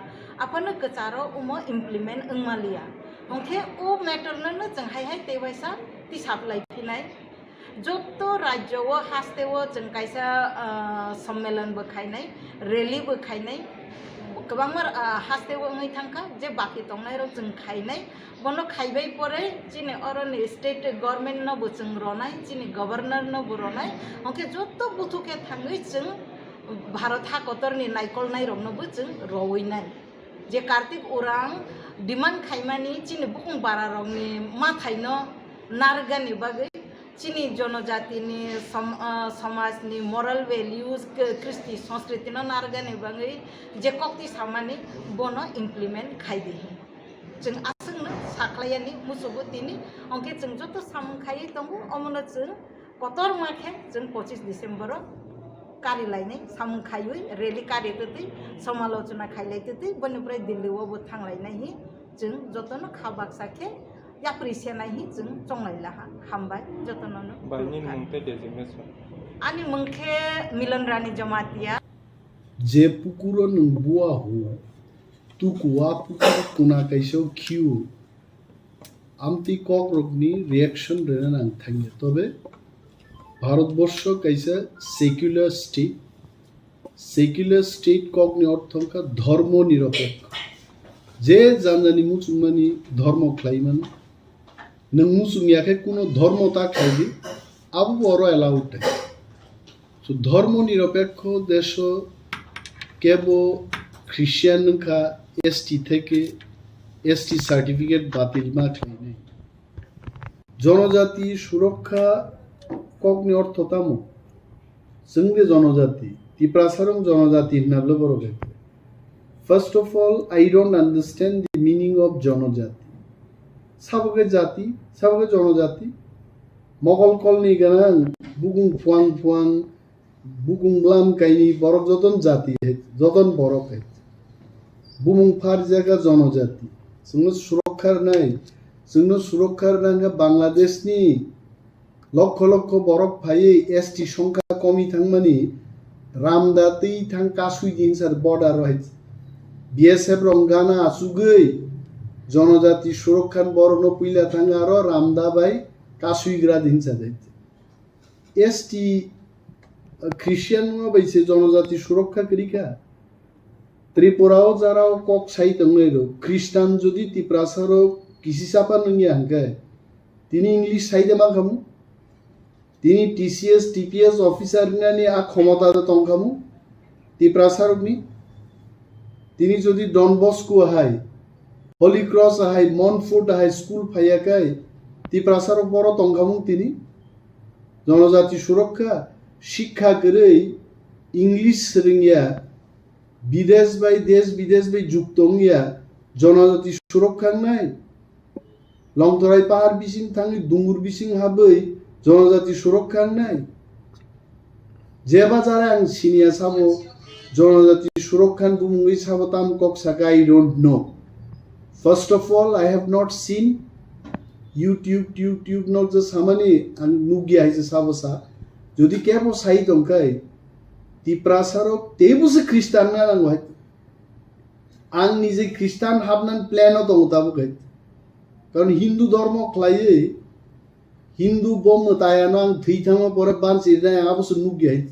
अपन कचारो उमो इम्प्लीमेंट अंगमालिया हमके ओ मैटर न जों हाय तेवैसा तिसाब लाइफिनाय जतो राज्य वो हास्ते वो जों कायसा सम्मेलन बखायनाय रैली बखायनाय गोबां हास्ते वो ngै थांखा जे बाकी तंनाय र जों खायनाय बनो खाइबाय परे चिने अरनि स्टेट गवर्नमेंट न बु जों रनाय चिने गवर्नर न बु रनाय हमके जतो बुथुके थाङै जों भारत हाकतरनि नायकलनाय रंनो बु जों रवैनाय जे कार्तिक उरां डिमांड खाइमानि चिने बुकुं बारा रंनि माथायनो नारगानि बागै चिनी जनजातिनि समाजनि मोरल वैल्यूज कृष्टि संस्कृति न नारगानि बागै जे कक्ति सामानि बनो इम्प्लीमेंट खाइदि जों आसंनो साख्लायानि मुसुबुतिनि अंके जों जतो सामखायै दंगो अमनो जों कतर माखे जों 25 डिसेम्बर कारि लायनाय सामखायै रैली कारि तति समालोचना खाइलायतति बनिफ्राय दिल्लीआवबो थांलायनाय जों जतनो खाबाक साखे याप्रिसियानाय जों चंलायलाहा हामबाय जतनो बायनि मुंते डेजिग्नेशन आनि मुंखे मिलनरानी जमातिया जे पुकुरो नों बुआ हो तू कुआ पुकुर कुना कैसो क्यू आमती कॉकरोकनी रिएक्शन रेना नांग थांगे तबे भारतवर्ष कैसा सेक्युलर स्टेट कॉकनी अर्थंका धर्म निरपेक्ष जे जानजानि मुसुमानि धर्म ख्लाइमान नों मुसुमियाखे कुनो धर्मता खाइदि आबु बरो एलाउड सो धर्म निरपेक्ष देश केबो ख्रिस्टियान का एसटी থেকে एसटी সার্টিফিকেট বাতিল মা খাইনে জনজাতি সুরক্ষা কগ্নি অর্থতাম जोंनि जनजाति तिप्रासारं जनजाति होननाबो बर' गैया first of all I don't understand the meaning of जनजाति साबगे जाति साबगे जनजाति मगल कलनि गनां बुगुं फुआं फुआं बुगुं ब्लाम काइनि बरक जतन जाति जतन बरक है बुमुं फार जायगा जनजाति जोंनो सुरक्षार नांगा बांग्लादेशनि लक्ष लक्ष बरक फायै एसटी संख्या कमी थांमानि रामदा तै थां कासुइ दिनसार बॉर्डर है बीएसएफ रंगाना आसुगै जनजाति सुरक्षान बरनो पुइला थांगा र रामदा बाय कासुइग्रा दिनसा जायते एसटी ख्रिस्टियान बैसे जनजाति सुरक्षा करिका त्रिपुराओ जाराओ कक साइ तंगैरो ख्रिस्टान जदि तिप्रासारो किसी सापा नंगिया हंकाय तिनी इंग्लिश साइदे मा खामु तिनी टीसीएस टीपीएस ऑफिसर नानि आ क्षमता तंखामु तिप्रासारनि तिनी जदि डन बस्को हाय होली क्रॉस हाय मॉन्फोर्ट हाय स्कूल फायाकाय तिप्रासार बर तंखामु तिनी जनजाति सुरक्षा शिक्षा गरै इंग्लिश रोंगिया বিদেশ বাই দেশ বিদেশ বাই যুক্তঙ্গিয়া জনজাতি সুরক্ষা নাই লংতরাই পাহাড় বিসিং থাঙ্গি দুঙ্গুর বিসিং হাबै জনজাতি সুরক্ষা নাই যে বাজারে আং সিনিয়া সাবো জনজাতি সুরক্ষা বুমুই সাবো তাম কক সাকা I don't know. First of all, I have not seen YouTube not just hamani and nugi haise sabosa jodi kebo sai dongkai ti prasarok tebuse Christian na lang wahit ang nije Christian habnan plan o dong tabu kai karon Hindu dharma khlaiye Hindu bom mataya nang thui thama pore ban sirna abos nugi hait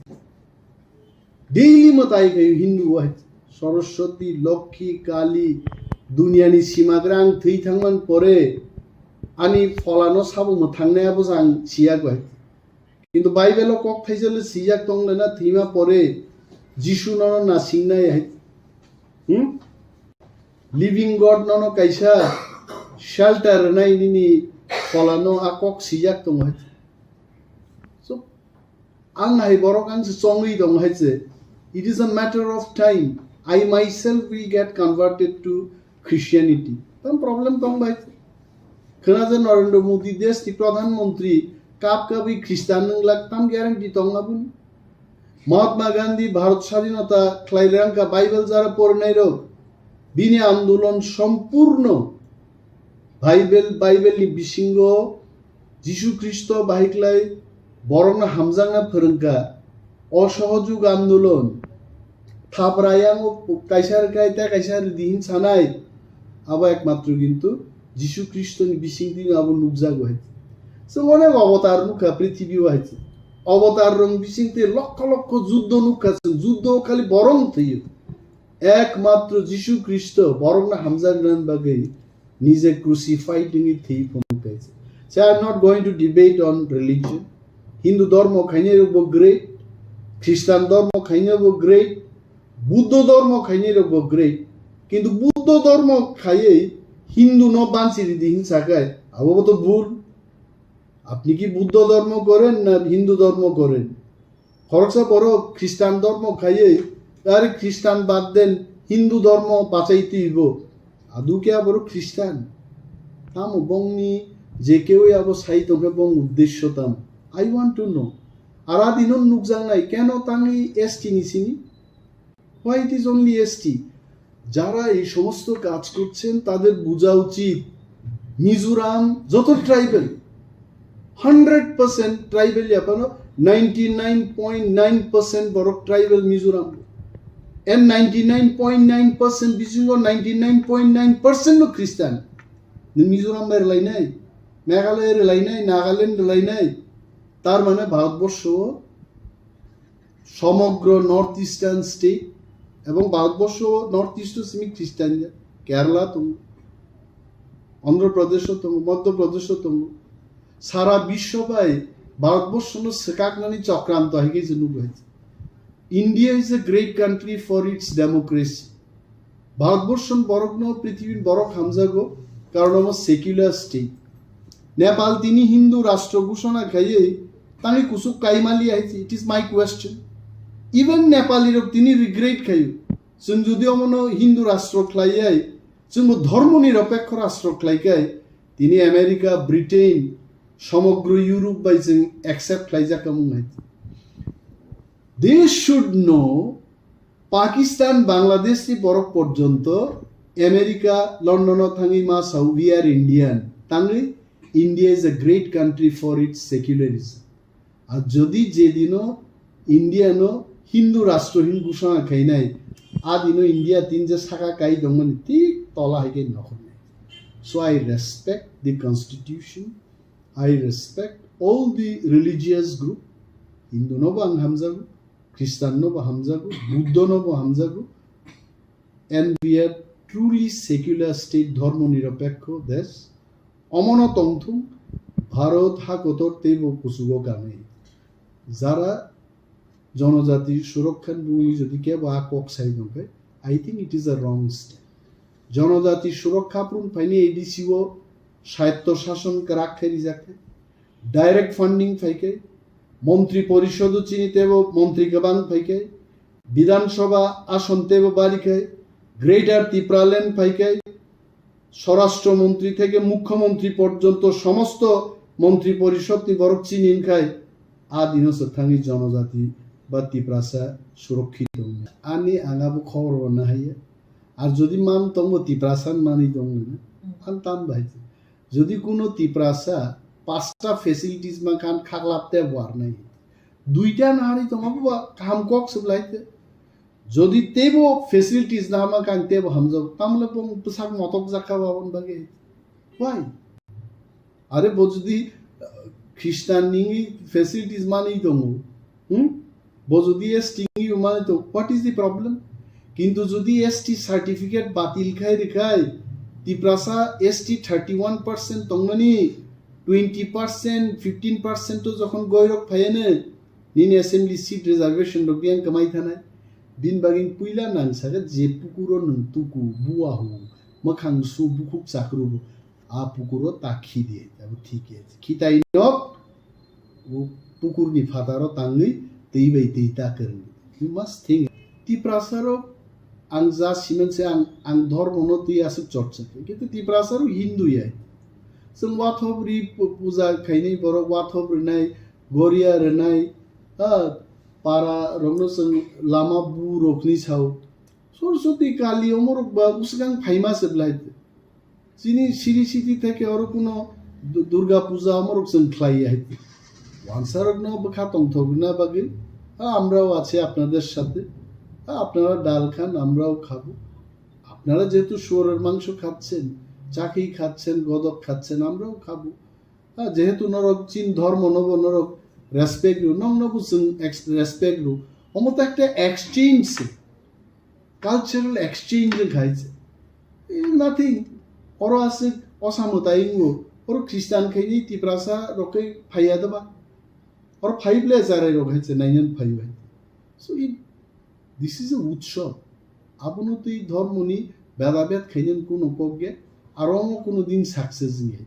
daily matai kai Hindu wahit Saraswati Lokhi Kali दुनियानि सिमाग्रां थै थांमान परे आनि फलानो साबो थांनायाबो जां सियागय किन्तु बाइबेलो कक थाइजल सियाक दंलेना थैमा परे जिसु ननो नासिंनाय है living God ननो कैसा शेल्टर नाइनि फलानो आकक सियाक दं है सो आं हाय बरक आं संगै दं है जे it is a matter of time I myself will get converted to Christianity. Tam problem tong bai. Kena je Narendra Modi desh ti pradhan mantri kap kabi Christian nang lag tam guarantee tong abun. Mahatma Gandhi Bharat Swazhinota khlairang ka Bible jara pornai ro bini andolon sampurno Bible ni bisingo Jishu Christo bahiklai borongna hamjangna phorongka অসহযোগ আন্দোলন থাপরায়াং কাইসার কাইতা কাইসার দিন সানাই আবার একমাত্র কিন্তু যিশু খ্রিস্টনি বিসিং দিন আবার নুবজা গয় সো অনেক অবতার নুকা পৃথিবী হয়েছে অবতার রং বিসিংতে লক্ষ লক্ষ যুদ্ধ নুকাছে যুদ্ধ খালি বরং থইও একমাত্র যিশু খ্রিস্ট বরং না হামজা গ্রান বাগে নিজে ক্রুসিফাইড নি থই ফমকাইছে so I am not going to debate on religion Hindu ধর্ম খাইনে রব গ্রেট খ্রিস্টান ধর্ম খাইনে রব গ্রেট বুদ্ধ ধর্ম খাইনে রব গ্রেট কিন্তু বুদ্ধ ধর্ম খাইয়ে হিন্দু ন বানসিরি দি হিংসাকায় আবো তো ভুল আপনি কি বুদ্ধ ধর্ম করেন না হিন্দু ধর্ম করেন খরচা বড় খ্রিস্টান ধর্ম খাইয়ে আরে খ্রিস্টান বাদ দেন হিন্দু ধর্ম বাঁচাইতে হইব আদু কে বড় খ্রিস্টান তাম বংনি যে কেউ আবো সাইত বং উদ্দেশ্য তাম আই ওয়ান্ট টু নো আরা দিনন নুকজাং নাই কেন তাঙ্গি এসটি নিছিনি why it is only ST যারা এই সমস্ত কাজ করছেন তাদের বোঝা উচিত মিজোরাম যত ট্রাইবেল 100% ট্রাইবেল এখনো 99.9% বড় ট্রাইবেল মিজোরাম and 99.9% বিশিঙ্গ 99.9% নো খ্রিস্টান মিজোরাম এর লাই নাই মেঘালয়ের লাই নাই নাগাল্যান্ড লাই নাই তার মানে ভারতবর্ষ সমগ্র নর্থ ইস্টার্ন স্টেট এবং ভারতবর্ষ নর্থ ইস্ট সিমি খ্রিস্টান কেরালা তুমি অন্ধ্রপ্রদেশ তুমি মধ্যপ্রদেশ তুমি সারা বিশ্ব পাই ভারতবর্ষ সেকাকনানি চক্রান্ত হয়ে গেছে হয়েছে India is a great country for its democracy Bharatvarsha বরগ্ন পৃথিবীর বড় হামজাগো কারণ আমার সেকুলার স্টেট নেপাল তিনি হিন্দু রাষ্ট্র ঘোষণা খাইয়ে তাই কুসুক কাইমালি আইছে it is my question even নেপালির তিনি রিগ্রেট খাইও जों যদিও মনো হিন্দু রাষ্ট্র খাইয়াই जों ধর্ম নিরপেক্ষ রাষ্ট্র খাইকাই তিনি আমেরিকা ব্রিটেন সমগ্র ইউরোপ বাই जों অ্যাকসেপ্ট খাইজাকা মুনাই they should know Pakistan Bangladesh নি বরক পর্যন্ত আমেরিকা লন্ডন থাঙ্গি মা সাউদি আর ইন্ডিয়ান তাঙ্গি India is a great country for its secularism আর যদি যেদিনও ইন্ডিয়ানো হিন্দু রাষ্ট্রহীন ঘোষণা খাই নাই আদিনো ইন্ডিয়া তিন যে শাখা কাই দং মানে ঠিক তলা হইকে নখন so I respect the constitution I respect all the religious group Hindu নব আং হামজাগু খ্রিস্টান নব হামজাগু বুদ্ধ নব হামজাগু and we are truly secular state ধর্ম নিরপেক্ষ দেশ অমন তংথুম ভারত হাকতর তেব কুসুগ গানে যারা জনজাতির সুরক্ষার ভূমি যদি কেবল আকক সাই নয় I think it is a wrong step জনজাতির সুরক্ষা প্রুন ফাইনে এডিসিও স্বায়ত্ত শাসন রাখাই যাকে ডাইরেক্ট ফান্ডিং ফাইকে মন্ত্রী পরিষদ চিনিতে মন্ত্রী গবান ফাইকে বিধানসভা আসন তেব বারিখায় গ্রেটার ত্রিপুরাল্যান্ড ফাইকায় স্বরাষ্ট্রমন্ত্রী থেকে মুখ্যমন্ত্রী পর্যন্ত সমস্ত মন্ত্রী পরিষদ নি বরক চিনিন খায় আদিন থাঙ্গি জনজাতি বা ত্রিপুরাসা সুরক্ষিত আনি আঙাবো খবর না হাইয়া আর যদি মান তঙ্গ ত্রিপুরাসান মানি দং না আন তান ভাইছে যদি কোনো ত্রিপুরাসা 5টা ফেসিলিটিস মা কান খাগলাতে বার নাই 2টা নাহারি তোমাবো কাম কক সবলাইতে যদি তেবো ফেসিলিটিস না মা কান তেবো হামজো তামলে পং পসাক মতক জাকা বাবন বাগে ওয়াই আরে বো যদি খ্রিস্টান নি ফেসিলিটিস মানি দং বো যদি এসটি মানি তো হোয়াট ইজ দি প্রবলেম কিন্তু যদি এসটি সার্টিফিকেট বাতিল খাই রেখাই ত্রিপুরাসা এসটি 31% তংমানি 20% 15% তো যখন গৈরক ফাইনে নিন অ্যাসেম্বলি সিট রিজার্ভেশন রক বিয়ান কামাই থানায় বিন বাগিন পুইলা নাংসাগে যে পুকুরো নং তুকু বুয়া হু মখাং সু বুকুক চাকরু আ পুকুরো তাখি দিয়ে যাবো ঠিক আছে খিতাই নক ও পুকুরনি ফাতারো তাঙ্গি তেই বাই তেই তাকের ইউ মাস্ট থিঙ্ক ত্রিপুরাসারও आं जा सिमेन्से आं धर्म न तै आसु चर्चा किन्तु ত্রিপুরাসারও হিন্দু याय जों वाथबरि पूजा खायनै बर वाथबरिनाय गरिया रनाय पारा रंनो जों लामा बोरकनि साव सरस्वती काली अमरक बा Swkang फाइमा सेबलाय जिनि सिरि सिरि থেকে और कोनो दुर्गा पूजा अमरक जों ख्लाय आइते वानसारक न बखा तंथगना बागे আমরাও আছি আপনাদের সাথে আপনারা ডাল খান আমরাও খাবো আপনারা যেহেতু শুয়োরের মাংস খাচ্ছেন চাকি খাচ্ছেন গদক খাচ্ছেন আমরাও খাবো যেহেতু নরক চীন ধর্ম নব নরক রেসপেক্ট নম নব রেসপেক্ট অমত একটা এক্সচেঞ্জ কালচারাল এক্সচেঞ্জ খাইছে নাথিং ওর আছে অসামতাইঙ্গো ওর খ্রিস্টান খাইনি ত্রিপুরাসা রকে ফাইয়া দেবা ওর ফাইবলে যারাই রখাইছে nine five so this is a উৎসব আপনো তো এই ধর্মনি ভেদাভেদ খাইনেন কোনো পক্ষে আর কোনো দিন সাকসেস নিয়ে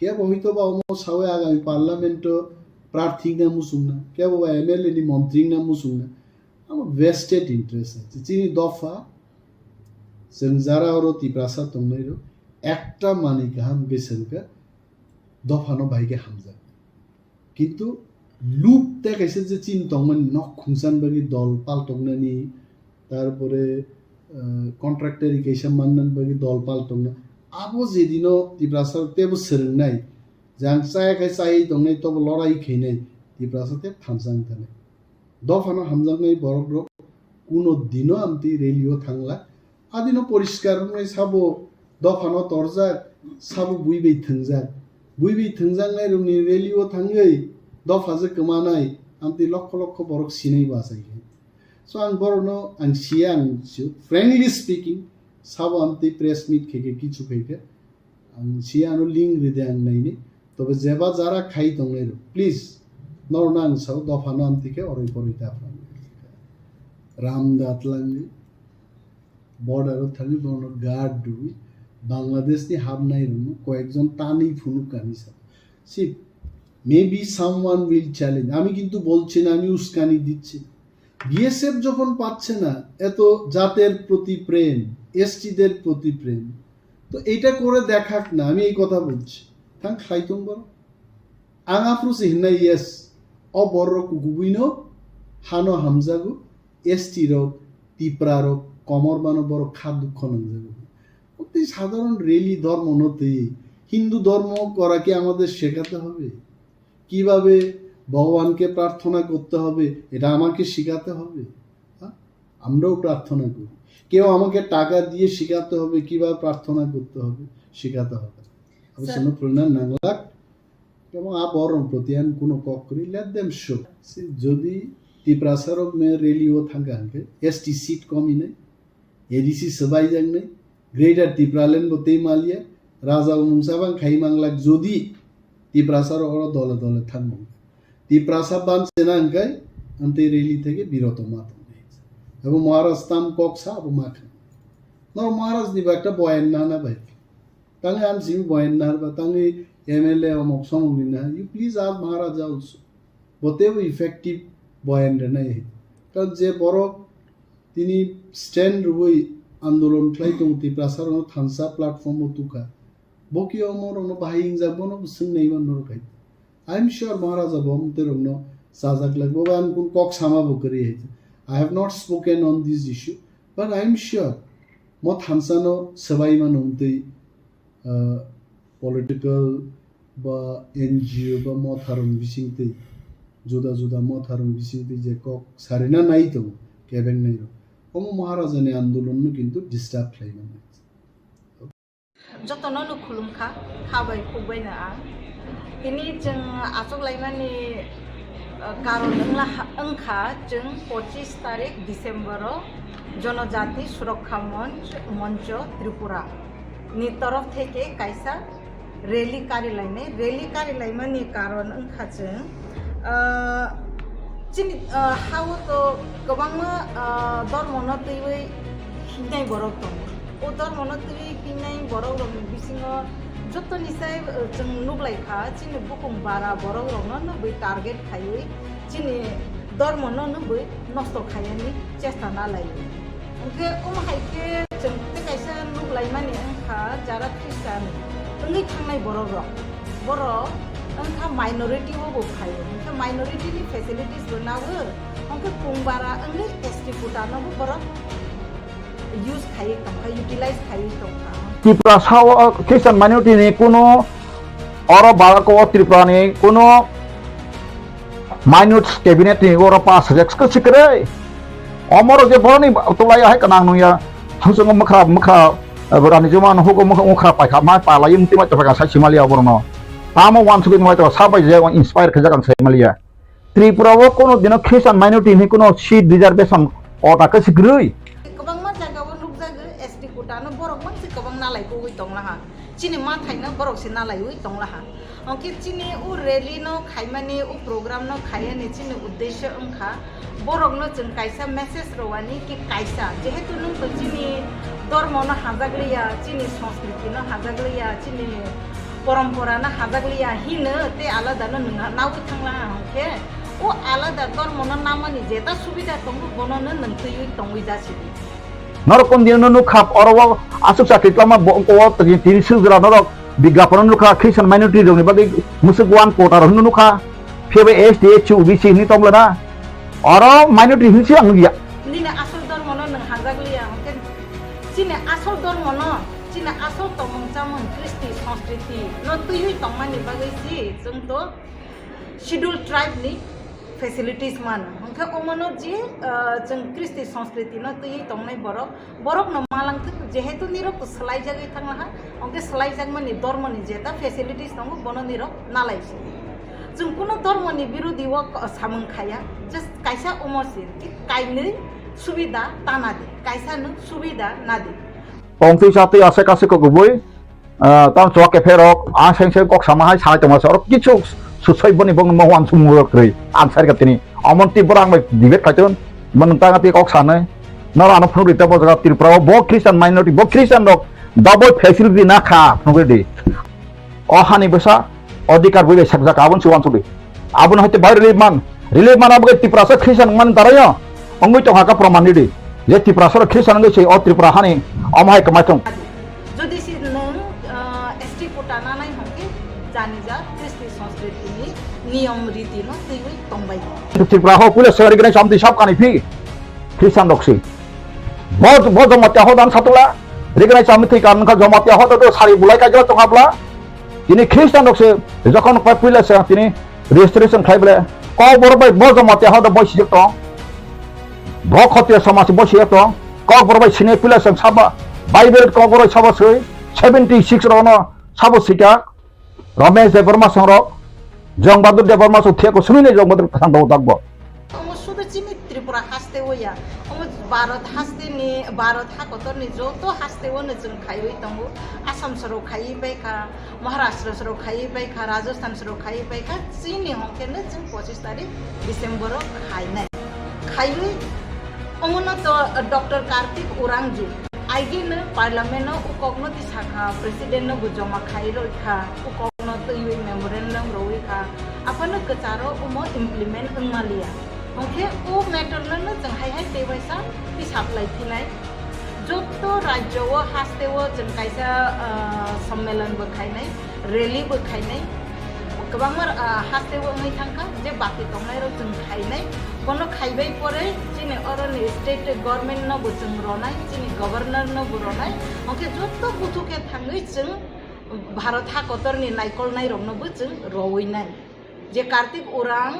কেব হয়তো বা অম সাওয়ে আগামী পার্লামেন্ট প্রার্থী না মুসুং না কেব বা MLA নি মন্ত্রী না মুসুং না আমার ভেস্টেড ইন্টারেস্ট আছে চিনি দফা जों যারা ওর ত্রিপুরাসা তংনাইরো একটা মানি গাহাম বেসেনকা দফানো ভাইকে হামজা কিন্তু লুপ দেখাইছে যে চীন তংমানি নক খুংসান বাগি দল পাল্টংনানি তারপরে কন্ট্রাক্টর ইকেশন মাননান বাগি দল পাল্টংনা আবো যেদিনও ত্রিপুরাসার তেবো সেরংনাই যাং চায় খাই চাই দংনাই তব লড়াই খাইনাই ত্রিপুরাসাতে থামসাং থানে দফানো হামজাংনাই বরগ্রক কোনো দিনও আমতি রেলিও থাংলা আদিনো পরিষ্কার সাবো দফানো তরজাক সাবো বুইবেই থংজাংনাই রংনি রেলিও থাঙ্গै दफाजो कमानाय आमति लक्ष लक्ष बरक सिनै बासाय सो आं बरनो आं सिया आं फ्रेंकलि स्पीकिंग साब आमति प्रेस मीट खेके किछु खेके आं सिया नो लिंक रिदे आं नाइनि तबे जेबा जारा खाइ दंनाय प्लीज नरना आं साव दफानो आमतिके अरै परिता रामदातलांगि बर्डार थालि बरनो गार्ड दुइ बांग्लादेशनि हाबनाय रनो कयेकजन तानि फुनु कानि सा सि মেবি সামওয়ান উইল চ্যালেঞ্জ আমি কিন্তু বলছি না আমি উস্কানি দিচ্ছি বিএসএফ যখন পাচ্ছে না এত জাতের প্রতি প্রেম এসটিদের প্রতি প্রেম তো এটা করে দেখাক না আমি এই কথা বলছি থাং খাইতং বর আঙাফ্রুস হিন্না ইয়েস অবর কুগুবিনো হানো হামজাগু এসটি রক ত্রিপুরা রক কমর বানো বড় খাদ দুঃখ নজাগু অতি সাধারণ রেলি ধর্ম নতে হিন্দু ধর্ম করা কি আমাদের শেখাতে হবে কিভাবে ভগবানকে প্রার্থনা করতে হবে এটা আমাকে শেখাতে হবে আমরাও প্রার্থনা করি কেউ আমাকে টাকা দিয়ে শেখাতে হবে কিভাবে প্রার্থনা করতে হবে শেখাতে হবে অবশ্য প্রেরণা নাংলাক এবং বরং প্রতি আন কোনো কক করি লেট দেম শো যদি ত্রিপুরাসারক মে রেলিও থাঙ্গাঙ্কে এসটি সিট কমি নাই এডিসি সবাই যাং নাই গ্রেটার ত্রিপুরাল্যান্ড বতেই মালিয়া রাজা মুংসাবাং খাইমাংলাক যদি ত্রিপুরাসার ওরা দলে দলে থাকবো ত্রিপুরাসা বানছে না আঙ্কাই আনতে রেলি থেকে বিরত মাত এবং মহারাজ তাম ককসা আবু মাখা নর মহারাজ নিবা একটা বয়ান না না ভাই তাঙ্গে আনছি বয়ান না বা তাঙ্গে MLA অমক সমগ্রী না ইউ প্লিজ আজ মহারাজা অলসো বতেও ইফেক্টিভ বয়ান রে নাই কারণ যে বড় তিনি স্ট্যান্ড রুই আন্দোলন খাইদং ত্রিপুরা সারং থানসা প্ল্যাটফর্ম তুকা বকিও মরং বাহাইং যাবনো সুন্नै মাनरखाय आई एम श्योर महाराजा बम तेरंनो साजाक लगबो आं कुन कक सामा बकरी है I have not spoken on this issue but I am sure म थानसानो सबाई मानंतै पॉलिटिकल बा एनजीओ बा म थारं बिसिंतै जुदा जुदा म थारं बिसिंतै जे कक सारेना नाइ तो केबें नाइरो ओम महाराजानि आंदोलन किन्तु डिस्टार्ब खालामो जतनो खुलुमखा खाबाय खुबायना आं ini जों आसगलायमानि कारण ओंखा जों 25 तारिख डिसेम्बर जनजाति सुरक्षा मंच त्रिपुरा नि तरफ थेके कायसा रैली कारिलायमानि कारण ओंखा जों चिनि हाव तो गोबां धर्मनो तैवै हिनाय बरक दं ओ धर्मनो तैवै हिनाय बरक दं बिसिङो जत निसाय जों नुब्लायखा चिनि बुकुम बारा बरक रंनो नबै टारगेट खायै चिनि धर्मनो नबै नष्ट खायनि चेष्टा नालायो ओंखे हायके जों कायसा नुब्लायमानि ओंखा जारा ख्रिस्टान ओंगै थांनाय बरक बर ओंखा माइनरिटी बो खायो ओंखे माइनरिटीनि फेसिलिटीज बनावो ओंखे कुंबारा ओंगै एसटी कुटानो बर यूज खायो तंखा यूटिलाइज खायो तंखा त्रिपुरा साव ख्रिस्टान माइनरिटी ने कोनो और बालको त्रिपुरा ने कोनो माइनरिटी कैबिनेट ने और पास एक्स सिकरे अमर जे बरनि तोलाय हाय कनां नुया हांसंग मखरा बरानि जमान होगो मखरा पाखा मा पालाय मुति मा तफा सासिमालिया बरनो तामो वान सुगिन मा तो साबाय जे इंस्पायर खजागां साइमालिया त्रिपुरा वो कोनो दिन ख्रिस्टान माइनरिटी ने कोनो सीट रिजर्वेशन अटा के सिग्रै no borok man sikabang nalai ko ui tong laha chini ma thaina borok si nalai ui tong laha onke chini u rally no khaimani u program no khayani chini uddeshya onkha borok no chung kaisa message rowani ki kaisa jehetu nung to chini dharma no hajagliya chini sanskriti no hajagliya chini parampara no hajagliya hino te alada no nunga nawi thangla onke o alada dharma no namani jeta subida tongu bono no nungtui ui tongui jasibi नरकन दिन नु खाप अरवा आसुक साखि क्लामा को तिन सुजरा नरक विज्ञापन नु खा ख्रिस्टान माइनरिटी जोंनि बागै मुसुक वान कोटार नु खा फेबे एसटी एच ओबीसी नि तमलना अर माइनरिटी हिंसि आं गिया निने आसल धर्म न नों हाजागलिया चिने आसल धर्म न चिने आसल तमं चामं क्रिस्टि संस्कृति न तुइ तमनि बागै सि जों तो शेड्यूल ट्राइब नि फेसिलिटीज मान ओंखे ओमनो जे जों क्रिस्टि संस्कृति न तुइ तंगनाय बरक न मालांथ जेहेतु निरक सलाय जागै थांलाहा ओंखे सलाय जागमानि धर्मनि जेता फेसिलिटीज दङ बनो निरक नालायसि जों कुनो धर्मनि बिरोधी व सामं खाया जस्ट कायसा ओमसिन कि कायनै सुबिदा ताना दे कायसा न सुबिदा ना दे पंक्ति साथे आसे कासे को गुबै ताम चके फेरक आ सेंसे कक सामाहाय साय तमास और किछु सुसैबनि बंग महवान सुमुरख्रै आनसार गतिनि अमन्ति बरांग डिबेट खायतन मनता गति कक सानै नरानो फुरिता बजगा त्रिपुरा बो ख्रिस्टान माइनरिटी बो ख्रिस्टान दक डबल फेसिलिटी ना खा फुगदि अहानि बसा अधिकार बे सकजा काबन सुवान सुदि आबुन हते बाय रिलीफ मान आबगे त्रिपुरा स ख्रिस्टान मान ताराय अंगै तो हाका प्रमाण दि जे त्रिपुरा स ख्रिस्टान गै अ त्रिपुरा हानि अमाय कमायथं जदि सि नों एसटी कोटाना नाय हंके जानि जा क्रिस्टि संस्कृतिनि नियम रीति न तैबै तंबाय त्रिपुरा हो पुलिस सरगने सामति सब कानि फि ख्रिस्टान दक्सि बहुत जमात्या हो दान सातला रिगनाय सामति कान का जमात्या हो तो सारि बुलाय काजला तंगाब्ला तिनि ख्रिस्टान दक्सि जखन पुलिस तिनि रेजिस्ट्रेशन खाइबले क बरबाय बहुत जमात्या हो द बयसि तो भ खतिया समाज बयसि तो क बरबाय सिने पुलिस साबा बाइबेल क बरबाय साबा सै 76 रन साबो सिटा रमेश देवर्मा संर जंगबादुर देवर्मा सुथिया को सुनिने जंगबादुर थांगो दागबो सुदचिनि त्रिपुरा हास्ते वया भारत हास्तेनि भारत हाकतरनि जतो हास्तेवनो जों खायै दंगो आसाम सरो खायै बायखा महाराष्ट्र सरो खायै बायखा राजस्थान सरो खायै बायखा चिनि हंकेनो जों 25 तारिख डिसेम्बर खायनाय खायै अमनो तो डॉक्टर कार्तिक उरांगजी आइगिनो पार्लियामेन्टनो उकगनो दिसाखा प्रेसिडेन्टनो बुजमा खायै रखा उकगनो तैयै मेमोरेन्डम रवैखा आपनो कचारो उमो इमप्लिमेन्ट ओंमालिया ओंखे ओ मैटरनो जों हाय बेबायसा हिसाब लायफिनाय जत राज्योआव हास्तेव जों कायसा सम्मेलन बखायनाय रैली बखायनाय गोबां हास्तेव मै थांखा जे बाकी दंनाय जों खायनाय कोनो खायबाय परे जिने अरनि स्टेट गवर्नमेंट न जों रनाय जिने गवर्नर न रनाय ओंखे जत बुथुके थाङै जों भारत हाकतरनि नायकलनाय रंनोबो जों रवैनाय जे कार्तिक उरां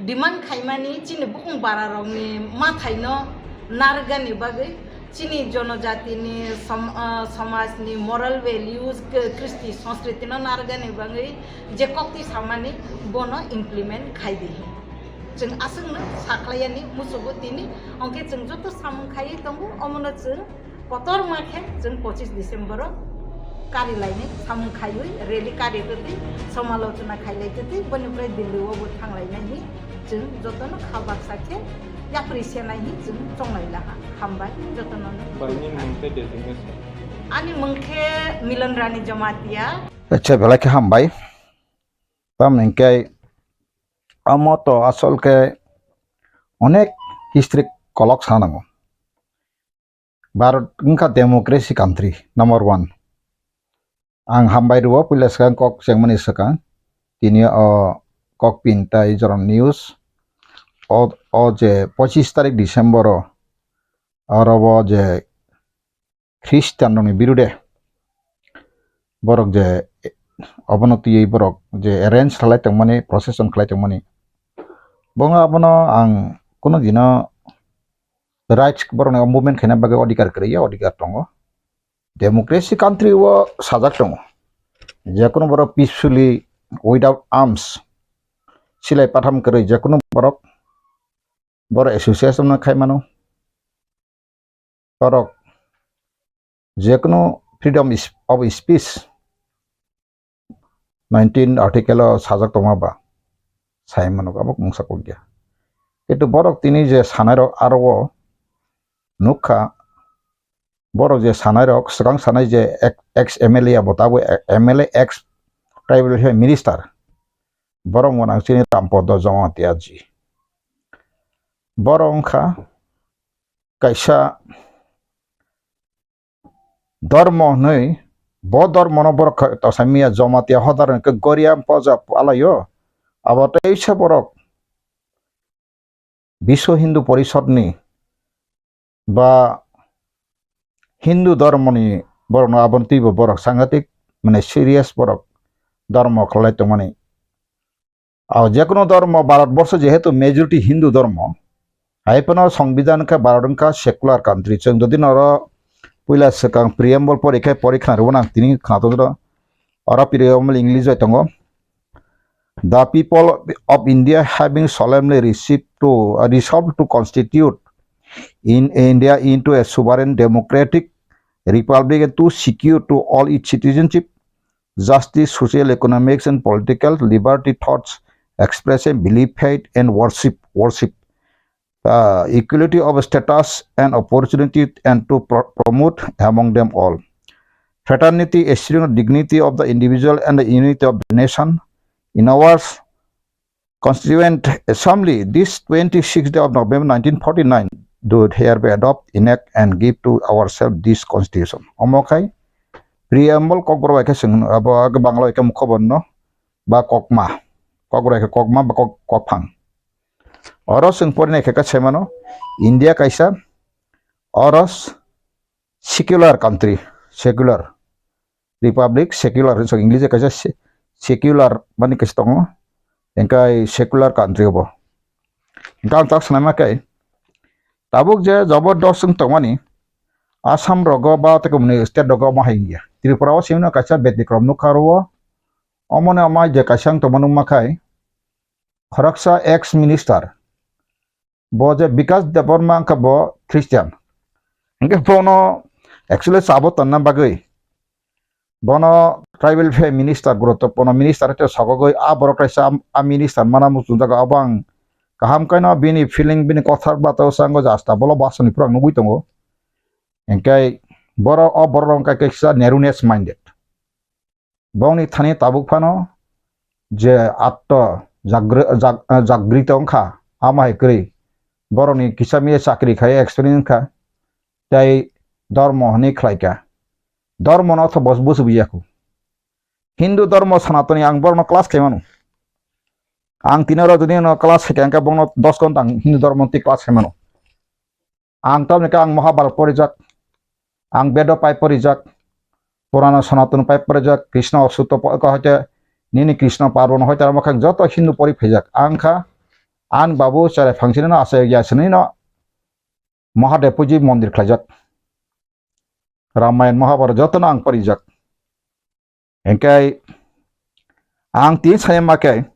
डिमांड खायमानि जिने बुकुं बारा रंनि माथायनो नारगानि बागै चीनी जनजातिनि समाजनि मरल वैल्यूज कृष्टि संस्कृतिनो नारगानि बागै जे कक्ति सामानि बनो इमप्लीमेंट खायदि जों आसंनो साख्लायानि मुसुगतिनि अंके जों जत सामखायै दंगो अमनो जों कतर माखे जों 25 डिसेम्बर कारि लायने सामखायै रेली कारि गति समालोचना खायलायगति बनिफ्राय दिल्लीआवबो थांलायनायनि जों जतनो खाबाक साखे याप्रिसिनायनि जों चंलायला हामबाय जतनो बायनि मोनसे डेजिग्नेशन आनि मंखे मिलनरानी जमातिया अच्छा भला के हामबाय ताम इनके अमतो असल के अनेक हिस्ट्री कलक सानांगो भारत इनका डेमोक्रेसी कंट्री नंबर 1 आं हामबाय रुवा पुलिस का कक सेंमनि सका तिनि ककपिन ताइ जरन न्यूज ओ जे 25 तारिख डिसेम्बर और जे ख्रिस्टाननि बिरुदे बरक जे अबनति बरक जे अरेंज खालायतंमानि प्रसेसन खालायतंमानि बंगा अबनो आं कोनो दिन राइट्स बरन मुभमेंट खायना बागे अधिकार करिया अधिकार दङ डेमोक्रेसी कंट्री वो साजाक दङ जेकुनो बरक पीसफुली विदाउट आर्म्स सिलाय पाथाम करै जेकुनो बरक बर association खायमानो Barak जेकुनो freedom of speech 19 article साजाक दङबा सायमानो गाबक मुंसाको गया किन्तु बरक तिनि जे सानाय आरो नुखा बरक जे सानाय स्वकं सानाय जे एक्स MLA बताबो MLA एक्स ट्राइबल मिनिस्टर बरक मनांसिनि रामपद जमातिया जी बरंखा कैसा धर्म नै ब धर्म न बरक तसामिया जमातिया हदार के गरियाम पजा पालायो अब तैसे बरक विश्व हिंदू परिषदनि बा हिंदू धर्मनि बरक आबन्ति बरक सांगतिक माने सीरियस बरक धर्म खलायतो माने आ जेकुनो धर्म भारतवर्ष जेहेतु मेजॉरिटी हिंदू धर्म हाइपनो संविधान का भारत का सेकुलर कंट्री जों जदि नर पुला स्वकं प्रिएम्बल परीक्षा रोना तिनि खातो और प्रिएम्बल इंग्लिश दंगो The people of India having solemnly resolved to constitute in India into a sovereign democratic republic and to secure to all its citizenship, justice, social, economics, and political liberty, thoughts, expression, belief, faith, and worship. Equality of status and opportunity and to promote among them all. Fraternity, assuring the dignity of the individual and the unity of the nation. In our Constituent Assembly, this 26th day of November 1949, do hereby adopt, enact, and give to ourselves this Constitution. Omokai, preamble kokborok ke sing abo bangla ke mukhobanno ba kokma kokborok ke kokma ba kokphang. Oros sing porne ke semano India kaisa oros secular country, secular republic, secular so English kaisa secular bani kestongo engkai secular country obo engkau tak sanama kai tabuk je jabardast sing tongmani Assam rogo ba te komuni state rogo ma haingia Tripura o simna kaisa betikrom nu karo omone ama je kaisang tomanu makai Kharaksa ex minister bo je because the borman ka bo Christian engke bono actually sabot tanna bagai bono tribal minister guruttopurno minister te sagogoi a borok kaisa a minister mana musundaga abang kaham kaina bini feeling bini kothar batao sango jasta bolo basoni purang nugui tongo engkai boro o borong ka kaisa narrowness minded boni thani tabuk phano je atto jagrita ongkha amai kri boroni kisami sakri khai experience kha tai dormo hani khlaika dormo no tho bos bus biyaku Hindu dormo sanatoni ang borno class khaimanu ang tinaro jodi no class khaika bongno 10 kon tang Hindu dormo ti class khaimanu ang tamne ka ang Mahabharat porijak ang bedo pai porijak Purana sanatun pai porijak Krishna osutto ko hote nini Krishna parvon hote ar makhang joto Hindu pori phejak ang kha an babu chare function na ase ya sini no Mahadev puji mondir khlajak Ramayan Mahabharat joto na ang porijak engkai ang ti saya makai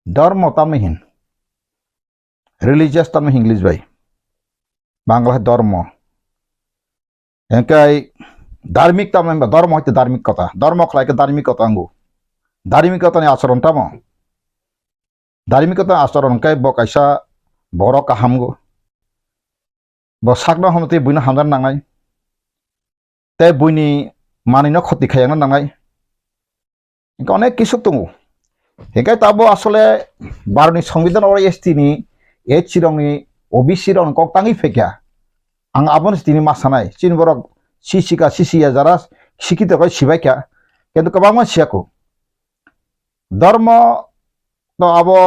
dharma tamhin religious tam English bai Bangla dharma engkai dharmik tam dharma hoite dharmik kota angu dharmikota ni acharon tamo dharmikota acharon kai bo kaisa borok kahamgo bo sakna homte buina hamdan nangai te buini manino khoti khayana nangai engka onek kisu tungu engkai tabo asole baroni সংবিধান or ST ni chirong ni OBC rong kok tangi fekya ang abon stini masanai chin borok sisika sisia jara sikito kai sibaikya কিন্তু kabangma siako dharma to abo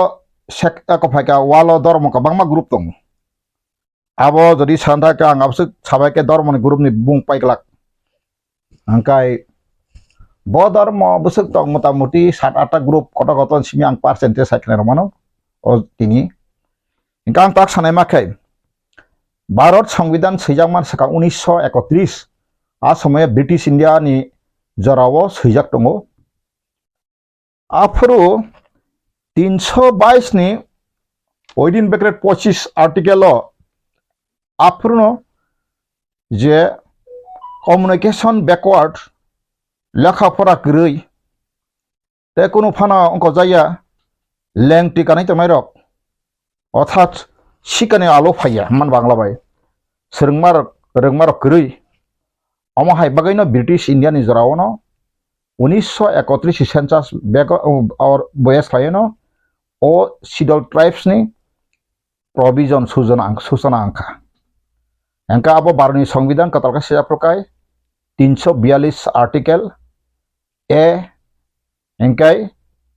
sek ko phaika walo dharma kabangma group tong abo jodi sanda ka ang absuk sabaike dharma ni group ni bung paiklak angkai bo dharma busuk tong motamuti 7-8 group kota-kota simi ang percentage sakne romano o tini ingkang tak sanai makai Bharat সংবিধান sejak saka 1931 a সময়ে British India ni jarawo sejak tongo afro 322 ni oidin bracket 25 article lo afro je communication backward লেখাপড়া গরৈ তে কোনো ফানা অঙ্ক যাইয়া ল্যাংটি কানাই তমাইরক অর্থাৎ শিকানে আলো ফাইয়া মান বাংলা বাই রংমারক গরৈ অমহাই বাগাইনো ব্রিটিশ ইন্ডিয়ানি জরাওনো 1931 সেন্সাস বেগ और বয়স খায়নো ও সিডল ট্রাইবস ni provision सूचना आंखा एंका अब भारतनि संविधान कतलका सेजा प्रकाय 342 आर्टिकल ए एंकाय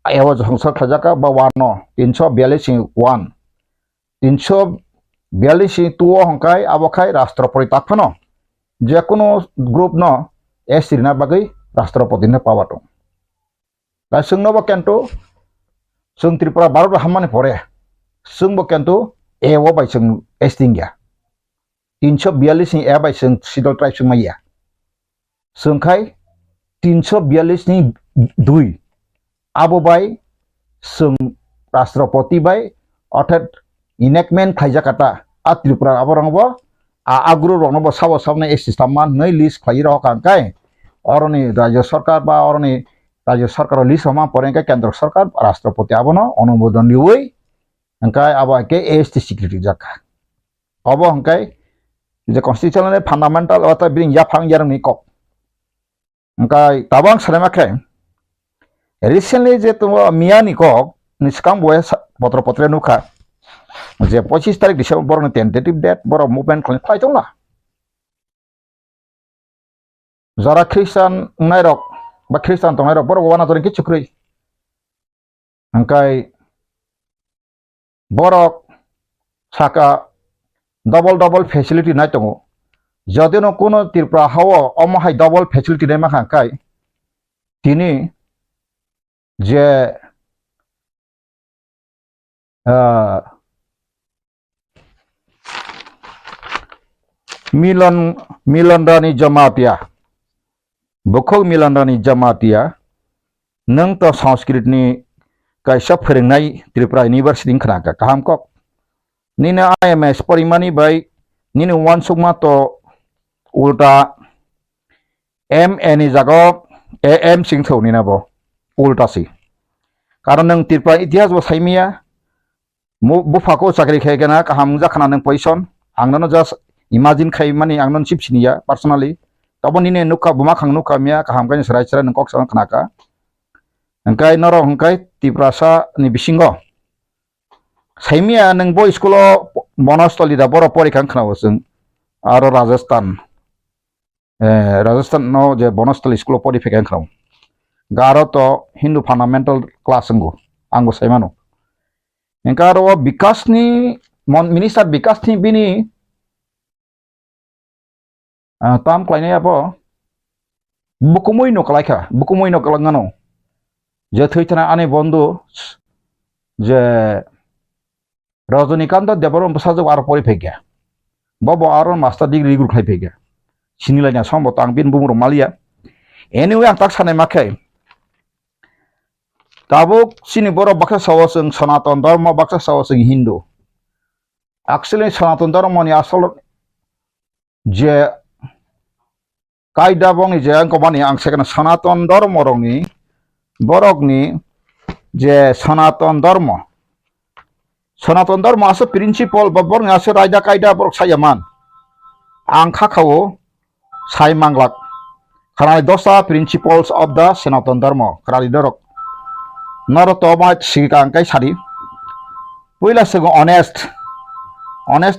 एवज हंसा खजाका बा वानो 342 1 342 2 हंकाय अबखाय राष्ट्रपति ताफनो जे कोनो ग्रुप न एसिरना बागै राष्ट्रपति ने पावातो दा संगनोबो केन्टो जों त्रिपुरा भारत हाममाने परे जोंबो केन्टो एवो बाय जों एस्टिंगिया 342 नि ए बाय जों सिडल ट्राइब माइया जोंखाय 342 नि 2 आबो बाय जों राष्ट्रपति बाय अर्थात इनेक्टमेन्ट खाइजाकाटा आ त्रिपुरा आबरंगबो आग्रु रंगबो साबो साबने एसिस्टामा नै लिस्ट खाइ रहकांकाय अरनि राज्य सरकार बा अरनि राज्य सरकार लिस्ट हमा परेंका केंद्र सरकार राष्ट्रपति आबनो अनुमोदन दिवै अंकाय आबाके एसटी सिक्युरिटी जाका अब अंकाय जे कन्स्टिट्यूशनल फंडामेंटल अथा बिन याफां यारनि कक अंकाय ताबां सरेमाखै रिसेंटली जे तुम मियानि कक निस्कां बय पत्र पत्र नुखा जे 25 तारिख डिसेम्बर टेंटेटिव डेट बर मुभमेंट खालाम फाइटंला जरा ख्रिस्टान नायरक बा ख्रिस्टान तो नायरक बर वाना जरे किचुक्रै अंकाय borok saka double facility nai tongo jodeno kono Tripura hawo omahai double facility nai makhangkai tini je Milanrani Jamatia Bokhok Milanrani Jamatia nang to sanskrit ni kaisa फोरोंनाय त्रिपुरा यूनिवर्सिटी खनाका kaham kok nina IMS porimani bai nini wansukma to ulta MN jago AM singthau nina bo ulta si karon nang Tripura इतिहास bo saimia bufako chakri khaigana kaham jakhana nang poison angno just imagine khaimani angnon chipsiniya personally tabo nine nukha buma khang nukha mia kaham kain sarai sarai nang kok sang khanaka angkai noro angkai Tripura ni bisingo Saimia nang boy school bonostoli da boro porikang khnawo sung aro Rajasthan no je bonostoli school porifekang khnawo garo to Hindu fundamental class anggo saimano engkaro bikasni minister bikasni bini tam klainai apa bukumui no kalaika bukumui no kalangano je thuitana ane bondo je Rajanikanto Devaron Pasaju aro porifekya bobo aron master degree group khaipekya sinilanya sombo tang bin bumuro malia anyway ang tak sanai makai tabuk sini boro baksa sawaseng Sanatan Dharma baksa sawaseng Hindu actually Sanatan Dharma ni asal je kaida bong je angko bani ang sekana Sanatan Dharma rongni borokni je Sanatan Dharma asa principle babor asa raja kaida borok sayaman ang kakao sai manglak karena dosa principles of the Sanatan Dharma karali dorok naro to ma Swkang kai sari puila sego honest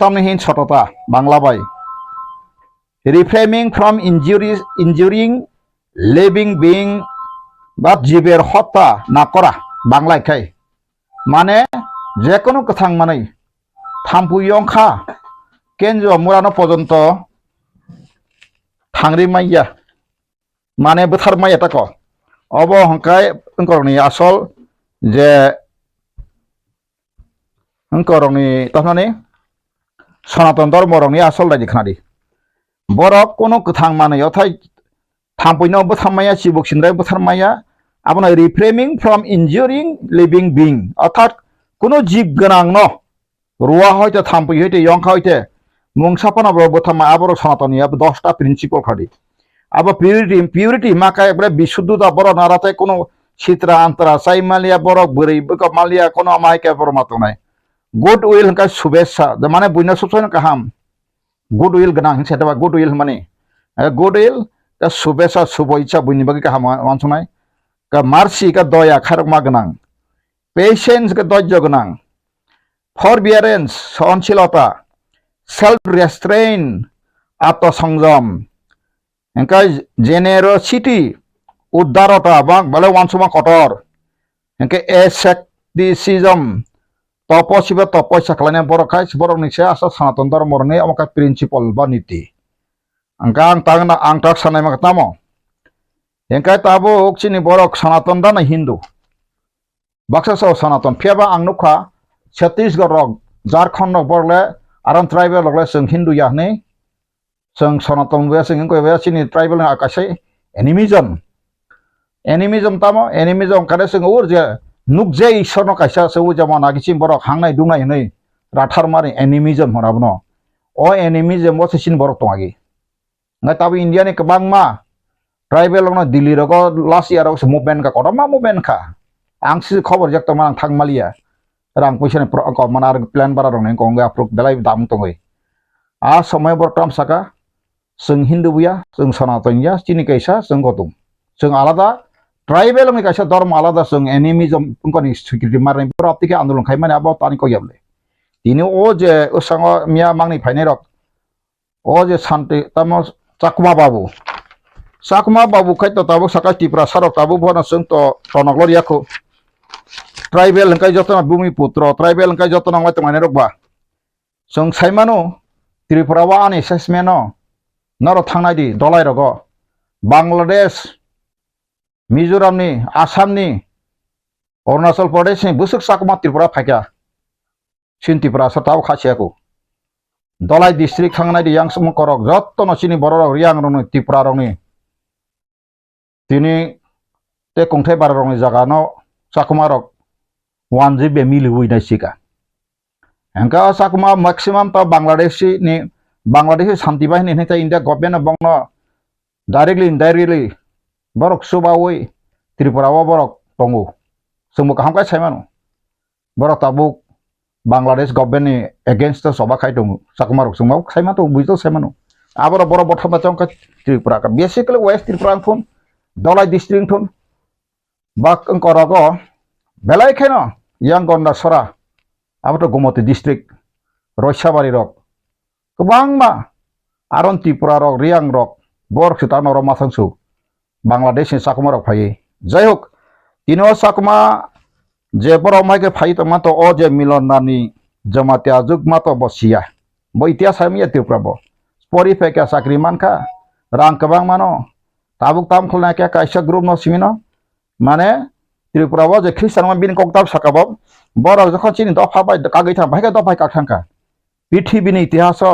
amni hin sotota bangla bai refraining from injuring living being but jiber hota na kora bangla kai mane যে কোনো কথাং মানে থাম্পুইয়ংখা কেন্দ্র মুরানো পর্যন্ত থাংরি মাইয়া মানে बोथार माइया তাক of হংকাই অঙ্করনি আসল যে অঙ্করনি তাহলে সনাতন ধর্মরনি আসল রাজি খানাদি বরক কোনো কথাং মানে অথাই থাম্পুইনো बोथार माइया চিবুকসিনরাই बोथार माइया আপনা রিফ্রেমিং ফ্রম ইনজুরিং লিভিং বিং অর্থাৎ কোনো জীব গনাং ন রুয়া হইতে থাম্পুই হইতে ইয়ংখা হইতে মুংসাপানা বোথামা আবর সনাতনী 10টা প্রিন্সিপাল খাদি আবার পিউরিটি মাকা একবারে বিশুদ্ধতা বড় নারাতে কোনো চিত্রা আন্তরা চাই মালিয়া বড় বড়ই মালিয়া কোনো আমাইকে বড় মাতো নাই গুড উইল হংকা শুভেচ্ছা মানে বুইনা সুসন কাহাম গুড উইল গনাং সেটা গুড উইল মানে গুড উইল কা শুভেচ্ছা শুভ ইচ্ছা বুইনি বাকি কাহাম মানসনাই কা মার্সি কা দয়া খারকমা গনাং Patience ke dojjo gonang, forbearance সহনশীলতা, self restraint আত্মসংযম, engkai generosity উদারতা bang bale wansuma kotor, engkai asceticism তপস্যা তপস্যা খালাইনা বড় খাই বড় নিছে আসা সনাতন ধর্মরনি আমাকা প্রিন্সিপাল বা নীতি ang tak sanai mak tamo engkai tabo okchini borok সনাতন da na Hindu baksa saw Sanatan phiaba ang nukha Chhattisgarh rok Jharkhand rok borle aram tribal rok sung Hindu yahne sung Sanatan we sung ko we sini tribal na akasai animism tamo animism kare sung urje nukje ishor no kaisa se ujama nagichim borok hangnai dungnai nei rathar mari animism horabno o animism wo sin borok tongagi ngai tabu India ni kebangma tribal rok no Delhi rok last year rok movement ka kodama movement ka ang si খবর jakta manang thang malia rang puisen pro ko manar plan bara rong ko nga pro belai dam tongoi a সময় bor tam saka sung Hindu buya sung Sanatan ya chini kaisa sung gotum sung alada tribal ngi kaisa dharma alada sung animism koni security marni proptike andolon khai mane abo tani ko yable tini o je usango mia mangni phainai rok o je santi tamo Chakma babu khai to tabo saka Tripura sarok tabo bona sung to tonoglor yakho tribal hengkai jotona bumi putro tribal hengkai jotona ngwai tongmane rokba sung saimano Tripura wa ani assessment naro thangnai di dolai rogo Bangladesh Mizoram ni Assam ni Arunachal Pradesh ni busuk sakma Tripura phaikya sin Tripura satao khasiako dolai district thangnai di yang sum korok jottono sini borok riang roni Tripura roni tini te kongthai bar roni jaga no sakma rok 1 GB mili huina sika engka sakma maximum ta Bangladeshi Shanti Bahini ni ta India government bangno directly indirectly borok subawoi Tripura wa borok tongu sumuk hamkai saimano borok tabuk Bangladesh government ni against the soba khai tongu sakma rok sumau saima to buito saimano aboro borok bothama changka Tripura ka basically West Tripura thon dolai district thon bak engkorogo belai kheno yang gonda sora abato Gomoti district Roishabari rok kebangma aron Tripura rok Riang rok Borok Sutan rok Masangsu Bangladesh ni sakuma rok phaye jayhok tino sakuma je borok mai ke phayi to mato o je Milanrani Jamatia juk mato bosia bo itia samia Tripura bo spori pe ka sakri manka rang kebang mano tabuk tam khulna ke kaisa group no simino mane Tripura bo je Christian ma bin koktab sakabo borok jokhon chini do phabai kagoi thang bhai ka do phai ka thangka pithibini itihas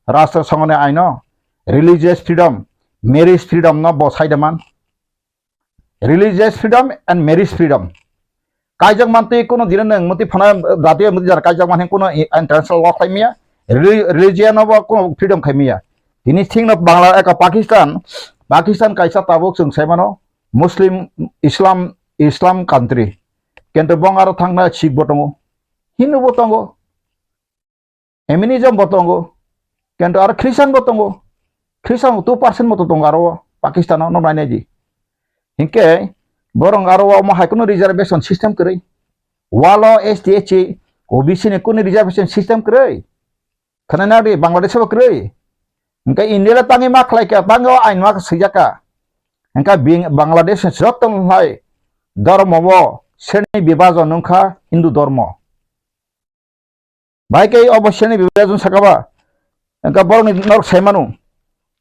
rashtra sangone aino religious freedom marriage freedom no bo saidaman religious freedom and marriage freedom kaijak manti kono dinang muti phana datiya muti jar kaijak man kono international law khaimia religion no kono freedom khaimia tini thing no bangla ka Pakistan kaisa tabuk sung saimano Muslim Islam country kento bongaro thangna Sikh botongo Hindu botongo Eminism botongo kento ar Christian botongo Christian 2% moto tongaro Pakistan no nainaji hinke borong aro ma hai kono reservation system krai walo STH OBC ne kono reservation system krai khanana de Bangladesh ba krai hinke India la tangi ma khlai ka bango ain ma sijaka hinka Bangladesh jotong hai dharma bo seni bibajon nongkha Hindu dharma bai ke oboseni bibajon sakaba hinka borong ni nor saimanu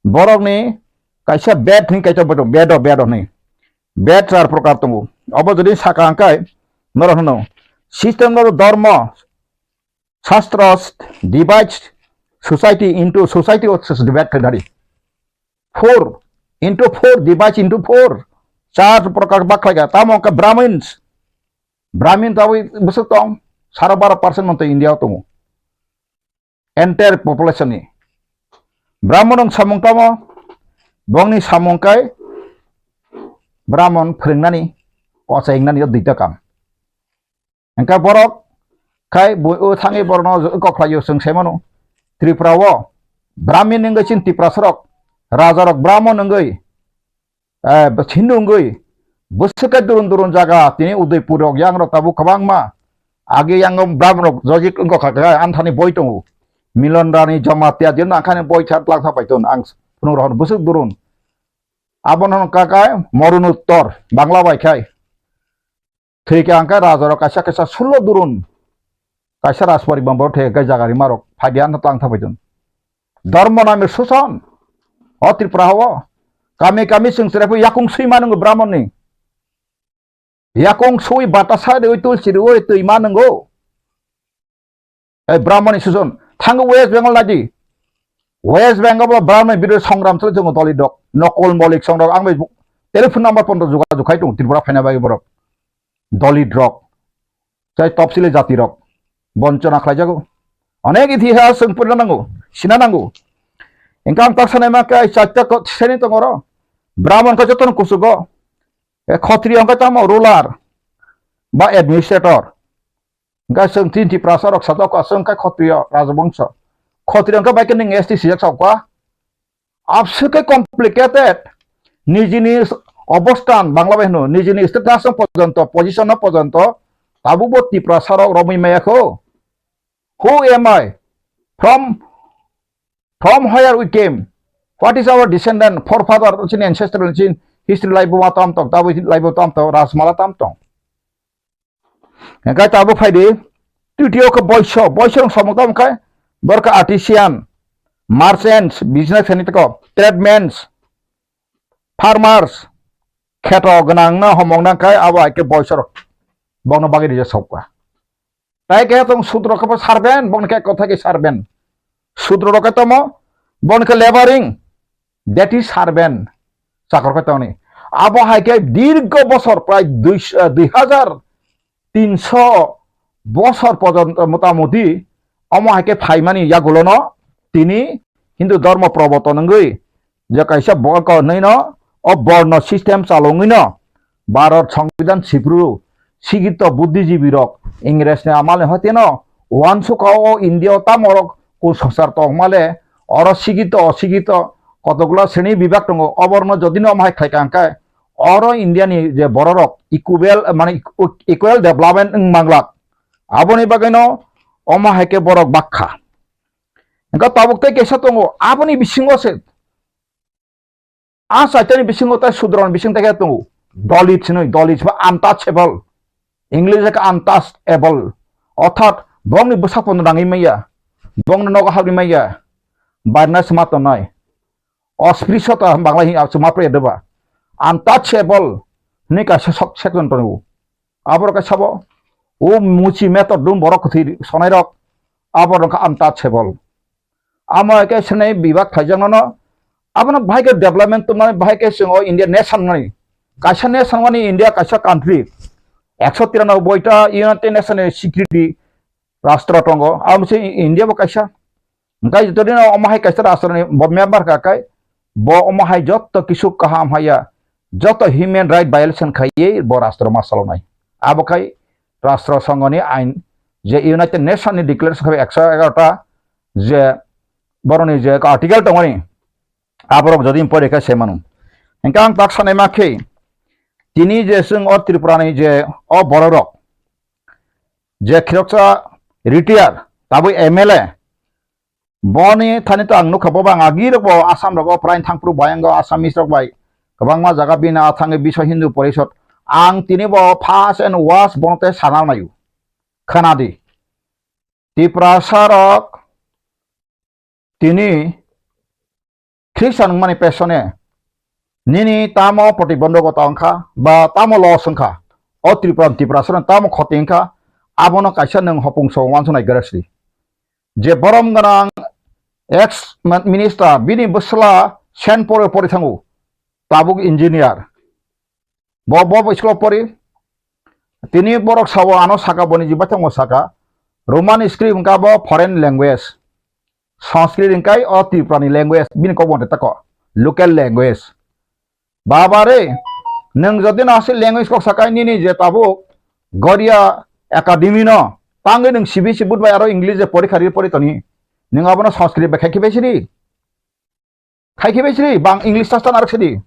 borok ni kaisa bed ni kaisa boto bed ni bed char prokar tongo obo jodi saka angkai norohno system no dharma shastras divides society into society of divide kadari 4 into 4 divides into 4 char prokar bakhaiga tamo ka Brahmin tawi busutong 12% monto India tongo entire population ni Brahmanong samong tamo bongni samong kai Brahman phringnani osaingnani duita kam engka borok kai boi thangi borno ko khlayo sung semano Tripura wo Brahmin ngai chin Tripura sorok raja rok Brahman ngai Hindu ngai busuka durun jaga tini Udaipur rok yang rok tabu kabangma age yang Brahman rok jojik ko khaga anthani boi tongu Milanrani Jamatia din akhane boi chat lak thapaiton ang punung rohon busuk durun abon hon kakai morun uttor bangla baikai theke angka raja rok kaisa sulo durun kaisa raspari bambor the ga jagari marok phadian tlang thapaiton dharma name susan o Tripura ho kami sung srepu yakung sui manung Brahman ni yakung sui batasa de tul siru tu imanungo Brahman susan thang West Bengal lagi West Bengal Brahman biru songram chal jong doli dok nokol molik songram ang telepon number pon juga jukai tung Tripura phaina bagi borok doli drok chai topsile jati rok boncona khlaijago onek itihas sung purlanango sinanango engkang taksane maka chatta ko seni tongoro Brahman ko joton kusugo khatriya angka tamo ruler ba administrator ga sung tin ti prasarok satok asung ka khatriya rajabangsa khatriya angka baike ning ST sijak sakwa absuke complicated nijini অবস্থান বাংলা বাহিনী Nizhny status পর্যন্ত position পর্যন্ত তাবুবতী প্রসারক রমি মায়াখো who am I from where we came what is our descendant forefather chin ancestral chin history life wa tam tok tabu life tam tok rasmala tam tok ga tabu phaide titiyo ko boysong samokam kai borka artisan merchants business sanitiko tradesmen farmers kheto ganang na homong nang kai awa ke boysor bongno bagi dije sokwa tai ke tong sudro ko sarben bong ke kotha ke sarben sudro ro ke tomo bon ke laboring that is sarben চাকর ko toni abo hai ke দীর্ঘ বছর প্রায় 2300 বছর পর্যন্ত মোটামুটি অমো হাকে ফাইমানি ইয়াগুলোনো তিনি হিন্দু ধর্ম প্রবর্তন গই যে কাইসা বক নইনো অ বর্ণ সিস্টেম চালংইনো ভারত সংবিধান সিপ্রু সিগিত বুদ্ধিজীবী রক ইংরেজ নে আমালে হতেনো ওয়ানসু কাও ইন্ডিয়া তামরক কো সংসার তো আমালে অর সিগিত অসিগিত কতগুলো শ্রেণী বিভাগ দङ অবর্ণ যদিনো আমায় খাইকাঙ্কায় অর ইন্ডিয়ানি যে বড় রক ইকুয়াল মানে ইকুয়াল ডেভেলপমেন্ট মাংলাক আবনি বাগাইনো Oma haike borok bakha. Engka tabuk te kesa tongo aboni bisingo se. Asa tani bisingo ta sudron bising ta tongo. Dalit ba untouchable. English ka untouchable. Otat bong ni busak pon rangi maya. Bong no ka habri maya. Barna semato nai. Auspicious bangla hi sema pre deba. Untouchable. Ni ka sok second tongo. Abor ka sabo. O muci method dum borok thi sonai rok. Abor ka untouchable. Ama ke senai bibak khajang no. Abana bhai ke development tumai bhai ke singo India nation nai. Kaisa nation wani India kaisa country. 193 ta United Nations Security Rashtra tongo. Amse India bo kaisa. Ngai jodina omahai kaisa rashtra ni member ka kai. Bo omahai jotto kisuk kaham haya. Jotto human right violation khaiye bo rashtra masal nai. Abo kai rashtra sangoni ain je United Nations ni declare khabe 111 ta je boroni je ka article tongoni. Aborok jodi pore ka semanu. Engkang taksane makhe tini je sung or Tripura ni je o Bohrokno je khiroksa retire tabu MLA boni thani ta angnu khabo bang agi rok bo Assam rok prain thangpru bayango Assamese rok bai kabangma jaga bina athange biswa Hindu porishod ang tini bo first and worst bonte sanal mayu khanadi Tripura sarok tini Christian mani pesone nini tamo protibandhokota angkha ba tamo los angkha o Tripura saran tamo khoti angkha abono kaisa nang hopungso wansonai garasri je borom ganang ex minister bini busla senpore pori thangu tabuk engineer bo school pori tini borok sawo ano saka boni jibatango saka Roman script angka bo foreign language Sanskrit ingkai o Tripura ni language bini ko bonte tako local language babare nang jodi na ase language ko sakai nini je tabuk Goria academy no tangi nang CBC budbai aro English je porikha ri pori toni nang abono Sanskrit ba khai besri bang English tastan arak sedi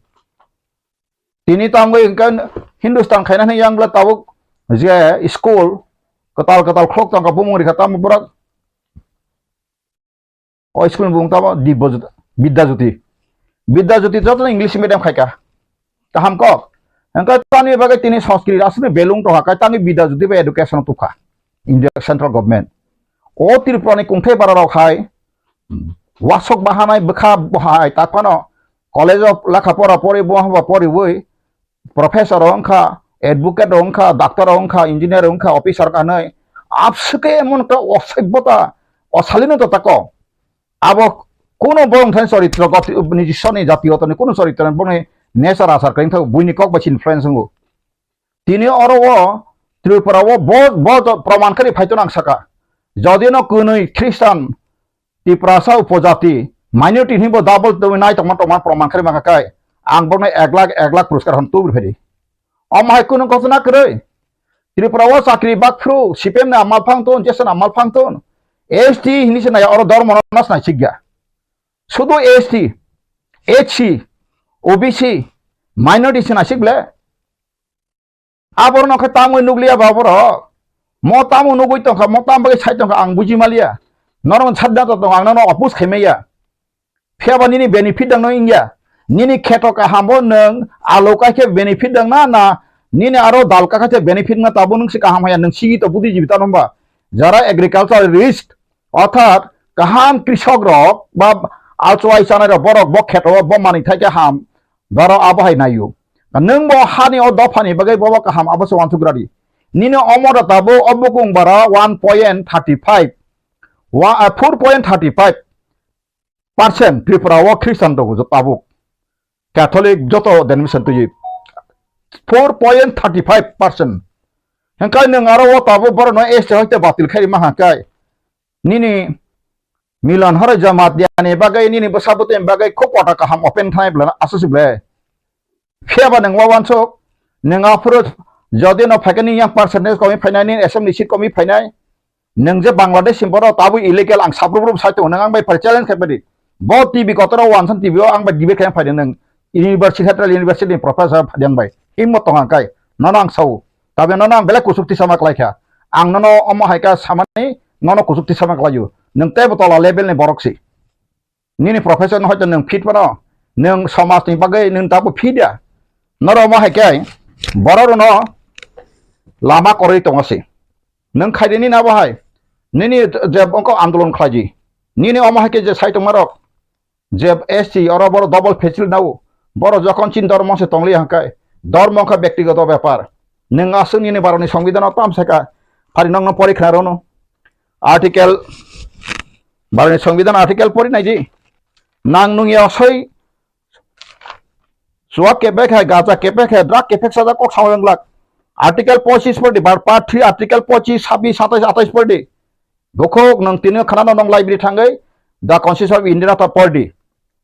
tini tangi ingkan Hindustan khaina ni yang bla tabuk je school katal khlok tang ka bumung ri khata mu borak o school bung taba Vidyajyoti joto English medium khaika kaham kok engka tani bagai tini Sanskrit asli belung to hakai tangi Vidyajyoti ba education tukha India central government o Tripura ni kungthai bararok hai wasok bahanai bekha bahai tapano college of lakhapora pori bohaba pori woi professor ongkha advocate ongkha doctor ongkha engineer ongkha officer kanai apsuke emon ka osebota osalino to tako abo kono bong than soritra gati নিজস্বনি জাতীয়তা কোন চরিত্র বনে nature আসার কাইন থাক বুইনি cock বাছি influence হঙ্গো তিনি or ও ত্রিপুরা ও বহুত প্রমাণকারী ফাইতন আং সাকা যদিনো কোনই খ্রিস্টান ত্রিপুরা সা উপজাতি মাইনরিটি হিবো ডাবল তুমি নাই টমা প্রমাণকারী মাকাকাই আং বনে 1 লাখ পুরস্কার হন তুর ফেরি অমাই কোন ঘটনা করে ত্রিপুরা ও চাকরি বাকফ্রু সিপিএম না আমাল ফাংতন জেসন আমাল ফাংতন এসটি হিনিসে নাই অর ধর্ম নাস নাই সিগা শুধু এসটি এইচসি ওবিসি মাইনরিটি সিনা সিগলে আবর নখ তামই নুগলিয়া বাবর ম তামু নুগই তংখা ম তাম বাগে সাই তংখা আং বুজি মালিয়া নরম ছাদা তো আং ন অপুস খেমেয়া ফেবা নিনি বেনিফিট দং ন ইংয়া নিনি খেটকা হামবো নং আলোকাকে বেনিফিট দং না নিনি আরো দালকা খাতে বেনিফিট না তাবো নং সি কাহাম হায়া নং সিগি তো বুদ্ধি জীবিতা নম্বা যারা এগ্রিকালচার রিস্ক অর্থাৎ কাহাম কৃষক রক বা আলচুয়াই চানাই বরক ব খেত ব মানি থাইকে হাম ধর আবহাই নাইও নং ব হানি ও দফানি বাগৈ ব কাহাম আবস ওয়ানসুগ্রাদি নিনি অমর তাবো অবকুং বারা 1.35 4.35% ত্রিপুরা ও খ্রিস্টান দগো তাবো ক্যাথলিক যত ডেনোমিনেশন তুই 4.35% হেনকাই নং আরো ও তাবো বড় ন এসে হইতে বাতিল খাই মাহাকাই নিনি Milanrani Jamatia ni bagai ni besabutin bagai kopota kaham open time bla asusible fiaba nang wawan sok nang approach jadi no fakani yang percentage komi finani assembly seat komi finai nang je Bangladesh simboro tabu illegal ang sabrubrum saito nang ang bai per challenge khabedi bo tv kotoro wansan tv o ang bai dibe kayang faiden nang university central university professor phadiang bai himmo tongang kai nonang sau tabe nonang bela kusukti sama klaikha ang nono omo haika samani nono kusuk tisama klayu nung te botola level ni borok si nini profession hoy nung fit pano nung samas ni bagai nung tapu fit ya noro ma hai kai borok no lama kori tongasi nung khaidini na bahai nini je bongko andolon khlaji nini oma hai ke je sai tongmarok je SC oro boro double facil nau boro যখন চিন ধর্ম সে তংলি হাঁকায় ধর্ম খা ব্যক্তিগত ব্যাপার নং আসুন নিনে বারনি সংবিধান তাম সেকা ফারি নং পরীক্ষা রনো আর্টিকেল বারনি সংবিধান আর্টিকেল পড়ি নাই জি নাং নুঙ্গি অসই সুয়া কেবেক है गाजा केपेक है ड्रग केपेक साजा को सावंगलाक आर्टिकल 25 पढ़ी बार पार्ट 3 आर्टिकल 25 26 27 28 पढ़ी दोखो नंग तिनो खाना नंग लाइब्रेरी थांगै द कॉन्स्टिट्यूशन ऑफ इंडिया ता पढ़ी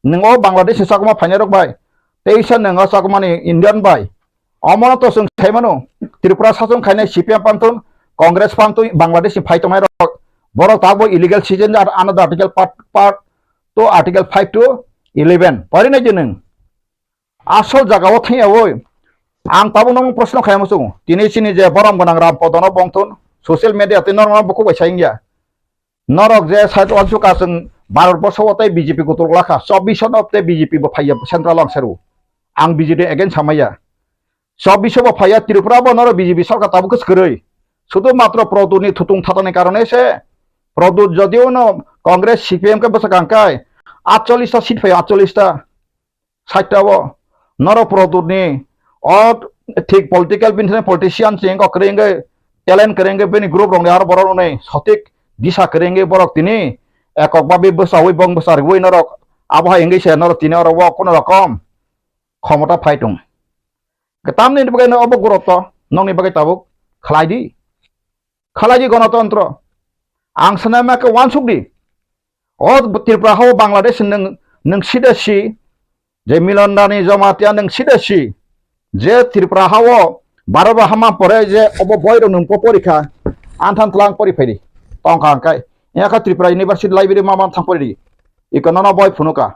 नंगो बांग्लादेश साकमा फाइनरक बाय तेईसा नंगा साकमानि इंडियन बाय अमन तो जों थाइमानो त्रिपुरा सासन खायनाय सीपीएम पांतुन कांग्रेस पांतुन बांग्लादेश फाइटमाय रक बरक ताबो इलीगल सीजन आनद आर्टिकल पार्ट तो आर्टिकल 5 to 11 परिनाय जनं आसल जागाव थैयावै आं ताबो नंग प्रश्न खायामसो तिनि सिनि जे बरम गनां रामपदन बंथुन सोशल मीडिया ते नरना बको बैसाइंगिया नरक जे साइड वानसुका जों भारत बर्षआवते बीजेपी को तोरलाखा 24 सनते बीजेपी बो फाइया सेंट्रल अंसरु आं बीजेपी अगेन सामाया 24 बो फाइया त्रिपुरा बो नर बीजेपी सरकार ताबो कसकरै शुद्ध मात्र प्रदुनि थुतुं थातानि कारणे से प्रदु जदिও न कांग्रेस सीपीएम के बसकांकाय 48 टा सीट फाइया 48 टा 60 टा बो नर प्रदुनि और ठीक पॉलिटिकल बिनसे पॉलिटिशियन चेंग करेंगे टैलेंट करेंगे बेनि ग्रुप रंग आरो बरो नै सटिक दिशा करेंगे बरक तिनि एकक बाबे बसावै बंग बसार वै नरक आबहा एंगे से नरक तिनि और वा कोन रकम क्षमता फाइटुं गताम नि बगे न अब गुरत नंनि बगे ताबुक खलाइदि गणतंत्र आं सनामा के वानसुकदि ओ त्रिपुरा हो बांग्लादेश नों सिदासि जे मिलनरानि जमातिया नों सिदासि जे त्रिपुरा हो भारत हामा परे जे अब बयरो नों परीक्षा आनथान तलां परिफाइदि तंखांकाय याका त्रिपुरा यूनिवर्सिटी लाइब्रेरी मामा थांपरि इकोनोना बय फुनुका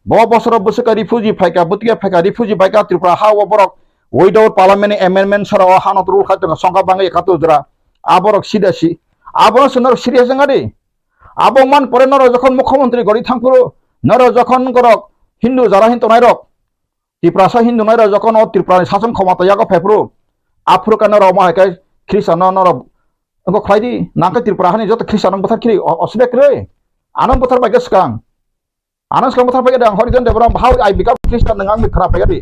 ब बसर बसका रिफ्यूजी फाइका बुतिया फाइका रिफ्यूजी फाइका त्रिपुरा हाव बरक विदाउट पार्लियामेंट एमेंडमेंट सर हानत रुल खायतो संगा बांगे एकातुजरा आबरक सिदासि आबो सनर सिरियास जंगादि आबो मान परे नर जखन मुख्यमंत्री गरि थांपुरो नर जखन गरक हिंदू जारा हिंदू नायरक त्रिपुरा सा हिंदू नायर जखन ओ त्रिपुरा शासन क्षमता यागा फाइपुरो आफ्रिका नर माहाय ख्रिस्टान नर अंको खलाइदि नांका त्रिपुरा हानि जत ख्रिस्टान बथार खिरि असबेक्रे आनंद बथार बाय गसकां आनंद बथार बाय दं हरिजन देवराम हाउ आई बिकम ख्रिस्टान नंगां मि खरा बायदि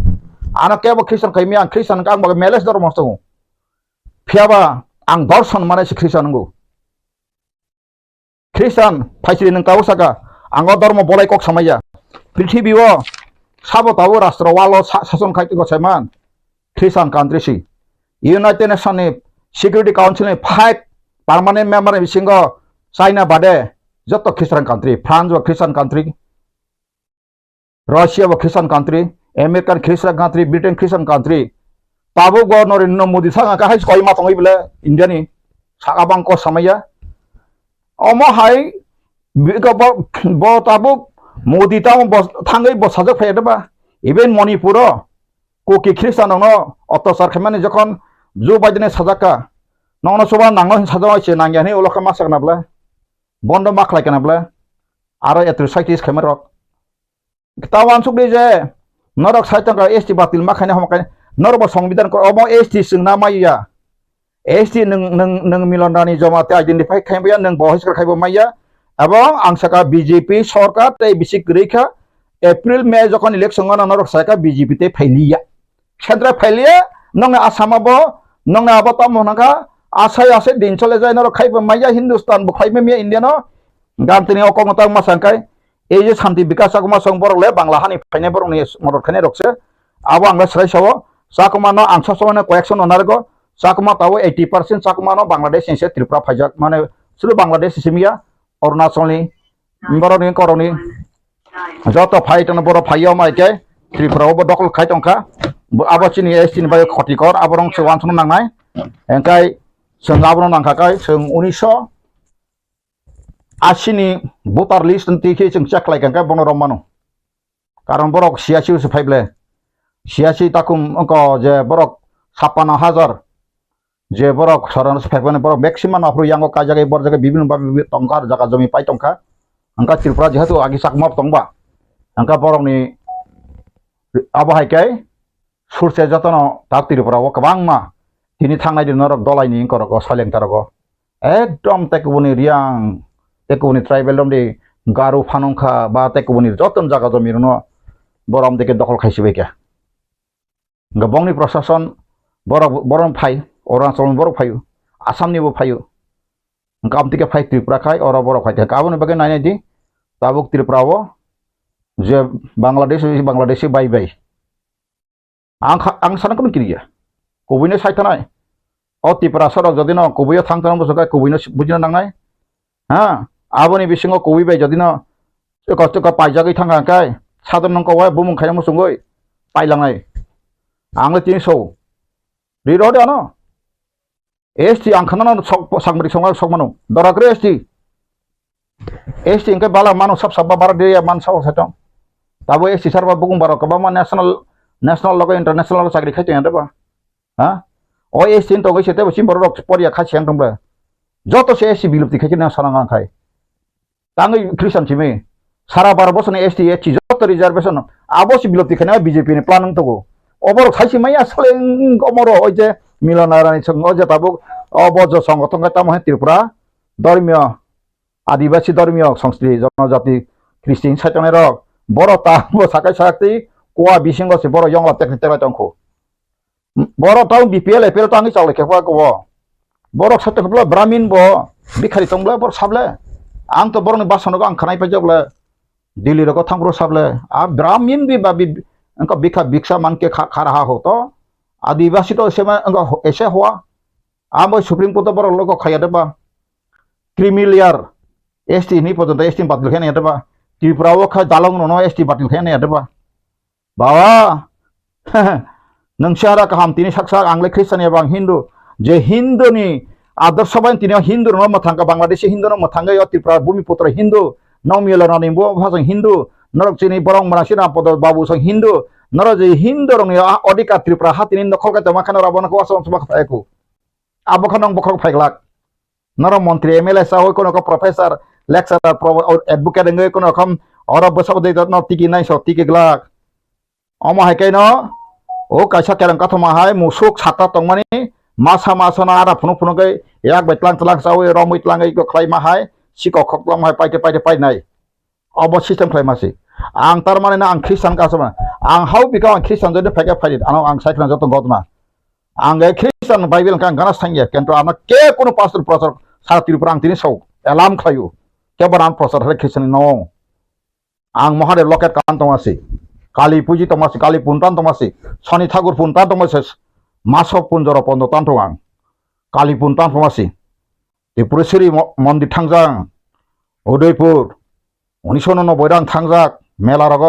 आना केबो ख्रिस्टान खाइमि आं ख्रिस्टान कां बगे मेलेस दर मस्तौ फियाबा आं दर्शन माने से ख्रिस्टान नंगौ ख्रिस्टान फाइसिरि नों ताव सागा आंगो धर्म बलाय कक समाया पृथ्वीओ साबो ताव राष्ट्र वालो शासन खाइति गसायमान ख्रिस्टान कान्ट्रि सि यूनाइटेड नेशन नि सिक्यूरिटी काउंसिल नि 5 परमानेंट मेंबर बिसिंगो चाइना बादे जत ख्रिस्टान कान्ट्रि फ्रांस व ख्रिस्टान कान्ट्रि रशिया व ख्रिस्टान कान्ट्रि अमेरिकन ख्रिस्टान कान्ट्रि ब्रिटेन ख्रिस्टान कान्ट्रि ताबो गो नरेन्द्र मोदी सागा का हाइस कय मातंगै बले इंडिया नि सागाबां को समाया अमो हाय ब ताबो मोदी ताव थांगै बसाजक फायदबा इवेन मणिपुर कोकि ख्रिस्टान न अत्याचार खामानि जखन जो बायदिने साजाका नंगनो सोबा नांगो साजा इसे नांगियानि उलखा मासकनाब्ला बन्द माखलायकनाब्ला आरो एट्रोसाइटिस खामारक तावान सुबदि जे नरक साइतंका एसटी बातिल माखाने हमकाय नरब संविधान को अबो एसटी सिंना माइया एसटी नों मिलनरानि जमाते आइडेंटिफाई खायबया नों बहिष्कार खायबो माइया एवं आंसाका बीजेपी सरकार ते बिसिक रैखा एप्रिल मे जखन इलेक्शन नरक साइका बीजेपी ते फैलिया सेंट्रल फैलिया नंग आसामाबो नंग आबता मोनाका आसाय दिन चले जाय नरक खायबो माइया हिंदुस्तान बो खायबो मे इंडिया न गामतिनि अकंगता मासांकाय ए जे शांति विकास आगमा संबरले बांग्ला हानि फायनाय बरनि मदद खाने रखसे आबो आंगा सरायसाव साकमा न आंसा समान कयेक्शन अनारगो साकमा ताव 80% साकमा न बांग्लादेश से त्रिपुरा फाइजाक माने सुलु बांग्लादेश सिमिया अरुणाचलनि बरनि करनि जत फाइटन बर फाइया माइके त्रिपुराबो दखल खायतंखा आबाचिनि एसटिनि बाय खटिकर आबरं सवानसन नांनाय एंकाय जों आबरं नांखाकाय जों 1980 नि भोटार लिस्ट तिखि जों चेक लायखांका बनरम मानो कारण बरक 86 सो फाइबले 86 ताकुम अंक जे बरक 56,000 যে বরক সরানো ফেকবানে বরক ম্যাক্সিমাম আফ্রু ইয়াঙ্গ কাজ জায়গায় বড় জায়গায় বিভিন্ন ভাবে টঙ্কা জায়গা জমি পাই টঙ্কা angka Tripura যেহেতু আগে সাকমাপ টংবা angka বরকনি আবহাইকাই সুরসে যতন তাক Tripura ও কবাংমা তিনি থাংনাই দিন নরক দলাইনি করক সাইলেং তারক একদম তেকুবনি রিয়াং তেকুবনি ট্রাইবেল দমদি গারু ফানংখা বা তেকুবনি যতন জায়গা জমি ন বরম দিকে দখল খাইছিবে গবংনি প্রশাসন বরম ফাই অরুণাচল বরক ফাইও আসামনিबो फायो गाम तिके फाइ त्रिपुरा खाय और बरक फाइ गाबोन बागे नायनाय दि ताबुक त्रिपुराओ जे बांग्लादेश बाय आं सानखौ किरिया कबिनो सायथानाय अ त्रिपुरा सरक जदि न कबियो थांथान बसका कबिनो बुजिनो नांनाय हा आबोनि बिसिङाव कबि बाय जदि न कष्टक पाइजागै थांगाखाय सादन नंखौहाय बुमुं खायनो मुसुंगै पाइलांनाय आंनो तिनि सौ रिरोदे न ST ang kanana sangbari songal sogmanu dorakre ST ingke bala manu sab barat dia man saw satong tabo ST sarba bugum baro kabama national logo international sagri khaitu yanda ba ha o ST to goi sete sim borok poria khachi ang tongba joto se ST bilupti khaitu na sanang khai tangai christian chime sara bar bosone ST joto reservation abosi bilupti khana BJP ni planning to go obor khaisi mai asle omoro oi je Milanrani संग जताबुक अबज संगठन तामहे त्रिपुरा धर्मीय आदिवासी धर्मीय संस्कृति जनजाति Christian साइटने रक बर ताबो साकाय साक्ति कोआ बिसिंग से बर यंग टेक टेक तंखो बर ताउ BPL एपल तांगि चाले खेखवा को बर साइटखब्ला ब्राह्मण बो बिखारि तंब्ला बर साबले आं तो बरनि बासनगो आं खानाय पाइजोब्ला दिल्ली रक थांब्रो साबले आ ब्राह्मण बि बा अंका भिक्षा मानके खारा हो तो आदिवासी तो ऐसे हुआ आम सुप्रीम कोर्ट पर लोग खाया क्रिमिलियर ST ini पर्यंत ST बातिल खाया नहीं बा त्रिपुरा वो खा दालंग नो ST बातिल खाया नहीं बा बाबा नंसारा कहम तिनी सक्सा आंग्ले ख्रिस्टान एबा हिंदू जे हिंदू नि आदर्श बाय तिनी हिंदू न मथांगा बांग्लादेश हिंदू न मथांगा यो त्रिपुरा भूमिपुत्र हिंदू नौ मिलनानि बो भाजों हिंदू नरक चिनी बरं मनासिना पद बाबू सं हिंदू नरजे हिंदू रंग अधिका त्रिपुरा हातिनि नखल गते माखाना राबनखौ आसाम सभा फायखौ आबखनंग बखरक फायगलाक नर मंत्री MLA साव कोनो प्रोफेसर लेक्चरार एडवोकेट ngै कोनो खम और बसब दे न टिकि नाइ स टिकि ग्लाक अमा हायकै न ओ कायसा केरं कथमा हाय मुसुक छाता तंगमानि मासा मासना आरा फुनु फुनुगै एक बैतलां तलां सावै रमैतलाङै को खलाइमा हाय सिको खक्लाम हाय पाइते पाइनाय अब सिस्टेम खलाइमासि आं तारमाने ना आं ख्रिस्टान कासमा आं हाउ बिका आं ख्रिस्टान जदि फायगा फायदित आं साइक्लान जतो गदमा आं ख्रिस्टान बाइबेल का गाना सांगिया किंतु आं के कोनो पास्टर प्रचार सा त्रिपुरा आं तिनि सौ एलार्म खायो के बरान प्रचार है ख्रिस्टान न आं महादेव लकेट कान तमासि काली पूजी तमासि काली पुनतान तमासि शनि ठाकुर पुनतान तमासि मासव पुंजर पन्द तांतो आं काली पुनतान तमासि त्रिपुरेश्वरी मन्दिर थांजां उदयपुर 1990 रां थांजाक मेला रग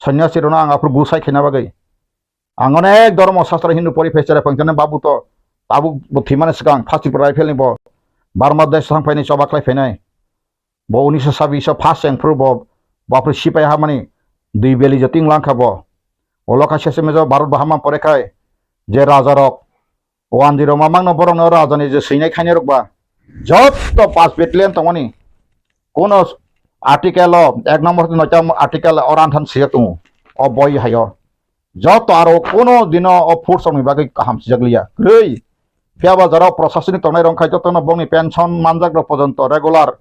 सन्यासी रना आं आफर बुसाय खेना बागै आं अनेक धर्म शास्त्र हिंदू परिफेसर फंक्शन बाबू तो ताबु बुथिमाने सिगां फास्टिपर राइफेलनि ब बारमा देश थांफायनि सबाख्लाय फैनाय ब 1926 फास्ट एंफ्रु ब बाफर सिपाय हामानि दुइ बेलि जतिं लांखा ब ओलका सेसे मेज भारत बाहामा परेखाय जे राजा रक ओवान जिरो मामांग न बरन राजानि जे सैनाय खायने रकबा जत 5 बेटलियन तंगनि कोनो आर्टिकल एक नंबर नचा आर्टिकल और आंथन सियतु अ बय हायो जत आरो कोनो दिन अ फोर्स नि बागै काम सिजगलिया रै फिया बाजाराव प्रशासनिक तंनाय रंखाय जतन बंनि पेंशन मानजाग पर्यंत रेगुलार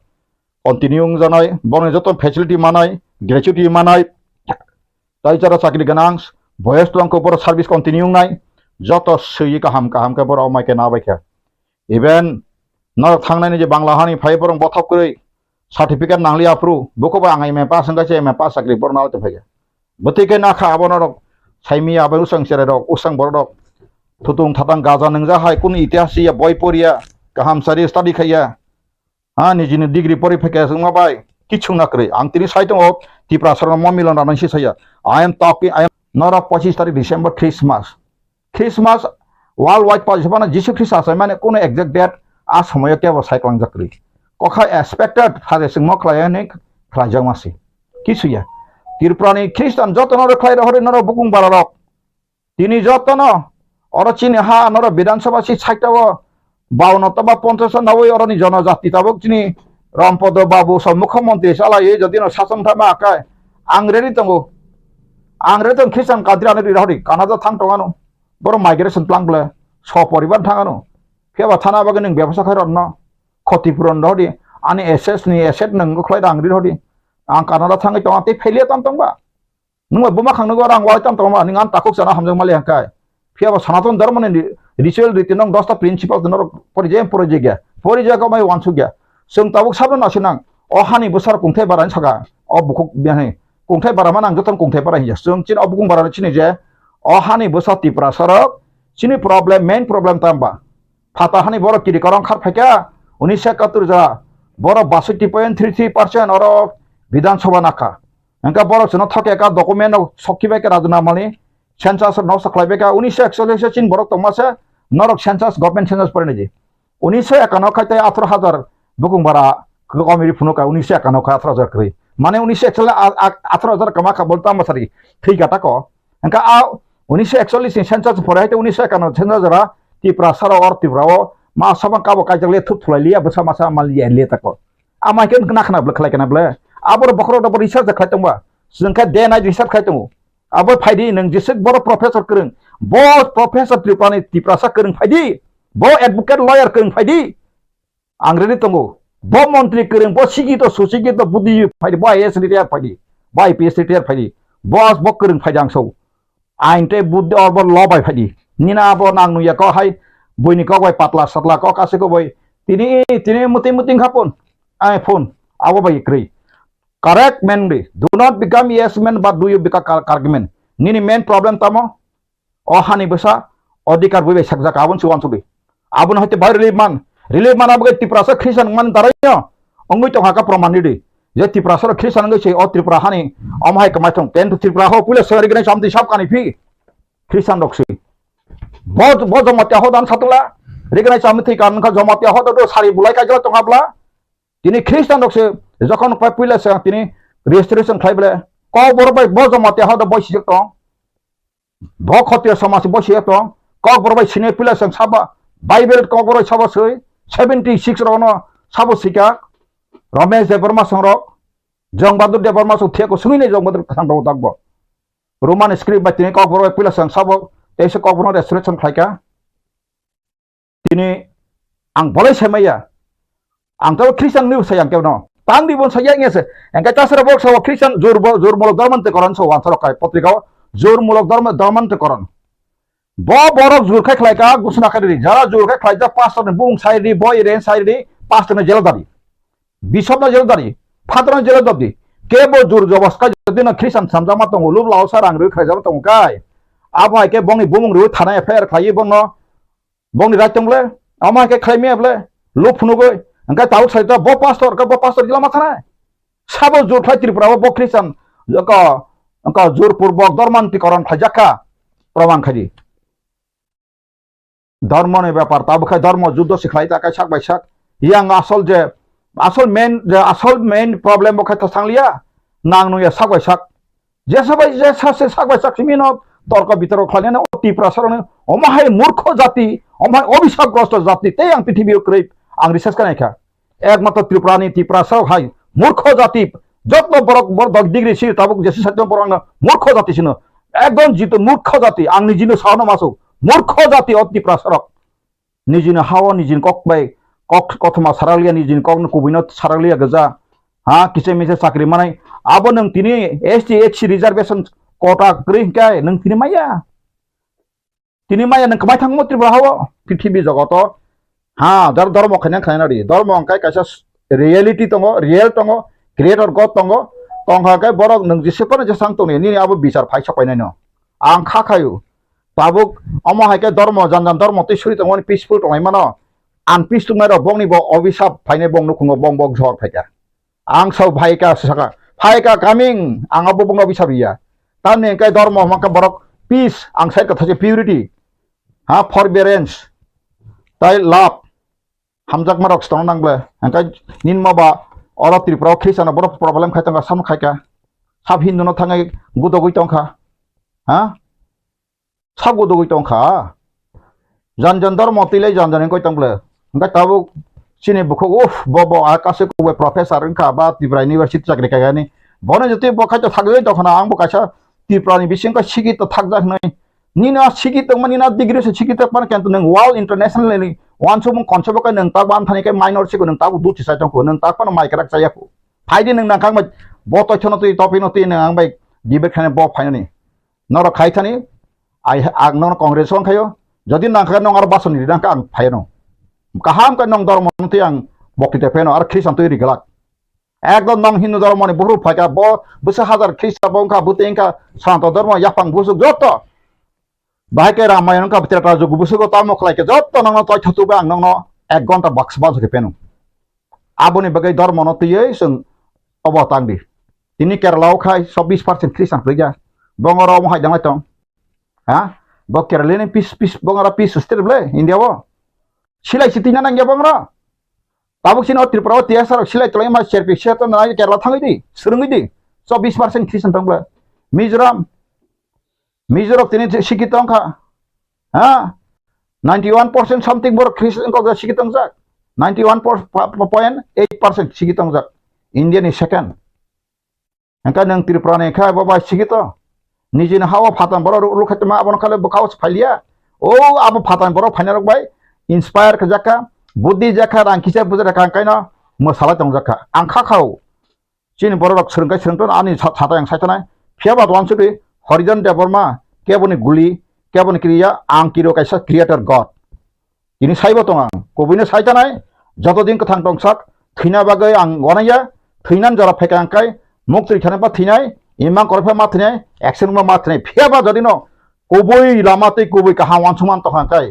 कन्टिन्यूइंग जानाय बंनि जतन फेसिलिटी मानाय ग्रेचुइटी मानाय ताइचारा साख्रि गोनां भयस लंखौ बर सार्भिस कन्टिन्यूइंग नाय जत सैयै काहाम के बर माइके ना बायखा इभेन न थांनायनि जे बांला हानि फाय बर बथावकै सर्टिफिकेट नांगली आफ्रु बुको आं एम पास संगासे एम पास साख्रि बरना होते फैगे बतिके नाखा आबन रक साइमी आबै उसं सेरे रक उसं बर रक थुतुं थातां गाजा नंजा हाय कुन इतिहास या बय परिया गाहाम सारि स्टाडी खाया हा निजिनि डिग्री परिफेके जोंमा बाय किछु नाक्रे आं तिनि साइट अफ त्रिपुरा सरन म मिलनरानि सिसाया I am talking I am नर 25 तारिख डिसेम्बर क्रिसमास वर्ल्ड वाइड पाजिबाना जिसु ख्रिस्ट आसे माने कुन एक्जेक्ट डेट आ समय के साइक्लां जाक्रि कखा एक्सपेक्टेड हारे सिंह खलायने खलायजां मासि किसुया त्रिपुरानि ख्रिस्टान जतन खलाय रहरे नर बुकुं बारक तिनि जतन Oro chini ha noro Bidhan Sabha si saitawo baunota ba 50 nawai oro ni jonajati tabuk chini Rampada babu sa mukhamantri sala ye jadi no sasang thama akai angreri tongo angre tong Christian kadriane ri hori Canada thang tongano boro migration plan ble so poriban thangano pheba thana bagen ning byabasa khairon no khotipuron hori ani SS ni asset nang khlai dang ri hori ang Canada thangai tong ate failure tam tong ba nungwa buma khang nungwa rang wai tam tong ba ning an takuk sana hamjang male hangkai pheba sanatan dharma ni ritual riti nang 10 ta principles nor porije ko mai wansu gya sung tabuk sabon asinang o hani busar kungthai baran saga o bukuk biane kungthai bara manang joton kungthai bara hi sung chin obukung bara chini je o hani busa Tripura sarok chini problem main problem tamba phata hani boro kiri korong khar phaika 1971 ja boro 62.33% oro Bidhan Sabha nakha angka boro chno thoke ka document sokhibai ka rajnama ni census no saklaibai ka 1941 chin borok tongmase norok census government census pare ji 1951 khai 18000 bukung bara komiri phunuka 1951 khai 18000 kri মানে 1918 kama ka bolta masari ঠিক আছে কো এনকা 1941 census পরে হইতে 1951 census রা Tripura sara or Tripura ma sabang ka ka jagle thut thulailia basa masa malia le tako ama ken kena khna ble khlai kana ble abor bokro da research da khlai tongba sungka de na research khlai tongu abor phaidi nang jisik bor professor krung bo professor Tripura sa krung phaidi bo advocate lawyer krung phaidi angreni tongu bo mantri krung bo sigito susigito budi phaidi bo IAS retire phaidi bo IPS retire phaidi bo bo krung phaidang so ainte budde or bo law bai phaidi nina bo nang nuya ko hai boini ko bai patla satla ko kase ko bai tini muting khapon iPhone abo bai kri correct man be do not become yes man but do you become argument nini main problem tamo o hani basa odikar bui sakjak abon suwan subi abon hoite bai relief man abo Tripura sa Christian man daraiyo ongui to haka proman ni je Tripura sa Christian ngai sei o Tripura hani amhai kamai thong pen to Tripura ho pule sari gane samti sab kani phi Christian roksi बहुत जमातिया हो दान सातला रेगनाय सामथि कान का जमातिया हो तो सारि बुलाय का जला तंगाबला तिनी ख्रिस्टान रक्से जखन पपुला से तिनी रेजिस्ट्रेशन खाइबले क बरबाय ब जमातिया हो द बसि जक ब खतिया समाज बसि जक क बरबाय सिने पिला से साबा बाइबल क बरबाय साबा सै 76 रनो साबो सिका रमेश देवर्मा संरक जंगबादुर देवर्मा सुथेको सुनिने जंगबादुर खांदो दागबो रोमान स्क्रिप्ट बा तिनी क बरबाय पिला से साबो Ese KOKBOROK restoration khlaika tini ang bolai semaya ang tahu Christian ni sayang kau no tang di bon sayang ese engkau tasar bok sawo Christian jur mulok dharman te koran sawo ansar kai potrika jur mulok dharman te koran bo borok jur khai khlaika gusna khari jara jur khai khlaika pastor ne bung sai di boy ren sai di pastor ne jela dari bishop ne jela dari father ne jela dari ke bo jur jobas ka jadi na Christian samjama tong lub lao sarang ru khai jama tong kai apa ke bong ni bumung ru thana affair khai bong no bong ni rachong le ama ke khai me ble lu phunu go angka tau sai ta bo pastor jila mathana sabo jur khai Tripura bo Christian ka angka jur purbok dharman ti koran khajaka praman khaji dharma ne byapar tab khai dharma juddo sikhai ta ka sak bai sak yang asol main problem bo khai ta sanglia nang no ya sak bai sak je sak bai sak simino তর্ক বিতর্ক খালে না Tripura সরনে অমাহাই মূর্খ জাতি অমাহাই অভিশাপগ্রস্ত জাতি তে আং পৃথিবীর ক্রেপ আং রিসার্চ কানাইখা একমাত্র Tripura সর হাই মূর্খ জাতি যত বড় ডিগ্রি সি তাবুক জেসি সাথে বড় মূর্খ জাতি ছিল একদম জিত মূর্খ জাতি আং নিজিনো সাহন মাসু মূর্খ জাতি Tripura সরক নিজিনো হাওয়া নিজিন ককবাই কথমা সারালিয়া নিজিন কক কুবিনত সারালিয়া গজা হ্যাঁ কিসে মিসে চাকরি মানাই আবো নং তিনি ST HC reservation kota kering kai nang tini maya nang kamai thangmo Tripura hawo prithibi jogoto ha dharma khana ri dharma kai kaisa reality tongo real tongo creator god tongo tongha kai borok nang jisepone je sang toni ni abo bichar phai sapai nai no ang kha khayu tabuk amo hai kai dharma janjan dharma te suri tongo peaceful tongai mano an peaceful mai ro bongni bo obisap phaine bong no khungo bong jor phaika ang sau bhai ka saka phai ka coming ang abo bong obisap ya tane kai dharma maka borok peace ang sai katha purity ha forbearance tai love hamjak marok stong nangle angkai ninma ba ora Tripura Christian borok problem khai tanga sam khaika sab hindu no thangai gudogui tongkha ha sab gudogui tongkha jan dormo tile jan ko tangle enka tabu sini buku bobo akase ko professor enka ba Tripura University chakri kagani bono joti bokha to thagbe tokon ang bokasa Tripura ni bising ka sigi to thakjak nai nina sigi to manina degree se sigi to pan kan nang wall internationally wan sumung concept ka nang tak ban thani ke minor se ko nang tabu du tisai tong ko nang tak pan mai karak saya ko faidi nang nang kang ba bo to chono tu topi no tu nang bai debate khane bo faini noro khai thani ai ag non congress on khayo যদি nang ka nong ar bason ni nang ka ang phaino kaham ka nong dormo ti ang bokti te pheno ar khrisan tu rigalak ekdom nong hindu dormo ni buru phaka bo busa hazar khrista bongka butengka santo dormo yapang busuk joto bahake ramayan ka bitra jugu busuk tamo khlai ke joto nong to chatu bang nong no 1 ঘন্টা box baz ke pheno aboni bagai dormo no tiye sung obotang di ini kerlau khai 24% khrista pleja bongoro mo hai jangai tong ha bo keralene pis bongara pis sustainable India bo silai sitina nang ya bongara tabuk sino Tripura tiasar silai tolai ma serpi seto na Kerala thangai di surungi di 24% Christian tongla Mizoram tini sikitong kha ha 91% something bor Christian ko sikitong jak 91.8% sikitong jak India ni second angka nang Tripura ne kha baba sikito নিজে হাওয়া ফাতান বড় লুখাতে মা আবন খালে বকাউস ফাইলিয়া ও আব ফাতান বড় final by inspire কে জাকা বুদ্ধি জাকা রাং কিসা বুজরা কাং কাইনা মসালা দং জাকা আংখা খাও চিনি বড় রক সরঙ্গাই সরঙ্গন আনি ছাতা yang সাইতনাই ফিয়াবা দওয়ানসুরি হরিজন দেববর্মা কেবনি গুলি কেবনি ক্রিয়া আং কিরো কাইসা ক্রিয়েটর গড ইনি সাইবো তং আং কবিনে সাইতনাই যতদিন কথাং দংসাক থিনা বাগৈ আং গনাইয়া থিনান জরা ফেকা আংকাই মুক্তি খানে বা থিনাই imang korpe matne action ma matne phiaba jodi no koboi lamate koboi ka hawan suman to hankai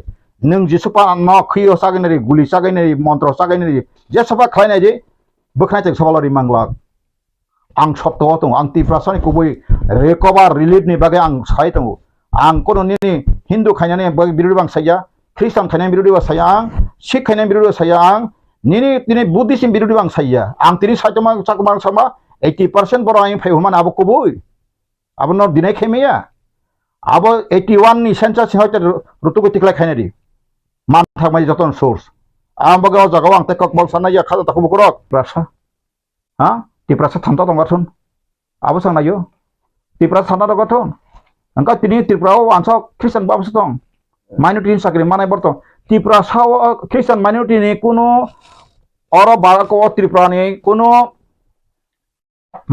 nung jisupa no khiyo saginari guli saginari mantro saginari je sapa khlainai je bukhnai chek sabalari mangla ang sotto to ang ti prasani koboi recover relief ni bage ang sai to ang kono ni hindu khainane bagi birudi bang saya christian khainane birudi ba saya sikh khainane birudi saya ang nini tini buddhism birudi bang saya ang tini saitama sakmar sama 80% boro aing phai human abo koboi abo no dinai khemia abo 81 ni census hoite rutugo tiklai khainari man thakmai joton source am baga jagaw ang te kokbol sanaya khada taku bukurok prasa ha ti prasa thanta tong gathon abo sang nayo ti prasa thanta gathon angka tini Tripura anso Christian babs tong minority sakri manai borto Tripura sao Christian minority ni kuno oro barako Tripura ni kuno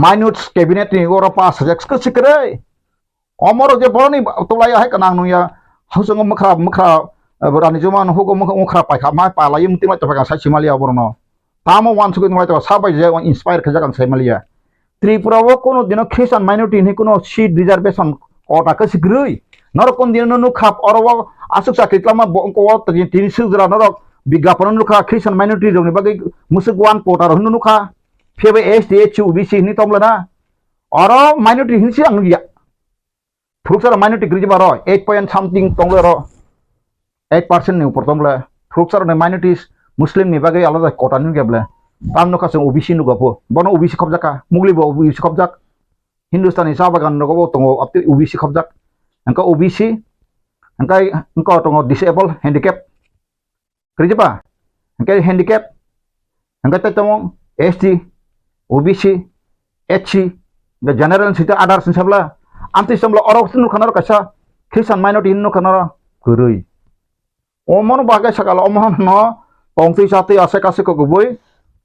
minutes cabinet ni ora pas jak sksikre omor je boroni tolai hai kanang nuya hausang mukha berani juman hugo mukha paikha mai palai mti mai topaka sai simalia borno tamo wan suku mai to sabai je inspire khajakan simalia Tripura wo kono dino Christian minority ni kono seat reservation kota ka sigrui nor kon dino nu khap orwa asuk sakri klama ko tin sudra nor bigapan nu kha Christian minority joni bagai musuk wan kota ro nu kha ফেবে SDH UBC ni tomlana oro minority hinsi ang ya fruksara minority griji baro 8 point something tomlero 8% ni upor tomla fruksara ni minorities muslim ni bagai alada kota ni gebla tamno kasung UBC nu gapo bono UBC khobjaka mugli bo UBC khobjak hindustani sabagan no go tongo apti UBC khobjak angka UBC angka tongo disabled handicap griji ba angka handicap angka tatomong ST OBC, HC, the general sita adar sinsabla, anti samla orok sinu kanaro kasa, Christian minority inu kanaro kurui. Omon bagai sakala omon no, pongti sate ase kase ko gubui,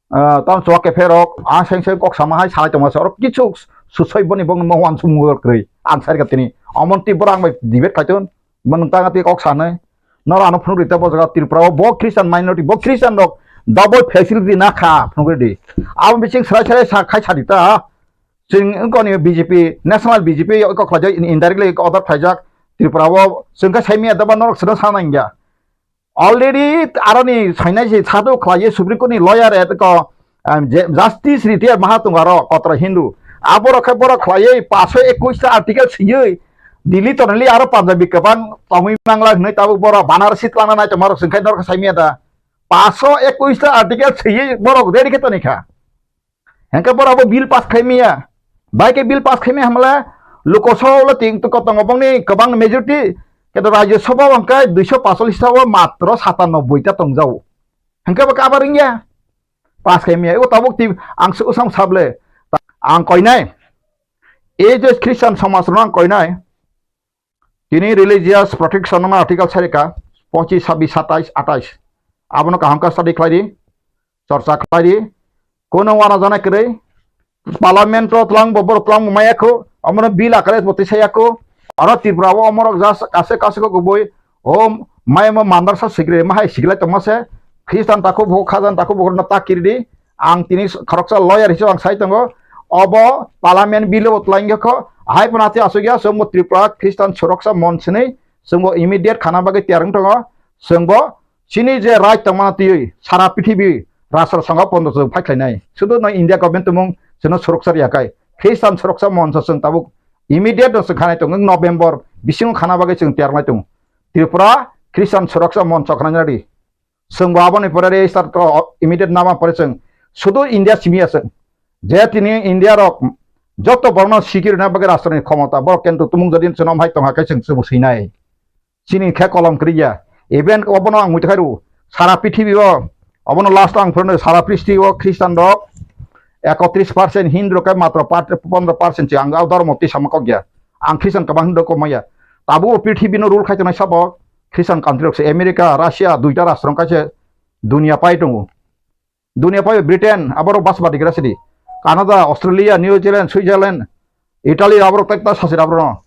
tam Swkang aseng seng kok sama hai sai tomas orok kichu susoi boni bong mohwan sumur krei, ansar katini. Omon ti borang bai dibet kaitun, menentang ati kok sana, nora anu pun rita bojaga Tripura bo Christian minority bo Christian dok. Double facility na kha phungri am biching sara khai charita sing ko ni BJP national BJP ko khaja indirectly ko other phajak Tripura wo singka saimia daba norok sra sanangya already arani sainai je chado khlaye supreme court ni lawyer et ko justice ritiar mahatungaro kotra hindu aboro khaboro khlaye 521 article siyei Dili tonali aro Punjabi kabang tongui mangla hnai tabu boro banar sitlana na tomaro singkai norok saimia da 521 artikel sih borok dari kita nikah. Hengke borok bill pas kemia, baik bill pas kemia hamla, lukoso lo ting tu kotong ngopong ni kebang majority কিন্তু রাজ্যসভাও angkai 245 tawo matro 97 ta tongjau hangkai ba kabaring ya pas kemia o tabuk ti ang usang sable ang koinai e je Christian samaj rang koinai tini religious protection ma article sarika 25 26 27 28 abono kahamka study khlaidi chorcha khlaidi kono wana jana kre parliament tlang bobor tlang mayako amona bill akare boti sayako aro Tripura o amorok jas kase kase ko guboi o mayma mandarsa sigre mahai siglai tomase Christian taku bho khajan taku bho na takirdi ang tini kharoksa lawyer hiso ang sai tango obo parliament bill o tlang ko hai panati asugya somo Tripura Christian soroksa monsene somo immediate khana bagai tiarang tongo somo chini je right tongmana tiyi sara prithibi rasal sanga pondo so phaikhlainai sudo na India government tumung sono soroksa yakai Christian soroksa monsa sung tabuk immediate so khanai tong November bising khana bagai sung tiarnai tung Tripura Christian soroksa monsa khanai sung babani porare start to immediate nama pore sung sudo India simia sung je tini India rok joto borno sikir na bagai rastrani khomata bor kentu tumung jodin sonom hai tong hakai sung sung sinai chini khe kolam kriya event obono ang muthairu sara prithibi o obono last ang phone sara prithibi o Christian rok 31% Hindu ke matro 15% ci ang ধর্ম তি সামক গিয়া ang Christian kabang Hindu ko maya tabu prithibi no rule khaitona sabo Christian country se America Russia duita rastron kaise dunia pai tongu dunia pai Britain abaro basbadi grasidi Canada Australia New Zealand Switzerland Italy abaro tekta sasir abro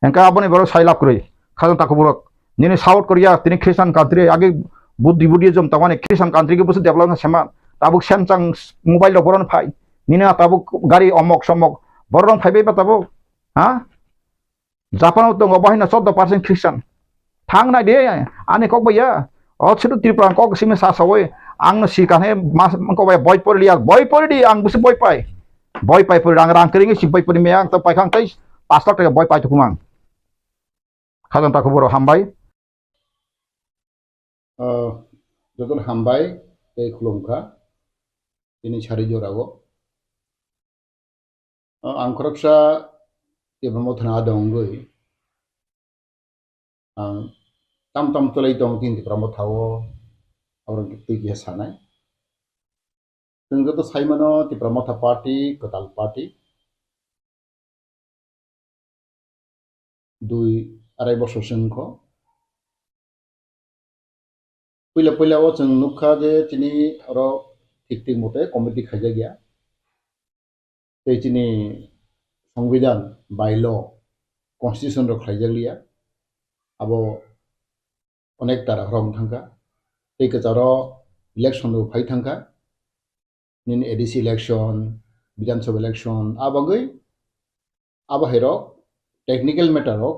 engka aboni baro sailap kuri khajon takuburok nini South Korea tini Christian country age Buddhism tamane Christian country ke busu develop sema tabuk Samsung mobile lo boron phai nina tabuk gari omok somok boron phai be tabuk ha Japan to ngobahina 14% Christian thang na de ane kok baya o chitu Tripura kok sime sa sawoi ang no sikane mas ko baya boy por di ang busu boy pai por ang rang kering si boy por me ang to pai khang tai 5 টাকা boy pai to kumang khajan ta khoboro hambai joton hambai tei khulumkha ini sari jorago ang koroksa tibamo thana dongoi ang tam tolai dong tin Tripura thawo orang kiti kia sanai tunggu saimano Tripura party kotal party 2-2.5 বছর সংখ্য পইলা ও जों नुखा जे तिनी रो ठीक मते committee खाजा गया ते तिनी संविधान बाय ल कन्स्टिट्यूशन रो खाजा लिया अब अनेक तारा रम थांगा ते कचारो इलेक्शन रो फाइ थांगा निन एडीसी इलेक्शन विधानसभा इलेक्शन आबगै अब हेरो टेक्निकल मैटर रो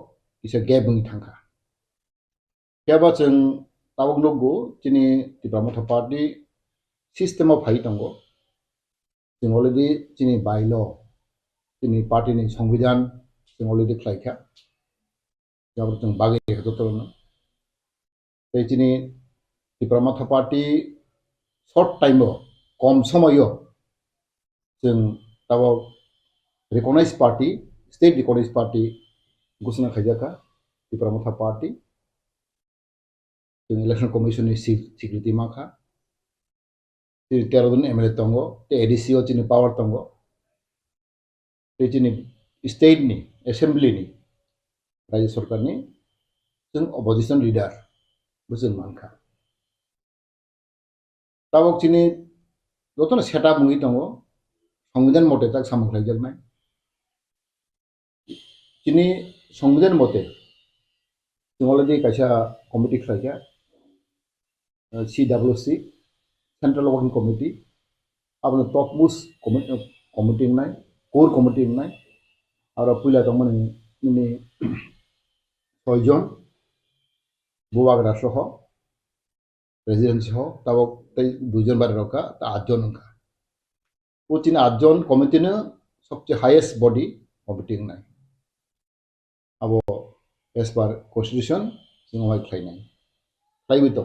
इसे गेबुंग थांगा केबा जों tabuk nogo chini Tripura party system of hai tongo जों already chini by law chini party ni সংবিধান जों already khlaikha jabor जों bagi jotorno tei chini Tripura party short time o kom somoyo जों tabo recognized party state recognized party घोषणा खाइजाखा Tripura party election commission ni security makha 13 জন MLA tongo te ADC o chini power tongo te chini state ni assembly ni rajya sarkar ni जों opposition leader bujung mankha tabok chini jotono setup mungi tongo সংবিধান mote tak samuklai jaknai chini সংবিধান mote जों already kaisa committee khlaika CWC Central Working Committee abno top most committee nai core committee nai aro puila tongmani ini 6 jon buwagra soho president soho tabok tei 2 jon bare roka ta 8 jon angka o china 8 jon committee ne sobche highest body committee nai abo as per constitution singai khlainai khlaibito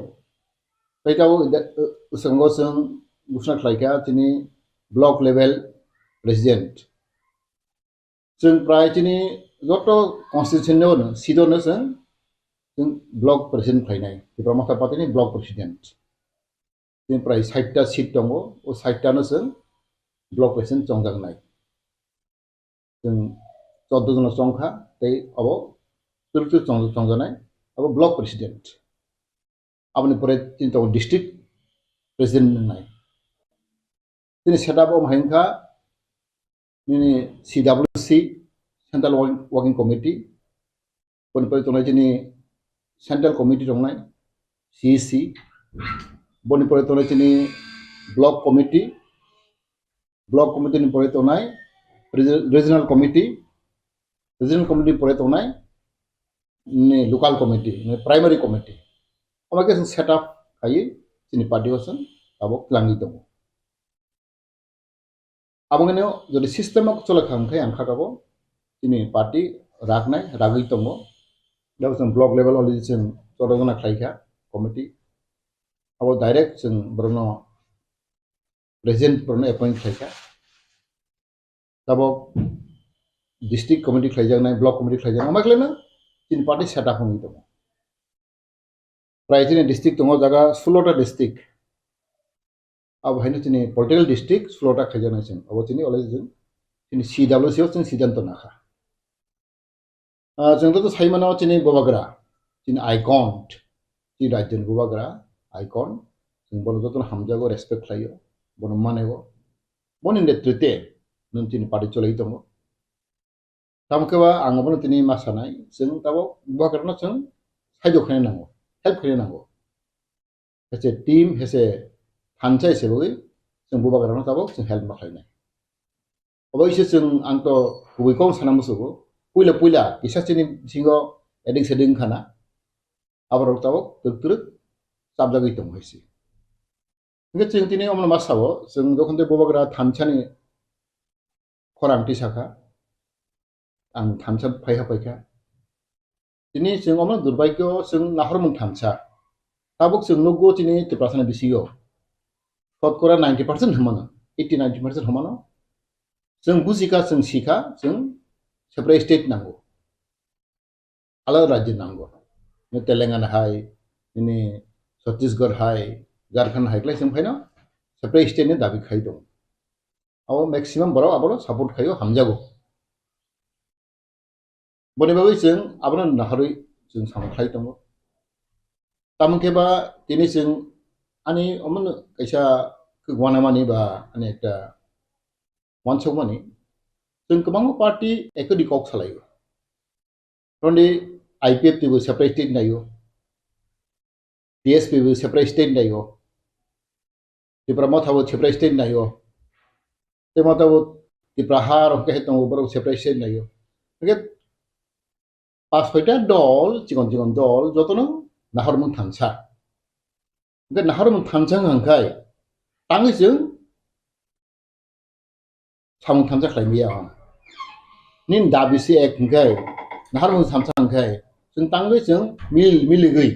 taitao usangosang busna khlaika chini block level president जों प्राय chini joto constitution no sido no sang जों block president फायनाय Tripura माथा पार्टीनि block president बेनिफ्राय 60टा seat दङ ओ 60टानो जों block president चंजागनाय जों 14 जन चंखा तै अब तुलतु चंजानाय अब ब्लक प्रेसिडेंट अपने परे चिंता डिस्ट्रिक्ट प्रेसिडेंट नाय दिनै सेटआप हमहायखा दिनै CWC सेंट्रल वर्किंग कमिटी बनिफ्राय दंनाय दिनै सेंट्रल कमिटी दंनाय CEC बनिफ्राय दंनाय दिनै ब्लक कमिटीनि परे दंनाय रिजनल कमिटी परे दंनाय लोकल कमिटी प्राइमरी कमिटी अमाके जों सेटआप खायो जोंनि पार्टीआव जों अब लाङि दङ आबंगनो जदि सिस्टेमाव चलाखांखाय आंखागाबो जोंनि पार्टी रागै दङ दा जों ब्लक लेभेल अलरेडि जों 14 जना खायखा कमिटी अब डाइरेक्ट जों ब्रनो प्रेसिडेंट ब्रनो अपॉइंट खायखा दाबो डिस्ट्रिक्ट कमिटी खायजानाय ब्लक कमिटी खायजानाय अमागलेनो जोंनि पार्टी सेटआप होनि दङ प्राय जोंनि डिस्ट्रिक्ट दङ जागा 16टा डिस्ट्रिक्ट अब हायनो जोंनि पलिटिकल डिस्ट्रिक्ट 16टा खायजानाय जों अब जोंनि अलरेडि जोंनि CWC आव जों सिद्धांत नाखा जोंथ' साइमानाव जोंनि बबाग्रा जोंनि आइकन जोंनि राज्योनि बबाग्रा आइकन जों बनो जतन हामजागो रेसपेक्ट खायो बनो मानेगो बनि नेतृत्वे नों जोंनि पार्टी चलाय दङ तामकेबा आङो बनो जोंनि मासानाय जों दाबो बबाग्रानो जों साइड खायनो नांगौ हेल्प खायनो नांगौ एसे टीम एसे थानसा हिसाबै जों बबाग्रानो दाबो जों हेल्प खायनाय अबयसे जों आंथ' गुबैखौ सानामसोगो पुइला किसाचिनि सिङाव एदिं सेदिं खाना आबाराव ताबो तुरतुर साबजागै दं हैसि जों दिनै अमन मासावो जों जखन बबाग्रा थानसानि खरांथि साखा आं थानसा फायखा दिनै जों अमन दुर्भाग्य जों नाहरमोन थानसा ताबो जों नगो दिनै त्रिपुरासानि बिसियो शतकरा 90% हमानो 80-90% हमानो जों बुजिका जों सिखा जों सेपारेट स्टेट नांगौ आलादा राज्य नांगौ तेलेंगाना हाय दिनै छत्तीसगढ़ हाय झारखंड हायक्लाय जों फायनो सेपारेट स्टेटनि दाबि खाय दं अब मैक्सिमाम बराव आबारो सपोर्ट खायो हामजागौ बनेबाबो जों आबारो नाहरै जों सामखाय दङ तामकेबा दिनै जों आनि अमन कैसा गवानामानि बा आनि एकटा वानसौमानि जों गोबां पार्टी एकदि कक सालायो रन्डि IPF टिबो सेपारेट स्टेट नायो DSP बो सेपारेट स्टेट नायो त्रिपुरा माथाबो सेपारेट स्टेट नायो ते माथाबो त्रिपुरा हार के दङ बरो सेपारेट स्टेट नायो के पास फैटा दल चिकन दल जतनो नाहरमन थानसा के नाहरमन थानसा हांखाय ताङै जों सामु थानसा खालामैया निन दाबिसे एक हांखाय नाहरमन थानसा हांखाय जों ताङै जों मिलिगै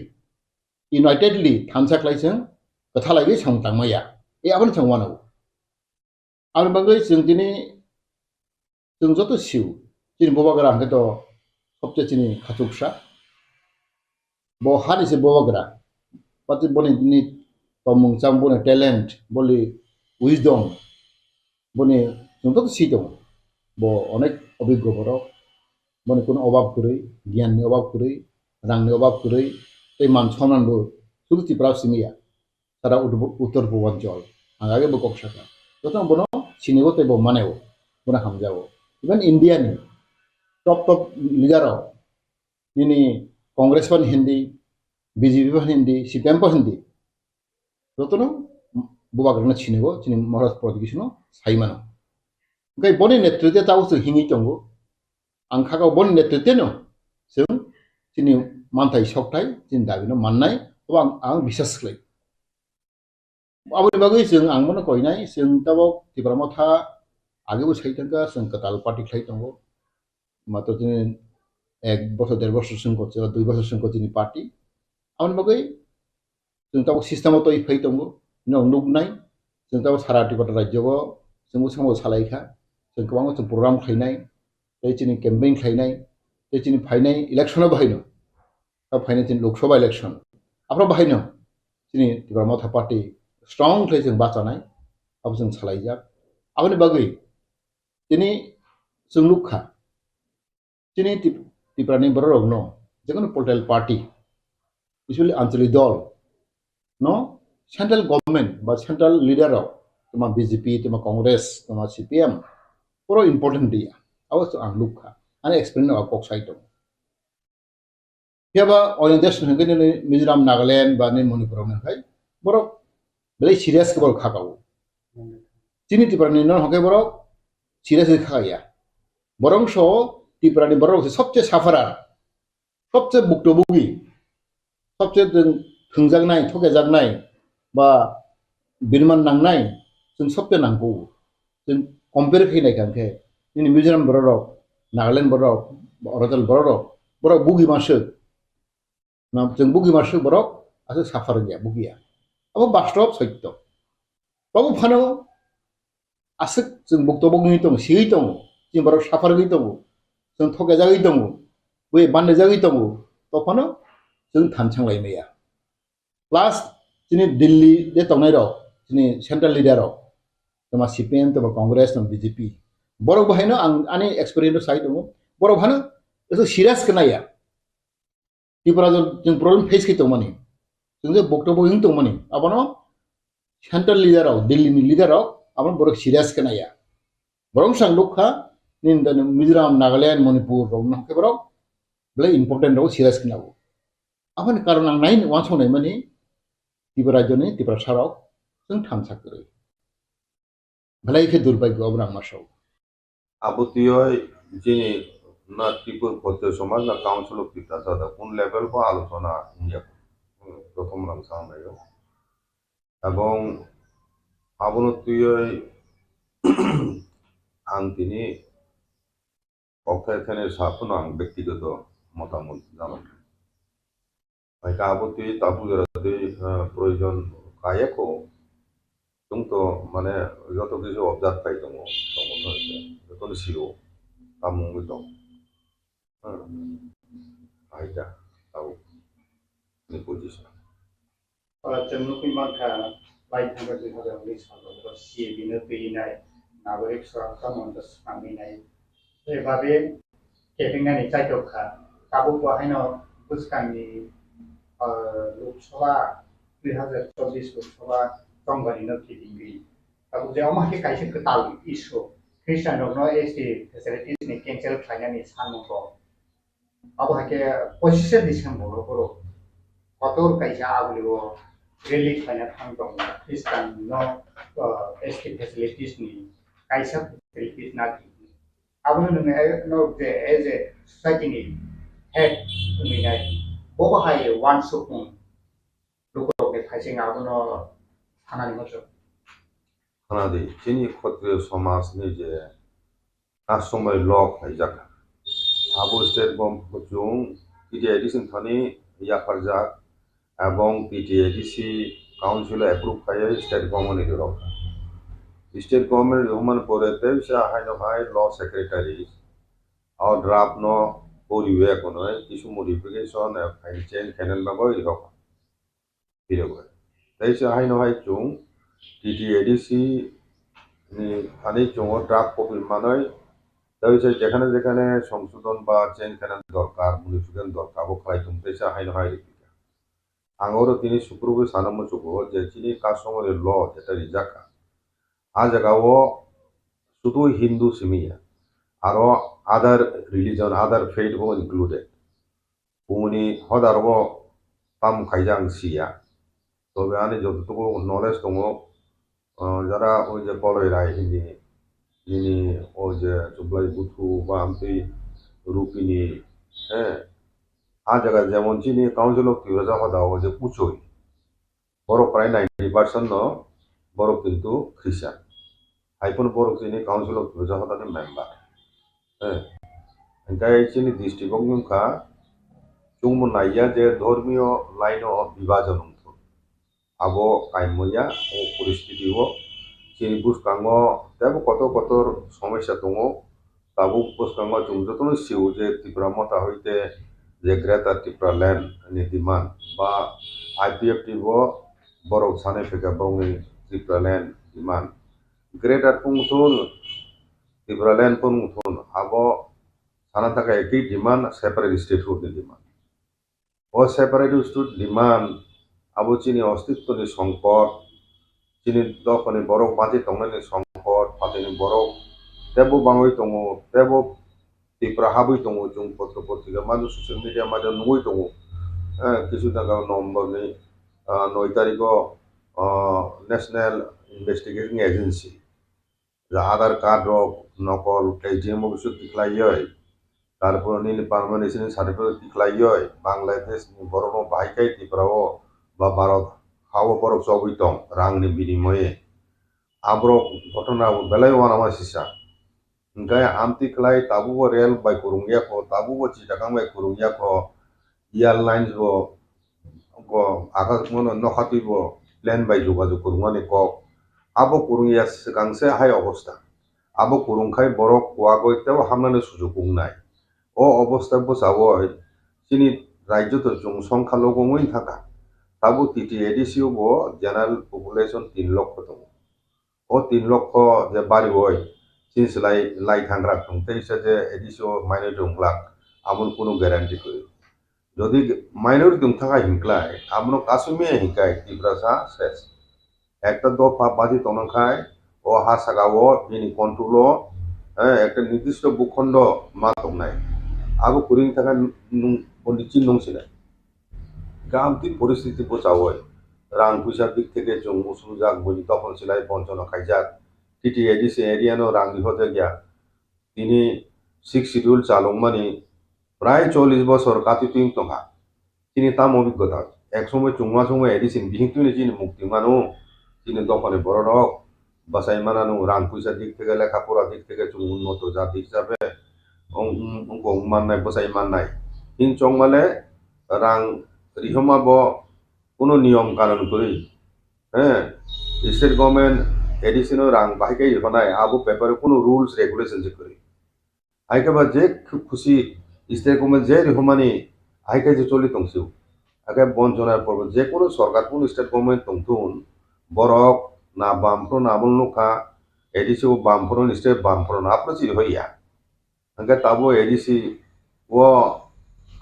यूनाइटेडली थानसा खालाय जों गथालायगै सामु तांमाया ए आबन संवानो आरो बागै जों दिनै जों जत सिउ दिनै बबाग्रा हांखायथ' सबसे दिनै खाथुकसा बहानि से बबाग्रा पाति बनि दिनै तमंग चाम बनि टैलेंट बलि विजडम बनि जोंथ' सि दं ब अनेक अभिज्ञ बर' बनि कोनो अभाब गरै गियाननि अभाब गरै रांनि अभाब गरै ते मान सनमानबो सुदु त्रिपुरा सिमिया सारा उत्तर पूर्वांचल आगे बकक साका जत बनो सिनेबो ते ब मानेबो बना हामजाबो इवन इंडिया नि टप लीडर निनी कांग्रेस पर हिंदी BJP पर हिंदी CPM पर हिंदी जतनो बबाग्रानो सिनेबो चिनि महाराज प्रदिकिसनो साइमानो गै बनि नेतृत्व ताउ जों हिङि दंगो आंखागाव बनि नेतृत्वनो जों चिनि मानथाय सकथाय चिनि दाबिनो माननाय आं बिसास खालाय आबनि बागै जों आंमोन कयनाय जों ताबो त्रिपुरा माथा आगेबो साइथांगा जों कताल पार्टी खाय दंगो मात्र दिनै 1 বছর 1.5 বছর संको 2 বছর संको दिनै पार्टी आबनि बागै जों ताबो सिस्टेमाव तो फै दंगो नुगनाय जों ताबो सारा त्रिपुरा राज्योआव जों समाव सालायखा जों गोबां जों प्रग्राम खायनाय दिनै केम्पेइन खायनाय दिनै फाइनाय इलेक्शनाव बाहायनो फाइने दिन लोकसभा इलेक्शन आफ्रो बाहायनो दिनै त्रिपुरा मथा पार्टी स्ट्रंगलि जों बाचानाय अब जों सालायजाक आबनि बागै दिनै जों लुखा दिनै त्रिपुरानि बर'रगनो जिकुनु पलिटिकल पार्टी स्पेशली आঞ্চলিক दल no सेंट्रल गवर्नमेंट बा सेंट्रल लीडर तमा बीजेपी तमा कांग्रेस तमा सीपीएम पूरा इम्पोर्टेंट दिया अब आं लुखा आने एक्सप्लेन अब पक्ष साइड याबा अल देश हंगेन मिजोराम नागालैंड बा ने मणिपुर नखाय बर बेले सीरियस के बर खागाव दिनै त्रिपुरानि न हके बर सीरियस खाया बरंस त्रिपुरानि बर सबसे साफारा सबसे भुक्तभोगी सबसे थोंजागनाय थगायजागनाय बा बिरमान नांनाय जों सबसे नांगौ जों कम्पेयर फैनाय खांखे दिनै मिजोराम बर'रक नागालेण्ड बर'रक अरुणाचल बर'रक बुगि मासो ना जों बुगि मासो बर'क आरो साफार गया बुगिया अब बास्तव सत्य बाबु फानो आसो जों भुक्तभोगी दं सियै दं जों बर'क साफार गई दं जों थगायजागै दं बै बानजागै दं तो फानो जों थानसांलायनाया प्लास दिनै दिल्ली दे तंनाय रक दिनै सेंट्रल लीडर तमा सीपीएम तमा कांग्रेस तमा बीजेपी बर'क बाहायनो आं आंनि एक्सपीरियेंस साइ दङ बर'क फानो एसे सीरियस खोनाया त्रिपुरा जों प्रब्लेम फेस खै दंमानि जों जे बक्तव्य दंमानि आबानो सेंट्रल लीडर दिल्लीनि लीडर आबानो बर'क सीरियस खोनाया बरं सांग लुखा निन मिजोराम नागालैंड मणिपुर रंना के बर'क बले इम्पोर्टेंट रौ सीरियस खोनागौ आबानि कारण आं नाइन वान संनाय मानि त्रिपुरा राज्योनि त्रिपुरा साराव जों थामसाखै भलाई के दुर्भाग्य अब मासाव आबुतियोय जिनि ना त्रिपुर भोटे समाज ना काउंसिल ऑफ त्रिपुरा जादा कोन लेवल को आलोचना इंडिया प्रथम रां सामनायो এবং আবনতিयोय आं दिनै অক্ষয়খানের সাফন आं ব্যক্তিগত মতামত জানাই Mereka abuti tabu jadi provision kaya ko, tungto mana joto kisu observe kai tomo, tomo to itu, joto ni siu, kamu itu, aja tahu ni posisi. Kalau cenderung maka baik sampai di hari ini kalau terus si bina pinai, naik soal kamu terus kami naik, babe kepingan ini saya coba, kamu buat hino buskan di Lok Sabha 2024 Lok Sabha चंगारी नखी दिंगी अब जे अमा के काइसे कताल इशो Christian रगनो ST facilities ने cancel खाइनानि सानमो अब हाके position दिसम्बर बरो कतोर काइसे आगलियो रेली खाइना थां दं Christian no ST facilities नि काइसे फैसिलिटीज ना अब नो जे एज ए सोसाइटी नि हेड नि Bohai one Swkang lukro ke kaising abuno hanani mojo. Khlaidi jini khotre समाज ni je asomai log haijak. Abu state bomb khujung PTIDC thani yaparjak এবং PTIDC council approve khai state government ni rok. State government human pore te sha haino hai law secretary और draft no পরিবে কোনো কিছু modification file change channel না বই rock ফিরে গয় তাই সে high নহাই চুং TTADC নি আনি চুং ড্রাফট কপি মানয় তাই সে যেখানে যেখানে সংশোধন বা চেঞ্জ চ্যানেল দরকার মডিফিকেশন দরকার ও খাই তুম তাই সে হাই নহাই রিপিকা আঙরো তিনি সুপ্রভু সানম চুগো যে চিনি কাসমরে ল যেটা রিজাকা আ জায়গাও শুধু হিন্দু সিমিয়া আরো other religion, other faith were included. Puni hodar wo tam kaijang siya. So we ane jodo tuko knowledge tongo jara oje koloi rai ini oje sublai butu ba amti rupini a jaga jemon chini council of Tirza hoda oje puchoi. Boro pray 90% no boro kintu Christian. Haipun boro chini council of Tirza hoda ni member. Engkai chini district ka chungmo naiya je ধর্মীয় line of বিভাজন abo kaimoya o পরিস্থিতি ও chini buskango tebo kotor সমস্যা দङ তাবো buskango chung jotoni siu je Tripura mota hoite যে greater Tripura land ni demand ba IPFT bo borok sane pheka bongni Tripura land demand greater pungthun Tripura land pungthun abo sana taka eki demand separate statehood ni demand o separate state demand abo chini ostitto ni songkot chini dokoni borok baje tongnani songkot pateni borok tebo bangoi tongo tebo Tripura হাবই tongo chung potro potrika manu social media madu nungoi tongo kisu daga nombor ni 9 tariko national investigating agency the aadhaar card rok nokol KGM bisu tiklaiyoi তারপর নীল permanent certificate tiklaiyoi Bangladesh ni borokno bahaikai Tripura o ba Bharat হাও borok chobui tong rangni binimoye abrok ঘটনা belai wana ma sisa Engkai amti kelai tabu bo rel by kurungya ko tabu bo citakang by kurungya ko airlines bo akas mono nokhati bo plan by jogajo kurungani ko abo kurungya sekangse hai অবস্থা abo kurungkai borok kuagoi teo hamnane sujog ungnai o অবস্থা bo saboi chini rajyo to jung songkha logongoi thaka tabu TTADC bo general population 3 লক্ষ tongo o 3 লক্ষ je bari boy since lai thangra thongtei se je ediso minor dongklak amul kono guarantee kori যদি minor দুম থাকা হিংক্লাই আমনো কাসুমে হিংকাই ত্রিপুরা শেষ একটা দফা বাজি তনখায় ও হাসাগাও বিনি কন্ট্রোল একটা নির্দিষ্ট ভূখণ্ড মা তংনাই আবু কুরিং থাকা পন্ডিচিন নংছিলাম গামতি পরিস্থিতি বোঝাওয় রাং পয়সার দিক থেকে জং মুসুজাক বলি তখন ছিলাই বঞ্চনা খাইজাক TTADC এরিয়ানো রাং হতে গিয়া তিনি 6 শিডিউল চালং মানি প্রায় 40 বছর কাতি তুইং তংহা তিনি তাম অভিজ্ঞতা এক সময় চুংমা সময় এডিসিন বিহিতুনি যিনি মুক্তি মানু তিনি দখনে বড় রক বাসাই মানানো রাং পয়সা দিক থেকে লেখাপড়া দিক থেকে চুং উন্নত জাতি হিসাবে অঙ্ক মাননাই বসাই মাননাই হিং চংমালে রাং রিহমা ব কোনো নিয়ম কানুন করি স্টেট গভর্নমেন্ট এডিসিনও রাং বাহিকাই হনাই আবু পেপারে কোনো রুলস রেগুলেশন যে করি আইকাবা যে খুশি স্টেট গভর্নমেন্ট যে রিহমানি আইকাই যে চলি তংসিও আগে বঞ্চনার পর্ব যে কোনো সরকার কোনো স্টেট গভর্নমেন্ট তংথুন বরক না বামফ্র না আমলনুখা এডিসি ও বামফ্র স্টেট বামফ্র না আপনার চির হইয়া আগে তাবো এডিসি ও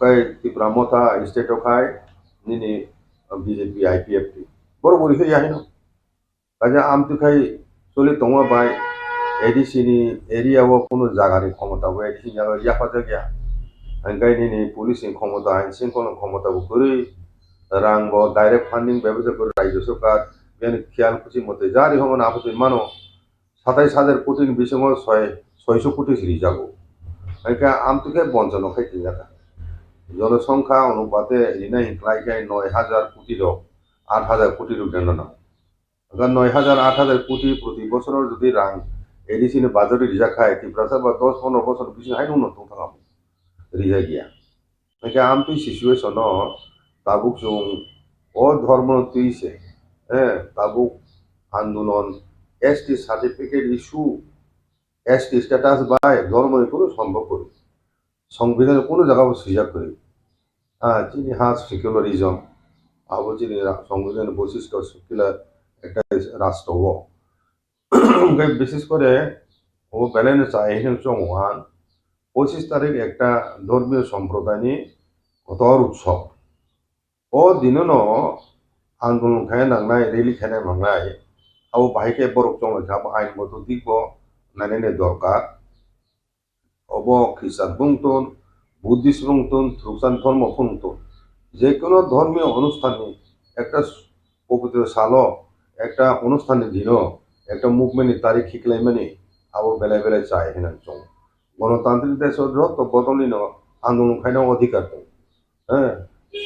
কাই ত্রিপুরা মথা স্টেট খাই নিনি বিজেপি IPFT বড় বড় হইয়া হিনো কাজে আমতি খাই চলি তংবা বাই এডিসি নি এরিয়া ও কোনো জায়গার ক্ষমতা ও এডিসি জায়গা ইয়াফাজা গিয়া Angkai ni polisi ক্ষমতা আইন শৃঙ্খলা ক্ষমতা উপরে রাং ব ডাইরেক্ট ফান্ডিং ব্যবস্থা করে রাজ্য সরকার বেন খেয়াল খুশি মতে জারি হমান আপত্তি মানো 27,000 কোটির বেশি 600 কোটি সিরি যাবো আইকা আমতুকে বঞ্চনা খাইতে জায়গা জনসংখ্যা অনুপাতে রিনাই ক্লাইকাই 9,000 কোটির 8,000 কোটির উঠেন না আগার 9,000 8,000 কোটি প্রতি বছর যদি রাং এডিসি নে বাজারে রিজা খায় ত্রিপুরা বা 10-15 বছর বেশি হাই উন্নত থাকা রিজা গিয়া নাকি আমতুই সিচুয়েশন তাবুক জং ও ধর্ম তুইছে তাবুক আন্দোলন ST certificate issue ST status by ধর্ম কোনো সম্ভব করি সংবিধানের কোনো জায়গা সুযোগ করি যিনি সেকুলারিজম আবু যিনি সংবিধানের বৈশিষ্ট্য সেকুলার একটা রাষ্ট্র বিশেষ করে ও ব্যালেন্স চাই চং 25 তারিখ একটা ধর্মীয় সম্প্রদায় নিয়ে কতর উৎসব ও দিনও আন্দোলন খায় নাংনাই রেলি খায় নাংনাই আবু বাহিকে বরক চং আইনগত দিক নাইনে দরকার অব খ্রিস্টান বুংতন বুদ্ধিস্ট বুংতন খ্রিস্টান ধর্ম বুংতন যে কোনো ধর্মীয় অনুষ্ঠানে একটা পবিত্র সাল একটা অনুষ্ঠানের দিনও একটা মুভমেন্টের তারিখ শিখলাই মানে আবু বেলায় বেলায় চায় হেনাং চং গণতান্ত্রিক দেশ তো বদলিন আন্দোলন খাইনা অধিকার দো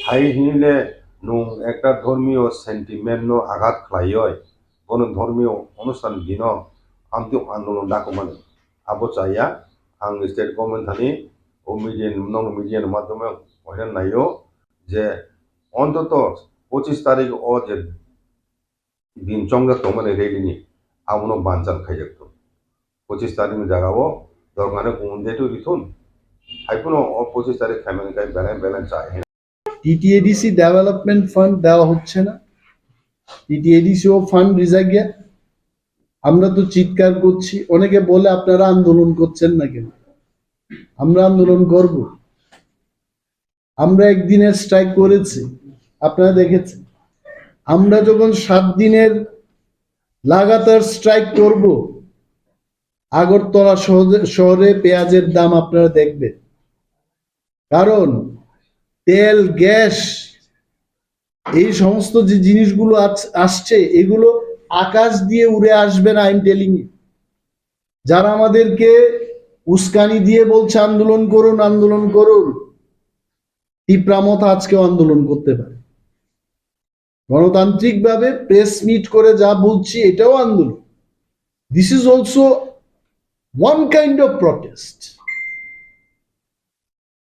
হাই হিনিলে নং একটা ধর্মীয় সেন্টিমেন্ট আঘাত খাই কোনো ধর্মীয় অনুষ্ঠান দিন আমতি আন্দোলন ডাকো মানে আবো চাইয়া আং স্টেট গভর্নমেন্ট থানি ও মিডিয়ার মাধ্যমে হইনা নাইও যে অন্তত 25 তারিখ ও যে দিন চংজা তো মানে রেলিনি আমনো বানচাল খাই যেত 25 তারিখ জায়গাও দরকারে কোন ডেটও দিথুন হাইকুনো 25 তারিখ খাইমেন গাই ব্যালেন্স চাই টিটিএডিসি ডেভেলপমেন্ট ফান্ড দেওয়া হচ্ছে না, টিটিএডিসিও ফান্ড রিজা গিয়া। আমরা তো চিৎকার করছি, অনেকে বলে আপনারা আন্দোলন করছেন না কেন? আমরা আন্দোলন করব। আমরা একদিনের স্ট্রাইক করেছি, আপনারা দেখেছেন। আমরা যখন 7 দিনের লাগাতার স্ট্রাইক করব, আগরতলা শহরে পেঁয়াজের দাম আপনারা দেখবেন। কারণ তেল, গ্যাস, এই সমস্ত যে জিনিসগুলো আসছে, এগুলো আকাশ দিয়ে উড়ে আসবে না। I am telling you. যারা আমাদেরকে উস্কানি দিয়ে বলছে আন্দোলন করুন আন্দোলন করুন, তীব্রামত আজকেও আন্দোলন করতে পারে। গণতান্ত্রিক ভাবে প্রেস মিট করে যা বলছি এটাও আন্দোলন। This is also one kind of protest.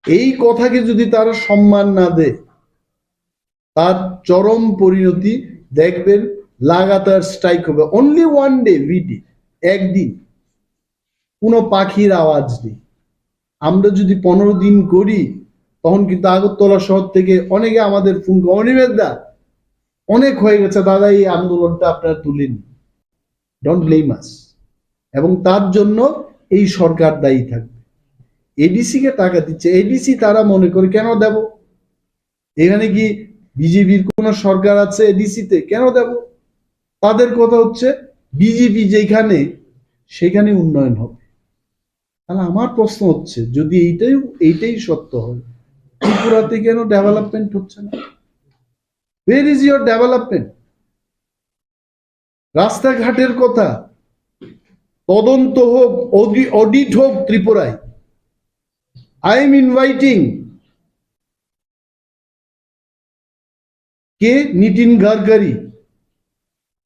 এই কথাকে যদি তারা সম্মান না দেয়, তার চরম পরিণতি দেখবেন। লাগাতার স্ট্রাইক হবে। অনলি ওয়ান ডে ভিডি, একদিন কোনো পাখির আওয়াজ নেই। আমরা যদি 15 দিন করি, তখন কিন্তু আগরতলা শহর থেকে অনেকে আমাদের ফোন করে, অনিমেষ দা অনেক হয়ে গেছে দাদা, এই আন্দোলনটা আপনারা তুলেন, ডোন্ট ব্লেম আস। এবং তার জন্য এই সরকার দায়ী থাকবে। এডিসি কে টাকা দিচ্ছে, এডিসি তারা মনে করে কেন দেব? এখানে কি বিজেপির কোন সরকার আছে এডিসিতে? কেন দেব? তাদের কথা হচ্ছে বিজেপি যেখানে, সেখানে উন্নয়ন হবে। তাহলে আমার প্রশ্ন হচ্ছে, যদি এইটাই সত্য হয়, ত্রিপুরাতে কেন ডেভেলপমেন্ট হচ্ছে না? Where is your development? রাস্তাঘাটের কথা তদন্ত হোক, অডিট হোক ত্রিপুরায়। I am inviting কে নিতিন গাডকারি,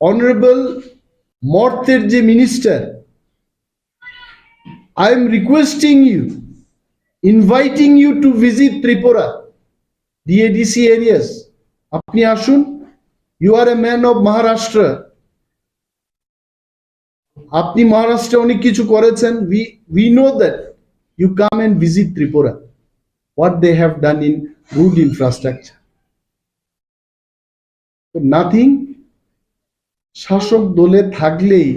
অনারেবল মর্তের যে minister, I am requesting you, inviting you to visit Tripura, the ADC areas. আপনি আসুন। You are a man of Maharashtra, আপনি মহারাষ্ট্রে অনেক কিছু করেছেন। we know that you come and visit Tripura, what they have done in road infrastructure. So nothing শাসক দলে থাকলেই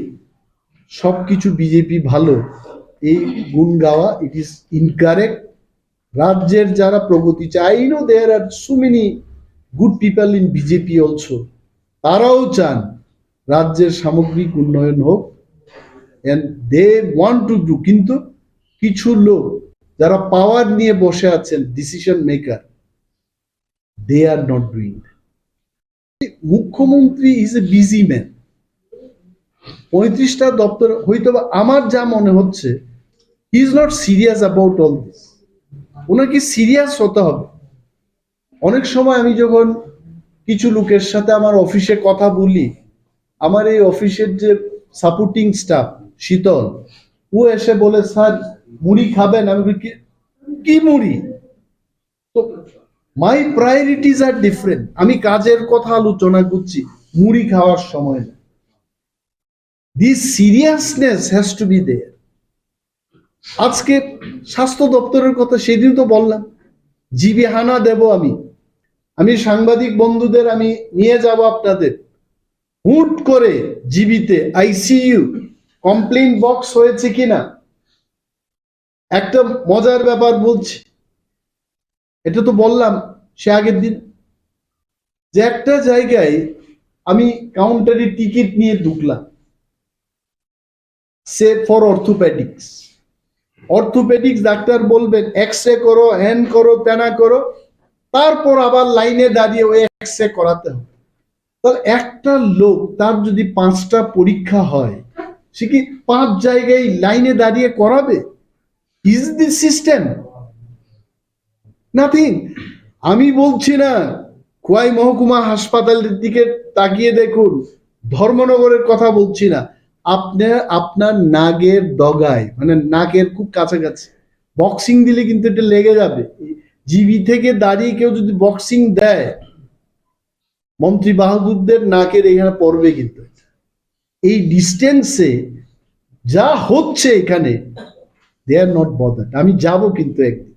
সবকিছু বিজেপি ভালো, এই গুণ গাওয়া, ইট ইজ ইনকারেক্ট। রাজ্যের যারা প্রগতি চায়, I know there are so many good people in BJP also, তারাও চান রাজ্যের সামগ্রিক উন্নয়ন হোক, and they want to do. কিন্তু কিছু লোক যারা পাওয়ার নিয়ে বসে আছেন, decision maker, they are not doing. মুখ্যমন্ত্রী ইজ এ বিজি ম্যান, 35টা দপ্তর। হয়তো আমার যা মনে হচ্ছে, he is not serious about all this. ওনাকে সিরিয়াস হতে হবে। অনেক সময় আমি যখন কিছু লোকের সাথে আমার অফিসে কথা বলি, আমার এই অফিসের যে সাপোর্টিং স্টাফ শীতল, ও এসে বলে স্যার মুড়ি খাবেন? আমি কি মুড়ি? তো মাই প্রায়োরিটিজ আর ডিফারেন্ট। আমি কাজের কথা আলোচনা করছি, মুড়ি খাওয়ার সময় না। This seriousness has to be there. আজকে স্বাস্থ্য দপ্তরের কথা সেদিন তো বললাম, জিবি হানা দেব আমি সাংবাদিক বন্ধুদের আমি নিয়ে যাব আপনাদের। হুট করে জিবিতে আইসিইউ কমপ্লেইন বক্স হয়েছে কিনা। একটা মজার ব্যাপার বলছি, এটা তো বললাম সে আগের দিন, যে একটা জায়গায় আমি কাউন্টারে টিকিট নিয়ে ঢুকলাম, সে ফর অর্থোপেডিক্স ডাক্তার বলবেন এক্স রে করো, হ্যান করো, তেনা করো, তারপর আবার লাইনে দাঁড়িয়ে ওই এক্স রে করাতে হবে। তাহলে একটা লোক, তার যদি 5টা পরীক্ষা হয়, সে কি 5 জায়গায় লাইনে দাঁড়িয়ে করাবে? Is this system? নাথিং। আমি বলছি না, খোয়াই মহকুমা হাসপাতালের দিকে তাকিয়ে দেখুন, ধর্মনগরের কথা বলছি না, আপনার নাগের ডগায়, মানে নাকের খুব কাছাকাছি বক্সিং দিলে কিন্তু এটা লেগে যাবে। জিবি থেকে দাঁড়িয়ে কেউ যদি বক্সিং দেয়, মন্ত্রী বাহাদুরদের নাকের এখানে পড়বে। কিন্তু এই ডিস্টেন্সে যা হচ্ছে এখানে, দে আর নট বদার্ড। আমি যাব কিন্তু একদিন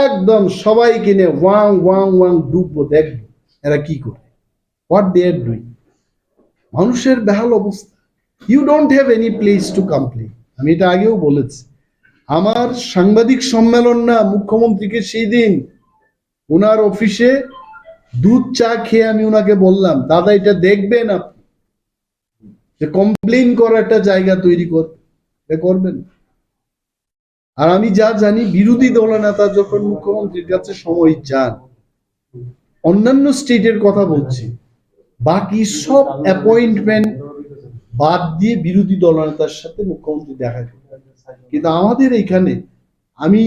একদম সবাই কিনে ওয়াং ওয়াং ওয়াং ডুববো, দেখবো এরা কি করে, হোয়াট দে আর ডুইং। মানুষের বেহাল অবস্থা। You don't have any place to complain. আমি এটা আগেও বলেছি। আমার সাংবাদিক সম্মেলন না, মুখ্যমন্ত্রীকে সেই দিন ওনার অফিসে দুধ চা খেয়ে আমি ওনাকে বললাম, দাদা এটা দেখবেন আপনি, যে কমপ্লেন করার একটা জায়গা তৈরি করবেন। আর আমি যা জানি, বিরোধী দলনেতা যখন মুখ্যমন্ত্রীর কাছে সময় চান, অন্যান্য স্টেটের কথা বলছি, বাকি সব অ্যাপয়েন্টমেন্ট বাদ দিয়ে বিরোধী দলনেতার সাথে মুখ্যমন্ত্রী দেখা করেন। কিন্তু আমাদের এখানে আমি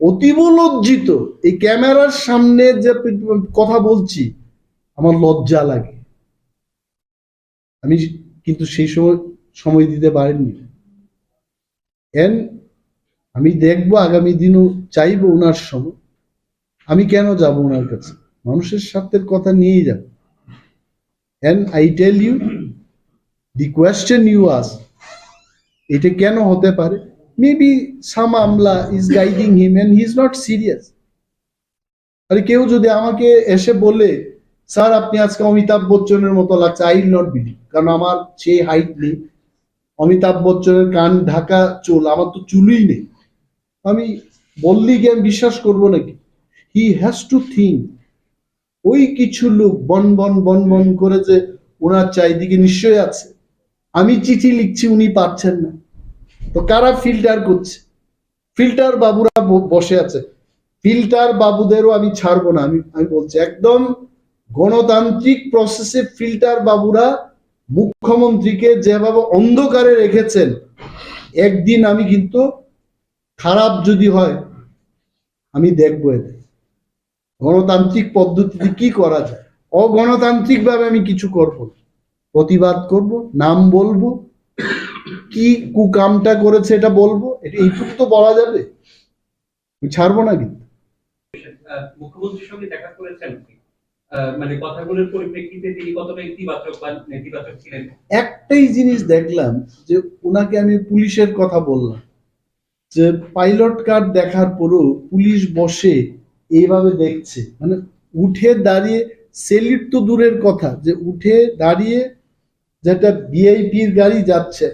অতীব লজ্জিত, এই ক্যামেরার সামনে যে কথা বলছি আমার লজ্জা লাগে। আমি কিন্তু সেই সময় দিতে পারিনি। আমি দেখবো আগামী দিনও চাইবো ওনার সময়। আমি কেন যাব ওনার কাছে? মানুষের স্বার্থের কথা নিয়েই যাব। And I tell you, the question you ask, এটা কেন হতে পারে? Maybe some Amla is guiding him and he is not serious. আরে কেউ যদি আমাকে এসে বলে, স্যার আপনি আজকে অমিতাভ বচ্চনের মতো লাগছে, I will not believe, কারণ আমার সেই হাইট নেই। অমিতাভ বচ্চনের কান ঢাকা চুল, আমার তো চুলই নেই। আমি বললি কি আমি বিশ্বাস করবো নাকি? হি হ্যাজ টু থিঙ্ক। ওই কিছু লোক বন বন বন বন করে যে ওনার চারিদিকে নিশ্চয়ই আছে। আমি চিঠি লিখছি, উনি পাচ্ছেন না, তো কারা ফিল্টার করছে? ফিল্টার বাবুরা বসে আছে। ফিল্টার বাবুদেরও আমি ছাড়বো না। আমি বলছি একদম গণতান্ত্রিক প্রসেসে ফিল্টার বাবুরা মুখ্যমন্ত্রীকে যেভাবে অন্ধকারে রেখেছেন, একদিন আমি কিন্তু খারাপ যদি হয় আমি দেখবো এদের গণতান্ত্রিক পদ্ধতিতে কি করা যায়। অগণতান্ত্রিক ভাবে আমি কিছু করব, প্রতিবাদ করব, নাম বলবো, কি কুকামটা করেছে এটা বলবো, এটা এইটুকু তো বলা যাবে। আমি ছাড়বো না। কিন্তু মুখ্যমন্ত্রীর সঙ্গে দেখা করেছেন, মানে কথাগুলোর পরিপ্রেক্ষিতে তিনি কতটা ইতিবাচক বা নেতিবাচক ছিলেন? একটাই জিনিস দেখলাম, যে ওনাকে আমি পুলিশের কথা বললাম, যে পাইলট কার্ড দেখার পরও পুলিশ বসে এইভাবে দেখছে, মানে উঠে দাঁড়িয়ে সেলিট তো দূরের কথা, যে উঠে দাঁড়িয়ে যেটা ভিআইপির গাড়ি যাচ্ছে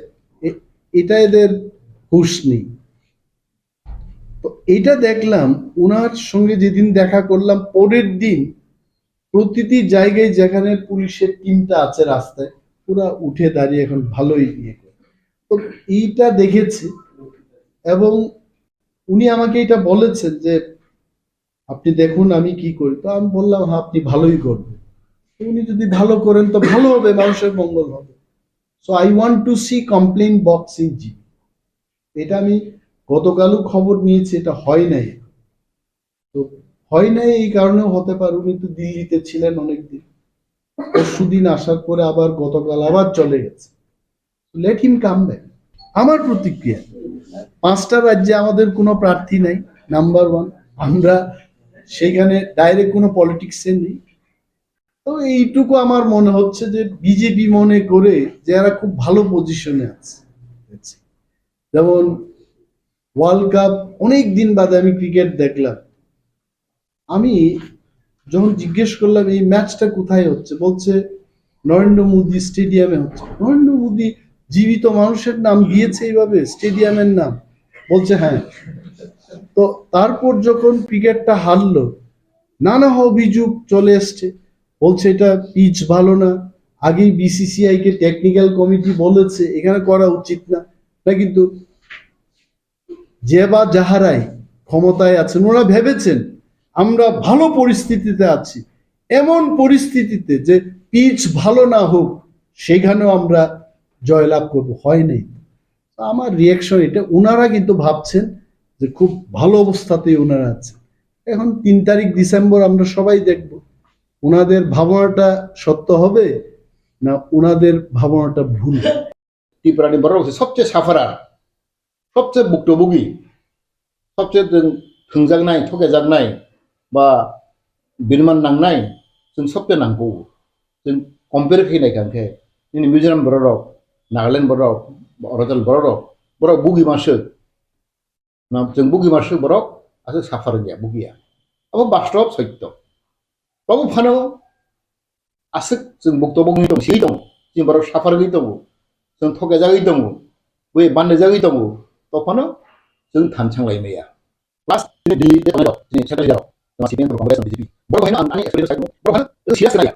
এটা এদের হুঁশ নেই। তো এটা দেখলাম। ওনার সঙ্গে যেদিন দেখা করলাম, পরের দিন প্রতিটি জায়গায় যেখানে পুলিশের টিমটা আছে রাস্তায়, পুরা উঠে দাঁড়িয়ে এখন ভালোই ইয়ে করে। তো এইটা দেখেছি, এবং উনি আমাকে এটা বলেছেন যে আপনি দেখুন আমি কি করি। তো আমি বললাম হ্যাঁ আপনি ভালোই করবেন, উনি যদি ভালো করেন তো ভালো হবে, মানুষের মঙ্গল হবে। So I want to see complain box in জি। এটা আমি গতকালও খবর নিয়েছি, এটা হয় নাই। তো হয় নাই এই কারণেও হতে পারে, উনি তো দিল্লিতে ছিলেন অনেকদিন, পরশুদিন আসার পরে আবার গতকাল আবার চলে গেছে। Let him come back. আমার প্রতিক্রিয়া, 5টা রাজ্যে আমাদের কোনো প্রার্থী নাই, নাম্বার 1। আমরা সেখানে ডাইরেক্ট কোনো পলিটিক্সে নেই। তো এইটুকু আমার মনে হচ্ছে যে বিজেপি মনে করে যে এরা খুব ভালো পজিশনে আছে। যেমন ওয়ার্ল্ড কাপ অনেক দিন বাদে আমি ক্রিকেট দেখলাম। আমি যখন জিজ্ঞেস করলাম এই ম্যাচটা কোথায় হচ্ছে, বলছে নরেন্দ্র মোদী স্টেডিয়ামে হচ্ছে। নরেন্দ্র মোদী জীবিত মানুষের নাম দিয়েছে এইভাবে স্টেডিয়ামের নাম? বলছে হ্যাঁ। তো তারপর যখন ক্রিকেটটা হারলো, নানা অভিযোগ চলে এসছে, বলছে এটা পিচ ভালো না, আগেই বিসিসিআই কে টেকনিক্যাল কমিটি বলেছে এখানে করা উচিত না। কিন্তু যে বা যাহারাই ক্ষমতায় আছেন, ওরা ভেবেছেন আমরা ভালো পরিস্থিতিতে আছি, এমন পরিস্থিতিতে যে পিচ ভালো না হোক সেখানেও আমরা জয়লাভ করব। হয় নাই। আমার রিয়াকশন এটা, ওনারা কিন্তু ভাবছেন যে খুব ভালো অবস্থাতেই ওনারা আছে। এখন 3 তারিখ ডিসেম্বর আমরা সবাই দেখব ওনাদের ভাবনাটা সত্য হবে না ওনাদের ভাবনাটা ভুল। ত্রিপুরাनि बर' सबसे साफारार, सबसे भुक्तभोगी, सबसे थोंजागनाय थगायजागनाय बा बिरमान नांनाय जों सबसे नांगौ। जों कम्पेयार खालामनायखाय जोंनि मिज'राम बर' राव, नागालेण्ड बर' राव, अरुणाचल बर' राव, बर' बुगि मासो जों बुगि मासु बरक आरो साफार गया बुगिया अब बास्तव सत्य बाबु फानो आसक जों बक्तब्य गनि दं सिहि दं जों बरक साफार गनि दं जों थगे जागै दं बै बान्ने जागै दं तो फानो जों थानसां लायनाया लास्ट दिल्ली दे थांनाय दिनै सेन्ट्रेल जाव जों सिपिएम कংग्रेस बिजेपि बर भाइना आंनि एक्सपिरियेन्स साइड बर भाइना सियास गया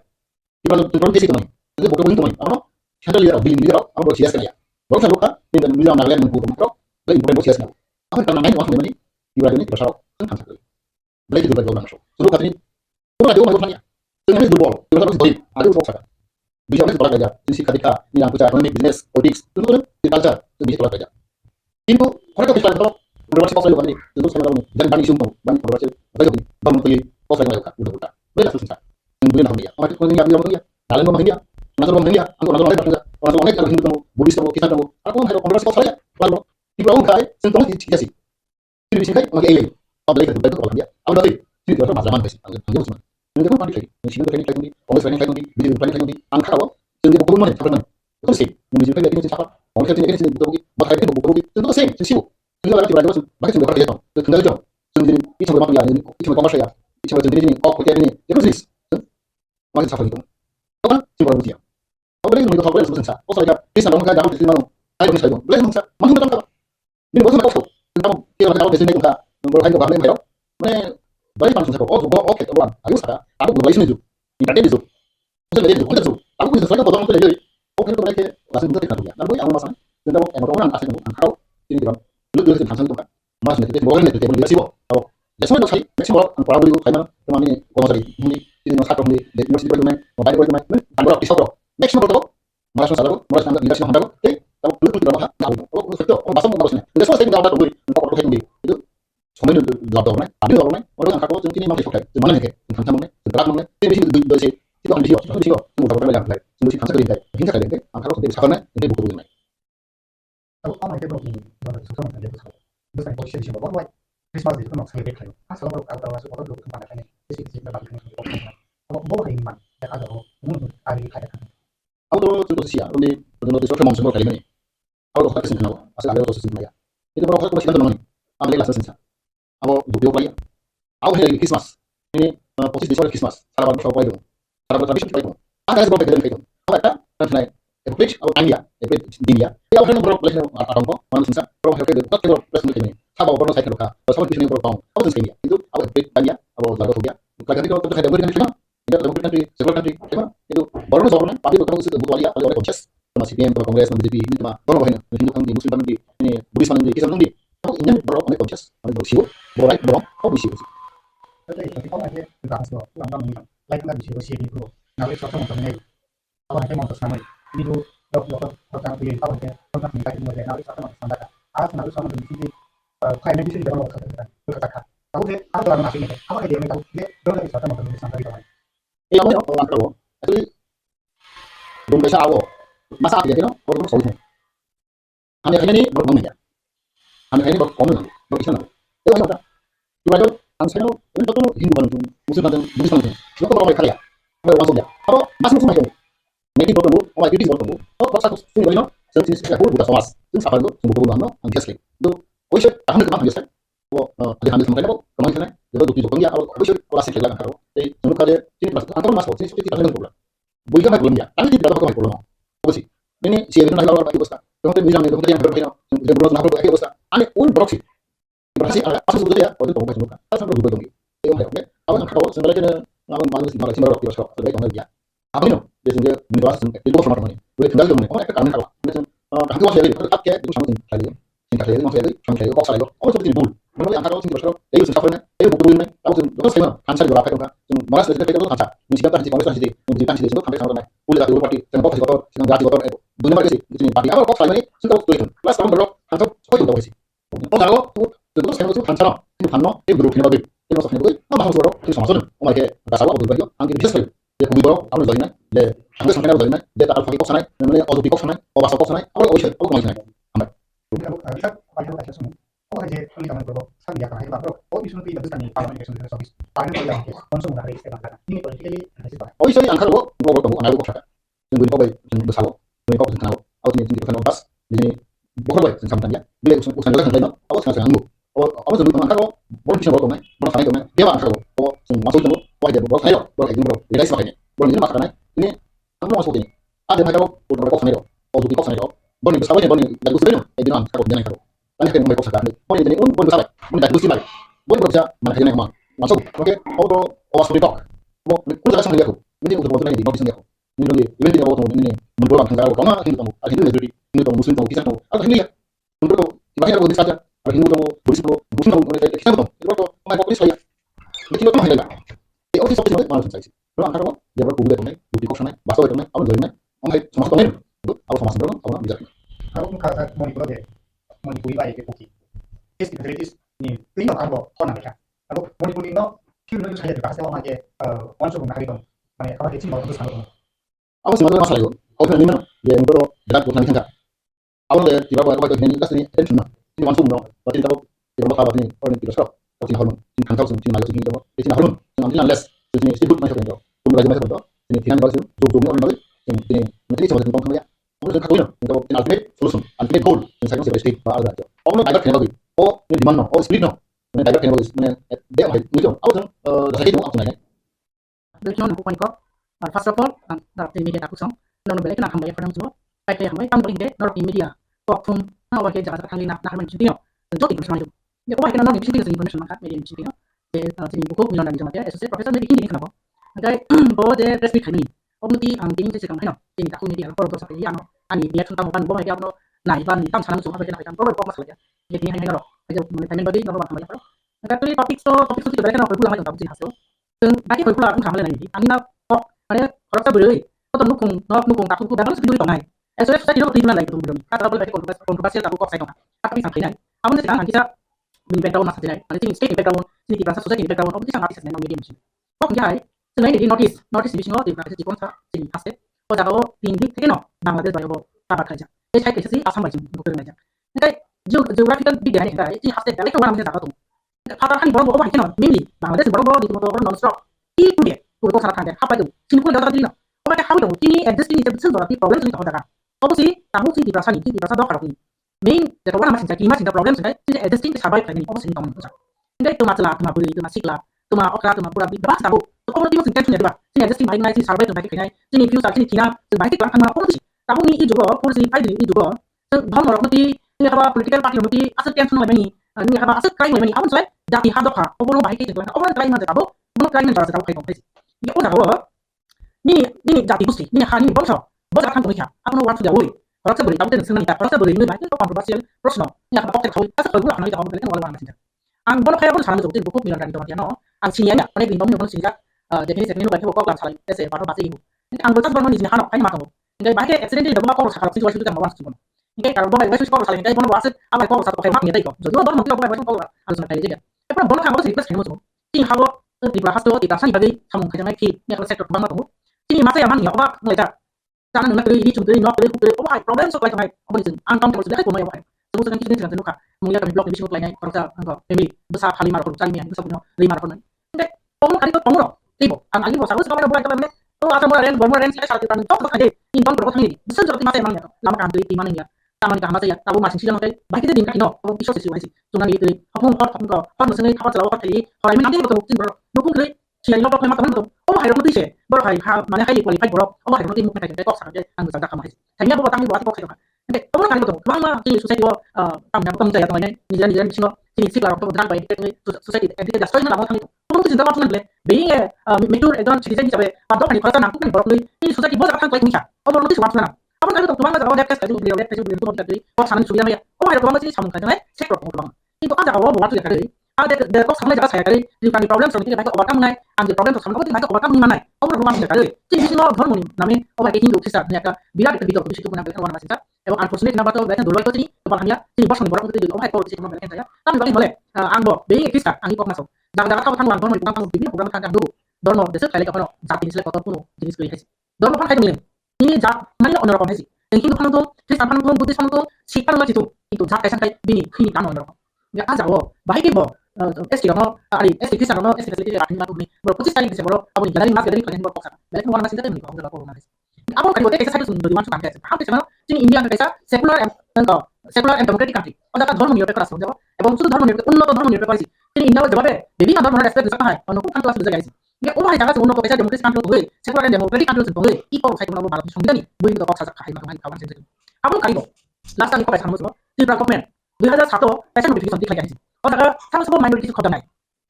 किबा जों बेसिक दं जों बक्तब्य दं आरो सेन्ट्रेल जाव दिल्ली जाव आरो सियास गया बर सालुका नि मिलाव नागालेन्ड मोनखौ दं बै इम्पोर्टेन्ट सियास गया आरो kana naik waktu ini tiba ini terasa kan kan lagi juga jauh langsung suruh katanya suruh ada orang tanya dengan itu bol tiba tiba balik ada orang sakit bisa orang sekolah aja sisi ketika ini yang bicara ekonomi bisnis politics itu kan di culture itu bisa sekolah aja itu mereka bisa kalau berbasis kosong lagi itu saya tahu jangan bani sumpah bani berbasis bagi ini bangun tuh kosong lagi udah beda susah kemudian apa dia orang itu yang bilang dia kalian mau dia nasar mau dia angkut nasar lagi orang orang kalau Hindu kamu Buddhis kamu kita kamu aku mau hero konversi kosong aja lalu tiba orang kaya sentuh di sini ini sih kayak pakai ini apa lagi itu kalau dia apa lagi sini terus masalah sih angin semua ini kan pakai ini sini kayak ini oleh sering kayak ini bikin kayak ini angka apa jadi buku mana sebenarnya itu sih ini sih kayak ini siapa oleh kayak ini sini buku buat kayak ini buku itu sih sih itu lagi tiba-tiba pakai cuma pakai itu tinggal aja jadi itu cuma pakai ini itu cuma kompas ya itu cuma jadi ini kok pakai ini itu sih masih siapa itu apa cuma buat dia apa lagi itu kalau sudah selesai oh saya bisa dong enggak jauh di mana ayo bisa dong boleh bisa mana betul ini bos mereka tentang kita kalau di sini kita memperoleh kami mereka mana baik langsung saya oh juga oke teman ayo saya aku boleh sini juga ini tadi itu saya lihat itu itu aku bisa saja potong itu jadi oke itu mereka langsung itu kita lalu yang masalah tentang orang asing itu angkau ini dia lu dulu tentang itu kan mas nanti boleh nanti boleh sih oh ya semua saya maksimal kalau boleh kayak mana teman ini kalau saya ini mas satu di universitas bermain mobile bermain tambah di satu maksimal itu mas salah mas nggak tidak sih hendak kalau dulu tidak mahal oh itu bahasa mau harusnya itu semua saya nggak tahu untuk itu semua itu nggak tahu nih tapi orang angkat kau ini masih pakai mana nih tentang sama nih tentang mana ini sih dari sih itu kan di sini tunggu berapa yang lain sini sih kantor ini hingga kalian kan angkat kau dari sana ini buku ini kalau apa itu belum susah macam itu terus kan posisi sih bahwa Christmas itu kan sekali kali asal kalau masuk kalau dulu tempat ini sisi tempat ini kalau bawa ini man ya ada mungkin hari kaya kan aku tuh sih ya ini benar-benar itu mau semua kali ini aku tuh kasih kenal asal ada tuh sisi ya itu berapa aku masih kan teman ambil kelas sensa aku dua kali aku hari Christmas ini posisi di sore Christmas sarapan bersama itu sarapan tradisi itu ada beberapa kejadian itu apa kan naik Epic atau India Epic di India ya aku kan berapa kali atau kok mana sensa berapa kali itu tak berapa kali ini sama orang saya kerja sama di sini berapa aku sensa India itu aku Epic India aku lalu dia lagi kalau kita ada berikan cuma tidak ada berikan di sekolah country itu baru soalnya tapi itu terus butuh alia oleh konses sama CPM atau Kongres BJP ini cuma orang lain Hindu kan di Muslim kan di ini Buddhis kan di Islam kan di aku ingin berapa oleh konses oleh bersiul boleh berapa kau bisa sih tapi kalau aja kita harus tuh orang orang lain nggak bisa sih itu nabi suatu macam ini apa yang mau terus namanya itu dokter tentang pilih apa ya tentang minta itu mulai nabi suatu macam standar nabi sama dengan sini kayak nabi sini dalam waktu kita berkata tahu deh apa dalam nasi ini apa dia tahu dia dalam suatu macam standar itu iya mau orang tahu tapi belum bisa awal masa dia kira orang tahu solusi hanya ini berkommen ya hanya ini berkommen berkisah itu apa tiba-tiba saya ini betul Hindu kan Muslim kan Buddhis kan itu kalau mereka ya kalau masuk ya kalau masuk semua itu nanti bertemu orang itu bertemu oh satu sini no sini saya pun bukan sama itu siapa itu semua bertemu no angkat sekali itu oh iya tahan kemana biasa oh ada hamil sama kayak apa kemana sana dia tuh itu ya oh iya kelas sekali kan kalau jadi semua kali sini kelas antar masuk sini seperti kita dengan problem bukan apa belum ya tapi tidak apa problem apa sih ini si itu nalar apa itu bos kemudian bilang itu yang berbeda yang berulang nalar apa itu bos aneh un proxy berarti asal sebetulnya ya waktu itu pokoknya semua asal berubah dong itu oke apa yang kalau sebenarnya ngawan manusia malah sih baru kita sebagai orang dia apa ini dia sendiri menjelas itu sama teman gue tinggal teman oh mereka kangen kalau itu masih ada tetap kayak itu sama sekali singkat saja masih ada sama sekali kok salah oh seperti bul memang yang kalau sih terus itu singkat saja itu buku ini tahu terus gimana kanser berapa itu kan malas dari kita itu kanser mesti kita di kongres di memberikan di situ sampai sama teman udah dari parti yang kok kotor yang gratis kotor itu dunia parti sih di sini parti apa kok salah ini sudah itu plus tahun berapa kanser kok itu tahu sih oh tahu terus saya itu kanser itu kanno itu grupnya bagus itu maksudnya gue apa harus berapa itu sama sama oh mereka nggak salah atau berbagi angin biasa sekali dia kubiborok apa lagi nih dia angin sampai apa lagi nih dia tak alfa kok sana namanya auto kok sana oh bahasa kok sana apa oh iya oh kemana sana amat kita pakai aja semua oh aja kali kamu berapa sekali ya kan bro oh bisa lebih dari tadi kalau mereka sudah service paling kalau yang konsum dari istilah kata ini politically oh iya angka lo gue bertemu anak gue kok yang gue kok baik yang besar lo gue kok kenal aku ini tinggi kan opas di sini bukan baik sama tanya beli usaha jalan kan lain aku sekarang nganggu oh Apa sebelum angka kok, boleh bisa bawa tomai, boleh sanai tomai, dia angka kok, oh masuk temu, wah dia bawa sanai kok, boleh ini bro, dia sebagainya, boleh ini masakannya, ini kamu masuk ini, ada angka kok, udah mereka sanai kok, oh jadi kok sanai kok, boleh besarnya boleh dari usia ini, jadi angka kok jangan kok, banyak yang mereka sekarang, boleh jadi boleh besar, boleh dari usia lagi, boleh berusaha mana kerjanya kemana, masuk, oke, oh seperti kok, mau kuliah sama dia kok, ini untuk waktu lagi, mau bisa dia kok, ini lagi, ini dia waktu ini, menjual angka kok, kamu ini kamu, ini jadi ini kamu muslim kamu kisah kamu, atau ini ya, menurut ibaratnya aku disaja. Kalau Hindu kamu, Buddhis kamu, Muslim kamu, mereka kita betul. Itu kalau mereka polis saya, betul itu mah hilang. Di office office malah selesai sih. Kalau angkat kamu, dia berkubu dari bukti kos sana, bahasa dari mana, apa dari mana, orang sama sama itu, apa sama sama orang, apa bisa. Kalau kalau mau dipulih baik ke bukti, is facilities ni, ini kalau kau nak mereka, kalau mau dipulih no, kita nak saja juga pasti orang aja, orang suruh nak itu, mana kalau kecil mau terus kalau. Apa sih masalah itu? Kau kan ni mana, dia untuk berat bukan kita. Awal dia tiba-tiba itu ini kasih attention lah. Ini langsung dong, berarti kalau tidak bakal ini orang tidak serap, kalau tidak hormon, ini kan tahu sini lagi sini kalau, ini hormon, ini less, ini istirahat macam itu, kamu lagi macam itu, ini tinggal kalau zoom orang lagi, ini nanti sama dengan kamu ya, kamu sudah katakan, kalau ini ultimate solution, ultimate goal, ini saya kira state bahasa aja, orang tidak kenal lagi, oh ini di mana, oh split no, ini tidak kenal lagi, ini dia apa itu, apa tu, dasar itu apa sebenarnya? Betul, bukan kok. First of all, dari media aku song, nono balik nak hamba ya pada musuh, baik ya hamba, kan boleh deh, nono media, kok pun nah wakil jaga kali nak harus mencintino tentu tidak bersama itu ya kok akhirnya nanti mencintino seni penulis maka media mencintino seni buku Milanrani Jamatia associate professor media ini kenapa nanti bahwa dia resmi kami nanti angin saya sekarang ini tak media kalau sampai ya no ani dia tentang bukan bahwa dia no nah iban tam sana musuh apa kita kan kalau masalah ya jadi hanya no aja menekan bagi no apa ya nanti topik itu tidak berkena pulang macam tahu hasil dan bagi pulang aku kamera lagi angin kok ada kalau saya beri atau nukung tak nukung dalam video itu naik saya tidak berpikir lagi betul betul. Kata boleh kontroversi tak kok saya tahu. Tapi sampai ini, apa sih sekarang kita beli background masa jadi. Nanti ini state background, sini kita society background, apa sih sangat artis dengan media macam. Kok dia selain dari notice di sini di praktek Jepun sini hasil. Oh jauh tinggi, kena Bangladesh bayar tabak kerja. Jadi saya kisah asam macam untuk kerja. Nanti geographical bidang ini, ini hasil dari orang macam tak tahu. Kata kan baru bawa kena, mini Bangladesh baru di tempat orang non-stop. Itu dia, tu kok salah kan apa itu? Sini pun dapat dino. Oh mereka tahu ini address ini betul berarti problem ini tak ada. Apa sih? Kamu sih dirasa nih, dirasa doa ini. Main, jadi orang masih jadi problem sudah. Jadi existing sahabat ini, apa sih kamu tuh? Enggak itu masalah, cuma beli, cuma sikla, cuma okra, cuma pura, berapa tahu? Tuh kamu tiba singkat punya dua. Sini existing main sih sahabat itu baik kayaknya. Sini view sini Cina, sebaik itu kan apa sih? Kamu nih juga, polisi, ID ini juga. Bahkan orang nanti ini apa political party nanti asal tiang semua ini apa asal kain ini apa sih? Jati hadap ha, orang baik itu kan. Orang kain macam apa? Orang kain macam apa kain apa sih? Ya orang tahu. Ini jati busi, ini hari ini bangsa. Bagaimana kan mereka? Apa orang sudah boleh? Orang saya boleh tahu tentang senang kita. Orang saya boleh ini banyak kontroversial, personal. Ini apa kok terkawin? Asal kalau orang kita orang orang macam ang bono kaya bono salah betul buku Milanrani Jamatia no. Ang sinya pada bintang bono sini definisi ini banyak kok salah. Ese baru bahasa ibu. Ini ang bono bono di sini hano kain matang. Ini banyak accident di dalam kok salah situasi itu kan mawas semua. Ini kalau bono itu kok salah ini bono bahasa apa kok salah pakai maknya itu. Jadi bono mungkin bono kok harus nak kayak juga. Tapi bono kan bono request kan semua. Ini halo di bahas tu di bahasa bagi kamu kerja lagi. Ini kalau sektor banget tu. Ini masa yang mana apa ngelajak. Jangan nak ini cuma ini nak ini oh my problem so like my apa itu angkam kalau sudah mau apa sebut dengan kita dengan tenuka melihat kami blog di sini lainnya kalau saya angkau family besar kali marah cari yang bisa punya 500 ini enggak kamu kali itu kamu loh tibo angin bos aku sekarang bulan kemarin oh asal mulai saya syarat itu tok aja inton berapa ini besar seperti masa emangnya lama kan tuh mana ya taman kah masa ya tahu masing sih nanti baik kita dimana ino oh bisa sih sih cuma itu aku hot mesin kapal selalu hot kali kalau ini nanti betul betul dukung kali siang lo pakai teman betul oh hari nanti sih baru hari mana hari qualify borok oh hari nanti mungkin kayak kok saja angin saja kamu hanya bawa tangi buat kok sih 근데 어머나 가는 것도 그만만 이 소사이티와 tamnya pemjaya temannya nijan bising sini sih lah untuk berjalan baik itu society edit just story lama tangitu kamu tuh cinta banget nih being mature dan citizen sampai pada kan pada nangku kan borok ini society bos akan kayak misal oh borok itu suatu sana kamu kan itu tuh banget kalau dia tes beliau itu tadi kok sana sudah ya oh ada banget sih sama kan cek kok banget itu ada kalau buat juga kali ada kok sama jaga saya kali di problem soalnya kita overcome ngai ambil problem sama kamu tidak overcome di mana oh rumah sih kali jadi sih lo hormon namanya oh kayak Hindu kisah mereka bila kita bicara di situ menampilkan warna masing unfortunately kenapa tuh biasanya dulu itu sini kepalanya sini bos borok itu juga oh hai kalau di situ menampilkan saya tapi boleh angbo being kisah angin kok masuk jangan kau tanggung angbo bukan tanggung bibi program tanggung dulu dormo desa kali kalau zat jenis lekot pun jenis kuih dormo kan kayak ini zat mana orang orang sih dan Hindu kan tuh Kristen kan tuh Buddhis kan tuh siapa lagi itu zat kayak bini ini kan orang nggak aja oh baik ibu es kilo ali es kisah no es facility rakyat matu nih berputus kali bisa borok apa nih jadi mas jadi kalian borok sana balik warna masing tapi nih kalau borok masih Abang kali bote kaisa satu sumber diwan sukan kaisa. Hampir sama sini India kaisa secular and democratic country. Oda ka ধর্ম নিরপেক্ষ রাষ্ট্র যাব এবং শুধু ধর্ম নিরপেক্ষ উন্নত ধর্ম নিরপেক্ষ হইছে। তিনি ইন্ডিয়া জবাবে বিভিন্ন ধর্মের রেসপেক্ট দিতে হয়। অনুকূল কান্ট্রি আছে জায়গায়। যে ওই জায়গা উন্নত কাইসা ডেমোক্রেসি কান্ট্রি হই সেকুলার এন্ড ডেমোক্রেটিক কান্ট্রি হই ই পর সাইড বনাবো ভারত সংবিধানী বই তো কক্সা খাই না খাওয়ান centre. Abang kali bo. Last time ko kaisa hamus bo. Tripura government 2007 kaisa notification diklay kaisa. Oda ka sama semua minorities khota nai.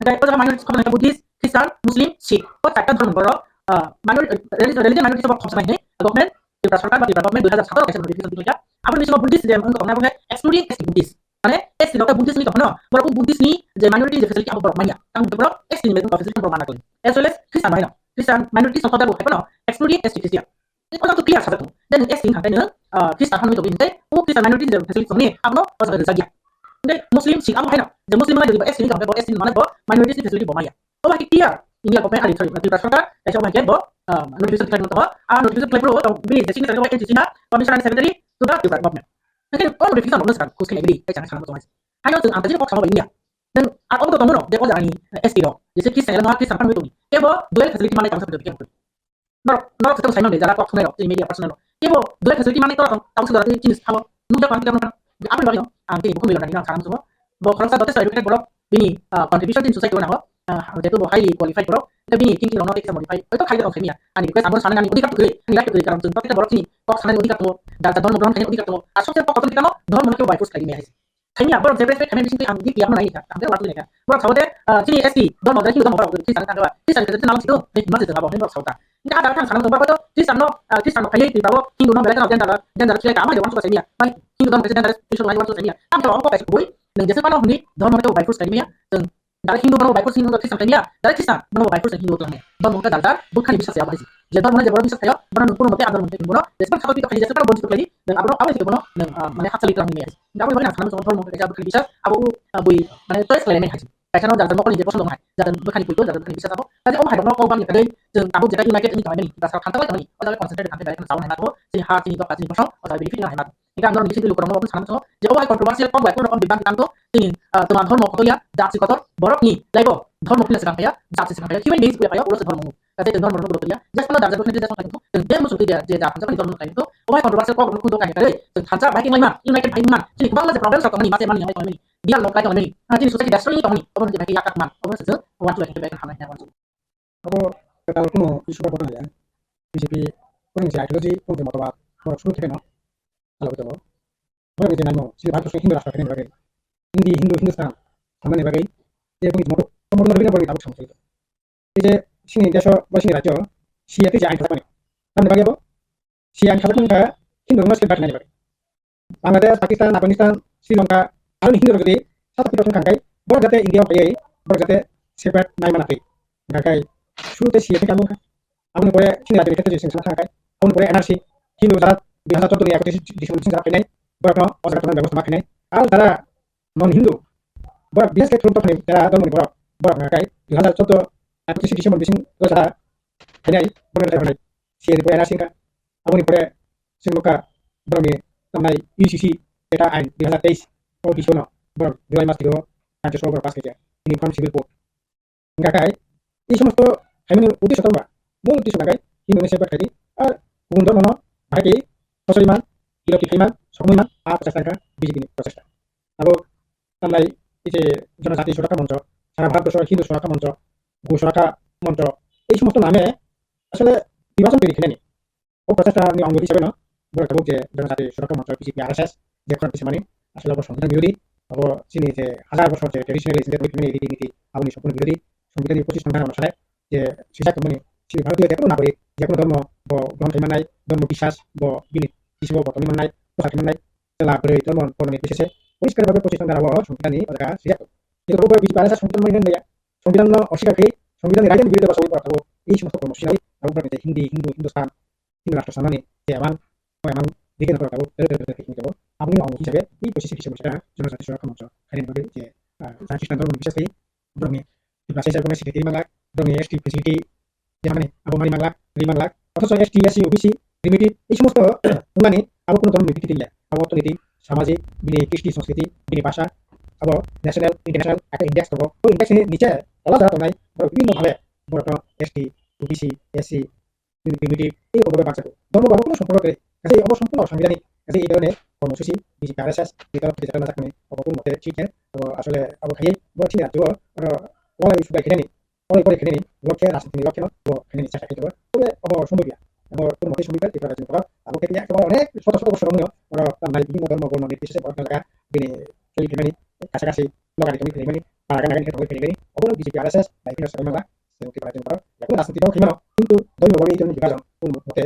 Oda ka minorities khota nai Buddhist, Christian, Muslim, Sikh. Oda চারটা ধর্ম বড় religion minority sebab khota nai government Tripura সরকার বা Tripura government 2017 kaisa notification diklay. Abang ni semua Buddhist je angko kena boleh excluding ST Buddhist. Ane ST lokal Buddhist ni kahno boro Buddhist ni je minority je facility abo boro mania. Tang boro ST ni metu facility boro mana kali. As well as Christian mana. Christian minority khota bo kahno excluding ST Christian. Oda tu clear sabatu. Dan ST ni kahne Christian kan itu binte. Oh Christian minority je facility ni abno osa ada saja. Jadi Muslim Sikh abo hai na. Je Muslim mana jadi ST ni kahne bo ST mana bo minority facility bo maya. Oba ki clear. India government ali sorry Tripura sharkar kaisa oba ke bo notification diklay nonto notification diklay pro bini je sini sekali wa China commissioner secretary to the Tripura government. Mungkin orang notification bonus kan khusus kena beli kaisa sana sama. Hanya tu antara kok sama India. Dan aku tu tahu no dia orang ni ST lo. Jadi kisah yang nak kisah kan itu ni. Kebo dual facility mana kamu sebut kebo. Nor kita saya mana jalan kok semua lo media personal lo. Kebo dual facility mana itu tahu sudah ada jenis apa. Nuja kan kita mana. Apa lagi no? Angke buku Milanrani nak sana semua. Bohrokno dote saya educated borok bini contribution in society mana ho. Jadi tu highly qualified borok. Tapi bini thinking orang kita modify. Itu kaya orang kimia. Ani request ambil sana ni udik tu kiri. Ani lagi tu kiri kalau tu kita borok sini. Kok sana ni udik tu. Data don mobil kaya udik tu. Asal saya pokok tu kita no. Don mana kau bypass kali ni aja. Kayaknya borok separate kami di sini ambil kiam mana ini kan. Ambil waktu ni kan. Borok sahaja sini ST don modal kita borok di sana kan. Di sana kita nalar situ. Masih tu borok ni borok sahaja. Ini ada kan sana tu borok tu. Di sana kaya di borok Hindu no belajar dan kita kama dia orang suka sini. Baik Hindu don belajar isu lain orang suka sini. Kami orang kau pasal boy. Dan jasa kalau ni don mana kau bypass kali ni ya. Dan dari Hindu mana bypass Hindu Kristen kali ni ya. Dari Kristen mana bypass Hindu tu lah. Don mana daltar bukan bisa siapa sih. Jadi don mana jawab bisa saya. Mana pun mesti ada mesti bono. Jadi kalau kita kerja sekarang bonus kali dan apa sih bono. Dan mana hasil itu ni ya. Jadi apa nak sana don mana kerja bukan bisa. Abu boy mana tu sekali ni. Kaisa no daltar mokol ni pun dong hai. Jadi bukan itu dan bukan bisa apa. Jadi om hai don kau bang kadai. Dan abu jika United ini kau ni. Kita sekarang kantor kami. Oda concentrate kantor dari tahun hai tu. Sini hard sini tu kat sini kosong. Oda benefit hai tu. Jika anda di sini lu kurang sana tu. Jika awak kontroversial kau buat orang bidang kantor. Sini teman ধর্ম কত ya জাতি কত বরক নি লাইব ধর্ম পিলা সেখান পায়া জাতি সেখান পায়া হিউম্যান বিংস পায়া ওরা ধর্ম কাতে ধর্ম রূপ রূপ ya জাস্ট না দাজা কোনে জাস্ট কিন্তু দেম মুসুতি যে জাপান জাপানি ধর্ম কাই তো ওই কন্ট্রোভার্সিয়াল কো কুদো কাই করে খানসা বাইকিং লাইমা ইউনাইটেড ভাই মান চিনি বাংলা যে প্রবলেম সব মানি মাসে মানি মানি dia lokai to mani চিনি সোসাইটি ডেস্ট্রয়িং to mani ওবন যে বাকি yakat man ওবন সে ওয়ান টু লাইক ব্যাক হানা না want to Ako kalau kuno isu apa ya BJP kuno si ideologi kuno matabat kuno শুরু থেকে না kalau betul orang itu nanya sih bahasa Hindu rasa kene bagai Hindu Hindustan samane bagai je kuno moto moto lebih bagai tahu sama itu je sini desho basini rajo siate je ain thapane samane bagai apa si ain thapane ka Hindu mas ke bat nai bagai Bangladesh Pakistan Afghanistan Sri Lanka aru Hindu rogde satu person kangkai bor jate India paye bor jate sepat nai mana paye gakai শুরুতে সিএতে কেমন খায় আপনি পরে চিনি রাজ্যের ক্ষেত্রে যে সংখ্যা খায় আপনি পরে এনআরসি হিন্দু যারা 2014 নিয়ে 31 ডিসেম্বর যারা খায় নাই বড় অজাগতন ব্যবস্থা মাখে নাই আর যারা নন হিন্দু বড় বিশেষ ক্ষেত্রে তো যারা ধর্ম বড় বড় খায় 2014 31 ডিসেম্বর দিন যারা খায় নাই বড় যারা নাই সিএতে পরে এনআরসি কা আপনি পরে সিংলোকা বড় নিয়ে তামাই ইউসিসি এটা আইন 2023 ও দিশনো বড় জুলাই মাস থেকে কার্য সরকার পাস হয়েছে ইউনিফর্ম সিভিল কোড গাকায় এই সমস্ত হাইমেনের উদ্দেশ্য তোমরা মূল উদ্দেশ্য লাগাই ইন্দোনেশিয়া খাইদি আর গুণ ধর্ম ভাইকে ফসলিমান ইরকি খাইমান সকমিমান আর প্রচেষ্টা বিজেপি প্রচেষ্টা এবং আমরা এই যে জনজাতি সুরক্ষা মঞ্চ সারা ভারতবর্ষ হিন্দু সুরক্ষা মঞ্চ গো সুরক্ষা মঞ্চ এই সমস্ত নামে আসলে নির্বাচন তৈরি খেলেনি ও প্রচেষ্টা অঙ্গ হিসেবে না বলে থাকুক যে জনজাতি সুরক্ষা মঞ্চ বিজেপি RSS যে এখন কিছু মানে আসলে সংবিধান বিরোধী অব চিনি যে হাজার বছর যে ট্রেডিশনাল রীতিনীতি আপনি সম্পূর্ণ বিরোধী সংবিধানের 25 সংবিধান অনুসারে যে সেটা মানে ভারতীয় যে কোনো নাগরিক যে কোনো ধর্ম গ্রহণ খাইমান নাই ধর্ম বিশ্বাস বিনীত হিসেবে বর্তমান নাই প্রচার খাইমান নাই লাভ করে ধর্ম বর্ণ নির্বিশেষে পরিষ্কারভাবে 25 সংবিধান সংবিধান অজাগা সিলেক্ট কিন্তু বিজেপি RSS সংবিধান মানে নেই সংবিধান অস্বীকার করে সংবিধানের রাইটের বিরুদ্ধে বসে পড়া এই সমস্ত কর্মসূচি এবং হিন্দুস্তান হিন্দু রাষ্ট্র সামনে যে এমন দিকে নজর রাখবো আপনি অঙ্গ হিসাবে এই 25 ডিসেম্বর সেটা জনজাতি সুরক্ষা মঞ্চ খাইনভাবে যে খ্রিস্টান ধর্ম বিশেষ করে ধর্মে প্লাসের কোনো সিটি মাংলা ধর্মে এসটি ফেসিলিটি যেমন আবমারি মাংলা রিমাংলা অথচ এসটি এসসি ওবিসি লিমিটেড এই সমস্ত মানে আবার কোনো ধর্ম নীতি দিলে আবার অর্থনীতি সামাজিক বিনি কৃষ্টি সংস্কৃতি বিনি ভাষা আবার ন্যাশনাল ইন্টারন্যাশনাল একটা ইন্ডেক্স থাকবো ওই ইন্ডেক্সের নিচে তলা যারা তো নাই বিভিন্নভাবে বড় এসটি ওবিসি এসসি ইউনিটি এইরকমভাবে বাঁচাবো ধর্ম বাবুগুলো সম্পূর্ণ করে কাজে অব সম্পূর্ণ সাংবিধানিক কাজে এই ধরনের কর্মসূচি বিজেপি আরএসএস বিতরণ থেকে যেটা না থাকবে অবকুল মতে ঠিক আসলে আবু খাইয়ে বলছি না যে ওরা সুবাই খেলে নি পরে পরে খেলে নি লক্ষ্যে রাজনীতি লক্ষ্যে খেলে নি চেষ্টা খেতে হবে তবে অব সম্ভবিয়া কোনো মতে সম্ভব ত্রিপুরা রাজ্য করা আবু খেয়ে একেবারে অনেক শত শত বছর রমণীয় ওরা তার বিভিন্ন ধর্ম বর্ণ নির্বিশেষে বড় জায়গা বিনে চলি ফেলেনি কাছাকাছি লগানি তুমি ফেলেনি পারাগানাগানি খেতে ফেলেনি অবশ্য বিজেপি আরএসএস বিভিন্ন সরকার ত্রিপুরা রাজ্য করা এখন রাজনীতিটাও খেমানো কিন্তু দৈনভাবে এই ধরনের বিভাজন কোন মতে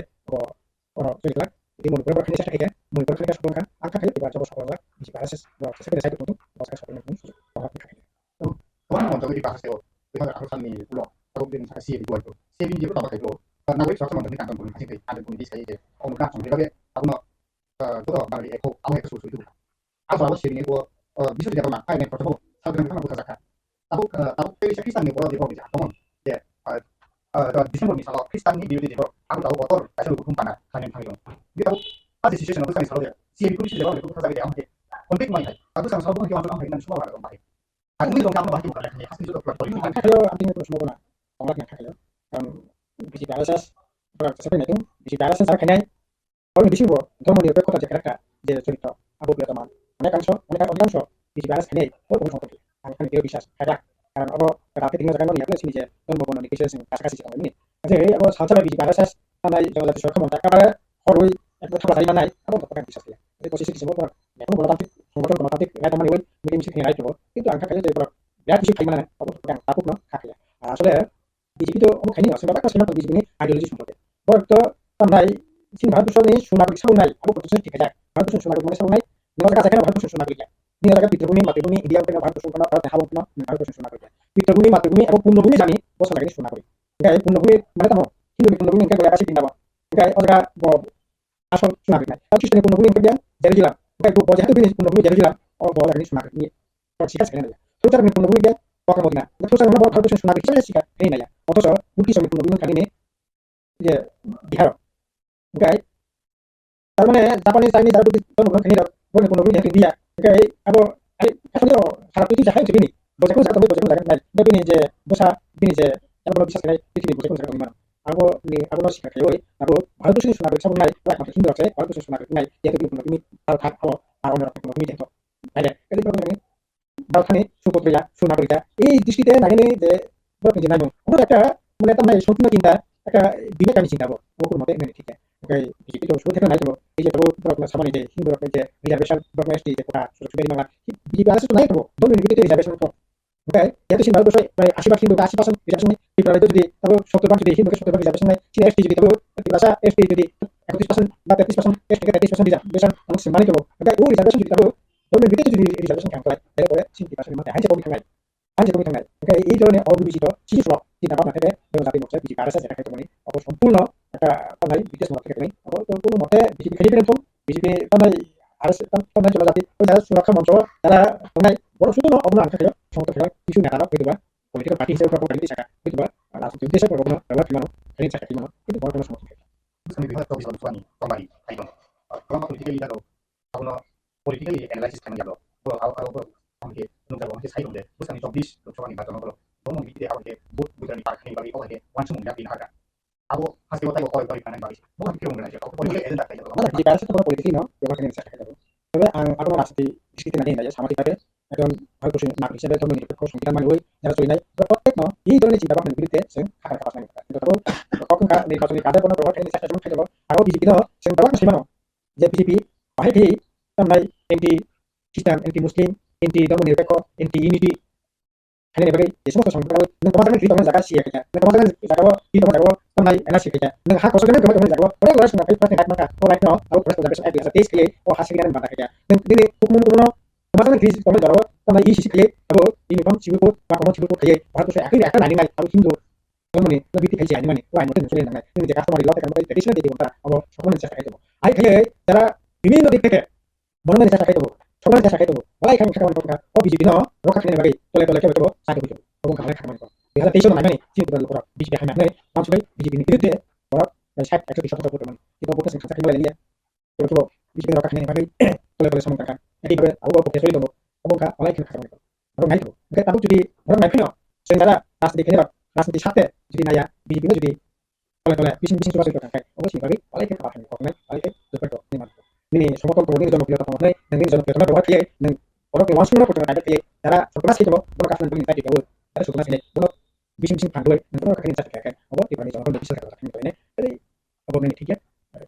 চলি থাক এই মণিপুরের খানি চেষ্টা খেয়ে মণিপুর খানিকা সফলতা আঁকা খেলে এবার যাব সফলতা বিজেপি আরএসএস সেখানে সাইড করতে বসা সফল সুযোগ প্রভাব থাকে 그만 먼저 우리 봤을 때요. 그래서 아르산이 불러. 한국인 사가 시에비 좋아했고 시에비 이제 그러다가 되고 나왜 저렇게 먼저 그러니까 안던 분이 사실 안던 분이 있어요. 이제 어느 가 정리하게 하고는 그거 말이 에코 아무 에코 소리 듣고 아서 아무 시에비 이거 미술이 되고 막 아이네 그렇고 사람들은 하나 보자 작가 나도 페이지 크리스탄이 뭐라 되고 이제 그러면 예 디셈버 미사가 크리스탄이 미우디 되고 아무도 아무 것도 다시 그 분파나 가는 방이로 이게 바로 아직 시시는 어떤 서로 시에비 크리스탄이 되고 그 사람이 되고 konflik mai hai atu sang sabu ki masuk ang semua orang mai aku ini dong kamu bahas bukan hanya hasil juga pelajari kalau artinya itu semua guna orang yang kalau bisi balasas orang seperti itu bisi balasas saya kenai orang bisi gua kamu ni kota Jakarta jadi cerita abu biar teman mereka kan so bisi balas kenai oh kamu contoh akan dia bisa ada karena apa terapi tinggal sekarang ni apa sini je dan mau nih kisah sing kasih kamu ini jadi apa salah bisi balasas tanah jalan jatuh kamu tak kabar horui itu apa saya mana apa tak bisa dia jadi posisi di semua ya kamu boleh tampil ya teman ini mungkin bisa kenai coba itu angka kayaknya jadi ya bisa kayak mana apa pegang tapuk no kaki ya soalnya di situ kamu kayaknya sebab apa sebenarnya di sini ideologi semua deh waktu tanai sini baru soalnya sunat saunai aku putus tiga baru sunat mana saunai ini mereka sekarang baru sunat kerja ini mereka pitrbumi matrbumi India kena baru sunat kalau hawa kena baru sunat kerja pitrbumi matrbumi aku punrbumi jani bos lagi sunat kerja enggak punrbumi mana tahu Hindu punrbumi enggak boleh kasih pindah enggak orang asal sunat kerja kalau Kristen punrbumi kerja jadi jelas enggak itu bos itu ini punrbumi jadi jelas oh bos lagi sunat kerja kalau sikat sekarang terus cara punrbumi dia pakai modina terus cara mana baru sunat kerja sikat ini ya atau so mungkin sama punrbumi kali ini ya diharap enggak তারমানে জাপানি Chinese আর জনগণ খানি দাও বলে কোনো বিনি India okay আবো আরে আসলে সারা পৃথিবী জায়গায় বিনি বসে কোন জায়গা নাই বিনি যে বসা বিনি যে এমন বিশ্বাস করে পৃথিবী বসে কোন জায়গা বিমান আবো নি আবো শিক্ষা খাই ওই আবো ভারতবর্ষের শোনা সব নাই একমাত্র হিন্দু আছে ভারতবর্ষের শোনা নাই যেহেতু কিন্তু তুমি আর থাক আবো আর অন্য রকম কোনো কিন্তু বাইরে এই প্রবলেম দাওখানি সুপত্রিয়া শোনা করিতা এই দৃষ্টিতে নাগিনি যে বড় কিছু নাই ওর একটা মানে একটা নাই সম্পূর্ণ চিন্তা একটা বিবেক আমি চিন্তা ওর মতে মেনে ঠিক আছে ওকে বিজেপি তো শুরু থেকে নাই তো এই যে তো বড় সামান্য যে হিন্দু রকম যে রিজার্ভেশন বড় এসটি যে কোটা সুরক্ষিত বাংলা বিজেপি আছে তো নাই তো দলের নিবিতে রিজার্ভেশন তো ওকে যেহেতু সিন ভারতবর্ষে প্রায় 80% হিন্দু 80% রিজার্ভেশন ত্রিপুরা যদি তারপর 70% যদি হিন্দু 70% রিজার্ভেশন নাই চীন এসটি যদি তারপর ত্রিপুরা এসটি যদি 31% বা 33% এসটি 33% রিজার্ভেশন অনেক সম্মানিত ওকে ও রিজার্ভেশন যদি তারপর দলের নিবিতে যদি রিজার্ভেশন কাম করে তারপরে চীন ত্রিপুরা মধ্যে হাইজে কমি থাকায় ওকে এই ধরনের অবিবেচিত শিশু চিন্তা ভাবনা থেকে জাতি মোর্চা বিজেপি আরএসএস যেটা খাইতে পারি অব সম্পূর্ণ একটা তাই বিদেশ মত থেকে অব কোনো মতে বিজেপি খাইতে পেরেন বিজেপি তাই আরএসএস তাই চলে জাতি ওই যারা সুরক্ষা মঞ্চ যারা তাই বড় শুধু না অবদান থাকে সমস্ত খেলা কিছু নেতারা হইতে পারে পলিটিক্যাল পার্টি হিসেবে প্রকল্প শাখা হইতে পারে রাজনৈতিক উদ্দেশ্যে প্রকল্প ব্যবহার কিমানো খেলে শাখা কিমানো কিন্তু বড় কোনো সমস্যা থাকে Kami bilang kalau bisa bersuami kembali, ayo. Kalau politically dah kalau politically analysis kami dah. Kalau kami nunggu kami saya nunggu. Terus kami coba terus kami baca kalau kamu bikin apa dia bukan di parkir bagi apa dia langsung melihat di harga. Aku hasil otak aku kalau panen bagi. Bukan pikir mengenai kalau politik itu tak kayak. Mana di balas itu politik ini, yang kami bisa katakan. Tapi aku merasa di sisi nanti aja sama kita dan harus nak bisa betul menjadi kos kita malu. Jangan curi naik. Berpotek no. Ini tu ni cinta apa menjadi teh. Seng kakak kapas naik. Itu tahu. Kau kan ni kalau ni kada pun berbuat ini saya cuma cakap. Aku BJP no. Seng tahu macam mana. Jadi BJP bahaya di tamai anti Kristen, anti Muslim, anti Damun Nirpeko, anti Unity. Hanya sebagai semua sosok kalau dengan kemasan kita orang zakat siapa kita. Dengan kemasan zakat kita orang zakat tamai enak siapa kita. Dengan hak kosong dengan kemasan zakat orang orang semua pasti hak mereka. Orang itu aku pasti zakat saya biasa tes kali. Oh hasil kita bantah kita. Dan ini hukum kemasan krisis kemasan zakat tamai ini sisi kali. Aku ini pun cibuk kamu cibuk kali. Waktu saya akhirnya akan nanya aku Hindu. Kamu ni lebih tinggi aja ni. Wah mungkin sulit nanya. Ini jaga semua di luar kamu tradisional jadi kita. Aku sekolah saya itu. Ayah kaya cara ini nanti kita. Mana saya itu. Sekolah saya itu. Wah kami sekarang kita. Oh BJP no. Rokat ini bagi. Toleh coba saya itu. Aku kami kami itu. Biasa teaser nama ni. Sini kita lupa. BJP kami ni. Langsung BJP ni itu. Orang dan saya actually satu teman. Kita bukan sengketa kembali dia. Coba BJP rokat ini bagi. Toleh semua kan. Jadi aku bukan sulit tu. Aku kan oleh kita kami itu. Orang itu. Kita tahu jadi orang naik no. Sementara ras di kene ras di sate. Jadi naya BJP jadi tole bising coba cerita kayak oh sih bagi paling ke kapan kok nih paling ke seperti ini সমতল করবো জন্য প্রিয়তা পাবো নাই ning জন্য প্রিয়তা ব্যবহার দিয়ে ning orang keluar sudah percaya kayak dia cara sekelas gitu boh orang kafiran paling tadi gaul cara sekelas ini boh bising pandai ning orang kafiran chat kayak oh di mana orang bisa kata ini jadi apa ini ठीक है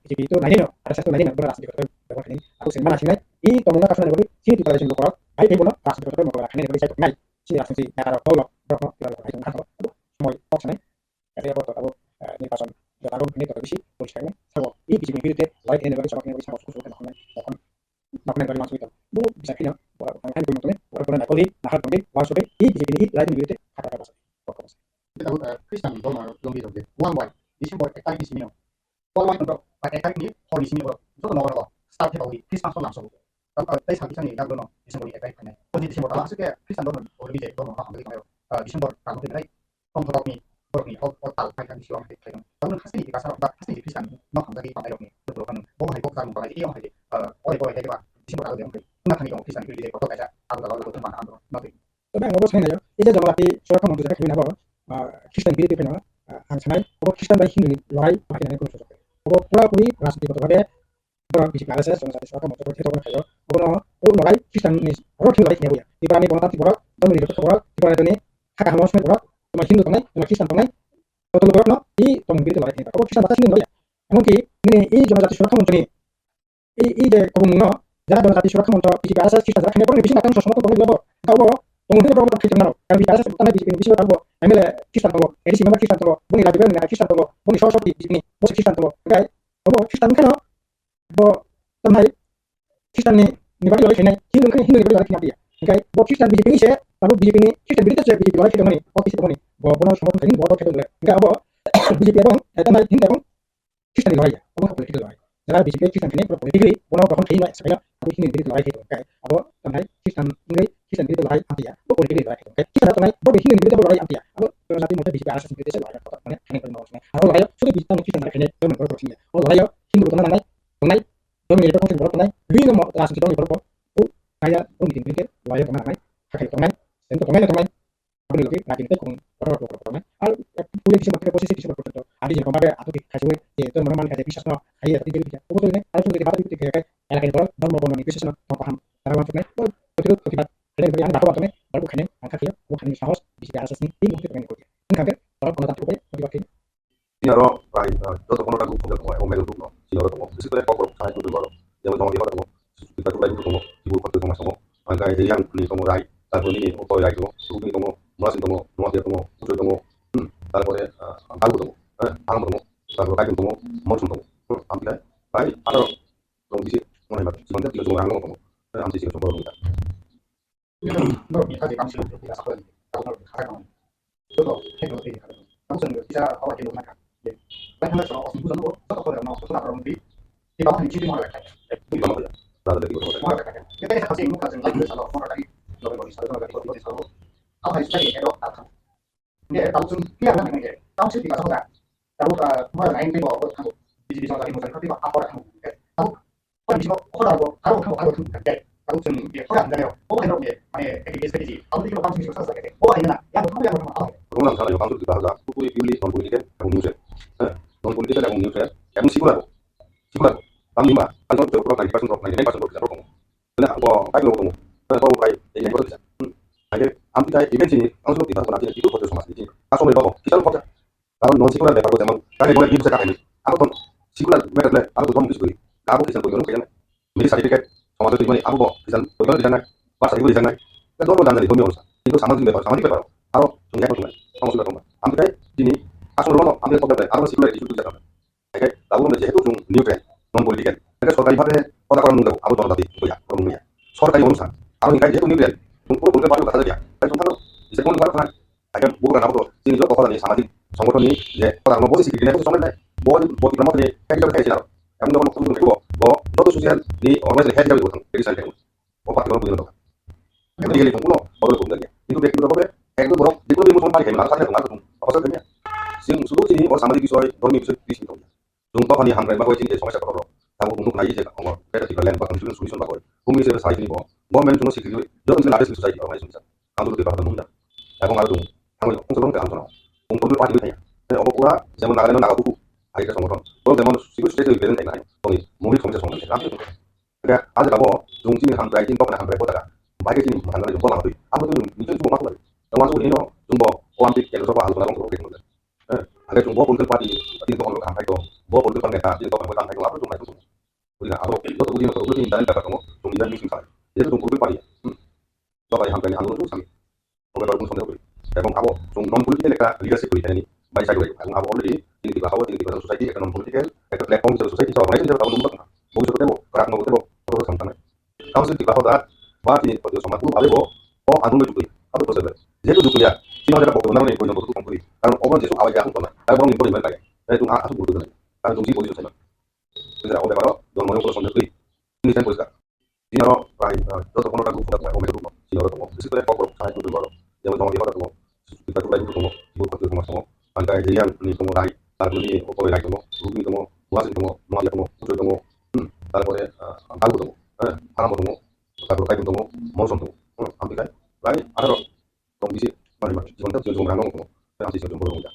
jadi itu nanya no ada satu nanya beras di kota ব্যবহার ini aku sering mana sini ini kamu kafiran dari sini di pelajaran lokal ayo ibu no ras di kota mau kafiran ini saya ngai sini langsung sih nggak ada tolong Bohrokno tidak ada itu kan semua kok sana jadi apa tahu ini pason taruh ini kalau bisi polisnya sama ini bisi ini itu lain ini bagi sama ini bagi sama susu kan makanya dari masuk itu belum bisa kena orang kan belum tuh orang nak kali nak harus masuk ini bisi ini lain ini itu kata kata kita udah Kristen dong belum gitu deh one one di sini boleh ekar di sini one one untuk pakai ekar ini hol di sini boleh itu kan orang start kita boleh Kristen langsung kalau dari saat ini nggak belum di sini boleh ekar ini posisi di sini boleh masuk ke Kristen dong boleh bisa dong orang dari mana di sini boleh kamu tidak Bohrokno Bohrokno total kan di sini kayak kamu pasti di pasar pasti di Kristen no kamu dari pantai Bohrokno betul kan boh hari kok kamu kalau ini orang hari oleh boleh kayak di sini boleh ada nggak kan itu Kristen itu di foto kayak aku kalau itu mana ando nanti tapi nggak bos ya itu jangan lagi Swkang untuk kita kena apa Kristen itu kena angsanai apa Kristen dari Hindu lorai makin ada kursus apa pura-puri ras di foto kayak orang bisa ada saya soalnya Swkang untuk kita orang kayak apa lorai Kristen ini orang Hindu lorai ya di mana pun nanti borak dan di foto borak di mana ini hak hamas borak cuma Hindu tangai cuma Kristen tangai foto Bohrokno i tong biru lorai ini apa Kristen batas Hindu ya mungkin ini Jamatia Swkang untuk ini de komuno যারা জনজাতি সুরক্ষা মঞ্চ BJP RSS খ্রিস্টান যারা খেলে পড়ে বেশি মাত্রায় সসমত বলে দেবো গাবো তমুদের বড় কথা খ্রিস্টান নাও কারণ বিজেপি আরএসএস তানা বিজেপি বেশি থাকবো এমএলএ খ্রিস্টান থাকবো এডিসি মেম্বার খ্রিস্টান থাকবো বনি রাজবেন না খ্রিস্টান থাকবো বনি সহসভাপতি বিজেপি বসে খ্রিস্টান থাকবো গাই হবো খ্রিস্টান কেন বো তামাই খ্রিস্টান নিবাড়ি লড়াই খেলে হিন্দু নিবাড়ি লড়াই খেলে দিয়া গাই বো খ্রিস্টান বিজেপি নিছে তারপর বিজেপি নি খ্রিস্টান বিরুদ্ধে বিজেপি লড়াই খেলে মানে অফিসে বনি বো কোনো সমর্থন খাইনি বড় খেলে গাই হবো বিজেপি এবং তামাই হিন্দু এবং খ্রিস্টান লড়াই এবং পলিটিক্যাল লড়াই যারা বিজেপি খ্রিস্টান খেলে পলিটিক্যালি কোনো তখন খেই নয় সেটা aku ini dari lari itu kayak apa namanya Kristen dari lari anti ya apa boleh dari lari itu kayak kita namanya boleh ini dari lari anti ya apa kalau nanti mau bisa arah sendiri saya lari kota mana hanya kalau mau kalau lari sudah bisa Kristen dari ini itu menurut saya oh lari Hindu teman namanya dong ini berkonsep berapa namanya ini mau langsung kita berapa oh kayak oh mungkin lari teman namanya kayak teman dan teman aku lagi lagi itu kong berapa teman punya bisa pakai posisi bisa berapa ada yang kemarin atau dikasih itu memang kayak bisa no kayak tapi dia bisa oh betul ini harus dari mata itu kayak elak itu dan mau konon itu sana paham cara maksudnya betul akibat kalian yang dapat waktunya baru kalian angkat dia bukan ini saus bisa arah sini ini mungkin pengen ikut ini hampir kalau konon tak cukup bagi waktu ini orang baik toto konon lagu sudah kau omel itu no sih orang tu sih tu yang KOKBOROK saya tu baru yang betul dia orang tu kita tu lagi tu ibu kota tu masuk angka ini yang ni kamu rai tapi ini apa lagi tu ini kamu masih kamu nuas dia kamu usul kamu kalau boleh angkat tu angkat tu kalau kayak tu macam tu ambil baik ada orang bisa mulai macam sebenarnya tidak semua orang kamu ambil sih semua orang kita menurut kita di kampus itu tidak sampai kalau menurut kita kamu betul itu tidak kamu sendiri bisa awal kita mereka baik hanya soal osmo bukan kok orang mau sesuatu orang di bawah ini ciri mereka di bawah ya lalu dari bawah mereka kita ini kasih muka sendiri lagi kalau orang tadi lebih bagus kalau dari kalau apa yang saya itu akan dia tahu sendiri dia kan ini tahu sih tidak sama tahu kemarin lain di bawah kamu bisa tadi muka tapi apa orang kamu tahu kan bisa orang kalau kamu kan kamu sendiri dia orang dari oh kan dia mana ekspedisi kamu di kamu sendiri susah sekali oh ini nah yang kamu apa orang salah yang kamu kita harus pilih pilih non politik kamu news non politik kamu news kamu sikular kamu lima kan kalau berapa kali pasang berapa kali pasang berapa kamu benar apa kayak kamu kalau kayak ini kalau bisa aja ambil kayak event sini langsung tidak pernah itu foto sama sini kamu berapa kita foto kalau non sikular deh kalau zaman kalian boleh bisa kakak ini aku tuh sikular mereka boleh aku tuh kamu bisa beli aku bisa beli kayaknya beli sertifikat sama itu gimana aku kok bisa beli di sana pas itu di sana kan orang dan dari dunia itu sama juga sama juga kalau punya apa kamu sudah tahu ambil kayak sini aku dulu ambil foto deh aku sikular di situ juga kayak tahu nanti itu tuh new trend non politik mereka সরকারি ভাবে কথা করার মূল্য আবু জনতা দিয়ে বইয়া করুন মিয়া সরকারি অনুষ্ঠান আর ইনকাই যেহেতু নিউ ট্রেন্ড পুরো বলতে পারলো কথা দিয়া তাই সংখ্যা যে কোন ভালো না আগে বগুড়া নাও তো তিনি যত কথা নিয়ে সামাজিক সংগঠন নিয়ে যে কথা বলতে শিখি না তো সময় নাই বড় প্রমাণ নিয়ে একটা খাইছে না এমন যখন কোনো দেখব যত সোশ্যাল নি অর্গানাইজেশন হেড যাবে বলতাম এডিশন টাইম ও পার্টি কোনো বুঝলো না এদিকে কোনো বড় কম লাগে কিন্তু ব্যক্তিগতভাবে একদম বড় যেগুলো ইমোশন পাই কেমন আলাদা তোমার তো অবস্থা কেমন শুধু চিনি ও সামাজিক বিষয় ধর্মীয় বিষয় কিছু তো chúng ta phải hamrai ba koi chin সমস্যা করলো তাও কোনো নাই যে আমার এটা ঠিক ল্যান্ড বা কনফিউশন সলিউশন বা কই তুমি হিসেবে সাইজ নিব গভর্নমেন্ট কোনো সিকিউরিটি যত কিছু লাভেস সোসাইটি বা শুনছা আন্দোলন করতে পারতাম না এবং আর তুমি আমি অংশগ্রহণ করতে আলোচনা কোন কোন পার্টি হইতা অবকুড়া যেমন Nagaland নাগাবুকু itu semua orang zaman siapa sudah itu beden dengan orang mungkin komisi semua macam apa itu mereka ada kamu jungsi ni hampai jin kau nak hampai kau tak baik jin mana jumpa lah tu apa tu mungkin cuma masuk lagi masuk ini no jumpa orang pikir kalau siapa hal tu orang kerja gitu ada jumpa pun terpati itu orang hampai tu bawa pun terpati mereka jin kau hampai apa tu macam tu Udah, aku itu ujian atau ujian dan dapat kamu kemudian mungkin salah itu tunggu berpari bapak yang hampai anu tu sami orang baru pun sampai beri tapi kamu non politik mereka leadership politik ini baik saya aku already ini tiba hawa ini tiba society ekonomi politik itu platform society so macam itu kamu lumbat mau sudah temu kerak mau temu terus sampai kamu sih tiba hawa bapak ini pada sama tu ada oh anu itu apa tu sahaja jadi tu ya sini ada pokok benar ni kau yang betul komplit karena orang jesu awal jalan tu lah tapi orang impor mereka itu aku betul betul karena fungsi posisi saya tidak ada baru don mau kalau sampai ini saya posisi ini orang lain itu kalau aku sudah mau mereka sini orang tu situ ada pokok saya itu baru yang mau dia orang tu kita tu lagi tu ibu kata tu masuk angka jadian ni tu mulai lalu ni pokok lagi tu rugi tu buat tu mau dia tu muncul tu lalu boleh angka tu haram tu kalau kayak tu mau sontu ambil kan lain ada kondisi mana jangan tu cuma orang tu yang sih cuma orang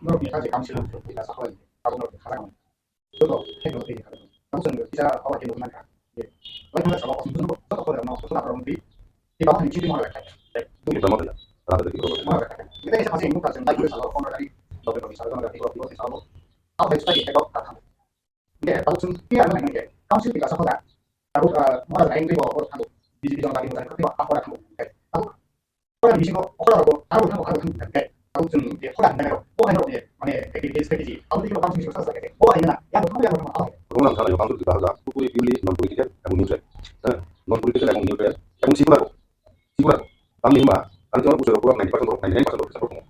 Baru kita kamu sih kita sahaja kamu nak sekarang itu teknologi kamu sendiri bisa awak yang mana kan lain hal sama orang itu satu orang mau satu orang di bawah ini cuma orang itu kita mau ya ada di bawah kita bisa masih bukan tentang itu salah orang dari dokter misalnya orang dari dokter salah apa itu tadi kita katakan ya kalau dia mana ini kamu sih tidak sahaja lalu orang lain itu orang kamu di bidang tadi misalnya ketika apa orang kamu kamu orang di sini orang kamu kamu 좀 호랑 내가 호랑이로 이제 만에 스트레티지 아무리 이거 방송이 susah saja 호랑이나 yang apa orang sana yang 방송 kita ada kumpul pilih non politik yang neutral non politik yang neutral yang sikular kami mah kan cuma usul kurang 90% bisa bertemu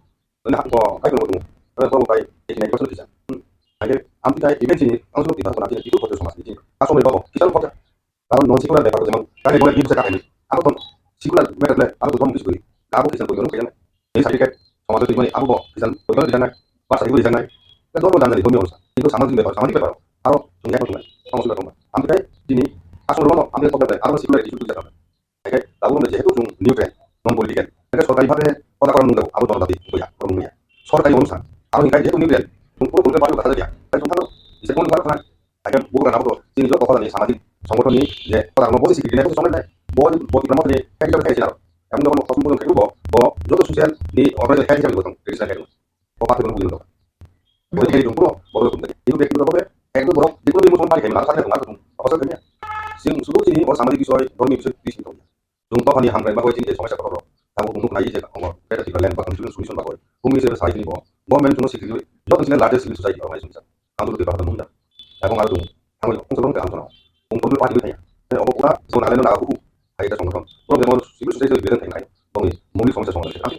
dan aku kayak ngono kalau kayak 90% bisa aja ambil kayak event ini langsung kita pernah itu foto sama sini langsung berbawa kita lupa kalau non sikular mereka zaman kan boleh bisa kakak ini aku tuh sikular mereka aku tuh kamu sikular aku bisa berjalan kayaknya ini saya kayak sama tu ibu aku bisa berjalan di sana pas ibu di sana kan orang dan dari dunia itu sama juga baru kalau sungai kamu sudah tahu ambil kayak sini asal rumah ambil kota aku sikular di situ saja kayak lalu mereka itu 좀 neutral non politik mereka sorkari ভাবে কথা করার নঙ্গা আবু জনতা দিই বইয়া করুন মিয়া সরকারি অনুষ্ঠান আর হিংকাই যেহেতু neutral পুরো বলতে পারো কথা দিয়া তাই তোমরা যে কোন কথা না আগে বগুড়া নাও তো তিনি যত কথা নিয়ে সামাজিক সংগঠন নিয়ে যে কথা কোনো বলছি কি না সময় নাই বড় বড় মত নিয়ে কাজ করে খাইছিল এমন যখন কষ্ট পর্যন্ত খেলবো যত সোশ্যাল নি অর্গানাইজ খাই যাবে তখন ক্রিটিসাইজ করব ও পাতে কোনো বুঝলো বড় খেলি তুমি বড় করতে কিন্তু ব্যক্তিগতভাবে একদম বড় যেগুলো ইমোশন পাই খাই না সাথে তোমার তুমি অবস্থা কেমন শুধু চিনি ও সামাজিক বিষয় ধর্মীয় বিষয় কিছু তো chúng ta phải hàng ngày bao nhiêu সমস্যা কথা তাও কোনো নাই যে আমার এটা ঠিক ল্যান্ড বা কনফিউশন সলিউশন বা কোন বিষয়ে সাইজ নিব গভর্নমেন্ট কোনো সিকিউরিটি যত সিনে লার্জেস্ট সিভিল সোসাইটি অর্গানাইজেশন আন্দোলন কথা মুন্ডা এবং আর তুমি আমি অংশগ্রহণ করতে আন্দোলন কোন পার্টি নাই অবকুড়া জোন আলেন না আবু এটা সংগঠন কোনো যেমন সিভিল সোসাইটি বেরেন নাই এবং মৌলিক সমস্যা সমাধান আমি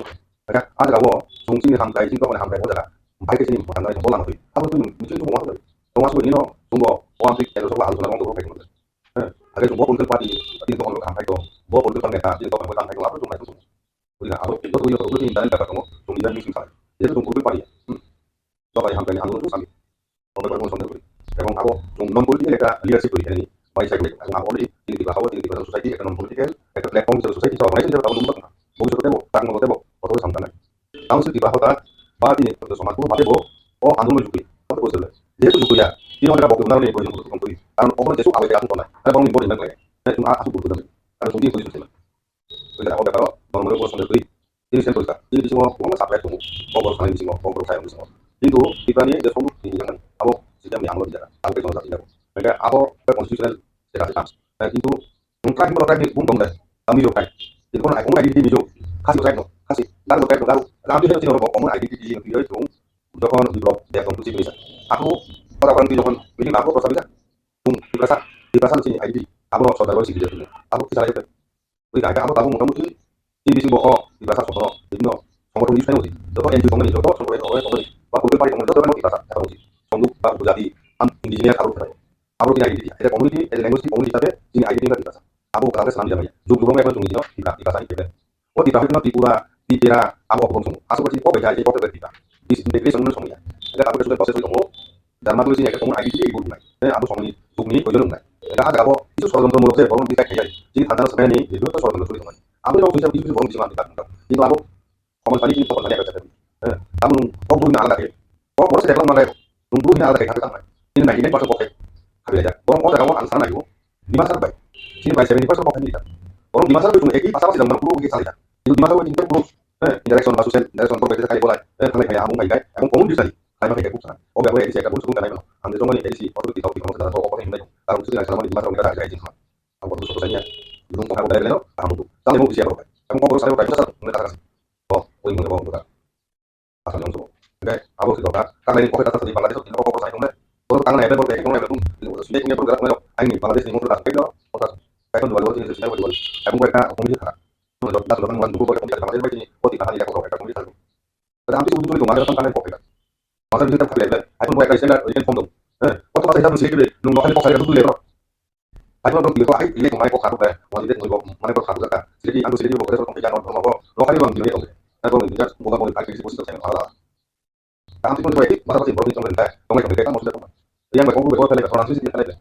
এটা আজ গাবো জংচিনি হামকাই চিন্তা মানে হামকাই ওজারা ভাইকে চিনি হামকাই বলা নয় আবু তুমি নিশ্চয় তুমি মহান তোমার সঙ্গে নিনো তুমি ওয়ান্তিক এর সব আলোচনা বন্ধ করে ফেলতে আগে তুমি বলতে পারি কিন্তু অন্য হামকাই তো bawa politik mereka jadi kalau mereka mereka apa cuma itu udah aku itu punya politik ini dan dapat kamu kemudian mungkin salah jadi itu politik pari bapak yang hampir anu itu sami kalau bapak ngomong sama aku aku non politik mereka leadership politik ini baik saya bilang aku already ini tiba hawa ini tiba society ekonomi politik itu platform society so macam itu kamu lumpat mau sudah temu tak mau temu atau sampai kamu sih tiba hawa bapak ini untuk sama aku mati oh anu juga atau bosnya dia itu juga ya ini mereka bawa benar nih untuk komplit karena orang jesu awalnya aku tahu ada orang impor mereka ya cuma aku butuh benar karena sendiri posisi sih kita mau kalau mau mau sampai beli ini saya tuliskan ini semua orang sampai itu ngobrol sama ini semua ngobrol saya semua itu kita nih jadi semua ini jangan apa sistem yang lo bicara sampai sama satu mereka apa ke konstitusional secara sistem nah itu mungkin kalau tadi bumbung deh kami juga itu kan aku nggak di video kasih saya kasih lalu lalu dia sih orang ngomong ID di video itu jangan di blog dia konklusi bisa aku orang di jangan ini aku terus bisa di perasaan sini ID aku mau saudara sih video aku bisa lihat udah agak aku tahu mungkin ini bisa bawa di bahasa soal ini no soal tulis saya sih contoh yang juga ini contoh soal orang waktu itu paling contoh kan di bahasa apa sih contoh baru jadi engineer aku tidak ini ada community ada language community tapi ini ID tidak di bahasa aku kalau sekarang jamnya juga mereka cuma di bahasa ini oh di bahasa itu di kira aku ngomong asal kecil kok beda aja kok berbeda di integration itu semuanya ada aku sudah proses itu dan matu sini kamu ID itu ibu nih aku soalnya ini kau jual nggak ada apa itu soal menurut saya orang bisa kayak jadi antara sebenarnya itu soal menurut saya aku yang bisa orang bisa mati itu aku komen tadi ini soal tadi aku cakap kamu kau punya alat ya Baru saya bilang malah nunggu ini ada kayak kata ini naik ini pas kok habis aja. Baru orang kamu ansana itu di masa baik. Sini baik 70% kok ini kan. Baru di masa itu cuma pasal masih dalam 60 begitu saja. Itu di masa itu ini terus direction kasusen direction properti sekali bola. Kali kayak kamu kayak kamu komun di sini. Kayak kayak kusan. Oh gak boleh di saya kan suka naik. Ande semua ini edisi waktu kita tahu kita tahu kok ini. Kalau sudah selama di masa kita ada izin. Kamu terus selesainya. Belum kamu dari leno kamu tuh. Sampai mau siap berapa. Kamu kok harus ada satu mereka kasih. Oh, ini mau buka. Asal yang semua. Oke, aku sih dokter. Karena ini COVID atas di Bangladesh itu kok saya ngomong. Baru tangan level kayak ngomong level tuh. Sudah punya bergerak melo. Ini Bangladesh ini mau bergerak kayak otak. Kayak dua ini sudah dua. Aku mereka komisi tak. Sudah dokter sudah kan dulu kalau komisi Bangladesh ini oh tidak hanya kok komisi satu. Tapi hampir sebetulnya itu ada tentang COVID. Masa kita tak level. Aku mereka istilah ini fondom. Waktu pas saya sedikit deh, nunggu kali kok saya dulu level. Aku udah bilang kok ini kemarin kok satu deh. Mau tidak nunggu mana kok satu kan. Jadi aku sedikit mau kerja untuk jalan mau lo kali bang gini oke. Aku nggak mau pakai posisi saya malah. Kamu itu baik, masa masih provinsi pemerintah, pemerintah kamu sudah teman. Yang baik kamu baik kali orang Swiss kita lihat.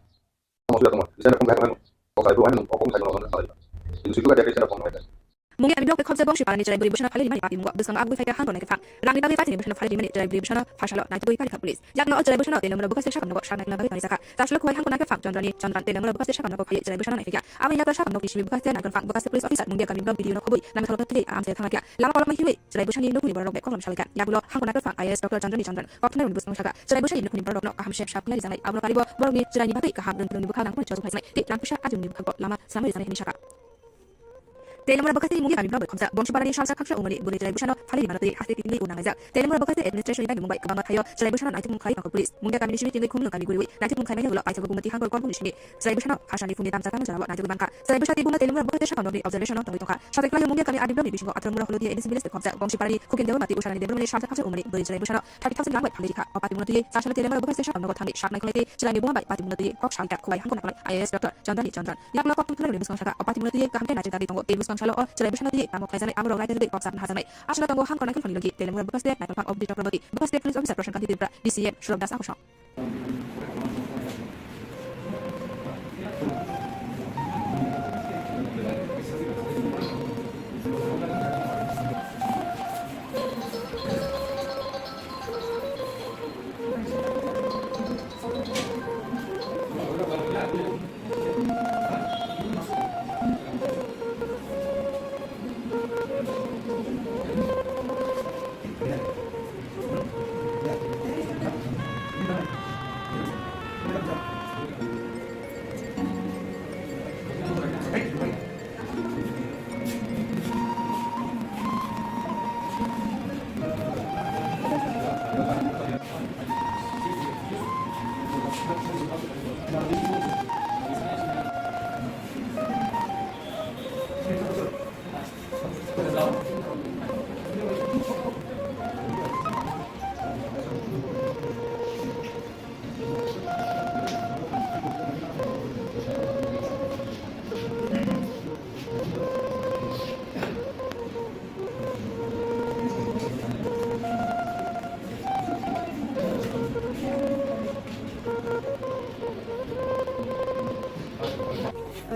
Kamu sudah teman. Di sana kamu baik kok saya doain kok kamu saya nonton itu situ ada kisah pemerintah. Mungkin abi blok konsep bangsa parani cerai beri bersama kali lima pati mungkin bersama abu fajar hantu naik fak. Rangi bagi pati bersama kali lima cerai beri bersama fashalot naik beri pati polis. Jak no cerai bersama tenem bekas sesha kanok shan naik naik pati saka. Tashlok kuai hantu naik fak John tenem bekas sesha kanok kali cerai bersama naik fak. Abi nak sesha kanok kisih bekas naik fak bekas polis officer mungkin kami blok video nak kubui. Nama kalau tadi am saya tengah dia. Lama kalau masih cerai bersama ini nukni berok bekol misalkan. Jak lo hantu naik fak IS Dr. John waktu naik bekas saka. Cerai bersama ini nukni berok no kaham chef kali zanai. Abu kali borok ni cerai ni batu kaham dan bukan nang pun jauh kasih. Ti nang pusha ajun ni bukan lama sama di sana ini saka. Telemur bekas ini mungkin kami belum berkomsa. Bangsa parani shalsa kaksha umani boleh cerai bersama kali mana tadi hati tinggi unang ajak. Telemur bekas administration ini Mumbai kebangat kayo cerai bersama nanti mungkai tangkap polis. Mungkin kami di sini tinggi kumul kami gurui. Nanti mungkai mana gula aja bumati hangkor korban di sini. Cerai bersama kasih ni fundi tamsa kami jalan nanti bangka. Cerai bersama tiba telemur bekas sesha kami observation nonton itu kah. Satu kali mungkin kami ada belum di bisingko atau murah kalau dia ini sembilan berkomsa. Bangsa parani kukin dewa mati usaha ni dewa shalsa kaksha umani boleh cerai bersama. Tapi tamsa langway pali dikah. Opati munati sasha telemur bekas sesha kami kau tanggi syak naik lagi. Cerai ni bunga baik pati munati kok shalka kuai hangkor nak IS Dr. John. Yang lo kok tunggu lebih besar opati munati kami kena cerita di tunggu ibu sekarang shalo cerai bersama kamu kaisane amro rakyat itu kopsar hasanai asal tanggo hang konakin fani lagi telemur bekas dek naik of the property bekas dek police officer person kanti TRIPURA DCM Shurobdas aku syok.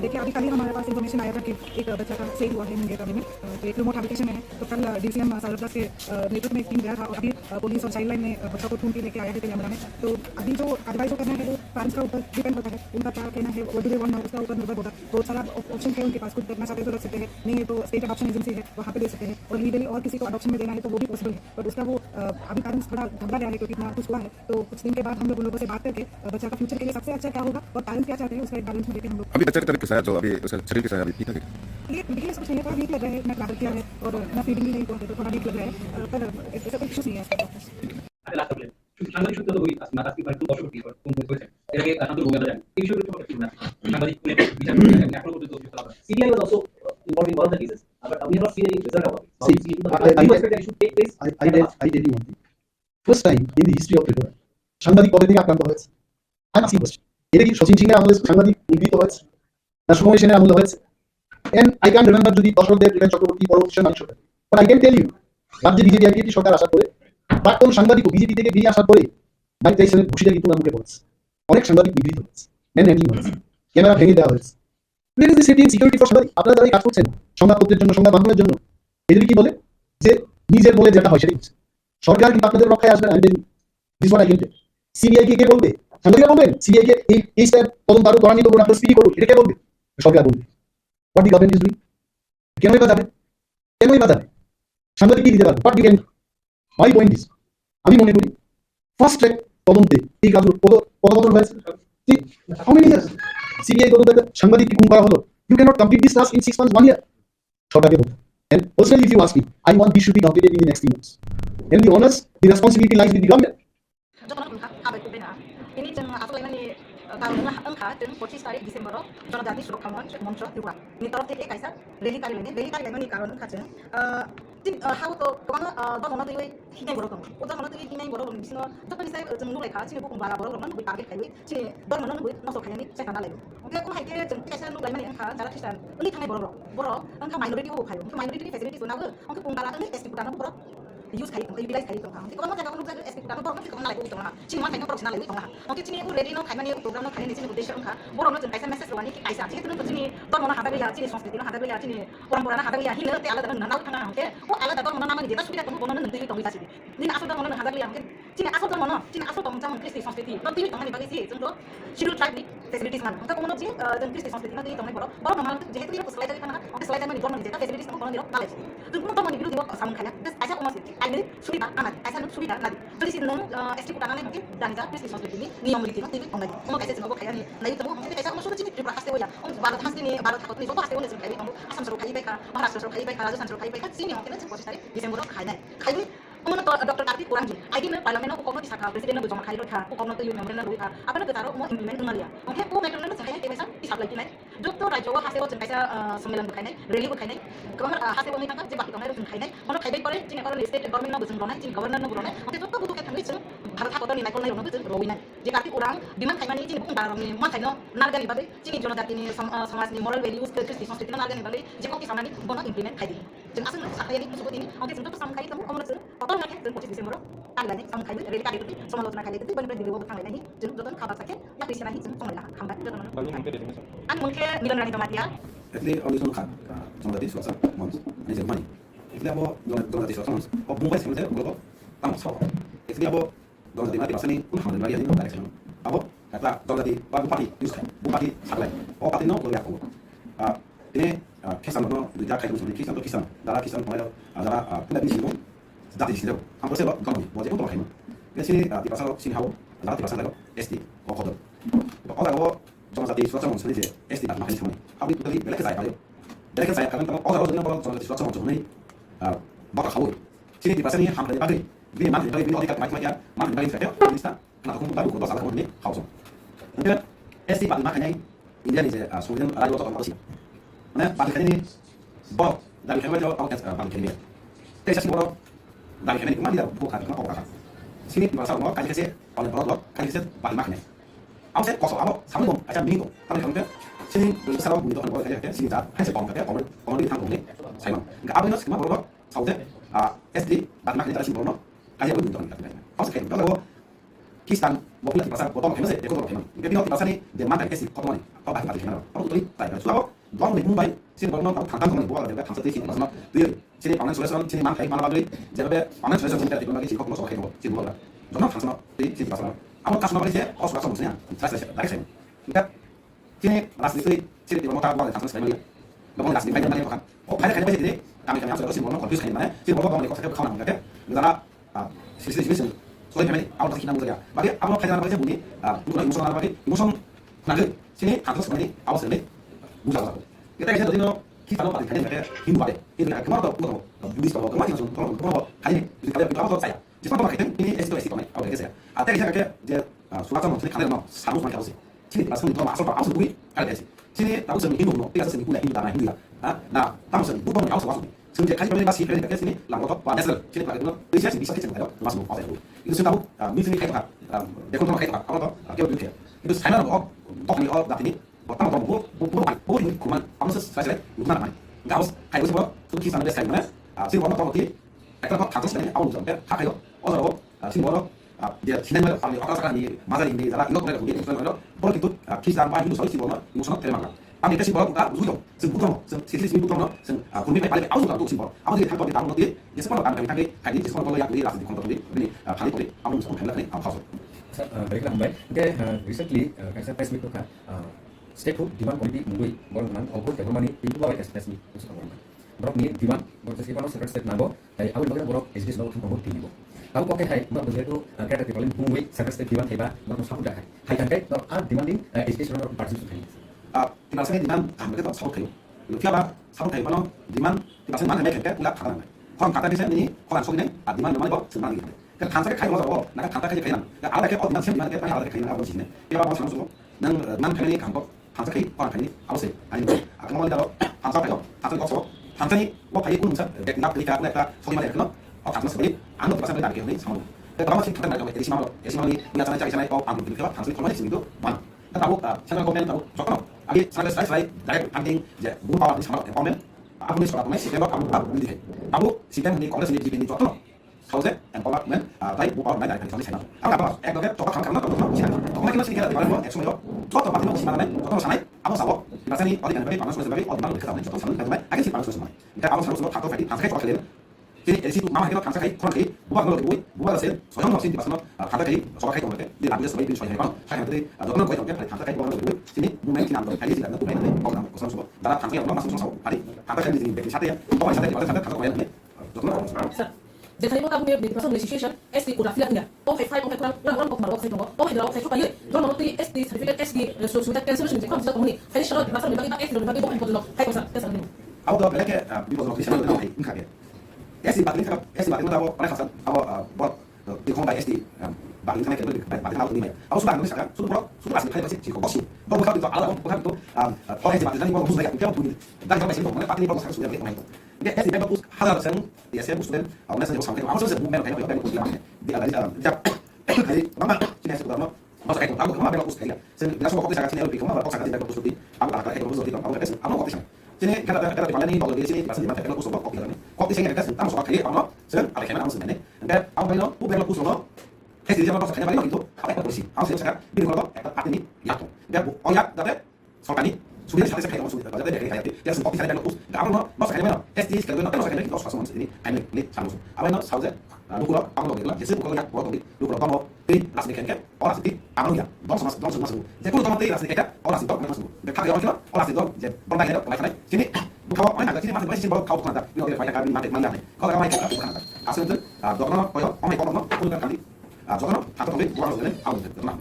देखिए अभी कल ही हमारे पास information आया था कि एक बच्चा का सेल हुआ है मुंगेर जिले में तो एक रिमोट हैबिटेशन में है तो कल DCM सारदास के नेतृत्व में एक टीम गया था और अभी पुलिस और चाइल्ड लाइन ने बच्चों को ढूंढ के लेके आया है तेलंगाना में तो अभी जो एडवाइस जो करना है वो पेरेंट्स का ऊपर डिपेंड होता है उनका क्या कहना है वो डू वांट उसका ऊपर निर्भर होता है बहुत सारा ऑप्शन है उनके पास कुछ करना चाहते तो रख सकते हैं नहीं है तो स्टेट अडॉप्शन एजेंसी है वहाँ पे दे सकते हैं और लीगली और किसी को अडॉप्शन में देना है तो वो भी पॉसिबल है बट उसका वो अभी पेरेंट्स थोड़ा घबरा रहा है क्योंकि इतना कुछ हुआ है तो कुछ दिन के बाद हम लोगों से बात करके बच्चा का फ्यूचर के लिए सबसे अच्छा क्या होगा और पेरेंट्स क्या चाहते हैं उसका एक बैलेंस में देखें हम लोग अभी बच्चा की तरफ कैसा है जो अभी उसका शरीर कैसा है अभी ठीक है ये कुछ नहीं है थोड़ा वीक लग रहा है मैं ट्रैवल किया है और मैं फीडिंग भी नहीं पहुंचे तो थोड़ा वीक लग रहा है पर ऐसा कोई इश्यूज नहीं है সাংবাদিক সূত্র বই আজকে একটু দর্শক কি কোন হয়েছে এর আগে শান্ত ভূমিকা জানেন এই বিষয়গুলো সম্পর্কে কি জানেন সাংবাদিক কোনে বিচার করতে এখন পর্যন্ত কিছু লাভ CBI was also involved in one of the cases but we have not seen any result of it. I expect that it should take place. I tell you one thing. First time in the history of TRIPURA সাংবাদিক পদে থেকে আক্রান্ত হয়েছে I am question এটা কি শচীন সিং এর আমলে সাংবাদিক নিগৃহীত হয়েছে না সুময় সেনের আমলে হয়েছে এন্ড আই ক্যান রিমেম্বার যদি দর্শকদের রিমেন চক্রবর্তী পরবর্তী মানুষ হতেন but I can tell you রাজ্যে বিজেপি আইপিএটি সরকার আসার পরে প্রাক্তন সাংবাদিক বিজেপি থেকে বেরিয়ে আসার পরে মাইক টাইসনের ঘুষিটা কিন্তু মুখে পড়েছে অনেক সাংবাদিক নিগৃহীত হয়েছে ম্যান হ্যান্ডলিং হয়েছে ক্যামেরা ভেঙে দেওয়া হয়েছে সিকিউরিটি ফোর্স সাংবাদিক আপনারা যারা কাজ করছেন সংবাদপত্রের জন্য সংবাদ মাধ্যমের জন্য এদের কি বলে যে নিজের বলে যেটা হয় সেটাই সরকার কিন্তু আপনাদের রক্ষায় আসবে না this what I can tell. CBI কে বলবে? সাংবাদিকরা বলবেন সিবিআই কে এই স্টেপ তদন্ত আরো ত্বরান্বিত করুন, আপনারা স্পিডি করুন, এটা কে বলবে? সরকার বলবে। What the government is doing? কেনই বা যাবে? কেনই বা যাবে? সাংবাদিক কি দিতে পারবে? But you can. My point is, আমি মনে করি ফার্স্ট ট্র্যাক তদন্তে এই কাজগুলো কত বছর হয়েছে? How many years? সিবিআই তদন্তে সাংবাদিক কি খুন করা হলো? You cannot complete this task in 6 months, 1 year. সরকারকে বলতে। And personally, if you ask me, I want this should be completed in the next 3 months. And the honors, the responsibility lies with the government. Ini jeng aku ini tahun engkau jeng 25 tarik Desember Jonadati Swkang Moncho Tripura. Ini torok teke kaisa reli kali ini karon engkau jeng. Tin how to kemana dor mana tuh hinai Bohrokno. Udah mana tuh hinai Bohrokno. Bisno tuh kan saya jeng nulai kah sini bukan bala Bohrokno mana buat target kayu. Sini dor mana buat masuk kayu ini saya tanah lagi. Oke aku hai jeng kaisa nulai mana engkau cara Kristen. Ini tanah Bohrokno engkau minority bu kayu. Engkau minority facility tu naga. Engkau bukan bala ini ST putan Bohrokno. Use kayu, utilize kayu tu kan. Kalau mau jaga kalau jaga ST putan Bohrokno kita mana lagi itu lah. Sini mana kayu profesional lagi tu lah. Oke sini aku ready no kayu mana program no kayu ini sini udah engkau Bohrokno jeng kaisa message luar ni kaisa. Sini tu sini dor mana hadapi ya sini সংস্কৃতি no hadapi ya sini orang-orang hadapi ya hilir te ala dengan nau tanah. Oke, oh ala dor mana nama ni kita sudah kamu bono nanti itu bisa sini. Ni asal dor mana hadapi ya mungkin sini asal dor mana macam Kristi সংস্কৃতি. Nanti itu mana dibagi sih contoh schedule tribe ni facilities mana. Untuk komuno sih dan Kristi সংস্কৃতি nanti itu mana boro normal tu jehitu dia slide kana. Oke slide mana dor mana jeta facilities kamu bono diro knowledge. Tu komuno dor mana diro diro samun kaya. Terus aja komuno sih. Ini sudah amat. Aja nu sudah nanti. Terus ini ST putangan mungkin dan ja Kristi সংস্কৃতি ni niom miliki nanti itu mana. Komuno kaisa semua kaya ni. Nah itu komuno kaisa komuno sudah sini TRIPURA hasil ya. Barat hasil ni barat takut ni. Bapak hasil ni semua kaya kamu asam suruh kaya baik. Maharashtra suruh kaya baik. Rajasthan suruh kaya baik. Sini mungkin nanti 25 tarik Desember kaya ni. Kaya ni komuno dokter arti kurang je. ID ni parlimen aku komuno disaka presiden nak joma kaya rota. Aku komuno tu yang member nak rota. Apa nak taruh mau implement engalia. Oke, aku mereka nak saya kaya disap lagi ni. Dokter raja wah hasil macam kaya 9 kaya ni. Rally kaya ni. Kamu hasil ni kan je baki kamu tu kaya ni. Mana kaya baik pare. Cina kalau state government nak betul rona. Cina governor nak rona. Oke, tu butuh kaya kami cina. Bharat hakot ni naikol ni rona betul rowina. Jika arti kurang demand kaya ni cina bukan barang ni. Mana kaya narga ni bagai. Cina Jonadati ni samas ni moral values Kristi সংস্কৃতি narga ni bagai. Jika kita sama ni bono implement kaya ni. Jangan asal sakaya ni sebut ini. Oke, contoh sama kaya kamu komuno cina. Total nak dan 25 Desember tanggal ni sama kaya rally kaya itu. Sama lo kaya itu benar-benar di luar tanggal ni. Jadi betul kabar sakit. Ya bisa nanti cina sama lah. Hambat betul mana. An mungkin Milanrani Jamatia. Jadi orang itu kan Jonadati Swkang Moncho. Ini Jerman. Jadi apa Jonadati Swkang Moncho. Oh bungkus sebenarnya berapa? Tamat so. Jadi apa Jonadati mati pasal ni pun hamil lagi ni tak ekspor. Apa kata Jonadati bupati Yusuf bupati Saklai. Oh bupati no boleh aku. Ini kisah no dia kaya macam ni kisah. Darah kisah kalau darah punya bini sini dah di sini. Hampir sebab kamu boleh untuk makan. Di sini di pasal sini hawo darah di pasal lagi ST KOKBOROK. Kalau aku Jonadati Swkang Moncho ni ST tak makan semua. Apa itu tadi balik saya kalau. Balik saya kalau orang ni orang Jonadati Swkang Moncho ni bakal hawo. Sini di pasal ni hampir bagi. Bini mana bagi bini orang macam mana bagi saya. Ini sta kenapa kamu baru kau pasal kamu ni hawo. Mungkin ST tak makan ni. India ni Sweden radio tak makan sih. Nah, balik ini Bohrokno dari hewan jauh awak balik ini. Tapi sini Bohrokno dari hewan kemana dia bukan kena apa kan? Sini di pasar Bohrokno kali keseh oleh Bohrokno kali keseh balik makan. Awak saya kosong awak sama dong, macam bingung. Tapi kamu kan sini besar awak bunyi tu Bohrokno kali keseh sini dah, hanya sepong kali orang di tanggung ni sama. Enggak apa ni semua Bohrokno sahaja SD balik makan dari sini Bohrokno kali apa bunyi tu kali. Awak sekian kalau Kistan bola di pasar potong kemana? Dia kotor kemana? Jadi di pasar ni dia makan kesih kotor ni. Kau balik kemana? Kau tulis tak? Sudah Dong di Mumbai, sini Bohrokno tangkap kau ni buat ada tangkap sini pasal tu sini pangan solusi sini mana bagi jadi pangan solusi sini kita lagi sih kau masuk kau sini buat. Jangan tangkap sini pasal. Awak kasih nama dia, kau suka sama sini. Saya lagi sini. Enggak sini ras sini di Rampada buat tangkap sini. Bapak ras di mana mana bukan. Oh ada kaya sini kami asal sini Bohrokno konfus kaya mana? Sini Bohrokno kau sakit kau nak enggak? Misalnya sini soalnya kami awal dari kita saja. Bagi awal kaya mana bunyi, untuk emosional bagi emosion nanti sini harus seperti awal sini. Bukan. Kita kisah tadi no kita no balik kaya Hindu balik. Ini kemana tu? Buddhis kalau kemana langsung kalau kaya ini kalau kita awal saya. Jika kita pakai ini itu kami awal kisah. Ada kisah kaya dia Swkang Moncho kaya no harus makan harus. Sini pasal itu masuk bui kaya kisah. Sini tahu seni Hindu no tidak seni kuda Hindu tanah Hindu ya. Nah tahu seni bukan harus masuk. Sini kaya kami masih kaya kisah sini lampu tu pada sel. Sini pakai itu bisa kita tahu masuk awal itu. Itu sudah tahu misi kaya tu. Dia kontrol kaya tu. Kalau tu kaya begitu. Itu saya no tok ni dah ini. Pertama buat ini kuman, kamu selesai, lupa nama. Enggak harus kayak semua, tu kisah nanti sekali mana. Sini Bohrokno tahu nanti, kalau kamu sebenarnya awal sampai hak itu, orang sini Bohrokno dia sini mana, kalau orang sekarang ni, masa ini, jalan ilok mereka begini, Bohrokno itu kisah apa itu soal sini Bohrokno, emosional terima kasih. আমি এটা symbol কা বুঝুই দং जों বুঝং जों city Simi বুঝং जों खुननिफ्राय पाले आउ जों symbol आउ जे थांबो दां नदि जेसेबां गान गान थांगे खायनि जेसेबां बल याक राजनीति खन्थनि बिनि फालि परि आउ जों खायलाखै आउ Khawas baiklah Mbak. Okay, recently kaisa press meet ka stakeholder demand committee mungui borong nang ogo government itu bawa press meet usul government. Borok ni demand borok sesi pano secret state nago dari awal bagian borok SDG nago thumbo tibo. Tahu kok hai mbak begitu kata people mungui secret state demand heba borok sabu dah hai kan kai dor are demanding SDG nago participation. Tiba-tiba demand kami kita sabu kayu. Lu tiaba sabu kayu pano demand tiba-tiba mana mereka kita ulah kanan. Kalau kata bisa ini kalau langsung ini demand mana kok senang gitu. Kan kansa kai lo nak kansa kai kainan ka ala kai demand siapa demand kai ala kai na sini dia bawa langsung nang demand kai ni kantor kansa kai orang kai ni awse ani akan mau dalo kansa kai kansa kok so kansa ni wa kai pun sa dek nak lika leka so ni mana no kansa seperti anu pasal dari kai ni sama kalau masih kita nak dari sini ni dia sana cari sana kau ambil kita kansa kalau masih itu man kita tahu sana komen tahu Swkang abi saya dari anting je bu bawa di sana komen aku ni soal masih tembak kamu beli tahu sidang ni kongres ni di Swkang Hause and Pola men tai bu bawa dari sana sana apa ek doge coba kamu tahu sih kamu lagi masih kira di mana ek semua coba pasti masih mana coba sana apa sawo rasanya ni odi kan bagi panas sebagai odi mana kita tahu coba sana kan agak sih panas semua kita awal harus tahu tadi kansa coba kalian jadi dari situ mama kita kansa kai kurang kai buat nol kai buat hasil soalnya nol sih di pasal kansa kai coba kai kamu di lagu sebagai bin soalnya kan saya nanti dokter kau tahu kan kansa kai buat nol kai sini mungkin kita ambil kali sih nanti mungkin kau tahu kau semua dalam kansa yang masuk sama hari kansa kai di sini bagi satu ya kau ada di sana kansa kau yang ni dokter jadi tadi kita punya di pasal situation SD udah filat enggak oh high five oh kurang orang kok marok saya tunggu oh hidro saya coba yuk kalau menurut SD certificate SD sudah cancellation jadi kamu bisa temui hari selalu di pasal dibagi SD dibagi oh hidro high pasal pasal ini aku tuh belajar di bawah di sana tuh enggak ya SD bagi tahu pada pasal aku buat di kompai SD bagi sana kita bagi tahu ini aku sudah nulis kan sudah asli kayak sih kok sih kok bukan itu ala bukan itu kalau SD bagi sana mau musuh kayak tuh dan kalau masih mau mana pasti mau sudah beli dia SD memang pus halal sen dia saya pus dan awalnya saya sampai aku sudah memang kayak apa yang pus dia ada jadi mama sini saya sudah masuk itu aku kemana memang pus kayak sen dia semua kopi sangat sini lebih kemana sangat tidak pus lebih aku akan kayak pus lebih aku kasih aku kopi sana sini kata di mana nih kalau di sini pasti di mana kayak pus kopi ini kopi saya kasih tamu soal kayak apa sen ada kayak mana sen ini dan aku bilang aku bilang pus loh SD dia masuk kayak mana itu apa yang polisi aku sih sekarang bilang kalau apa ini ya tuh dia oh ya tapi soal ini sudah saya kayak sudah ada kayak dia sempat saya bilang pus kamu masuk kayak mana SD kalau nak masuk kayak itu soal ini ini sama apa yang sahaja lu kalau kamu lagi lah jadi kalau ya lu kalau kamu di las kayak orang sih kamu ya dong sama jadi kalau kamu di las kayak orang sih dong masuk dan kalau orang kira orang sih dong jadi pernah ada pernah sini kalau orang ada sini masih simbol kau tuh ada bilang dia banyak kali mati mana kalau kamu kayak itu kan asal itu dokter koyo orang kono udah kali dokter atau tuh bukan ini aku tenang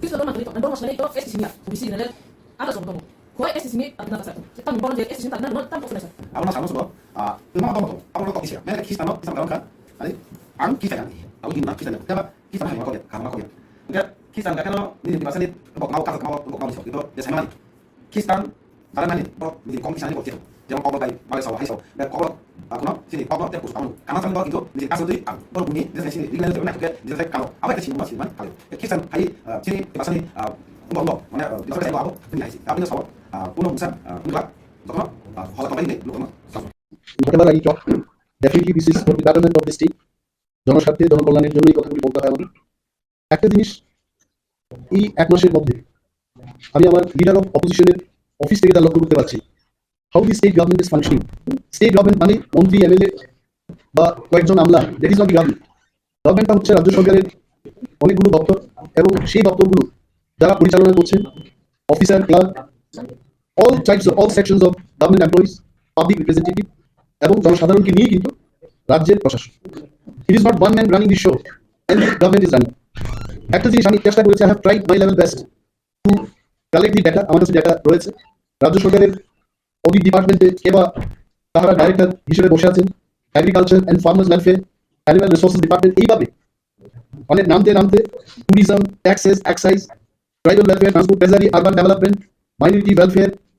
kita dorong itu dorong sekali itu SD sini di sini ada ada soal kamu kau SD sini ada apa satu kita membangun jadi SD sini ada non tanpa sudah aku nak sama sebab memang aku nak kisah mereka kisah no kisah kan ali ang kisah kan aku gimana kisah tapi kisah macam apa dia kamu aku ya enggak kisah enggak kalau di bahasa ini mau kasih mau itu dia sama kisah dalam ini bro di komisi ini bocor jangan kau bagai bagai sawah hisau dan kau aku no sini kau dia kurus kamu karena sampai itu di kasus itu baru bunyi di sini di mana itu nak dia saya kalau apa itu sini masih kalau kisah hari sini di bahasa ini untuk mana bisa saya bawa ini sih tapi itu sawah pulau besar enggak dokter kalau kembali ini lu whatever I talk, definitely this is for the betterment of the state. জনস্বার্থে জনকল্যাণের জন্য এই কথাগুলি বলতে হয় আমাদের একটা জিনিস এই এক মাসের মধ্যে আমি আমার লিডার অফ অপোজিশনের অফিস থেকে তা লক্ষ্য করতে পারছি how the state government is functioning state government মানে মন্ত্রী এমএলএ বা কয়েকজন আমলা that is not the government গভর্নমেন্টটা হচ্ছে রাজ্য সরকারের অনেকগুলো দপ্তর এবং সেই দপ্তরগুলো যারা পরিচালনা করছেন officer clerk all sections of government employees public representative এবং জনসাধারণকে নিয়ে কিন্তু রাজ্যের প্রশাসন it is not one man running the show and government is running একটা জিনিস আমি চেষ্টা করেছি I have tried my level best to collect the data আমার কাছে ডেটা রয়েছে রাজ্য সরকারের অডিট ডিপার্টমেন্টে কে বা তারা ডাইরেক্টর হিসেবে বসে আছেন agriculture and farmers welfare animal resources department এইভাবে অনেক নামতে tourism taxes excise tribal welfare transport treasury urban development minority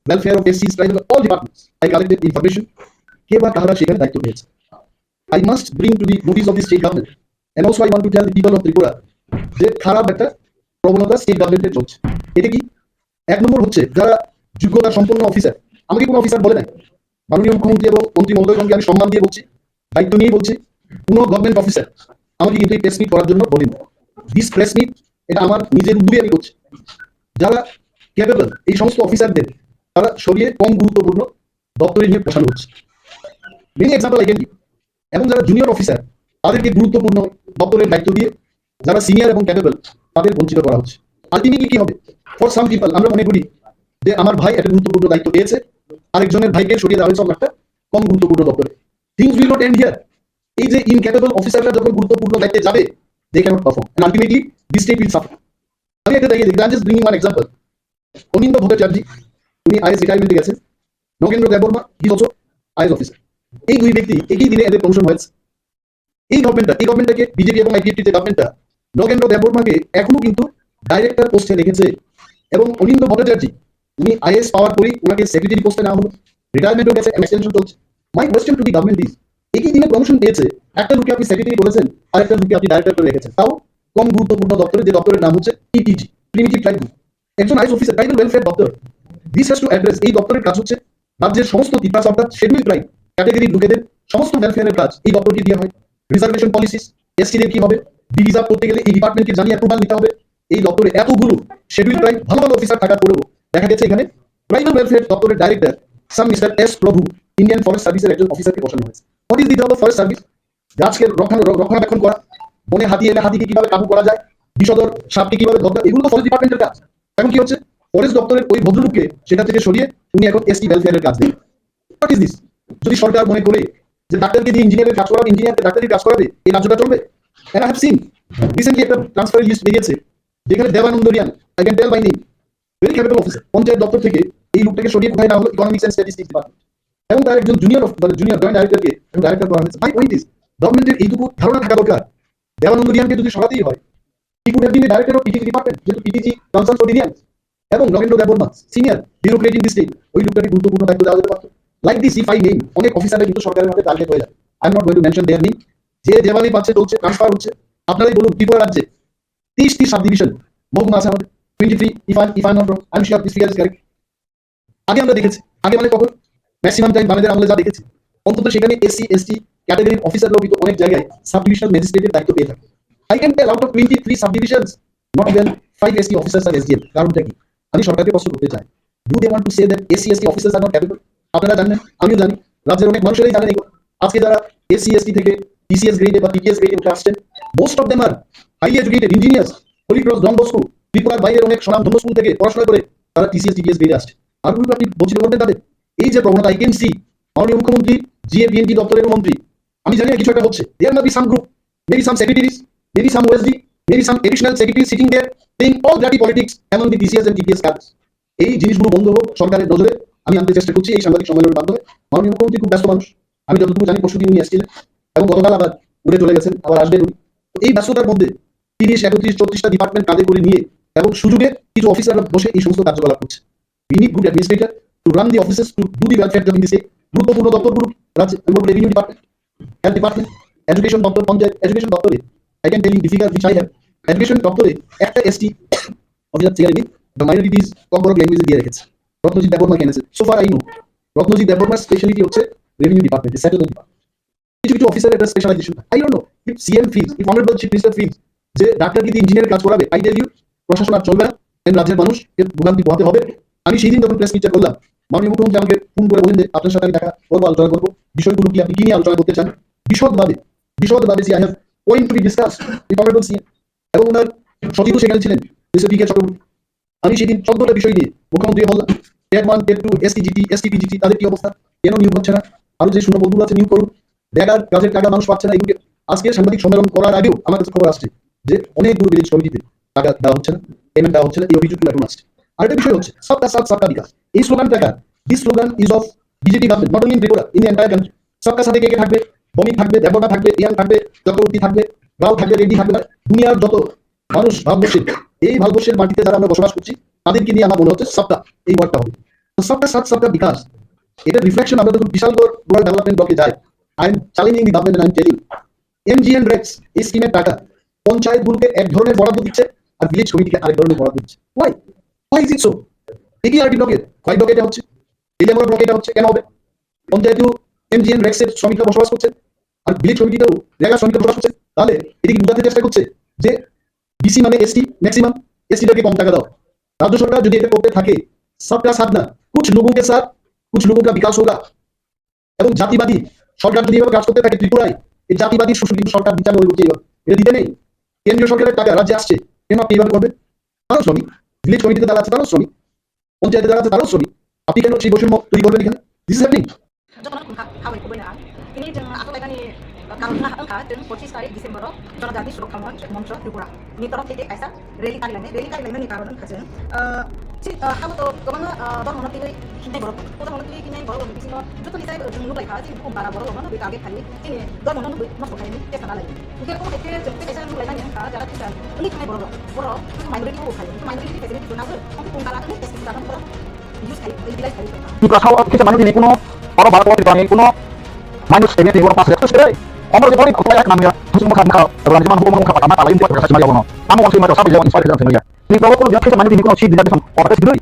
welfare of SCs, tribal, all departments. I collected information. I must bring to the notice of the state government. And also I want to tell the people of Tripura that খারাপ একটা প্রবণতা state গভর্নমেন্টের চলছে এটা কি এক নম্বর হচ্ছে যারা যোগ্যতা সম্পন্ন অফিসার আমাকে কোনো অফিসার বলে নাই মাননীয় মুখ্যমন্ত্রী এবং মন্ত্রী মহোদয়গণকে আমি সম্মান দিয়ে বলছি দায়িত্ব নিয়ে বলছি কোনো গভর্নমেন্ট অফিসার আমাকে কিন্তু এই প্রেস মিট করার জন্য বলেন দিস প্রেস মিট এটা আমার নিজের উদ্যোগে আমি করছি যারা ক্যাপেবল এই সমস্ত অফিসারদের তারা সরিয়ে কম গুরুত্বপূর্ণ দপ্তরে নিয়ে বসানো হচ্ছে। Many example I can give. এবং যারা জুনিয়র অফিসার তাদেরকে গুরুত্বপূর্ণ দপ্তরের দায়িত্ব দিয়ে যারা সিনিয়র এবং ক্যাপেবল তাদের বঞ্চিত করা হচ্ছে। আলটিমেটলি কি হবে? ফর সাম পিপল আমরা মনে করি যে আমার ভাই একটা গুরুত্বপূর্ণ দায়িত্ব পেয়েছে, আরেকজনের ভাইকে সরিয়ে দেওয়া হয়েছে একটা কম গুরুত্বপূর্ণ দপ্তরে। Things will not end here. এই যে ইনক্যাপেবল অফিসাররা যখন গুরুত্বপূর্ণ দায়িত্বে যাবে, they cannot perform and ultimately this state will suffer. আমি একটা দেখিয়ে দিই, I just bring one example. অনিন্দ ভট্টাচার্য উনি আইএস রিটায়ারমেন্টে গেছেন, Nagendra Debbarma he is also IAS officer. এই দুই ব্যক্তি একই দিনে এদের প্রমোশন হয়েছে। এই গভর্নমেন্টটাকে বিজেপি এবং আইপিএফটি যে গভর্নমেন্টটা নগেন্দ্র দেববর্মাকে এখনো কিন্তু ডাইরেক্টর পোস্টে রেখেছে, এবং অনিন্দ ভট্টাচার্য উনি আইএস পাওয়ার পরই ওনাকে সেক্রেটারি পোস্টে নেওয়া হলো, রিটায়ারমেন্টও গেছে, এক্সটেনশন চলছে। My question to the government is, একই দিনে প্রমোশন পেয়েছে, একটা লুকে আপনি সেক্রেটারি বলেছেন, আর একটা লুকে আপনি ডাইরেক্টর করে রেখেছেন, তাও কম গুরুত্বপূর্ণ দপ্তরে, যে দপ্তরের নাম হচ্ছে পিটিজি, প্রিমিটিভ ট্রাইব গ্রুপ। একজন আইএস অফিসার, ট্রাইবাল ওয়েলফেয়ার দপ্তর, দিস হ্যাজ টু অ্যাড্রেস। এই দপ্তরের কাজ হচ্ছে রাজ্যের সমস্ত ত্রিপুরা অর্থাৎ শিডিউল ট্রাইব ক্যাটাগরি লোকেদের সমস্ত ওয়েলফেয়ারের কাজ এই দপ্তরকে দেওয়া হয়। রিজার্ভেশন পলিসিস, এসটিদের কি হবে, রিজার্ভ করতে গেলে এই ডিপার্টমেন্টকে জানিয়ে অ্যাপ্রুভাল নিতে হবে। এই দপ্তরে এতগুলো শিডিউল ট্রাইব ভালো ভালো অফিসার থাকার পরেও দেখা গেছে এখানে ট্রাইবাল ওয়েলফেয়ার দপ্তরের ডাইরেক্টর সাম মিস্টার এস প্রভু ইন্ডিয়ান ফরেস্ট সার্ভিসের একজন অফিসারকে বসানো হয়েছে। What is the job of forest service? গাছকে রক্ষণাবেক্ষণ করা, বনে হাতি এলে হাতিকে কিভাবে কাবু করা যায়, বিষধর সাপকে কিভাবে ধরতে, এগুলো তো ফরেস্ট ডিপার্টমেন্টের কাজ। এখন কি হচ্ছে, ফরেস্ট দপ্তরের ওই ভদ্রলোককে সেটা থেকে সরিয়ে উনি এখন এসটি ওয়েলফেয়ারের কাজ দেন। What is this? যদি সরকার মনে করে যে ডাক্তারকে দিয়ে ইঞ্জিনিয়ারের কাজ করাবে, ইঞ্জিনিয়ারকে ডাক্তারের কাজ করাবে, এই রাজ্যটা চলবে? And I have seen recently একটা ট্রান্সফার লিস্ট বেরিয়েছে যেখানে Debananda Reang, I can tell by name, very capital officer, panchayat দপ্তর থেকে এই লোকটাকে সরিয়ে কোথায় নেওয়া হলো, ইকোনমিক্স এন্ড স্ট্যাটিস্টিক্স ডিপার্টমেন্ট, এবং তার একজন জুনিয়র জয়েন্ট ডাইরেক্টরকে ডাইরেক্টর করা হয়েছে। মাই পয়েন্ট ইজ, গভর্নমেন্টের এইটুকু ধারণা থাকা দরকার, দেবানন্দ রিয়ানকে যদি সরাতেই হয়, he could have been director of PTG department, যেহেতু পিটিজি কনসার্ন ফর রিয়ান, এবং Nagendra Debbarma senior bureaucrat in the state, ওই লোকটাকে গুরুত্বপূর্ণ দায়িত্ব দেওয়া যেতে পারত। Like this if I name, অনেক অফিসাররা কিন্তু সরকারের মধ্যে টার্গেট হয়ে যায়। I am not going two mention there name. যে যেভাবে পাচ্ছে চলছে, ট্রান্সফার হচ্ছে। আপনারাই বলুন, ত্রিপুরা রাজ্যে 30টি সাব ডিভিশন মহকুমা আছে আমাদের, 23 if I not wrong, I am sure this figure is correct. আগে আমরা দেখেছি, আগে মানে কখন, ম্যাক্সিমাম টাইম বামেদের আমলে যা দেখেছি, অন্তত সেখানে এসসি এসটি ক্যাটাগরির অফিসাররাও কিন্তু অনেক জায়গায় সাব ডিভিশনাল ম্যাজিস্ট্রেটের দায়িত্ব পেয়ে থাকে। I can tell out of 23 sub divisions not even 5 ST officers are SDM. কারণটা কি? আমি সরকারকে প্রশ্ন করতে চাই, do they want to say that SC ST officers are not capable? আপনারা জানেন, আমিও জানি, রাজ্যের অনেক মানুষেরাই জানেন। আজকে যারা এসসি এসটি থেকে টিসিএস গ্রেডে বা টিপিএস গ্রেডে উঠে আসছেন, most of them are high educated engineers, holy cross Don Bosco, ত্রিপুরার বাইরের অনেক স্বনামধন্য স্কুল থেকে পড়াশোনা করে তারা টিসিএস টিপিএস গ্রেডে আসছে। আর আপনি বলছিলেন করবেন তাদের এই যে প্রবণতা, আই ক্যান সি মাননীয় মুখ্যমন্ত্রী, জিএপিএনটি দপ্তরের মন্ত্রী, আমি জানি না কিছু একটা হচ্ছে। There may be some group, maybe some secretaries, maybe some OSD, maybe some additional secretary sitting there playing all dirty politics among the TCS and TPS cadres. এই জিনিসগুলো বন্ধ হোক, সরকারের নজরে আমি আনতে চেষ্টা করছি এই সাংবাদিক সম্মেলনের মাধ্যমে। মাননীয় মুখ্যমন্ত্রী খুব ব্যস্ত মানুষ, আমি যতটুকু জানি পরশুদিন উনি আসছিলেন এবং গতকাল আবার উড়ে চলে গেছেন, আবার আসবেন উনি। তো এই ব্যস্ততার মধ্যে 30, 31, 34টা ডিপার্টমেন্ট কাঁধে করে নিয়ে এবং সুযোগে কিছু অফিসাররা বসে এই সমস্ত কার্যকলাপ করছে। We need good administrator to run the offices, to do the welfare job in the state. গুরুত্বপূর্ণ দপ্তরগুলো রাজ্য revenue department, health department, education দপ্তর, পঞ্চায়েত এডুকেশন দপ্তরে, I can tell you the figure which I have, education দপ্তরে একটা ST officer ছেড়ে the minorities KOKBOROK ল্যাঙ্গুয়েজে দিয়ে রেখেছে। রত্নজিৎ দেববর্মা কেনেছে। So far I know, Ratnajit দেববর্মার স্পেশালিটি হচ্ছে রেভিনিউ ডিপার্টমেন্ট, সেটেলমেন্ট ডিপার্টমেন্ট। কিছু কিছু অফিসারের একটা specialisation. I don't know if CM feels, if honourable chief minister feels যে ডাক্তার যদি ইঞ্জিনিয়ারের কাজ করাবে, আই টেল ইউ প্রশাসন আর চলবে না, রাজ্যের মানুষকে ভোগান্তি পোহাতে হবে। আমি সেই দিন যখন প্রেস মিটটা করলাম, মাননীয় মুখ্যমন্ত্রী আমাকে ফোন করে বলেন যে আপনার সাথে আমি দেখা করবো, আলোচনা করবো, বিষয়গুলো কি আপনি কি নিয়ে আলোচনা করতে চান বিশদভাবে যে I have point to be discuss with honourable CM, এবং ওনার সচিবও সেখানে ছিলেন মিস্টার পি কে চক্রবর্তী। আমি সেদিন 14টা বিষয় নিয়ে মুখ্যমন্ত্রী বললাম, টেট 1, টেট 2, এসটিজিটি, এসটিপিজিটি তাদের কি অবস্থা, কেন নিয়োগ হচ্ছে না, আরো যে শূন্যপদগুলো আছে নিয়োগ করুন, দেখার কাজের টাকা মানুষ পাচ্ছে না। এগুলোকে আজকে সাংবাদিক সম্মেলন করার আগেও আমার কাছে খবর আসছে যে অনেকগুলো ভিলেজ কমিটিতে টাকা দেওয়া হচ্ছে না, পেমেন্ট দেওয়া হচ্ছে না, এই অভিযোগগুলো এখন আসছে। আরেকটা বিষয় হচ্ছে সবকা সাথ সবকা বিকাশ, এই স্লোগানটা this slogan is of BJP government, not only in Tripura, in entire country. সবকা সাথে কে কে থাকবে, বণিক থাকবে, দেববর্মা থাকবে, ইয়াং থাকবে, চক্রবর্তী থাকবে, রাও থাকবে, রেড্ডি থাকবে, দুনিয়ার যত মানুষ ভারতবর্ষের, এই ভারতবর্ষের মাটিতে যারা আমরা বসবাস করছি তাদেরকে নিয়ে আমার মনে হচ্ছে সবটা এই ওয়ার্ডটা হবে। তো সবকা সাথ সবকা বিকাশ, এটা রিফ্লেকশন আমরা যখন বিশালগড় রুরাল ডেভেলপমেন্ট ব্লকে যাই, I am challenging the government, I am telling MGN Rex এই স্কিমের টাকা পঞ্চায়েতগুলোকে এক ধরনের বরাদ্দ দিচ্ছে আর ভিলেজ কমিটিকে আরেক ধরনের বরাদ্দ দিচ্ছে। Why is it so? একিআরডি ব্লকের কয় ব্লকে এটা হচ্ছে, এলিয়ামরা ব্লকে এটা হচ্ছে, কেন হবে? পঞ্চায়েতেও এমজিএন রেক্সের শ্রমিকরা বসবাস করছেন আর ভিলেজ কমিটিতেও রেগা শ্রমিকরা বসবাস করছেন, তাহলে এদিকে বোঝাতে চেষ্টা করছে যে বিসি মানে এসটি ম্যাক্সিমাম, এসটিটাকে কম টাকা দাও, राज्य सरकार যদি এটা করতে থাকে सबका साथ ना कुछ लोगों के साथ कुछ लोगों का विकास होगा এবং জাতিবাদী সরকার যদি এভাবে কাজ করতে থাকে ত্রিপুরায় এই জাতিবাদী শোষণ কিন্তু সরকার বিচার করবে কি এটা দিতে নেই কেন্দ্রীয় সরকারের টাকা রাজ্যে আসছে কেন আপনি এইভাবে করবেন তারাও শ্রমিক ভিলেজ কমিটিতে যারা আছে তারাও শ্রমিক পঞ্চায়েতে যারা আছে তারাও শ্রমিক আপনি কেন সেই বৈষম্য তৈরি করবেন এখানে this is happening ini jeng aku lagi karena angka jeng 25 tarik Desember Jonajati Swkang Monsho Tripura ini terus titik kaisa rally kali lagi nih karena angka jeng kamu tuh kemana dor mana tiwi kini borok udah mana tiwi kini borok di sini jutu nih saya jeng lupa kali sih kumpara borok mana bika kali ini dor mana masuk kali ini kita kali mungkin aku mikir jeng kaisa lupa lagi angka jalan kita ini kini borok main beri tuh kali main beri di sini tuh naga aku kumpara ini kita kita kan borok use kali ini kali juga sawo kita mana ini kuno orang barat waktu ini kuno minus ini di luar pas terus kira omor di bawah kalau ya namanya terus muka dalam zaman hukum muka pertama lain buat kasih mayo kono kamu masih mayo sampai jauh inspirasi sama dia di bawah kalau dia kita mana di kuno sih tidak bisa orang sendiri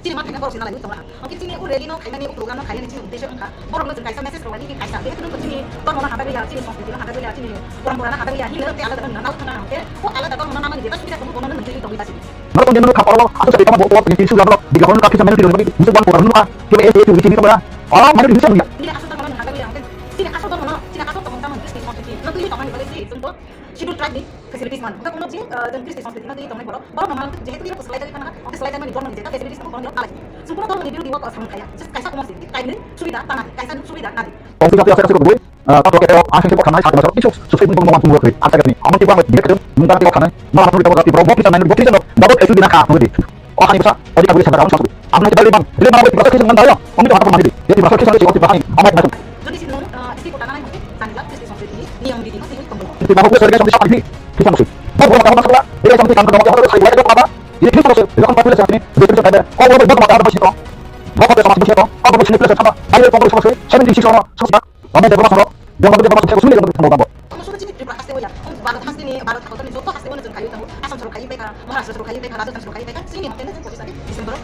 sini makanya baru sini lagi sama mungkin sini aku ready no kayak ini program no kayak ini sini udah angka baru mau cerita message rohani ini kaisa dia tuh sini baru mau ada ya sini sosmed ada ya sini orang ada ya hilang ada dengan nau kana oke kok ala ada mana dia tapi kita kono nanti itu bisa sini kalau dia mau kapal aku jadi kamu bawa pergi sudah lo di kapan kaki sama ini tidak bisa bukan program no kita itu di sini tuh ya oh mana di sini ya ini asal teman ada ya sini asal teman-teman bisnis sosmed nanti itu teman balik sih contoh schedule track di facilities man kita kono sih dan bisnis sosmed nanti teman baru memang jehitu dia slide dari kana oke slide dari dorm di facilities kono kono ala sempurna dorm di waktu asal kaya just kaisa kono sih kayak ini sudah tanah kaisa sudah nanti kalau kita saya kasih gue kalau kita asing kita kanai satu masuk itu sesuai dengan kemampuan gue tuh ada ini aman tiba dia ketemu minta kita kanai malah perlu kita berobok kita main bukti loh dapat itu di nakal tuh oh kan bisa oh kita boleh sabar satu aku nanti balik bang jadi mau kita kasih dengan daya om itu apa mandi jadi masuk kita sih waktu bahang amat masuk jadi sini isi kota nana mungkin sangat bisnis sosmed ini yang di sini kembali itu mau gue serga sampai ini kita masuk baru kalau masuk lah dia sampai kan ketemu kita saya itu apa ini kita masuk itu kan populer saat ini dia bisa ada kalau mau buat apa sih toh bapak sama sih toh kalau mau sini plus sama ayo kalau sama sih 76 orang susah kamu dia masuk yang mau dia masuk saya sini dengan kamu kamu sudah jadi terima kasih ya baru pasti nih baru takut nih jodoh pasti mau nonton kayu tahu asam suruh kayu mereka mahal suruh kayu mereka rasa suruh kayu mereka sini makanya itu posisi Desember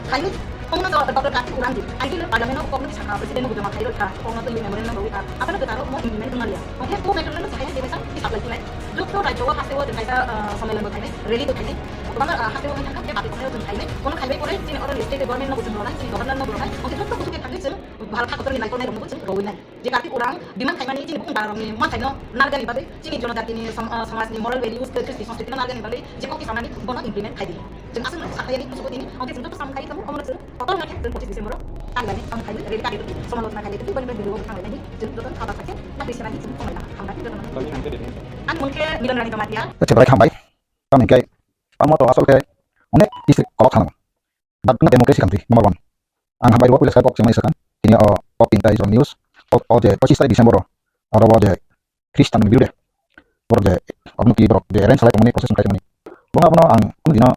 kayu kamu nonton dokter kaki kurang gitu akhirnya pada menang kamu bisa presiden mau bilang kayu kah kamu nonton yang benar benar apa nak taruh mau implement dengan dia oke tuh mereka nonton saya dia bisa bisa lagi dokter raja pasti mau dengan saya sama lembaga kayu ready tuh kayu bagaimana hasil mau menangkap dia pakai kayu tuh kayu kalau kayu boleh sini orang listrik government mau butuh sini government mau butuh oke dokter butuh kayu sih bahal kau terus naik rumah butuh rawin jika arti kurang di mana kayu ini bukan barang ini mana kayu narga nih babe sini jono dati ini sama ini moral values ke kristi संस्कृति narga nih babe jika kita sama ini bono implement kayu jangan asal saya ini seperti ini oke sebentar sama kayu kamu kamu ngerti atau nggak kan posisi Desember tanggal ini kamu kayu ready kayu itu sama lo kayu itu benar-benar di luar tanggal ini jadi dokter kata pakai tapi sekarang ini semua lah kamu itu teman an mungkin Milanrani Jamatia cerai hambai kami kayak kamu tahu asal kayak unik distrik kolok sana bat dengan demokrasi country nomor 1 ang hambai dua pulas kok sama isakan ini KOKPIN Israel news je posisi Desember ada je Kristen biru deh je abnu ki bro je ren salai proses mereka ini bunga abnu ang dina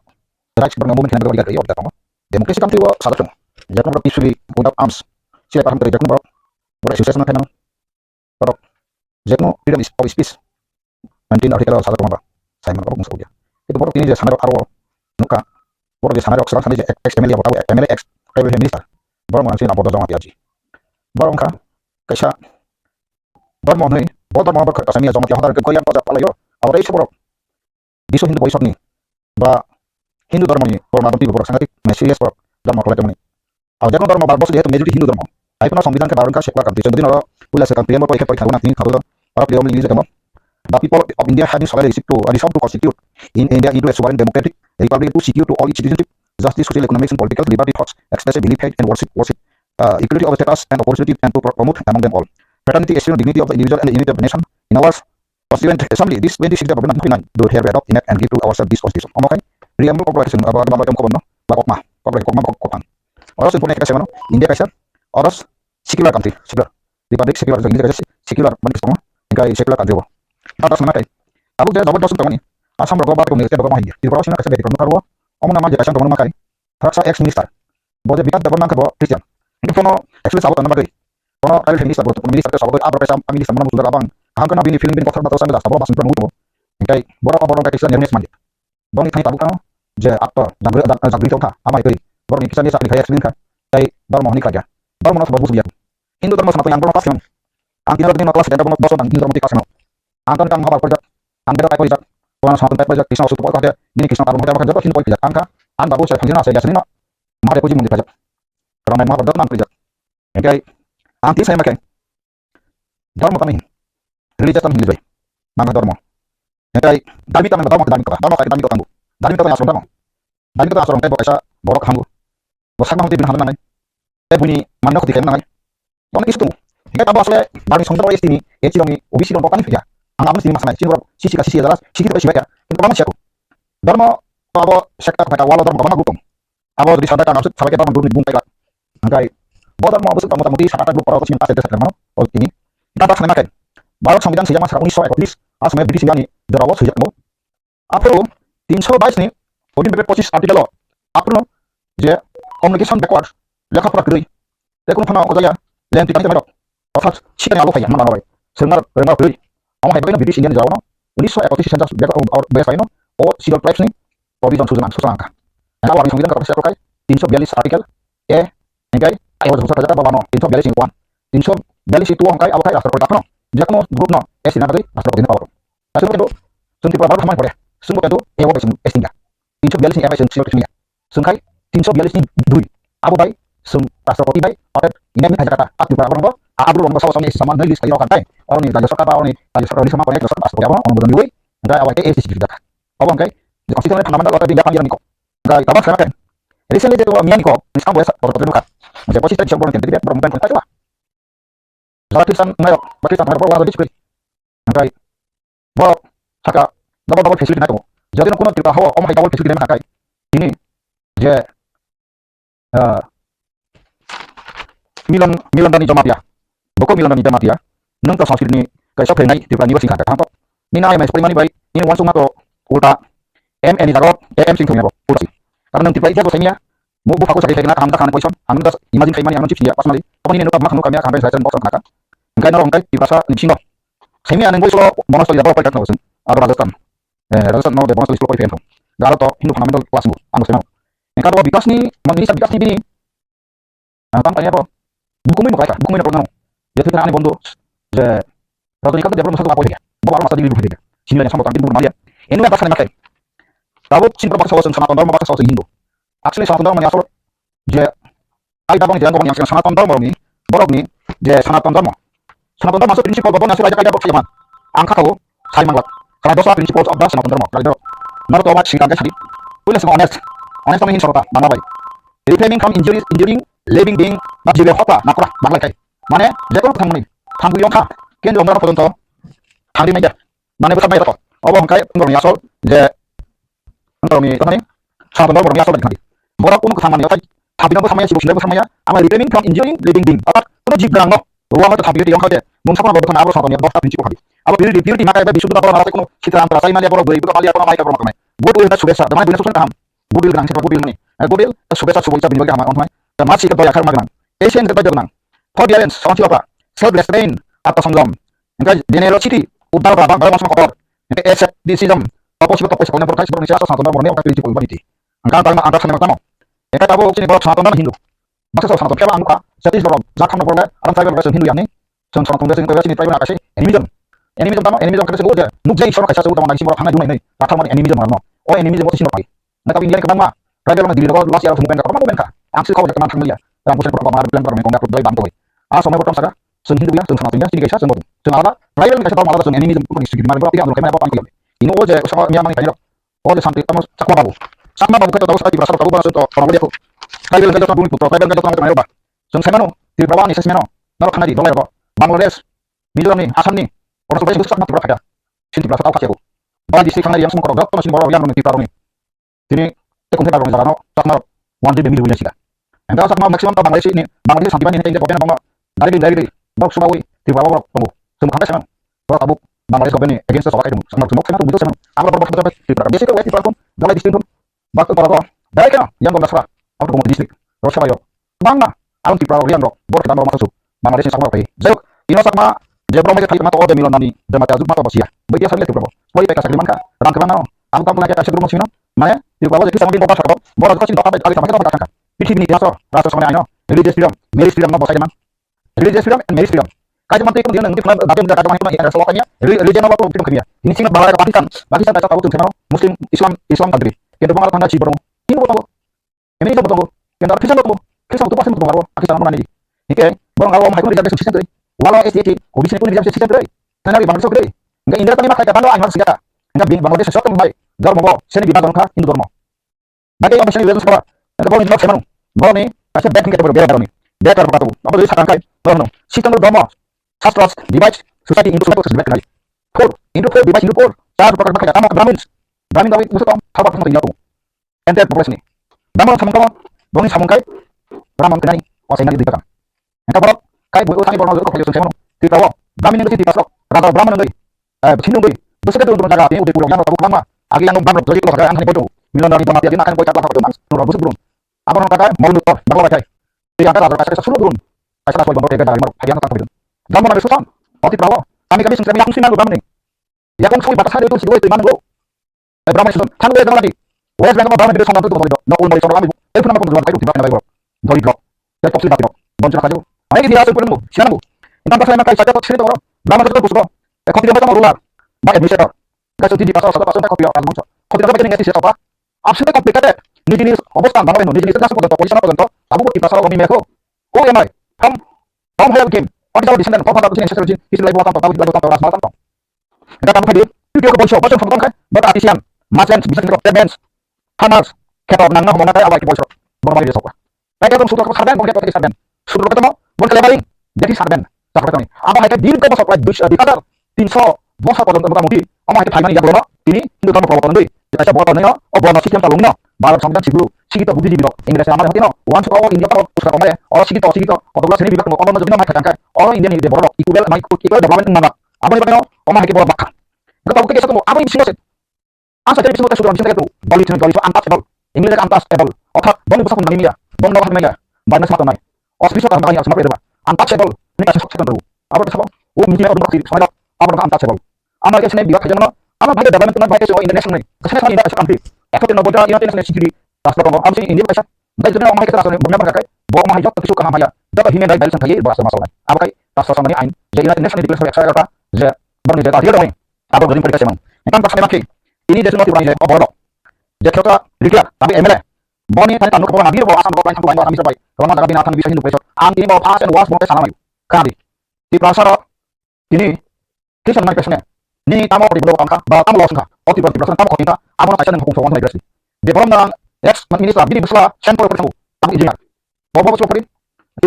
right berngomong dengan berbagai gaya udah kamu demokrasi country wa salah dong jakun bro peacefully without arms sila paham dari jakun bro sukses na kanal bro jakun freedom is always peace nanti artikel salah kamu saya mau ngomong saja itu bro ini je sana arwo nuka bro je sana sekarang sana je ex MLA atau MLA ex private minister bro mau sini apa Jamatia aja bro ka kaisa bro mau nih bro mau berkata sama Jamatia hodar ke koyan pada pala yo awal itu bro bisu Hindu boysot nih ba Hindu dharma nih bro nanti bro sangat serius bro dharma kalau temen awal jangan bro mau bos dia itu majority Hindu dharma ayo pernah संविधान के बारे में शेखवा करते चंद्री नरो पुला से country में कोई परीक्षा नहीं खातो और प्लेयर में नहीं the people of India have been resolved to constitute in India into a sovereign democratic republic to secure to all its citizenship justice, social, economic, and political liberty, thoughts, expressive, belief, hate, and worship, equality of status and opportunity, and to promote among them all fraternity, external dignity of the individual and the unity of the nation. In our Constituent Assembly, this 26th of November 1999, do hereby adopt, enact, and give to ourselves this Constitution. Oke, preamble Constitution apa yang kono, bakokma, kopan. Oros impone kita semano, India kaisa, oros secular country, secular republic, secular India kaisa secular banyak semua, kai secular country. Atas nama kai, aku jadi dapat dosen ini. Asam berapa bapak komunitas berapa mahir. Di bawah sini kasih beri permukaan Om nama jaga teman makai. Raksa ex minister. Boleh bikin dapat nangkep Christian. Itu kono actually sahabat nama kai. Kono private minister boleh minister sahabat abra pesa minister mana sudah abang. Kahang kena bini film bin kotor batau sangat sahabat masih bermutu. Kai borok kai Christian yang mandi. Boni kai tabu kano. Je aktor jagri tau ka. Amai kai. Bor ni Christian ni sakli kai ex minister. Kai bar mau nikah aja. Bar mau bagus biar. Hindu termasuk sama yang bermakna kan. Angkina dengan kelas dan bermakna dosa dan Hindu termasuk kasih. Anton kang habar kerja. Angkina kai kerja. Wana sanatan pajak kisah usul pokok ada ini kisah taruh mereka jatuh kini pajak angka an baru saya fungsi saya jasni no mari puji mundi pajak karena memang berdoa nan pajak oke anti saya makai dormo kami religious kami hidup mangga dormo oke dami kami dormo kami kanggu dami kami asal dormo dami kami asal dormo kaisa borok kanggu bosak mah bin hanan bunyi mana ketika nang yang itu hingga tambah asal dari sondro ini domi obisi dong bukan ya anggapan sini masalah sini sisi kasih sisi adalah sisi kita siapa itu banget siapa dormo abo sektor pada walau dormo mana grupong abo di sana kan maksud sampai kita menurun bung kayak angkai bodor mau besok kamu saat grup para minta saya mana oh ini kita tak sama kan baru sambilan sejak masa unis soal ekologi asal berdiri sini jerawat sejak mau apa 322 nih odin posisi artikel apa যে communication backward লেখাপড়া করি দেখুন phone কজায়া lenti কানি কামারক অর্থাৎ শিকানি আলো ফাইয়া মানা by সেনার রেমার করি আমার হাইবাইনা ব্রিটিশ ইন্ডিয়ান যাওনো 1931 সেন্সাস বেস পাইনো ও সিডল ট্রাইবস নি প্রভিজন সুজনাঙ্কা এলা ওয়ারি সংবিধান কাছে রকাই 342 আর্টিকেল এ এঙ্গাই আই ওজ হোসা জায়গা বাবানো 342 ইনওয়ান 342 itu angkai abakai রাষ্ট্রপতি আপনো যে কোনো গ্রুপ ন এ সিনারি রাষ্ট্রপতি না পাবো আসলে কিন্তু সন্তি প্রভাব সমান পড়ে সুন্দর কিন্তু এ ওয়ার এসিঙ্গা 342 এ বাইসন সিলট মিয়া সংখ্যাই 342 abu bay sum rastrapati bay otet ini hanya kata aku berapa orang abu orang besar sama sama nulis kayak orang tay orang ini dari sekolah orang ini dari sekolah sama orang itu sekolah apa orang bodoh niwe enggak awal ke sisi juga apa enggak di konstitusi fundamental atau tindakan yang niko enggak tabak sama kan recently itu mian niko misal boleh baru terbuka masih posisi tidak boleh tidak berumpan kontak lah lapisan merok lapisan merok orang lebih sekali enggak mau saka double facility nako jadi nak kita hawa om hai double facility nak kai ini je Milanrani Jamatia boko Milanrani Jamatia nang ta sanskrit ni kaisa phenai ti prani wasing kha ta ni na mai sprimani bai ni wan sunga to ulta ni jagot em sing thong ulta karena nang ti pai jago senya mo bu phako sakit na kam ta khan poison anu ta imagine kai mani anu chip ya pas mali kapani ni no kam kamya kambe sa chen box ka ngai na rong kai ti rasa ni singo senya anu bo solo monos to ya pa ta no sen aro Rajasthan no de bonos to ko pen thong galo to hindu fundamental class mu anu seno kalau bikas ni menisa bikas ni bini tampaknya apa buku ini mereka buku ini pernah jadi kita aneh bondo je ratu nikah dia belum satu apa ya bawa masa di luar dia sini yang sama tampil burma dia ini apa sana makai tahu sin berbahasa sawasan sama tondor berbahasa sawasan Hindu actually sama tondor menyasar je ada bang jangan yang sama tondor ini borok ni je sama tondor masuk prinsip kalau babon nasib aja kayak berfirman angka kau saya manglat karena dosa prinsip of das sama tondor kalau itu menurut awak sih kan jadi boleh semua honest kami ingin sorota mana baik reclaiming from injuring living being not jiwe hota nakra bangla kai mane je kono thangmani thangbu yong kha ken jong na podonto thangdi mai ja mane bukan mai to obo kai ngormi asol je ngormi tani sa to ngormi asol khandi bora kono thangmani otai thabina bo samaya sibuk samaya ama reclaiming from injuring living being otak kono jibrang no ruang to thabiri yong khade mung sapana bo thana abo sa to ni dosta principle khadi abo purity makai ba bisudda bora na kono sitran pra sai mali bora boi bo mali kono mai ka bora kamai good will na subesa damai bina susun kaham Budil gang kita budil mani, budil sebesar sebuah bintang kita orang tuh, masih kita yakar magang, Asian kita jangan, forbearance, sama siapa, self restraint atau songom, enggak generosity, udara berapa, masuk kotor, enggak asceticism, opposite kalau berkait seperti siasa satu nomor ini orang prinsip humanity, enggak antara sana pertama, enggak tahu sini borok satu nomor Hindu, maksud satu siapa angka, setis borok, zakam nomor orang tribal versi Hindu yang ini, satu versi ini tribal apa sih, animism kita sebut aja, nukjai sorok kaisa sebut nama nasi borok hana dulu ini, rata mana animism mana, oh animism itu sih pagi. Nah tapi ini kemana? Tribal mana diri kau luas ya semua bengkak, apa bengkak? Angsi kau jangan tanggung ya. Dalam proses perkembangan plan perkembangan kau nggak bantu. Semua pertama saja, Hindu ya, sama tinggal sini kisah semua. Apa? Tribal kita tahu malah ini pun istri gimana berarti tidak berkemana apa panggilan. Ini oje sama yang mana ini oje sampai kamu sakma babu kita tahu sekali berasal kamu bahasa untuk orang boleh aku. Tribal kita tahu dulu putra, tribal kita tahu kita merubah. Saya mana? Di bawah nih, saya mana? Naruh Khlaidi, dollar kok. Bangladesh, Mizoram nih, Assam nih. Orang Sulawesi itu sangat berapa ya? Sini berasa tahu kasih aku. Bahkan distrik Khlaidi yang semua korban, masih baru yang menitipar ini. Ini kemudian orang Zarano, sakma wajib demi dunia sih. Entah sakma maksimum tahu Bangladesh sampai ini kita kopian bangga dari bawah Sumawi di bawah tunggu. Semua sampai sekarang. Kalau tabu Bangladesh kopian ini against soal itu sama semua itu sama. Apa beberapa tempat di Tripura. Biasanya kalau di Tripura pun dalam distrik pun bakal para dari kan yang kau dasar apa kamu distrik. Terus siapa yo? Bangga. Alam Tripura lian dok. Bor kita mau masuk. Bangladesh sakma apa? Zek ini sakma Jebro mereka kali mata ada Milanrani Jamatia azuk mata basia. Begitu saya lihat Tripura. Boleh pakai sakit mangka. Orang kemana? Aku kamu lagi kasih rumah sini. Mana di bawah jadi sama bintang pasar kau, borak kau sini dapat kali sama kita pakai kan. Ini rasa sama ayo, religious freedom, marriage freedom no bahasa Jerman. Religious freedom and marriage freedom. kai mantri kemudian nanti pernah dapat mendapat kami pernah ada solokannya regional apa film kemia ini singkat bahwa Pakistan baca tahu tentang Muslim Islam country kita pengaruh tanda ciber ini betul ini betul yang ada Kristen itu pasti betul Pakistan mana nih oke bang kalau mau dijawab sistem tuh walau SDT obisi pun dijawab sistem tuh karena di Bangladesh tuh enggak India tapi makai kata angkat senjata enggak Bangladesh sesuatu yang baik dormo bawa sini di Bangladesh Hindu dormo bagai yang misalnya itu sekolah enggak boleh dijawab semanu bawa nih kasih back kita berbeda nih dia terberkatu apa tuh sarangkai dormo sistem dormo Sastras divide society into several sections kali. Four divide into four. चार प्रकार का काम Brahmin tapi musuh tom sabar sama tinggal tu. Enter population ni. Brahmin samungkai, Brahmin samungkai, Brahmin kenani, wasa ini diberikan. Engkau berok, kai buat orang orang berok population semua. Di bawah, Brahmin yang di pasok, rata Brahmin yang Hindu yang besar itu untuk menjaga ini udah pulau yang tahu lama. Agi yang Brahmin jadi kalau ada angin bodoh. Milanrani Jamatia dia akan boleh cakap apa tu Nurul busuk burun. Apa orang kata mau nutor, bawa baca. Dia kata rata kasih sesuatu burun. Kasih sesuatu burun dari lima hadiah tak kabin. Zaman Nabi Sultan, waktu perawan, kami sendiri yang musliman Brahmin. Ya kong batas hari itu si dua itu iman go. Brahmin Sultan, kan gue zaman lagi. Wes Bengal Brahmin itu sama itu boleh do. Nokul boleh coba kami. Pernah pun jual kayu tiba kena bayi. Doi blok. Ya kok sudah tidak. Boncor saja. Ayo kita hasil pun siapa bu? Intan pasal makai saja kok cerita orang. Brahmin itu busuk. Kau tidak macam rular. Baik administrator. Kau di pasal satu pasal kau tidak akan muncul. Kau tidak baca dengan siapa? Absolutely complicated. Ni jenis obstan Brahmin ni jenis termasuk untuk polisi apa untuk. Abu di pasal kami mereka. Oh ya mai. Tom help game. Orang tahu descendant kau pada sini sesuatu jenis lain buat tahu ras malam tahu. Kita kamu hadir video ke bosho bosho kan berartisian macam bisa kita events hamas kita nang mau nakai awal ke bosho berapa dia sokwa mereka tuh sudah sarben boleh kita sarben sudah ketemu boleh kelebaring jadi sarben sampai ketemu apa mereka di ke bosho like di kadar 300 bosho pada tempat mudi ama kita thailand yang belum ini itu kamu problem doi kita buat nih oh buat sistem talung no barat sampai situ kita budi di Inggris sama hati no once all India kalau usah kemarin orang segitu kalau belas ini bilang kalau jadi mereka kan orang India ini dia borok ikut development nama apa ni pernah omah kita bawa bakal kita tahu kita satu apa yang bisnis asal dari bisnis sudah bisnis itu balik so untouchable Inggris untouchable otak bang besar pun dari media bang nawar media banyak semata mai os bisnis kan banyak semata itu untouchable ini kasih sukses dulu apa itu oh mungkin orang berarti sama apa orang untouchable amal kita sendiri biar kerja mana amal bagai development dengan bagai so international kesana sana India country effort in boda international security tas program am sih India kasih baik jadi omah kita rasanya benar pakai bawa omah hijau terus kan hanya dapat human rights balance kaya bahasa masalah apa kai tas sama ni ain jadi international declaration extra kata je baru jadi dia dong apa berdiri pada semang kan pas memang ini dia semua orang je Bohrokno je kota lihat tapi MLA boni tadi tanu kebawa nabi bawa asam bawa lain orang bisa baik kalau mana binatang bisa hidup besok anti bawa pas and was bawa sana lagi kali di prasara ini kisah manifestnya ni tamu di bawah angka bawa tamu langsung oh di prasara tamu kota apa nak dan hukum soal migrasi di bawah nang ex minister bini besar sentro ketemu tamu engineer bawa bawa seperti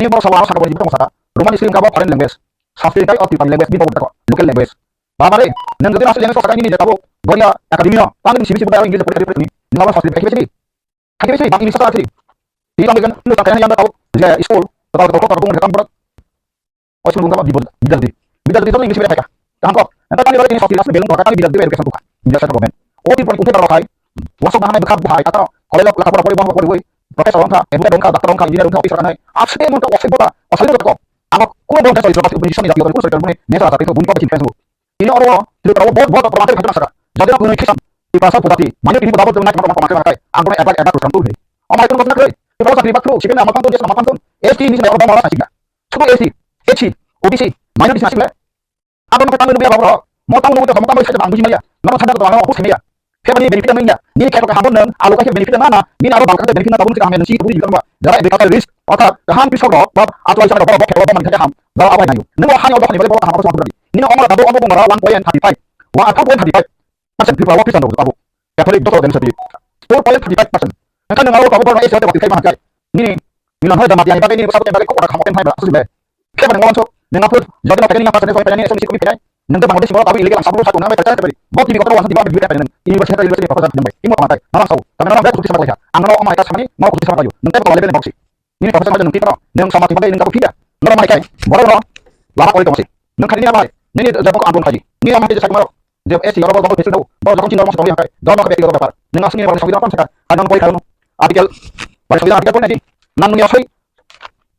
ini bawa sawah saka boleh dibuka rumah istri kabar foreign language safety kai otti language bi bawa local language Bamare, nan jadi asal yang sekarang ini dia tahu, Goria akademia, paling sih berbayar Inggris seperti ini, dengan fasilitas kayak begini, bang ini sesuatu sih, tidak mungkin lu tak yang tahu, dia school, tahu bangun rekam berat, oh sebelum kamu bidal itu Inggris mereka, tangkap, nanti kali ini fasilitas belum tahu kali bidal itu education bukan, bidal satu komen, oh tipe untuk terlalu wasok bahan bekas buhay atau kalau lah kapal boleh, profesor orang dokter orang engineer orang officer kan, asli orang tahu asli itu kok, anak kurang boleh sekali seperti bisa nih kalau sekali boleh, nesa tapi itu bunyi apa cinta ini orang tidak tahu buat permata macam mana jadi aku ini kisah di pasar putati banyak ini dapat dengan macam kayak anggur ebat terus tentu nih omah itu nggak keren di bawah sakit bakso sih nama kantor dia sama kantor ST ini saya orang sih semua ST HC OBC banyak di sini apa nak tahu lebih apa mau tahu itu sama kamu saja bang buji maya nama sadar atau apa sih maya siapa nih benefit yang ini kayak ke hamon dan alokasi benefit mana ini ada bangsa benefit tabung kita hamil sih itu juga jarak dekat risk otak hampir sorok atau ada apa kalau apa kita ham bawa apa yang nemu hanya orang boleh bawa apa semua ini orang tahu apa mengarah 1.35 wah apa 1.35% people work pisan tahu Catholic dokter dan sedih 4.35% kan dengar apa orang Israel waktu kayak mana ini Milanrani Jamatia ini pakai ini satu yang pakai kok orang kamu kan sudah siapa dengan orang dengan apa jadi nak ini apa saya pengen ini solusi kami nanti Bangladesh semua tapi ilegal sabun satu nama percaya tapi mau TV kota wasan di bawah duit apa ini universitas profesor jembai ini mau matai nama tahu tapi nama baik sama lihat angno omai kas sama ini mau kursi sama kayu nanti kalau lebih boksi ini profesor macam nanti kalau yang sama tiba ini kamu tidak nama mereka Bohrokno lama kali itu masih nanti ini apa ini jawab kok ampun kaji ini yang masih saya kemarin jawab orang baru besok tahu baru jangan cinta masuk yang kayak jangan pakai tiga berapa dengan sini orang saudara apa sekarang ada poin kalau artikel baru artikel poin lagi nan menyasai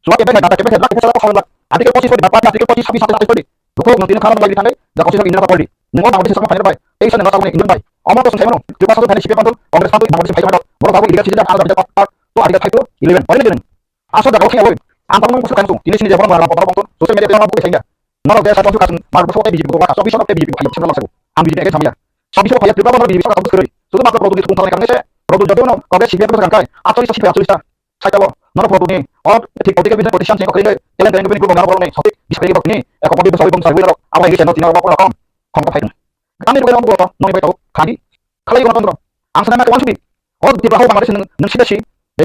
suatu yang data cepet lagi salah kalau artikel posisi di dapat artikel posisi sampai satu kali kok nanti kalau lagi ditangani dah posisi ini dapat kali nengok orang bisa sama panel baik saya nggak tahu ini baik omong terus saya mau juga satu panel siapa pantul kongres pantul bangsa saya baru tahu ini sih ada dapat tuh artikel itu 11 poin ini asal dah kalau saya antar ngomong suka langsung ini sini dia orang pantul sosial media yang mampu saya Norok dia satu kasus mar beso biji ko ka so biso ke biji ko ayam sala sego am biji ke samia so biso ko ya tripa mar biji ko ka skere so ma produk itu pun karena se produk jodoh no ko be sibia ko kan kai atoi sa sai ka norok produk ni or ঠিক ওদিকে business প্রতিষ্ঠান থেকে করে এলেন bank বিনি group গানা বলনে সঠিক বিষয় বকনি এক কপি বসবি বংশ হইলো আবার এই চ্যানেল তিনার বাপলা কম কম কথা আমি রকম বলতো নয় বাইতো খালি খালি গণতন্ত্র আনসার না কোন ও ত্রিপুরা হাও বাংলাদেশ নং সিদাসি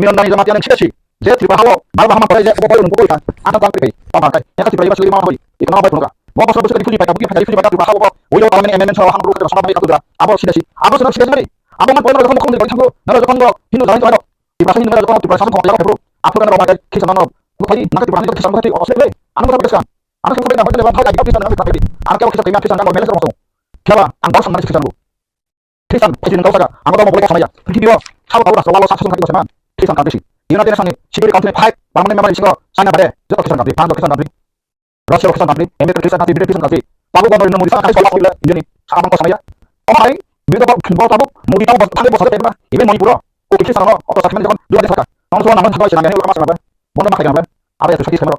মিলনরানি জামাতিয়া নং সিদাসি যে ত্রিপুরা হাও মাল বাহামা করে যে বকয় নং বকয় আটা তাং পেই পামাকাই একা ত্রিপুরা বাসলি মা হই ইকোনমি বাই নগা বক বছর বছর খুলি পাইতা বুকি ফাইলি খুলি পাইতা ত্রিপুরা হাও ওইলো পারমানেন্ট এমএনএন সহ হাম রুক সমাজ বাই কাতুরা আবার সিদাসি আবার সিদাসি মানে আবার মান পয়লা যখন কম দিই থাকলো না যখন হিন্দু জানি তো ত্রিপুরা হিন্দু যখন ত্রিপুরা শাসন কম লাগা ফেব্রু আপনারা Ramai কিসানো Khlaidi nak di berani kisah berarti Australia. Anu kita bersama. Anu kita bersama kita lepas lagi kisah nak Khlaidi. Anu kita kisah kisah nak meles langsung. Kala anu sama kisah lu. Kisah presiden kau saja. Anu mau boleh sama ya. Video sama kau rasa lalu satu kali bersama. Kisah kan sih. Ini nanti nasi security council 5 bangun memang di sini sana pada. Jauh kisah nanti. Panjang kisah nanti. Rusia kisah nanti. Amerika kisah nanti. Video kisah nanti. Lalu kau mau di sana kali soal bila ini sama kau sama ya. Oh hai. Video kau tahu mau ditahu tadi bos ada apa? Ini mau Manipura. Oh kisah sana. Atau sakit jangan dua ada sakit. Namun semua namun sakit jangan ini ulama sama. Mana makan apa? Apa ya susah semua.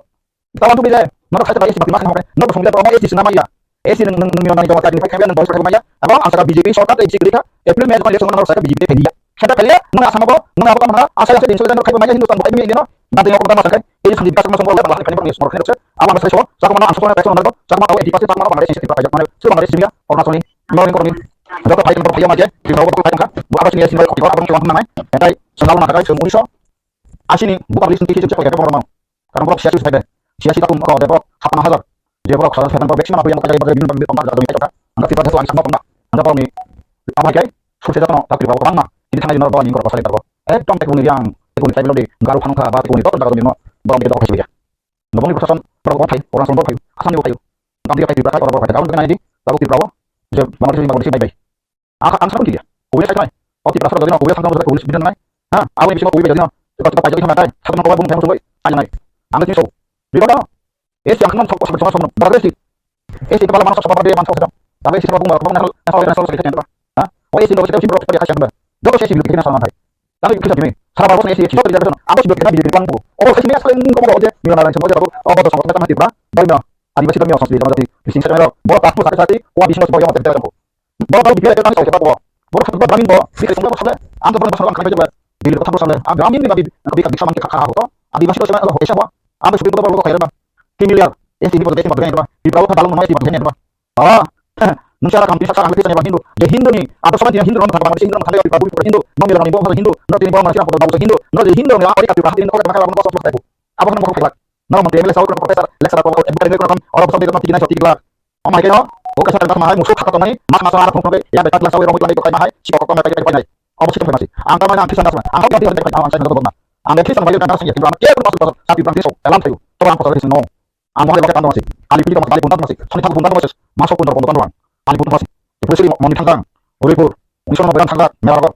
Tawan tu bila, nak saya terbayar seperti makan apa? Nak semula orang esi nama ya. Esi neng Milanrani Jamatia ni pakai neng bahasa kaya. Abang antara BJP shortcut esi kita. April Mei kalau semua orang saya BJP dia. Saya kaya, neng asam apa? Neng apa mana? Asal saya insya Allah kaya banyak Hindustan bukan ini no. Nanti aku pertama saya. Ini kan dibahas semua orang bahasa kaya semua orang saya. Awal masa saya, saya mana asal saya pasal mana? Saya mana tahu edukasi saya mana Bangladesh sih pajak mana? Semua Bangladesh sini ya. Orang asal ni, orang ekonomi. Jatuh pajak nomor pajak aja. Di bawah pajak kan. Buat apa sini sini kopi orang cuma nama. Entai selalu nak kaya semua Indonesia. Asini bukan beli sendiri sih pakai apa orang. Karena borok sia-sia saja. Sia-sia takum kalau borok hafana hazar. Dia borok salah satu borok maximum apa yang kerja bagi minum tempat dalam itu kan. Anda tidak satu angin sama pemda. Anda tahu ni apa kayak? Susah jatuh tak terbawa kemana? Ini sana di normal ni korban saling terbawa. Tom teknologi yang teknologi saya bilang di garu kanu kah, teknologi itu terbawa di normal. Borok kita operasi dia. Normal ni persoalan borok orang sombong kayu. Asal ni kayu. Nanti dia kayu berapa orang borok kayu. Kalau dengan ini lalu terbawa. Jadi Bangladesh baik-baik. Akan sama dia. Kuliah saya kan. Oh tidak perlu dengan kuliah sampai kuliah bidang mana? Hah? Awal ni semua kuliah jadi no. Kita pajak di mana? Satu nama bung saya semua. Tanya naik. Anda ni so. Di mana? Esi yang kenal sama berarti. Esi kepala mana sama dia mana sedang. Tapi esi bung nasional sekalian tu. Hah? Oh esi kita sibuk pada khas yang ber. Jauh esi bilik kita sama hai. Tapi kita ni. Salah baru esi kita tidak betul. Aku sibuk kita bilik kan tu. Oh esi ni asal ni kau boleh je. Milanrani semua jadi oh betul sama kita mati berapa? Dari mana? Adivasi kami orang sendiri jadi di sini saya bawa passport satu-satu. Oh bisnis sebagai orang tertentu. Bawa kalau dipilih kita tahu siapa bawa. Bawa satu berapa minggu. Fikir semua pasal. Anda pernah pasal kerja juga. Bilik kita pasal. Amin ni babi. Kita bisa mangkik kakak aku. Adivasi itu sama Allah Aisyah. Anda sebut betul betul kaya berapa? 3 miliar. Ini sini betul betul berapa? Di bawah dalam nama itu berapa? Ah, nucara kami bisa sekarang kita Hindu. Jadi Hindu ni, atau sama dia Hindu orang tanpa Hindu orang kaya di Prabu Hindu. Nomor orang Hindu Hindu. Nanti ni bawa masih apa tahu Hindu. Nanti Hindu ni apa dia perhatian kau makan orang kau semua itu. Apa nak kau buat? Nama menteri MLA seorang profesor, lecturer atau bukan ini orang besar dia nanti nanti kelar. Oh my god. Oke saya datang mahal musuh kata teman ni. Mas orang pun ya betul lah seorang itu kau mahal. Si kau makan kayak apa? Oh mesti konfirmasi. Angka mana angka sana. Angka berarti ada kayak saya betul. Anda kisah bagi dan rasanya tidak dia masuk tapi berarti so dalam tu orang pasal di sini anda boleh baca masih ali pilih masih ali pun masih soni pun masih masuk pun doang ali pun masih polisi mau ditangkap uripur unsur mau berangkat merah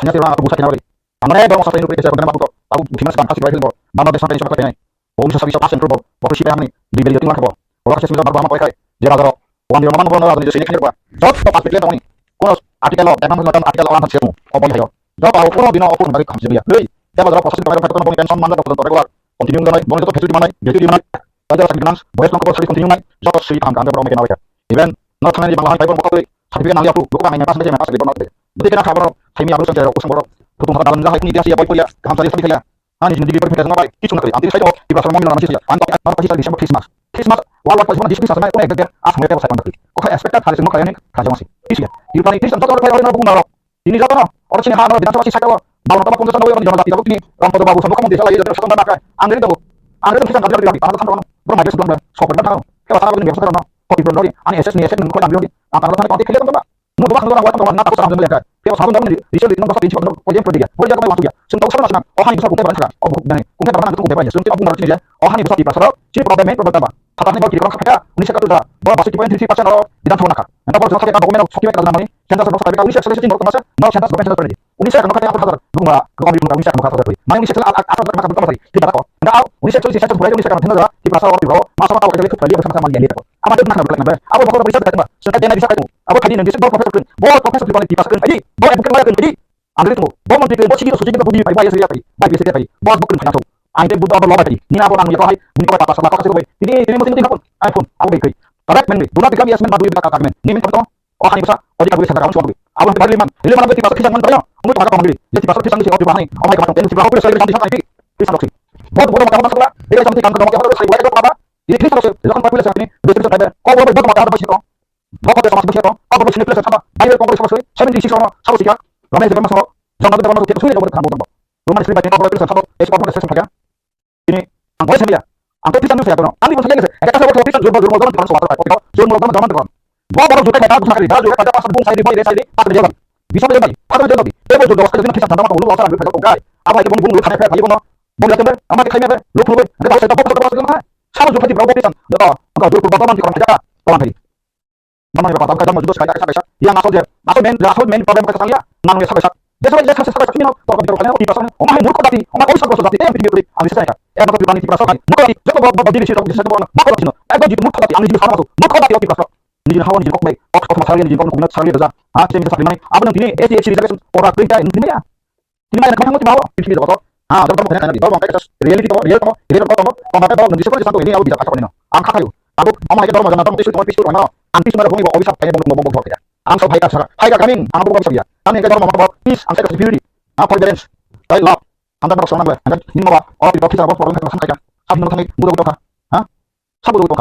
hanya tidak aku busa kinawali amane baru sampai ini saya bagaimana aku gimana sekarang kasih balik mana desa sampai seperti ini oh bisa pasien pro polisi yang ini di beli tinggal ke orang saya baru apa kayak dia ada orang di mana orang di sini kan apa jauh pas pikir tahun ini kurang artikel lo emang nonton artikel orang tersimu oh boleh ayo jauh kalau kurang di mana bagi kamu dia dia pada proses kemarin kita ngomongin pensiun mana dokter regular continue dengan boleh itu di mana gitu di mana aja sakit finans boleh langsung ke continue naik jauh sih angka anda berapa menawa ya even not hanya di Bangladesh paper buka tapi nanti aku bukan hanya pas macam di Bangladesh berarti kena kabar kami harus cari usang borok putung dalam zahir ini dia siapa kuliah kamu cari sekali ya ani jadi di perpindahan apa itu nak anti saya di pasal mobil masih ya antar pasti di Christmas walau pas mana di Christmas sama itu ya as mereka saya pandang kok expected hari semua kalian kerja masih isi ya di plan Kristen satu orang orang bukan ini siapa orang sini hana dengan masih saya bawa tempat pun sana orang di Jamatia ini Rampada bagus sama kamu desa lagi dari sekolah mereka angin itu kita nggak lagi karena kan bermain sebelum skop berapa kalau salah begini biasa kan kopi belum lagi ani SS nggak ambil lagi angkat sana kontak kelihatan apa mau buat orang buat orang nak tahu sama mereka kalau salah dengan di sini nomor 1 di sini proyek dia boleh jaga waktu dia sentuh sana sana oh hani besar kutai berangkat oh bukan kutai berangkat itu kutai banyak sentuh aku ngerti dia oh hani besar di pasar sini problem apa katanya bagi orang kaya Indonesia kan sudah bahwa pasti poin 3% orang di dalam nak entah kalau saya dokumen software kalau namanya chance sebab saya Indonesia selesai ini masa no chance dokumen saya terjadi Indonesia kan kaya apa hazard bunga kalau di Indonesia kan hazard terjadi mana Indonesia atau maka betul sekali tidak tahu enggak Indonesia selesai saya boleh Indonesia kan tenda di pasar orang di bawah masa tahu kerja itu kembali bersama-sama dia itu apa itu nak berlaku apa bakal bisa dekat mbak sudah dia bisa itu apa kali nanti sebab profesor di pasar kan jadi boleh bukan lain jadi anda itu boleh menteri bos itu suci kita budi baik sekali baik sekali bos bukan financial anda butuh apa loba tadi ni apa orang yang kau hai ni kau pasal apa kasih kau ini mesti apa iPhone aku baik correct men do not become yes men but do become correct men ni men kamu oh hani besar oh jika boleh sadar kamu suami abang balik liman apa tiba kisah mana untuk pada kamu jadi tiba kisah ni oh tiba ni oh my god ini tiba aku saya bisa sampai kisah doksi bodoh macam apa salah dia sampai kan kamu apa saya buat apa ini kisah doksi jangan pakai saat ini besok saya kau boleh bodoh macam apa sih kau boleh sama seperti kau kau boleh sini plus sama ayo kau boleh sama 76 orang sama sikap ramai zaman sama jangan ada orang kita sulit boleh kamu bodoh rumah istri banyak kau boleh sama esok boleh sesi saja ini angkoi saya angkoi pisang saya kono andi saya ngese eka saya pisang jumlah zaman tekan suara oke jumlah zaman tekan bawa juga kayak aku sekali juga pada pas bung saya di boy saya di pas jalan bisa berjalan pas berjalan dia juga waktu itu kisah tentang lu asal berjalan kok apa itu bung lu kayak kayak kono bung lihat kan ama kayak mereka lu lu ada saya dapat apa sama juga di berapa pisang enggak enggak dulu berapa nanti orang jaga orang lagi mana ya kata kamu juga kayak yang asal main problem kita saya nang ya saya dia sampai kini kalau kita kalau di pasar oh mah murko tapi oh mah bisa proses tapi yang video ani saya ya maka di pasar murko tapi jatuh bawa diri situ bisa bawa murko tapi aku jadi murko tapi ani juga sama tuh murko tapi di pasar ini hawan di kokbai kok masalah di kokbai komunitas sekali dah ah saya bisa sampai apa nanti ini SDH di orang kerja ini ya ini mana kamu mau itu itu kok ah kalau kamu kan di bawah kayak reality real kamu apa nanti seperti satu ini aku bisa kasih ini angka kayu aku mama itu orang macam itu itu mana anti semua orang mau bisa kayak ngomong kita ang so hai ka kaming ang bukan saja kami kita mau mau peace ang security forbearance right love anda bersoal apa anda ini mau orang di kita apa problem kita sampaikan sabi naman kami budak ha sabu budak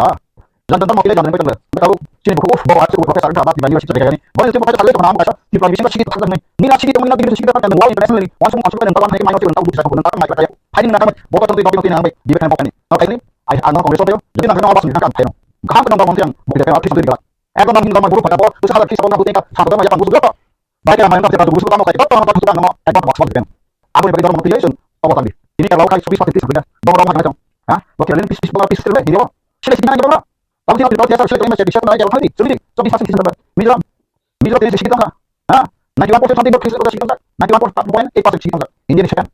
dan tentang mau kita jangan betul tahu sini buku bawa aku profesor ada di bandar situ ini boleh siapa saja kalau nama baca di provinsi sedikit tak nih ni lah sedikit mengenai sedikit kan dan wah international ini langsung masuk dan kawan hai main tahu bisa aku tentang mai percaya hai ni nak bawa tentu topik ini di bagian pokok ini oke ini ai anak kongres itu jadi nak apa sih kan tahu kapan tentang yang begitu artis itu juga aku nang hinda maguru pada terus ada kisah orang butuh satu sama yang butuh berapa baik yang main tak terlalu butuh kamu kayak itu orang sudah nama ekor box box kan aku bagi orang motivation apa tadi ini kalau kayak service seperti sebenarnya orang macam ha oke lain pis terus ini loh sila sila berapa tapi tidak biasa sila masih bisa naik jalan tadi jadi so bisa sih sebenarnya milam ini sekitar ha nanti apa nanti berkisar udah sekitar nanti apa poin pas sekitar ini dia kan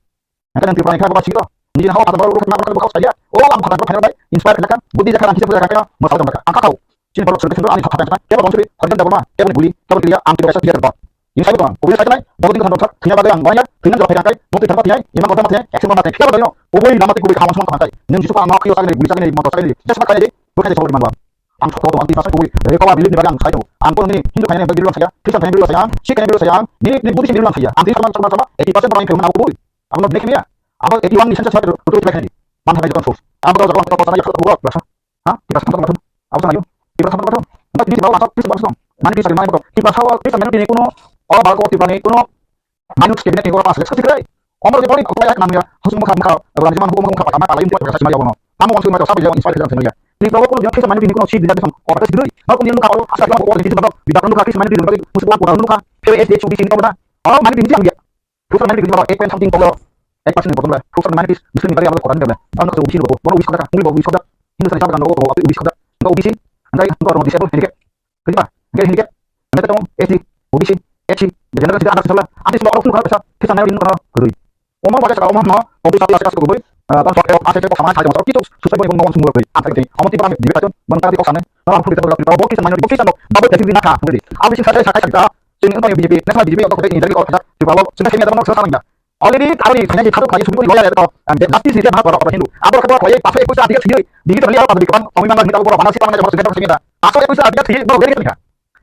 nanti TRIPURA kan apa sekitar ini hawa kata baru kenapa kalau saja oh kamu kata baik inspire kan budi sekarang kita punya kayak masalah mereka angka kau sini baru sudah cenderung aneh kata kita baru sudah kerja dalam mana kita bully kita beli anti biasa dia terbaik ini saya betul kemudian saya naik baru tinggal tempat ternyata ada yang banyak dengan jalan kayak motor tempat dia imam kota mati eksen mati kita baru oh ini nama tiku kamu semua kamar ini justru kalau nak saya bully saya motor saya saya sempat kayak bukan saya di mana angka foto anti pasal kuwi kalau beli di bagian saya tuh angkon ini Hindu kayaknya bagi dulu saya Kristen kayaknya dulu saya Sikh kayaknya dulu saya ini Buddhis dulu saya anti sama 80% orang yang aku bully aku nak beli ya apa 81 lisensi saya betul lagi mana saya jual terus apa kalau orang sana ya KOKBOROK biasa ha kita sama apa sana yuk kita sama nanti di bawah masuk terus masuk nanti bisa main betul kita sawal kita main di kuno oh balko di plane kuno manut kabinet yang pas sekali sekali omor di paling aku ya namanya harus muka bukan cuma hukum apa lain tidak bisa semua jawaban kamu langsung macam sabar jawab inspire dan semuanya di bawah kuno kita main di kuno sih bisa oh terus dulu mau kemudian luka kalau asal kamu di situ betul di dalam luka kita main di dalam musuh aku dalam luka PWSD cuma di sini kau oh main di sini dia terus main di sini apa something kalau pas ini betul terus main di sini dari awal koran dia anak tuh di sini baru wis kata mulai baru wis kata ini saya sampaikan bahwa waktu wis kata enggak ubisi andai untuk orang disable handicap kenapa handicap anda tahu SD ubisi HC jadi anda tidak ada salah anti semua orang suka bisa kita naik di negara gerui omong baca kalau omong mau kompensasi asal gue tanpa soal aset kok sama saja masalah itu susah banget ngomong semua gue antar ini omong tiba-tiba di betul bentar di kosan nah aku tidak tahu bahwa kita main di kosan double dari di nakah jadi abis itu saya kita sini untuk yang BJP nasional BJP atau ini dari kota di bawah sudah sini ada sekarang enggak already kali hanya satu kali sebelum loyal itu pasti sih dia orang Hindu apa kalau kalau pas itu saat dia sendiri di itu lihat di kawan kami memang minta beberapa mana sih tangan macam sekitar sekitar asal itu saat dia sendiri baru dari kita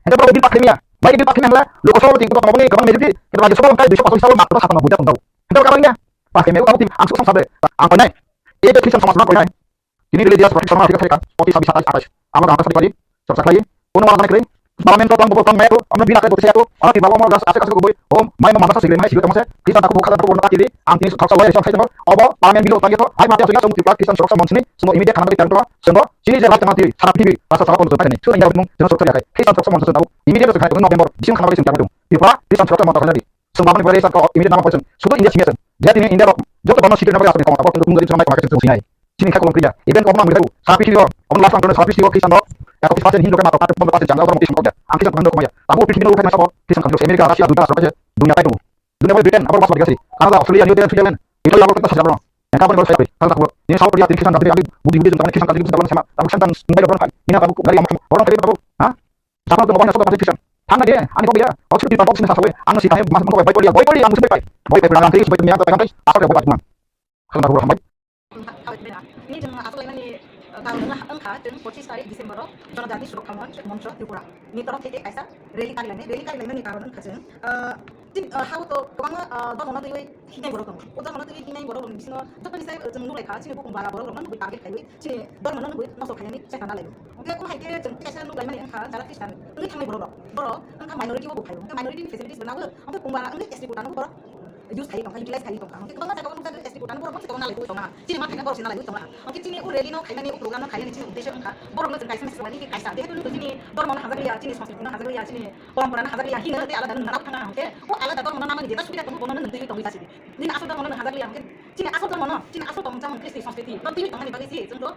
itu baru di pakemia baik di pakemia lah lu kosong tinggal ngomong ini kawan mediti kita lagi sebelum kali besok atau selalu makro satu budak tahu itu kawannya pakemia kamu tim angsuh sampai angkanya itu Kristen sama sama ini dia sama Afrika Selatan seperti habis atas apa angka sekali selesai lagi punya orang negeri Parlamento tang potong meru, amna bina kay saya tu, ana di bawah gas asik ko boy, may mamasa sigli may sigli tamase, kita tak buka tak buka kiri, angin saksa loy saksa sama, obo parlemen bilo tang itu, ay mati asik semua tiba kisan saksa monsini, semua imide kana bitar to, semua sini jalan mati, sarap TV, rasa sarap untuk tadi, so ingat mung, jelas saksa kay, kisan saksa monsini tahu, imide to kay November, bisin kana bisin tahu, tiba kisan saksa monsini tadi, semua ni beri saksa imide nama person, sudah India sini, jadi ini India jauh banget sikit nama asli kamu, apa untuk tunggu di sana itu sini, sini kay ko kerja, event ko mang begitu, sapi video, on last one sapi video kisan do, aku pasien Hindu kan atau pasien jangan orang kisah kerja. Angkis kan kemana? Tamu pilih dulu kan siapa? Kisah kerja Amerika, Rusia, dunia saja dunia itu. Dunia Britain, apa bahasa dikasih? Kanada, Australia, New Zealand, itu yang kita saja orang. Yang kapan kalau saya kalau tak ini saya pergi kisah dari budi tentang kisah tadi kita sama. Tapi santan mulai orang kan. Ini aku dari orang tadi tahu. Hah? Siapa tuh bapaknya suka kisah? Tangga dia, ani kok dia. Oh sudah ditambah sini sasawe. Anu sih kayak mas mau boy dia anu sebaik. Boy pelan nanti sebaik menyang tekan asal boy cuma. Kalau tak boleh sampai. Ini jangan asal ini কারণ অংখা जों 25 তারিখ December জনজাতি সুরক্ষা মঞ্চ ত্রিপুরা नि तरफ থেকে কাইসা rally কারিলাইनायनि কারণ जों हावतो गोबां दरमना दैवै हिनाय बरक दं ओ दरमना दैवै हिनाय बरक दं बिसिनो जतनिसाय जों नुलायखा सिनि बुकुम बारा बरक दं बै टारगेट खायबै सिनि दरमना नुबै नसो खायनायनि सेखा नालायबो ओमफ्राय उन हायके जों काइसा नुलायमानि अंखा जारा खृष्टान ओंनि थांनाय बर' अंखा माइनरिटी बो खायो ओमफ्राय माइनरिटी फेसिलिटीज बनाबो ओमफ्राय कुंबारा ओंनि एसटी कोटानो बर' यूज खायो दं यूटिलाइज खायो दं ओमफ्राय गोबां जायगायाव नुजा एसटी कोटानो बर' बसे नालाय दं ना सिनि मा खायना बर'से नालाय दं ना ओमफ्राय सिनि उ रेली नो खायनानि उ प्रोग्राम नो खायनानि सिनि उद्देश्य अंखा बर'नो जों काइसा मेसेज लानि काइसा देहतु नु सिनि दरमना हाजारिया सिनि संस्कृतिनो हाजारिया सिनि परम्परानो हाजारिया हिनो ते आलादा नु नाराव थाङा ओमफ्राय ओ आलादा दरमना नामानि जेता सुबिदा दं बननो नों दैवै दं जासिबि दिन आसो दरमना हाजारिया ओमफ्राय सिनि आसो दरमना जामन कृष्टि संस्कृति दं दैवै दंनि बागै सि जों तो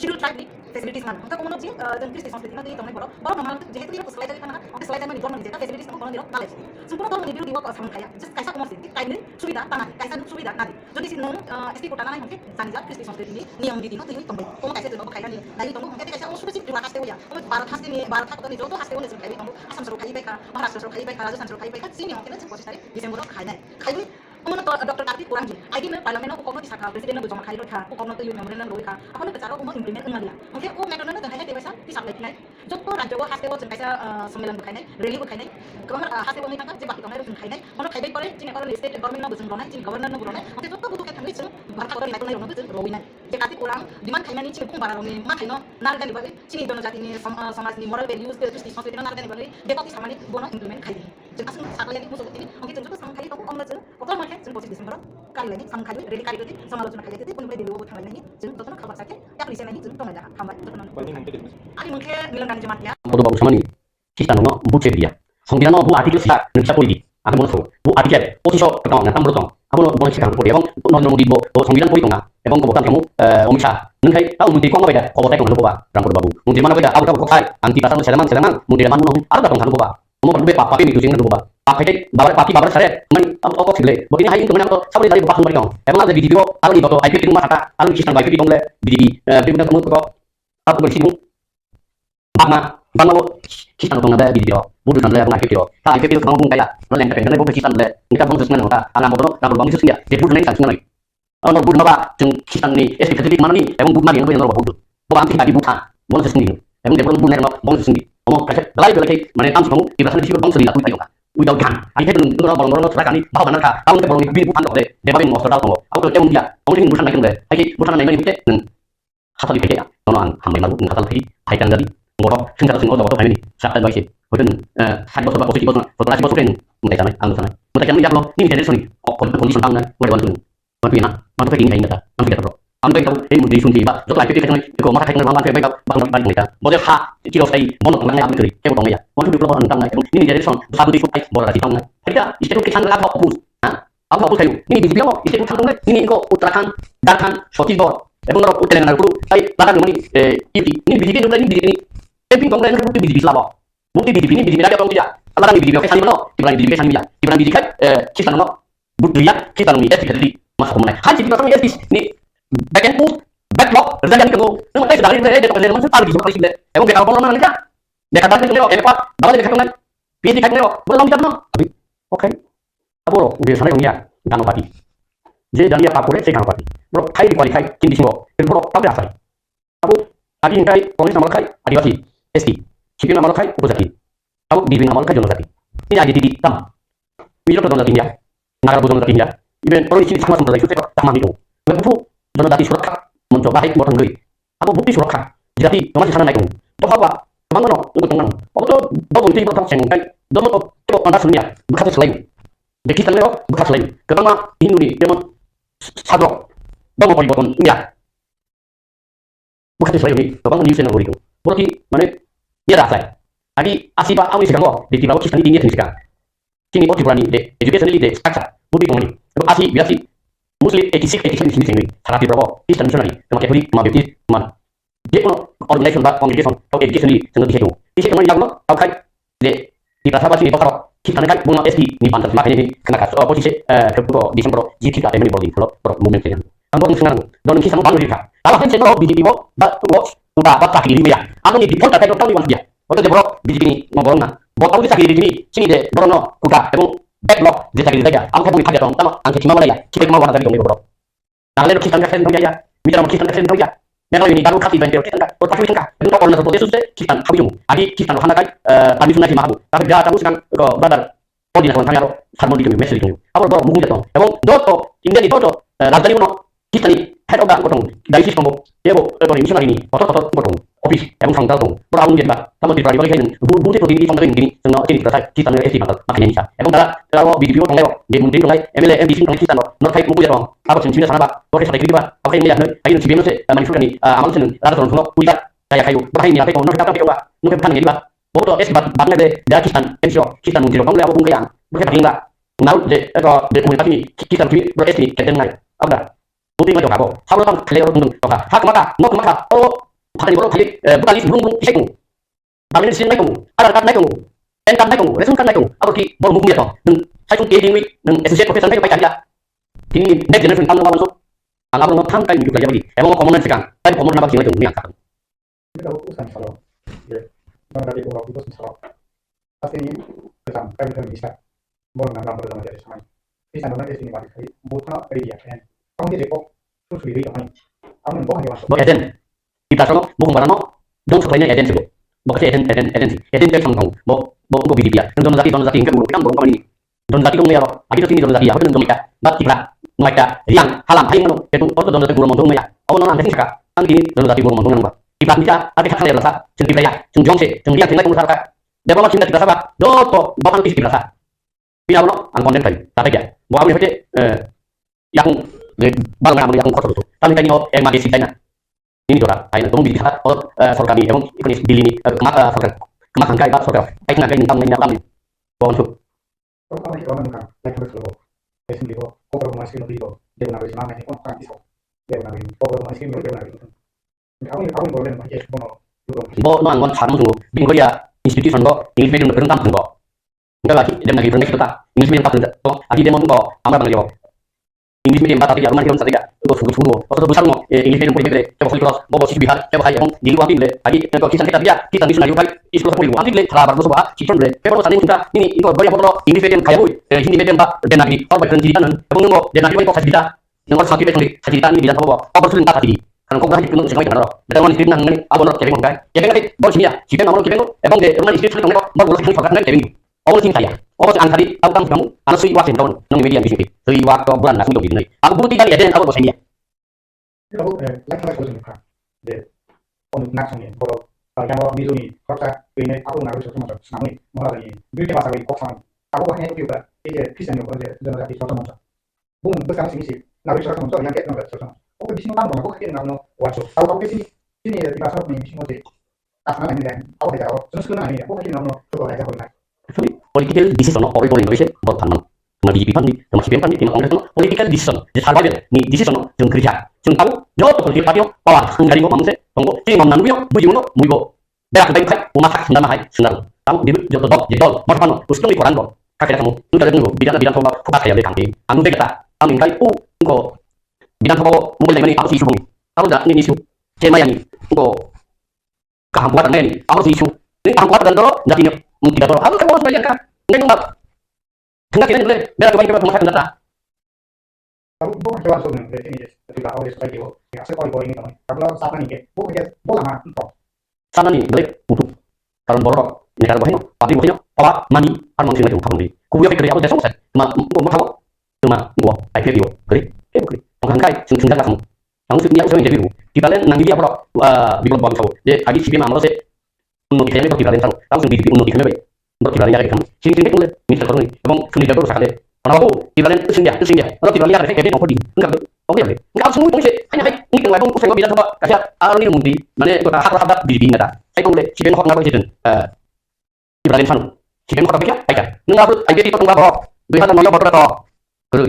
शिड्यूल ट्राइबनि फेसिलिटीज मान ओमफ्राय कमनो जि जों कृष्टि संस्कृति नो दैवै दंनि बर' नमाल जेहेतु दिनो स्लाइड जाय थाङा ओमफ्राय स्लाइड जाय दरमनि जेता फेसिलिटीज दं बननो नालाय जों पुरा दरमनि बिउ दिवा सामन खाया जस्ट काइसा कमसे काइनि सुबिदा ताना काइसा सुबिदा नादि जदि सि नों एसटी कोटा नाय हमके जानिजा कृष्टि संस्कृतिनि नियम नीति नो दैवै दंबाय कम काइसा जों खायनानि दायि दं ओमफ्राय काइसा सुबिदा दिवा हास्ते होया ओमफ्राय भारत हास्तेनि जतो हास्ते होनो जों खायबै दं आसाम सरकार खायबै खा महाराष्ट्र सरकार खायबै खा राजस्थान सरकार खायबै खा सिनि हमके जों 25 तारिख डिसेम्बर खायबै उमनो डॉक्टर कार्तिक कुरांजी आइदि में पार्लियामेंट को कॉमन दिसाखा प्रेसिडेंट ने जमा खाइरो खा को कॉमन तो यू मेमोरेंडम लोई खा अपन बेचारो को इम्प्लीमेंट करना दिया ओके ओ मैटर ने हाय देवैसा ती साप्लाई फिनाय जब तो राज्य को हास्ते वो जों काइसा सम्मेलन खाइनाय रैली को खाइनाय गोबां हास्ते वो नि थांगा जे बाकी दंनाय जों खाइनाय मन खाइबै परे जिने पर स्टेट गवर्नमेंट न जों रनाय जिने गवर्नर न रनाय ओके जब तो बुतु के थांगै जों भारत गवर्नमेंट नायतो नायनो जों रविनाय जे कार्तिक कुरां डिमांड खाइनानि चिनि फुं बारा रनि मा खाइनो नारगानि बागै चिनि जनजातिनि समाजनि मोरल भ्यालुज कृष्टि संस्कृति नारगानि बागै बेकति सामानि बनो इम्प्लीमेंट खाइ जों आसुं साप्लायनि मुसो दिनि ओके जों जतो साम खाइ दं अमनो जों अकल माखे जों 25 डिसेम्बर कारिलायनि साम खाइ रेली कारिगति समालोचना खाइगति कुनबाय दिलिवबो थांलायनि जों जतो खबर साके एप्रिसियनायनि जों दंनाय हामबाय जतो आनि मोनखे मिलनरानि Jamatia Bodo bagus sama nih. Kita nongol buce dia. Songira no bu artikel sih nggak politik. Aku mau tahu bu artikel posisi pertama nggak tahu aku mau boleh sekarang politik. Abang nongol di bo songira politik nggak. Abang kebukan kamu omisa. Nengkai tahu mungkin kau apa ya? Kau boleh kau lupa. Rang babu. Mungkin mana beda? Aku tahu kau saya anti pasar selamang. Mungkin mana nong. Ada datang lupa. Mau perlu bepa pakai itu sih nggak lupa. Pakai babar saya. Main aku sih le. Begini hari itu mana aku sampai dari bapak sumber dong. Emang ada video. Aku di foto IP di rumah kata. Aku kisah IP di dong le. Di bener kamu kok. Aku bersih. Mama Bang lo kisah nonton ada video, budu nonton ada video. Tak video itu kamu kayak lo yang terkenal itu kisah nonton. Nikah bang sesuatu nonton. Anak motor, nak bang itu sih ya. Dia budu naik sangat. Kalau budu apa? Jeng kisah ni, ketika mana ni? Emang budu mana yang lo budu? Bukan anti tadi bukan. Bang sendiri. Emang dia budu naik bang sendiri. Omong kerja. Lagi mana tamu kamu? Di belakang dia bang sendiri. Aku tahu kan. Udah kan. Akhirnya tu orang orang serahkan ni. Bawa mana kah? Tahu kita bang bukan dok deh. Dia bang mau serah tahu. Aku kerja dia. Omong ini bukan naik deh. Akhirnya bukan naik ni kita. Hasil kita ya. Nonoan hamil malu. Hasil kita. Haikan jadi. Bohrokno 생사로 쓴 거도 당연히 시작된 것이 어떤 사리버 소바 오시고 소라시버 소리는 못했잖아요. 안 그렇잖아요. 못했잖아요. 약로 님이 되는 소리 컨디션 당나 우리 완전 완전히나 만족해 있는 게 있다. 안 되더라. 안 되고 이 문제 순지가 저 라이프 때문에 이거 마타 하는 방안 배가 방안 있다. 뭐들 하 지로 사이 뭐는 당나 안 그리 해고 동이야. 완전 그거 하는 당나 님이 되는 손 사부디 소파이 뭐라 당나. 그러니까 이제 그렇게 하는 거 없고 apa aku tahu ini di video itu utang dong ini kok utarakan darkan sotibo ebon ro utelen na guru ai lakan mani ini di video ini di Tapi bang lain kan bukti biji selama, bukti biji ini biji merah apa tidak? Kalau kan biji kayak sana no, dibanding biji kayak sana, dibanding biji kayak kita no, budaya kita no ini jadi masuk mana? Haji kita no ini backend push, backlog, kerjaan kamu, namun saya dari itu kerjaan masih tahu di sana sih. Emang kita apa mana kan? Dia katakan itu lewat, apa? Bawa dia katakan, biji kayak lewat, belum kita no. Tapi oke, apa lo? Udah sana yang kan pati. Jadi dari apa pun saya kan pati. Bro, kai di kualitas kini semua, bro, tahu apa? Aku tadi yang kai, polisi nama kai, adivasi. ST, sipil nama kai, upuzaki. Aku di nama kai jonozaki. Ini ada di tam. Milo ke jonozaki ya. Nara bu jonozaki ya. Even orang sini sama sama lagi sudah sama itu. Begitu jonozaki surat mencoba hik buat negeri. Aku bukti surat. Jadi masih sana naik tu. Tahu apa? Bang mana? Untuk tengah. Aku tu bawa itu bertang sengkai. Domo tu anda sunia. Bekas selain. Bekas selain. Bekas selain. Kerana Hindu ni dia sadok. Domo kau buat ya. Bekas selain ni. Bang ni senang itu. Berarti mana dia dah selesai. Jadi asipa awal sekarang di tiba kita ni tinggi sekarang. Kini boti berani de education ni de structure. Budi kau ni. Asi biasa Muslim 86 di sini. Sangat berapa? Kristen missionary. Termasuk Katolik, Baptis, man. Dia pun organisasi dan congregation atau education ni sangat di situ. Di situ mana yang lo? Tahu kan? De di pasar sini pasar kita nak bunga SD ni pantas makanya ni kena kasih posisi ketua Desember jika kita ada ni boleh kalau momen sekian. Angkut sekarang. Dan kita mau bangun kita. Kalau kita mau BJP mau udah apa tak ini ya? Aku ni default tak tahu ni dia. Waktu dia borok BJP ni mau borong na. Borok aku tak ini sini deh borong kuda. Emang backlog dia tak aja. Aku tak boleh kaget dong. Tama angkat cuma mana ya? Kita mau warna tadi dong borok. Nah lalu kita nggak tahu ya. Mitra kita nggak tahu ya. Memang ini baru kasih banjir kita enggak, tapi kita itu orang yang protes kita habis itu. Adi kita hana kai tadi sunai mahu. Tapi dia tahu sekarang brother audiens orang tanya harmoni itu message itu. Apa baru mungkin itu. Emang doto India di doto rajali uno kita ni head of that gotong dari sistem dia bo missionary ini foto gotong office emang sang gotong berang dia ba sama di pribadi kan bunte to di sampai ini semua ini terasa kita ni estimasi makanya bisa emang kalau video tong lewat di menteri tong MLA MDC tong kita no terkait mungkin ya apa sih sana ba oke sampai kiri ba apa yang dia ayo si beno se manifesto ni amal sen ada tong tong kuita kayak kayu bahaya ni apa tong no kita ba no kita kan ni ba boto es ba bangga de Pakistan ensio kita mungkin tong lewat pun kayak bukan tinggal nau de komunikasi ni kita ni beresti kita dengar apa Putih macam apa? Kalau orang kalian orang tunggu, hak maka, mau maka, oh, hari baru kali, bukan ini belum isek mu, kami di sini naik mu, ada naik mu, entam naik mu, resume naik mu, apa ki baru mungkin ya dan saya cuma kiri ini, dan associate profesor naik baik aja, ini next generation kamu lawan so, anggap orang tham kai juga jadi, emang komunan sekarang, tapi komunan apa sih itu ni angkat. Kita urusan salah, ya, mana tadi orang itu salah, pasti ini kesam, kami bisa, mau nggak berjalan jadi sama, bisa nggak di sini balik kali, bukan dia kan. Kamu tidak kok terus diri kamu. Kamu kok hanya masuk. Eden. Kita sama bukan barang dong sebenarnya Eden sih. Bukan Eden dia sama kamu. Mau bidi dia. Don zati kan belum kamu ini. Don zati kamu ya. Akhirnya sini don zati ya. Don mereka. Bat kita. Mereka yang halam hai mana. Itu don zati guru montung ya. Awal nang nanti saka. Nanti don zati guru montung nang. Kita bisa ada hal yang rasa. Senti ya. Sung se. Sung dia tinggal kamu saraka. Dia bawa cinta kita sama. Do to bapak kita rasa. Pina no ang konten tadi. Tapi ya. Bawa ini yang bang nama yang kotor itu, tapi kan ini yang masih sisanya, ini dolar, ayo tolong dilihat, soal kami, emang ini di lini kemana, kemakan kaya, soal, ayo nak ini tamu ini apa nih, bawang sup. Kalau kamu itu orang bukan, lagi berseluruh, esok di bawah, kau perlu masih lebih bawah, dia benar benar mana ini, kau kan bisa, dia benar benar, kau perlu masih lebih benar benar. Kamu boleh masih bono, bono, nang saran tunggu, bingung dia, institusi sondo, ini media berentang tunggu, enggak lagi, dia lagi berentang kita, ini media empat tunggu, lagi dia mau tunggu, amal bang jawab. English medium empat tapi aku masih saja itu suruh atau besar mau English medium politik coba kelas mau sih bihar coba kayak di luar tim le lagi kalau kita dia kita di sana juga isu sama di luar tim le salah baru sobat cipron le pero sana kita ini itu gaya foto English medium kayak boy Hindi medium pak dan lagi kalau bagian di kanan kamu mau dan lagi kok saja nomor satu itu cerita ini bilang apa apa sulit tak tadi kan kok berarti penuh sekali kan ada orang skrip nang ini abon cari mongkai ya kan nanti bos sini ya sih mau kirim emang de teman istri sulit nang mau boleh fakat nang kirim awal sini saya awal an tadi tahu kan kamu anak sui wasin tahun nang media di sini sui waktu bulan langsung di sini aku pun tidak ada apa bos ini kalau lagi kan de on nak sini kalau yang orang bisu ni kalau ini aku nak harus macam senang ni malah ni dia bahasa ini kok sama aku hanya itu juga ini Kristen yang kerja dalam hati sama macam bung besar sini sih nak harus macam yang kita nak sama aku di sini kan aku kira nak wajo aku di sini sini di bahasa ni sini macam asal ini kan aku tidak tahu terus kenapa ini aku kira nak coba aja kalau political decision of all Indonesia buat tanam mari pipan di masih pipan di timur kongres political decision jadi survival ni decision jeng kerja jeng tahu jauh politik patio power ngari mo mamse tonggo sing ngom nanu yo bujuno muibo berak baik kai umasak sendama hai sendal tahu di joto dok jedol morpano terus di koran kok kakek kamu udah ada nunggu bidang koma kupat kayak kanti anu kita amin kai engko bidang koma mungkin lagi apa sih isu bumi tahu enggak ini isu cema yang engko kehambuatan ini apa sih isu ini kehambuatan dulu jadi tidak tahu, kamu harus belajar kan? Enggak, kita boleh biar kebanyakan pemasaran data. Kamu bukan coba langsung dari sini, ketika awal society itu, ya sekali ini teman. Kalau saat ini, bukan aja, bola mah, entah. Sana nih, boleh untuk kalau borok, ini kalau bahaya, tapi bahaya, apa mani, armang sini itu, kamu di. Kuya pikir aku jadi selesai, mau kamu, cuma gua, I feel you, kiri, pengangkai, sungguh kamu. Kamu sudah jadi biru. Kita lihat nang dia borok, bikin bom kau. Jadi habis sih malam sih. Untuk kita ini berkibaran tahu, langsung di untuk kita baik, berkibaran yang kamu, sini boleh, misal kalau ini, emang sudah jago sakit deh, kalau aku kibaran itu sini dia, kalau kibaran yang kayak apa di, enggak, oke, enggak semua itu hanya ini kan lagi, saya bilang coba kasih ini mundi, mana itu harap di nggak, saya boleh, sih kan nggak boleh kibaran sanu, sih kan apa ya, aja, nggak perlu, aja itu tunggu berapa, lihat mau berapa toh,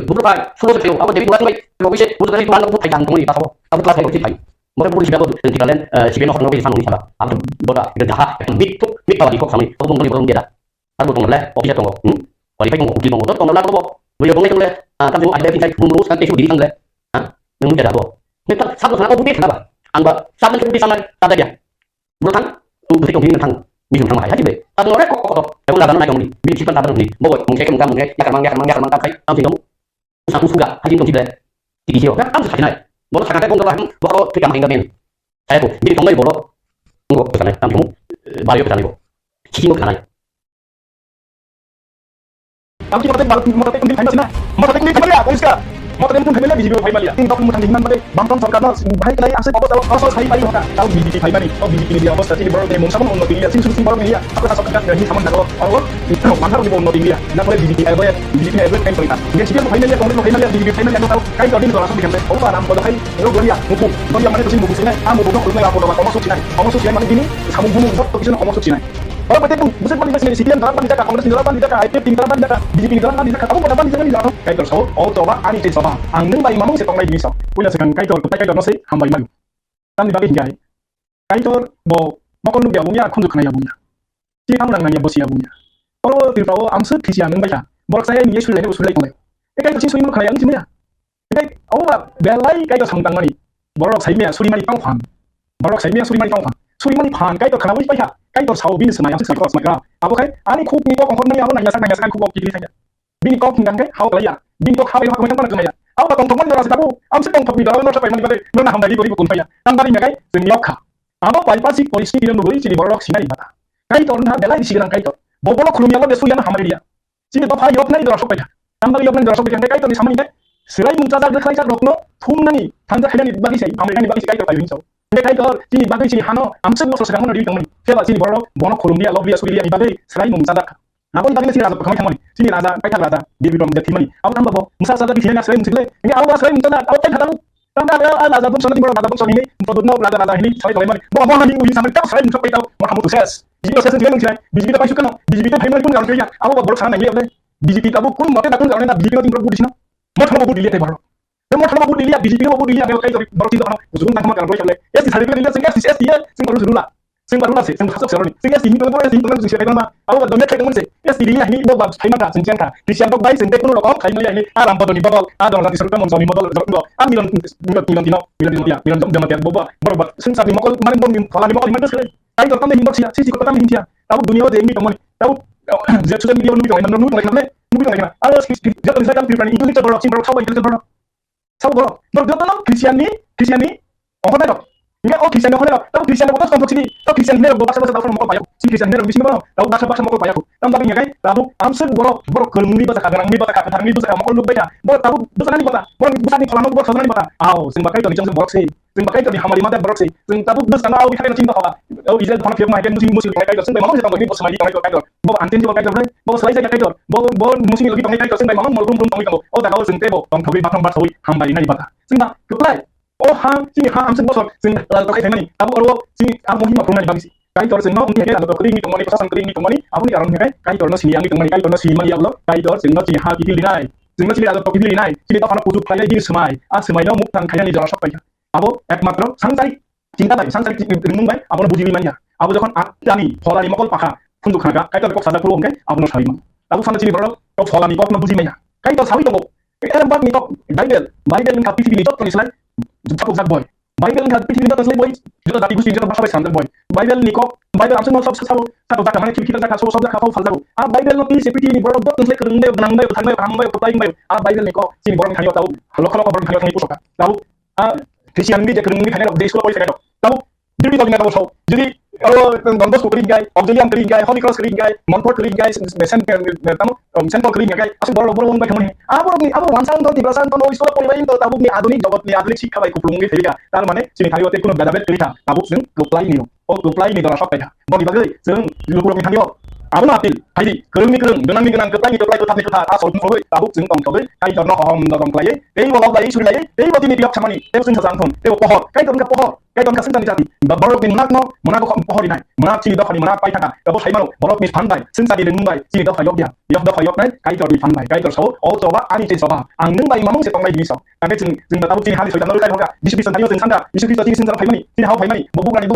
beberapa, sudah itu, apa jadi buat baik, kalau bisa, buat dari mana pun pegang, tunggu di tahu, apa kelas saya boleh mereka boleh siapa tuh dan kita lihat siapa orang bisa nulis apa apa bodoh kita jahat itu big kalau di kok sama itu pun belum dia aku tunggu lah oke ya tunggu kualifikasi tunggu uji tunggu tunggu lah tunggu boleh boleh tunggu kan tunggu ada kita mengurus kan tisu diri kan lah memang tidak ada kita satu sama aku bukit kenapa anda sama itu bisa ada dia bukan begitu begini tentang bisa sama aja deh tapi orang kok aku nggak naik kamu nih bisa tak nih mau mungkin kamu ya kan mangga kai langsung kamu usah suka hajin kamu tidak tinggi sih kan kamu sakit naik mau sangat pun kalau baru tidak main gamen saya tuh jadi tonggai borok nggak kesana tapi kamu balik kesana ibu cici mau kesana kamu cuma mau tapi penting sih nah mau tapi penting ya polisi ka mau tapi penting family BJP family ya tinggal kamu tanding mana bangkong sarkana baik lagi asal apa tahu saya paling hoka tahu BJP family tahu BJP ini dia bos tadi baru dia mau sama mau tinggal sih susu baru dia aku rasa sekat dari sama nak orang mana orang mau tinggal nak boleh BJP ever kan perintah dia sih family ya kamu family BJP family yang tahu kain kau ini langsung bikin oh nama pada kain lo belia muku belia mana tuh sih muku sini ah muku kalau nggak apa kamu suci mana gini kamu gunung satu kisah kamu suci kalau betul besar paling besar di dalam paling dekat Kongres di dalam paling dekat IP di dalam paling dekat BJP di dalam paling dekat kamu pada paling dekat di dalam kayak terus oh coba ani cek sama angin bayi mamung setong lagi bisa punya sekarang kayak terus nasi hambai malu kan dibagi hingga kayak terus mau kon lu punya kon kena ya punya si kamu nanya bos ya punya kalau tidak tahu amser kisian baca borok saya ini sudah kau kayak terus sudah kena yang sini ya kayak oh belai kayak terus hangtang mani borok saya ini sudah mani pangfan borok saya ini sudah mani pangfan sudah mani pan kayak terus kenapa sih baca kayak terus sawo bin semayang sih sakit semayang apa kayak ani kuk ni kok kon mani apa nanya sekarang kuk kiri saja bin kok tinggal kayak hau kaya bin kok hau yang aku macam mana aku tak tong mana rasa tahu amser tong tapi dalam nota payah mani mana hamba di beri kun payah tang tadi kayak senyokha apa payah sih polisi tidak boleh jadi borok sini bata kayak terus nah belai di sini kayak terus bobolok kulumnya lo besu yang hamba dia sini top hari opnai dorasok payah tang tadi opnai dorasok payah kayak terus sama ini serai muncaza berkali cak rokno thum nani tanda kalian dibagi sih Amerika dibagi sih kayak terus so kayak terus sini bagi sini hano amser lo sekarang mana di tengah siapa sini borok bonok kulumnya lo dia suri dia dibagi serai muncaza aku tadi sini raza kami kemana sini raza kayak raza dia bilang jadi mani aku tambah boh musa saja di sini serai muncaza ini awal serai muncaza aku tadi katamu tanda raza pun soalnya timur raza pun soalnya ini untuk no raza ini serai kalau mani boh hari ini sampai kau serai muncaza tahu mau kamu tuh ses jadi saya sendiri mungkin BJP tak payah kan BJP tak payah pun kalau dia aku borok sana ini apa BJP tak pun mati tak pun kalau nak BJP tak pun di sini mau kamu pun dilihat baru mau kamu pun dilihat BJP pun dilihat kalau kayak baru tidak kamu usul nak kamu kalau boleh ya sih hari ini dilihat sih dia sing baru dulu lah sing baru lah sih sing masuk sekarang ini sing ini boleh sih dengan sing siapa nama aku dompet kayak kamu sih ya sih dia ini bawa kayak mana sing jangka di siang baik sing teknologi lokal kayak mana ini Rampada ni bawal ada orang di serta monsoni modal dulu milan Jamatia boba berobat sing saat di mokol kemarin pun kalau di mokol di mana sekali kayak terus kami himbau sih kota kami hindia tahu dunia ada ini teman tahu dia sudah video nunggu yang nunggu lagi ada dia tulis kan pilih itu kita borok sawo itu borok berdoa Kristiani oh ada enggak oh Kristiani tahu Kristiani itu konstruksi sini tahu Kristiani ini bahasa tahu mau payah si Kristiani ini bising tahu bahasa mau payah tapi ya kayak tahu amser borok kelumuni bahasa kadang ini bahasa kadang ini bahasa mau lu beda borok tahu bahasa ini bahasa di kalau borok bahasa ini bahasa sing pakai itu di borok sih sing pakai itu di hamali mata borok sih sing tahu bahasa tahu di kaya cinta apa Israel kalau firman kayak musim kayak itu sing memang kita ngomongin bahasa ini kayak bawa anten juga kayak itu bawa selai kayak itu bawa musim lagi kayak itu sing memang mau belum tahu itu oh tak tahu sing tebo tong tahu batang bahasa hamali ini bahasa sing tak keplai oh sini amser bosok sing lalu kayak ini abu arwo sini abu hima pernah dibagi sih kayak itu sing mau mungkin kayak atau kering itu mani pesan kering itu mani aku nih orang kayak itu sini yang itu mani kayak itu sini mani Allah kayak itu sing mau sini hati dinai sing mau sini ada topi dinai sini tak pernah putus kayak di semai semai no muktan kayak di jalan shop kayak abu ekmatro sangsari cinta baik sangsari renung baik abu buji limanya abu jokon jami pola di mokol pakha untuk harga kayak itu kok sadar perlu kayak abu no sawi mang abu sana sini baru kok pola di mokol buji limanya kayak itu sawi tunggu kayak empat nih kok Bible nih kapit ini tuh tulisan Jatuh boy. Bible nggak pilih kita translate boy. Kita tadi gue sudah bahasa Islam boy. Bible nih kok. Bible langsung mau satu tak mana kita tak kasih satu kafau falsafa. Bible nanti seperti ini baru buat translate kereng bayu, benang bayu, tang bayu, kepaing bayu. Bible nih kok. Sini baru kalian tahu. Kalau baru kalian tahu pusaka. Tahu. Kristen ini kereng ini kalian di sekolah boleh tahu. Jadi kita nggak tahu. Jadi kalau Don Bosco kering guy, Auxilium kering guy, Holy Cross kering guy, Montfort kering guy, Central kering guy, asal baru baik kemana? Apa wansang tahun 13 tahun sekolah poli lain tahu ni adunik jawab ni adunik sih kalau ikut pelungi sehingga, tahu mana? Sini kali waktu kuno beda kereta, tahu sih apply ni, apply ni dalam shop aja. Mau dibagi, sih lupa ni kali abu napil, haji, kereng dengan apply ni tetap ni tetap asal pun tahu sih tong tahu, kali jorno dong play, walau play suri lagi, waktu ni tiap sama ni, sih sasang pohon, kali jorno pohon. Kayak orang kasih tadi, borok ni monak kok pohon ini, monak sini dah hari monak pai taka, kalau saya malu borok ni pandai, sensa di Mumbai, sini dah hayok dia hayok ni, kayak orang pandai, kayak orang oh coba, ani cek coba, angin bayi mamung setong lagi bisa, nanti sini tahu sini hari sudah lalu kayak orang, bisa tanya sini sanda, bisa sini sanda payah sini hau payah bukan itu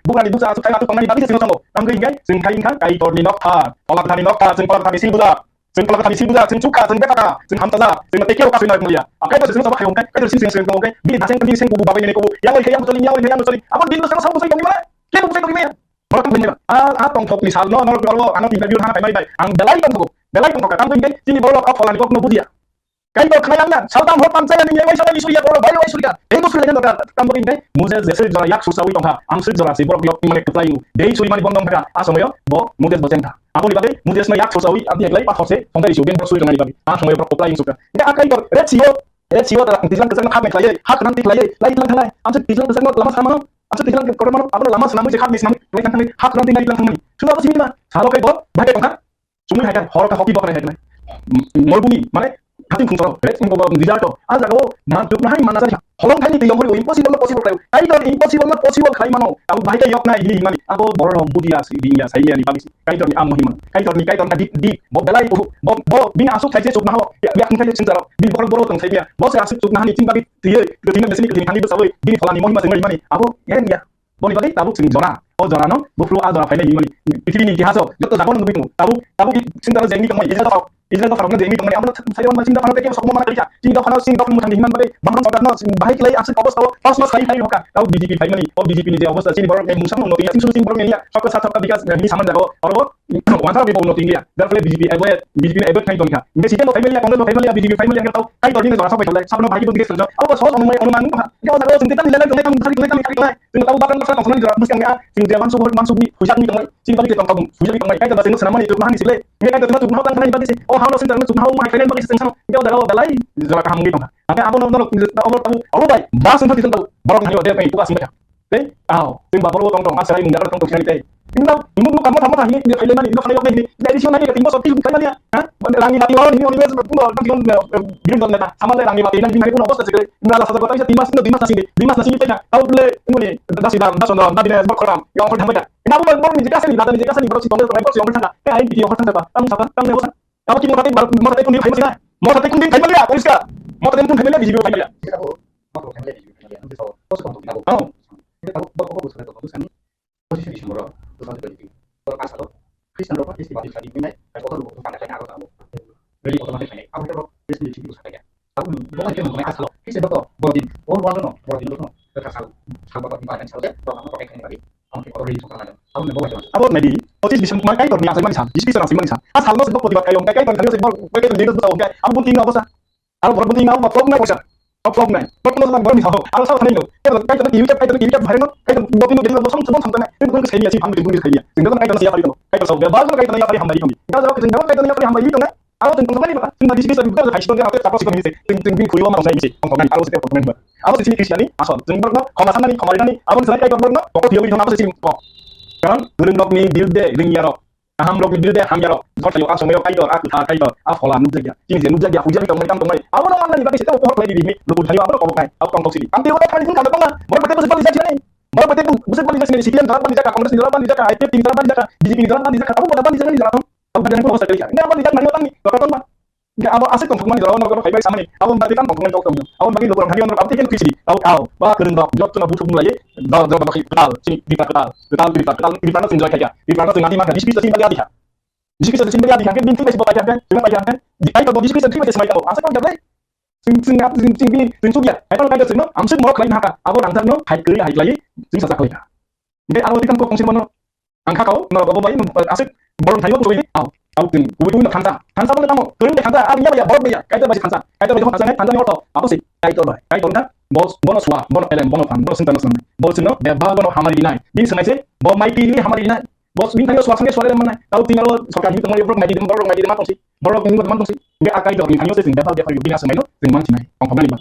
bukan itu satu kayak satu tong lagi, bagi sini sama, angin kan, sini kayak orang ni nokta, olah tadi nokta, sini pola tadi sini budak. Sing kalau kami sibuk sing cuka, sing betaka, sing hamtaza, sing metekeo kasih nak mulia. Akai itu sing sama kayak orang, itu sing orang, bini daseng pergi sing kubu bapak ini kubu, yang betul ini, yang betul ini. Apa bini daseng sama saya gimana? Kita bukan ini. Kalau kamu benar, atong tok misal, no, kalau anak interview hana kayak baik, ang belai kan tuh kok kamu ini, sini baru aku falan kok no budia. Kai to khayangna saltam hot pam chaya ni wai sama isuriya boro bhai wai suriya ei no suriya na kam bagi dai muje jese jara yak susawi tongha amse jara si borok yok mane keplayu dei suri mani bondong kha asomoyo bo muje bosen tha aboni bagi muje na yak susawi anti eklai pa those thongdai isu ben suri tongani bagi asomoyo borok keplayu suka ya akai to retio da tizlang kesang khap meklai hak nan tiklai lai lang thalai amse tizlang kesang lama sama amse tizlang kormano abona lama sama je khap misnam lai kan thalai hak nan tingai lang thangani suna sini ma salo kai bo bhai tongha sumui haida hor ka hoki bokrai haida morbuni mane Kating kung saro, red kung bawa dijato, aja kau mantuk nahi mana saja. Holong kali itu yang hori impossible kayu. Kayu itu impossible kayu mana? Aku bahaya yok nahi ini mani. Aku borong budia si dunia saya ni bagi. Kayu itu ni amu himan. Kayu itu di belai uhu. Bina asuk saja suk naho. Biar kita jadi cinta. Bina borong tong saya. Bos saya asuk suk nahi cinta bagi dia. Ketika mesin ketika kami bersama. Bina falani mohima sengai mani. Aku ya ni ya. Boni bagi tabuk sing zona. Oh zona no. Buflo azora file ni mani. Pithri ni kihaso. Joto zakon nunggu mu. Tabuk cinta jengi kemai. Israel to farokna jengi kemai. Amna saya orang cinta farok teki sok mana kerja. Cinta farok sing dok mutan himan bagi. Bangron sodat no. Bahaya kelai asik obos tahu. Pas kali hoka. Tahu BJP file mani. Oh BJP ni je obos sini borok musang no tinggi. Sing borok ni ya. Sok satu bikas ni saman jago. Oro. Wantar bibo no tinggi ya. Dar file BJP ni ebet kai tongka. Ini sih no family ya. Kongres no family ya. BJP family yang tahu. Kai tadi ni zona sampai kelai. Sabno bahaya pun dia senjo. Aku soal omai onuman. Kau jago sing kita ni lelai kelai kami. Sing tahu bahkan pasal kongres jelas mesti nggak. Sing dia masuk ni hujat ni kemai. Sing bagi kita kampung. Hujat ni kemai. Kai terus senama ni itu mahani sile. Ini kai terus tuh kan bagi sih. Oh halo sing terus tuh mai kalian bagi sing sama. Kau jago balai. Zona kaham gitu. Apa aku no tahu. Allah baik. Bahas tentang itu tahu. Borok hanya dia pengen tugas mereka. Sing bapak tong asalai mendarat tong sini teh. Indah, ibu kamu ini dia kalian ini, dia kalian ini. Dari sini nanti ketimpa sopi kalian ya. Rangi mati lawan ini orang biasa pun nanti bikin don neta. Sama le rangi mati nanti mari pun apa saja. Indah satu kota bisa timas nasi teh. Tahu le ini dasi dam sono nanti dia berkoram. Yang orang hamada. Kenapa baru ni jika sini baru si tongel baru si orang sana. Ini video orang sana. Kamu siapa? Kamu bosan. Kamu kini mau tadi pun dia famous ya. Mau tadi pun dia famous ya. Polisi ka. Mau tadi pun famous ya di famous ya. Oh. Posisi di Sumuro, terus nanti balik berkasar loh. Kristen roh pasti balik lagi minat. Kalau kalau bukan saya aku tahu. Beli otomatis saya. Aku terus Kristen di situ saja. Aku bukan cuma main asal loh. Kristen betul. Bodin, bodin loh. Berkasar. Sahabat di badan saya. Kalau pakai ini lagi. Oke, kalau di Swkang ada. Aku mau bawa jalan. Aku medi. Posisi bisa makai itu niat saya mana? Jadi bisa langsung mana? Asal lo sebab di bakai yang kayak itu sebab pakai itu dia tuh tahu. Aku pun tinggal apa sah? Aku baru tinggal apa? Vlog naik apa? Vlog naik. Vlog naik baru misal. Aku salah nih. Kayak itu hari no. Kayak botin jadi lo semua sampai itu bukan sekali sih hamil bukan sekali. Sehingga kan kayak siapa itu. Kayak tahu. Baru kayak tanya apa hamil itu. Kalau jawab sehingga kayak tanya apa hamil itu. Aku tentang kembali pak. Sehingga di sini saya juga harus dia apa apa sih kami sih. Tinggi kuliah mana saya sih. Tentang kalau setiap komen buat. Aku di sini Kristiani asal. Sehingga no. Komasan nih kemarin nih. Aku di sana kayak no. Pokok dia bilang apa sih. Kan belum Nokni build ring yaro. Aham Nokni build ham yaro. Zot yo asal kayak aku tak kayak aku lah nujak ya. Ini nujak ya hujan itu mereka kembali. Aku orang mana nih bagi saya pohon lagi di sini. Lu hari apa kau pakai? Aku kongkong sini. Ambil orang kali ini kalau pengen. Mau pakai besar balik nih. Mau pakai besar balik sini di sini dalam dijaga kongres di dalam dijaga IP di dalam dijaga BJP di dalam dijaga. Aku dalam dijaga di dalam. Aku badan aku sekali. Ini apa dijaga mana nih? Kau tahu pak? Nggak apa asik kongkongan di dalam orang kayak sama nih. Aku berikan kongkongan kau kamu. Aku bagi lu orang hari orang apa yang krisis. Aku bah kerendam job tu nak butuh mulai. Dah bagi kenal sini di kenal senjata kayak. Di kenal nanti mana di sini sini bagi dia. Di sini sini bagi dia kan binti masih bawa kan. Cuma bagian kan. Di kayu kalau di sini sini masih semai tahu. Asal kau jadi sing sugia. Kalau kayak sini amsud mau lain haka. Aku nanti no high lagi sing sasak lagi. Jadi aku tikan kau kongsi mana. Angka kau no bawa bayi asik baru tahu aku ini. Aku tin, aku itu kansa mana kamu? Kau ini kansa, apa ya? Baru ya, kayak itu masih kansa. Kayak itu kansa ni orang apa sih? Kayak itu lah. Kayak itu kan, bono suah, bono pelem, bono fan, bono sinta nasional. Bos itu, beba bono hamari dinai. Bin senai sih, bono mighty ini hamari dinai. Bos bin tanya suah dari mana? Tahu tinggal Swkang itu mau borok mighty demang sih. Borok ini demang sih. Enggak akai itu, bin tanya sih, beba dia pergi bin senai itu, senai sini. Kongkoman lima.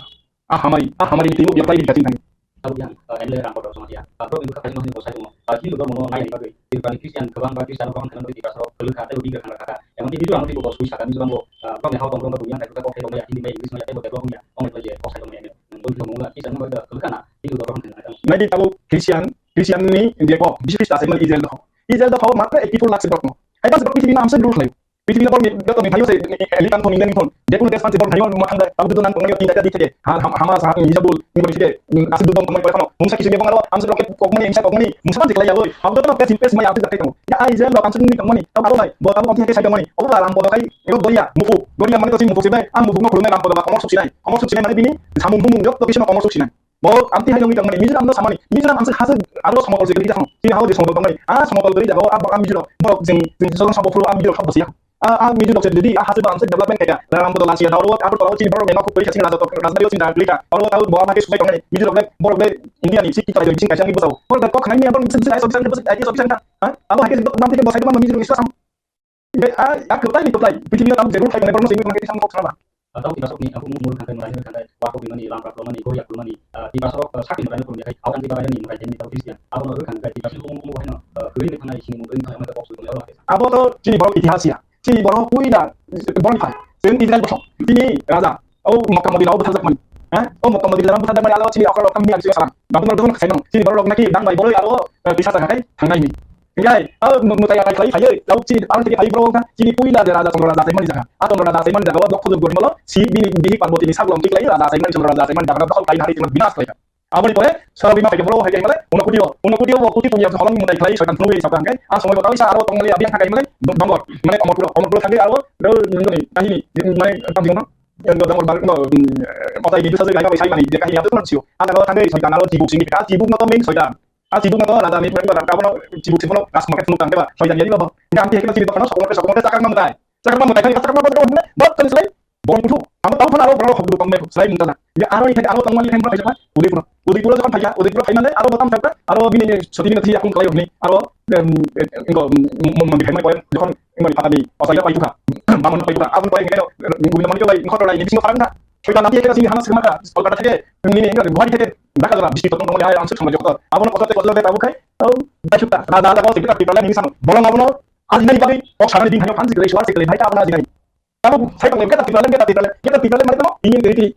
Hamari itu dia pergi di katin tanya. Tahu yang MLA Rampada sama dia. Bro itu kasih masih bosai semua. Ini udah mau naik lagi. Di depan Kristen kebang Kristen orang kena di kasar keluk kata lebih ke kakak. Yang penting itu orang itu bos bisa kan itu orang mau. Bro yang tahu tongkrong punya kayak kita kok kayak ini baik Kristen ya kayak punya. Om itu aja bosai sama dia. Untuk ngomong Kristen mau ada keluk kana itu orang kena. Nanti tahu Kristen ini dia kok bisa kita sama Israel dah. Israel dah tahu maka itu lak sebabnya. Ada sebab itu bina amsa dulu lagi. Itu bina pun dia tahu hayo se elikan pun ini pun. Dia pun despan sebab hayo mau anda tahu itu nanti tidak jadi saja. Hama sahat ini jabul ini boleh sih. Nasib dulu kemarin kalau musa kisah dia pengaruh amsa roket kokmani musa kan sekali ya boy. Aku tuh pes impes maya apa kamu. Ya Israel amsa ini kemani. Tahu apa baik. Buat kamu kamu kayak saya kemani. Oh lah Rampada kai itu doya mufu. Doya mana tu sih mufu sih. Mufu mau keluar Rampada kamu suci nai. Kamu suci nai mana ini? Samung jok tapi cuma kamu suci nai. Mau anti hanya ngomong kemani. Mizram sama nih. Mizram amsa hasil harus sama kalau sekali kita. Sini harus sama kemani. Sama kalau beri jago apa ambil. Mau sing seorang sama flu ambil apa sih ya. Miju dokter jadi hasil bangsa development kayak Rampada lansia tahu apa tahu sini baru memang kuliah sini rasa rasanya sini dah kelika kalau tahu bahwa pakai supaya kau Miju dokter borok India ni sih kita jadi sini kasih bosau kalau kau kena ni apa bisa bisa kan apa hasil nanti kan bosai itu mah Miju Islam aku tahu itu tahu pilihan tahu jauh kayak mana sini pakai sama kau sama atau di pasok ni aku mulu kan melahirkan kan waktu di mana lambat lama ni goyak lama ni di pasok sakit mereka pun dia awak di bawah ni mereka jadi tahu Kristian awak nak kan di pasok umum kan kiri ni kan sini mungkin kan mereka box tu lewat apa tu sini baru itihas ya sini baru kui dah baru kai sini Israel bosok sini raja oh Makkah Madinah betul tak man oh Makkah Madinah betul tak man Allah sini akal kami yang sini betul saya sini baru nak dang baik boleh Allah bisa tak kai tanggai ni Ngay, mutaya kai kai, lau sini orang jadi kai bro kan, sini pui lah raja tong raja seman jaga, atau raja seman jaga, waktu tu gua malah, si bini bihi pan boti ni saglom tiklai raja seman jaga bakal kai hari cuma binas lagi. Apa ni boleh? Salah bima pakai bro, hari malah, unak kudio, waktu tu punya sekolah mulai kai, soalnya penuh Swkang kan, semua bakal bisa arwah tong malah abiang kai malah, dongor, mana omor pulau tangga arwah, ni, kahini, mana tam dingno, yang dongor balik no, mata ini tu saja kai kai sai mani, dia kahini apa tu manusia, ada kalau tangga soalnya arwah cibuk sini, cibuk no main soalnya. Cibuk na to rada mi pare barang kamu cibuk sih kalau gas market nukang deba soalnya jadi apa nanti kita cibuk karena sokong cakar mamutai kan cakar mamutai buat kan selain bon putu kamu tahu kan aro bro hobi tong meku selain mentana ya aro ini aro tong mali hembro aja udi pulo kan paya udi pulo kaimale aro batam sabra aro bini ni soti bini ti akun kalayo ni aro engko membi hemai poin kon engko di patami pasaya pai juga mamon pai juga abun pai ngelo minggu minggu mali engko to lai ni bising farang kita nanti kita sini hamas kemana kalau kata saya ini enggak gua di dah kalau bising tong mali ayo ansur sama joko abun ko kote tabu kai oh basuta rada kalau kita pipalan ini sama bolong abun आज नहीं पाई और सारा दिन हमें फांसी करे सुवार से करे भाई का अपना नहीं kalau saya pengen kita pipalan mereka mau ingin dari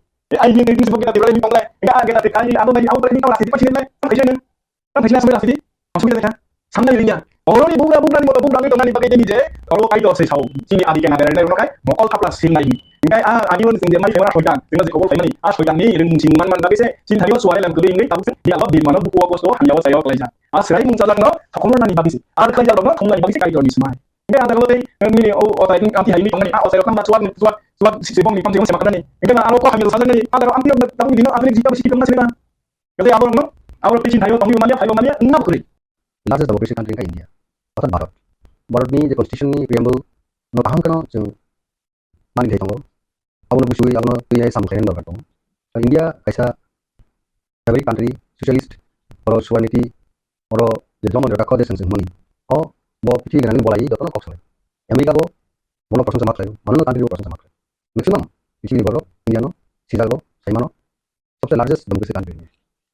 ini sebab kita pipalan ini pengen enggak kita pipalan ini apa ini kalau nasib pasti kan kerjanya sampai nasib masuk kita kan sampai dirinya orang ini bukan itu kan dipakai jadi kalau kayak itu saya tahu sini adik yang ada orang kayak mau all kaplas sini lagi enggak adiun sini mai kamera soitan dengan si kobol family soitan ni ring sing man tapi sini hari suara dalam kedua ini tapi dia lo di mana buku aku tuh hanya saya kerja sekarang muncalan no sekolah nani bagi sih ada kerja dong no nani bagi sih kayak itu semua enggak ada kalau ini oh ini anti hari ini pengen saya kan suat si bong ni pam sama kadang ni enggak kalau kau hamil saja ni ada anti tahu di no ada jika mesti kita masih mana jadi abang no abang pitchin hayo tahu mania enggak boleh largest democracy country in India অর্থাৎ Bharat ni যে constitution ni preamble no kaham kano जों mani thai tongo abno busui abno tuai samkhain dor dong India kaisa every country socialist or sovereignty or je jomon raka kode seng mani o bo pithi gran bolai jotono kok sale America bo bono person sama klayo mano country bo person sama klayo maximum pithi boro India no silago saimano सबसे largest democracy country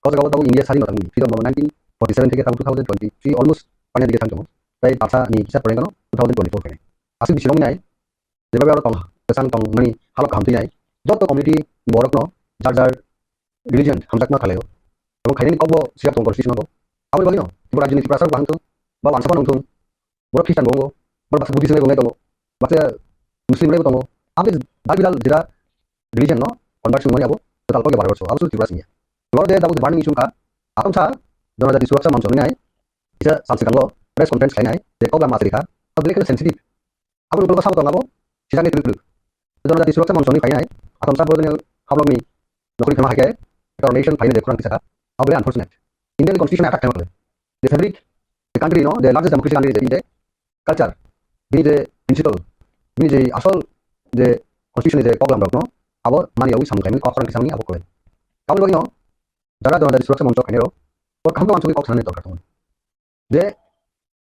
cause gawo tahu India sari no tangi freedom 1947 থেকে 2023 almost পানি দিকে থাকতো তাই পাঁচা নি কিসা পড়ে গেল 2024 থেকে আসলে বিশরম নাই যেভাবে আরো তং কেসান তং মানে হালক হামতি নাই যত কমিউনিটি Bohrokno যার রিলিজিয়ন হামজাকনা খালেও এবং খাইনি কব সিয়া তং করছিস নগো আবার বলিনো তোরা রাজনীতি প্রাসার বাংতো বা বানসাপা নংতো বড় খ্রিস্টান গঙ্গো বড় বাসা বুদ্ধিজম গঙ্গাই তং বাসা মুসলিম রে তং আমি দাবিদাল যেটা রিলিজিয়ন ন কনভার্সন মানে আবো total page 12 বছর আবো ত্রিপুরা সিংয়া এবার দে দাবু বার্নিং ইস্যু কা আতম सा জনজাতি সুরক্ষা মঞ্চ নাই isa salsikanlo press conference kainai de kobla masrika public sensitive abul ko sabto ngabo sisang itu jona di suraksa monsoni kainai atom sa bodone hablomi nokri khama hake coronation final de kurang kisaka abule unfortunate Indian constitution attack kanole the fabric the country no the largest democracy country is the culture bini the principle bini the asol the constitution is the kobla no abo mani awi samkaini kurang kisami abo kole abul bagi no jara jona di suraksa moncho kainero or kamto mancho ko khane dorkar যে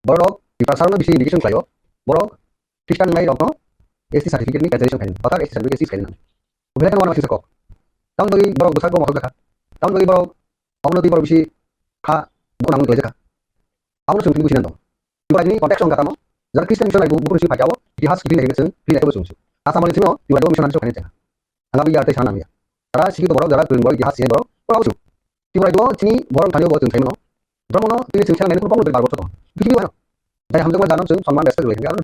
Bohrokno বিপাসারনো বেশি indication খাইও Bohrokno খ্রিস্টান নাই রকনো ST certificate নি cancellation খাইনি অর্থাৎ ST certificate cis খাইনি ওভেলা কেন ওয়ান কক তাহলে বলি Bohrokno গোসাগো মতো দেখা তাহলে বলি Bohrokno অবনতি বড় বেশি খা গোনাং গলে দেখা আমরা শুনতে বুঝিনা দম এবার ni কন্টেক্সট অঙ্গা কানো যারা খ্রিস্টান মিশন লাইবো বুকুর সিফা যাও ইতিহাস কি লেগেছেন ফ্রি লাইবো শুনছো আসামালে ছিল ইবাদো মিশন আনছো খাইনি দেখা আঙ্গা বিয়াতে ছানা মিয়া তারা শিক্ষিত Bohrokno যারা তুই বড় ইতিহাস সিনে বড় পড়াবছো তিবরাই দো চিনি Bohrokno খালিও বড় তুমি Brahmano তিনি চিন্তা মেনে কোনো প্রবলেম পারবো তো কিছু হয় না তাই আমরা জানো যে সম্মান ব্যস্ত রয়েছে কারণ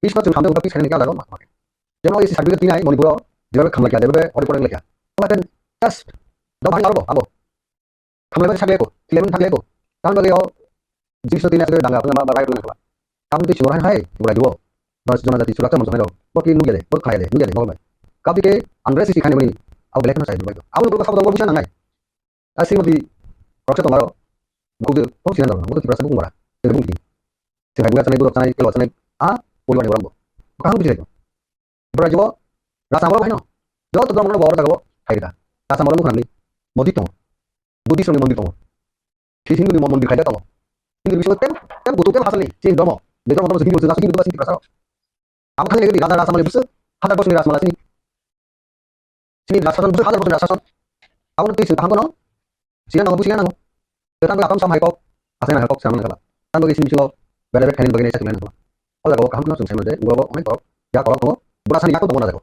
পিস পাচ্ছেন আমরা ওটা পিস খানে গিয়ে লাগাও মাকে যেন এই সার্টিফিকেট তিনি নাই মণিপুর যেভাবে খামলা গিয়া দেবে অনেক পড়ে লেখা ওটা জাস্ট দাও ভাই আরবো আবো খামলা করে থাকলে কো ক্লেমেন্ট থাকলে কো কারণ লাগে জিনিস তিন আছে দাঙ্গা আপনারা রাইট না কারণ তুই সুরাই হয় বড়াই দিব বাস জনজাতি সুরক্ষা মঞ্চ নাও বকি নুগে দে বল খাই দে নুগে দে বল ভাই কাবিকে আন্ড্রেস খানে বলি আও লেখা না চাই ভাই আও লোক সব দঙ্গ বিছানা নাই আসিমতি রক্ত তোমারও buku tu siapa orang? Buku tiba-tiba buku murah. Terbuka. Saya buat sana ibu dokter naik keluar sana. Puluhan orang bu. Kahang bisa itu. Berapa jauh? Rasa malu bahino. Jauh tuh orang bawa orang kayak rasa malu bukan nih. Modi tuh. Budi sini modi tuh. Sini nih mau modi kayak tuh. Ini bisa tem butuh tem hasil nih. Sini domo. Dia orang segini butuh segini butuh segini rasa. Apa kan lagi rasa malu bisa? Hadar bos nih rasa malu sini. Sini rasa bos hadar bos rasa. Aku nanti sih paham kono. Sini nang sini nang. Kita nggak sama hikop. Asal hikop sama nggak. Kan bagi sini sini beda kainin bagian saya tulen. Oh jago kamu langsung saya menjadi gua oke kok. Ya kalau kamu berasa nih aku tuh mau jago.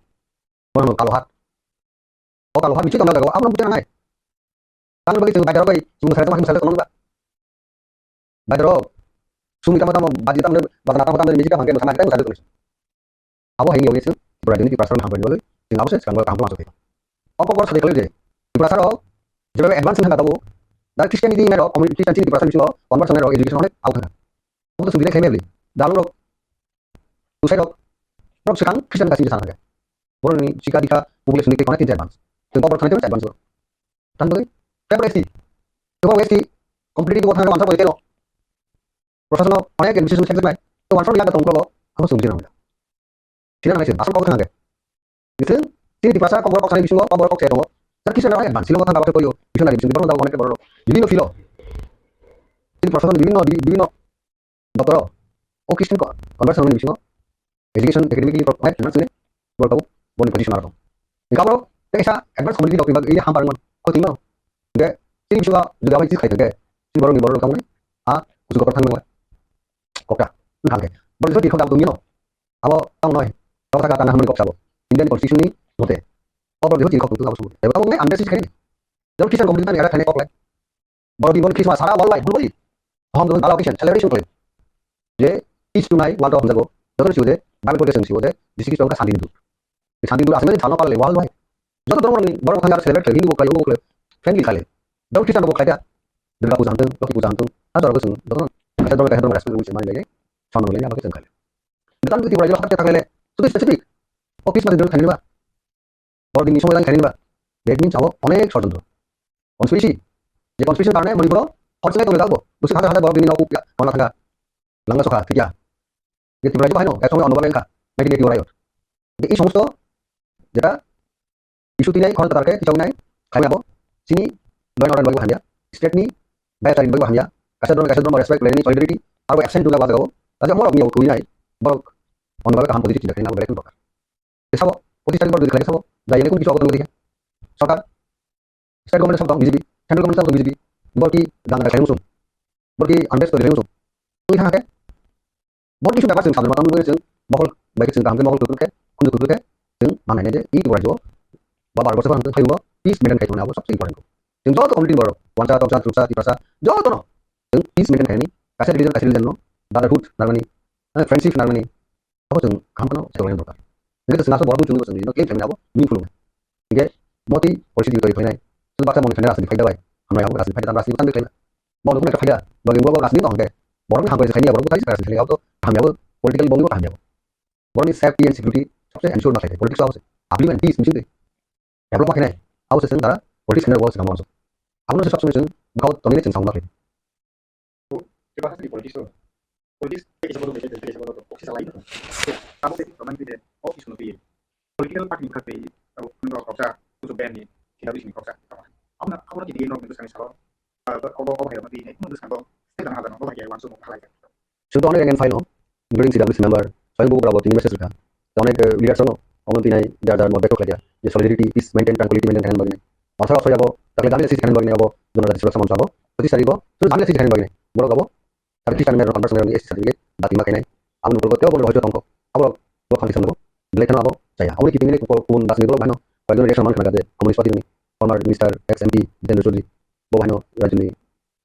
Mau kalau hat. Oh kalau hat bicara nggak jago. Aku bicara naik. Kan bagi sini bayar cuma saya masih misalnya teman enggak. Bayar sumi kamu baju tamu bahkan apa dari meja bangkai sama kita nggak ada tulis. Aku ini oke sih. Berarti ini di pasar hampir dulu. Tinggal saya sekarang kamu masuk itu. Oh kok harus dikali deh. Di pasar jadi advance nggak tahu. Dan Kristen ini mereka komunitas Kristen di pasar itu convert sama mereka education oleh aku kan. Aku tuh sendiri kayak meli. Dalam usai Swkang Kristen kasih di sana kan. Orang ini jika publik sendiri connect advance. Tentang pertanyaan itu advance. Tanpa itu, kayak Westi. Coba Westi completely buat hanya answer boleh telo. Proses lo orang yang bisa sukses baik. Itu answer dia datang kalau aku sungguh sini. Sini namanya sih. Asal kau kenal kan. Gitu. Sini di pasar KOKBOROK sana bisa KOKBOROK saya tahu. Tapi Kristen orang advance. Silo mau tangkap apa yo. Bisa nari bisa di baru tahu connect baru. Jadi no filo. Ini proses lo di no dokter. Oh Kristen kok. Convert sama bisa education academically right kan sini baru tahu boleh posisi mana tuh ini kamu terasa advance community document ini hampir mana kau tinggal enggak sini juga apa sih kayak sini baru kamu nih juga pertanyaan gue kopda enggak kayak baru itu di kau tahu tuh kalau tahu noy kalau tak tanah menurut kau Indian constitution ini note baru itu di kau tuh kamu sebut tapi kamu nih anda sih kayak jadi Kristen community kan ada kayak kok baru di mana Christmas salah worldwide home dengan allocation celebration claim jadi each tonight one of them jago terus juga Bible quotation sih, di sini kita sandi dulu. Di sandi dulu asalnya channel kalau lewat loh. Jadi orang ini baru kan harus celebrate Hindu bukan Yoga friendly kali. Baru kita nak buat kaya, Durga puja antung, Loki puja antung, ada orang kesini. Kita dorong respect macam mana lagi? Sama orang ini apa kita kali. Kita nanti tiba-tiba kita kali. Sudah spesifik. Office masih dulu kali ni ba. Baru di semua yang kali ni ba. Badminton cawo, अनेक षड्यंत्र. Konspirasi. Jadi konspirasi karena mau dibuat, harus saya tahu. Terus ada baru ini aku ya, mana tangga. Langgar soka, tiga. Jadi berarti bahino, kayak soalnya orang mereka, naik di orang. Jadi ini semua jadi isu ini kalau terkait kisah ini, kami apa? Sini lain orang bagi bahannya, state ni bayar tarik bagi bahannya, kasih dorong respect, lain ini solidarity, atau absent juga bahasa kau. Tapi orang punya waktu ini, baru orang bagi kaham positif tidak kena boleh itu. Kisah apa? Posisi tadi baru dikelari kisah apa? Jadi ini pun kisah apa tu mesti. Soalnya state government sama BJP, central government sama BJP, berarti jangan ada kalian musuh, berarti unrest tu kalian musuh. Ini hanya बहुत किसी व्यापार संसाधन मतलब लोग बहुत bike से काम के बहुत कुछ कुछ के माने ने ई तो राजो बाबा वर्ष पर हम खाइबो पीस मेंटेन खाइबो ना सबसे इंपोर्टेंट जो तो कम्युनिटी बरो वांचा तोसा तुसा तिपासा जो तो न पीस मेंटेन खाइनी कासे रिलीजन नो ब्रदरहुड नारमानी फ्रेंडशिप नारमानी अब जों खामनो सेवन दरकार नेके तो नासो बहुत जुनो जों के फेमिना अब मिनिंगफुल ठीक मोती परिस्थिति तो फैनाय तो बाचा मन फेना रासनि फायदा बाय हमरा अब रासनि फायदा रासनि तान बेखाय मनो कुने फायदा बगे गो रासनि तो हंगे बरं हामबाय खायनि बरं खायनि रासनि खायनि अब हमें पॉलिटिकल बंग को हमें बरं सेफ्टी एंड सिक्योरिटी सबसे एंश्योर ना खायते पॉलिटिक्स आवश्यक आपली मन पीस मिशन दे डेवलप माखिनाय आवश्यक जों दारा पॉलिटिक्स ने वर्स खालामो आपनो सब समय जों गाव तनिने जों साउंड लाखै तो के बात है पॉलिटिक्स के सब लोग बेटे सब लोग ऑफिस लाइन कामो से कमांड दे ऑफिस नो भी पॉलिटिकल पार्टी खाते अब उनको कक्षा कुछ बैन नहीं कि अभी नहीं कक्षा अब ना की नो में सामने सालो अब है मतलब नहीं उनको सालो से ना हां ना बाकी वांसो खालाय Contoh orang yang final, including CWC member, saya buku berapa ini mesej juga. Orang yang leader sono, orang tinai jar mau betul kerja. Jadi solidarity, peace, maintain tranquility, maintain dengan begini. Masalah saya apa? Tak ada sisi dengan begini apa? Jangan ada surat sama sama. Tapi saya apa? Terus ada sisi dengan begini. Boleh apa? Tapi kita memang converse dengan sisi sedikit. Berarti makanya, aku perlu tahu boleh hujat tongko. Aku bukan di sana apa? Belajar apa? Saya. Aku ini ini pun das ni boleh mana? Kalau election mana kerja? Komunis parti ini. Former Mr. XMP dan Rajuni. Boleh mana? Rajuni.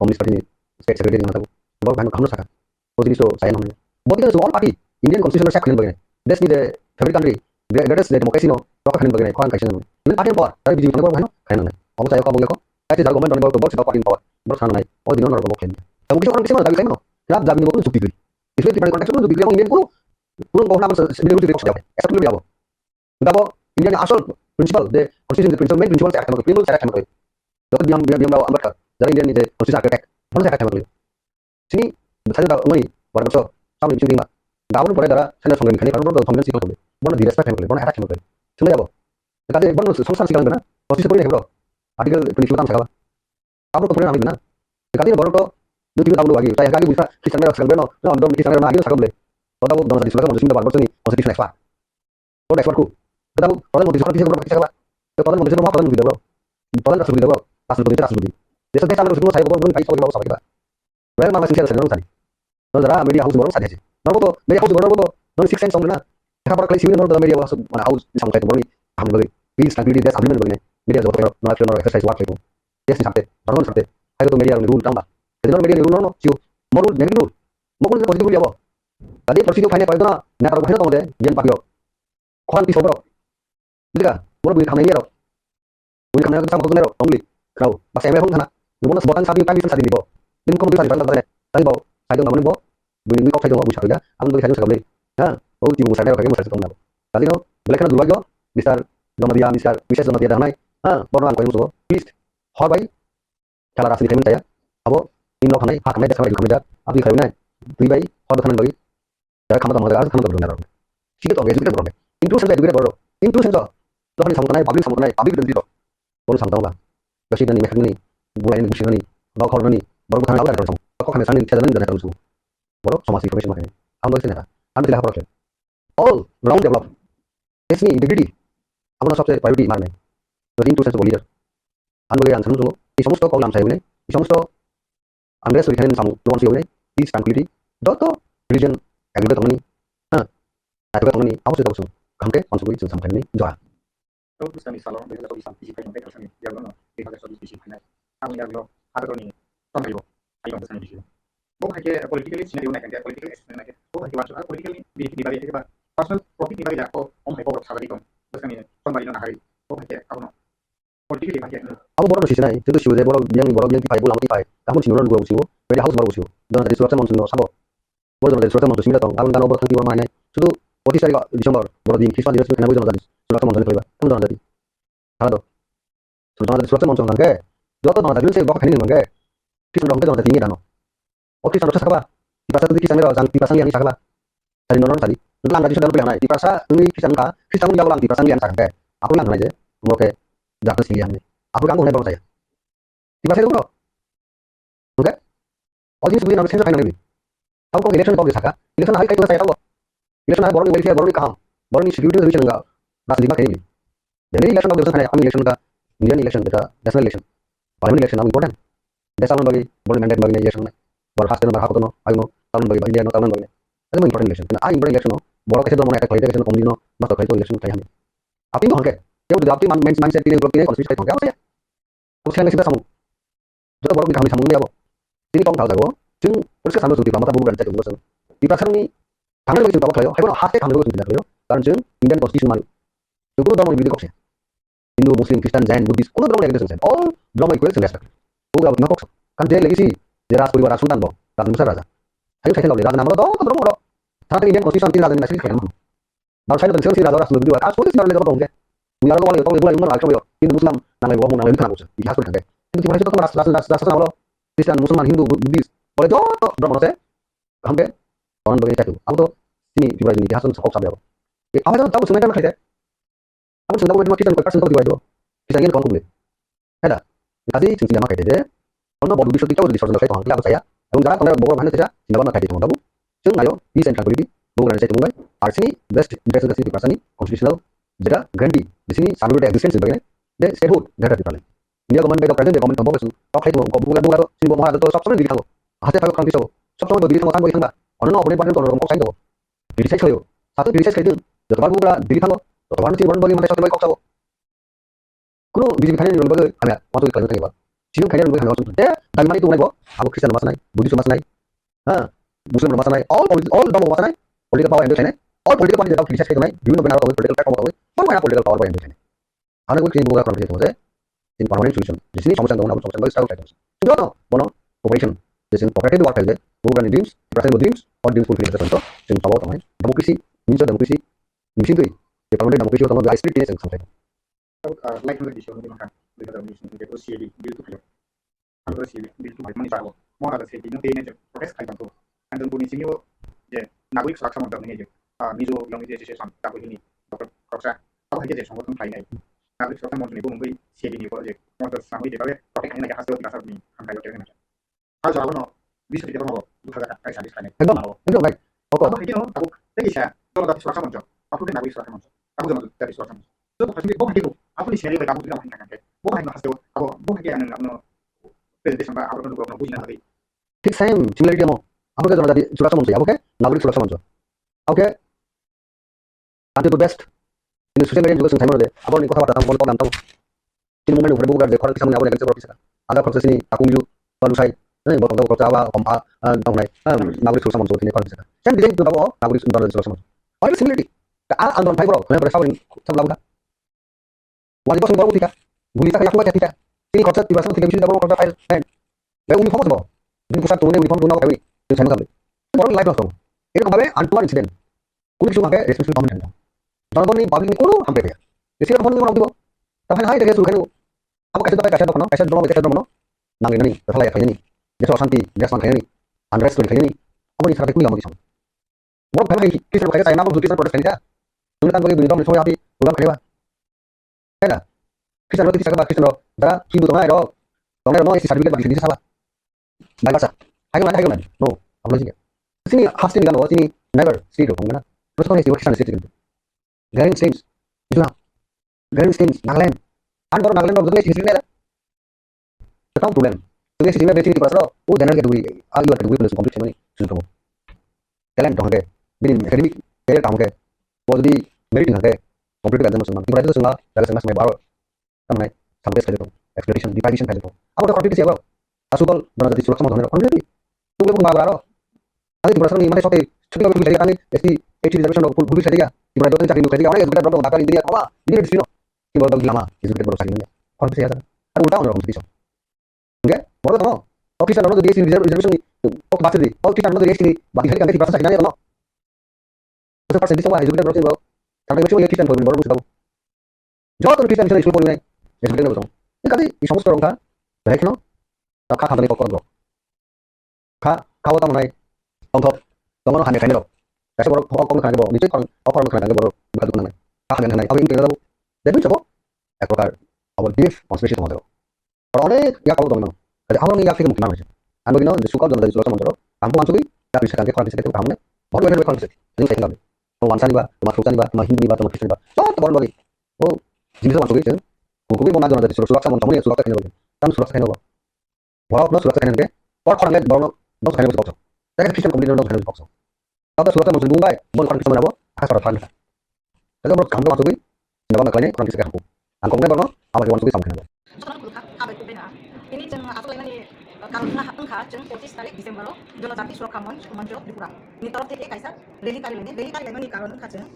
Komunis parti ini. State secretary dengan aku. Boleh mana? Kamu nak posisi so saya namanya. Buat kita semua parti Indian constitutional shape kalian begini. That's the favorite country. Greatest democracy no. Roka kalian begini. Kalian kaisian namanya. Ini parti power. Tapi BJP mana begini? Kalian namanya. Kamu saya kamu boleh kok. Saya tidak komen orang baru parti power. Baru sana naik. Oh di mana orang kalian? Kamu kisah orang kisah mana? Tapi kalian no. Kenapa jamin itu supi gini? Itu di mana konteks itu supi gini orang Indian pun bahwa nama sebelum itu difokus jawab. Esok dulu jawab. Betapa Indian asal principle, the constitution, the principle, main principle saya akan mengerti. Principle saya akan mengerti. Dapat diam bawa Ambedkar. Jadi Indian ini constitution architect. Mana saya akan mengerti. Sini saya tahu ini. Baru besok, sama di sini Gabon pore dara sena songen khani karon do thomben sikol tobe bono di respect khani bono attack khani tobe sune jabo kaje bono সংসার sikal na posisi pore hebro article 22 tam sakaba Gabon ko pore na na kaje boro to nuti Gabon wagi tai kage busa kisan mera sakal beno no don kisan mera agi sakal ble odabu don di sulaga mo simba barbo sini constitution expert o expert ku kadabu todan mo di sulaga kisah sakaba to todan mo di sulaga todan mo di dabo todan rasul di dabo rasul di rasul di desa desa lo semua saya bon kai sawi sawi ba well mama sincere sa tadi no dara media house borong sadhe no to media house borong to no 6 cents na ka par kali siwi no to media house mana house sam kai borong ham bagi peace tranquility des agreement bagi media jabo no action no exercise work like yes sampai normal sampai ayo to media rule tamba jadi no media rule no siu morul negative rule mogul positive rule jabo tadi persidi phane paida na na karo phane to mode yen pakio khon ti sobro buka boro bui khamai ro bui khamai ka sam ko nero only krau ba sai me hong thana bono sebutan sabi kami sadi dibo min ko mutu sadi ban tane tadi bo sai dong bo bui mi ko sai dong bu sabi ga am do sai sakable ha o ti mu sai ka mu sai tong na tadi no belakana dulu Mr. Jamatia Mr. Mrs. Jamatia danai ha bono ang ko muso please hoy kala rasli kemen saya abo in lo khanai ha khamai desai khamai da abi khamai na tui bai hodo khanan bagi ya khamata ma ga khamata bro na ठीक है तो educated बरो inclusion का educated बरो inclusion तो hani samutnai public dito bono samtang ba yoshi dani mekhani buai ni bushirani ba khorani boro khana la ro ko khame sanin chedan dana ro boro somas information makani am bagi sena am tila khoro all round develop esni integrity amona sabse priority marne to inclusion to leader an bagi an sanuso এই সমস্ত column চাইবনে এই সমস্ত আমরা sorry খানে সামু loan চাইবনে piece tranquility দত religion এগুলো তমনি হ্যাঁ এগুলো তমনি আবশ্যক আবশ্যক কামকে কনসুলি जों সামখানি Jaya Kalau bisa misalnya, mereka bisa bisa isi kain mereka sendiri, dia benar, mereka bisa isi kain. Kami yang lo ada ni, contoh ibu, ayo kita sana di sini. Bukan hanya politically sini dia nak, politically sini nak. Bukan hanya macam politically di balik itu, personal profit di balik aku, hanya boros sahaja itu. Terus kami contoh ini nak hari, bukan hanya aku no, politically hanya. Aku boros di sini, itu sih boros yang tipai, bolang tipai. Kamu sini orang dua usiu, beda house baru usiu. Dan dari surat sama sini sabo. Boros dari surat sama sini datang, kalau kan obat nanti orang mana, itu posisi saya di Desember, boros di Krismas dia sudah kenapa jadi. Surat sama sini kamu jangan jadi. Halo, surat sama sini nangke. Jatuh nang jadi saya bawa kini nangke. Kisah nangke jangan tinggi dano. Oke, kisah nangke sakaba. Di pasar itu kisah merah, jangan di pasar yang sakaba. Tadi nonon tadi. Nang tadi sudah beli di pasar ini kisah nangka. Kisah nangka ulang di pasar yang sakaba. Aku yang aja. Oke, jangan silihan nih. Aku kan boleh bawa saya. Di pasar itu bro. Oke. Oh ini sebenarnya sense final ini. Aku kok election kok disaka. Election hari kayak saya tahu. Election hari baru ini welfare baru ini kaham. Baru ini security solution enggak. Ras lima kali ini. Jadi election kok disana kami election ka Indian election kita national election. Parliament election yang important. Desa lawan bagi boleh mandate bagi election na. Baru khas dengan berhak no, ayo no, tahun bagi India no tahun bagi. Itu important election. Karena important election no, baru kasi doon mo na election komuni no, mas kayo election kaya kami. Api mo hangke. Kaya udah api mindset ini blok ini konspirasi kayak apa sih? Aku sekarang kita samu. Jadi baru kita samu ini apa? Ini kamu tahu jago. Jeng persis sama seperti Rampada bukan cek dulu. Di pasar ini kami lagi coba kayo. Ayo hati kami lagi coba kayo. Karena jeng Indian constitution malu. Itu dalam lebih dikok sih. Hindu, Muslim, Kristen, Jain, Buddhis, uno dalam lagi selesai. All dalam equal selesai. Uga buat makok. Kan dia lagi sih. Dia ras puriwara sultan boh. Raja besar raja. Ayo saya tahu raja nama lo dalam lo. Saat ini Indian constitution tidak ada di nasional kayak mana. Baru saya tadi sih raja ras lebih dua. Asal sih orang lagi apa dong? Biar lo boleh boleh mana lagi coba. Hindu Muslim nama lo nama lo itu nama lo. Di hasil kan. Itu tiba-tiba itu ras nama lo. Kristen, Muslim, Hindu, Buddhis. Boleh jauh dalam lo saya. Hampir orang begini itu. Aku tuh sini tiba-tiba di hasil sokok sampai apa. Apa itu tahu sebenarnya kan kita. Aku sudah buat kita untuk person tiba-tiba. Kita ingin kamu boleh. Ada. Kasih cincin nama kayak deh. Kalau baru bisa kita udah disorot saya tuh aku saya. Aku jalan kalau bawa mana saja. Tidak pernah kayak itu kamu. Cuma ayo di central politik. Bukan saya tunggu. Art sini best interest dari di pasar ini constitutional. Jadi ganti di sini sambil ada existence sebagainya. Deh statehood dari di paling. India government by the president government kamu besul. Kau kayak itu kau bukan sini bawa mahal atau sob diri kamu. Hasil kamu kanti so. Sob diri kamu kan boleh tangga. Orang no boleh panen kalau orang kau sayang kau. Diri saya kau. Satu diri saya kayak itu. Jadi baru bukan diri kamu. Jadi baru sih baru bagi mana saya coba kau tahu. Kuno biji kalian yang berbagai ada waktu kalian tanya apa? Sini kalian berbagai ada waktu. Deh dari mana itu naik kok? Aku Kristen mas naik, Buddhis mas naik. Muslim mas naik. All dong mas naik. Political power Indonesia. All political power kita bisa kayak naik. Gimana benar atau political power tahu? Mana political power Indonesia? Karena gue sini bukan kalau itu aja. Ini permanent solution. Di sini sama dengan sama bagi style kayak. Itu no, bono cooperation. Di sini cooperative work aja. Bukan dreams, present dreams, or dreams fulfilling tertentu. Sini tahu teman. Demokrasi, demokrasi. Di sini tuh. Di permanent demokrasi atau nggak strict ini sampai. Like di sini makan mereka tahu di sini itu sih di itu kayak kalau sih di itu macam mana cara mau ada sih di nanti ini proses kayak gitu. Anda pun di sini ya नागरिक सुरक्षा मंत्र ने Mizo lung जे जे सान ताको हिनी doctor कक्षा अब हके जे संगठन फाइनाइ नागरिक सुरक्षा मंत्र ने बुंगै सेबिनि जे मंत्र सामय जेबाबे प्रटेक्ट खाइना हास्ते दिखासाबनि हामलाय गटेन हाल जाबनो बिस बिदि दङ दुखा जागा काय सादिस खाइनाय एकदम राइट अब हके न अब तेगिसा दल दा सुरक्षा मंत्र आफुले नागरिक सुरक्षा मंत्र अब जमा दा सुरक्षा मंत्र जो फासिले बो हके आफुले सेरि बाय कामु दिना हाइना काके बो हाइना हास्ते अब बो हके आन आपनो प्रेजेंटेशन बा आउट नो बुझिना हबे ठीक सेम सिमिलरिटी हम हमके जनता सुरक्षा मंच ओके नागरिक सुरक्षा मंच okay anti best ini social media juga sensai mana apa nih kota datang pon pon tahu ini momen udah bukan deh kalau kita punya apa yang kita bisa ada proses ini aku milu baru saya botol tahu apa kompa tahu naik nabi susah masuk ini kalau bisa saya bisa itu tahu nabi susah dan susah masuk orang similarity al anton fiber kalau berasa ini sama lagu wajib harus baru tiga gulita kayak apa tiga ini konsep tiba-tiba tiga bisa baru konsep file kayak uniform semua ini pusat turunnya uniform turun apa kayak ini saya nggak tahu orang live langsung ini kemarin antuan insiden kulit cuma kayak resmi dominan Jangan ni public ni kuno hampir ya. Di sini phone ni orang tu. Tapi hai dekat suruh kamu. Apa kasih tu kasih dulu mana? Nang ini, tersalah ya kayaknya ni. Dia soal santi, dia soal kayaknya ni. Unrest tu kayaknya ni. Apa ni sahaja tu yang mau disam. Baru kalau hai kisah kayak saya nama tu kisah proses kayaknya. Dulu kan bagi bintang ni soal hati, program kerja. Kan? Kisah lo kisah kisah lo. Dah hidup tu mana no isi sertifikat bagi sini sahabat. Baik bahasa. Hai mana? No. Apa lagi? Sini hasil ni kan sini never see tu kan. Terus kau ni siapa kisah ni siapa tu. Garing Stains, itu lah. Garing Stains, Nagaland. An baru Nagaland baru tulis sini ada. Tahu problem. Tulis sini besi di pasar. Oh, jangan kita duit. Ayo kita duit plus komplit semua ni. Sudah tahu. Talent dong ke. Bini academic career kamu ke. Boleh di merit nggak ke. Komplit kan semua. Ibarat itu semua dalam semua baru. Kamu naik sampai sekali tu. Exploration, deprivation kali tu. Apa udah komplit siapa? Asukal benar jadi surat sama orang. Komplit. Tu boleh pun baru. Nanti di pasar ni mana soal cuti kalau kita kami ST 80 reservation dong. Publik saja. Ibarat itu cari nukai orang yang sudah berapa kali ini apa ini di sini ibarat bagi lama itu kita baru sekali ini kalau saya ada ulang orang kompetisi oke baru tahu oh kita orang dari sini reservation oh bahasa di oh kita orang dari sini bagi kali kami di pasar saja no itu pasar di semua itu kita baru tahu karena macam yang kita baru tahu jauh tu kita bisa isu ini itu kita baru tahu ini kali di semua orang kan baik no kah kami kokor kah kau tahu naik untuk kamu hanya kain Kasi baru orang kan baru, dicek orang kan baru bukan tu mana. Kah kan naik, apa ini kita tahu. Jadi coba, ekor our belief conspiracy tu macam. Orang ni ya kalau tu mana. Jadi orang ni ya fikir mungkin macam. Anu gino, di suka dalam dari suara macam. Kamu masuk ni, dah bisa kan ke orang bisa kita kamu ni. Baru ada orang bisa. Jadi saya ingat. Wansa ni ba, Kristen ni ba, Hindu ni ba, Kristen ni ba. So baru lagi. Oh, jenis masuk ni. Kuku ni mana dari suara sama macam ni, suara kan ni. Kan suara kan ni. Bohrokno suara kan ni. Orang ni baru dong kan ni betul. Tapi Kristen kemudian dong kan ni betul. Kalau surat masuk Mumbai, mau orang kita mana? Akan surat fan. Kalau baru kamu masuk ni, tidak mana kalian orang kita kampung. Angkong ni baru, apa yang masuk sama kalian. Ini jangan asal ini kalau engkau jangan 25 tarik Desember lo, jangan sampai surat kamu menjawab di kurang. Ini taruh tiap kaisa, reli kali ini kalau engkau jangan.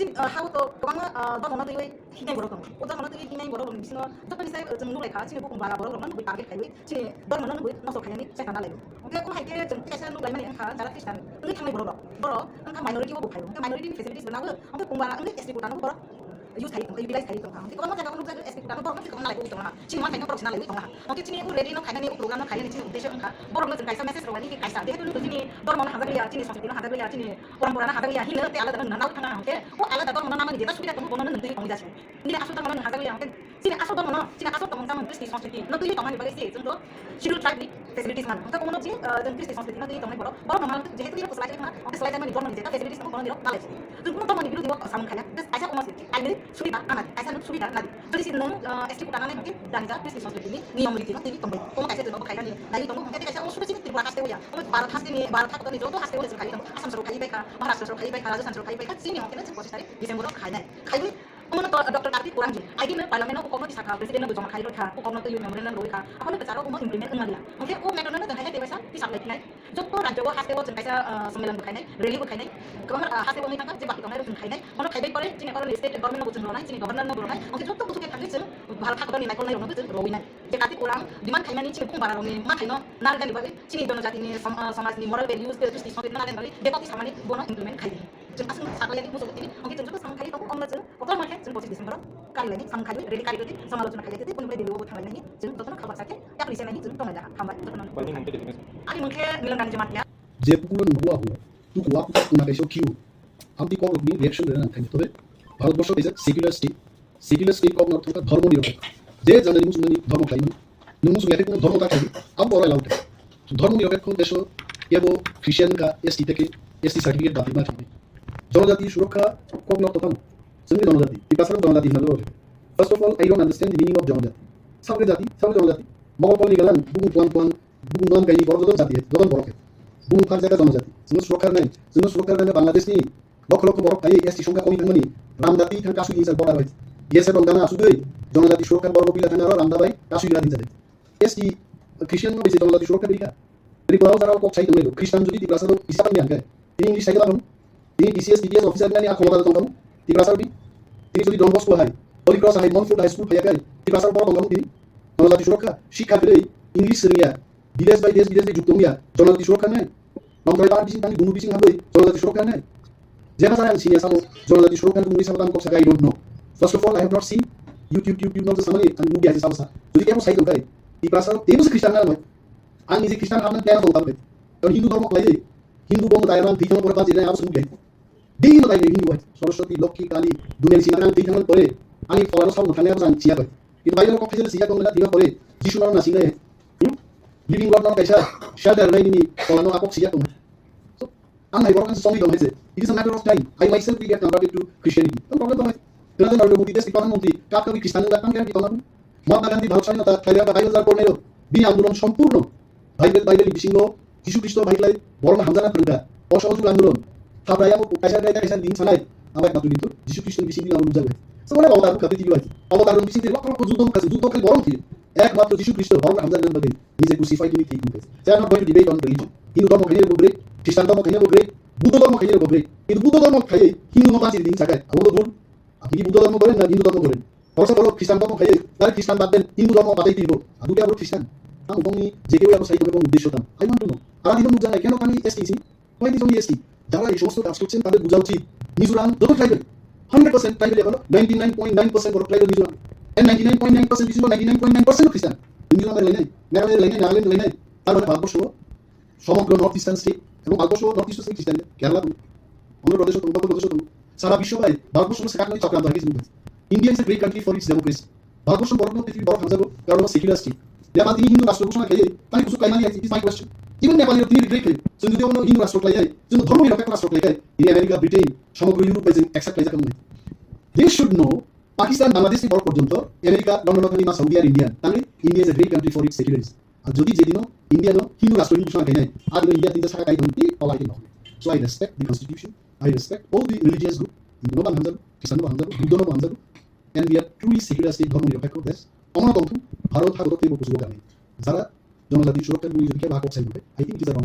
How to kamu dah mana tu ini borok kamu. Udah mana tu ini borok kamu. Bisnya, tu kan saya jangan nulai kah, sini bukan bala borok kamu, bukan target kayu. Sini, dah mana tu masuk kaya ni, saya tanda lagi. Oke, aku hai kira jangan kaisa nulai mana engkau, cara Kristen. Ini kami borok, engkau minority bukan kayu. Engkau minority facilities benar. Engkau kumbara, engkau istri kuda, engkau borok. Use kali tu, utilize kali tu. Jadi kalau macam kamu nak SPK, kamu borok nanti kamu nak lagi utama. Sini mana kayu profesional lagi utama. Mungkin sini aku ready nak kayu ni, program nak kayu ni sini udah engkau. Borok nanti kaisa message rawani ki kaisa. Dia tu sini, dorm mana harga dia, sini sanksi harga dia, sini orang harga dia. Hina te ala dengan nau tanah. Oke, oh ala dorm mana nama ni dia. Sudah kamu borok nanti kamu jadi. Ini asal dorm mana harga dia. Oke, sini asal dorm mana, sini asal dorm sama Kristen sanksi. Nanti itu kamu bagi sih. Contoh, schedule tribe facilities mana. Oke, kamu nanti dan Kristen sanksi nanti kamu borok. Borok mana jadi itu dia slide mana. Oke, slide mana dorm mana jadi facilities kamu borok dia knowledge. Jadi kamu dorm mana dulu dia sama kaya. Terus asal kamu masih. Ini sudah amat. Asal sudah nanti. Jadi sini ST kuda nanti mungkin dan juga Kristen sanksi ini yang begitu nanti tombol. Kamu kasih tu kaya ni. Dari tombol mungkin kasih sudah sini TRIPURA kasih ya. Kamu barat kasih ni barat kasih ni jodoh kasih boleh sekali. Asam suruh kaya baik, Maharashtra suruh kaya baik, Rajasthan suruh kaya baik. Sini mungkin nanti posisi dari Desember kaya. Kaya Kamu Dr. Kartik kurang je. ID ni parlimen aku kono disahkan presiden aku jama kaya rota. Aku kono tu you memorial rota. Aku ni bicara aku mau implement enggak dia. Oke, aku memorial tu kaya dewasa disahkan lagi. Joko raja aku hasil aku jengkai sembilan tu kaya. Rally aku kaya. Kamu hasil aku ni tangkap jebak kita ni kaya. Kamu kaya baik pore. Cini kalau state government aku jengkai. Cini governor aku jengkai. Oke, joko tu kita kaya bahal hak ni naikol ni orang tu rowina. Jadi Kartik kurang. Di mana kaya ni cini pun barang ni. Mana kaya nal dan dibagi. Cini dono jati ni samas ni moral values ke terus disahkan nal dan bagi. Dekat sama ni bono implement kaya. Jadi asal sakal yang musuh ini. Oke, joko sama kaya aku orang tu. Oke, macam jeng posisi Desember. Kali lagi sama kali ready kali itu sama lalu kali itu pun boleh dilihat buat lagi jadi betul kabar sakit ya polisi lagi jadi tolong ada hamba itu teman. Ada mungkin Milanrani Jamatia. Jepun buah তুকু আপু না কাইসো কিউ আমি KOKBOROK reaction দেন থাকে তবে Bharatvarsha is a secular state কক নর্থ ধর্ম নিরপেক্ষ যে জানেন মুসলমানি ধর্ম খাই মুসলিম এতে কোনো ধর্ম থাকে আম বড় লাউট ধর্ম নিরপেক্ষ দেশ কেবো খ্রিস্টান কা এসটি থেকে এসটি সার্টিফিকেট দাবি না থাকে জনজাতি সুরক্ষা কক নর্থ থাম সঙ্গে জনজাতি টিপাসার জনজাতি ভাবে বলে first of all I don't understand the meaning of জনজাতি সাবরে জাতি জনজাতি মগল পল নিগালান বুগু কোয়ান বুগু নাম গাই বড় জাতি জগন বড় বুগু খার জায়গা জনজাতি जोंनो सुरक्षार नाय बांग्लादेशनि लक्ष लक्ष बरफ थायो एसटी संख्या कमी थांमोनि रामदाति थां कासु हिसाब बर्डार बाय येसे दं दाना आसुदै जनजाति सुरक्षार बर्ग पिला थांना रामदाबाय कासु हिरा दिन जादे एसटी ख्रिस्टियान बेसे जनजाति सुरक्षा बिका रिपोराव जारा कक साइ दंलै ख्रिस्टान जुदि तिब्रासार हिसाब नि आंके तिनि इंग्लिश साइड बारन तिनि DCS DPS अफिसार नानि आखमदा दं तिब्रासार बि तिनि जुदि डन बस्को हाय होली क्रस हाय मनफुट हाई स्कुल फायाखै तिब्रासार बर्ग दं तिनि जनजाति सुरक्षा शिक्षा गै इंग्लिश सोलिया विदेश बाय देश जुक्तमिया जनजाति सुरक्षा नाय नम्बर 8 बिसिं तानि दुनु बिसिं हाबै जनजाति सुरक्षा नाय जेना जाय सिनिया सामो जनजाति सुरक्षा दुनु सामो तान कक्सा गाइ don't know first of all I have not seen YouTube number सामने तान मुभि आजि सामसा जुदि केबो साइड दंखाय तिब्रासार तेबो ख्रिस्टान नाय आं निजे ख्रिस्टान हाबना प्लान दंखाय और हिन्दू धर्म खालाय हिन्दू बम दायरान दैथां बरबा जिराय आबो मुभि दी न दाय हिन्दू सरस्वती लक्ष्मी काली दुनिया सिनां दैथां परे आंनि फलानो साव थानाय आबो जान सिया गय कि बायनो कफिसियेल सिया दंना दिमा परे जिसुनाव नासिनाय लिविंग गॉड नाम कैसा शेल्टर नायनि फलानो आकक सिया दं आं नाय बरकान समी दं हेसे it is a matter of time I myself will get converted to Christianity no problem दं तेनाजों नरेंद्र मोदी देश प्रधानमंत्री काप कवि ख्रिस्टान ला काम के दं महात्मा गांधी भारत स्वाधीनता थाइरा का 2000 करनाय बि आंदोलन सम्पूर्ण बाइबेल बिसिङो जिसु ख्रिस्ट भाइलाई बरमा हामजाना थांगा असहयोग आंदोलन थाब्रायाबो कैसा दिन सानाय आबाय बातु दिन्थु जिसु ख्रिस्ट बिसिङ दिन आंदोलन जाबाय सबले अवतार कति दियो आछि अवतार बिसिङ लख लख जुद्ध खाली बरम थियो एकमात्र जिसु ख्रिस्ट बरमा हामजाना नबे निजे क्रुसिफाइड इन थिक मुकेस they are not going to debate on religion Hindu धर्म खाइने बोग्रे ख्रिस्टान धर्म खाइने बोग्रे बुद्ध धर्म खाइने बोग्रे इन बुद्ध धर्म खाइ हिन्दू नबासि दिन साकाय अब बोल আপনি বুদ্ধ ধর্ম করেন না হিন্দু ধর্ম করেন পরসা বলো খ্রিস্টান ধর্ম খাইয়ে তাহলে খ্রিস্টান বাদ দেন হিন্দু ধর্ম বাদাই দিব দুটো আবার খ্রিস্টান আমি বংনি যে কেউ আবার সাইড এবং উদ্দেশ্য দাম আই ওয়ান্ট টু নো আর দিন বুঝা নাই কেন আমি এসটি ছি ওই দিন আমি এসটি যারা এই সমস্ত কাজ করছেন তাদের বোঝা উচিত মিজোরাম যত ট্রাইবেল 100% ট্রাইবেল এখন 99.9% বড় ট্রাইবেল মিজোরাম এন্ড 99.9% মিজোরাম 99.9% খ্রিস্টান মিজোরামের লাইনে মেঘালয়ের লাইনে নাগাল্যান্ড লাইনে তার মানে ভারতবর্ষ সমগ্র নর্থ ইস্টার্ন স্টেট এবং ভারতবর্ষ নর্থ ইস্ট স্টেট খ্রিস্টান কেরালা অন্ধ্রপ্রদেশ উত্তরপ্রদেশ সারা বিশ্ব ভাই ভারতবর্ষ সেখানে চক্রান্ত হয়ে গেছে India is a great country for its democracy. Bharatvarsha বড় পৃথিবীর বড় হামজাগো কারণ সেকুলার স্টেট যেমন তিনি হিন্দু রাষ্ট্র ঘোষণা খেয়ে তাই কিছু কাইমানি আছে ইজ মাই কোয়েশ্চন ইভেন নেপালের তিনি রিগ্রেট করে যদি কোনো হিন্দু রাষ্ট্র খাইয়ে যদি ধর্ম নিরপেক্ষ রাষ্ট্র খাইয়ে এই আমেরিকা ব্রিটেন সমগ্র ইউরোপ পাইছে অ্যাকসেপ্ট পাইছে কেমন they should know Pakistan Bangladesh বড় পর্যন্ত আমেরিকা লন্ডন ওখানে মা সৌদি আর ইন্ডিয়া তাহলে India is a great country for its secularism আর যদি যেদিন ইন্ডিয়া হিন্দু রাষ্ট্র ঘোষণা খেয়ে আর ইন্ডিয়া তিনটা শাখা কাই ধরতে all I can so I respect the constitution I respect all the religious group Hindu নো হামজাগো খ্রিস্টান নো হামজাগো বুদ্ধ নো হামজাগো and we are truly secular state ধর্ম নিরপেক্ষ দেশ আমরা বন্ধু ভারত হাগত থেকে বুঝবো কারণে যারা জনজাতি সুরক্ষা নিয়োজিত ভাগ অবসাইড হবে আই থিংক ইজ আ রং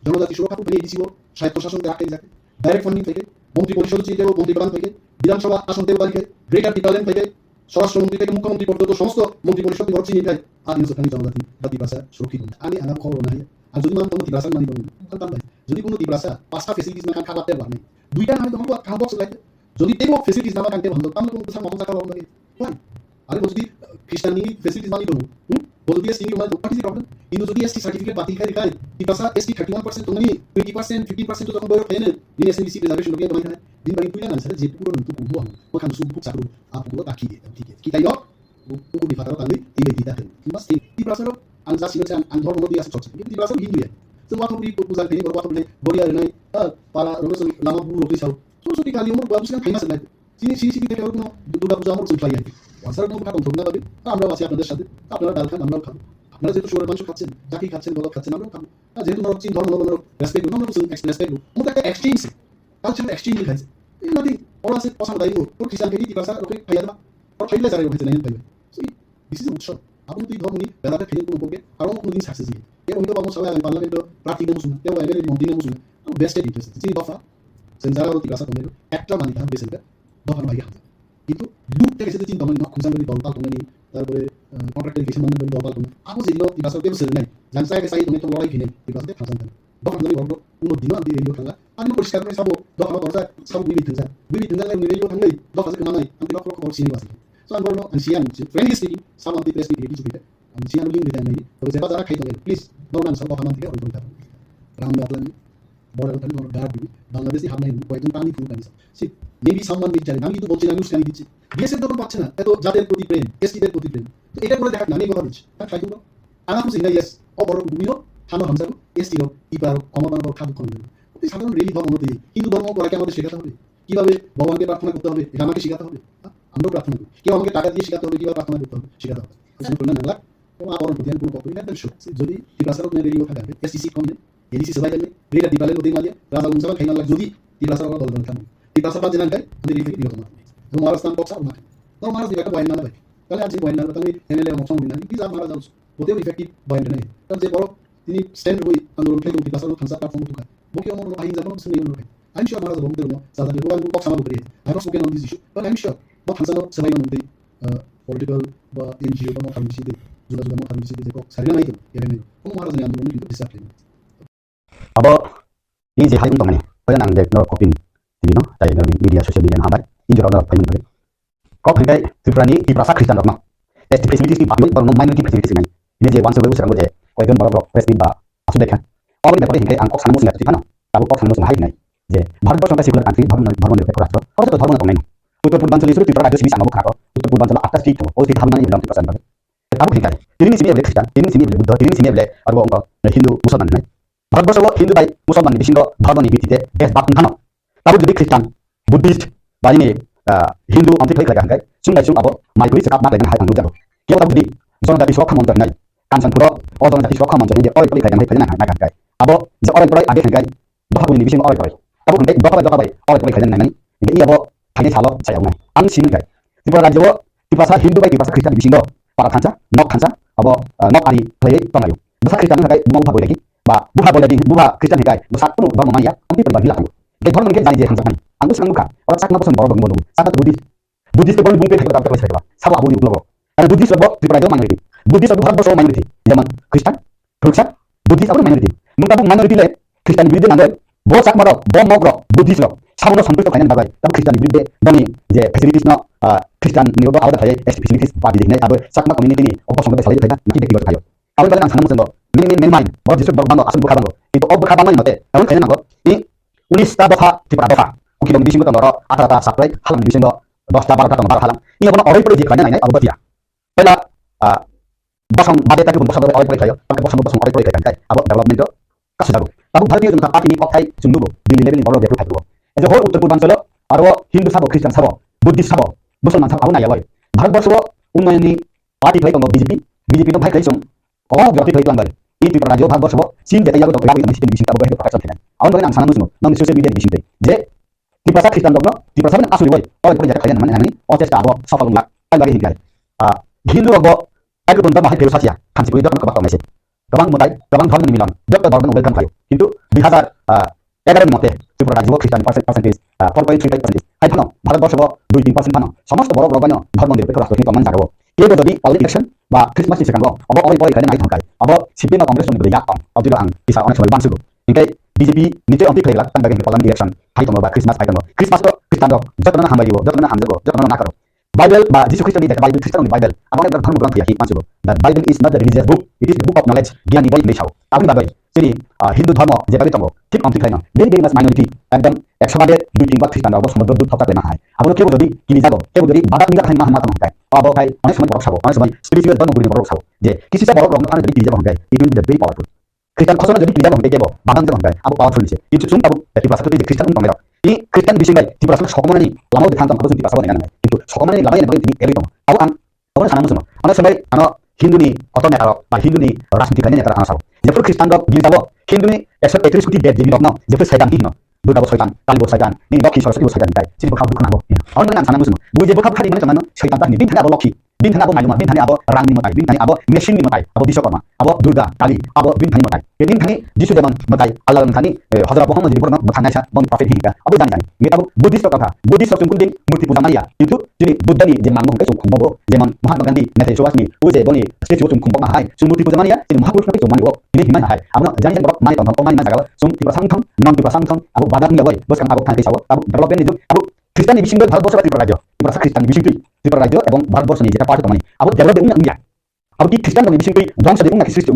জনজাতি সুরক্ষা তো এই দিছিল স্বায়ত্ত শাসন রাখতে যাকে ডাইরেক্ট ফান্ডিং থেকে মন্ত্রী পরিষদ থেকে মন্ত্রী প্রধান থেকে বিধানসভা আসন থেকে বাড়িতে গ্রেটার টিটালেন থেকে স্বরাষ্ট্রমন্ত্রী থেকে মুখ্যমন্ত্রী পর্যন্ত সমস্ত মন্ত্রী পরিষদ বড় চিনি খায় আর নিউজখানি জনজাতি জাতি ভাষা সুরক্ষিত আমি আলাপ খবর নাই আর যদি কোনো ভাষা মানি বলুন যদি কোনো ভাষা পাঁচটা ফেসিলিটিস না খাওয়াতে পারে দুইটা না হয়তো কাম বক্স লাগে যদি তেও ফেসিলিটিস না কাটতে ভালো তাহলে কোন কথা মত থাকা ভালো লাগে হয় আরে যদি খ্রিস্টানি ফেসিলিটিস মানি দনো বলদি এসটি মানে হোয়াট ইজ দ্য প্রবলেম ইনো যদি এসটি সার্টিফিকেট বাতিল করে খায় ই ভাষা এসটি 31% তো মানে 20% 15% তো তখন বড় হয় না দিন এসএনবিসি রিজার্ভেশন লোকে বানাই খায় দিন বাকি তুই না স্যার যে পুরো নতুন কুবো ও খান সুবু চাকরু আপুরো তাকি দিয়ে ঠিক আছে কি তাই না পুরো দি ফাটার তাহলে এই দিতা দেন বাস এই ভাষা আনজা সিনতে আন ধর্ম দিয়ে আছে চলছে এই ভাষা Hindu semua tu beri proposal ini baru aku boleh boria dengan para orang lama buruh risau so di kali umur bagus kan famous lagi sini kita kalau Durga পূজা আমার চলতে লাগে ওয়াসার কোনো কথা বলতে না তবে আমরা আছি আপনাদের সাথে আপনারা ডাল খান আমরাও খাবো আপনারা যেহেতু শুয়োরের মাংস খাচ্ছেন জাকি খাচ্ছেন গলদ খাচ্ছেন আমরাও খাবো যেহেতু নরক চিন ধর্ম নরক রেসপেক্ট আমরা রেসপেক্ট আমাদের একটা এক্সচেঞ্জ কালচারাল এক্সচেঞ্জ খাইছে এই নদী ওরা আছে পছন্দ দাইব ওর খ্রিস্টান কেজি ভাষা ওকে খাইয়া দেবা ওর খাইলে যারা হয়েছে না পাইবে সো দিস ইজ উৎসব আপনি তুই ধর্মনি বেলাটা খেলে কোনো বলবে আর কোনো দিন সাকসেস দিয়ে এবং তো বাবু সবাই পার্লামেন্ট প্রার্থী নেবো শুনে কেউ এমএলএ মন্ত্রী নেবো শুনে বেস্টেড ইন্টারেস্ট চিনি দফা সেন্সার আর ভাষা কমে একটা মানি তাহলে বেসেল দফার ভাই হাতে কিন্তু লুকটা গেছে চিন্তা মানে খুঁজান করে দলপাল কমে নি তারপরে কন্ট্রাক্টর গেছে মনে করে দলপাল কমে আপু যেগুলো ভাষা কেউ সেল নাই জানসা আগে সাই তুমি তো লড়াই কিনে ভাষাতে ফাঁসান দেন দফার ধরে বড় কোনো দিনও আদি রেডিও খেলা আমি পরিষ্কার করে সব দফা দরজা সব বিবিধ থাকে রেডিও থাকলেই দফা থেকে মানাই আমি লক্ষ লক্ষ সিনে বাসি সো আমি বলবো আনসিয়ান friendly speaking some of the press media কিছু বিটা আনসিয়ান লিঙ্ক দিতে নাই তবে যেটা যারা খাইতে গেল প্লিজ দৌড়ান সব দফা মান থেকে ওই করে থাকুন রাম বাতলানি বড় কথা বড় গার্ড দিবি বাংলাদেশে হামলাই কয়েকজন পানি ফুল পানি সে মেবি সামওয়ান মিট জানে আমি কিন্তু বলছি না আমি উস্কানি দিচ্ছি বিএসএফ যখন পাচ্ছে না এত জাতের প্রতি প্রেম এসটিদের প্রতি প্রেম তো এটা করে দেখাক না আমি কথা দিচ্ছি তার খাই করবো আনা খুশি না ইয়েস বড় ভূমিও হানো হামসারো এসটিরও ইপারো অমরমানব খাদ কম দেবে সাধারণ রেলি ধর্ম অনুযায়ী হিন্দু ধর্ম করাকে আমাদের শেখাতে হবে কিভাবে ভগবানকে প্রার্থনা করতে হবে এটা আমাকে শেখাতে হবে আমরাও প্রার্থনা করি কেউ আমাকে টাকা দিয়ে শেখাতে হবে কিভাবে প্রার্থনা করতে হবে শেখাতে হবে Nangla orang putihan pun kok ini kan show jadi di pasar orang dari luar kan STC kami jadi si sebagai beda di balik hotel malia rasa unsur kain lagi jadi di pasar orang dol kan di pasar panjang kan nanti di video sama itu malas tanpa paksa rumah kalau malas di bawah bayan mana baik kalau ada bayan mana tapi MLA mau ngomong ini bisa malas harus hotel efektif bayan ini kan saya baru ini stand boy andor kain di pasar orang kansa platform itu kan mungkin orang orang zaman seni orang I'm sure malas orang terus saat itu orang kok sama bukti harus mungkin on this issue but I'm sure mau kansa sebagai nanti political বা NGO বা kami sih juga mau kami sih kok sehari lagi ya ini kamu harus nih andor itu bisa kan abo ini je hal untung ni pada nang dek no KOKPIN ini no dari no media sosial media hambar ini juga no payment bagi kok hendak TRIPURA ni di prasa Kristen dok no es facilities di pakai baru minority facilities ini je once we serang je kau itu Bohrokno presiden ba asu dekan orang ini boleh hendak angkok sana musim itu kan tahu kok sana musim hai nai je Bharatvarsha একটা secular country ধর্ম নিরপেক্ষ রাষ্ট্র অথচ ধর্ম না কমেন উত্তর পূর্বাঞ্চলে ছিল ত্রিপুরা রাজ্য সিবি সাংগো খারাপ উত্তর পূর্বাঞ্চলে 8টা স্টেট ও সেই ধর্ম নিয়ে 90% ভাবে তারপর ঠিক আছে তিনি সিবি বলে খ্রিস্টান তিনি সিবি বলে বুদ্ধ তিনি সিবি বলে আর অঙ্ক হিন্দু মুসলমান নাই ভারতবর্ষ হিন্দু বাই মুসলমান বিসিঙ্গ ধর্ম নিয়ে ভিত্তিতে দেশ বাপ খানো তারপর যদি খ্রিস্টান বুদ্ধিস্ট বা ini হিন্দু অন্তে ফেক লাগা হাঙ্গাই সুংলাই সুং আবো মাইকুই সেকাপ না লাগা হাই থাঙ্গু যাবো কেউ যদি জনজাতি সুরক্ষা মন্ত্রী নাই কাঞ্চনপুর ও জনজাতি সুরক্ষা মন্ত্রী যে অরে পলি খাইগাম হাই না হাঙ্গাই আবো যে অরে পরে আগে হাঙ্গাই দফাগুলি বিসিঙ্গ অরে পরে তারপর হাঙ্গাই দফা বাই অরে পলি খাইগাম নাই ই আবো খাইগে সালো চাইও নাই আং সিনগাই ত্রিপুরা রাজ্য ত্রিপুরা হিন্দু বাই ত্রিপুরা খ্রিস্টান বিসিঙ্গ para kanca nok kanca abo nok ari play tamayo busa Kristen hagai mau buha boleh ba buha boleh buha Kristen hagai busa pun ba maya ampi berbagi lah ke dhormo ke jani je hansa pani anggu senang muka orang sak naposan boro bongo sakat Buddhist to bung pe thakta ta paisa sabo abu ulo karena Buddhist labo Tripura itu minority Buddhist itu bharabasho minority zaman Kristen Turksa Buddhist itu minority nungta bung minority le Kristen birude nangoi bo sak maro bo mogro Buddhist lo sabono santusto kainan bagai tapi Kristen birude doni je facilities no Kristen niyo ba awda khaye facilities ba bi dekhnai abo sakma community ni opo songbe salai dekha naki dekhi khayo awal balan ang sanam sendo min mai bo district bang asun bukha bang itu ob bukha bang note awal kainan nago i 19 ta doha Tripura doha kuki dong bising to noro atata supply halam bising do 10 ta 12 ta noro halam ini abono oroi pore je kainan nai abo batia pela bosong bade ta bosong oroi pore khayo pakai bosong oroi pore khayo abo development do kasu dago tabu bharatiya janata party ni othai sundugo dili level ni boro depu thakbo এই যে হল উত্তর পূর্বাঞ্চল আর হিন্দু সাবো খ্রিস্টান সাবো Buddhist সাবো মুসলমান সাবো নাই হয় ভারতবর্ষ উন্নয়ন নি পার্টি থাই দঙ্গ বিজেপি তো ভাই খাইছং ও গতি থাই দঙ্গ এই ত্রিপুরা রাজ্য ভারতবর্ষ সিন যেটা ইয়াগো লাগি আমি সিস্টেম বিশিং তাবো হেড প্রকাশ থাকে আউন বলে আং সানা মুসলিম নন সোশ্যাল মিডিয়া বিশিং যে ত্রিপুরা খ্রিস্টান দঙ্গ ত্রিপুরা সাবন আসুরি হয় ও পরে যেটা খাইন মানে আমি ও চেষ্টা আবো সফল লাগ তাই লাগি হিগাই হিন্দু রগ আইকো দন্তা মাহাই ফেরো সাচিয়া খানসি কই দকান কবা কমাইছে গবাং মতাই গবাং ধর্ম মিলন যত ধর্ম ওয়েলকাম খায় কিন্তু 2011 মতে ত্রিপুরা রাজ্য খ্রিস্টান পার্সেন্টেজ 4.35% হাই থানো ভারতবর্ষ 2-3% থানো সমস্ত বড় রগণ ধর্ম নিরপেক্ষ রাষ্ট্র কিন্তু মান জাগাবো এই যদি অলরেডি ইলেকশন বা ক্রিসমাস সিসকাঙ্গ অব অবই বই খানে নাই থাকাই অব সিপিএম কংগ্রেস সঙ্গে ইয়াক অদিলো আং পিসা অনেক সময় বানসুগো ইনকাই বিজেপি নিচে অন্তি ফেলাক তান বাগে পলান ইলেকশন হাই থানো বা ক্রিসমাস হাই থানো ক্রিসমাস তো খ্রিস্টান যতনা হামবাইবো যতনা হামজাবো যতনা না করো Bible বা যিশু খ্রিস্ট নিতে বাইবেল খ্রিস্টান বাইবেল আমার একটা ধর্ম গ্রন্থ ইয়াকি মানসুগো that Bible is not the religious book it is the book of knowledge জ্ঞান বই মেশাও আপনি বাবাই তিনি হিন্দু ধর্ম যেভাবে তঙ্গ ঠিক অন্তি খাইনো ভেরি ভেরি মাস মাইনরিটি একদম 100 2-3 বার খ্রিস্টান অবশ্য সমুদ্র দূর থাকতে না হয় আবার কেউ যদি কিনি যাব কেউ যদি বাধা নিয়ে খাই মাথা হয় অবো খাই অনেক সময় বড় খাবো অনেক সময় স্পিরিচুয়াল ধর্ম গুলি বড় খাবো যে কিছুটা বড় রং আনে যদি কিনি যাব হয় it will be very powerful খ্রিস্টান খসনা যদি কিনি যাব হয় দেব বাগান যাব হয় আবো পাওয়ারফুল নিছে কিন্তু শুন তাবো ত্রিপুরা সাথে যে খ্রিস্টান তঙ্গ এই খ্রিস্টান বিশিঙ্গাই ত্রিপুরা সাথে সকমানি লামাও দেখান তঙ্গ ত্রিপুরা সাথে না কিন্তু সকমানি লামাই না তিনি এরিতম আবো আন আবো সানা মুসলমান অনেক সময় আনো হিন্দুনি অত নেতার বা হিন্দুনি রাজনীতি কানে নেতার আনাসাও যেপুর খ্রিস্টান দক গিল যাব হিন্দুনি 131 কোটি দেব দেবী রত্ন যেপুর শয়তান দিন দুর্গা শয়তান কালী শয়তান নি লক্ষ্মী সরস্বতী শয়তান তাই চিনি বখাব দুখ নাবো অন্য নাম সানা মুসলমান বুই যে বখাব খালি মানে জানো শয়তান তানি দিন থানা আবো লক্ষ্মী দিন থানা আবো মাইলুমা দিন থানা আবো রাংনি মতাই দিন থানা আবো মেশিন নি মতাই আবো বিশ্বকর্মা আবো দুর্গা কালী আবো দিন থানি মতাই এই দিন থানি যিশু যেমন মতাই আল্লাহ থানি হযরত মুহাম্মদ জীবন মতানাইছা বন প্রফেট হিকা আবো জানি মেটাবো বুদ্ধিস্ট কথা বুদ্ধিস্ট চুকুন দিন মূর্তি পূজা মারিয়া কিন্তু যদি বুদ্ধনি যে মাংম হকে চুকুন ববো যেমন মহাত্মা গান্ধী নেতাই সুভাষনি ও যে বনি স্টেচু চুকুন বমা হাই মূর্তি পূজা মারিয়া তিনি মহাপুরুষকে চুকুন মানিবো তিনি হিমান হাই আপনি জানি বক মানি তম মানি না জাগালো সুম ত্রিপুরা সাংথং নন ত্রিপুরা সাংথং আবো বাদাম নিয়া বই বসকান আবো থাকি সাবো আবো ডেভেলপমেন্ট নিজ আবো খ্রিস্টান বিশিঙ্গ ভারতবর্ষ ত্রিপুরা রাজ্য ত্রিপুরা খ্রিস্টান বিশিঙ্গ ত্রিপুরা রাজ্য এবং ভারতবর্ষ নিয়ে যেটা পার্ট মানে আবো ডেভেলপমেন্ট নিয়া আবো কি খ্রিস্টান বিশিঙ্গ ধ্বংস দেবো নাকি সৃষ্টি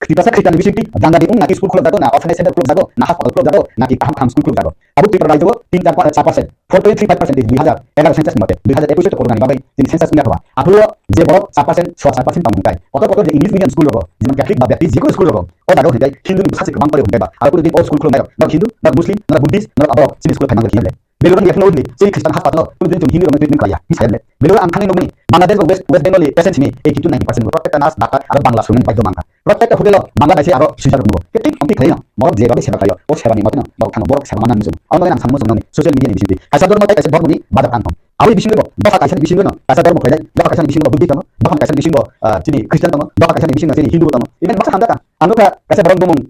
Kita sa Kristen bisik jangan di naki school club jago na offline center club jago na hospital club jago na ki kaham school club jago abu TRIPURA jago 3.4% 4.35% di 2011 census mate 2021 corona ni bagai ini census punya apa abu je borok 4% 4% pamungkai otot je English medium school jago jeman Catholic ba Baptist jiko school jago o jago hidai Hindu ni sasi kebang pare hungai ba abu di all school club na Hindu na Muslim na Buddhist na abro sini school kanang hiale beloran dia flow ni sini Kristen hospital tu din Hindu na treatment kaya misalnya beloran angkane nomni Bangladesh West Bengal patient ni 80-90% protect nas dakar ada Bangla sumen pai domangka protect hotel Bangladesh aro susah dulu ketik nanti kaya borok je bagai sebagai o seba ni matna borok kan borok seba manan musuh awal nang sang musuh ni social media ni bisiti kasa dormo kasa borok ni badak antong awi bising bo doka kasa bising no kasa dormo kaya doka kasa bising bo Buddhist tamo doka kasa bising bo sini Kristen tamo doka kasa bising sini Hindu tamo ini masa handa kan anu kasa borok bomong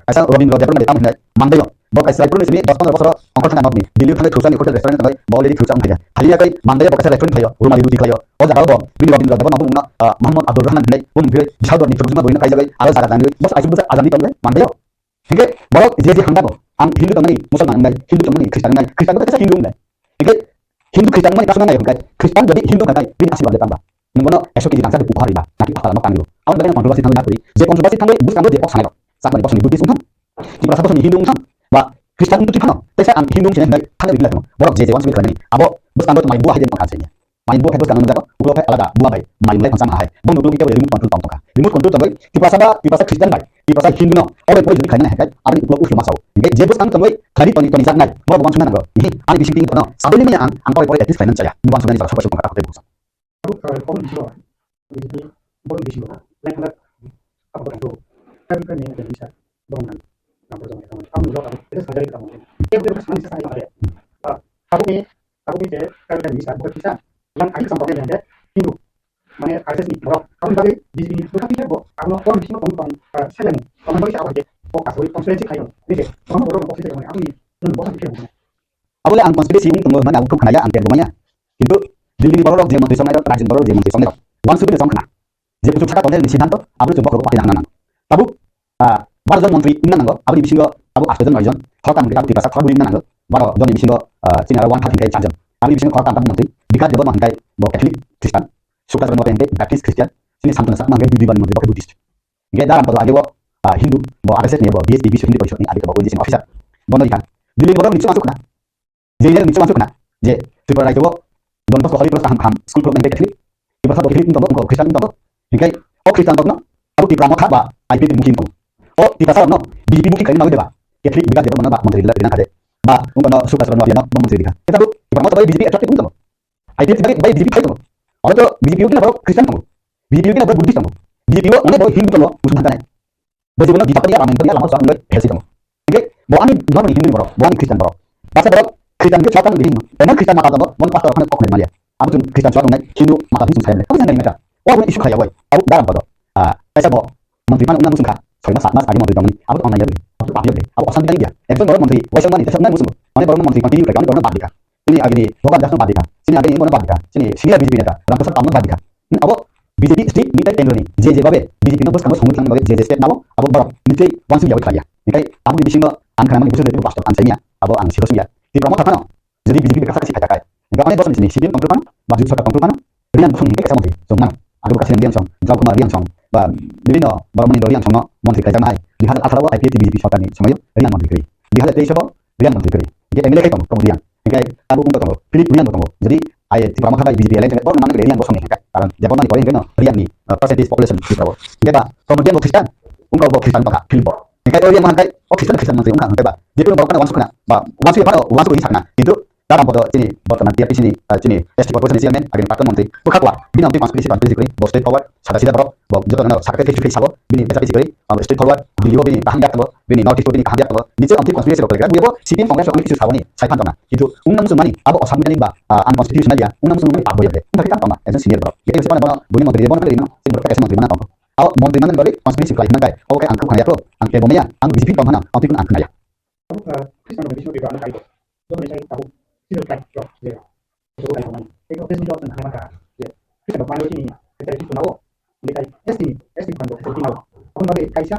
kasa Robin Roger ni tamu ni mandelo borok kasa pun sini 10-15 bosor angkor tanga nokni Dili thane thusan hotel restaurant tanga boleh thusan kaya halia kai mandelo borok kasa restaurant kaya rumah ruti kaya o jaga bo Bini Robin Roger nang Muhammad Abdul Rahman ni bum bire bisado ni terjemah boina kaya ala jaga tang bos aji bos azami tang mandelo hingga borok je handa bo ang Hindu tang ni musulman ngai Hindu tang ni Kristen ngai Kristen kasa Hindu ngai hingga Hindu Kristen ngai kasungan ngai hingga Kristen jadi Hindu ngai bini asli tamba nunggono esok ki jangsa di puhari ba nanti apa lama panggil awon bagaian kontroversi tang nakuri je kontroversi tang bus tang je pok sanai sakma di pok ni Buddhist ungkang di perasa pos ni Hindu ungkang ba Kristen untuk tikano tesa ang Hindu chen ngai kana bila tang borok je wan sumi kani abo bus tang mai buah hajen tang kasenya main buah bus tang menjaga ulo kai alada buah bai mai mulai konsam hai bong nunggu kita remote control tang remote control tang di perasa Kristen bai di perasa Hindu no ore poi jadi kana hai abani ulo uslo masau ngai je bus tang tang Khlaidi toni jangan borok wan sumi nang ini ani bising ting kono sabeli me ang poi poi etis kainan saya wan sumi ni sa sopa kata hotel busan aku kalau di sini jadi boleh di sini lain kali apa itu kan ini ada bisa bangun nampak sama kamu kamu loh itu sadari kamu itu kesan saya ada aku ni kalau bisa buat bisa yang akhir sampai yang ada Hindu mana akses ni borok kamu bagi di sini bukan tidak borok kamu orang di sini kamu saya ni kamu bagi apa aja fokus với konspirasi kayuนี่kamu borok konspirasi kamu aku ni borok konspirasi aku le ang konspirasi tunggu mana aku kena ya ang tergomanya itu Dili borok je menteri somai rajin borok je menteri somai wan subi som kana je pucuk chaka tonel ni sidanto abu jumbo ko patina nan tabu barjon menteri inna nango abu bisingo abu astojon noijon khokan kita tipasa khoburi inna nango baro joni bisingo sinara wan hatin kai chajon abu bisingo khokan tam menteri dikat jebo man kai bo Catholic Kristen suka termo tente Baptist Kristen sini santuna sak mangai budi ban menteri bo Buddhist ge dalam pada age bo Hindu bo RSS ni bo BSB bisu ni bo ni age bo position officer bono ikan dili borok ni masuk kana je ni masuk kana je TRIPURA jebo don pas kali terus ham school club Catholic di pasal Catholic untuk Kristen untuk hingga Kristen untuk abu di pramuka ba IP mungkin tu di pasal no BJP mungkin kali nak deba Catholic biar dia mana ba menteri dengan kade ba ungkono suka serono dia no menteri dia kita tu di pramuka ba BJP atraktif untuk IP sebagai ba BJP itu orang tu BJP mungkin apa Kristen tu BJP mungkin apa Buddhist tu BJP mana ba Hindu tu musuh hantar bagaimana di pakai ramai lama soal mulai versi tu hingga bawa ni non Hindu bawa bawa ni Kristen bawa pasal bawa Kristen ke Swkang di mana Kristen mata tu mana pasal orang kok Malaysia abu tu Kristen Swkang naik Hindu mata di susah kamu jangan ingat wah ini isu kaya woi abu dalam pada saya bawa menteri mana musuh kah soalnya saat ada menteri kami abu online jadi abu apa jadi abu asal dia itu orang menteri wajah mana itu sebenarnya musuh mana baru menteri kami mereka orang badika sini agak bukan dasar badika sini agak ini orang badika sini BJP neta rampasa tamu badika abu BJP state minta tender ni je babe BJP no bos kamu sungguh sang babe je state nawo abu baru minta wansi jauh kaya nikai abu di sini angka nama musuh itu pastor ansenya abu ang sirosnya di promotor kana jadi BJP berkasa kasih kaya nikai ane bos di sini sipin kontrol kana baju Swkang kontrol kana rian sung nikai sama sih sung mana aku kasih rian sung jauh kemari rian sung ba lino baru meni rian sung no menteri kerja mai lihat asal IPT BJP Swkang ni semuanya rian menteri kerja lihat dari siapa rian menteri kerja jadi MLA kamu kemudian nikai abu pun kamu pilih rian kamu jadi ayat di pramuka BJP lain jangan mana rian bos ni kan karena Jepang ni paling kena rian ni percentage population di Prabowo nikai ba kemudian Kristen ungkau bo Kristen pakai pilih bo nikai orang yang mengangkat Kristen menteri ungkau nikai ba jadi orang baru kena wansuk kena ba wansuk apa wansuk ini sana itu dalam pada sini berteman tiap di sini ST population di sini agen pakai menteri berkatwa bina menteri konspirasi bo straight forward sada sida bro bo jodoh nana sakit kecil sabo bini pesa basically straight forward beliau bini tahan dak bini notice bini tahan dak nice menteri konspirasi lo kerja bo sipin kongres orang isu sawani saya pantang itu undang musuh mani abo osam bini ba unconstitutional dia undang musuh mani abo ya entah kita pantang itu senior bro jadi siapa nama bunyi menteri bon kali ini sini berkata menteri mana tahu aw menteri mana balik konspirasi kali mana oke angku kaya pro angke bomnya angku BJP pantang angku pun angku naya Kristen Indonesia di bawah kayu Indonesia tahu tidak kan job dia itu kayak mana itu Kristen job tentang apa ya kita bermain di sini kita itu tahu mereka ST kan kita tahu orang bagi kaisa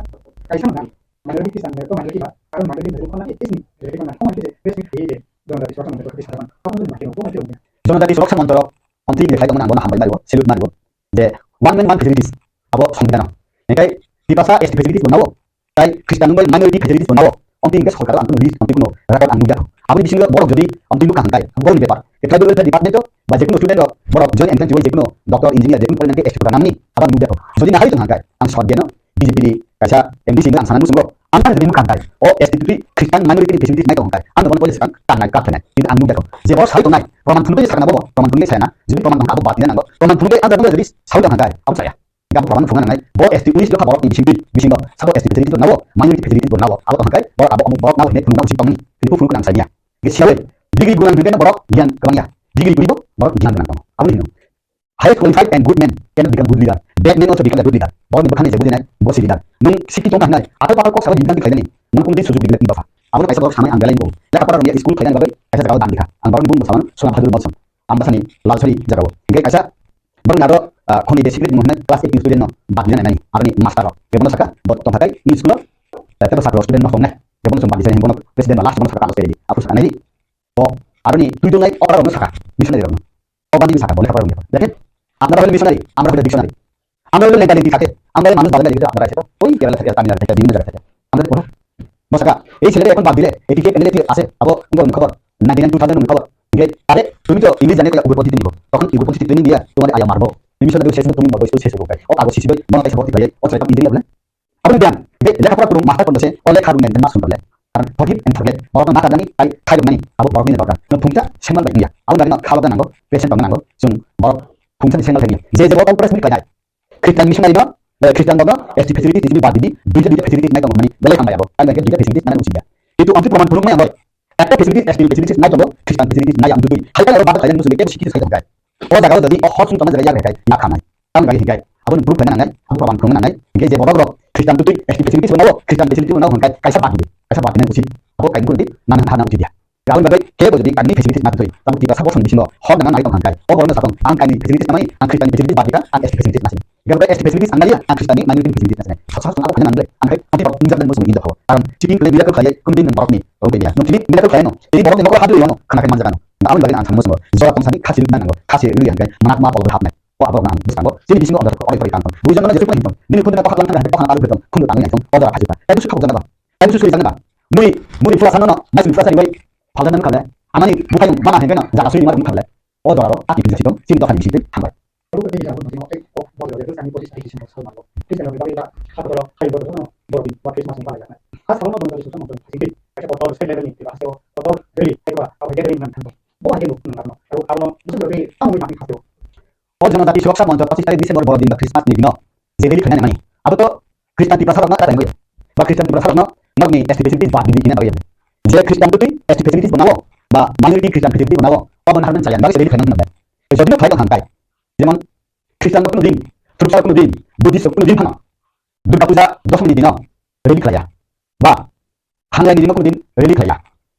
mana mana lagi Kristen mereka mana lagi pak kalau mana lagi dari mana ini dari mana kamu itu Kristen dia don dari Swkang mereka Kristen kamu itu makin apa itu don dari Swkang montoro anti dia kayak mana hambai nago selut nago de one man facilities abo songdana nikai Tipasa ST facilities bonawo. Tai Kristen nunggal minority facilities bonawo. Onti ingkas horkar antu list onti kuno rakyat anu jatuh. Abang di sini borok jadi onti luka hangkai. Borok di paper. Kita dulu di department tu, baca kuno student tu borok join entrance juga kuno doktor engineer jadi kuno nanti ST program ni abang anu jatuh. Jadi nak hari tu hangkai. Ang short dia no BJP di kaca MDC ni ang sana musuh. Angkan jadi luka hangkai. Oh ST tu Kristen minority facilities naik tu hangkai. Anu boleh polis kan tanai kat tanai. Ini anu jatuh. Jadi borok hari tu naik. Roman pun tu sekarang apa? Roman pun ni saya na. Jadi roman pun apa buat dia nanggo. Roman pun tu ada tu jadi sahaja hangkai. Apa saya? Gak perlu fungan ngai, bo ST ulis lo kabarok di bising lo, sabo ST facility nawo, minority facility nawo, alo hangkai, borok abo borok nawo net punang sipang ni, itu fulu kan saya. Gesiawe, degree gunan hangkai borok dian kemangnya, degree guido borok dian dengan kamu. Apa ni? High qualified and good men cannot become good leader. Bad men also become a good leader. Borok bukan ni jadi bos leader. Nung sikit tong ngai, atau pakar kok salah dibilang di kalian ni, nung kundi susu dibilang ibafa. Apa kaisa borok sama yang lain go. Laka para dia school kalian bagai, kaisa jagaw dan dika. Ang borok ni bung sama, sunam hadur bosam. Ambasani lalu sari jagaw. Hingga kaisa baru nado koni desikrit mengenai kelas 8 student no bagian nai arni master kebon saka bot tong hakai ni sekolah tapi saka student no fongna kebon sumpa desain bono presiden last bono saka jadi apus anai oh arni tujuh nai orang no saka missionary no oh bandi saka boleh apa orang jadi amra boleh missionary amra boleh dictionary amra boleh legal dikate amra manus badan dari itu amra itu oh ini kira kira tamil kita di mana saja amra bono masaka এই ছেলেটা এখন বাদ দিলে এটিকে MLA আছে আবো কোন খবর 99 2000 খবর আরে তুমি তো ইংলিশ জানে উপর প্রতিদিন নিব তখন উপর প্রতিদিন ট্রেনিং দিয়া তোমার আয়া মারবো মিশন দেব শেষ তুমি মরবো শেষ হবে ও আগো সিসিবে মনে কাছে ভর্তি হয়ে ও সেটা ইঞ্জিনিয়ার না আপনি জ্ঞান লেখাপড়া করুন মাস্টার করতেছে ও লেখা রুমেন না শুনলে কারণ ফরগিভ এন্ড ফরগেট বড় না জানি তাই খাইব নানি আবো বড় মিনে দরকার তো ফুংটা সেমাল বাইয়া আবো না খাওয়া নাঙ্গো পেশেন্ট নাঙ্গো जों বড় ফুংটা সেমাল বাইয়া যে যে বড় প্রেস মিট কাজায় খ্রিস্টান মিশনারি না খ্রিস্টান দাদা এসটি ফ্যাসিলিটি দিবি বাদ দিবি দুইটা ফ্যাসিলিটি নাই মানে বেলে কামাই আবো আমি দুইটা ফ্যাসিলিটি মানে উচিত itu anti proman pulung yang baik. একটা facilities ST facilities naik contoh Kristen facilities naik yang duduk. Hal kalau batas kalian musuh mereka sikit sekali terkait. Oh jaga jadi oh hot sumpah jadi jaga terkait. Ya kamai. Kamu gak hikai. Abang grup kalian naik. Abang proman pulung naik. Hingga jadi borok Kristen duduk ST facilities menawa. Kristen facilities menawa hingga kaisa pagi. Kaisa pagi nanti usit. Abang kain kulit nana hana usit dia. Kalau bagai kayak jadi kami facilities naik tuh. Tapi kita sabot di sini hot dengan naik hingga. Oh borok nasabang. Angka ini facilities namanya. Angka Kristen facilities bagi kan. Angka ST facilities masih. Kalau ST facilities angkanya. Angka Kristen ini minority facilities masih. Satu aku kalian angkat. Angkat nanti borok tinggal dan musuh indah. Karena cikin kalian bila kalian kemudian borok ni. Oke dia. Nanti bila kalian ini borok ni borok hadu yang kena kalian manjakan. Nah awal lagi antam musuh. Zorak kamsani kasih mana nggak kasih lu yang kan. Manak maaf kalau berhapne. Oh apa orang bukan kok. Sini di sini ada orang yang kantor. Bukan mana jadi pun. Ini pun dapat hal yang pakai betul. Kundu tangan yang ada kasih. Itu suka jangan apa. Itu suka jangan apa. Mui inflasi no. Mas inflasi ni baik. Hal yang kalau amani bukan mana yang kan. Jangan sulit mana bukan lah. Oh doraro. Aki bisa situ. Sini dohan bisa hambai. Kalau kita tidak boleh tengok oh boleh jadi kami posisi di sini sama lo. Kita lebih baik kita kalau kayu baru no boleh buat kita masing masing. Khas kalau mau dari susah mau sedikit. Kita potong sekali ni kita hasil potong beli kayu apa jadi dengan tanpa. Boleh itu no. Kalau musuh lebih tamu yang kita oh jangan tapi suaka mau pasti tadi Desember bawa di Christmas ni no. Jadi kena yang ni. Apa tu Kristen tiba sarang nak ada yang gue. Ba Kristen tiba sarang no. Nokni ST facilities buat di sini bagian. Jadi Kristen tu ST facilities benawo. Ba minority Kristen facilities benawo. Oh benar benar saya. Bagi jadi kena nak. Jadi tu kaya hangkai. যেমন খ্রিস্টান কোনো দিন তুরুপসার কোনো দিন Buddhist কোনো দিন ভাঙা দুর্গা পূজা দশমী দিন রেলি খেলাইয়া বা হাংলাইনি দিন কোনো দিন রেলি খেলাইয়া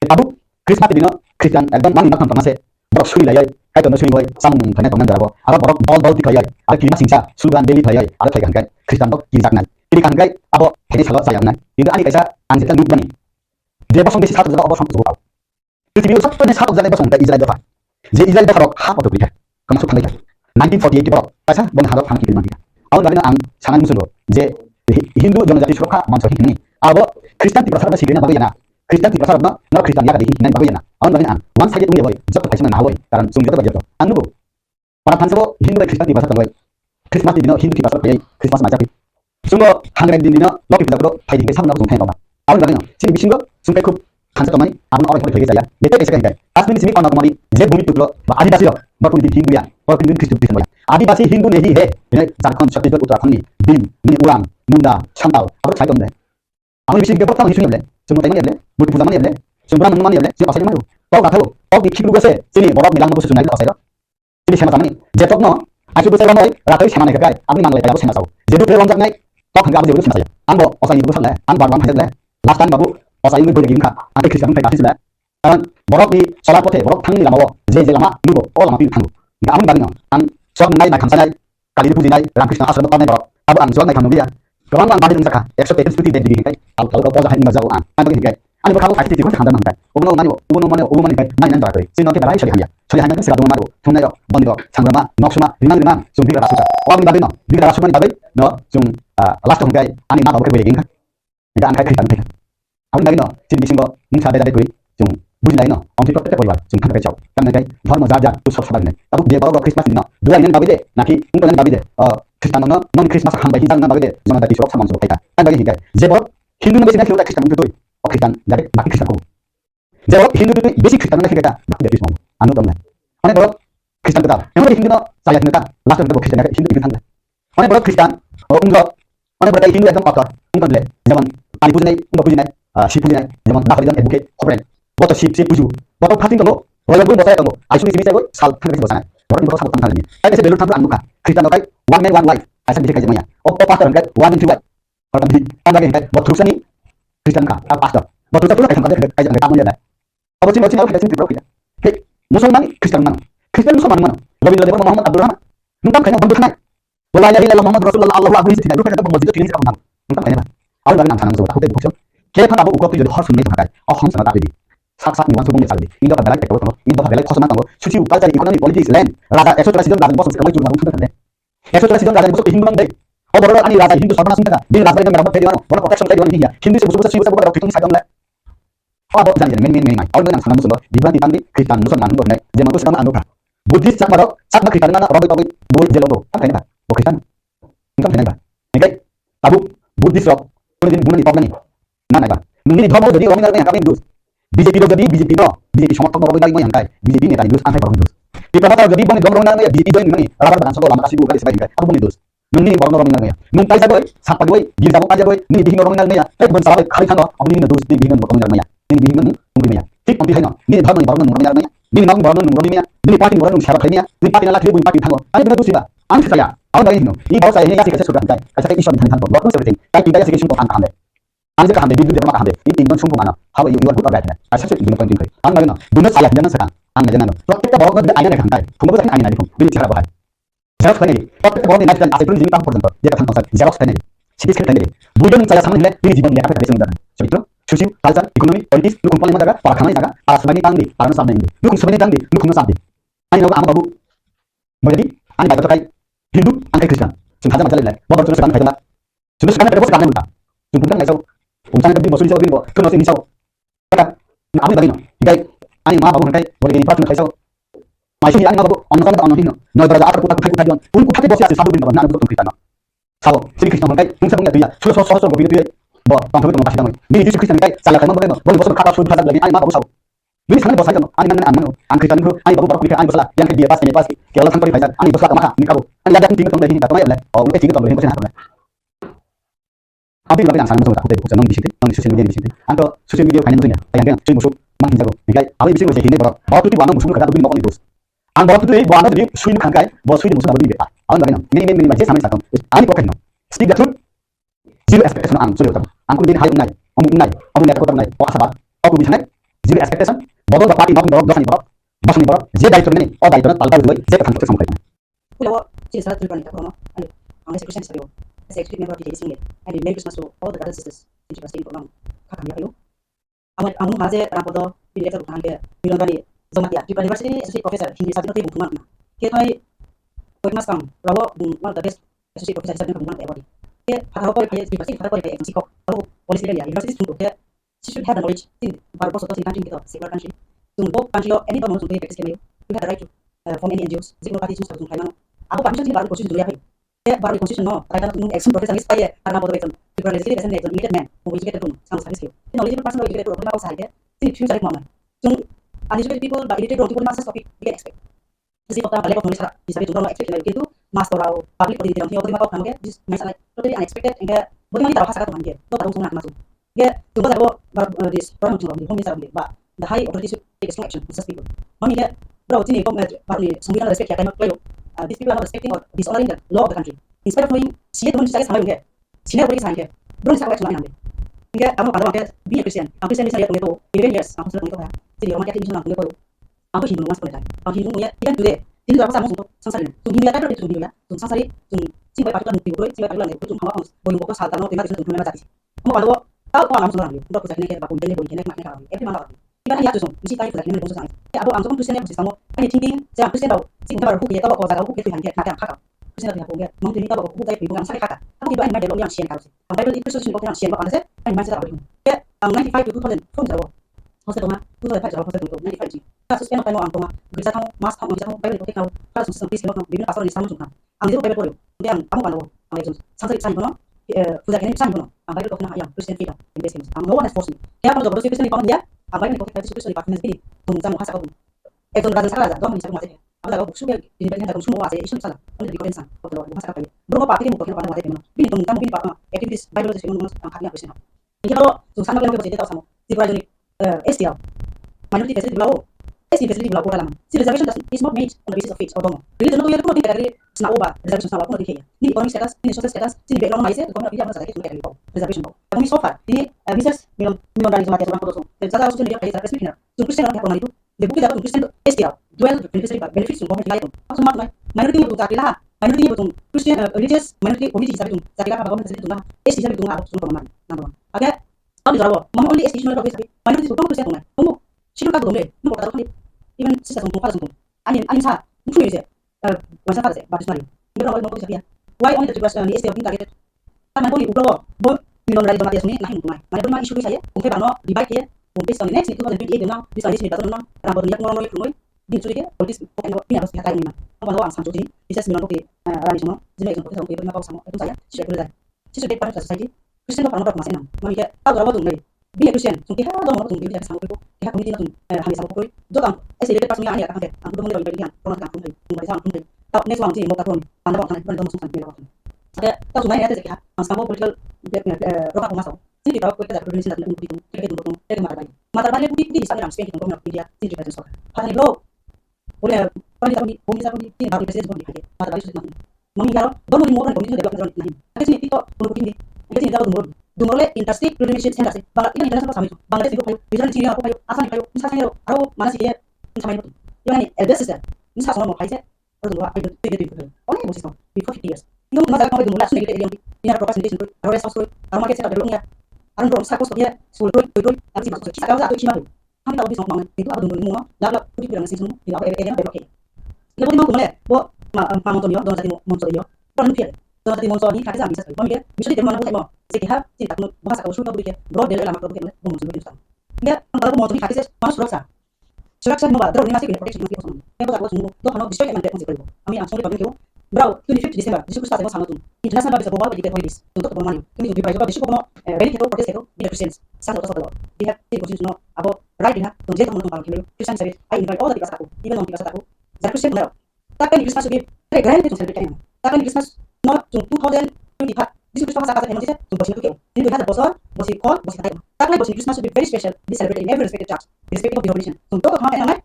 তাবু খ্রিস্টমাস দিন খ্রিস্টান একদম মানি মাখাম পামাসে বরক সুই লাইয়াই কাইতনো সুই বই সামুং ফাইনা তংনান দারাবো আর বরক বল বল tiklaiyai আর kilima singsa sugan beli খেলাইয়াই আর খেলাই হাংkai খ্রিস্টান dok kisak nai kiri hangkai abo phani salo sayang nai itu ani kaisa anjeta nuk bani je bosong desi satu jaga abo song suka prithibi sabtone satu jaga bosong ta Israel dofa je Israel dofa rok ha poto beli kamasuk khanai 1948 bro kaisa bon harap hang kiri mangka awal dari ang sangan musuh je Hindu जनजाति सुरक्षा मंच हिंनी अब ख्रिस्टान ती प्रसार सिगेना बगैना ख्रिस्टान ती प्रसार न ख्रिस्टान या Hina बगैना awal dari ang wan side उले boy जब फाइसना ना होय कारण सुंग जब बजतो अनु para फानसो हिंदू ख्रिस्टान ती प्रसार तंगय क्रिसमस दिन हिंदू ती प्रसार फै क्रिसमस माजापि सुंग हांग्रेन दिन लकि पुजाको फाइदिं सामना सुंथाय बाबा awal dari sin bisingo सुंगै खुब खानसा तमाय आबन अबै फै जाया बेते एसे गाय काश्मीर सिमी कन कमरी जे भूमि टुक्रो आदिवासी बटुन दी हिंदू या बटुन दिन ख्रिस्ट बिसन आदिवासी हिंदू नहीं है झारखंड छत्तीसगढ़ उत्तराखंड नि बिन नि उरां मुंडा छांताव अब छाय दंदे आंनि बिसिन के पत्ता हिसुनिबले जों मताय मानिबले बुट पूजा मानिबले जों ब्राह्मण मानिबले जों असले मानिबो तो गाथौ तो बिखिबु गसे सिनि बरक मिलां बसु सुनाय असले सिनि सेमा जामानि जेतक न आजु बोसोर नय रातै सेमा नाय गाय आंनि मांगलाय गालाबो सेमा जाव जेदु प्रेम जानाय तो खंगा आबो जेबो सेमा जाय आंबो असायनि बोसोरले आं बारबां फायदले लास्ट टाइम बाबु असायनि बोले गिमखा आंनि ख्रिस्टान फाय बासिसले कारण बरक नि सला पथे बरक थांनि लामाव जे लामा नुबो अ लामा पि थांगो आंनि बागै आं सब नाय खामसानाय कालि पुजिनाय रामकृष्ण आश्रम पानाय बरक अब आं सब नाय खामनुलिया गोबां आं बादि जाखा 100 स्टुडि देट दिगि हाय आं गाव गाव जाहाय मजाव आं बागै हाय आंनि बखाव फाइटि दिखौ थांदा मानताय उबनो माने नाय नाय जाखै सिनोके बाराय सरि हाया soalnya hanya kan sekarang maru thumna yo bandi dok sangrama noksuma rimang sung bigra rasuka wabni babe no bigra rasuka ni babe no sung last tong gai ani ma babe boleh gingka ida an kai kai kan abni babe no sin bisingo mungsa beda koi sung buji lain no om tik tek poribar sung kan kai chau kan kai dharma jar jar tu sob sabar ne tabu je baro Christmas ni no dua ini babe de naki ungkan babe de Kristen no non Christmas ham bai hijang na babe de jama da tisok samon so kai kan bagi hikai je baro Hindu no besi na khiu da Kristen tu Kristen jabe naki Kristen ko je baro Hindu tu besi Kristen na khiu da bakti de tisok anu tom na অনেক বড় খ্রিস্টান কথা এমন হিন্দু না সায়া হিন্দু তা last time খ্রিস্টান হিন্দু কিছু থাকলে অনেক বড় খ্রিস্টান উঙ্গ অনেক বড় হিন্দু একদম অথর উঙ্গলে যেমন পানি পুজো নাই উঙ্গ পুজো নাই শিব পুজো নাই যেমন দাফরিজন এডভোকেট খবরেন গত শিব পুজো গত ফাতিং দলো রয়্যাল বই বসায় দলো আইসুনি সিমি চাইবো সাল থাকলে বসায় বড় বড় সাল থাকলে তাই এসে বেলুর থাকলে আনুকা খ্রিস্টান কাই ওয়ান ম্যান ওয়ান ওয়াইফ আইসা বিজে কাই জামাইয়া ও পাস্টার কাই ওয়ান ইন টু ওয়াইফ অর্থাৎ ভি আন্দাগে কাই বথুসানি খ্রিস্টান কা আর পাস্টার বথুসা পুরো কাই কাই জামাইয়া কামুন যায় অবশ্যই বলছি আর কাছে ত্রিপুরা ঠিক মুসলমান খ্রিস্টান মানে Kristen musuh mana? Lebih dari Muhammad Abdul Rahman. Nuntam kayaknya bentuk naik. Wala ilaha illallah Muhammad Rasulullah Allahu akbar tidak lupa kata masjid itu kamu. Nuntam kayaknya. Awal dari nama saya aku tidak bukan. Kita kan abu ukap jadi harus mencari pakai. Oh ham sana tadi. Saat niwan subuh mencari. Ini dah belai teknologi. Ini dah belai kosong tanggo. Suci upal cari ekonomi politik land. Raja esok presiden raja bos sekali cuma untuk kan. Esok presiden raja bos Hindu bang deh. Oh baru ani raja Hindu sarana sunda. Dia raja yang merah pedi mana. Bola protection tadi orang Hindu. Hindu sebut siapa bukan orang kita sagam lah. Oh baru jangan main. Awal dari nama sana musuh. Dibilang ditangdi Kristen musuh mana bukan. Zaman tu sekarang anuka. Buddhis sak marok sak na Kristen na robi tobi boy jelongo kan kaya ba bo Kristen kan kaya ba ngai tabu Buddhis rok kunin bulan di pogani na ba nuni dhomo jadi romi na kami dus BJP ro jadi BJP no BJP সমর্থক robi na mo yang kai BJP ne tai dus antai romi dus tipe mata jadi bani dhomo na BJP join ni rabar bagan solo lama kasi bu kali sebai kai abu bani dus nuni borno romi na ya nun tai sabai sak pagoi gir jabo ka jaboi ni bihin romi na ya tai ban sabai khali thano abu ni na dus ni bihin romi na ya ni bihin ni ungri ya ঠিক পন্থী হাইন ni dharma ni borno romi na ya ni nang borno romi ya ni party borno siapa kaya ni party na kribu party thango ani benar tusiba ang saya awal dari ini ini bawa saya ini ya saya sudah kan saya isu di thango block everything tapi tidak saya sungguh angka ande anje ka ande bidu de ma ande ini tinggal sungguh mana how you are good or bad saya sudah ini pointing kai ang mana dunia saya jangan sekarang ang jangan protekta bawa ke ayana kan kai kamu bukan ayana itu bini cara bahaya jelas kan ini protekta bawa ni naik dan asal pun jadi tahu porten dia kata konsep jelas kan ini sikit kan ini bukan saya sama ini ini Jibon dia apa bisa mudah seperti Susi, culture, ekonomi, politis, lu kumpul lima jaga, para kanai jaga, para sebagai tangdi, para nasab ini, lu kumpul sebagai tangdi, lu kumpul nasab ini. Ani naga amu babu, menjadi ani baca terkait Hindu, angkai Kristen, sehingga masalah ini, bawa bertulis sekarang kaitan, sudah sekarang ada bos sekarang muda, sumpah nggak tahu, urusannya kebiri bos ini kebiri bos, kena sini tahu, kata, amu bagi no, jika ani ma babu angkai, boleh jadi part nggak tahu, masih ani ma babu, orang kan orang Hindu, no beraja apa kutak dion, pun kutak bos ya satu bin babu, nana kutak Kristen no, sawo, sini Kristen angkai, mungkin punya dia, sudah kebiri dia. Bo, tangkap itu makasih kamu. Ini justru Kristen kai, salah kamu bagaimana? Boleh bos berkata sudah lagi, ani babu saw. Ini sekarang bos saja no, ani mana anu, ani Kristen itu, ani babu baru kuliah, ani bos lah, yang dia pas, kalau tanpa dibayar, ani bos lah kemana? Ini kamu, ani ada yang tinggal tong dari kita, ya, oh, udah tinggal tong dari mana? Abi lagi yang sana musuh aku tadi, bukan nong di sini, nong di sosial media di sini. Anto sosial media kayaknya musuhnya, kayak cuy musuh, makin jago. Nikai, abi bisa musuh ini baru, baru tuh musuh kerja tuh bini makan itu. An baru tuh bawa jadi suin kangkai, bawa suin musuh baru di beta. Awal lagi nong, ini macam sama sakam. Ani kok kayaknya, speak the truth. Zero expectation ang sudah tahu. Angku jadi hal unai, omong lihat kota unai, oh sabar, aku bisa naik. Zero expectation, bodol dapat ini bodol dosa ini bodol, bos ini bodol. Zero dari turun ini, oh dari turun talbar dulu, zero kan kita sama kaitnya. Pulau sini salah tujuan kita kono, ayo, angin sekretaris saya, saya ekspert member di sini, and Merry Christmas to all the brothers and sisters. Ini pasti kono, kakak dia ayo. Amun haze Rampada, pilih kita bukan dia, Milanrani, Jamatia, TRIPURA University ini associate professor, Hindi sabtu nanti bukan mana. Kita ini, Swkang, Rawo, one of the best associate professor sabtu bukan award. Dia pada apa dia university pada apa dia ekspor kalau polisi dia university untuk dia she should have the knowledge in para bos atau country kita secular country untuk country or any government untuk practice kami you have the right to form any NGOs zikro party susah untuk kailan aku permission baru constitution dulu ya ya baru constitution no kailan untuk action process yang supaya karena bodoh itu people legislative assembly itu limited man mau educated pun sama sekali skill the knowledgeable person educated pun apa sahaja ini future mana so uneducated people but educated untuk masuk topik we can expect jadi kota balik nulis bisa dicontoh expect itu masteral public di dalam teori apa namanya misalnya totally unexpected enggak bagaimana kita bahas kata teman dia lo tahu semua masuk dia coba saya bawa this program cuma di home misalnya but the high authority should take strong action versus people mami dia bro sini kok baru ni sembilan respect ya kayak playo these people are not respecting or dishonoring the law of the country in spite of knowing sih teman saya sama dia sini boleh saya dia bro saya cuma nanti enggak kamu pada waktu be a Christian aku saya punya tuh 11 years aku sudah punya ya jadi orang mati di sana punya aku Hindu mas boleh aku Hindu punya even today Hindu apa sama untuk sangsari tu Hindu ada itu Hindu ya tu sangsari tu sing baik patulan tibu sing baik patulan itu cuma awak boleh fokus hal tanah tema itu cuma macam kamu kalau tahu kau nama semua orang untuk kerja ini kita bakal beli boleh nak makna kalau every mana orang iban ya tu song mesti tai fuda kini bungsu sang ya abo ang song Kristen ya bungsu samo ani thinking ja Kristen dau sing tabar hu ke tabar ko jaga hu ke tu han ke na kan khaka Kristen ya bonge mong tu ni tabar hu tai pi bungang sa khaka aku iban mai de lo yang sien ka ang Bible itu sing ko kan sien ba kan se ani mai sa ba ya ang 95 to 2000 from jawo hose to ma tu to pa jawo hose to 95 ji ka suspend pa no ang to ma bisa tang mas tang bisa tang Bible ko ke na ka sung please no bibina pastor ni samu jung ang itu Bible ko yo ang amu kan ang itu sang sa bono fuda kene sang bono ang Bible ko na ayang Kristen freedom investment ang no one has forced me kaya kalau jogo Kristen ni pa dia ang Bible ko ke Kristen ni pa ni tung sang hasa ko ekon razan sa raza do ni sa mo ate ang dago buksu be ni ben dago sumo ase isun sala ang di ko pensang ko do hasa ka bro ko pa ke mo ko na ate mo bin tung tam bin pa activities Bible ko mo ang haknya Kristen ni kalau tung sang ko ke ate samo di pra joni STL minority facility belau SC facility belau ko laman si reservation is not made on the basis of faith or domo religion to yelo ko dikari sna oba reservation sa ko dikaya ni economic status ni social status ni background mai se ko na pija sa ke dikari ko reservation ko kami so far ini business Milanrani Jamatia orang kodoso dan sada usul dia kaisa resmi kena tu Kristen orang ko itu de buki dapat Kristen STL dual beneficiary benefits tu government lain aku mak mai minority itu takila minority itu Kristen religious minority community sabi tu takila ka government sabi tu na SC sabi tu na aku semua pemahaman number 1 okay kami jarawo mama only SC semua sabi minority itu kamu Kristen tu na kamu siapa kau domle nu ko taruh ni even sisa tu pada tu ani sa musuh ni se wasa pada se bagus mari ngero mau ko sabi why only the Kristen ni STL targeted taman boli ubro bo Milanrani Jamatia sini nahin tumai mana pun isu saya ungke bano dibalik ya ungke tahun next itu 2028 now bisa ini data nang rambut niat ngomong ngomong din sudah ya politis pokoknya ini harus dikatain memang kalau orang sanjung ini bisa 90 ke rani semua jadi itu kita ungke 5 sama itu saya sudah boleh sih sudah pada society Kristen apa orang masih enam mami ya tahu rambut ungke biar Kristen ungke ha do rambut ungke biar sama ko ya community na hamil sama ko do kan SLT pas mia kan aku do mulai bagi kan orang kan ungke ungke sama ungke tahu next one ini mau katron anda bawa kan do musuh kan biar ada tahu semuanya ada sekian sama political roka ko masuk sini kita ko kita produksi dan untuk itu kita itu untuk mata balik bukti di sana spend kita ngomong media sini kita sok hanya bro boleh pani tapi bumi sa bumi sini baru presiden bumi pakai mata balik sudah mami kalau do mau orang bumi develop dengan nahi ada sini itu untuk ini ada sini dapat dumur le industry production center sih bang ini internasional sama itu Bangladesh itu kayu bisa sini aku kayu asal kayu misalnya aku mana sih dia sama itu yang ini elder sister misalnya mau kayu orang tua itu itu oh ini bosisno before 50 years itu masa kamu dumur lah sudah kita ini ada program sendiri ada resource ada market center developnya ada program sakos dia sul doi ada sih masuk kita kalau cima tuh kami tahu bisa ngomong itu ada dumur semua dalam uji pirang sih semua tidak ada develop ya boleh mau kemana bo monton yo don tadi monton yo don pier don tadi monton ini kada bisa mau mikir bisa di mana mau sekitar tidak mau bahasa kau sudah begitu bro dia lama kau begitu mau monton itu dia kalau monton ini kada sih masuk suraksa mau drone masih punya protection masih kosong dia bahasa kau semua do kalau destroy yang ada konsep kami langsung di pabrik Bravo, 25 Desember, disuku start sama tu. International bisa bawa bagi holidays untuk bermain. Kami juga berjuang disuku kono, beli kita proses kita, dia Christians. Sang atau satu. Dia Christians no, abo right dia, don jadi kamu nonton kami. Christian service, I invite all the people aku, even non people aku. Jadi Christian no. Tapi di Christmas juga, grand itu celebrate kami. Tapi di Christmas no, 2024, disuku Christmas kata emosi saya, bos itu kau. Ini kita bosor, bos call, bos kita. Tapi bos Christmas will be very special. They celebrate in every respected church, irrespective of denomination. Untuk kau yang lain,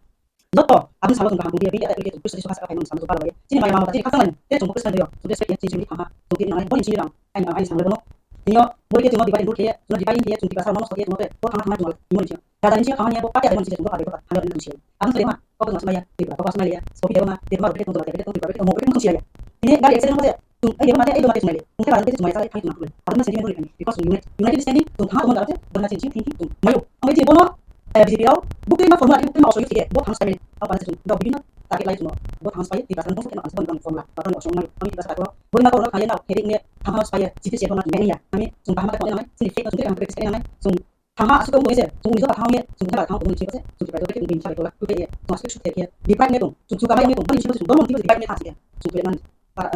Joto, abis sama tunggu kampung dia ada begitu, terus disuka sekali dengan sama tumpah lagi. Sini mama tadi kasangan, dia cuma Kristen dia, sudah sekian sini kama, tunggu nang boleh sini orang, ai sama legono. Dia boleh dia cuma dibatin dulu dia, sudah dibatin dia cuma dipasang nomor dia cuma dia, buat kama cuma imon dia. Kata ini kama dia buat pakai dengan sini cuma pakai buat hanya dengan sini. Abis terima, kau dengan semaya, kau sama dia, kopi dia mah dia untuk mau pakai untuk dia. Ini enggak eksiden dia. Dia mah dia mati semaya. Mungkin ada semaya saya kait dengan. Ada sini dulu kan. Because United States itu tahu teman dapat, benar sini tinggi. Mayu, ambil dia bono bisa bilang bukan lima formula itu lima opsi itu buat hangus kami apa sih sudah begini target lain semua buat hangus supaya tidak terlalu kita masuk dalam formula atau opsi lain kami tidak sekarang boleh nak orang kaya nak heading ni hangus supaya siapa siapa nak ini ya kami sumpah hambat orang lain sini fake sumpah hambat kita namanya hambat suka umum saja sumpah itu hambat ni sumpah hambat hambat umum siapa sih sumpah itu kita bisa itu lah kita ya masuk sudah kita di prime itu sumpah kami itu boleh siapa sih dorong tiba di prime itu sumpah mana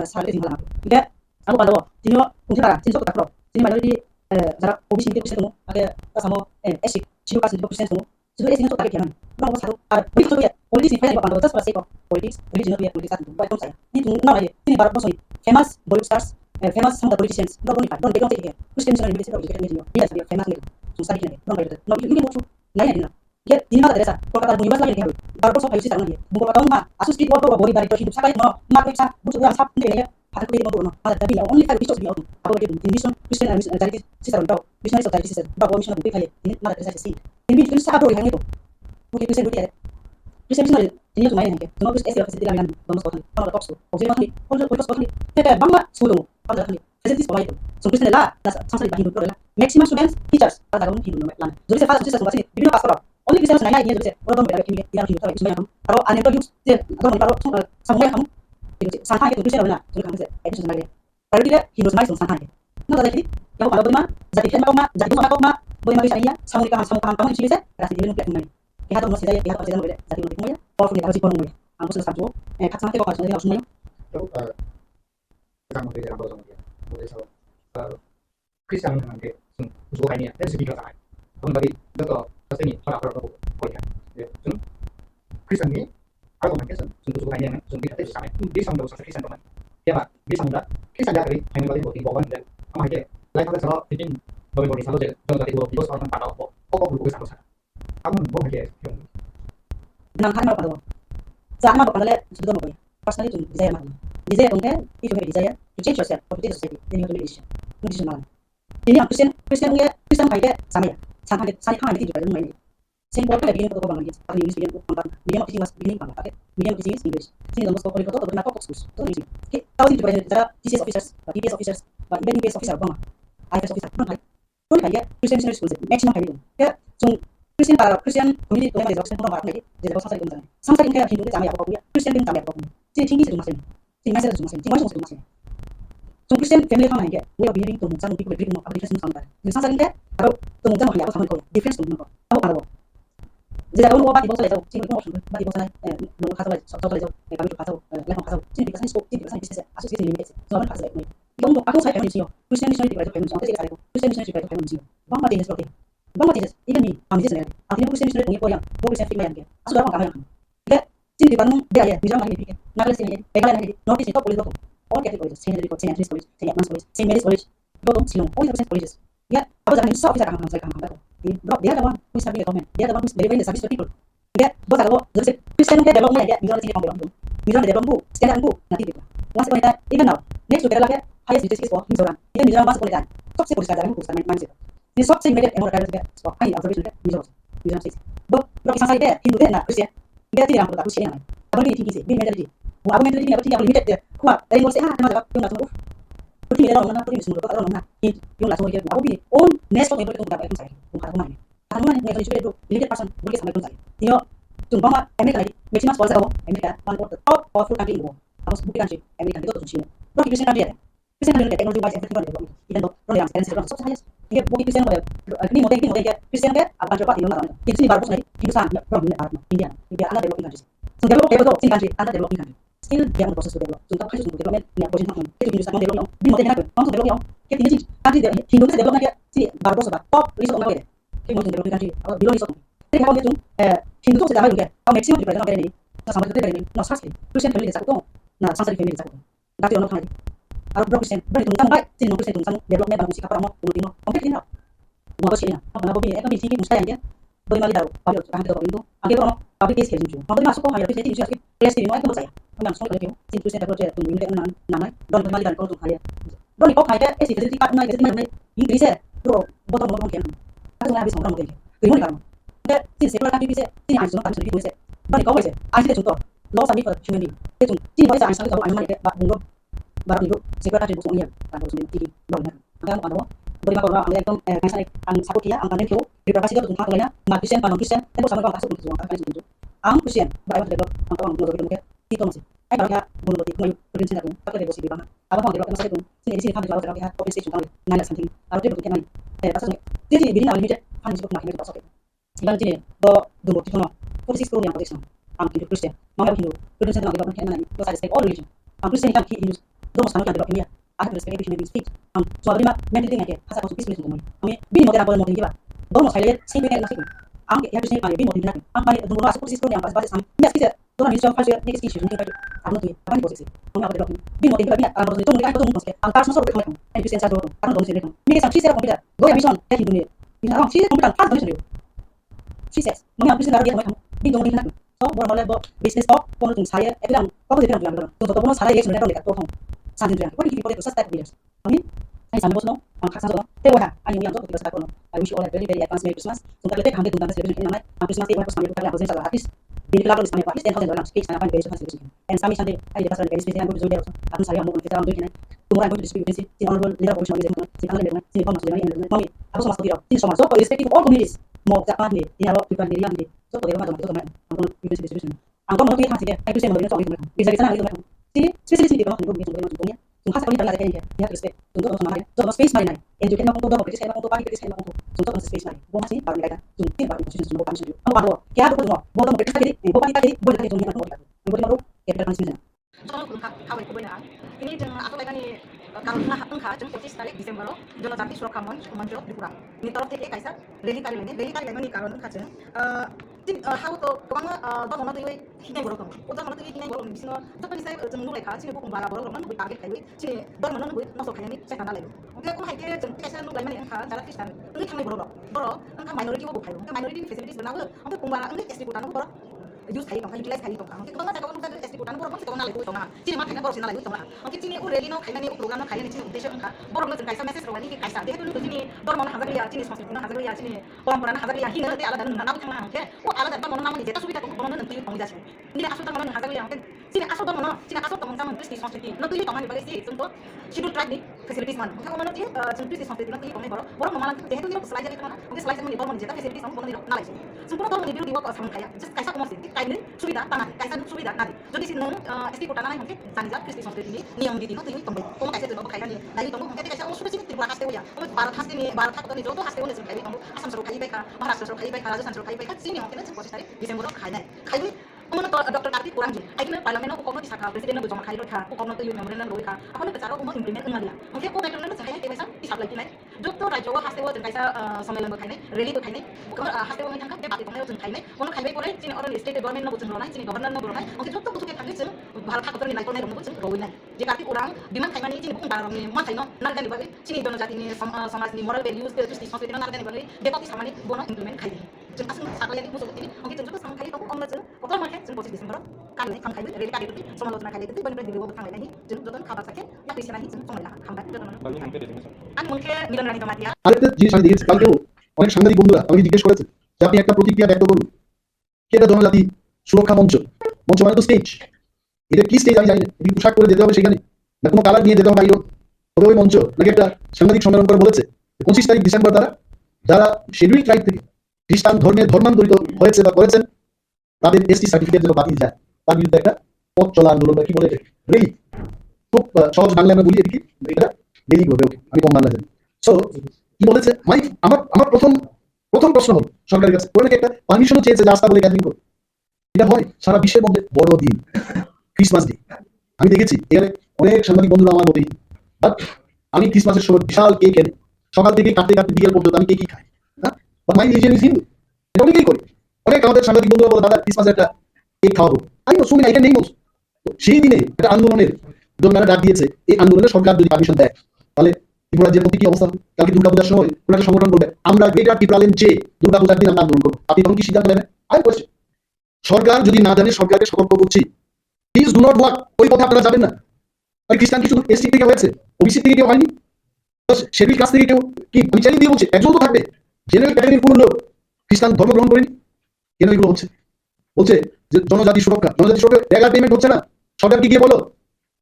salah itu malah tidak aku pada sini untuk cara sini sok tak pro sini mana di jarak obisi itu bisa temu ada sama esik siapa kasih 20% semua sudah esik untuk target kiaman orang satu begitu ya politis ini banyak banget terus pasti kok politis religion itu ya politis satu baik saya ini nama dia ini baru bos ini famous Bollywood stars famous some of the politicians don't bonify don't background take terus dia misalnya bisa juga ini dia saya famous gitu susah dikit don't baik no ini muncul lain ini dia ini mata desa kalau kata bunyi bahasa lagi dia baru bos kayu sih tangan dia bukan kata mah asus speed water body dari hidup sekali mau mak bisa butuh orang sap ini ya pada kulit mau ada tapi only five bisos biar apa begitu ini mission Christian charity sister untuk missionary charity sister bawa mission untuk kali ini mata desa sih ini itu satu yang itu mungkin Christian dia Christian missionary ini cuma ini cuma Christian SDL facility lain vamos kau kalau top school oke macam ni kalau kau ni tapi bangga school pada ni facility sekolah itu so Christian lah sama sekali bahin dulu lah maximum students teachers pada tahun hidup lah jadi saya faham sih semua sini bibir pastor only Christian na ngai ni orang orang beda kimi yang hidup tahu semua kamu kalau ane to yuk je orang kalau semua kamu itu santai itu Christian mana jadi kamu itu semua dia kalau dia hidup semua itu santai nah tadi yang kalau bagaimana jadi kan mau jadi mau mau boleh mari saya sama kamu di sini saya rasa dia numpuk kemana kita tahu masih saya kita tahu beda jadi numpuk kemana powerful kita harus ikut kemana kamu sudah satu kata kita kalau sudah semua itu kamu dari orang orang dia boleh so Christian nanti susu kainnya dari segi kata kamu tadi betul pasti ini orang orang boleh ya Christian ini kalau orang Kristen susu kainnya susu kita itu sama dia sama dosa Kristen teman ya pak dia sama Kristen dari hanya bagi bukti bahwa dan sama aja lain kata kalau ini bagi selalu jadi contoh tadi bahwa bos orang pada kok berbuku sama sana kamu boleh aja benang kan apa tuh sama apa pada sudah mau ya personally itu desire mana desire itu kan if you have desire to change yourself or to change society then you have to make decision decision mana ini yang Kristen kayak sama ya sama kan itu juga ada main same waktu lagi ini foto banget gitu tapi English medium apa medium apa sih mas beginning banget oke medium di English sini nomor foto foto benar kok khusus tuh ini tahu sih juga cara TCS officers TPS officers even UPS officer bang IPS officer bang tuh kayak Christian missionary schools maximum kayak gitu ya Christian community tuh yang Kristen orang barat lagi jadi bangsa itu misalnya sama sekali kayak Hindu sama apa punya Christian pun sama apa punya sini tinggi itu masing masing so Christian family kan kayak way of behaving tuh mungkin people believe mau apa difference sama kan sama sekali kayak kalau tuh mungkin mau apa sama kau difference tuh mungkin tahu apa jadi kalau mau bati bos aja sini mau bati bos aja mau kasih aja kami tuh kasih lepas kasih sini dikasih scope sini dikasih bisnis asosiasi limited so orang kasih lagi yang untuk aku saya pengen Christian missionary di Christian missionary bang mati ini seperti bang mati ini nih kami sendiri artinya Christian missionary punya poin gue Christian fikir yang asal orang kami ya sini di Bandung dia ya bisa lagi pikir nakal sini pegangan lagi notice itu boleh tuh all get college sini dari sini English college sini advanced college sini medical college itu silong all the colleges ya apa jangan bisa bisa kamu bro dia ada one who is having a comment dia ada one who is delivering the service to people dia bos ada jadi Christian dia development ya misalnya sini kamu misalnya develop bu standar bu nanti gitu once upon a time even now next to Kerala highest business for misalnya itu misalnya once upon a time top se polisi jalan bu sama mindset ini top se immediate emotional juga so I observation misalnya sih bro kisah saya dia Hindu dia nah Christian dia tidak perlu takut sih yang apa ini tinggi sih ini mentality aku mentality ini apa tinggi limited dia kuat dari mulai kenapa yang langsung Putih dia orang mana putih semua orang mana yang langsung dia aku pilih on next level itu bukan itu saya bukan aku mana karena mana yang juga itu limited person boleh sampai itu saya dia cuma mama Amerika lagi maximum sponsor kamu Amerika one of the top powerful country in the world harus buktikan sih Amerika itu tuh sih bro Christian country ya Christian country teknologi wise everything on development even though orang yang sekarang sekarang sukses dia bukti Christian model ini model ya Christian ya akan coba di mana di sini baru lagi di sana from India anak developing countries so develop sing country anak developing country still dia proses to develop so tapi untuk development ni apa sih nak itu Hindu sama develop di model nak kamu develop yang kita ini country Hindu kita develop nak si baru proses top riset orang dia kita mau develop country belum riset jadi kalau dia tuh Hindu tuh sedang juga kalau maximum di perjalanan ini sama kita ini nah sakit Christian family desa itu nah sama family desa itu tapi orang lagi harus bro Christian beri tunggu baik sini nunggu Christian tunggu development dalam musik apa mau tunggu komplit ini mau apa sih ini apa mau begini itu sih mustahil ya boleh mali daru pablo kan kita itu angke orang pablo case kerja mau masuk kok hanya bisa jadi place ini mau itu saya memang soal itu sini Christian project tunggu ini kan nama don mali dan kalau kalian don kok kayak sih kan naik jadi Inggris ya bro botol mau kan aku nggak habis ngomong mungkin gimana kamu enggak sini sekolah kan bisa sini harus nonton sini bisa don kok bisa asli contoh law sami for human being itu sini bisa asli kalau animal itu bungo barang itu sekolah kan bukan ya kan harus menjadi don kan apa beri makan orang yang kan saya ang sapu dia ang kanen kyo representasi itu tentang halnya mat Christian panon Christian itu sama orang kasut untuk kan itu ang Christian berapa develop ang orang mau develop itu masih ai kalau ya bunuh di mau prinsip itu pakai develop di mana apa mau develop masih itu sini kan kalau develop ya compensation kan nanya something kalau develop kan pasal jadi begini awal limited kan disebut makin itu pasal sekarang sini do itu no posisi pro yang position ang Hindu Christian mau Hindu prinsip itu develop kan nanya itu saya step all religion ang Christian kan Hindu do mas kan develop ini I have respect human beings feet. So abri mental thing aja. Hasa kau peace untuk kami. Bini model apa model apa? Dono saya lihat sih pengen nasi. Ang ya bisa kami bini model apa? Ang kami dulu asal posisi yang pas am. Biasa kita dono misal pas ya nih sih sih kita. Anu tuh apa posisi? Kami apa develop. Bini model apa? Ang model itu mereka itu mesti. Ang tas masuk ke kami. Yang bisa saya dono. Karena dono sih mereka. Mereka sang sih komputer. Go ya mission kayak dunia. Bisa ang sih komputer pas dono sih. Sih ses. Kami habis nggak dia kami. Bini dono ini nak. So boleh boleh bisnis talk. Kalau tuh saya itu yang kau tidak bilang benar. Tuh tuh saya ya sebenarnya dekat tuh. Sangat terang. What if people itu suspect leaders? Kami, saya sama bos no, ang khas no. Tewa, ani yang tuh kita sekarang no. I wish you all a very very advanced Merry Christmas. Untuk kita hamil tentang celebration ini namanya, Christmas Day, Christmas kami kita harus salah artis. Bini kelakon kami artis dan kalau speak sana apa yang bisa celebration. And kami Sunday, ada pasal dari speech yang aku sudah aku saya mau kita untuk ini. Tunggu aku speak dengan si honorable leader of national organization, si kalian dengan si honorable leader. Kami, aku sama seperti itu. Si sama so respective all communities. mau jalan ni dia bawa pipa diri yang di so kalau macam itu teman angkon pipa distribution angkon mau kita sih itu sih mau dengan soal bisa kita nanti teman sini spesialis di bawah tunggu dengan tunggunya tunggu hasil kali ada dia respect tunggu untuk sama so space mari naik yang juga mau tunggu kritis mau tunggu kritis mau tunggu tunggu space mari mau masih baru mereka tunggu tim baru posisi tunggu kami sendiri mau baru ya aku tunggu mau tunggu kritis tadi mau pakai tadi boleh tadi tunggu mau baru ya kita kan sini 저는 그럼 가고 있고 그냥 ini jeung aku lagi nih karena engka jeung 25 tarik Desember lo jono jati Swkang manjo TRIPURA ini torok teke kaisa reli kali ini karon engka jeung tin hawo to kemang do mono tuh hinai Bohrokno udah mono tuh hinai Bohrokno bisino to kan saya jeung nulai ka sini buku bara Bohrokno man buku target kai sini do mono nuh no so kayani saya kana lagi oke aku hai ke jeung kaisa nulai mani engka cara Kristen ini kami Bohrokno engka minority wo bukai engka minority facilities benawe oke kumbara engka ST kutan Bohrokno use kali tong utilize kali tong oke kemang saya kau nunggu ST kutan Bohrokno kita ngalai tong sini mah kayaknya Bohrokno sini lagi tong oke sini aku ready no kayaknya ni program no kayaknya sini udah engka Bohrokno jeung kaisa message rawani ki kaisa dia tuh sini do mono hazar liya sini sponsor hazar liya sini pemperan hazar liya hina dia ala dan nabu tang oke ala dan mono namu jeta subida tong mono nanti tong jasa ini asul tang mono hazar liya oke sini asul tong mono sini asul tong sama terus di sponsor no tuh tong mani bagi sih contoh schedule track di facilities man oke mono dia terus di sponsor no tuh tong Bohrokno malah dia tuh slide jadi teman oke slide mani Bohrokno jeta facilities sama mono nalai sempurna Bohrokno di biru sama kaya just kaisa ko mesti kaini subida tanah kaisa subida nadi jadi sini ST kota nang oke sanjat terus di sponsor ini niang di dino tuh tong ko kaisa tuh kaya ni dari tong oke kaisa sudah sini TRIPURA kaste ya oke barat haste ni barat hakto ni joto haste ni sini tong asam seru kai baika maharashtra seru kai baika rajasthan seru kai baika sini oke na 25 tarik Desember kai Omo to Dr. Karti kurang ji. Ai kena parlemen ko kono disaka presiden no joma khai rokha ko kono to yu memorial roi kha. Apone becara ko mo implement ngala. Oke ko betul na saya te besa disap lagi nai. Doktor rajo haste wo jeng kaisa सम्मेलन bo khai nai, rally bo khai nai. Ko haste wo ngang ka bati ko jeng khai nai. Kono khai bai pore sini orang state government no bo jeng ronai, sini governor no ronai. Oke doktor ko ke thangge jeng bharat haktor ni nai ko nai ro jeng roi nai. Je karti kurang biman khai mani sini bung barang ni ma khai no narga ni bagi sini dono jati ni samaj ni moral values ke terus disonseti no narga ni bagi dekoti samani bono implement khai. Jeng asung sakla yani musuh ini. Oke jeng sam khai ko omna jeng ko ma khai jeng 25 Desember kali kam khai reli kali itu समालोचना kali itu ban ban diri wo betang lain jeng joton khabar sakhe ya krishna hi jeng somala khamba joton an munke Milanrani Jamatia আরেকটা জিনিস আমি দেখেছি কালকেও অনেক সাংবাদিক বন্ধুরা আমাকে জিজ্ঞেস করেছে যে আপনি একটা প্রতিক্রিয়া ব্যক্ত করুন কেটা জনজাতি সুরক্ষা মঞ্চ মঞ্চ মানে তো স্টেজ এটা কি স্টেজ আমি জানি না এই পোশাক করে যেতে হবে সেখানে না কোনো কালার নিয়ে যেতে হবে আইরন তবে ওই মঞ্চ নাকি একটা সাংবাদিক সম্মেলন করে বলেছে 25 তারিখ ডিসেম্বর তারা যারা শিডিউল ট্রাইব থেকে খ্রিস্টান ধর্মের ধর্মান্তরিত হয়েছে বা করেছেন তাদের এসটি সার্টিফিকেট যেন বাতিল যায় তার বিরুদ্ধে একটা পথ চলা আন্দোলন কি বলে রেলি খুব সহজ বাংলা আমরা বলি এদিকে এটা রেলি করবে ওকে আমি কম বাংলা জানি সো কি বলেছে আমার প্রথম প্রশ্ন হল সরকারের কাছে ওরা নাকি একটা পারমিশনও চেয়েছে যে আস্থা বলে গ্যাদারিং করবে এটা হয় সারা বিশ্বের মধ্যে বড় দিন ক্রিসমাস ডে আমি দেখেছি এখানে অনেক সাংবাদিক বন্ধুরা আমার মধ্যে বাট আমি ক্রিসমাসের সময় বিশাল কেক এনে সকাল থেকে কাটতে কাটতে বিকেল পর্যন্ত আমি কেকই খাই হ্যাঁ বা মাই রিলিজিয়ন ইজ হিন্দু এটা অনেকেই করে অনেক আমাদের সাংবাদিক বন্ধুরা বলে দাদা ক্রিসমাসে একটা কেক খাওয়াবো আমি শুনি না এটা নেই তো সেই দিনে একটা আন্দোলনের জন্য ডাক দিয়েছে এই আন্দোলনে সরকার যদি পারমিশন দেয় তাহলে ত্রিপুরা যে মধ্যে কি অবস্থা হবে কালকে দুর্গাপূজার সময় কোনো একটা সংগঠন করবে আমরা গ্রেটার ত্রিপুরালেন যে দুর্গাপূজার দিন আমরা আন্দোলন করবো আপনি তখন কি সিদ্ধান্ত নেবেন আমি বলছি সরকার যদি না জানে সরকারকে সতর্ক করছি প্লিজ ডু নট ওয়াক ওই পথে আপনারা যাবেন না আর খ্রিস্টান কি শুধু এসটি থেকে হয়েছে ওবিসি থেকে কেউ হয়নি শেডিউল কাস্ট থেকে কেউ কি আমি চ্যালেঞ্জ দিয়ে বলছি একজন তো থাকবে জেনারেল ক্যাটাগরির কোনো লোক খ্রিস্টান ধর্ম গ্রহণ করেনি কেন এগুলো হচ্ছে বলছে যে জনজাতি সুরক্ষা রেগার পেমেন্ট হচ্ছে না সরকার কি গিয়ে বলো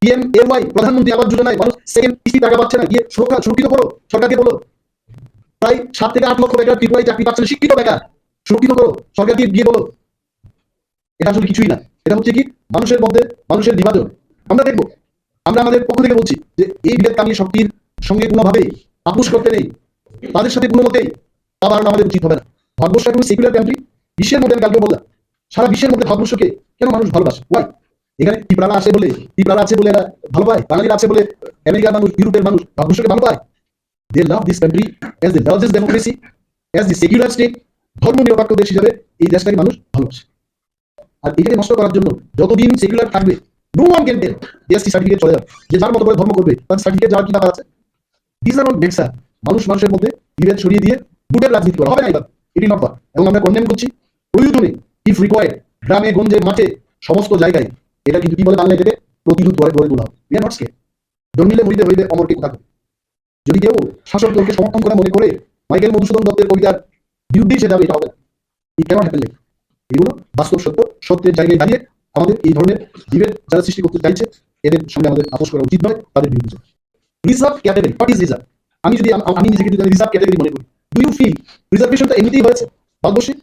PMLY প্রধানমন্ত্রী আবাস যোজনায় মানুষ সেকেন্ড কিস্তি টাকা পাচ্ছে না গিয়ে সুরক্ষিত করো সরকারকে বলো প্রায় 7 থেকে 8 লক্ষ বেকার ত্রিপুরায় চাকরি পাচ্ছে শিক্ষিত বেকার সুরক্ষিত করো সরকারকে গিয়ে বলো এটা আসলে কিছুই না এটা হচ্ছে কি মানুষের মধ্যে মানুষের বিভাজন আমরা দেখবো আমরা আমাদের পক্ষ থেকে বলছি যে এই বিভেদকামী শক্তির সঙ্গে কোনোভাবেই আপোষ করতে নেই তাদের সাথে কোনো মতেই তা বাড়ানো আমাদের উচিত হবে না ভারতবর্ষ এখন সেকুলার কান্ট্রি বিশ্বের মধ্যে আমি কালকে বললাম সারা বিশ্বের মধ্যে ভারতবর্ষকে কেন মানুষ ভালোবাসে ওয়াই এখানে ত্রিপুরা আছে বলে এরা ভালো পায় বাঙালিরা আছে বলে আমেরিকার মানুষ ইউরোপের মানুষ ভারতবর্ষকে ভালো পায় they love this country as the largest democracy as the secular state ধর্ম নিরপেক্ষ দেশ হিসেবে এই দেশটাকে মানুষ ভালোবাসে আর এটাকে নষ্ট করার জন্য যতদিন সেকুলার থাকবে no one can tell ST certificate চলে যাবে যে যার মতো করে ধর্ম করবে তার সার্টিফিকেট যাওয়ার কি ব্যাপার আছে দিস আর নট নেক্সা মানুষের মধ্যে বিভেদ ছড়িয়ে দিয়ে বুটের রাজনীতি করা হবে না এবার এটি নট এবং আমরা কন্ডেম করছি প্রয়োজনে ইফ রিকোয়ার্ড গ্রামে গঞ্জে মাঠে সমস্ত জায়গায় এটা কিন্তু কি বলে বাংলা এটাকে প্রতিরোধ করে গড়ে তোলা হবে উই আর নট স্কেয়ার্ড জন্মিলে মরিতে হইবে অমরকে কথা যদি কেউ শাসক দলকে সমর্থন করে মনে করে মাইকেল মধুসূদন দত্তের কবিতার বিরুদ্ধেই সে যাবে এটা হবে না ইট ক্যানট হ্যাপেন লাইক এগুলো বাস্তব সত্যের জায়গায় দাঁড়িয়ে আমাদের এই ধরনের বিভেদ যারা সৃষ্টি করতে চাইছে এদের সঙ্গে আমাদের আপোষ করা উচিত নয় তাদের বিরুদ্ধে reserve category what is reserve আমি নিজেকে যদি রিজার্ভ ক্যাটাগরি মনে করি ডু ইউ ফিল রিজার্ভেশন তো এমনিতেই হয়েছে ভারতবর্ষে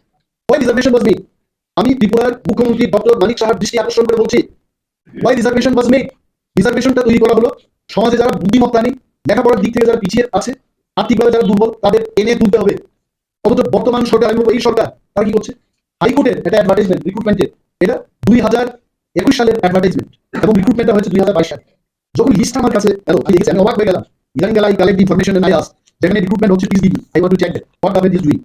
why reservation was made আমি ত্রিপুরার মুখ্যমন্ত্রী ডক্টর মানিক সাহার দৃষ্টি আকর্ষণ করে বলছি why reservation was made রিজার্ভেশনটা তৈরি করা হলো সমাজে যারা বুদ্ধিমত্তা নেই লেখাপড়ার দিক থেকে যারা পিছিয়ে আছে আর্থিকভাবে যারা দুর্বল তাদের এনে তুলতে হবে অথচ বর্তমান সরকার আমি বলবো এই সরকার তারা কি করছে হাইকোর্টের একটা অ্যাডভার্টাইজমেন্ট রিক্রুটমেন্টের এটা 2021 সালের অ্যাডভার্টাইজমেন্ট এবং রিক্রুটমেন্টটা হয়েছে 2022 সালে যখন লিস্ট আমার কাছে এলো আমি দেখেছি আমি অবাক হয়ে গেলাম ইদানিং বেলা I collect information and I ask যেখানে রিক্রুটমেন্ট হচ্ছে please give me I want to check that what government is doing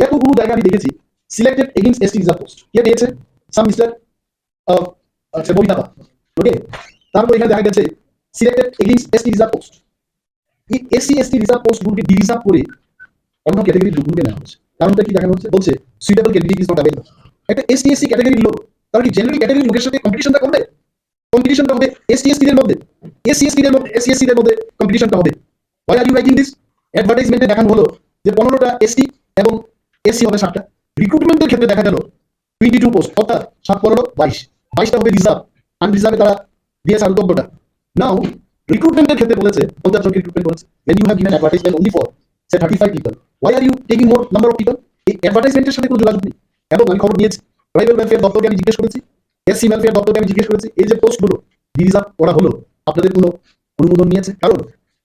এতগুলো জায়গা আমি দেখেছি selected against ST reserve post কে পেয়েছে সাম মিস্টার আচ্ছা ববিতা ওকে তারপর এখানে দেখা গেছে selected against ST reserve post এই এসসি এসটি রিজার্ভ পোস্টগুলোকে ডিরিজার্ভ করে অন্য ক্যাটাগরির লোকগুলোকে নেওয়া হচ্ছে কারণটা কি দেখানো হচ্ছে বলছে suitable candidate is not available একটা এসটি এসসি ক্যাটাগরির লোক তারা কি জেনারেল ক্যাটাগরির লোকের সাথে কম্পিটিশনটা করবে কম্পিটিশনটা হবে এসটি এসসি দের মধ্যে এসসি এসটি দের মধ্যে এসসি এসসি দের মধ্যে কম্পিটিশনটা হবে why are you writing this অ্যাডভার্টাইজমেন্টে দেখানো হলো যে 15টা এসটি এবং এসসি হবে 7টা রিক্রুটমেন্টের ক্ষেত্রে দেখা গেল 22 পোস্ট অর্থাৎ 7 15 22টা হবে রিজার্ভ আনরিজার্ভে তারা দিয়েছে আরো 14টা নাও রিক্রুটমেন্টের ক্ষেত্রে বলেছে 50 জনকে রিক্রুটমেন্ট করেছে when you have given advertisement only for say 35 people why are you taking more number of people এই অ্যাডভার্টাইজমেন্টের সাথে কোনো যোগাযোগ নেই এবং আমি খবর নিয়েছি ট্রাইবাল ওয়েলফেয়ার দপ্তরকে আমি জিজ্ঞেস করেছি এসসি ওয়েলফেয়ার দপ্তরকে আমি জিজ্ঞেস করেছি এই যে পোস্টগুলো রিজার্ভ করা হলো আপনাদের কোনো অনুমোদন নিয়েছে কারণ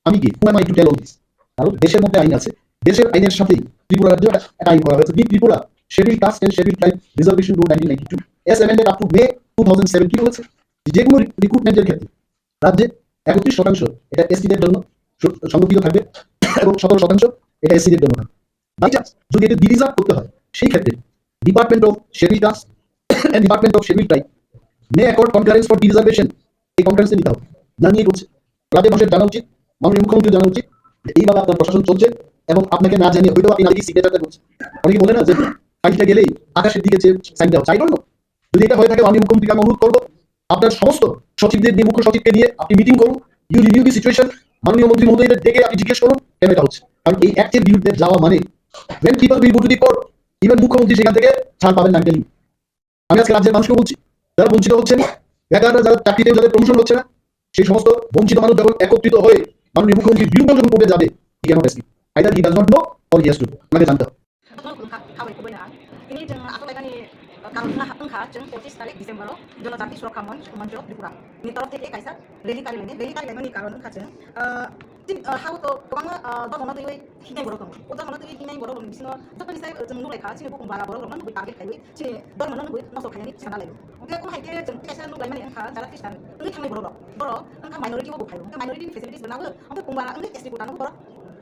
আমি কি who am I to tell all this কারণ দেশের মধ্যে আইন আছে দেশের আইনের সাথেই ত্রিপুরা রাজ্যে একটা আইন করা হয়েছে the Tripura scheduled caste and scheduled tribe reservation rule 1992 as amended up to May 2007 কি বলেছে যে কোনো রিক্রুটমেন্টের ক্ষেত্রে রাজ্যে 31% এটা এসটিদের জন্য সংরক্ষিত থাকবে এবং 17% এটা এসসিদের জন্য থাকবে বাই চান্স যদি এটা ডিরিজার্ভ করতে হয় সেই ক্ষেত্রে department of scheduled caste and department of scheduled tribe may accord concurrence for dereservation এই কনকারেন্সে নিতে হবে না নিয়ে করছে রাজ্যের মানুষের জানা উচিত মাননীয় মুখ্যমন্ত্রী জানা উচিত যে এইভাবে আপনার প্রশাসন চলছে এবং আপনাকে না জানিয়ে হয়তো আপনি নাকি সিগনেচারটা করছেন অনেকে বলে না যে ফাইলটা গেলেই আকাশের দিকে যে সাইন দেওয়া চাই না যদি এটা হয়ে থাকে মাননীয় মুখ্যমন্ত্রীকে আমি অনুরোধ করবো আপনার সমস্ত সচিবদের নিয়ে মুখ্য সচিবকে নিয়ে আপনি মিটিং করুন ইউ রিভিউ দি সিচুয়েশন মাননীয় মন্ত্রী মহোদয়দের ডেকে আপনি জিজ্ঞেস করুন কেন এটা হচ্ছে কারণ এই অ্যাক্টের বিরুদ্ধে যাওয়া মানে when people will go to the court even মুখ্যমন্ত্রী সেখান থেকে ছাড় পাবেন না টেলিং আমি আজকে রাজ্যের মানুষকে বলছি যারা বঞ্চিত হচ্ছেন বেকাররা যারা চাকরিতে যাদের প্রমোশন হচ্ছে না সেই সমস্ত বঞ্চিত মানুষ যখন একত্রিত হয়ে মাননীয় মুখ্যমন্ত্রীর বিরুদ্ধে যখন কোর্টে যাবে কি কেন বেশি either he does not know or he has two আমাকে জানতে হবে ini jeng aku lagi kalau nah engkau jeng 25 tarik Desember jono tapi Swkang monjo Tripura ini torot teke kaisa reli kali ini kalau engkau jeng tin how to kebang dot mana tuh hinai borok kamu udah mana tuh hinai borok kamu bisino tapi saya jeng nulai kah sini bukan bala borok kamu bukan target kayu sini dot mana nuh masuk kayak ini sana lagi oke aku hai kira jeng kaisa nulai mana engkau cara Kristen ini hinai borok engkau minority bukan kayu engkau minority facilities benar engkau kumbara engkau SD kutan borok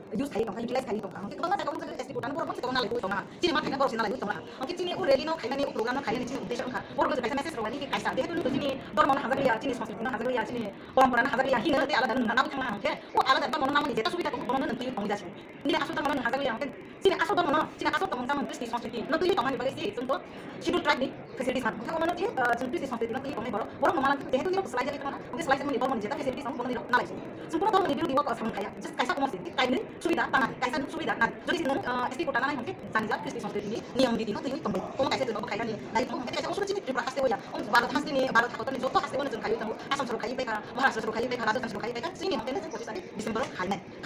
use kayu kamu utilize kayu kamu kita banget kamu SD kutan borok kita ngalai itu sama sini mah kayu borok sini ngalai itu sama oke sini aku ready no kayu ini program no kayu ini sini udah engkau borok itu kaisa message rohani kaisa dia tuh sini dot mana hazar lihat sini sponsor mana hazar lihat sini orang pernah hazar lihat hina nanti ala dan nama kita oke oh ala dan mana nama ini kita sudah kamu nanti pengjelasan ini asal teman hazar lihat sini asal teman sini asal teman teman terus sponsor ini nanti teman di bagi sini contoh schedule track di facilities kan kamu mana dia terus sponsor ini nanti kamu borok malah dia itu dia slide aja mana oke slide ini borok menjadi facilities kamu boleh nalai sempurna teman di work sama kayak just kaisa kamu sih kayak ini sudah tanah kaisa sudah nah jadi sini SD kota tanah mungkin sanjat terus sponsor ini niang di dino tuh tombol kamu kaisa itu kayak ini nah itu kaisa sudah sini Tripura hasil ya barat hasil ini barat kota ini jodoh hasil mana jeng kayu tahu asam suruh kayu mereka bahasa suruh kayu mereka rasa suruh kayu mereka sini mungkin itu posisi Desember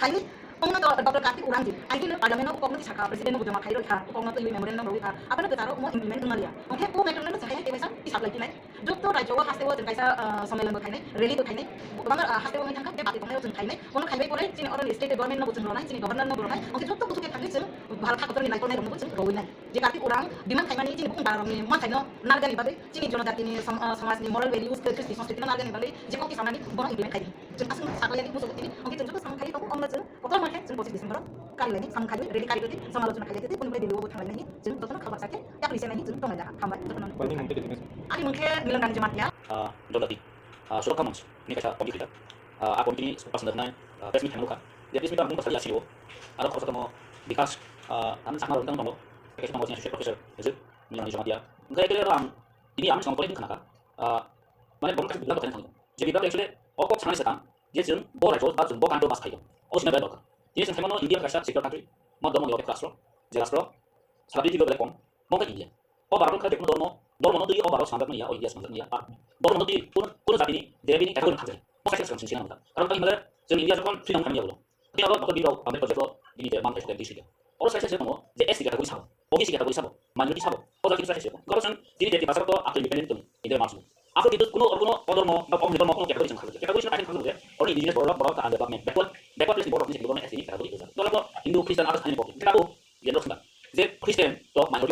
kayu Pong na Dr. Kati urang din. Ay din parliament na upong na saka presidente mo jama kayo ka. Upong na to yung memorandum ro ka. Apa na ketaro mo implement na liya. Okay, po metro na sa kanya kaysa isap lagi na. Doktor rajo wa haste wo jeng kaysa sammelan mo kayne. Rally to kayne. Bang haste wo ngitang ka debate ko na jeng kayne. Mono kayne pore sini orang state government na bujeng ro na sini governor na ro na. Okay, doktor busuk kayne sini bahal ka kotor ni naito na ro bujeng ro na. Je kati urang diman kayne ni sini bukong barang ni man kayno narga ni babe. Sini jono dati ni samas ni moral values ke Kristi সংস্কৃতি narga ni babe. Je ko ki samani bono implement kayne. Jeng asung sakali ni busuk ini. Okay, jeng sama kali ko om na jeng. Kotor ma kayne jeng posisi Desember kali lagi sama kali reli kali itu sama lonceng kali itu pun boleh dilihat buat lagi jeng total kabar sakit ya polisi lagi jeng tong ada kamar itu teman ali mungkin Milanrani Jamatia Dolati Swkang ini kaca komite kita aku ini pas sebenarnya resmi yang luka dia resmi kan mungkin pasal yasio ada kalau ketemu dikas kami sama orang tentang kayak sama bosnya profesor itu Milanrani Jamatia enggak kira orang ini amat sama politik kenapa mana belum kasih bilang tentang jadi bilang actually okok sana sekarang dia jeng borak jauh jeng bokan jauh pas kayu oh sini berapa ini sekarang India kasih secure country mau dong mau kelas lo jelas lo sahabat juga boleh kom mau ke India oh baru kan dekno dormo tuh oh baru sampai ya oh India sampai ya dormo tuh pun saat ini dia ini aku nak kerja mau kasih sekarang sini nanti karena kan India jadi India sekarang freedom kami ya lo tapi kalau di bawah Amerika juga ini dia mantai sudah di sini orang saya mau jadi S tiga kategori sama ogi sih kata boleh sabo minority sabo ojo kita sih kalau sen jadi dari pasar tuh akal independen tuh itu masuk aku itu kuno order mau kita boleh akan kalau ya orang indigenous borok tak ada backward place borok di sini borok ini kita boleh itu kalau Hindu Kristen atas ini borok kita tahu ya terus mbak jadi Kristen tuh minority